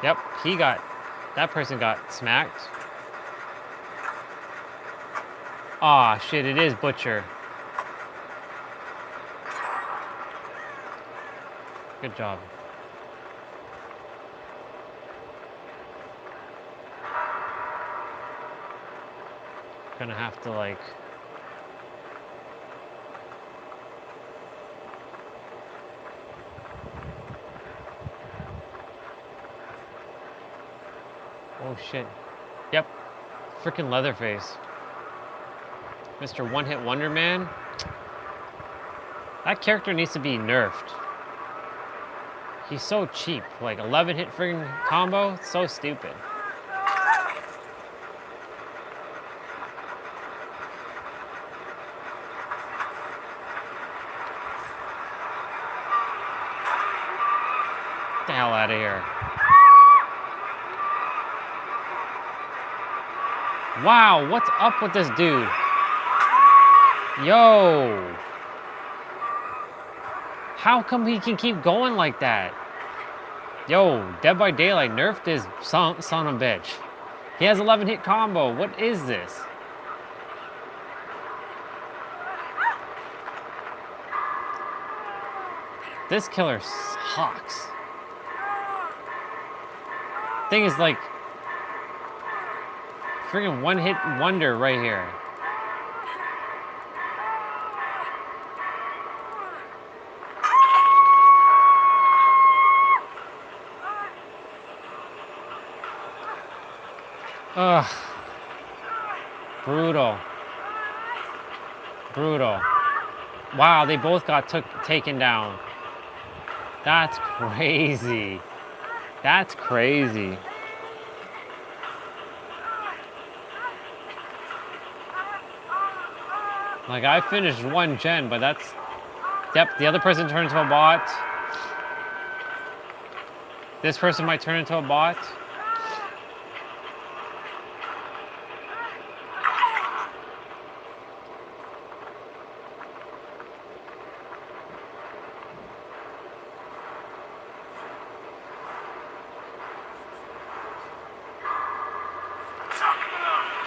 Yep, that person got smacked. Aw, shit, it is Butcher. Good job. Gonna have to, like... Oh, shit. Yep. Frickin' Leatherface. Mr. One Hit Wonder Man. That character needs to be nerfed. He's so cheap. Like, 11 hit friggin' combo? It's so stupid. Get the hell out of here. Wow, what's up with this dude? Yo. How come he can keep going like that? Yo, Dead by Daylight nerfed his son of a bitch. He has 11 hit combo. What is this? This killer sucks. Thing is, like, friggin' one hit wonder right here. Ugh. Brutal. Brutal. Wow, they both got taken down. That's crazy. That's crazy. Like, I finished one gen, but that's... Yep, the other person turned into a bot. This person might turn into a bot.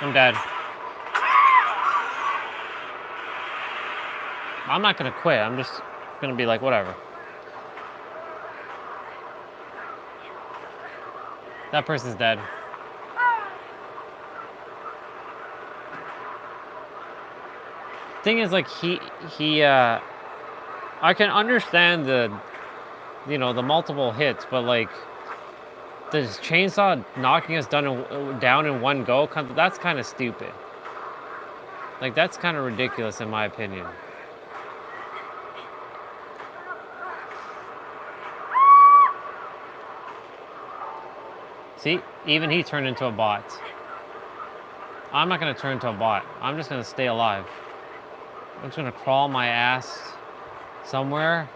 I'm dead. I'm not gonna quit. I'm just gonna be like, whatever. That person's dead. Thing is, like, I can understand you know, the multiple hits, but like, this chainsaw knocking us down in one go, that's kind of stupid. Like, that's kind of ridiculous in my opinion. See, even he turned into a bot. I'm not gonna turn into a bot. I'm just gonna stay alive. I'm just gonna crawl my ass somewhere.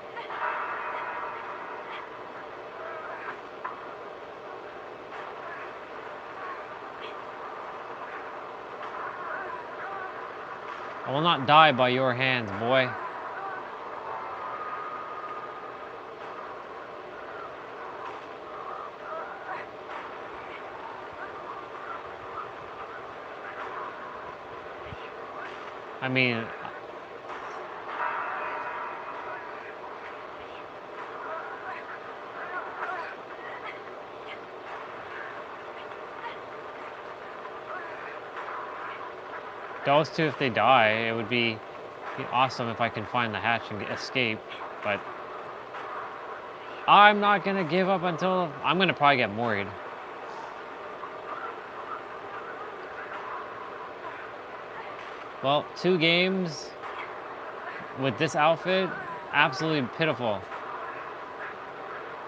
I will not die by your hands, boy. I mean, those two, if they die, it would be awesome if I can find the hatch and escape, but I'm not gonna give up until I'm gonna probably get worried. Well, 2 games with this outfit, absolutely pitiful.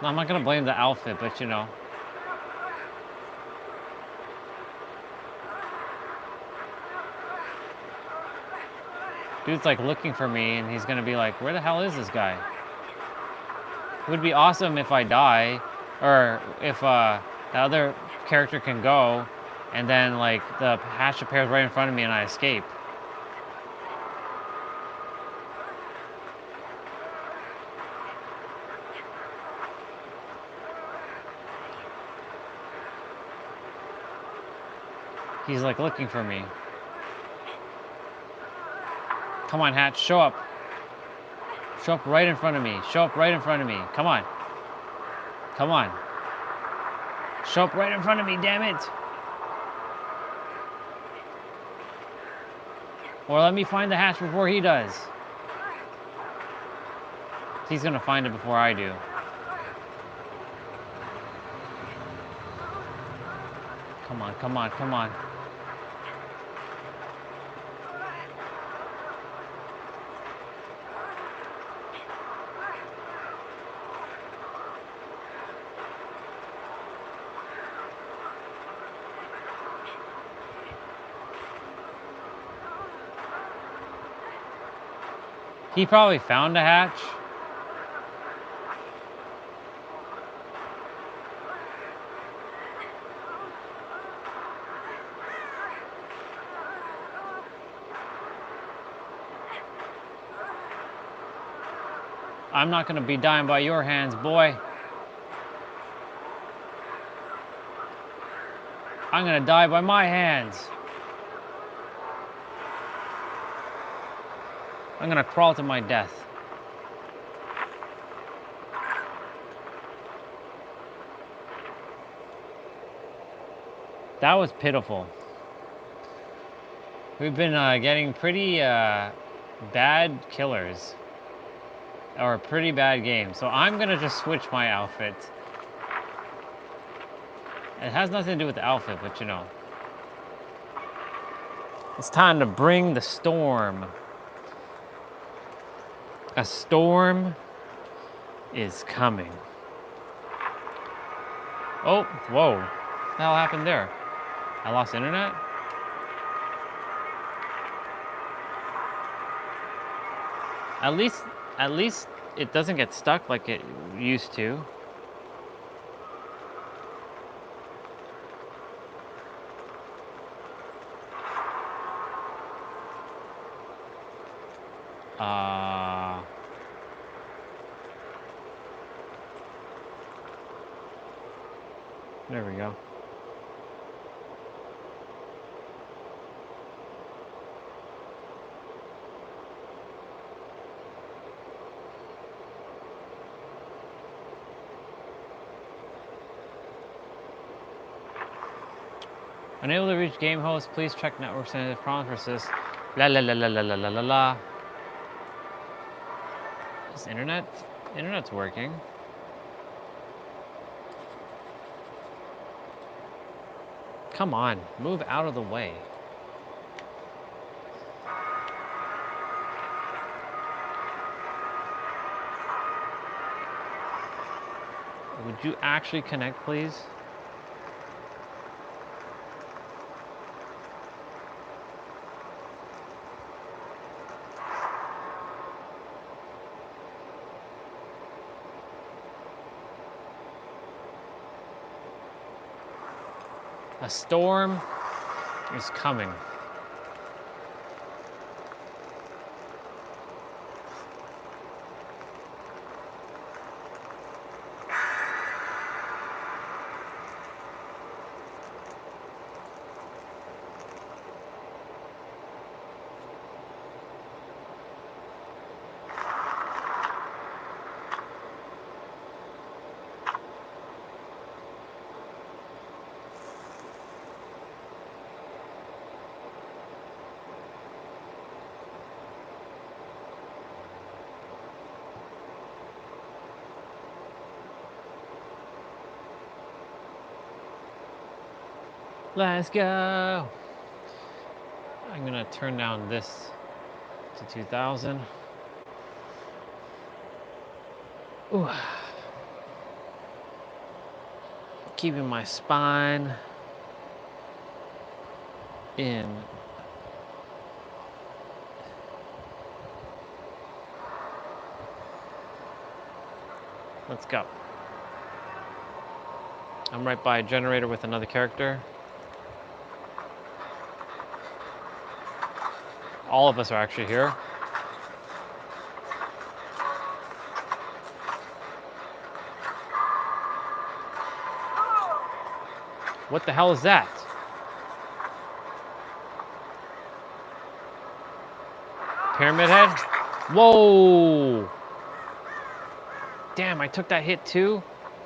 No, I'm not gonna blame the outfit, but you know. Dude's like looking for me and he's gonna be like, where the hell is this guy? It would be awesome if I die, or if the other character can go, and then like the hatch appears right in front of me and I escape. He's like looking for me. Come on, hatch, show up. Show up right in front of me. Show up right in front of me. Come on. Come on. Show up right in front of me, damn it. Or let me find the hatch before he does. He's gonna find it before I do. Come on, come on, come on. He probably found a hatch. I'm not gonna be dying by your hands, boy. I'm gonna die by my hands. I'm gonna crawl to my death. That was pitiful. We've been getting pretty bad killers. Or a pretty bad game. So I'm gonna just switch my outfit. It has nothing to do with the outfit, but you know. It's time to bring the storm. A storm is coming. Oh, whoa. What the hell happened there? I lost internet? At least it doesn't get stuck like it used to. There we go. Unable to reach game host, please check network sensitive prompt persist. La la la la la la la la la. Is internet's working? Come on, move out of the way. Would you actually connect, please? A storm is coming. Let's go. I'm gonna turn down this to 2000. Ooh. Keeping my spine in. Let's go. I'm right by a generator with another character. All of us are actually here. What the hell is that? Pyramid head? Whoa! Damn, I took that hit too?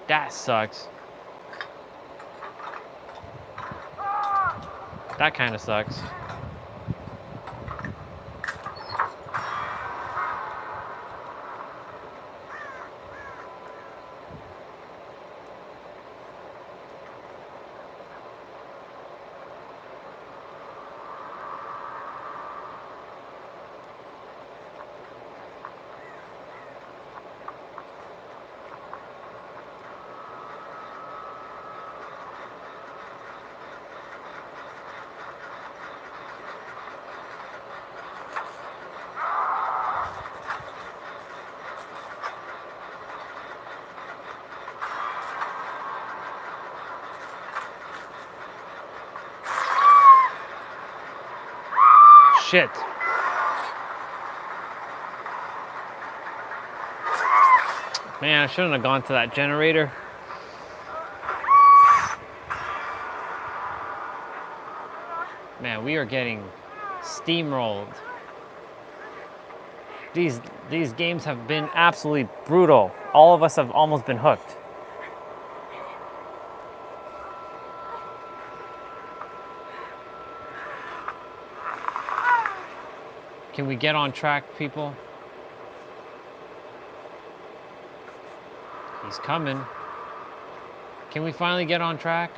That sucks. That kind of sucks. Shit. Man, I shouldn't have gone to that generator. Man, we are getting steamrolled. These games have been absolutely brutal. All of us have almost been hooked. Can we get on track, people? He's coming. Can we finally get on track?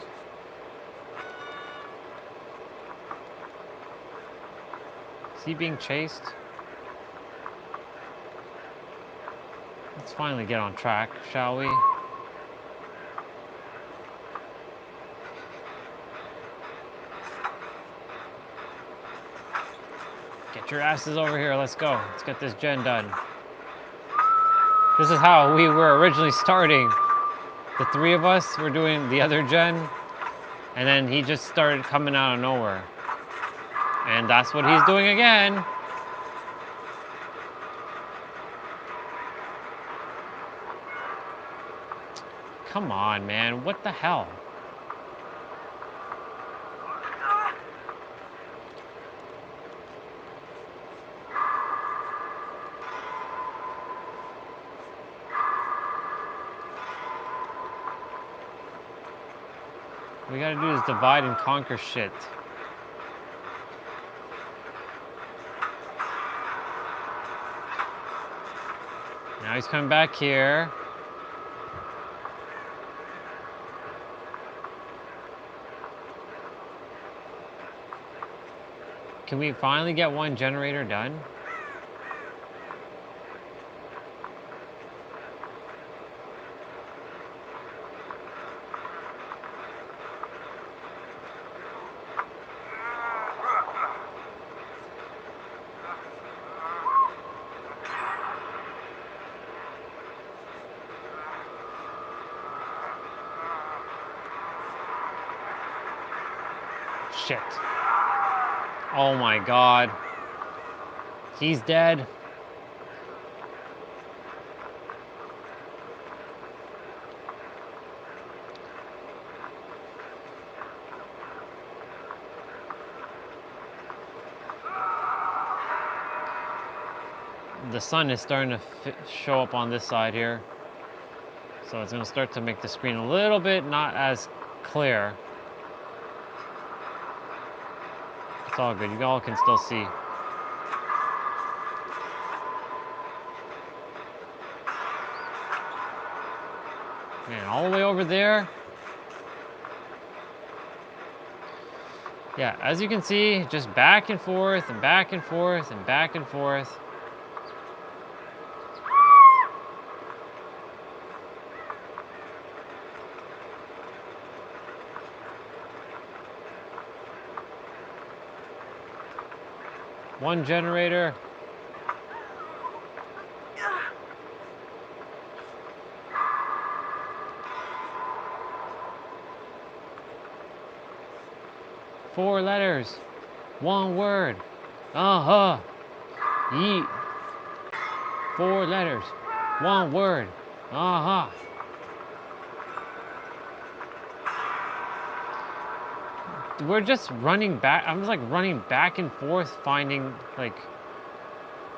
Is he being chased? Let's finally get on track, shall we? Get your asses over here, let's go. Let's get this gen done. This is how we were originally starting. The three of us were doing the other gen, and then he just started coming out of nowhere. And that's what he's doing again. Come on, man, what the hell? We gotta do this divide and conquer shit. Now he's coming back here. Can we finally get one generator done? Shit. Oh my god. He's dead. The sun is starting to show up on this side here. So it's going to start to make the screen a little bit not as clear. It's all good. You all can still see. Man, all the way over there. Yeah, as you can see, just back and forth and back and forth and back and forth. One generator. Four letters. One word. Uh-huh. Yeet. Four letters. One word. Uh-huh. We're just running back. I'm just like running back and forth finding, like,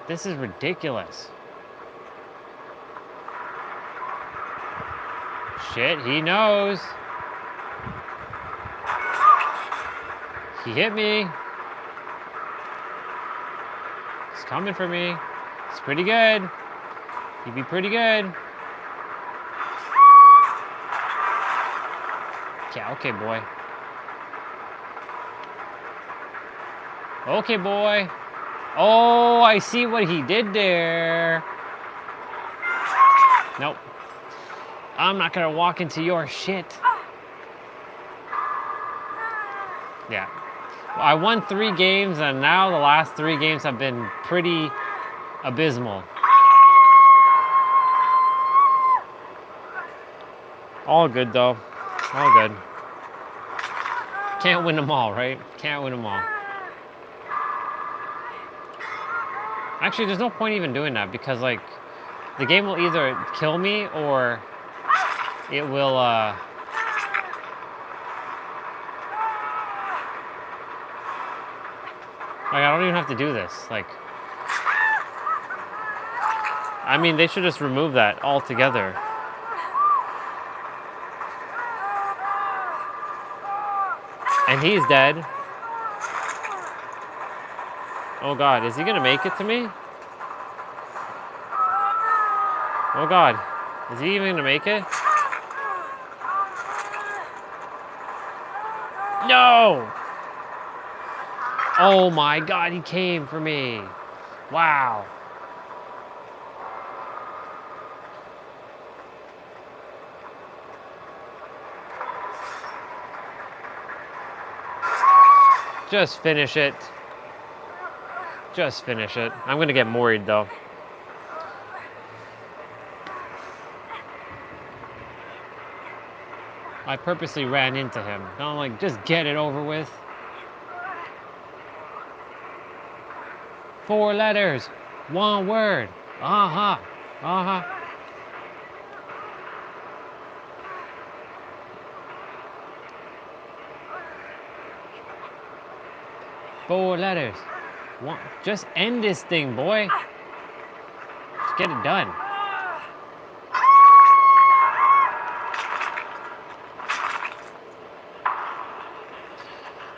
this is ridiculous. Shit, he knows. He hit me. He's coming for me. It's pretty good. He'd be pretty good. Yeah, okay, boy. Okay, boy. Oh, I see what he did there. Nope. I'm not gonna walk into your shit. Yeah. Well, I won 3 games, and now the last 3 games have been pretty abysmal. All good, though. All good. Can't win them all, right? Can't win them all. Actually, there's no point even doing that because, like, the game will either kill me or it will, like, I don't even have to do this. Like, I mean, they should just remove that altogether. And he's dead. Oh God, is he gonna make it to me? Oh God, is he even gonna make it? No! Oh my God, he came for me. Wow. Just finish it. Just finish it. I'm gonna get worried though. I purposely ran into him. I'm like, just get it over with. 4 letters, 1 word. Uh-huh, uh-huh. Four letters. Just end this thing, boy. Just get it done.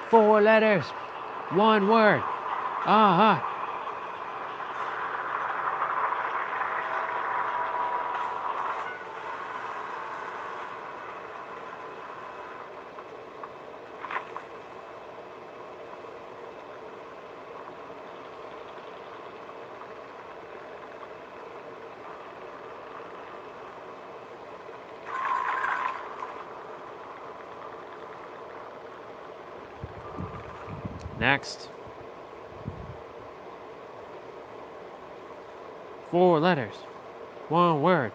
Four letters, 1 word. Uh-huh. Next. 4 letters. 1 word.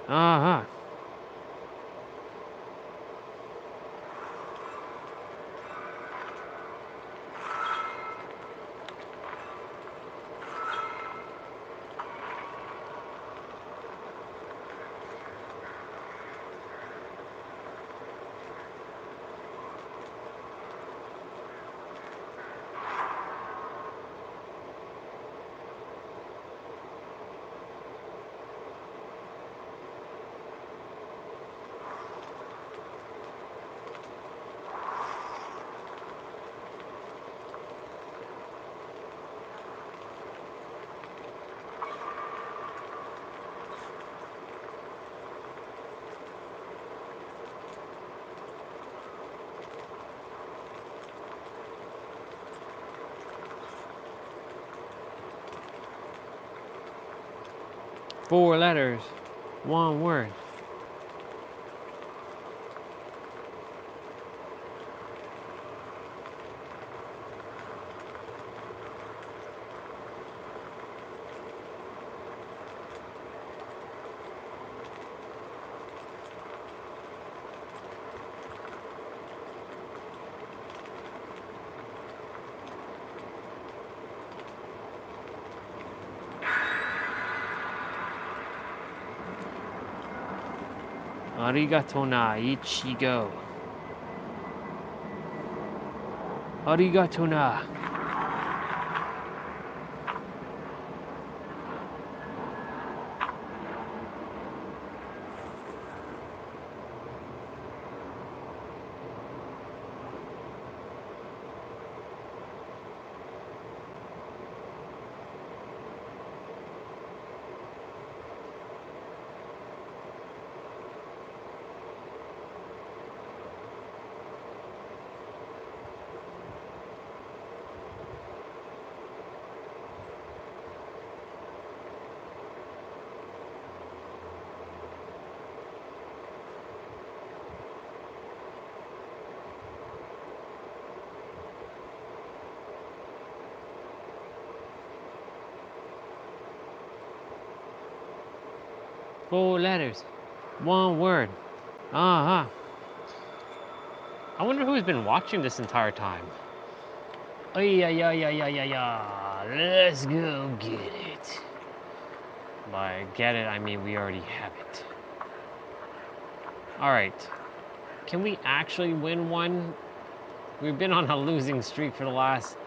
Uh-huh. Four letters, 1 word. Arigato na ichigo. Arigato na. Four letters, 1 word. Uh-huh. I wonder who's been watching this entire time. Oh, yeah. Let's go get it. By get it, I mean we already have it. All right. Can we actually win one? We've been on a losing streak for the last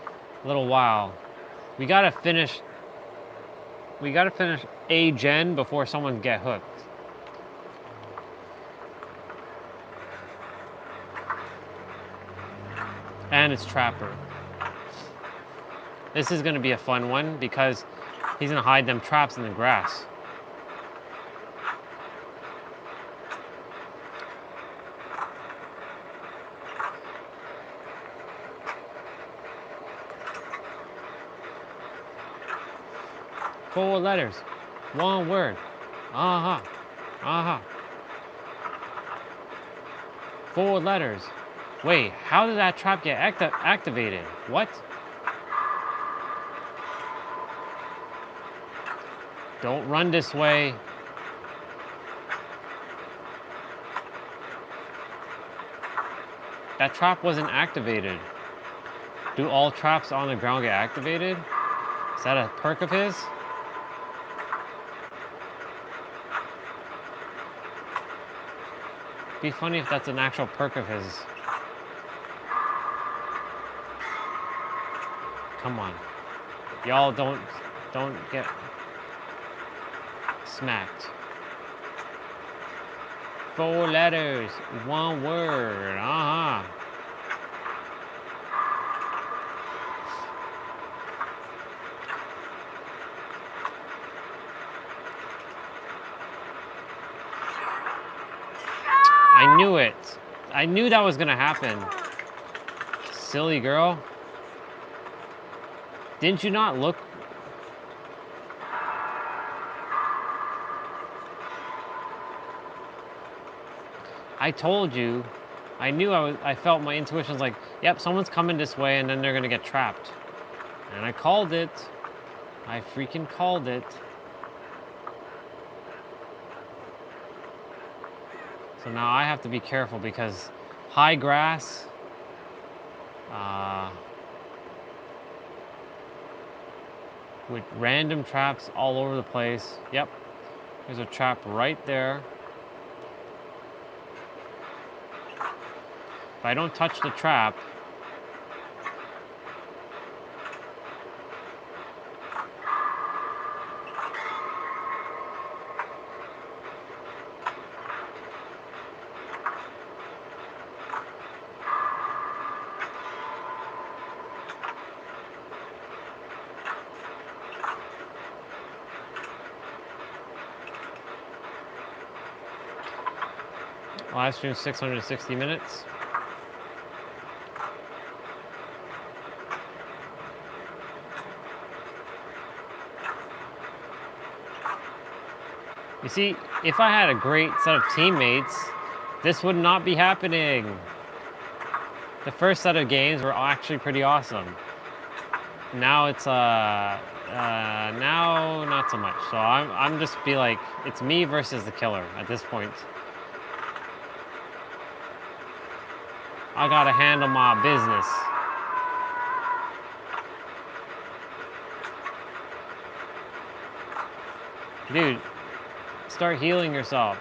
little while. We gotta finish a gen before someone get hooked. And it's Trapper. This is gonna be a fun one because he's gonna hide them traps in the grass. Four letters, 1 word. Uh-huh. Uh-huh. 4 letters. Wait, how did that trap get activated? What? Don't run this way. That trap wasn't activated. Do all traps on the ground get activated? Is that a perk of his? Be funny if that's an actual perk of his. Come on. Y'all don't get smacked. 4 letters, 1 word. Uh-huh. I knew it. I knew that was gonna happen. Silly girl. Didn't you not look? I told you I knew I felt my intuition was like, yep, someone's coming this way and then they're gonna get trapped. And I called it. I freaking called it. So now I have to be careful because high grass, with random traps all over the place. Yep, there's a trap right there. If I don't touch the trap, live stream 660 minutes. You see, if I had a great set of teammates, this would not be happening. The first set of games were actually pretty awesome. Now it's now not so much. So I'm just be like, it's me versus the killer at this point. I gotta handle my business. Dude, start healing yourself.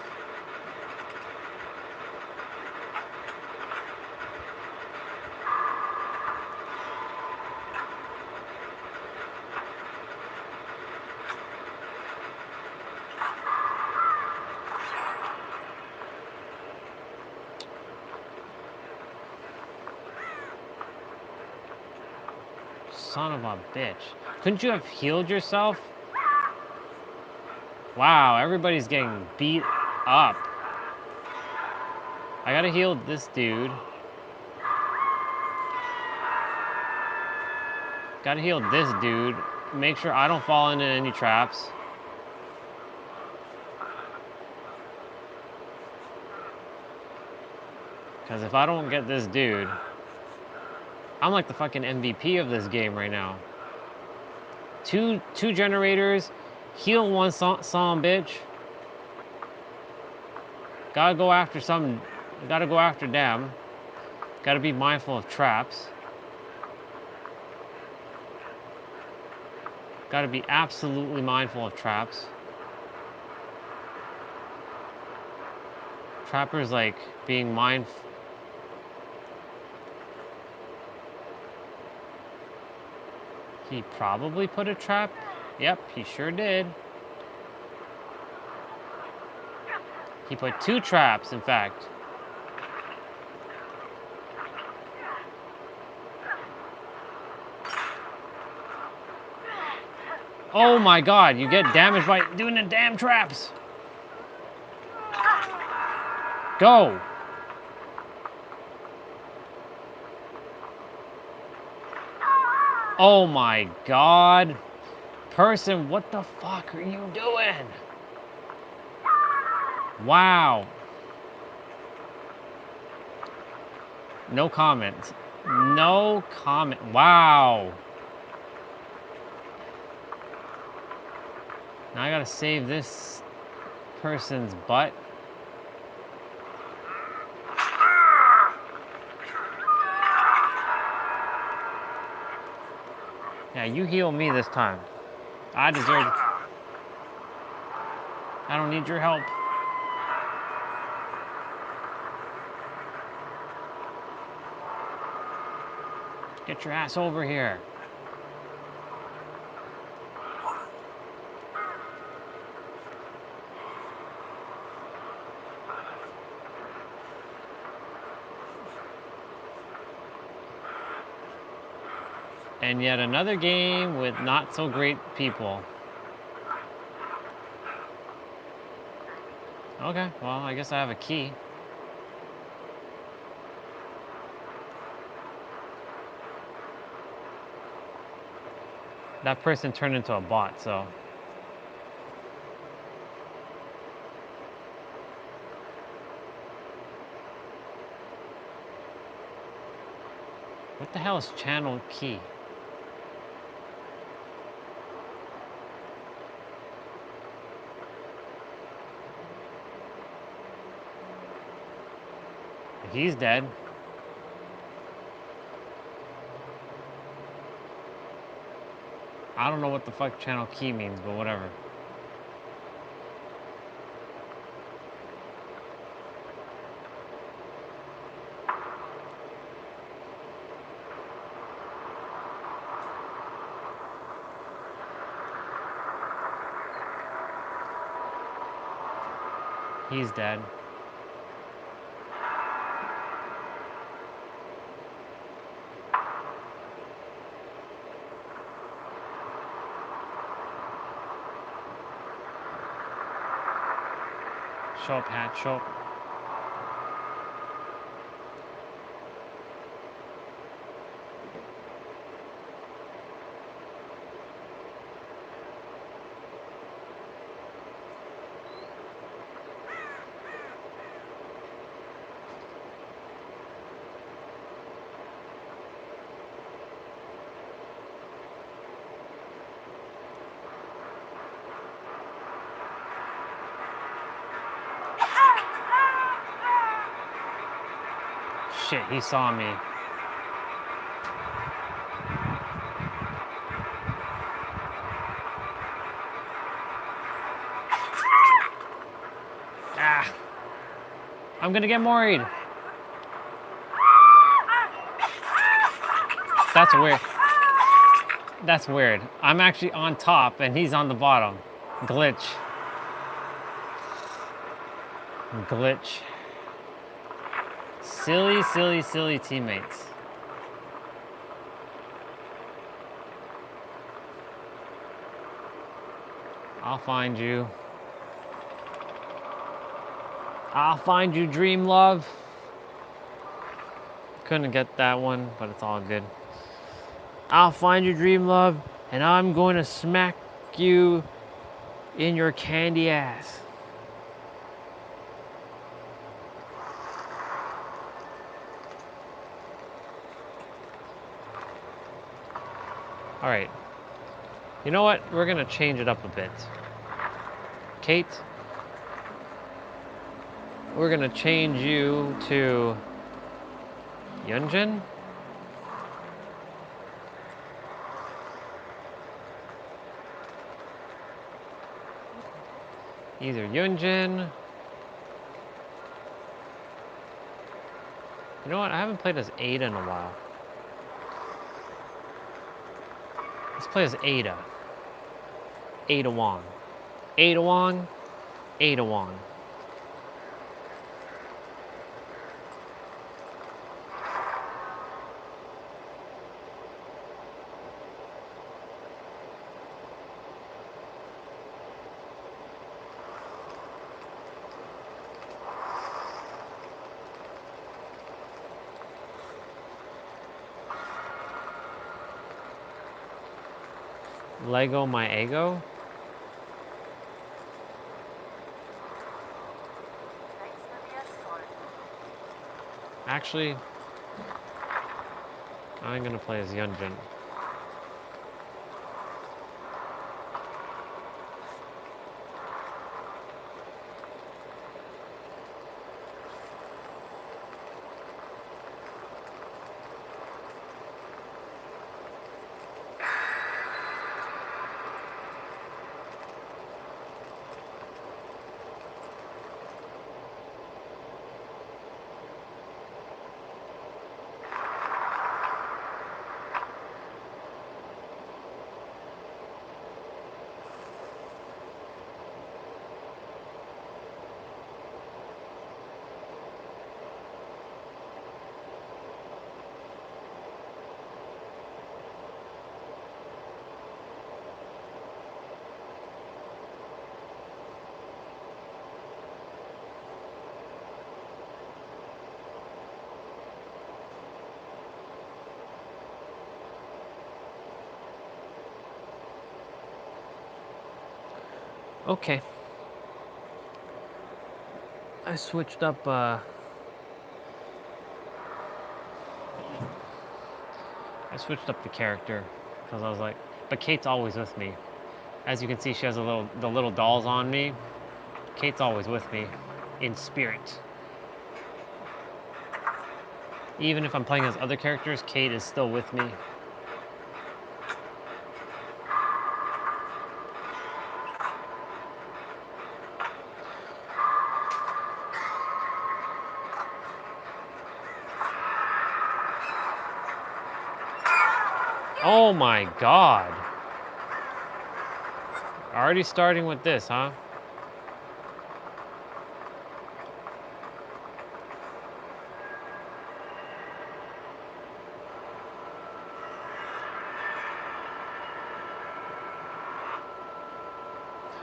Son of a bitch. Couldn't you have healed yourself? Wow, everybody's getting beat up. I gotta heal this dude. Gotta heal this dude. Make sure I don't fall into any traps. Because if I don't get this dude, I'm like the fucking MVP of this game right now. Two generators, heal one son bitch. Gotta go after them. Gotta be mindful of traps. Gotta be absolutely mindful of traps. Trapper's like being mindful. He probably put a trap. Yep, he sure did. He put 2 traps, in fact. Oh my god, you get damaged by doing the damn traps. Go. Oh my god. Person, what the fuck are you doing? Wow. No comment. No comment. Wow. Now I gotta save this person's butt. Yeah, you heal me this time. I deserve it. I don't need your help. Get your ass over here. And yet another game with not so great people. Okay, well, I guess I have a key. That person turned into a bot, so. What the hell is channel key? He's dead. I don't know what the fuck channel key means, but whatever. He's dead. Show up, Hat, show up. Shit, he saw me. Ah. I'm gonna get worried. That's weird. That's weird. I'm actually on top and he's on the bottom. Glitch. Glitch. Silly, silly, silly teammates. I'll find you. I'll find you, Dream Love. Couldn't get that one, but it's all good. I'll find you, Dream Love, and I'm going to smack you in your candy ass. All right. You know what? We're going to change it up a bit. Kate, we're going to change you to Yunjin. Either Yunjin. You know what? I haven't played as Ada in a while. Let's play as Ada. Ada Wong. Ada Wong. Ada Wong. Lego my ego. Actually, I'm gonna play as Yunjin. Okay. I switched up I switched up the character because I was like, but Kate's always with me. As you can see, she has the little dolls on me. Kate's always with me in spirit. Even if I'm playing as other characters, Kate is still with me. Oh my God. Already starting with this, huh?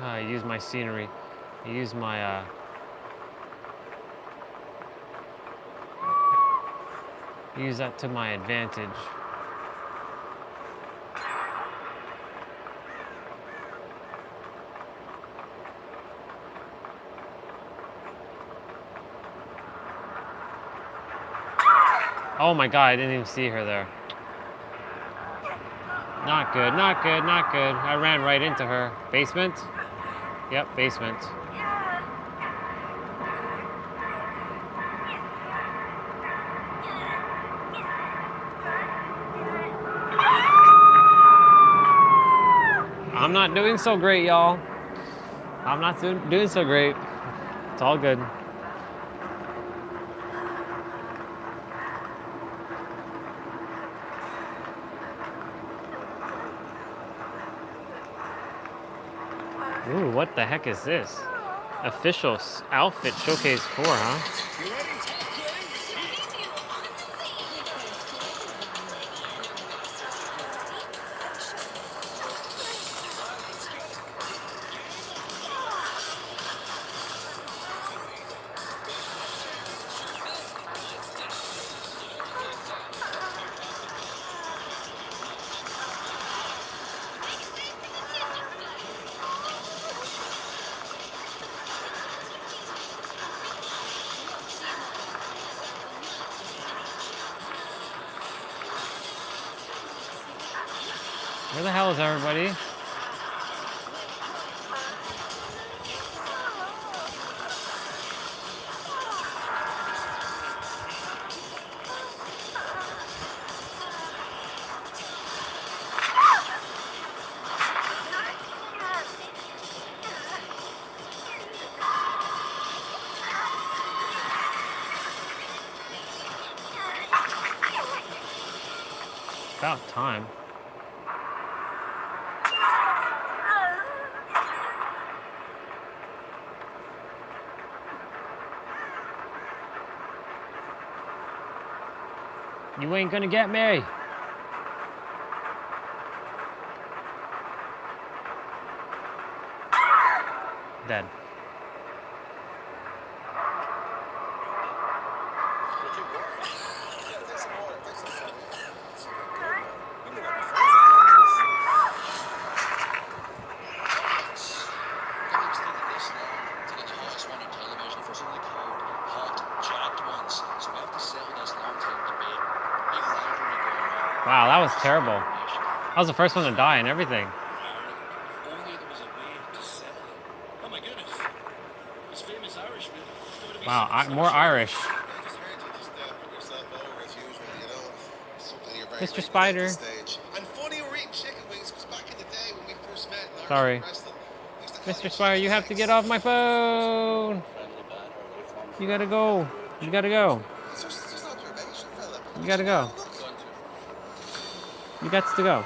I use my scenery. I use my use that to my advantage. Oh my God, I didn't even see her there. Not good, not good, not good. I ran right into her. Basement? Yep, basement. I'm not doing so great, y'all. I'm not doing so great. It's all good. Ooh, what the heck is this? Official outfit showcase 4, huh? Where the hell is everybody? About time. You ain't gonna get me. Dead. Wow, that was terrible. I was the first one to die and everything. Wow, more Irish. Mr. Spider. Sorry. Mr. Spider, you have to get off my phone. You gotta go. You gotta go. You gotta go. You got to go.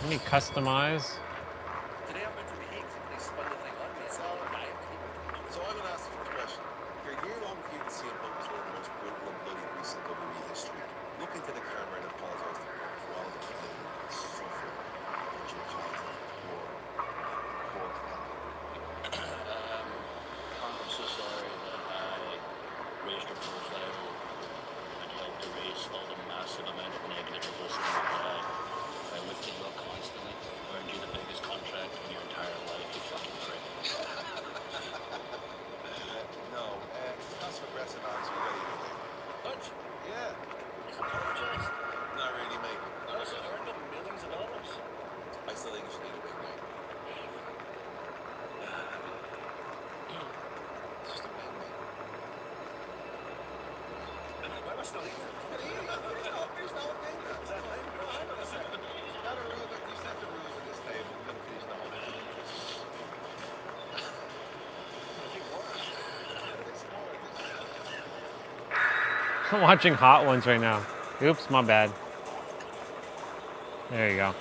Let me customize. Today I'm meant to be heat. They spun the thing on me. So I'm going to ask you a question. Your year-long feud with CM Punk was one of the most brutal and bloody recent WWE positive amount of negative publicity by lifting you up constantly, earned you the biggest contract in your entire life, you fucking prick. No, passive aggressive answer really. What? Yeah. Just apologize. Not really, mate. I also earned them millions of dollars. I still think you should need a big name. It's just a big name. Why am I still eating? Finish the whole thing. Is that thing? No, hang on a second. You set the rules at this table. We're going to finish the whole thing. I'm watching Hot Ones right now. Oops, my bad. There you go.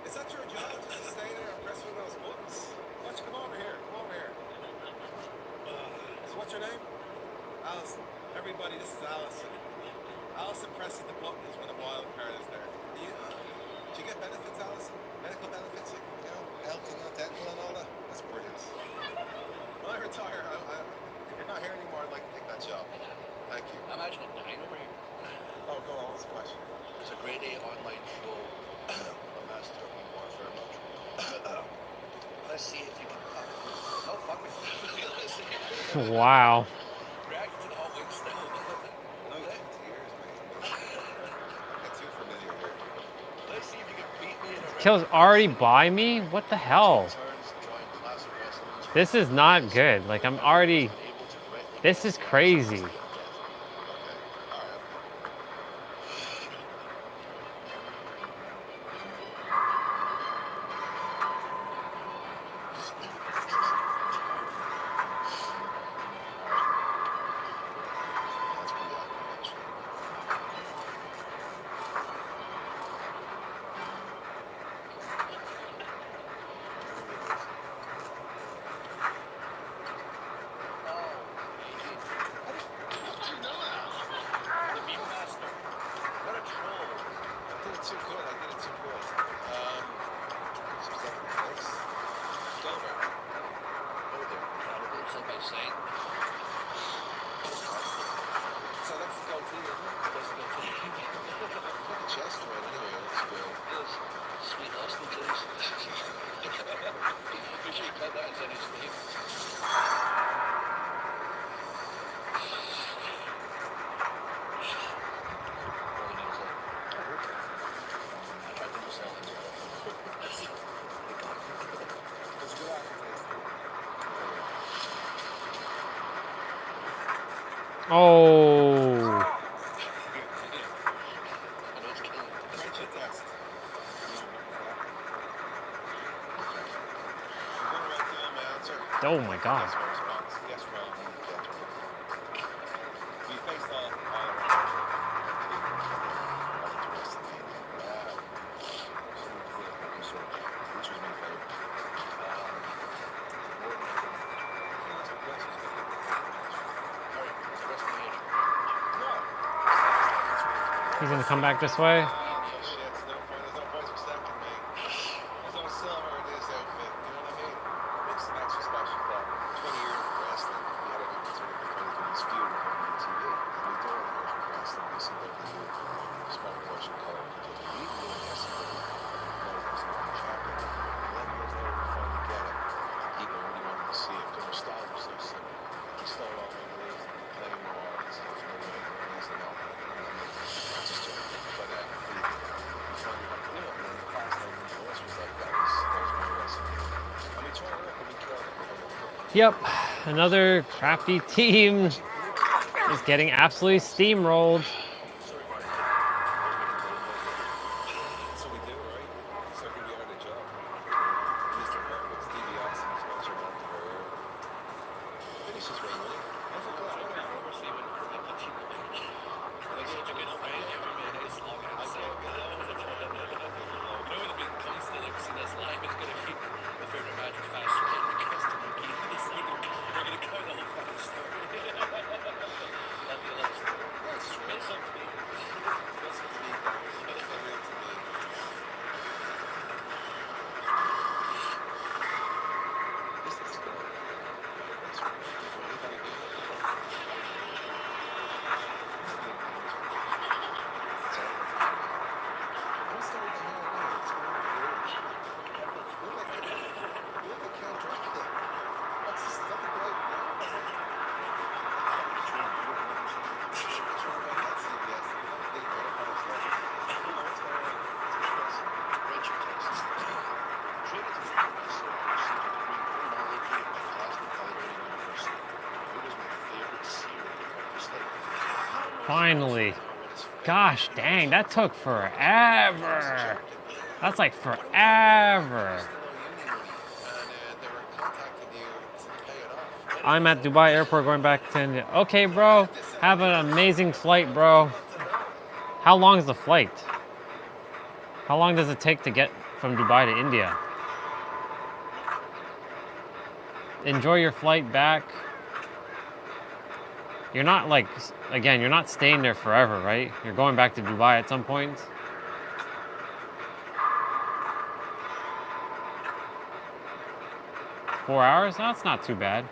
Is that your job, just to stay there and press one of those buttons? Why don't you come over here? Come over here. So what's your name? Allison. Everybody, this is Allison. Allison presses the buttons when a wild card is there. Do you get benefits, Allison? Medical benefits, health and dental and all that? That's brilliant. When I retire, if you're not here anymore, I'd like to take that job. Thank you. Imagine it dying over here. Oh, go on, what's the question? There's a grade A online show, a master of warfare module. Let's see if you can fuck it. Oh, fuck it. Wow. React to the hot wings still. No, you take 2 years, mate. I get too familiar here. Let's see if you can beat me in a Kill's already by me? What the hell? This is not good. Like, I'm already... This is crazy. Oh. Oh my God. He's gonna come back this way. Yep, another crappy team is getting absolutely steamrolled. Finally. Gosh dang, that took forever. That's like forever. I'm at Dubai Airport going back to India. Okay, bro. Have an amazing flight, bro. How long is the flight? How long does it take to get from Dubai to India? Enjoy your flight back. You're not like, again, you're not staying there forever, right? You're going back to Dubai at some point. Four hours? That's not too bad.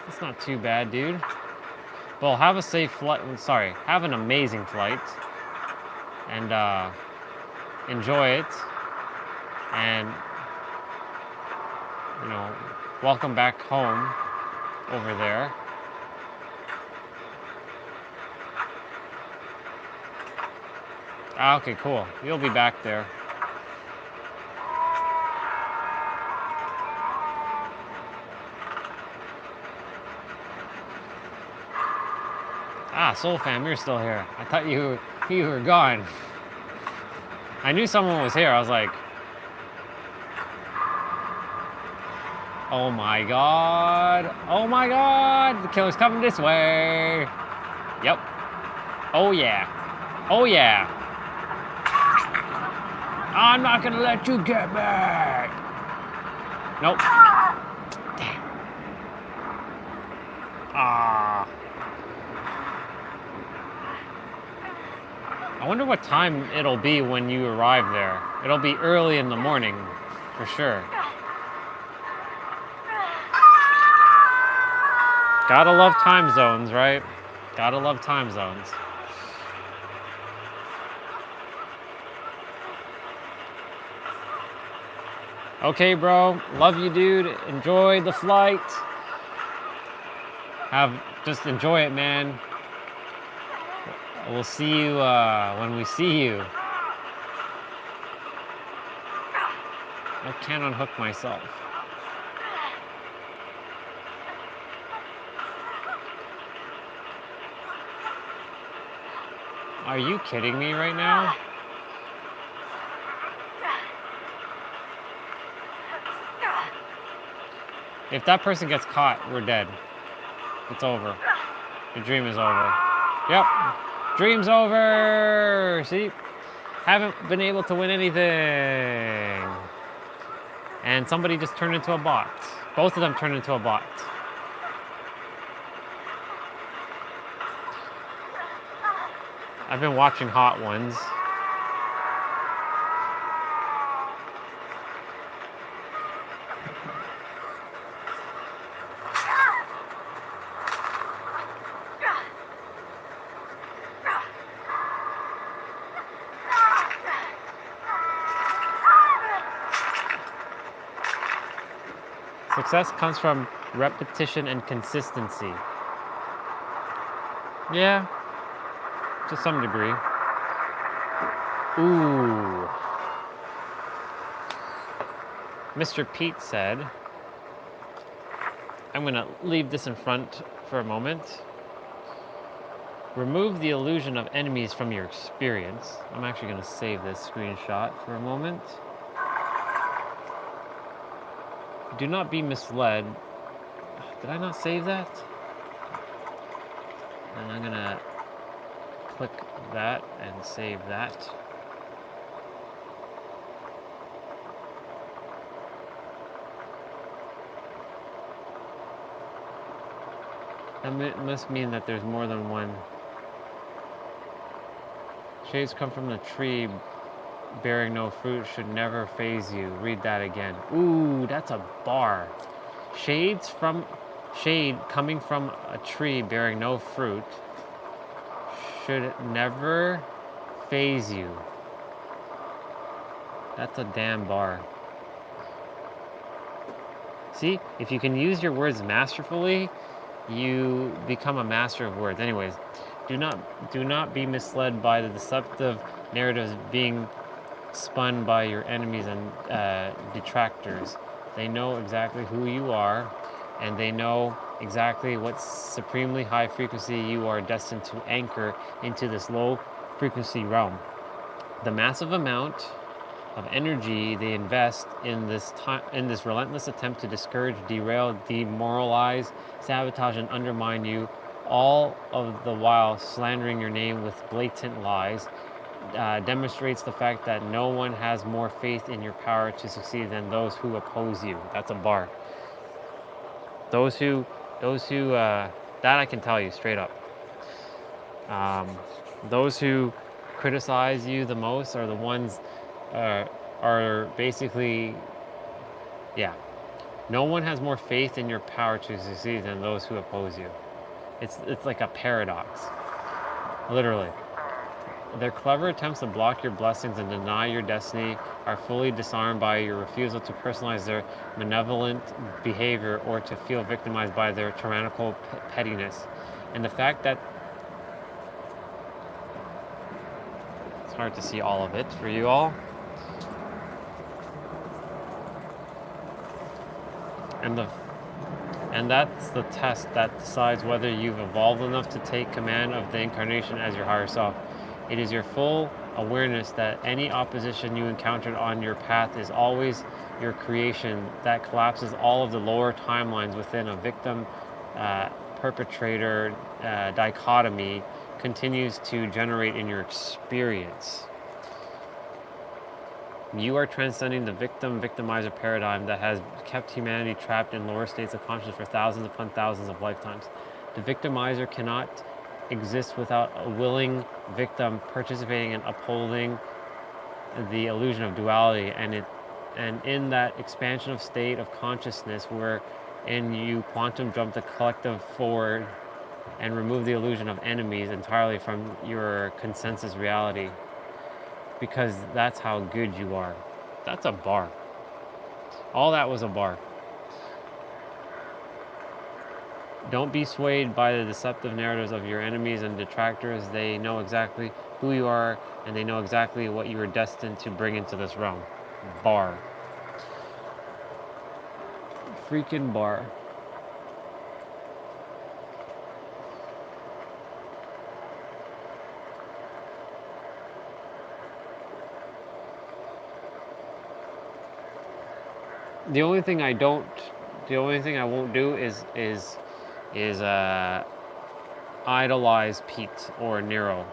That's not too bad, dude. Well, have a safe flight. Sorry, have an amazing flight. And enjoy it. And, you know, welcome back home over there. Ah, okay, cool. You'll be back there. Ah, Soul Fam, you're still here. I thought you were gone. I knew someone was here. I was like, oh my god. Oh my god. The killer's coming this way. Yep. Oh yeah. Oh yeah. I'm not gonna let you get me. Nope. Damn. Ah. I wonder what time it'll be when you arrive there. It'll be early in the morning, for sure. Gotta love time zones, right? Gotta love time zones. Okay, bro. Love you, dude. Enjoy the flight. Just enjoy it, man. We'll see you when we see you. I can't unhook myself. Are you kidding me right now? If that person gets caught, we're dead. It's over. The dream is over. Yep. Dream's over! See? Haven't been able to win anything. And somebody just turned into a bot. Both of them turned into a bot. I've been watching Hot Ones. Success comes from repetition and consistency. Yeah, to some degree. Ooh. Mr. Pete said, I'm gonna leave this in front for a moment. Remove the illusion of enemies from your experience. I'm actually gonna save this screenshot for a moment. Do not be misled. Did I not save that? And I'm gonna click that and save that. That must mean that there's more than one. Shades come from the tree bearing no fruit should never faze you. Read that again. Ooh, that's a bar. Shade coming from a tree bearing no fruit should never faze you. That's a damn bar. See, if you can use your words masterfully, you become a master of words. Anyways, do not be misled by the deceptive narratives being spun by your enemies and detractors. They know exactly who you are, and they know exactly what supremely high frequency you are destined to anchor into this low frequency realm. The massive amount of energy they invest in this relentless attempt to discourage, derail, demoralize, sabotage, and undermine you, all of the while slandering your name with blatant lies, demonstrates the fact that no one has more faith in your power to succeed than those who oppose you. That's a bar. Those who, that I can tell you straight up. Those who criticize you the most are the ones, are basically, yeah. No one has more faith in your power to succeed than those who oppose you. It's like a paradox, literally. Their clever attempts to block your blessings and deny your destiny are fully disarmed by your refusal to personalize their malevolent behavior or to feel victimized by their tyrannical pettiness. And the fact that it's hard to see all of it for you all. And that's the test that decides whether you've evolved enough to take command of the incarnation as your higher self. It is your full awareness that any opposition you encountered on your path is always your creation that collapses all of the lower timelines within a victim perpetrator dichotomy continues to generate in your experience. You are transcending the victim-victimizer paradigm that has kept humanity trapped in lower states of consciousness for thousands upon thousands of lifetimes. The victimizer cannot exist without a willing victim participating and upholding the illusion of duality, and in that expansion of state of consciousness wherein you quantum jump the collective forward and remove the illusion of enemies entirely from your consensus reality. Because that's how good you are. That's a bar. All that was a bar. Don't be swayed by the deceptive narratives of your enemies and detractors. They know exactly who you are, and they know exactly what you are destined to bring into this realm. Bar. Freaking bar. The only thing I won't do is idolize Pete or Nero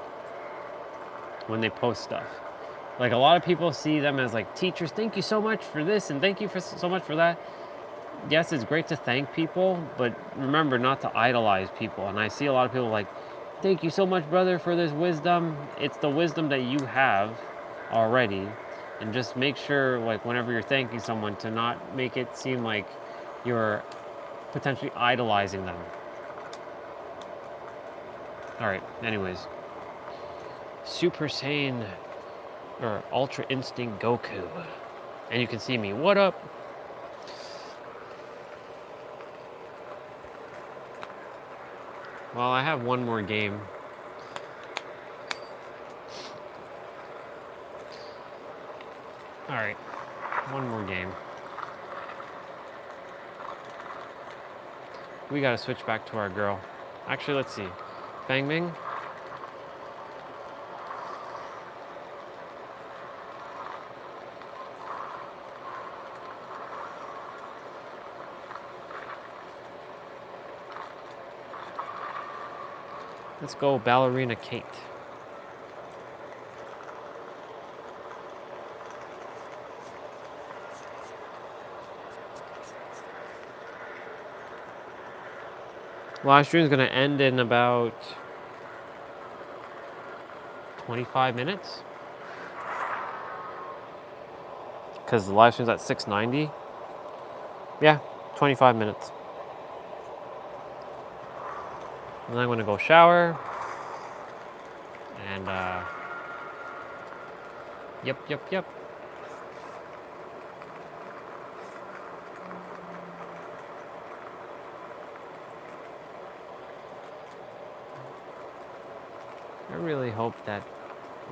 when they post stuff. Like, a lot of people see them as like teachers. Thank you so much for this and thank you for so much for that. Yes, it's great to thank people, but remember not to idolize people. And I see a lot of people like, thank you so much, brother, for this wisdom. It's the wisdom that you have already. And just make sure, like, whenever you're thanking someone, to not make it seem like you're potentially idolizing them. All right, anyways. Super Saiyan, or Ultra Instinct Goku. And you can see me. What up? Well, I have one more game. All right, one more game. We gotta switch back to our girl. Actually, let's see. Fang Ming? Let's go Ballerina Kate. Live stream is going to end in about 25 minutes. Because the live stream's at 6:90. Yeah, 25 minutes. And then I'm going to go shower. And, yep. I really hope that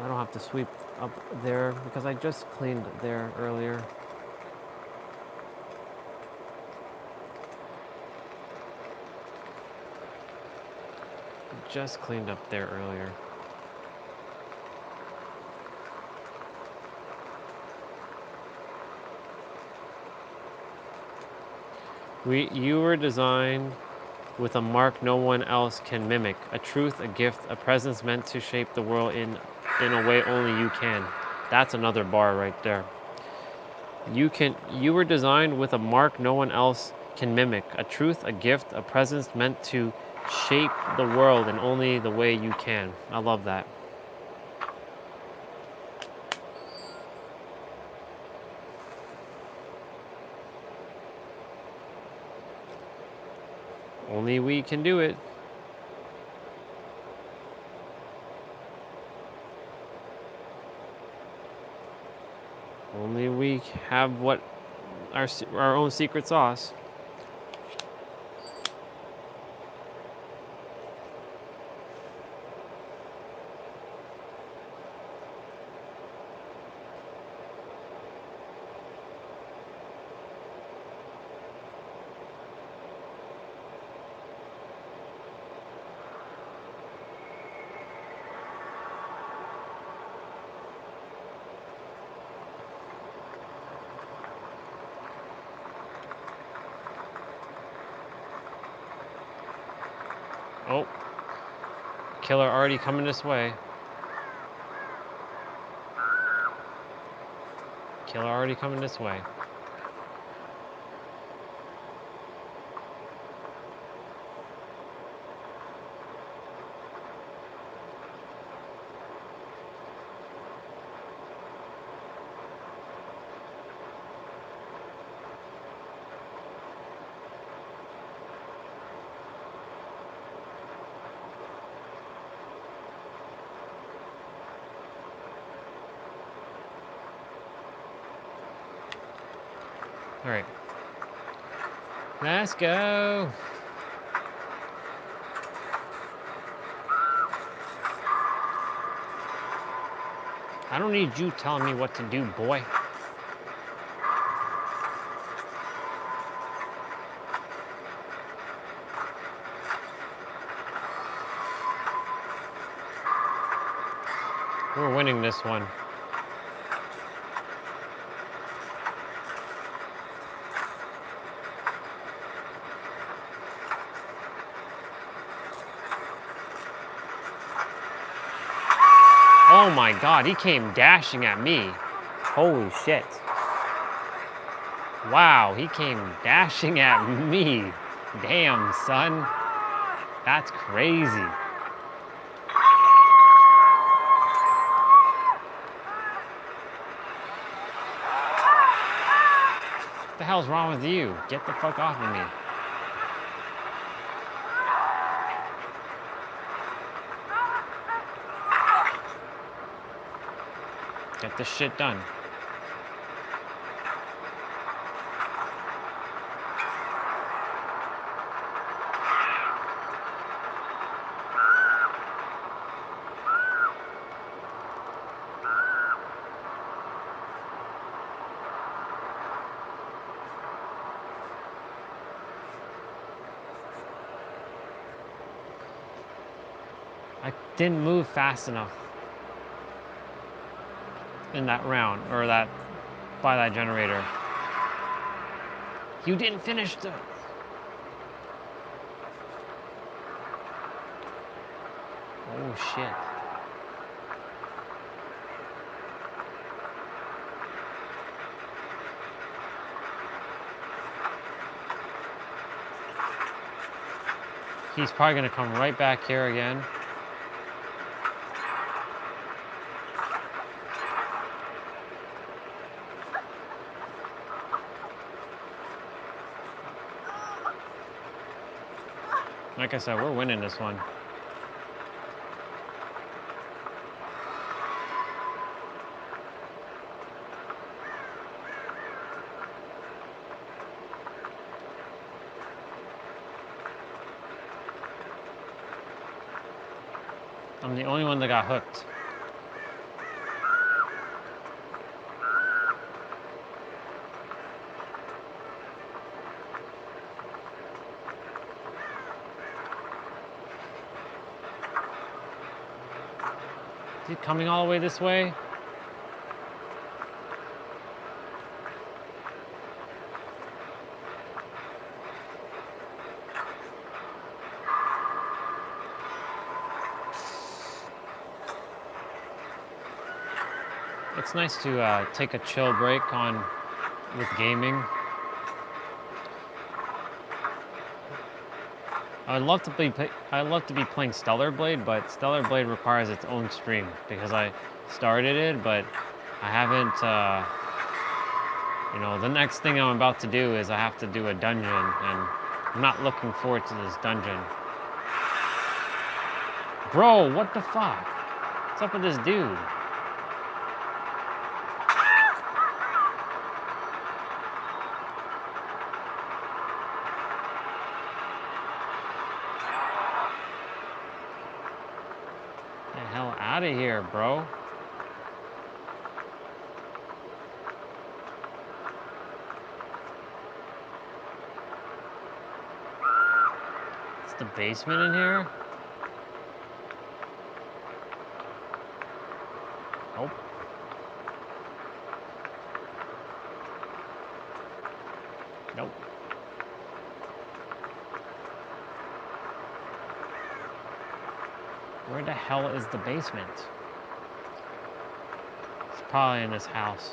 I don't have to sweep up there because I just cleaned there earlier. just cleaned up there earlier. You were designed with a mark no one else can mimic, a truth, a gift, a presence meant to shape the world in a way only you can. That's another bar right there. You were designed with a mark no one else can mimic, a truth, a gift, a presence meant to shape the world in only the way you can. I love that. Only we can do it. Only we have what our own secret sauce. Oh, killer already coming this way. Killer already coming this way. All right. Let's go. I don't need you telling me what to do, boy. We're winning this one. Oh my God, he came dashing at me. Holy shit. Wow, he came dashing at me. Damn, son. That's crazy. What the hell's wrong with you? Get the fuck off of me. Get this shit done. I didn't move fast enough in that round, or that, by that generator. You didn't finish the... Oh shit. He's probably gonna come right back here again. Like I said, we're winning this one. I'm the only one that got hooked. Is he coming all the way this way? It's nice to take a chill break with gaming. I'd love to be playing Stellar Blade, but Stellar Blade requires its own stream because I started it, but I haven't. You know, the next thing I'm about to do is I have to do a dungeon, and I'm not looking forward to this dungeon. Bro, what the fuck? What's up with this dude? Get the hell out of here, bro. Is the basement in here? Nope. Nope. Where the hell is the basement? It's probably in this house.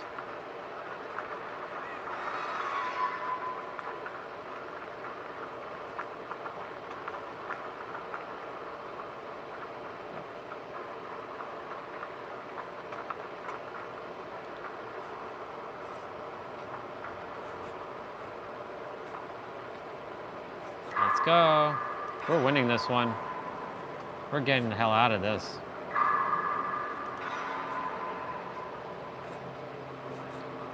Let's go. We're winning this one. We're getting the hell out of this.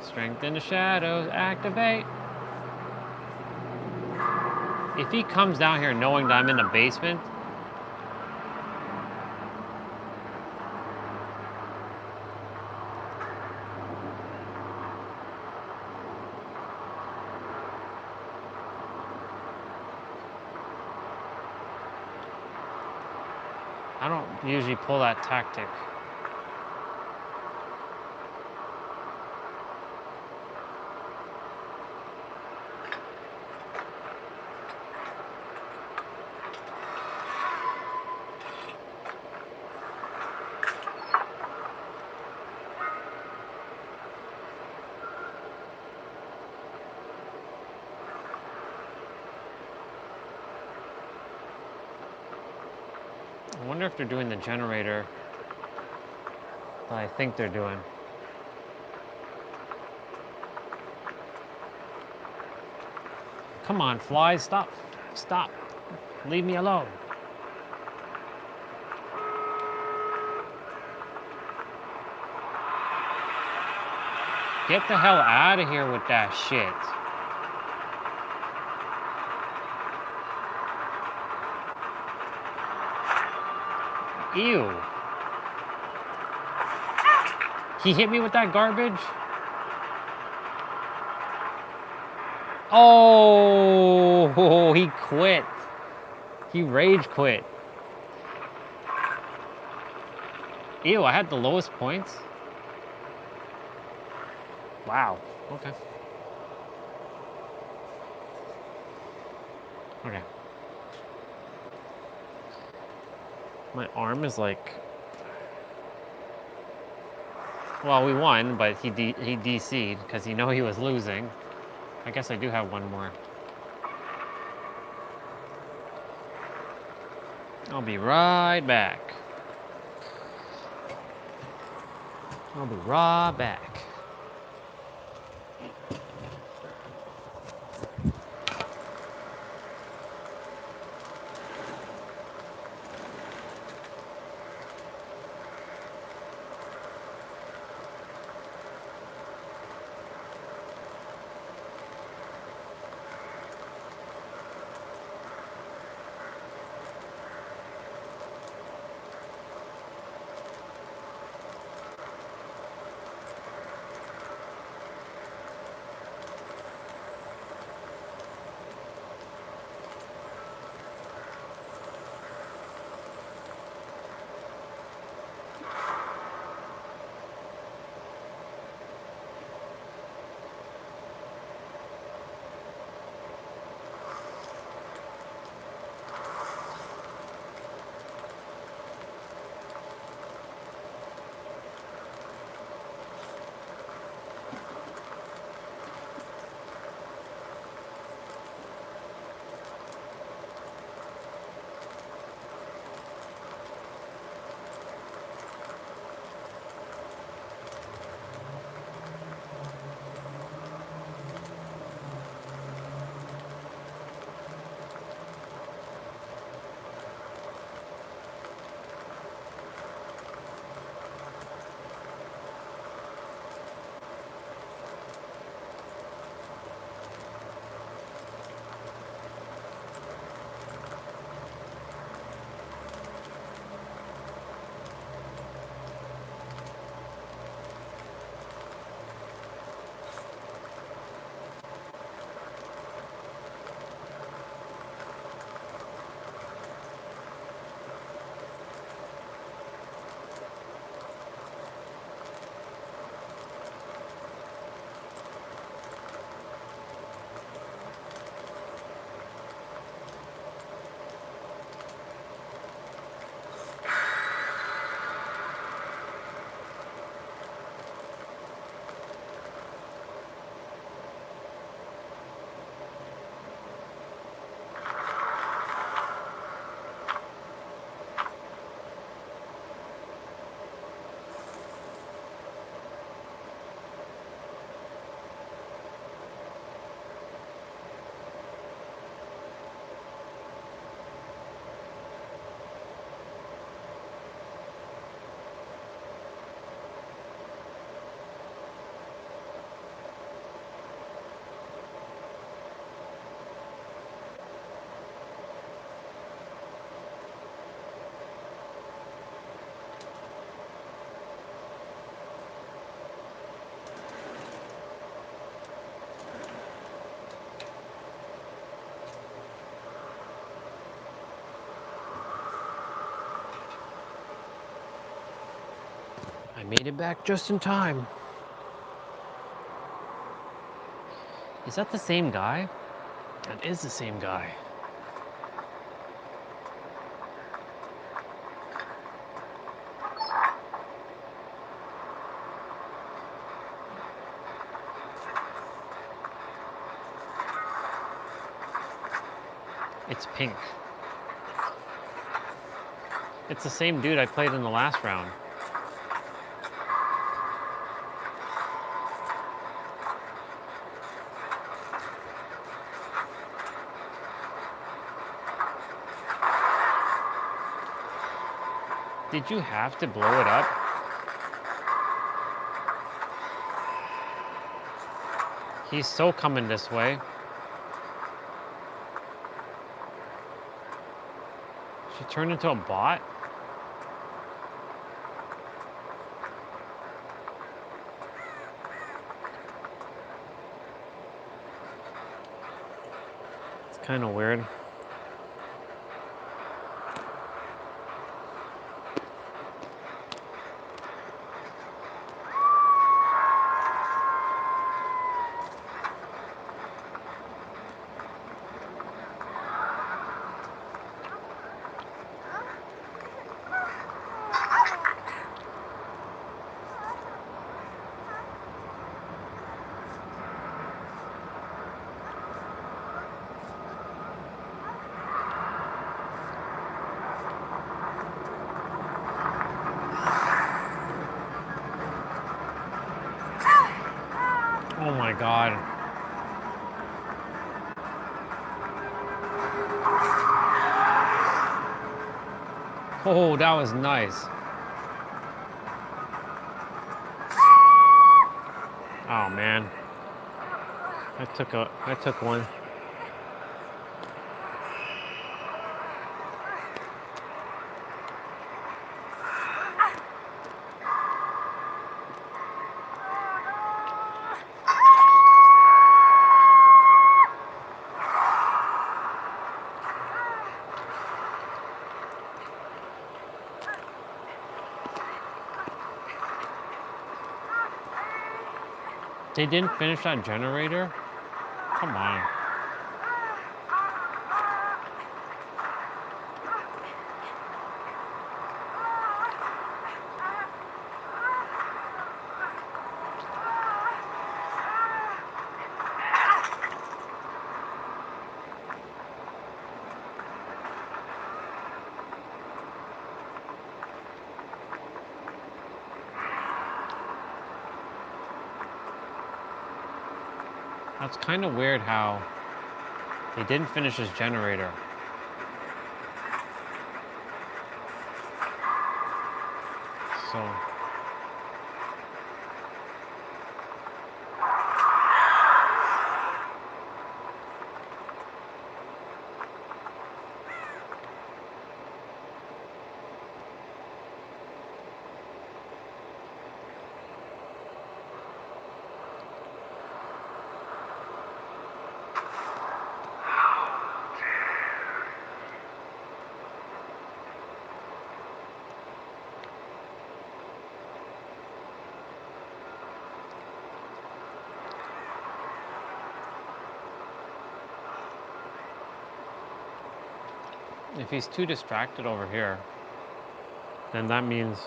Strength in the shadows, activate. If he comes down here knowing that I'm in the basement, I don't usually pull that tactic. I wonder if they're doing the generator that I think they're doing. Come on, flies, stop. Stop. Leave me alone. Get the hell out of here with that shit. Ew. He hit me with that garbage? Oh, he quit. He rage quit. Ew, I had the lowest points? Wow, okay. Okay. My arm is like... Well, we won, but he DC'd because he knew he was losing. I guess I do have one more. I'll be right back. I'll be right back. I made it back just in time. Is that the same guy? That is the same guy. It's pink. It's the same dude I played in the last round. Did you have to blow it up? He's so coming this way. She turned into a bot? It's kind of weird. Oh my God. Oh, that was nice. Oh man. I took one. They didn't finish that generator? Come on. That's kind of weird how they didn't finish his generator. So if he's too distracted over here, then that means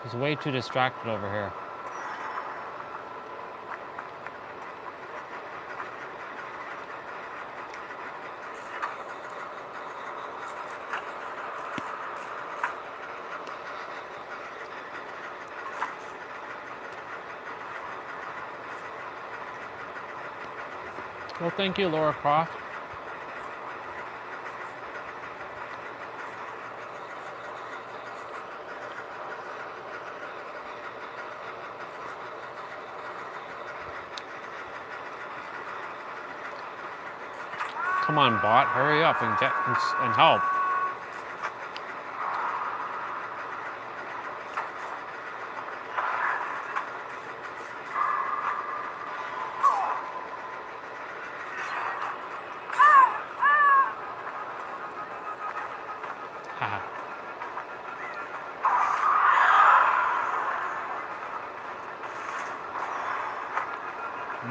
he's way too distracted over here. Well, thank you, Laura Croft. Come on, bot, hurry up and get and help.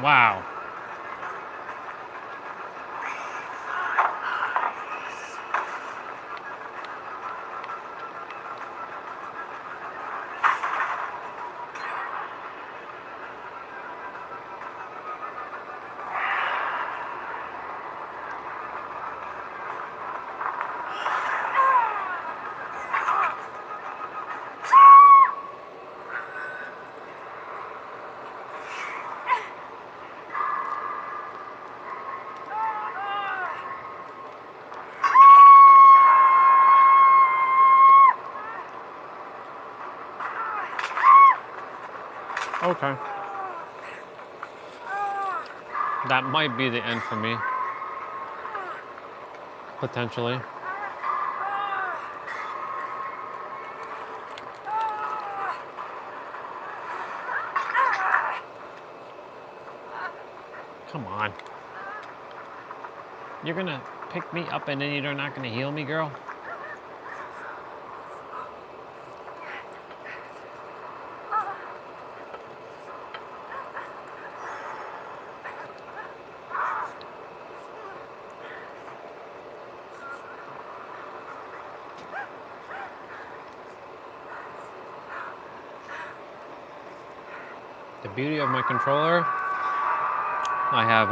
Wow. Okay. That might be the end for me. Potentially. Come on. You're gonna pick me up and then you're not gonna heal me, girl? The beauty of my controller, I have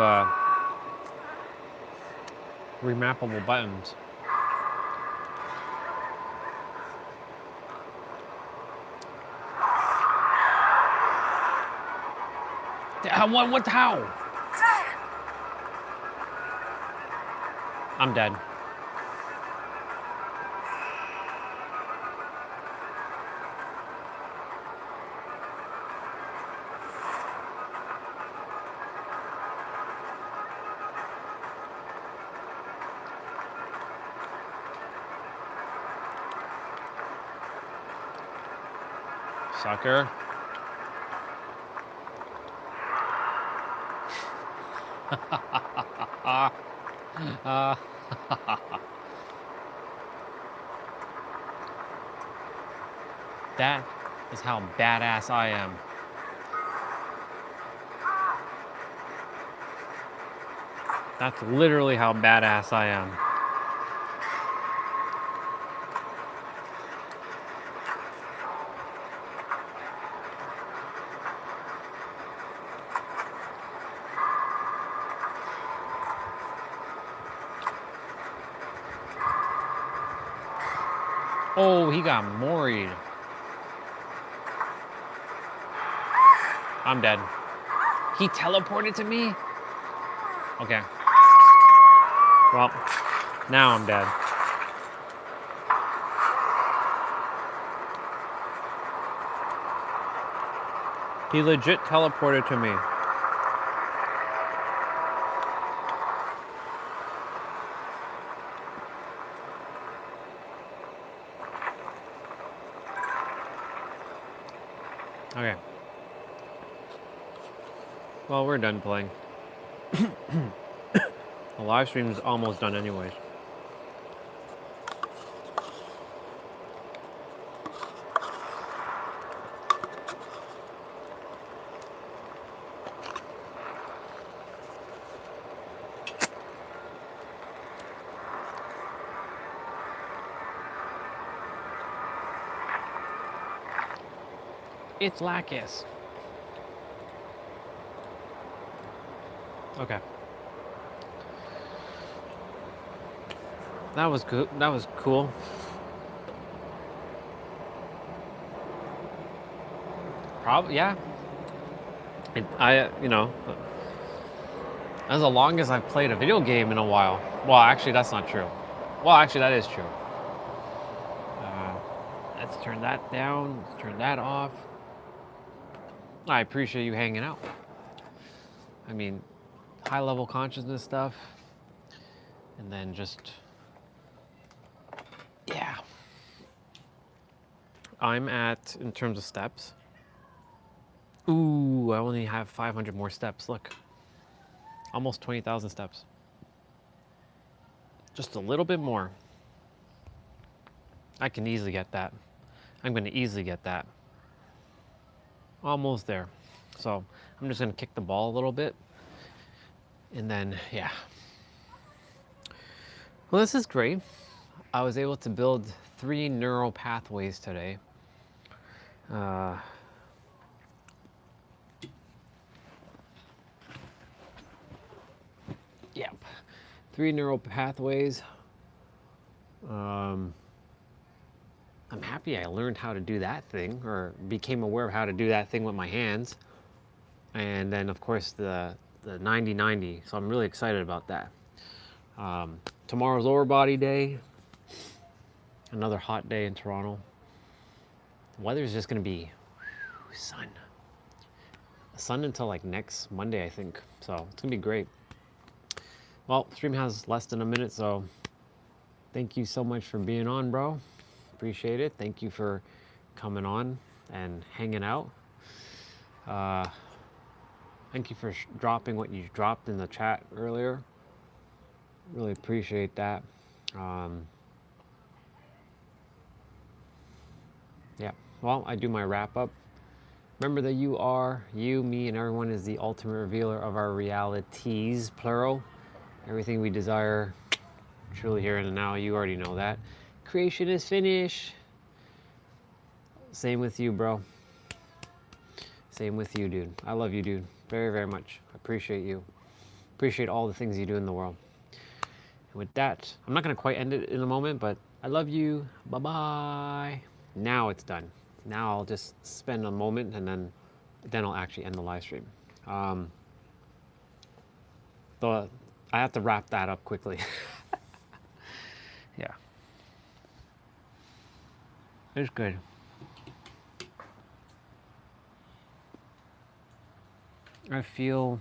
remappable buttons. What, how? I'm dead. Sucker. That is how badass I am. That's literally how badass I am. Oh, he got moried. I'm dead. He teleported to me? Okay. Well, now I'm dead. He legit teleported to me. Okay. Well, we're done playing. The live stream is almost done anyways. It's Lacus. Okay. That was good. That was cool. Probably, yeah. You know, that's the longest I've played a video game in a while. Well, actually, that's not true. Well, actually, that is true. Let's turn that down. Let's turn that off. I appreciate you hanging out. I mean, high-level consciousness stuff. And then just... yeah. I'm at, in terms of steps... ooh, I only have 500 more steps. Look. Almost 20,000 steps. Just a little bit more. I can easily get that. I'm going to easily get that. Almost there. So I'm just gonna kick the ball a little bit. And then, yeah. Well, this is great. I was able to build 3 neural pathways today. Yep. 3 neural pathways. I'm happy I learned how to do that thing, or became aware of how to do that thing with my hands. And then, of course, the 90-90. So I'm really excited about that. Tomorrow's lower body day. Another hot day in Toronto. The weather's just going to be sun. Sun until like next Monday, I think. So it's going to be great. Well, stream has less than a minute, so thank you so much for being on, bro. Appreciate it. Thank you for coming on and hanging out. Thank you for dropping what you dropped in the chat earlier. Really appreciate that. Yeah, well, I do my wrap up. Remember that you are, you, me, and everyone is the ultimate revealer of our realities, plural. Everything we desire, truly here and now, you already know that. Creation is finished. Same with you, bro. Same with you, dude. I love you, dude. Very, very much. Appreciate you. Appreciate all the things you do in the world. And with that, I'm not going to quite end it in a moment, but I love you. Bye-bye. Now it's done. Now I'll just spend a moment and then I'll actually end the live stream. I have to wrap that up quickly. Yeah. It's good. I feel